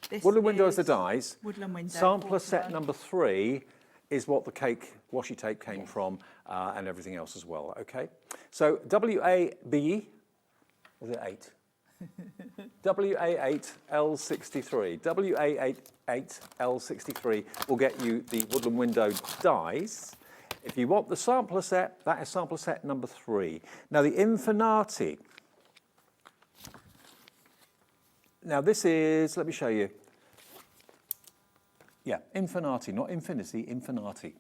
This Woodland window is the dies. Woodland window. Sampler set number 3 is what the cake washi tape came from, and everything else as well. Okay, so WAB, was it 8? WA8L63. WA8L63 will get you the woodland window dies. If you want the sampler set, that is sampler set number 3. Now the Infinati. Now this is, let me show you. Yeah, Infinati, not Infinity, Infinati.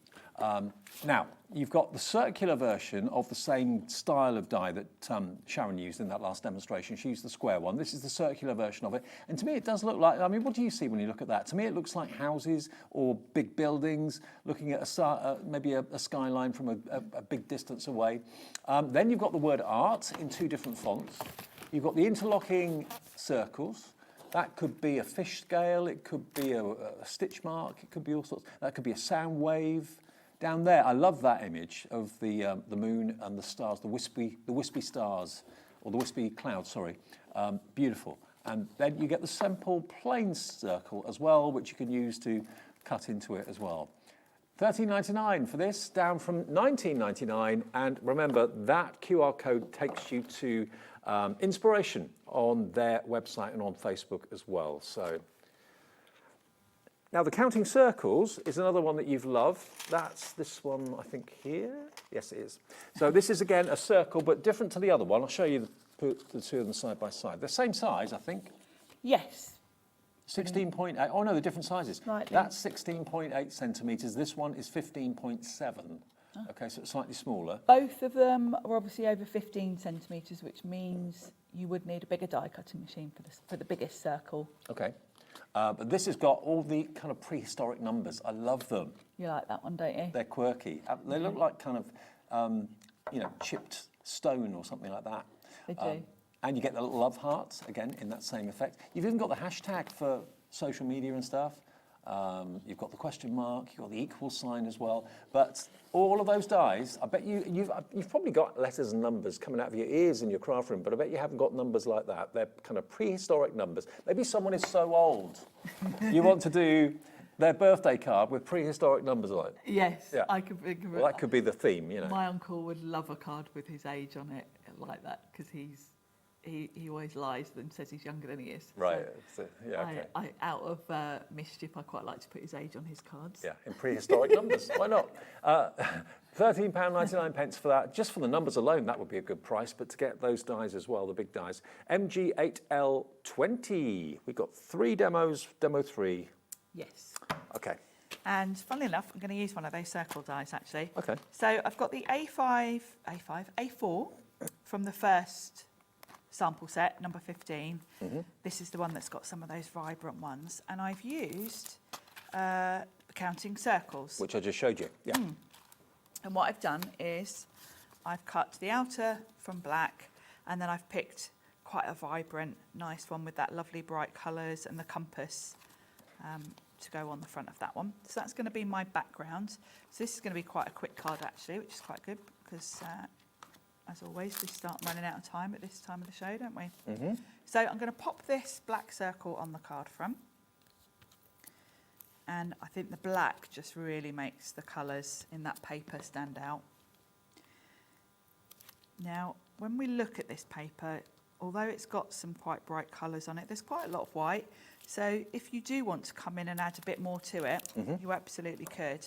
Now, you've got the circular version of the same style of die that Sharon used in that last demonstration. She used the square one. This is the circular version of it. And to me, it does look like, I mean, what do you see when you look at that? To me, it looks like houses or big buildings, looking at maybe a skyline from a big distance away. Then you've got the word art in 2 different fonts. You've got the interlocking circles. That could be a fish scale, it could be a stitch mark, it could be all sorts. That could be a sound wave. Down there, I love that image of the moon and the stars, the wispy stars, or the wispy clouds, sorry. Beautiful. And then you get the simple plain circle as well, which you can use to cut into it as well. £13.99 for this, down from £19.99. And remember, that QR code takes you to inspiration on their website and on Facebook as well. So now the counting circles is another one that you've loved. That's this one, I think, here. Yes, it is. So this is again a circle, but different to the other one. I'll show you put the 2 of them side by side. They're same size, I think. Yes. 16.8. Oh no, they're different sizes. Slightly. That's 16.8 centimetres. This one is 15.7. Okay, so it's slightly smaller. Both of them are obviously over 15 centimetres, which means you would need a bigger die cutting machine for the biggest circle. Okay. But this has got all the kind of prehistoric numbers. I love them. You like that one, don't you? They're quirky. They look like kind of, chipped stone or something like that. They do. And you get the little love hearts, again, in that same effect. You've even got the hashtag for social media and stuff. You've got the question mark, you've got the equal sign as well. But all of those dies, I bet you've probably got letters and numbers coming out of your ears in your craft room, but I bet you haven't got numbers like that. They're kind of prehistoric numbers. Maybe someone is so old, you want to do their birthday card with prehistoric numbers on it. Yes, Yeah. I could think of it. Well, that could be the theme, you know. My uncle would love a card with his age on it like that because he always lies and says he's younger than he is. Right. So, yeah. Okay. I out of mischief, I quite like to put his age on his cards. Yeah, in prehistoric numbers. Why not? £13.99 for that. Just for the numbers alone, that would be a good price. But to get those dies as well, the big dies. MG8L20. We've got 3 demos. Demo 3. Yes. Okay. And funnily enough, I'm going to use one of those circle dies actually. Okay. So I've got the A4 from the first sample set, number 15. This is the one that's got some of those vibrant ones. And I've used counting circles. Which I just showed you. Yeah. And what I've done is I've cut the outer from black, and then I've picked quite a vibrant, nice one with that lovely bright colours and the compass to go on the front of that one. So that's going to be my background. So this is going to be quite a quick card actually, which is quite good. because as always, we start running out of time at this time of the show, don't we? Mm-hmm. So I'm going to pop this black circle on the card front. And I think the black just really makes the colours in that paper stand out. Now, when we look at this paper, although it's got some quite bright colours on it, there's quite a lot of white. So if you do want to come in and add a bit more to it, you absolutely could.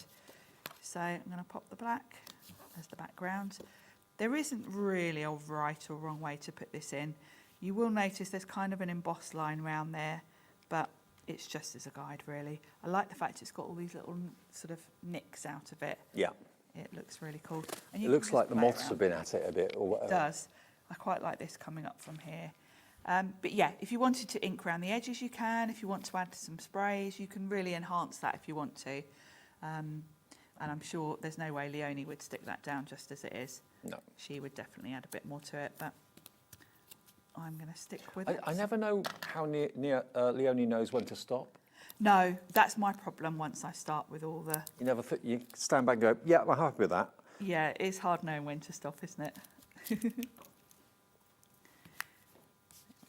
So I'm going to pop the black as the background. There isn't really a right or wrong way to put this in. You will notice there's kind of an embossed line around there, but it's just as a guide, really. I like the fact it's got all these little sort of nicks out of it. Yeah. It looks really cool. And it looks like the moths have been at it a bit or whatever. It does. I quite like this coming up from here. But yeah, if you wanted to ink around the edges, you can. If you want to add some sprays, you can really enhance that if you want to. And I'm sure there's no way Leonie would stick that down just as it is. No. She would definitely add a bit more to it, but I'm going to stick with it. I never know how Leonie knows when to stop. No, that's my problem once I start with all the... You never you stand back and go, yeah, I'm happy with that. Yeah, it's hard knowing when to stop, isn't it?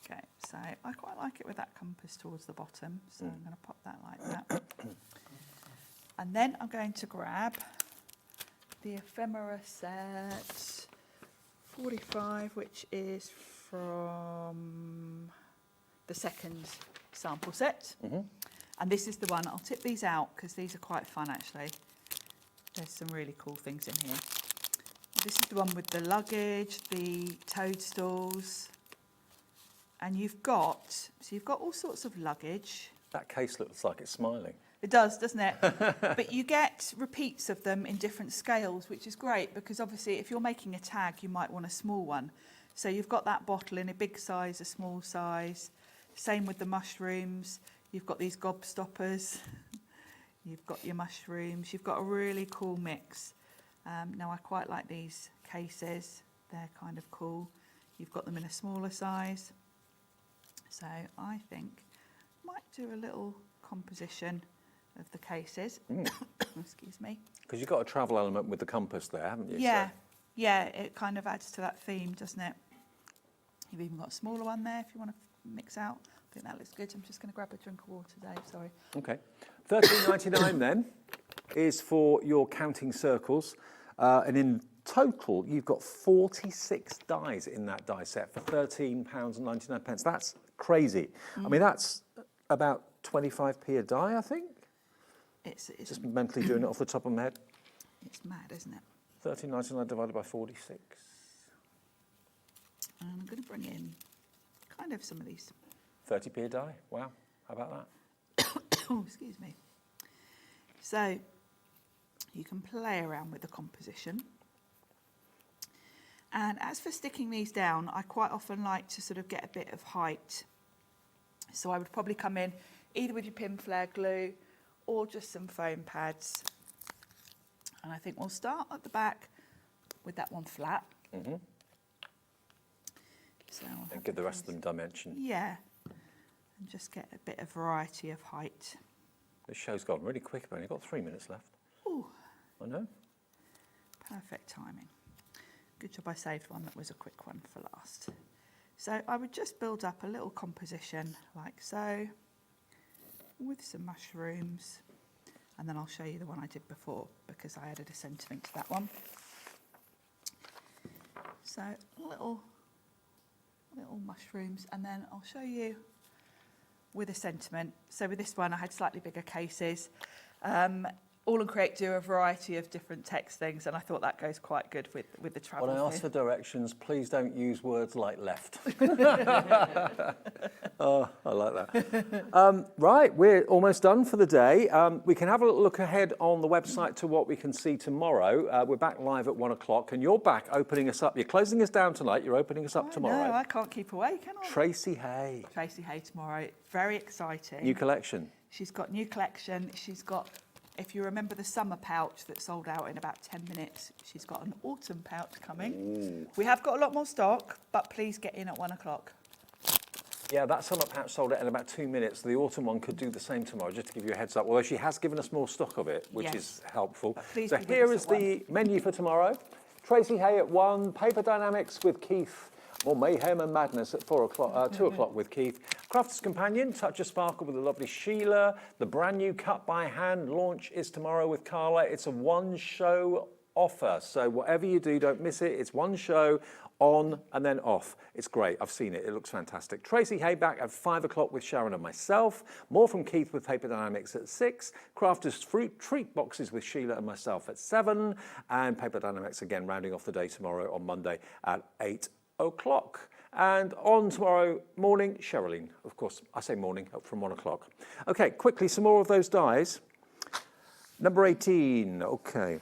Okay, so I quite like it with that compass towards the bottom, so I'm going to pop that like that. And then I'm going to grab the ephemera set 45, which is from the second sample set. And this is the one, I'll tip these out because these are quite fun actually. There's some really cool things in here. This is the one with the luggage, the toadstools, and you've got all sorts of luggage. That case looks like it's smiling. It does, doesn't it? But you get repeats of them in different scales, which is great because obviously if you're making a tag, you might want a small one. So you've got that bottle in a big size, a small size. Same with the mushrooms. You've got these gobstoppers. You've got your mushrooms. You've got a really cool mix. Now I quite like these cases. They're kind of cool. You've got them in a smaller size. So I think I might do a little composition of the cases. Excuse me. Because you've got a travel element with the compass there, haven't you? Yeah, so. Yeah, it kind of adds to that theme, doesn't it? You've even got a smaller one there if you want to mix out. I think that looks good. I'm just going to grab a drink of water, Dave, sorry. Okay. $13.99 then is for your counting circles. And in total, you've got 46 dies in that die set for £13.99. That's crazy. I mean, that's about 25p a die, I think. It's just mentally doing it off the top of my head. It's mad, isn't it? 13.99 divided by 46. And I'm going to bring in kind of some of these. 30p a die. Wow. How about that? Oh, excuse me. So you can play around with the composition. And as for sticking these down, I quite often like to sort of get a bit of height. So I would probably come in either with your pin flare glue or just some foam pads. And I think we'll start at the back with that one flat. So and give the rest of them dimension. Yeah, and just get a bit of variety of height. This show's gone really quick. I've only got 3 minutes left. Ooh. I know. Perfect timing. Good job I saved one that was a quick one for last. So I would just build up a little composition like so, with some mushrooms, and then I'll show you the one I did before because I added a sentiment to that one. So little mushrooms, and then I'll show you with a sentiment. So with this one I had slightly bigger cases. AALL Create do a variety of different text things, and I thought that goes quite good with the travel. When I ask for directions, please don't use words like left. Oh, I like that. Right, we're almost done for the day. We can have a look ahead on the website to what we can see tomorrow. We're back live at 1 o'clock, and you're back opening us up. You're closing us down tonight. You're opening us up tomorrow. No, I can't keep away, can I? Tracy Hay. Tracy Hay tomorrow. Very exciting. New collection. She's got new collection. She's got, if you remember the summer pouch that sold out in about 10 minutes, she's got an autumn pouch coming. Ooh. We have got a lot more stock, but please get in at 1 o'clock. Yeah, that summer pouch sold out in about 2 minutes. The autumn one could do the same tomorrow, just to give you a heads up. Although she has given us more stock of it, which is helpful. So here is the menu for tomorrow. Tracy Hay at 1, Paper Dynamics with Keith, or Mayhem and Madness at 4 o'clock, 2 o'clock with Keith. Crafter's Companion, Touch of Sparkle with the lovely Sheila. The brand new Cut by Hand launch is tomorrow with Carla. It's a one-show offer, so whatever you do, don't miss it. It's one show, on and then off. It's great. I've seen it. It looks fantastic. Tracy Hay back at 5 o'clock with Sharon and myself. More from Keith with Paper Dynamics at 6. Crafters Fruit Treat Boxes with Sheila and myself at 7. And Paper Dynamics again rounding off the day tomorrow on Monday at 8 o'clock. And on tomorrow morning, Sherilyn. Of course, I say morning, up from 1 o'clock. Okay, quickly, some more of those dies. Number 18, okay.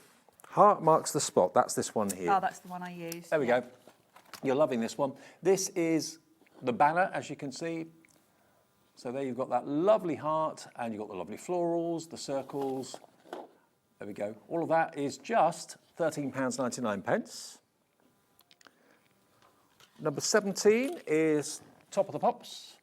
Heart marks the spot. That's this one here. Oh, that's the one I used. There we go. You're loving this one. This is the banner, as you can see. So there you've got that lovely heart, and you've got the lovely florals, the circles. There we go. All of that is just £13.99. Number 17 is Top of the Pops,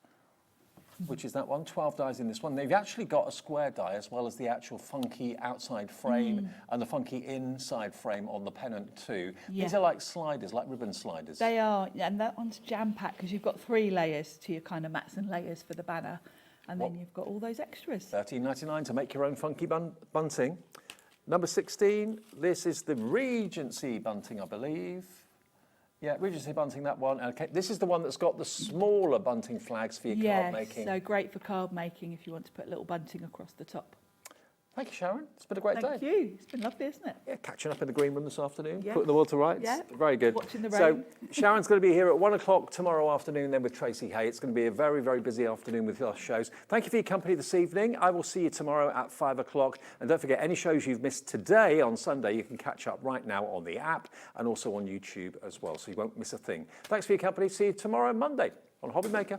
which is that one, 12 dies in this one. They've actually got a square die as well as the actual funky outside frame and the funky inside frame on the pennant too. Yeah. These are like sliders, like ribbon sliders. They are, and that one's jam-packed because you've got 3 layers to your kind of mats and layers for the banner, and then you've got all those extras. $13.99 to make your own funky bunting. Number 16, this is the Regency bunting, I believe. Yeah, Regency bunting, that one. Okay, this is the one that's got the smaller bunting flags for your card making. So great for card making if you want to put a little bunting across the top. Thank you, Sharon. It's been a great day. Thank you. It's been lovely, isn't it? Yeah, catching up in the green room this afternoon, Yeah. putting the world to rights. Yeah. Very good. Watching the So rain. Sharon's going to be here at 1 o'clock tomorrow afternoon, then with Tracy Hay. It's going to be a very, very busy afternoon with our shows. Thank you for your company this evening. I will see you tomorrow at 5 o'clock. And don't forget, any shows you've missed today on Sunday, you can catch up right now on the app and also on YouTube as well, so you won't miss a thing. Thanks for your company. See you tomorrow, Monday, on Hobby Maker.